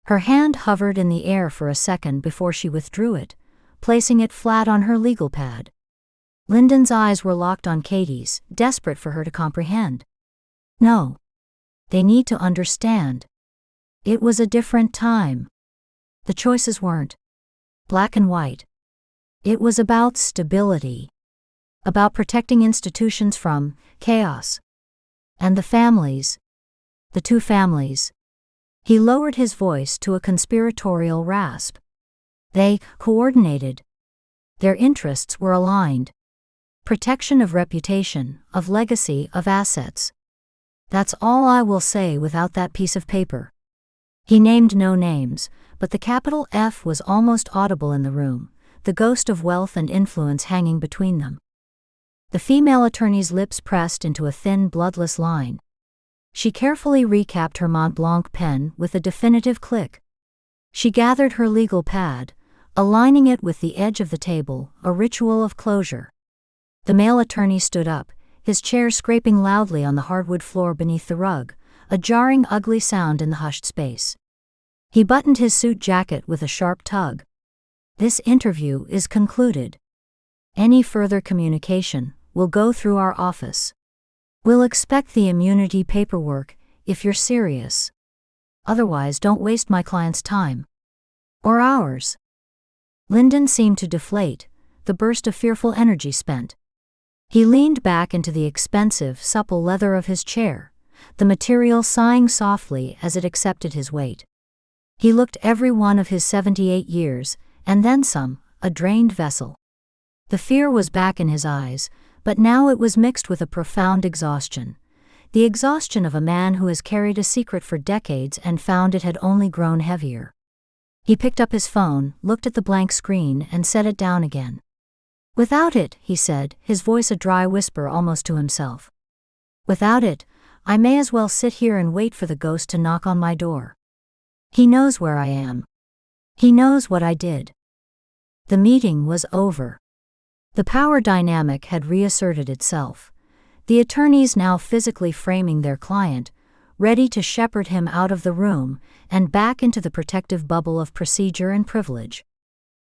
[SPEAKER 1] Her hand hovered in the air for a second before she withdrew it, placing it flat on her legal pad. Lyndon's eyes were locked on Katie's, desperate for her to comprehend. No. They need to understand. It was a different time. The choices weren't black and white. It was about stability, about protecting institutions from chaos. And the families, the two families. He lowered his voice to a conspiratorial rasp. They coordinated. Their interests were aligned. Protection of reputation, of legacy, of assets. That's all I will say without that piece of paper. He named no names, but the capital F was almost audible in the room, the ghost of wealth and influence hanging between them. The female attorney's lips pressed into a thin, bloodless line. She carefully recapped her Mont Blanc pen with a definitive click. She gathered her legal pad, aligning it with the edge of the table, a ritual of closure. The male attorney stood up, his chair scraping loudly on the hardwood floor beneath the rug, a jarring, ugly sound in the hushed space. He buttoned his suit jacket with a sharp tug. This interview is concluded. Any further communication will go through our office. We'll expect the immunity paperwork if you're serious. Otherwise, don't waste my client's time. Or ours. Lyndon seemed to deflate, the burst of fearful energy spent. He leaned back into the expensive, supple leather of his chair, the material sighing softly as it accepted his weight. He looked every one of his 78 years, and then some, a drained vessel. The fear was back in his eyes, but now it was mixed with a profound exhaustion. The exhaustion of a man who has carried a secret for decades and found it had only grown heavier. He picked up his phone, looked at the blank screen, and set it down again. Without it, he said, his voice a dry whisper almost to himself. Without it, I may as well sit here and wait for the ghost to knock on my door. He knows where I am. He knows what I did. The meeting was over. The power dynamic had reasserted itself. The attorneys now physically framing their client, ready to shepherd him out of the room and back into the protective bubble of procedure and privilege.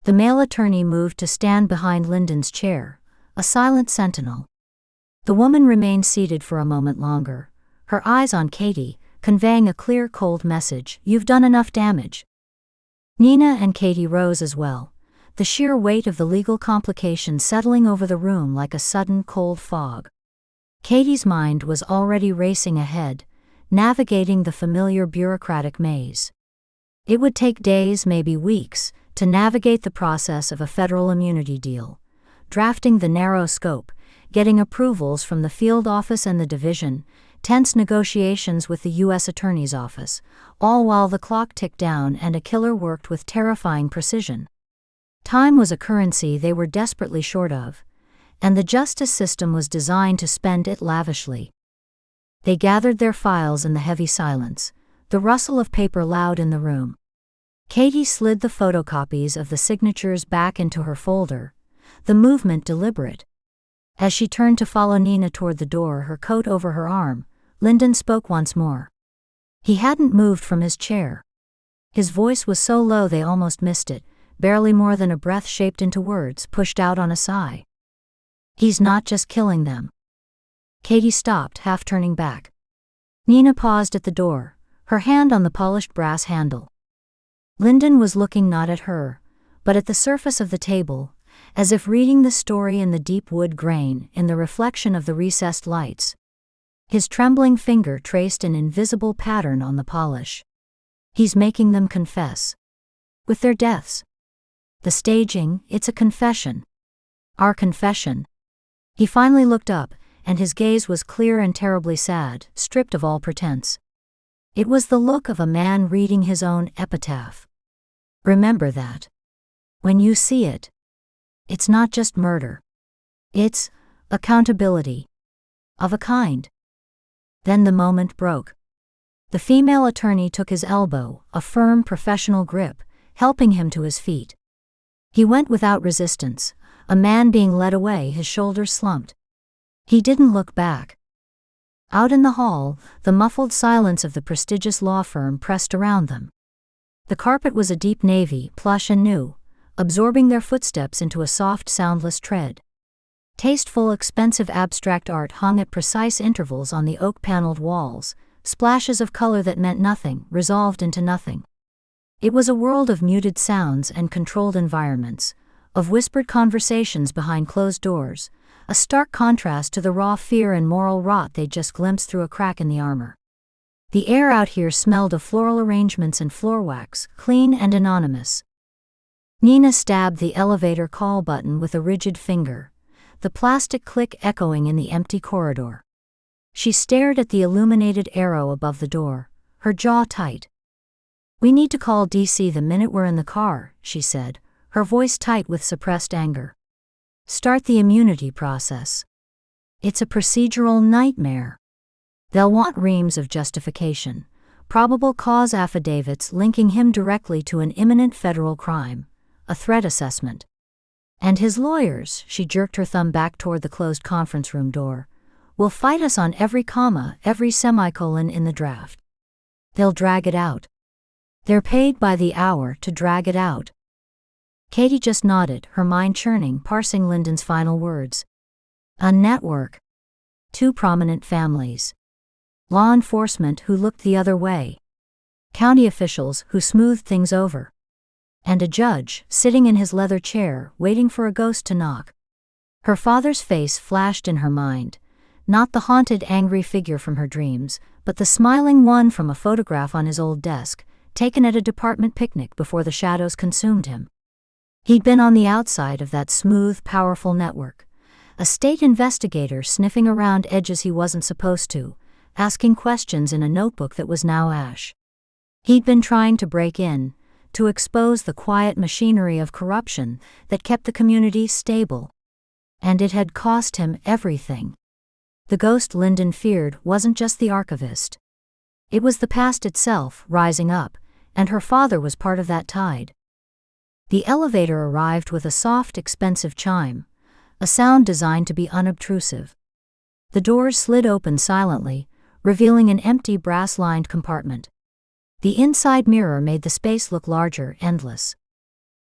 [SPEAKER 1] The male attorney moved to stand behind Lyndon's chair, a silent sentinel. The woman remained seated for a moment longer, her eyes on Katie, conveying a clear, cold message: "You've done enough damage." Nina and Katie rose as well, the sheer weight of the legal complication settling over the room like a sudden cold fog. Katie's mind was already racing ahead, navigating the familiar bureaucratic maze. It would take days, maybe weeks, to navigate the process of a federal immunity deal, drafting the narrow scope, getting approvals from the field office and the division, tense negotiations with the U.S. Attorney's Office, all while the clock ticked down and a killer worked with terrifying precision. Time was a currency they were desperately short of, and the justice system was designed to spend it lavishly. They gathered their files in the heavy silence, the rustle of paper loud in the room. Katie slid the photocopies of the signatures back into her folder, the movement deliberate. As she turned to follow Nina toward the door, her coat over her arm, Lyndon spoke once more. He hadn't moved from his chair. His voice was so low they almost missed it, barely more than a breath shaped into words pushed out on a sigh. He's not just killing them. Katie stopped, half turning back. Nina paused at the door, her hand on the polished brass handle. Lyndon was looking not at her, but at the surface of the table, as if reading the story in the deep wood grain, in the reflection of the recessed lights. His trembling finger traced an invisible pattern on the polish. He's making them confess. With their deaths. The staging, it's a confession. Our confession. He finally looked up, and his gaze was clear and terribly sad, stripped of all pretense. It was the look of a man reading his own epitaph. Remember that. When you see it, it's not just murder. It's accountability. Of a kind. Then the moment broke. The female attorney took his elbow, a firm professional grip, helping him to his feet. He went without resistance, a man being led away, his shoulders slumped. He didn't look back. Out in the hall, the muffled silence of the prestigious law firm pressed around them. The carpet was a deep navy, plush and new, absorbing their footsteps into a soft, soundless tread. Tasteful, expensive abstract art hung at precise intervals on the oak-paneled walls, splashes of color that meant nothing, resolved into nothing. It was a world of muted sounds and controlled environments, of whispered conversations behind closed doors, a stark contrast to the raw fear and moral rot they'd just glimpsed through a crack in the armor. The air out here smelled of floral arrangements and floor wax, clean and anonymous. Nina stabbed the elevator call button with a rigid finger, the plastic click echoing in the empty corridor. She stared at the illuminated arrow above the door, her jaw tight. "We need to call DC the minute we're in the car," she said, her voice tight with suppressed anger. "Start the immunity process. It's a procedural nightmare. They'll want reams of justification, probable cause affidavits linking him directly to an imminent federal crime, a threat assessment. And his lawyers," she jerked her thumb back toward the closed conference room door, "will fight us on every comma, every semicolon in the draft. They'll drag it out. They're paid by the hour to drag it out." Katie just nodded, her mind churning, parsing Lyndon's final words. A network. 2 prominent families. Law enforcement who looked the other way. County officials who smoothed things over. And a judge, sitting in his leather chair, waiting for a ghost to knock. Her father's face flashed in her mind, not the haunted, angry figure from her dreams, but the smiling one from a photograph on his old desk, taken at a department picnic before the shadows consumed him. He'd been on the outside of that smooth, powerful network, a state investigator sniffing around edges he wasn't supposed to, asking questions in a notebook that was now ash. He'd been trying to break in, to expose the quiet machinery of corruption that kept the community stable. And it had cost him everything. The ghost Lyndon feared wasn't just the archivist. It was the past itself, rising up, and her father was part of that tide. The elevator arrived with a soft, expensive chime, a sound designed to be unobtrusive. The doors slid open silently, revealing an empty brass-lined compartment. The inside mirror made the space look larger, endless.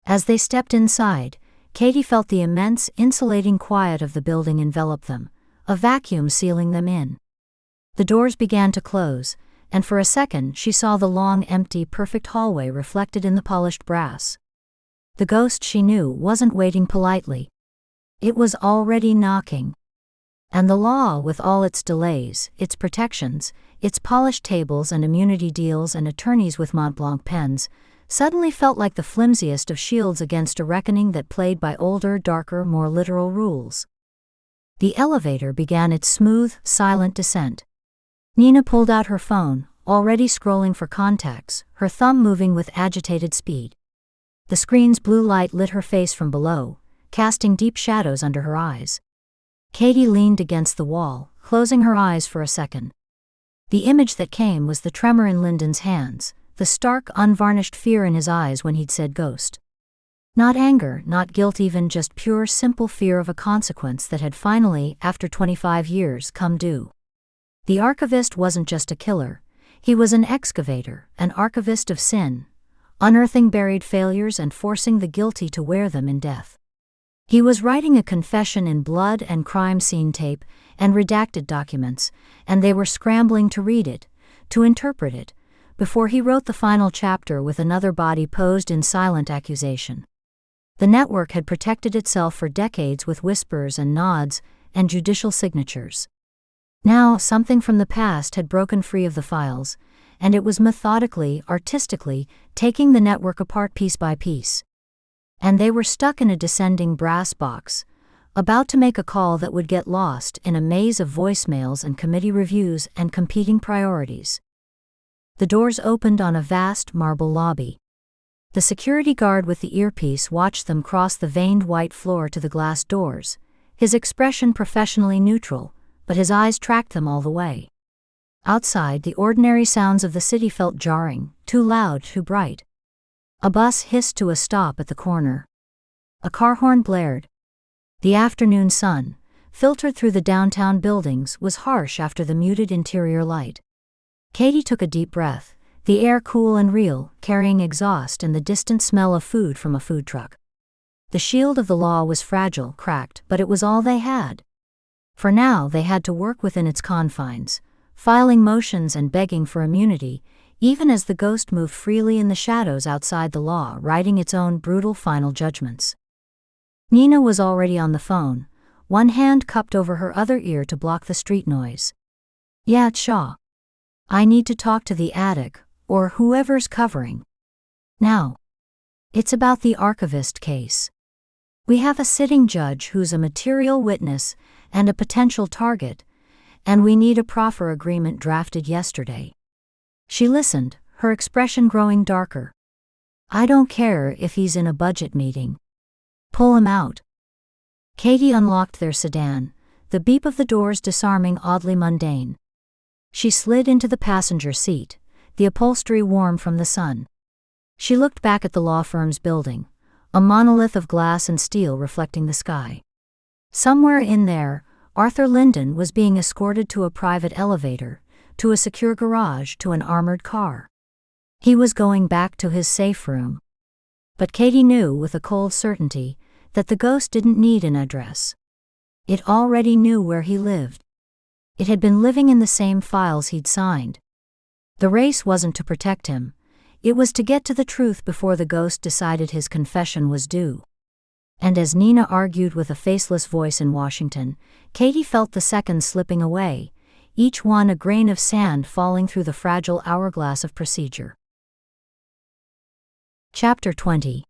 [SPEAKER 1] As they stepped inside, Katie felt the immense, insulating quiet of the building envelop them, a vacuum sealing them in. The doors began to close, and for a second she saw the long, empty, perfect hallway reflected in the polished brass. The ghost she knew wasn't waiting politely. It was already knocking. And the law, with all its delays, its protections, its polished tables and immunity deals and attorneys with Montblanc pens, suddenly felt like the flimsiest of shields against a reckoning that played by older, darker, more literal rules. The elevator began its smooth, silent descent. Nina pulled out her phone, already scrolling for contacts, her thumb moving with agitated speed. The screen's blue light lit her face from below, casting deep shadows under her eyes. Katie leaned against the wall, closing her eyes for a second. The image that came was the tremor in Lyndon's hands, the stark, unvarnished fear in his eyes when he'd said ghost. Not anger, not guilt even, just pure, simple fear of a consequence that had finally, after 25 years, come due. The archivist wasn't just a killer, he was an excavator, an archivist of sin, unearthing buried failures and forcing the guilty to wear them in death. He was writing a confession in blood and crime scene tape and redacted documents, and they were scrambling to read it, to interpret it, before he wrote the final chapter with another body posed in silent accusation. The network had protected itself for decades with whispers and nods and judicial signatures. Now something from the past had broken free of the files, and it was methodically, artistically, taking the network apart piece by piece. And they were stuck in a descending brass box, about to make a call that would get lost in a maze of voicemails and committee reviews and competing priorities. The doors opened on a vast marble lobby. The security guard with the earpiece watched them cross the veined white floor to the glass doors, his expression professionally neutral, but his eyes tracked them all the way. Outside, the ordinary sounds of the city felt jarring, too loud, too bright. A bus hissed to a stop at the corner. A car horn blared. The afternoon sun, filtered through the downtown buildings, was harsh after the muted interior light. Katie took a deep breath, the air cool and real, carrying exhaust and the distant smell of food from a food truck. The shield of the law was fragile, cracked, but it was all they had. For now they had to work within its confines, filing motions and begging for immunity, even as the ghost moved freely in the shadows outside the law, writing its own brutal final judgments. Nina was already on the phone, one hand cupped over her other ear to block the street noise. "Yeah, it's Shaw. I need to talk to the attic, or whoever's covering. Now. It's about the archivist case. We have a sitting judge who's a material witness and a potential target, and we need a proffer agreement drafted yesterday." She listened, her expression growing darker. "I don't care if he's in a budget meeting. Pull him out." Katie unlocked their sedan, the beep of the doors disarming oddly mundane. She slid into the passenger seat, the upholstery warm from the sun. She looked back at the law firm's building, a monolith of glass and steel reflecting the sky. Somewhere in there, Arthur Linden was being escorted to a private elevator, to a secure garage, to an armored car. He was going back to his safe room. But Katie knew with a cold certainty that the ghost didn't need an address. It already knew where he lived. It had been living in the same files he'd signed. The race wasn't to protect him. It was to get to the truth before the ghost decided his confession was due. And as Nina argued with a faceless voice in Washington, Katie felt the seconds slipping away, each one a grain of sand falling through the fragile hourglass of procedure. Chapter 20.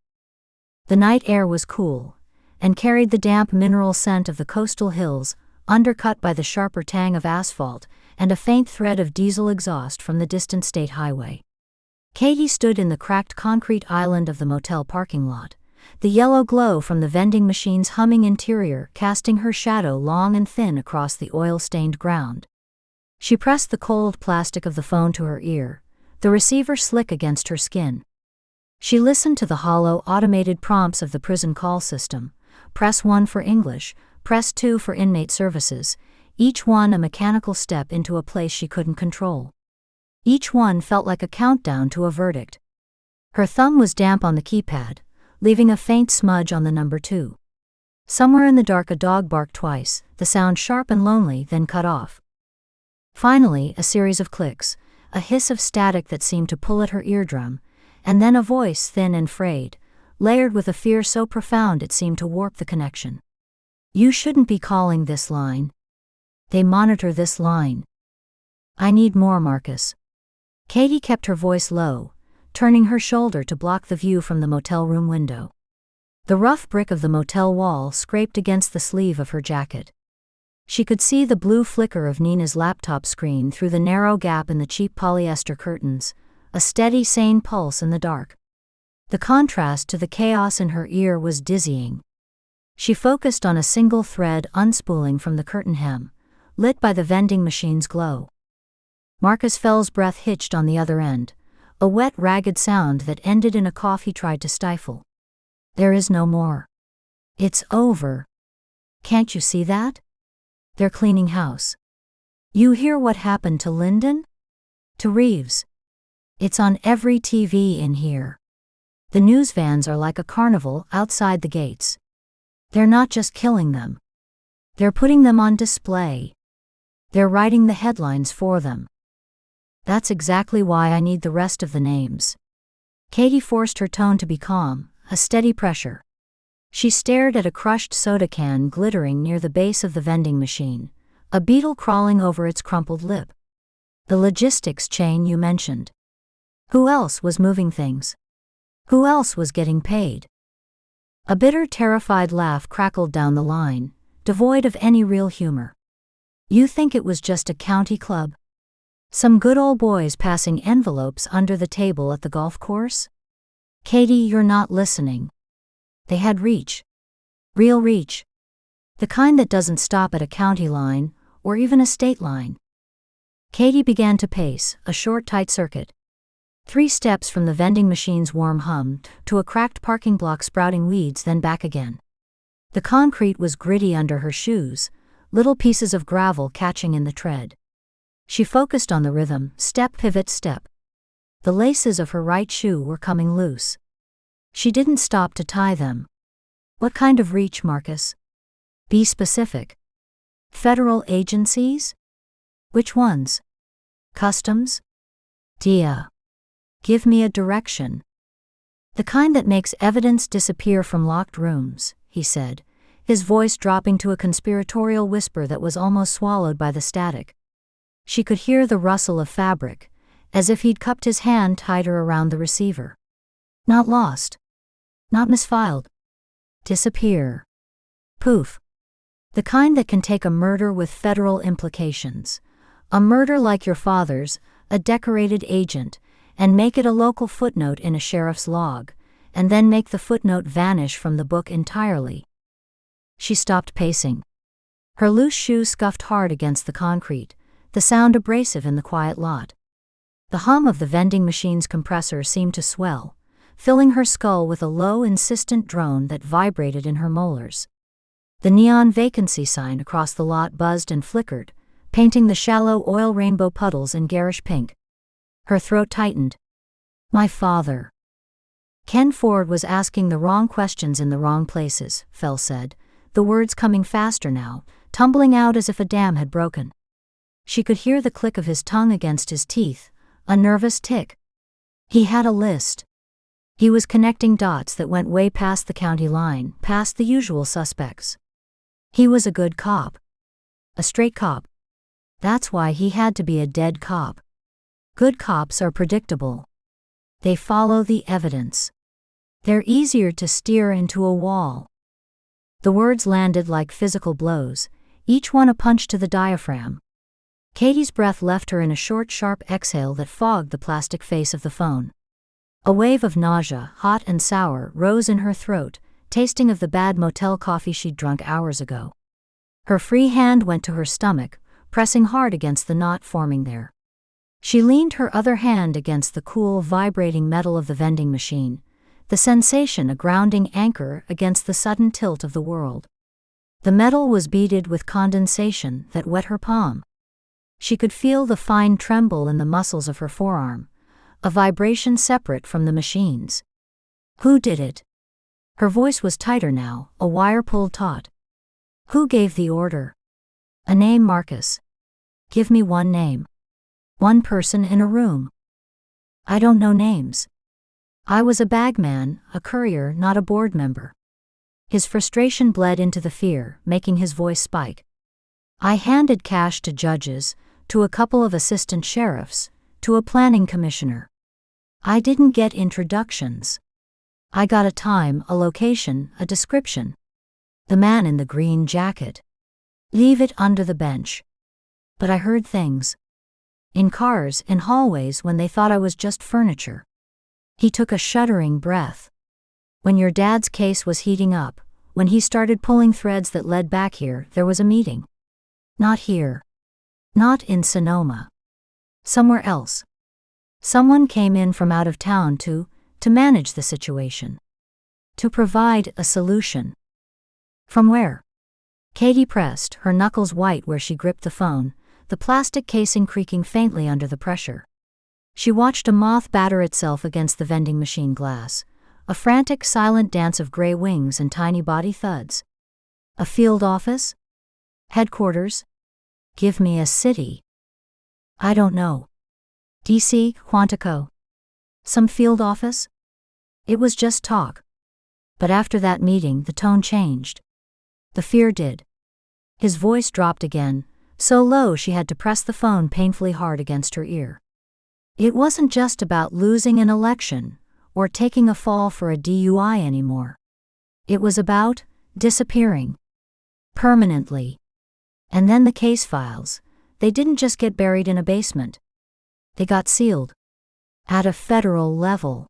[SPEAKER 1] The night air was cool, and carried the damp mineral scent of the coastal hills, undercut by the sharper tang of asphalt and a faint thread of diesel exhaust from the distant state highway. Katie stood in the cracked concrete island of the motel parking lot, the yellow glow from the vending machine's humming interior casting her shadow long and thin across the oil-stained ground. She pressed the cold plastic of the phone to her ear, the receiver slick against her skin. She listened to the hollow automated prompts of the prison call system. Press 1 for English, press 2 for inmate services, each one a mechanical step into a place she couldn't control. Each one felt like a countdown to a verdict. Her thumb was damp on the keypad, leaving a faint smudge on the number 2. Somewhere in the dark a dog barked twice, the sound sharp and lonely, then cut off. Finally, a series of clicks, a hiss of static that seemed to pull at her eardrum, and then a voice thin and frayed, layered with a fear so profound it seemed to warp the connection. "You shouldn't be calling this line. They monitor this line. I need more, Marcus." Katie kept her voice low, turning her shoulder to block the view from the motel room window. The rough brick of the motel wall scraped against the sleeve of her jacket. She could see the blue flicker of Nina's laptop screen through the narrow gap in the cheap polyester curtains, a steady, sane pulse in the dark. The contrast to the chaos in her ear was dizzying. She focused on a single thread unspooling from the curtain hem, lit by the vending machine's glow. Marcus Fell's breath hitched on the other end, a wet, ragged sound that ended in a cough he tried to stifle. "There is no more. It's over. Can't you see that? They're cleaning house. You hear what happened to Linden? To Reeves? It's on every TV in here. The news vans are like a carnival outside the gates. They're not just killing them. They're putting them on display. They're writing the headlines for them. That's exactly why I need the rest of the names." Katie forced her tone to be calm, a steady pressure. She stared at a crushed soda can glittering near the base of the vending machine, a beetle crawling over its crumpled lip. "The logistics chain you mentioned. Who else was moving things? Who else was getting paid?" A bitter, terrified laugh crackled down the line, devoid of any real humor. "You think it was just a county club? Some good old boys passing envelopes under the table at the golf course? Katie, you're not listening. They had reach. Real reach. The kind that doesn't stop at a county line, or even a state line." Katie began to pace, a short, tight circuit. 3 steps from the vending machine's warm hum, to a cracked parking block sprouting weeds, then back again. The concrete was gritty under her shoes, little pieces of gravel catching in the tread. She focused on the rhythm, step, pivot, step. The laces of her right shoe were coming loose. She didn't stop to tie them. "What kind of reach, Marcus? Be specific. Federal agencies? Which ones?" Customs? Dia. Give me a direction. The kind that makes evidence disappear from locked rooms, he said, his voice dropping to a conspiratorial whisper that was almost swallowed by the static. She could hear the rustle of fabric, as if he'd cupped his hand tighter around the receiver. Not lost. Not misfiled. Disappear. Poof. The kind that can take a murder with federal implications. A murder like your father's, a decorated agent, and make it a local footnote in a sheriff's log, and then make the footnote vanish from the book entirely. She stopped pacing. Her loose shoe scuffed hard against the concrete, the sound abrasive in the quiet lot. The hum of the vending machine's compressor seemed to swell, filling her skull with a low, insistent drone that vibrated in her molars. The neon vacancy sign across the lot buzzed and flickered, painting the shallow oil rainbow puddles in garish pink. Her throat tightened. My father. Ken Ford was asking the wrong questions in the wrong places, Fell said, the words coming faster now, tumbling out as if a dam had broken. She could hear the click of his tongue against his teeth, a nervous tick. He had a list. He was connecting dots that went way past the county line, past the usual suspects. He was a good cop. A straight cop. That's why he had to be a dead cop. Good cops are predictable. They follow the evidence. They're easier to steer into a wall. The words landed like physical blows, each one a punch to the diaphragm. Katie's breath left her in a short, sharp exhale that fogged the plastic face of the phone. A wave of nausea, hot and sour, rose in her throat, tasting of the bad motel coffee she'd drunk hours ago. Her free hand went to her stomach, pressing hard against the knot forming there. She leaned her other hand against the cool, vibrating metal of the vending machine, the sensation a grounding anchor against the sudden tilt of the world. The metal was beaded with condensation that wet her palm. She could feel the fine tremble in the muscles of her forearm, a vibration separate from the machine's. Who did it? Her voice was tighter now, a wire pulled taut. Who gave the order? A name, Marcus. Give me one name. One person in a room. I don't know names. I was a bagman, a courier, not a board member. His frustration bled into the fear, making his voice spike. I handed cash to judges, to a couple of assistant sheriffs, to a planning commissioner. I didn't get introductions. I got a time, a location, a description. The man in the green jacket. Leave it under the bench. But I heard things. In cars, in hallways when they thought I was just furniture. He took a shuddering breath. When your dad's case was heating up, when he started pulling threads that led back here, there was a meeting. Not here. Not in Sonoma. Somewhere else. Someone came in from out of town to manage the situation. To provide a solution. From where? Katie pressed, her knuckles white where she gripped the phone, the plastic casing creaking faintly under the pressure. She watched a moth batter itself against the vending machine glass, a frantic, silent dance of gray wings and tiny body thuds. A field office? Headquarters? Give me a city. I don't know. DC, Quantico. Some field office? It was just talk. But after that meeting, the tone changed. The fear did. His voice dropped again, so low she had to press the phone painfully hard against her ear. It wasn't just about losing an election, or taking a fall for a DUI anymore. It was about disappearing. Permanently. And then the case files, they didn't just get buried in a basement. They got sealed. At a federal level.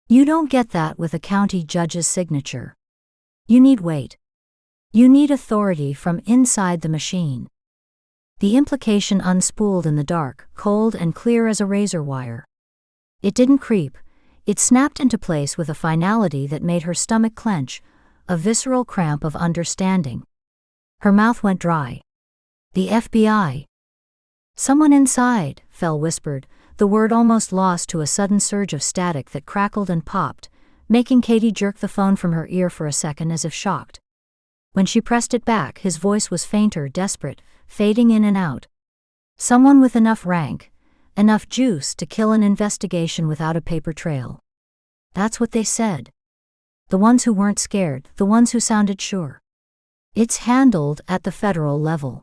[SPEAKER 1] You don't get that with a county judge's signature. You need weight. You need authority from inside the machine. The implication unspooled in the dark, cold and clear as a razor wire. It didn't creep, it snapped into place with a finality that made her stomach clench, a visceral cramp of understanding. Her mouth went dry. The FBI. Someone inside, Fell whispered, the word almost lost to a sudden surge of static that crackled and popped, making Katie jerk the phone from her ear for a second as if shocked. When she pressed it back, his voice was fainter, desperate, fading in and out. Someone with enough rank, Enough juice to kill an investigation without a paper trail. That's what they said. The ones who weren't scared, the ones who sounded sure. It's handled at the federal level.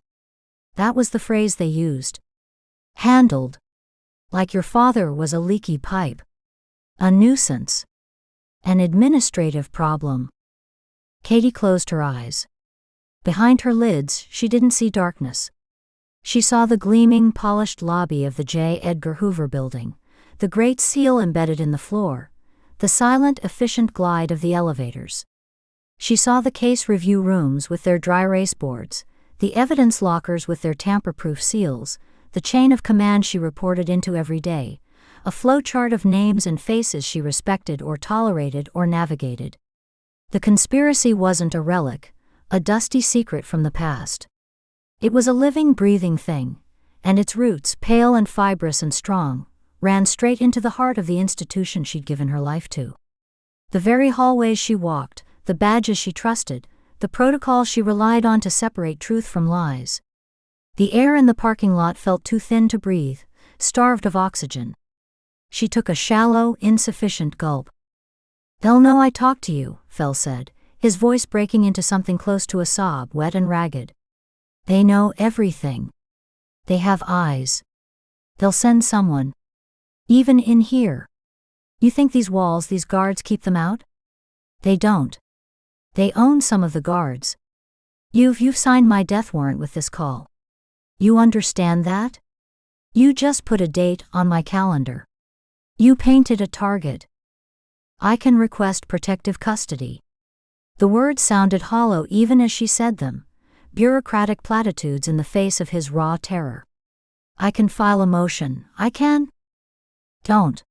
[SPEAKER 1] That was the phrase they used. Handled. Like your father was a leaky pipe. A nuisance. An administrative problem. Katie closed her eyes. Behind her lids, she didn't see darkness. She saw the gleaming, polished lobby of the J. Edgar Hoover building, the great seal embedded in the floor, the silent, efficient glide of the elevators. She saw the case review rooms with their dry erase boards, the evidence lockers with their tamper-proof seals, the chain of command she reported into every day, a flowchart of names and faces she respected or tolerated or navigated. The conspiracy wasn't a relic, a dusty secret from the past. It was a living, breathing thing, and its roots, pale and fibrous and strong, ran straight into the heart of the institution she'd given her life to. The very hallways she walked, the badges she trusted, the protocols she relied on to separate truth from lies. The air in the parking lot felt too thin to breathe, starved of oxygen. She took a shallow, insufficient gulp. "They'll know I talked to you," Fell said, his voice breaking into something close to a sob, wet and ragged. "They know everything. They have eyes. They'll send someone. Even in here. You think these walls, these guards keep them out? They don't. They own some of the guards. You've signed my death warrant with this call. You understand that? You just put a date on my calendar. You painted a target. I can request protective custody." The words sounded hollow even as she said them, bureaucratic platitudes in the face of his raw terror. "I can file a motion. I can." "Don't."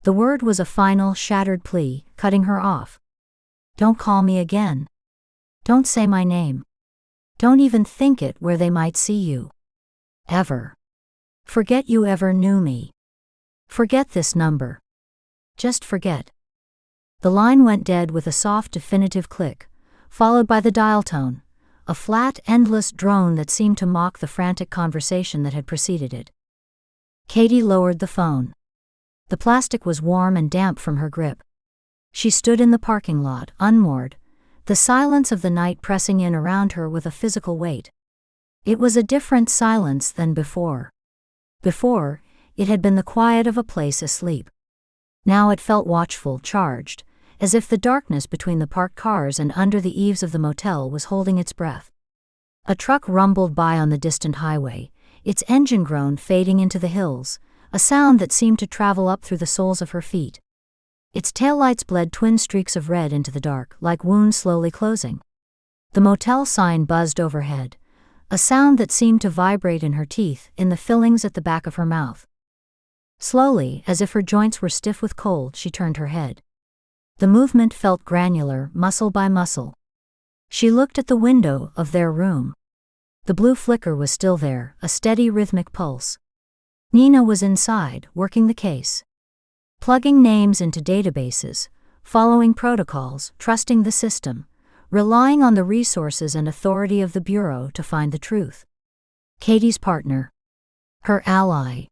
[SPEAKER 1] The word was a final, shattered plea, cutting her off. "Don't call me again. Don't say my name. Don't even think it where they might see you. Ever. Forget you ever knew me. Forget this number. Just forget." The line went dead with a soft, definitive click, followed by the dial tone, a flat, endless drone that seemed to mock the frantic conversation that had preceded it. Katie lowered the phone. The plastic was warm and damp from her grip. She stood in the parking lot, unmoored, the silence of the night pressing in around her with a physical weight. It was a different silence than before. Before, it had been the quiet of a place asleep. Now it felt watchful, charged, as if the darkness between the parked cars and under the eaves of the motel was holding its breath. A truck rumbled by on the distant highway, its engine groan fading into the hills, a sound that seemed to travel up through the soles of her feet. Its taillights bled twin streaks of red into the dark, like wounds slowly closing. The motel sign buzzed overhead, a sound that seemed to vibrate in her teeth, in the fillings at the back of her mouth. Slowly, as if her joints were stiff with cold, she turned her head. The movement felt granular, muscle by muscle. She looked at the window of their room. The blue flicker was still there, a steady rhythmic pulse. Nina was inside, working the case. Plugging names into databases, following protocols, trusting the system, relying on the resources and authority of the Bureau to find the truth. Katie's partner. Her ally.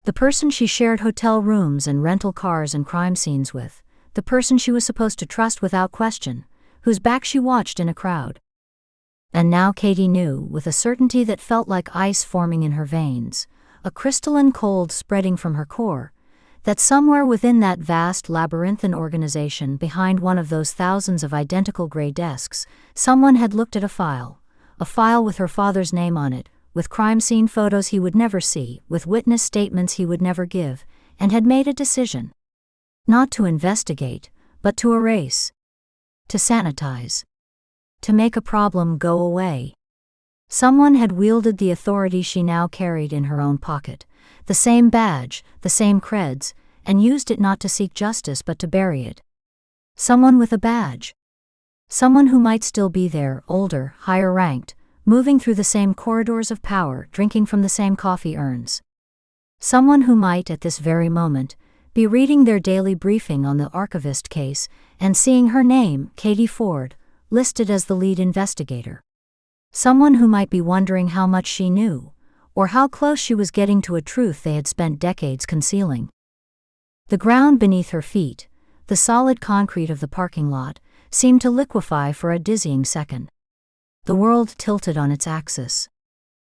[SPEAKER 1] The person she shared hotel rooms and rental cars and crime scenes with, the person she was supposed to trust without question, whose back she watched in a crowd. And now Katie knew, with a certainty that felt like ice forming in her veins, a crystalline cold spreading from her core, that somewhere within that vast labyrinthine organization, behind one of those thousands of identical gray desks, someone had looked at a file with her father's name on it, with crime scene photos he would never see, with witness statements he would never give, and had made a decision. Not to investigate, but to erase. To sanitize. To make a problem go away. Someone had wielded the authority she now carried in her own pocket, the same badge, the same creds, and used it not to seek justice but to bury it. Someone with a badge. Someone who might still be there, older, higher ranked, moving through the same corridors of power, drinking from the same coffee urns. Someone who might, at this very moment, be reading their daily briefing on the archivist case and seeing her name, Katie Ford, listed as the lead investigator. Someone who might be wondering how much she knew, or how close she was getting to a truth they had spent decades concealing. The ground beneath her feet, the solid concrete of the parking lot, seemed to liquefy for a dizzying second. The world tilted on its axis.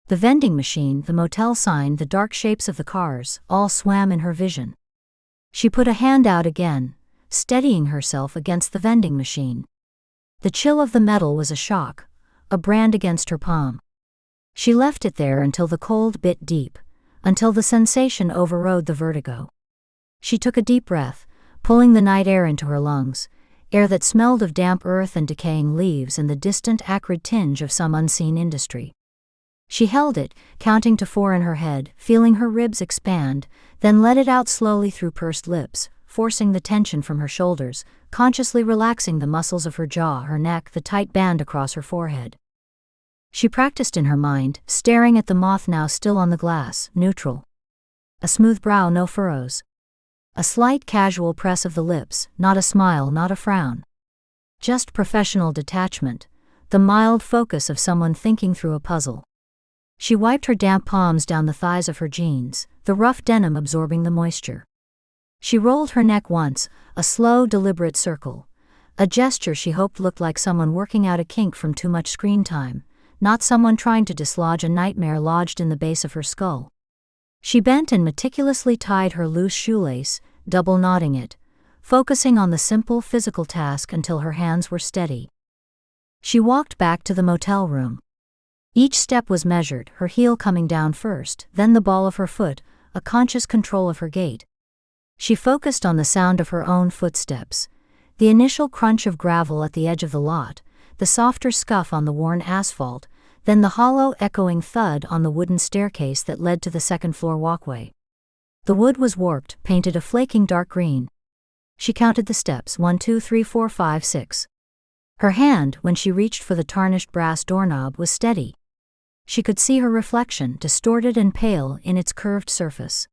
[SPEAKER 1] The vending machine, the motel sign, the dark shapes of the cars, all swam in her vision. She put a hand out again, steadying herself against the vending machine. The chill of the metal was a shock, a brand against her palm. She left it there until the cold bit deep, until the sensation overrode the vertigo. She took a deep breath, pulling the night air into her lungs, air that smelled of damp earth and decaying leaves and the distant acrid tinge of some unseen industry. She held it, counting to 4 in her head, feeling her ribs expand, then let it out slowly through pursed lips, forcing the tension from her shoulders, consciously relaxing the muscles of her jaw, her neck, the tight band across her forehead. She practiced in her mind, staring at the moth now still on the glass, neutral. A smooth brow, no furrows. A slight casual press of the lips, not a smile, not a frown. Just professional detachment, the mild focus of someone thinking through a puzzle. She wiped her damp palms down the thighs of her jeans, the rough denim absorbing the moisture. She rolled her neck once, a slow, deliberate circle, a gesture she hoped looked like someone working out a kink from too much screen time, not someone trying to dislodge a nightmare lodged in the base of her skull. She bent and meticulously tied her loose shoelace, double knotting it, focusing on the simple physical task until her hands were steady. She walked back to the motel room. Each step was measured, her heel coming down first, then the ball of her foot, a conscious control of her gait. She focused on the sound of her own footsteps, the initial crunch of gravel at the edge of the lot, the softer scuff on the worn asphalt, then the hollow, echoing thud on the wooden staircase that led to the second-floor walkway. The wood was warped, painted a flaking dark green. She counted the steps, 1, 2, 3, 4, 5, 6. Her hand, when she reached for the tarnished brass doorknob, was steady. She could see her reflection, distorted and pale, in its curved surface.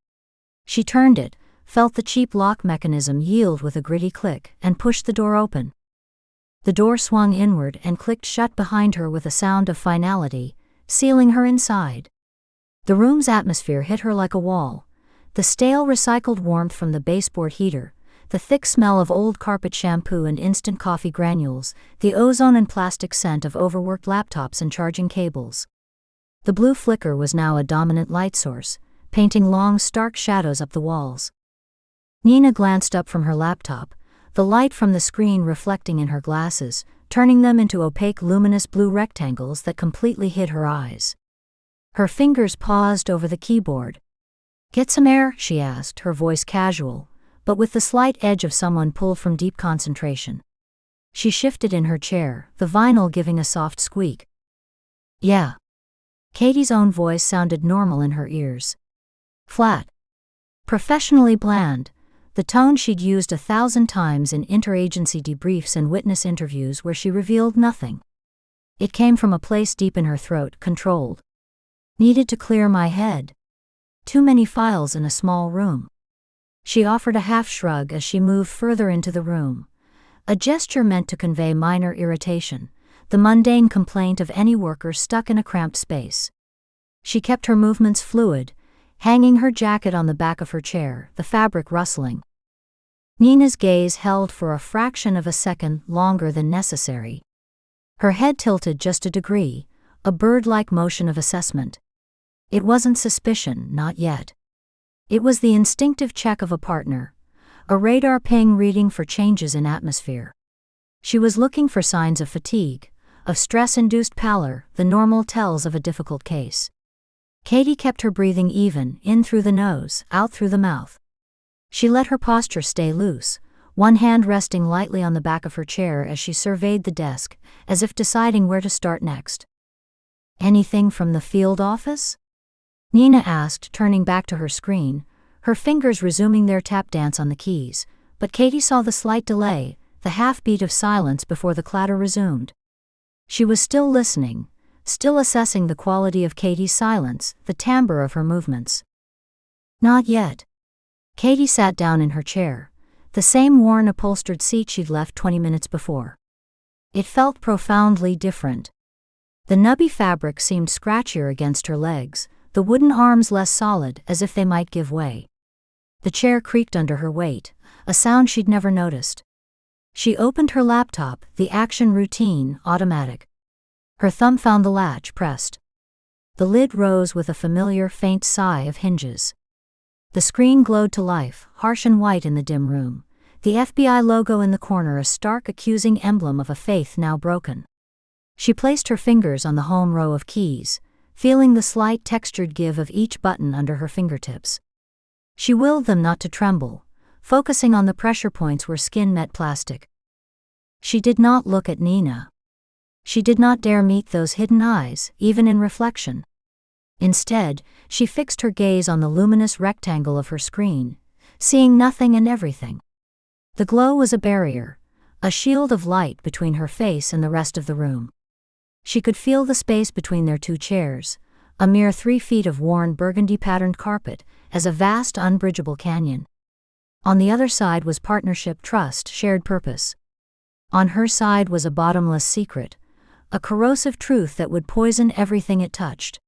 [SPEAKER 1] She turned it, felt the cheap lock mechanism yield with a gritty click, and pushed the door open. The door swung inward and clicked shut behind her with a sound of finality, sealing her inside. The room's atmosphere hit her like a wall. The stale recycled warmth from the baseboard heater, the thick smell of old carpet shampoo and instant coffee granules, the ozone and plastic scent of overworked laptops and charging cables. The blue flicker was now a dominant light source, painting long, stark shadows up the walls. Nina glanced up from her laptop, the light from the screen reflecting in her glasses, turning them into opaque luminous blue rectangles that completely hid her eyes. Her fingers paused over the keyboard. "Get some air?" she asked, her voice casual, but with the slight edge of someone pulled from deep concentration. She shifted in her chair, the vinyl giving a soft squeak. "Yeah." Katie's own voice sounded normal in her ears. Flat. Professionally bland, the tone she'd used 1,000 times in interagency debriefs and witness interviews where she revealed nothing. It came from a place deep in her throat, controlled. "Needed to clear my head. Too many files in a small room." She offered a half shrug as she moved further into the room, a gesture meant to convey minor irritation, the mundane complaint of any worker stuck in a cramped space. She kept her movements fluid, hanging her jacket on the back of her chair, the fabric rustling. Nina's gaze held for a fraction of a second longer than necessary. Her head tilted just a degree, a bird-like motion of assessment. It wasn't suspicion, not yet. It was the instinctive check of a partner, a radar ping reading for changes in atmosphere. She was looking for signs of fatigue, of stress-induced pallor, the normal tells of a difficult case. Katie kept her breathing even, in through the nose, out through the mouth. She let her posture stay loose, one hand resting lightly on the back of her chair as she surveyed the desk, as if deciding where to start next. "Anything from the field office?" Nina asked, turning back to her screen, her fingers resuming their tap dance on the keys, but Katie saw the slight delay, the half-beat of silence before the clatter resumed. She was still listening, still assessing the quality of Katie's silence, the timbre of her movements. "Not yet." Katie sat down in her chair, the same worn upholstered seat she'd left 20 minutes before. It felt profoundly different. The nubby fabric seemed scratchier against her legs, the wooden arms less solid, as if they might give way. The chair creaked under her weight, a sound she'd never noticed. She opened her laptop, the action routine, automatic. Her thumb found the latch, pressed. The lid rose with a familiar faint sigh of hinges. The screen glowed to life, harsh and white in the dim room, the FBI logo in the corner a stark accusing emblem of a faith now broken. She placed her fingers on the home row of keys, feeling the slight textured give of each button under her fingertips. She willed them not to tremble, focusing on the pressure points where skin met plastic. She did not look at Nina. She did not dare meet those hidden eyes, even in reflection. Instead, she fixed her gaze on the luminous rectangle of her screen, seeing nothing and everything. The glow was a barrier, a shield of light between her face and the rest of the room. She could feel the space between their two chairs, a mere 3 feet of worn burgundy-patterned carpet, as a vast unbridgeable canyon. On the other side was partnership, trust, shared purpose. On her side was a bottomless secret, a corrosive truth that would poison everything it touched.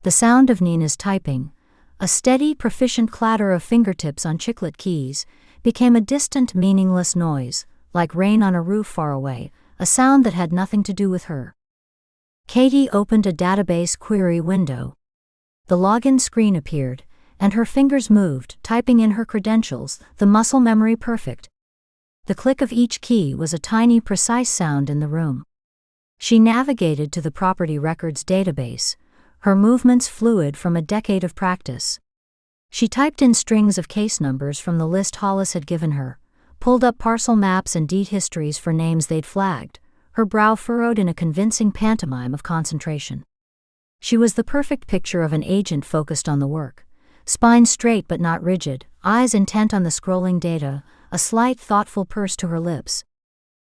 [SPEAKER 1] The sound of Nina's typing, a steady, proficient clatter of fingertips on chiclet keys, became a distant, meaningless noise, like rain on a roof far away, a sound that had nothing to do with her. Katie opened a database query window. The login screen appeared, and her fingers moved, typing in her credentials, the muscle memory perfect. The click of each key was a tiny, precise sound in the room. She navigated to the property records database, her movements fluid from a decade of practice. She typed in strings of case numbers from the list Hollis had given her, pulled up parcel maps and deed histories for names they'd flagged, her brow furrowed in a convincing pantomime of concentration. She was the perfect picture of an agent focused on the work, spine straight but not rigid, eyes intent on the scrolling data, a slight thoughtful purse to her lips.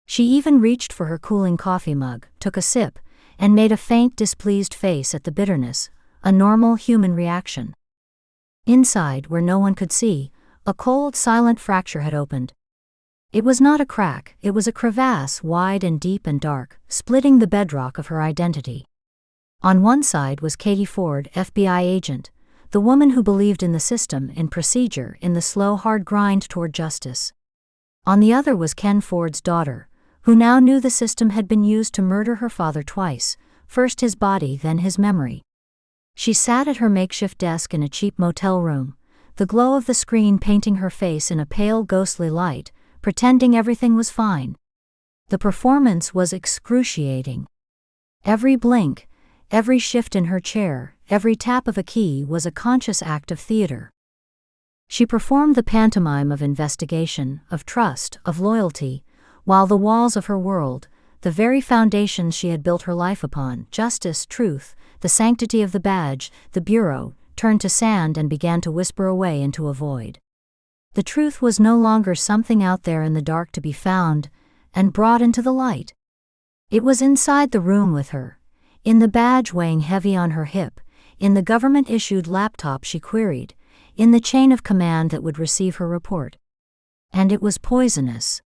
[SPEAKER 1] She even reached for her cooling coffee mug, took a sip, and made a faint displeased face at the bitterness, a normal human reaction. Inside, where no one could see, a cold, silent fracture had opened. It was not a crack, it was a crevasse wide and deep and dark, splitting the bedrock of her identity. On one side was Katie Ford, FBI agent, the woman who believed in the system, in procedure, in the slow, hard grind toward justice. On the other was Ken Ford's daughter, who now knew the system had been used to murder her father twice, first his body, then his memory. She sat at her makeshift desk in a cheap motel room, the glow of the screen painting her face in a pale, ghostly light, pretending everything was fine. The performance was excruciating. Every blink, every shift in her chair, every tap of a key was a conscious act of theater. She performed the pantomime of investigation, of trust, of loyalty, while the walls of her world, the very foundations she had built her life upon, justice, truth, the sanctity of the badge, the bureau, turned to sand and began to whisper away into a void. The truth was no longer something out there in the dark to be found and brought into the light. It was inside the room with her, in the badge weighing heavy on her hip, in the government-issued laptop she queried, in the chain of command that would receive her report. And it was poisonous.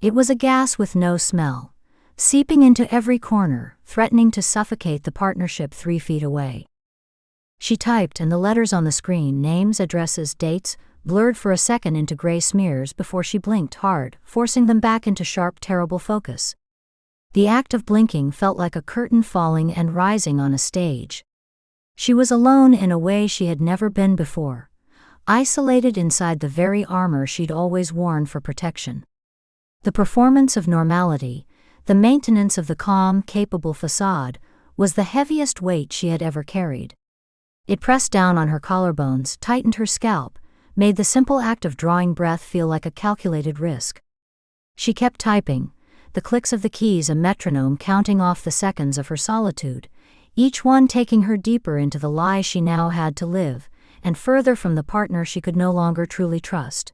[SPEAKER 1] It was a gas with no smell, seeping into every corner, threatening to suffocate the partnership 3 feet away. She typed, and the letters on the screen, names, addresses, dates, blurred for a second into gray smears before she blinked hard, forcing them back into sharp, terrible focus. The act of blinking felt like a curtain falling and rising on a stage. She was alone in a way she had never been before, isolated inside the very armor she'd always worn for protection. The performance of normality, the maintenance of the calm, capable facade, was the heaviest weight she had ever carried. It pressed down on her collarbones, tightened her scalp, made the simple act of drawing breath feel like a calculated risk. She kept typing, the clicks of the keys a metronome counting off the seconds of her solitude, each one taking her deeper into the lie she now had to live, and further from the partner she could no longer truly trust.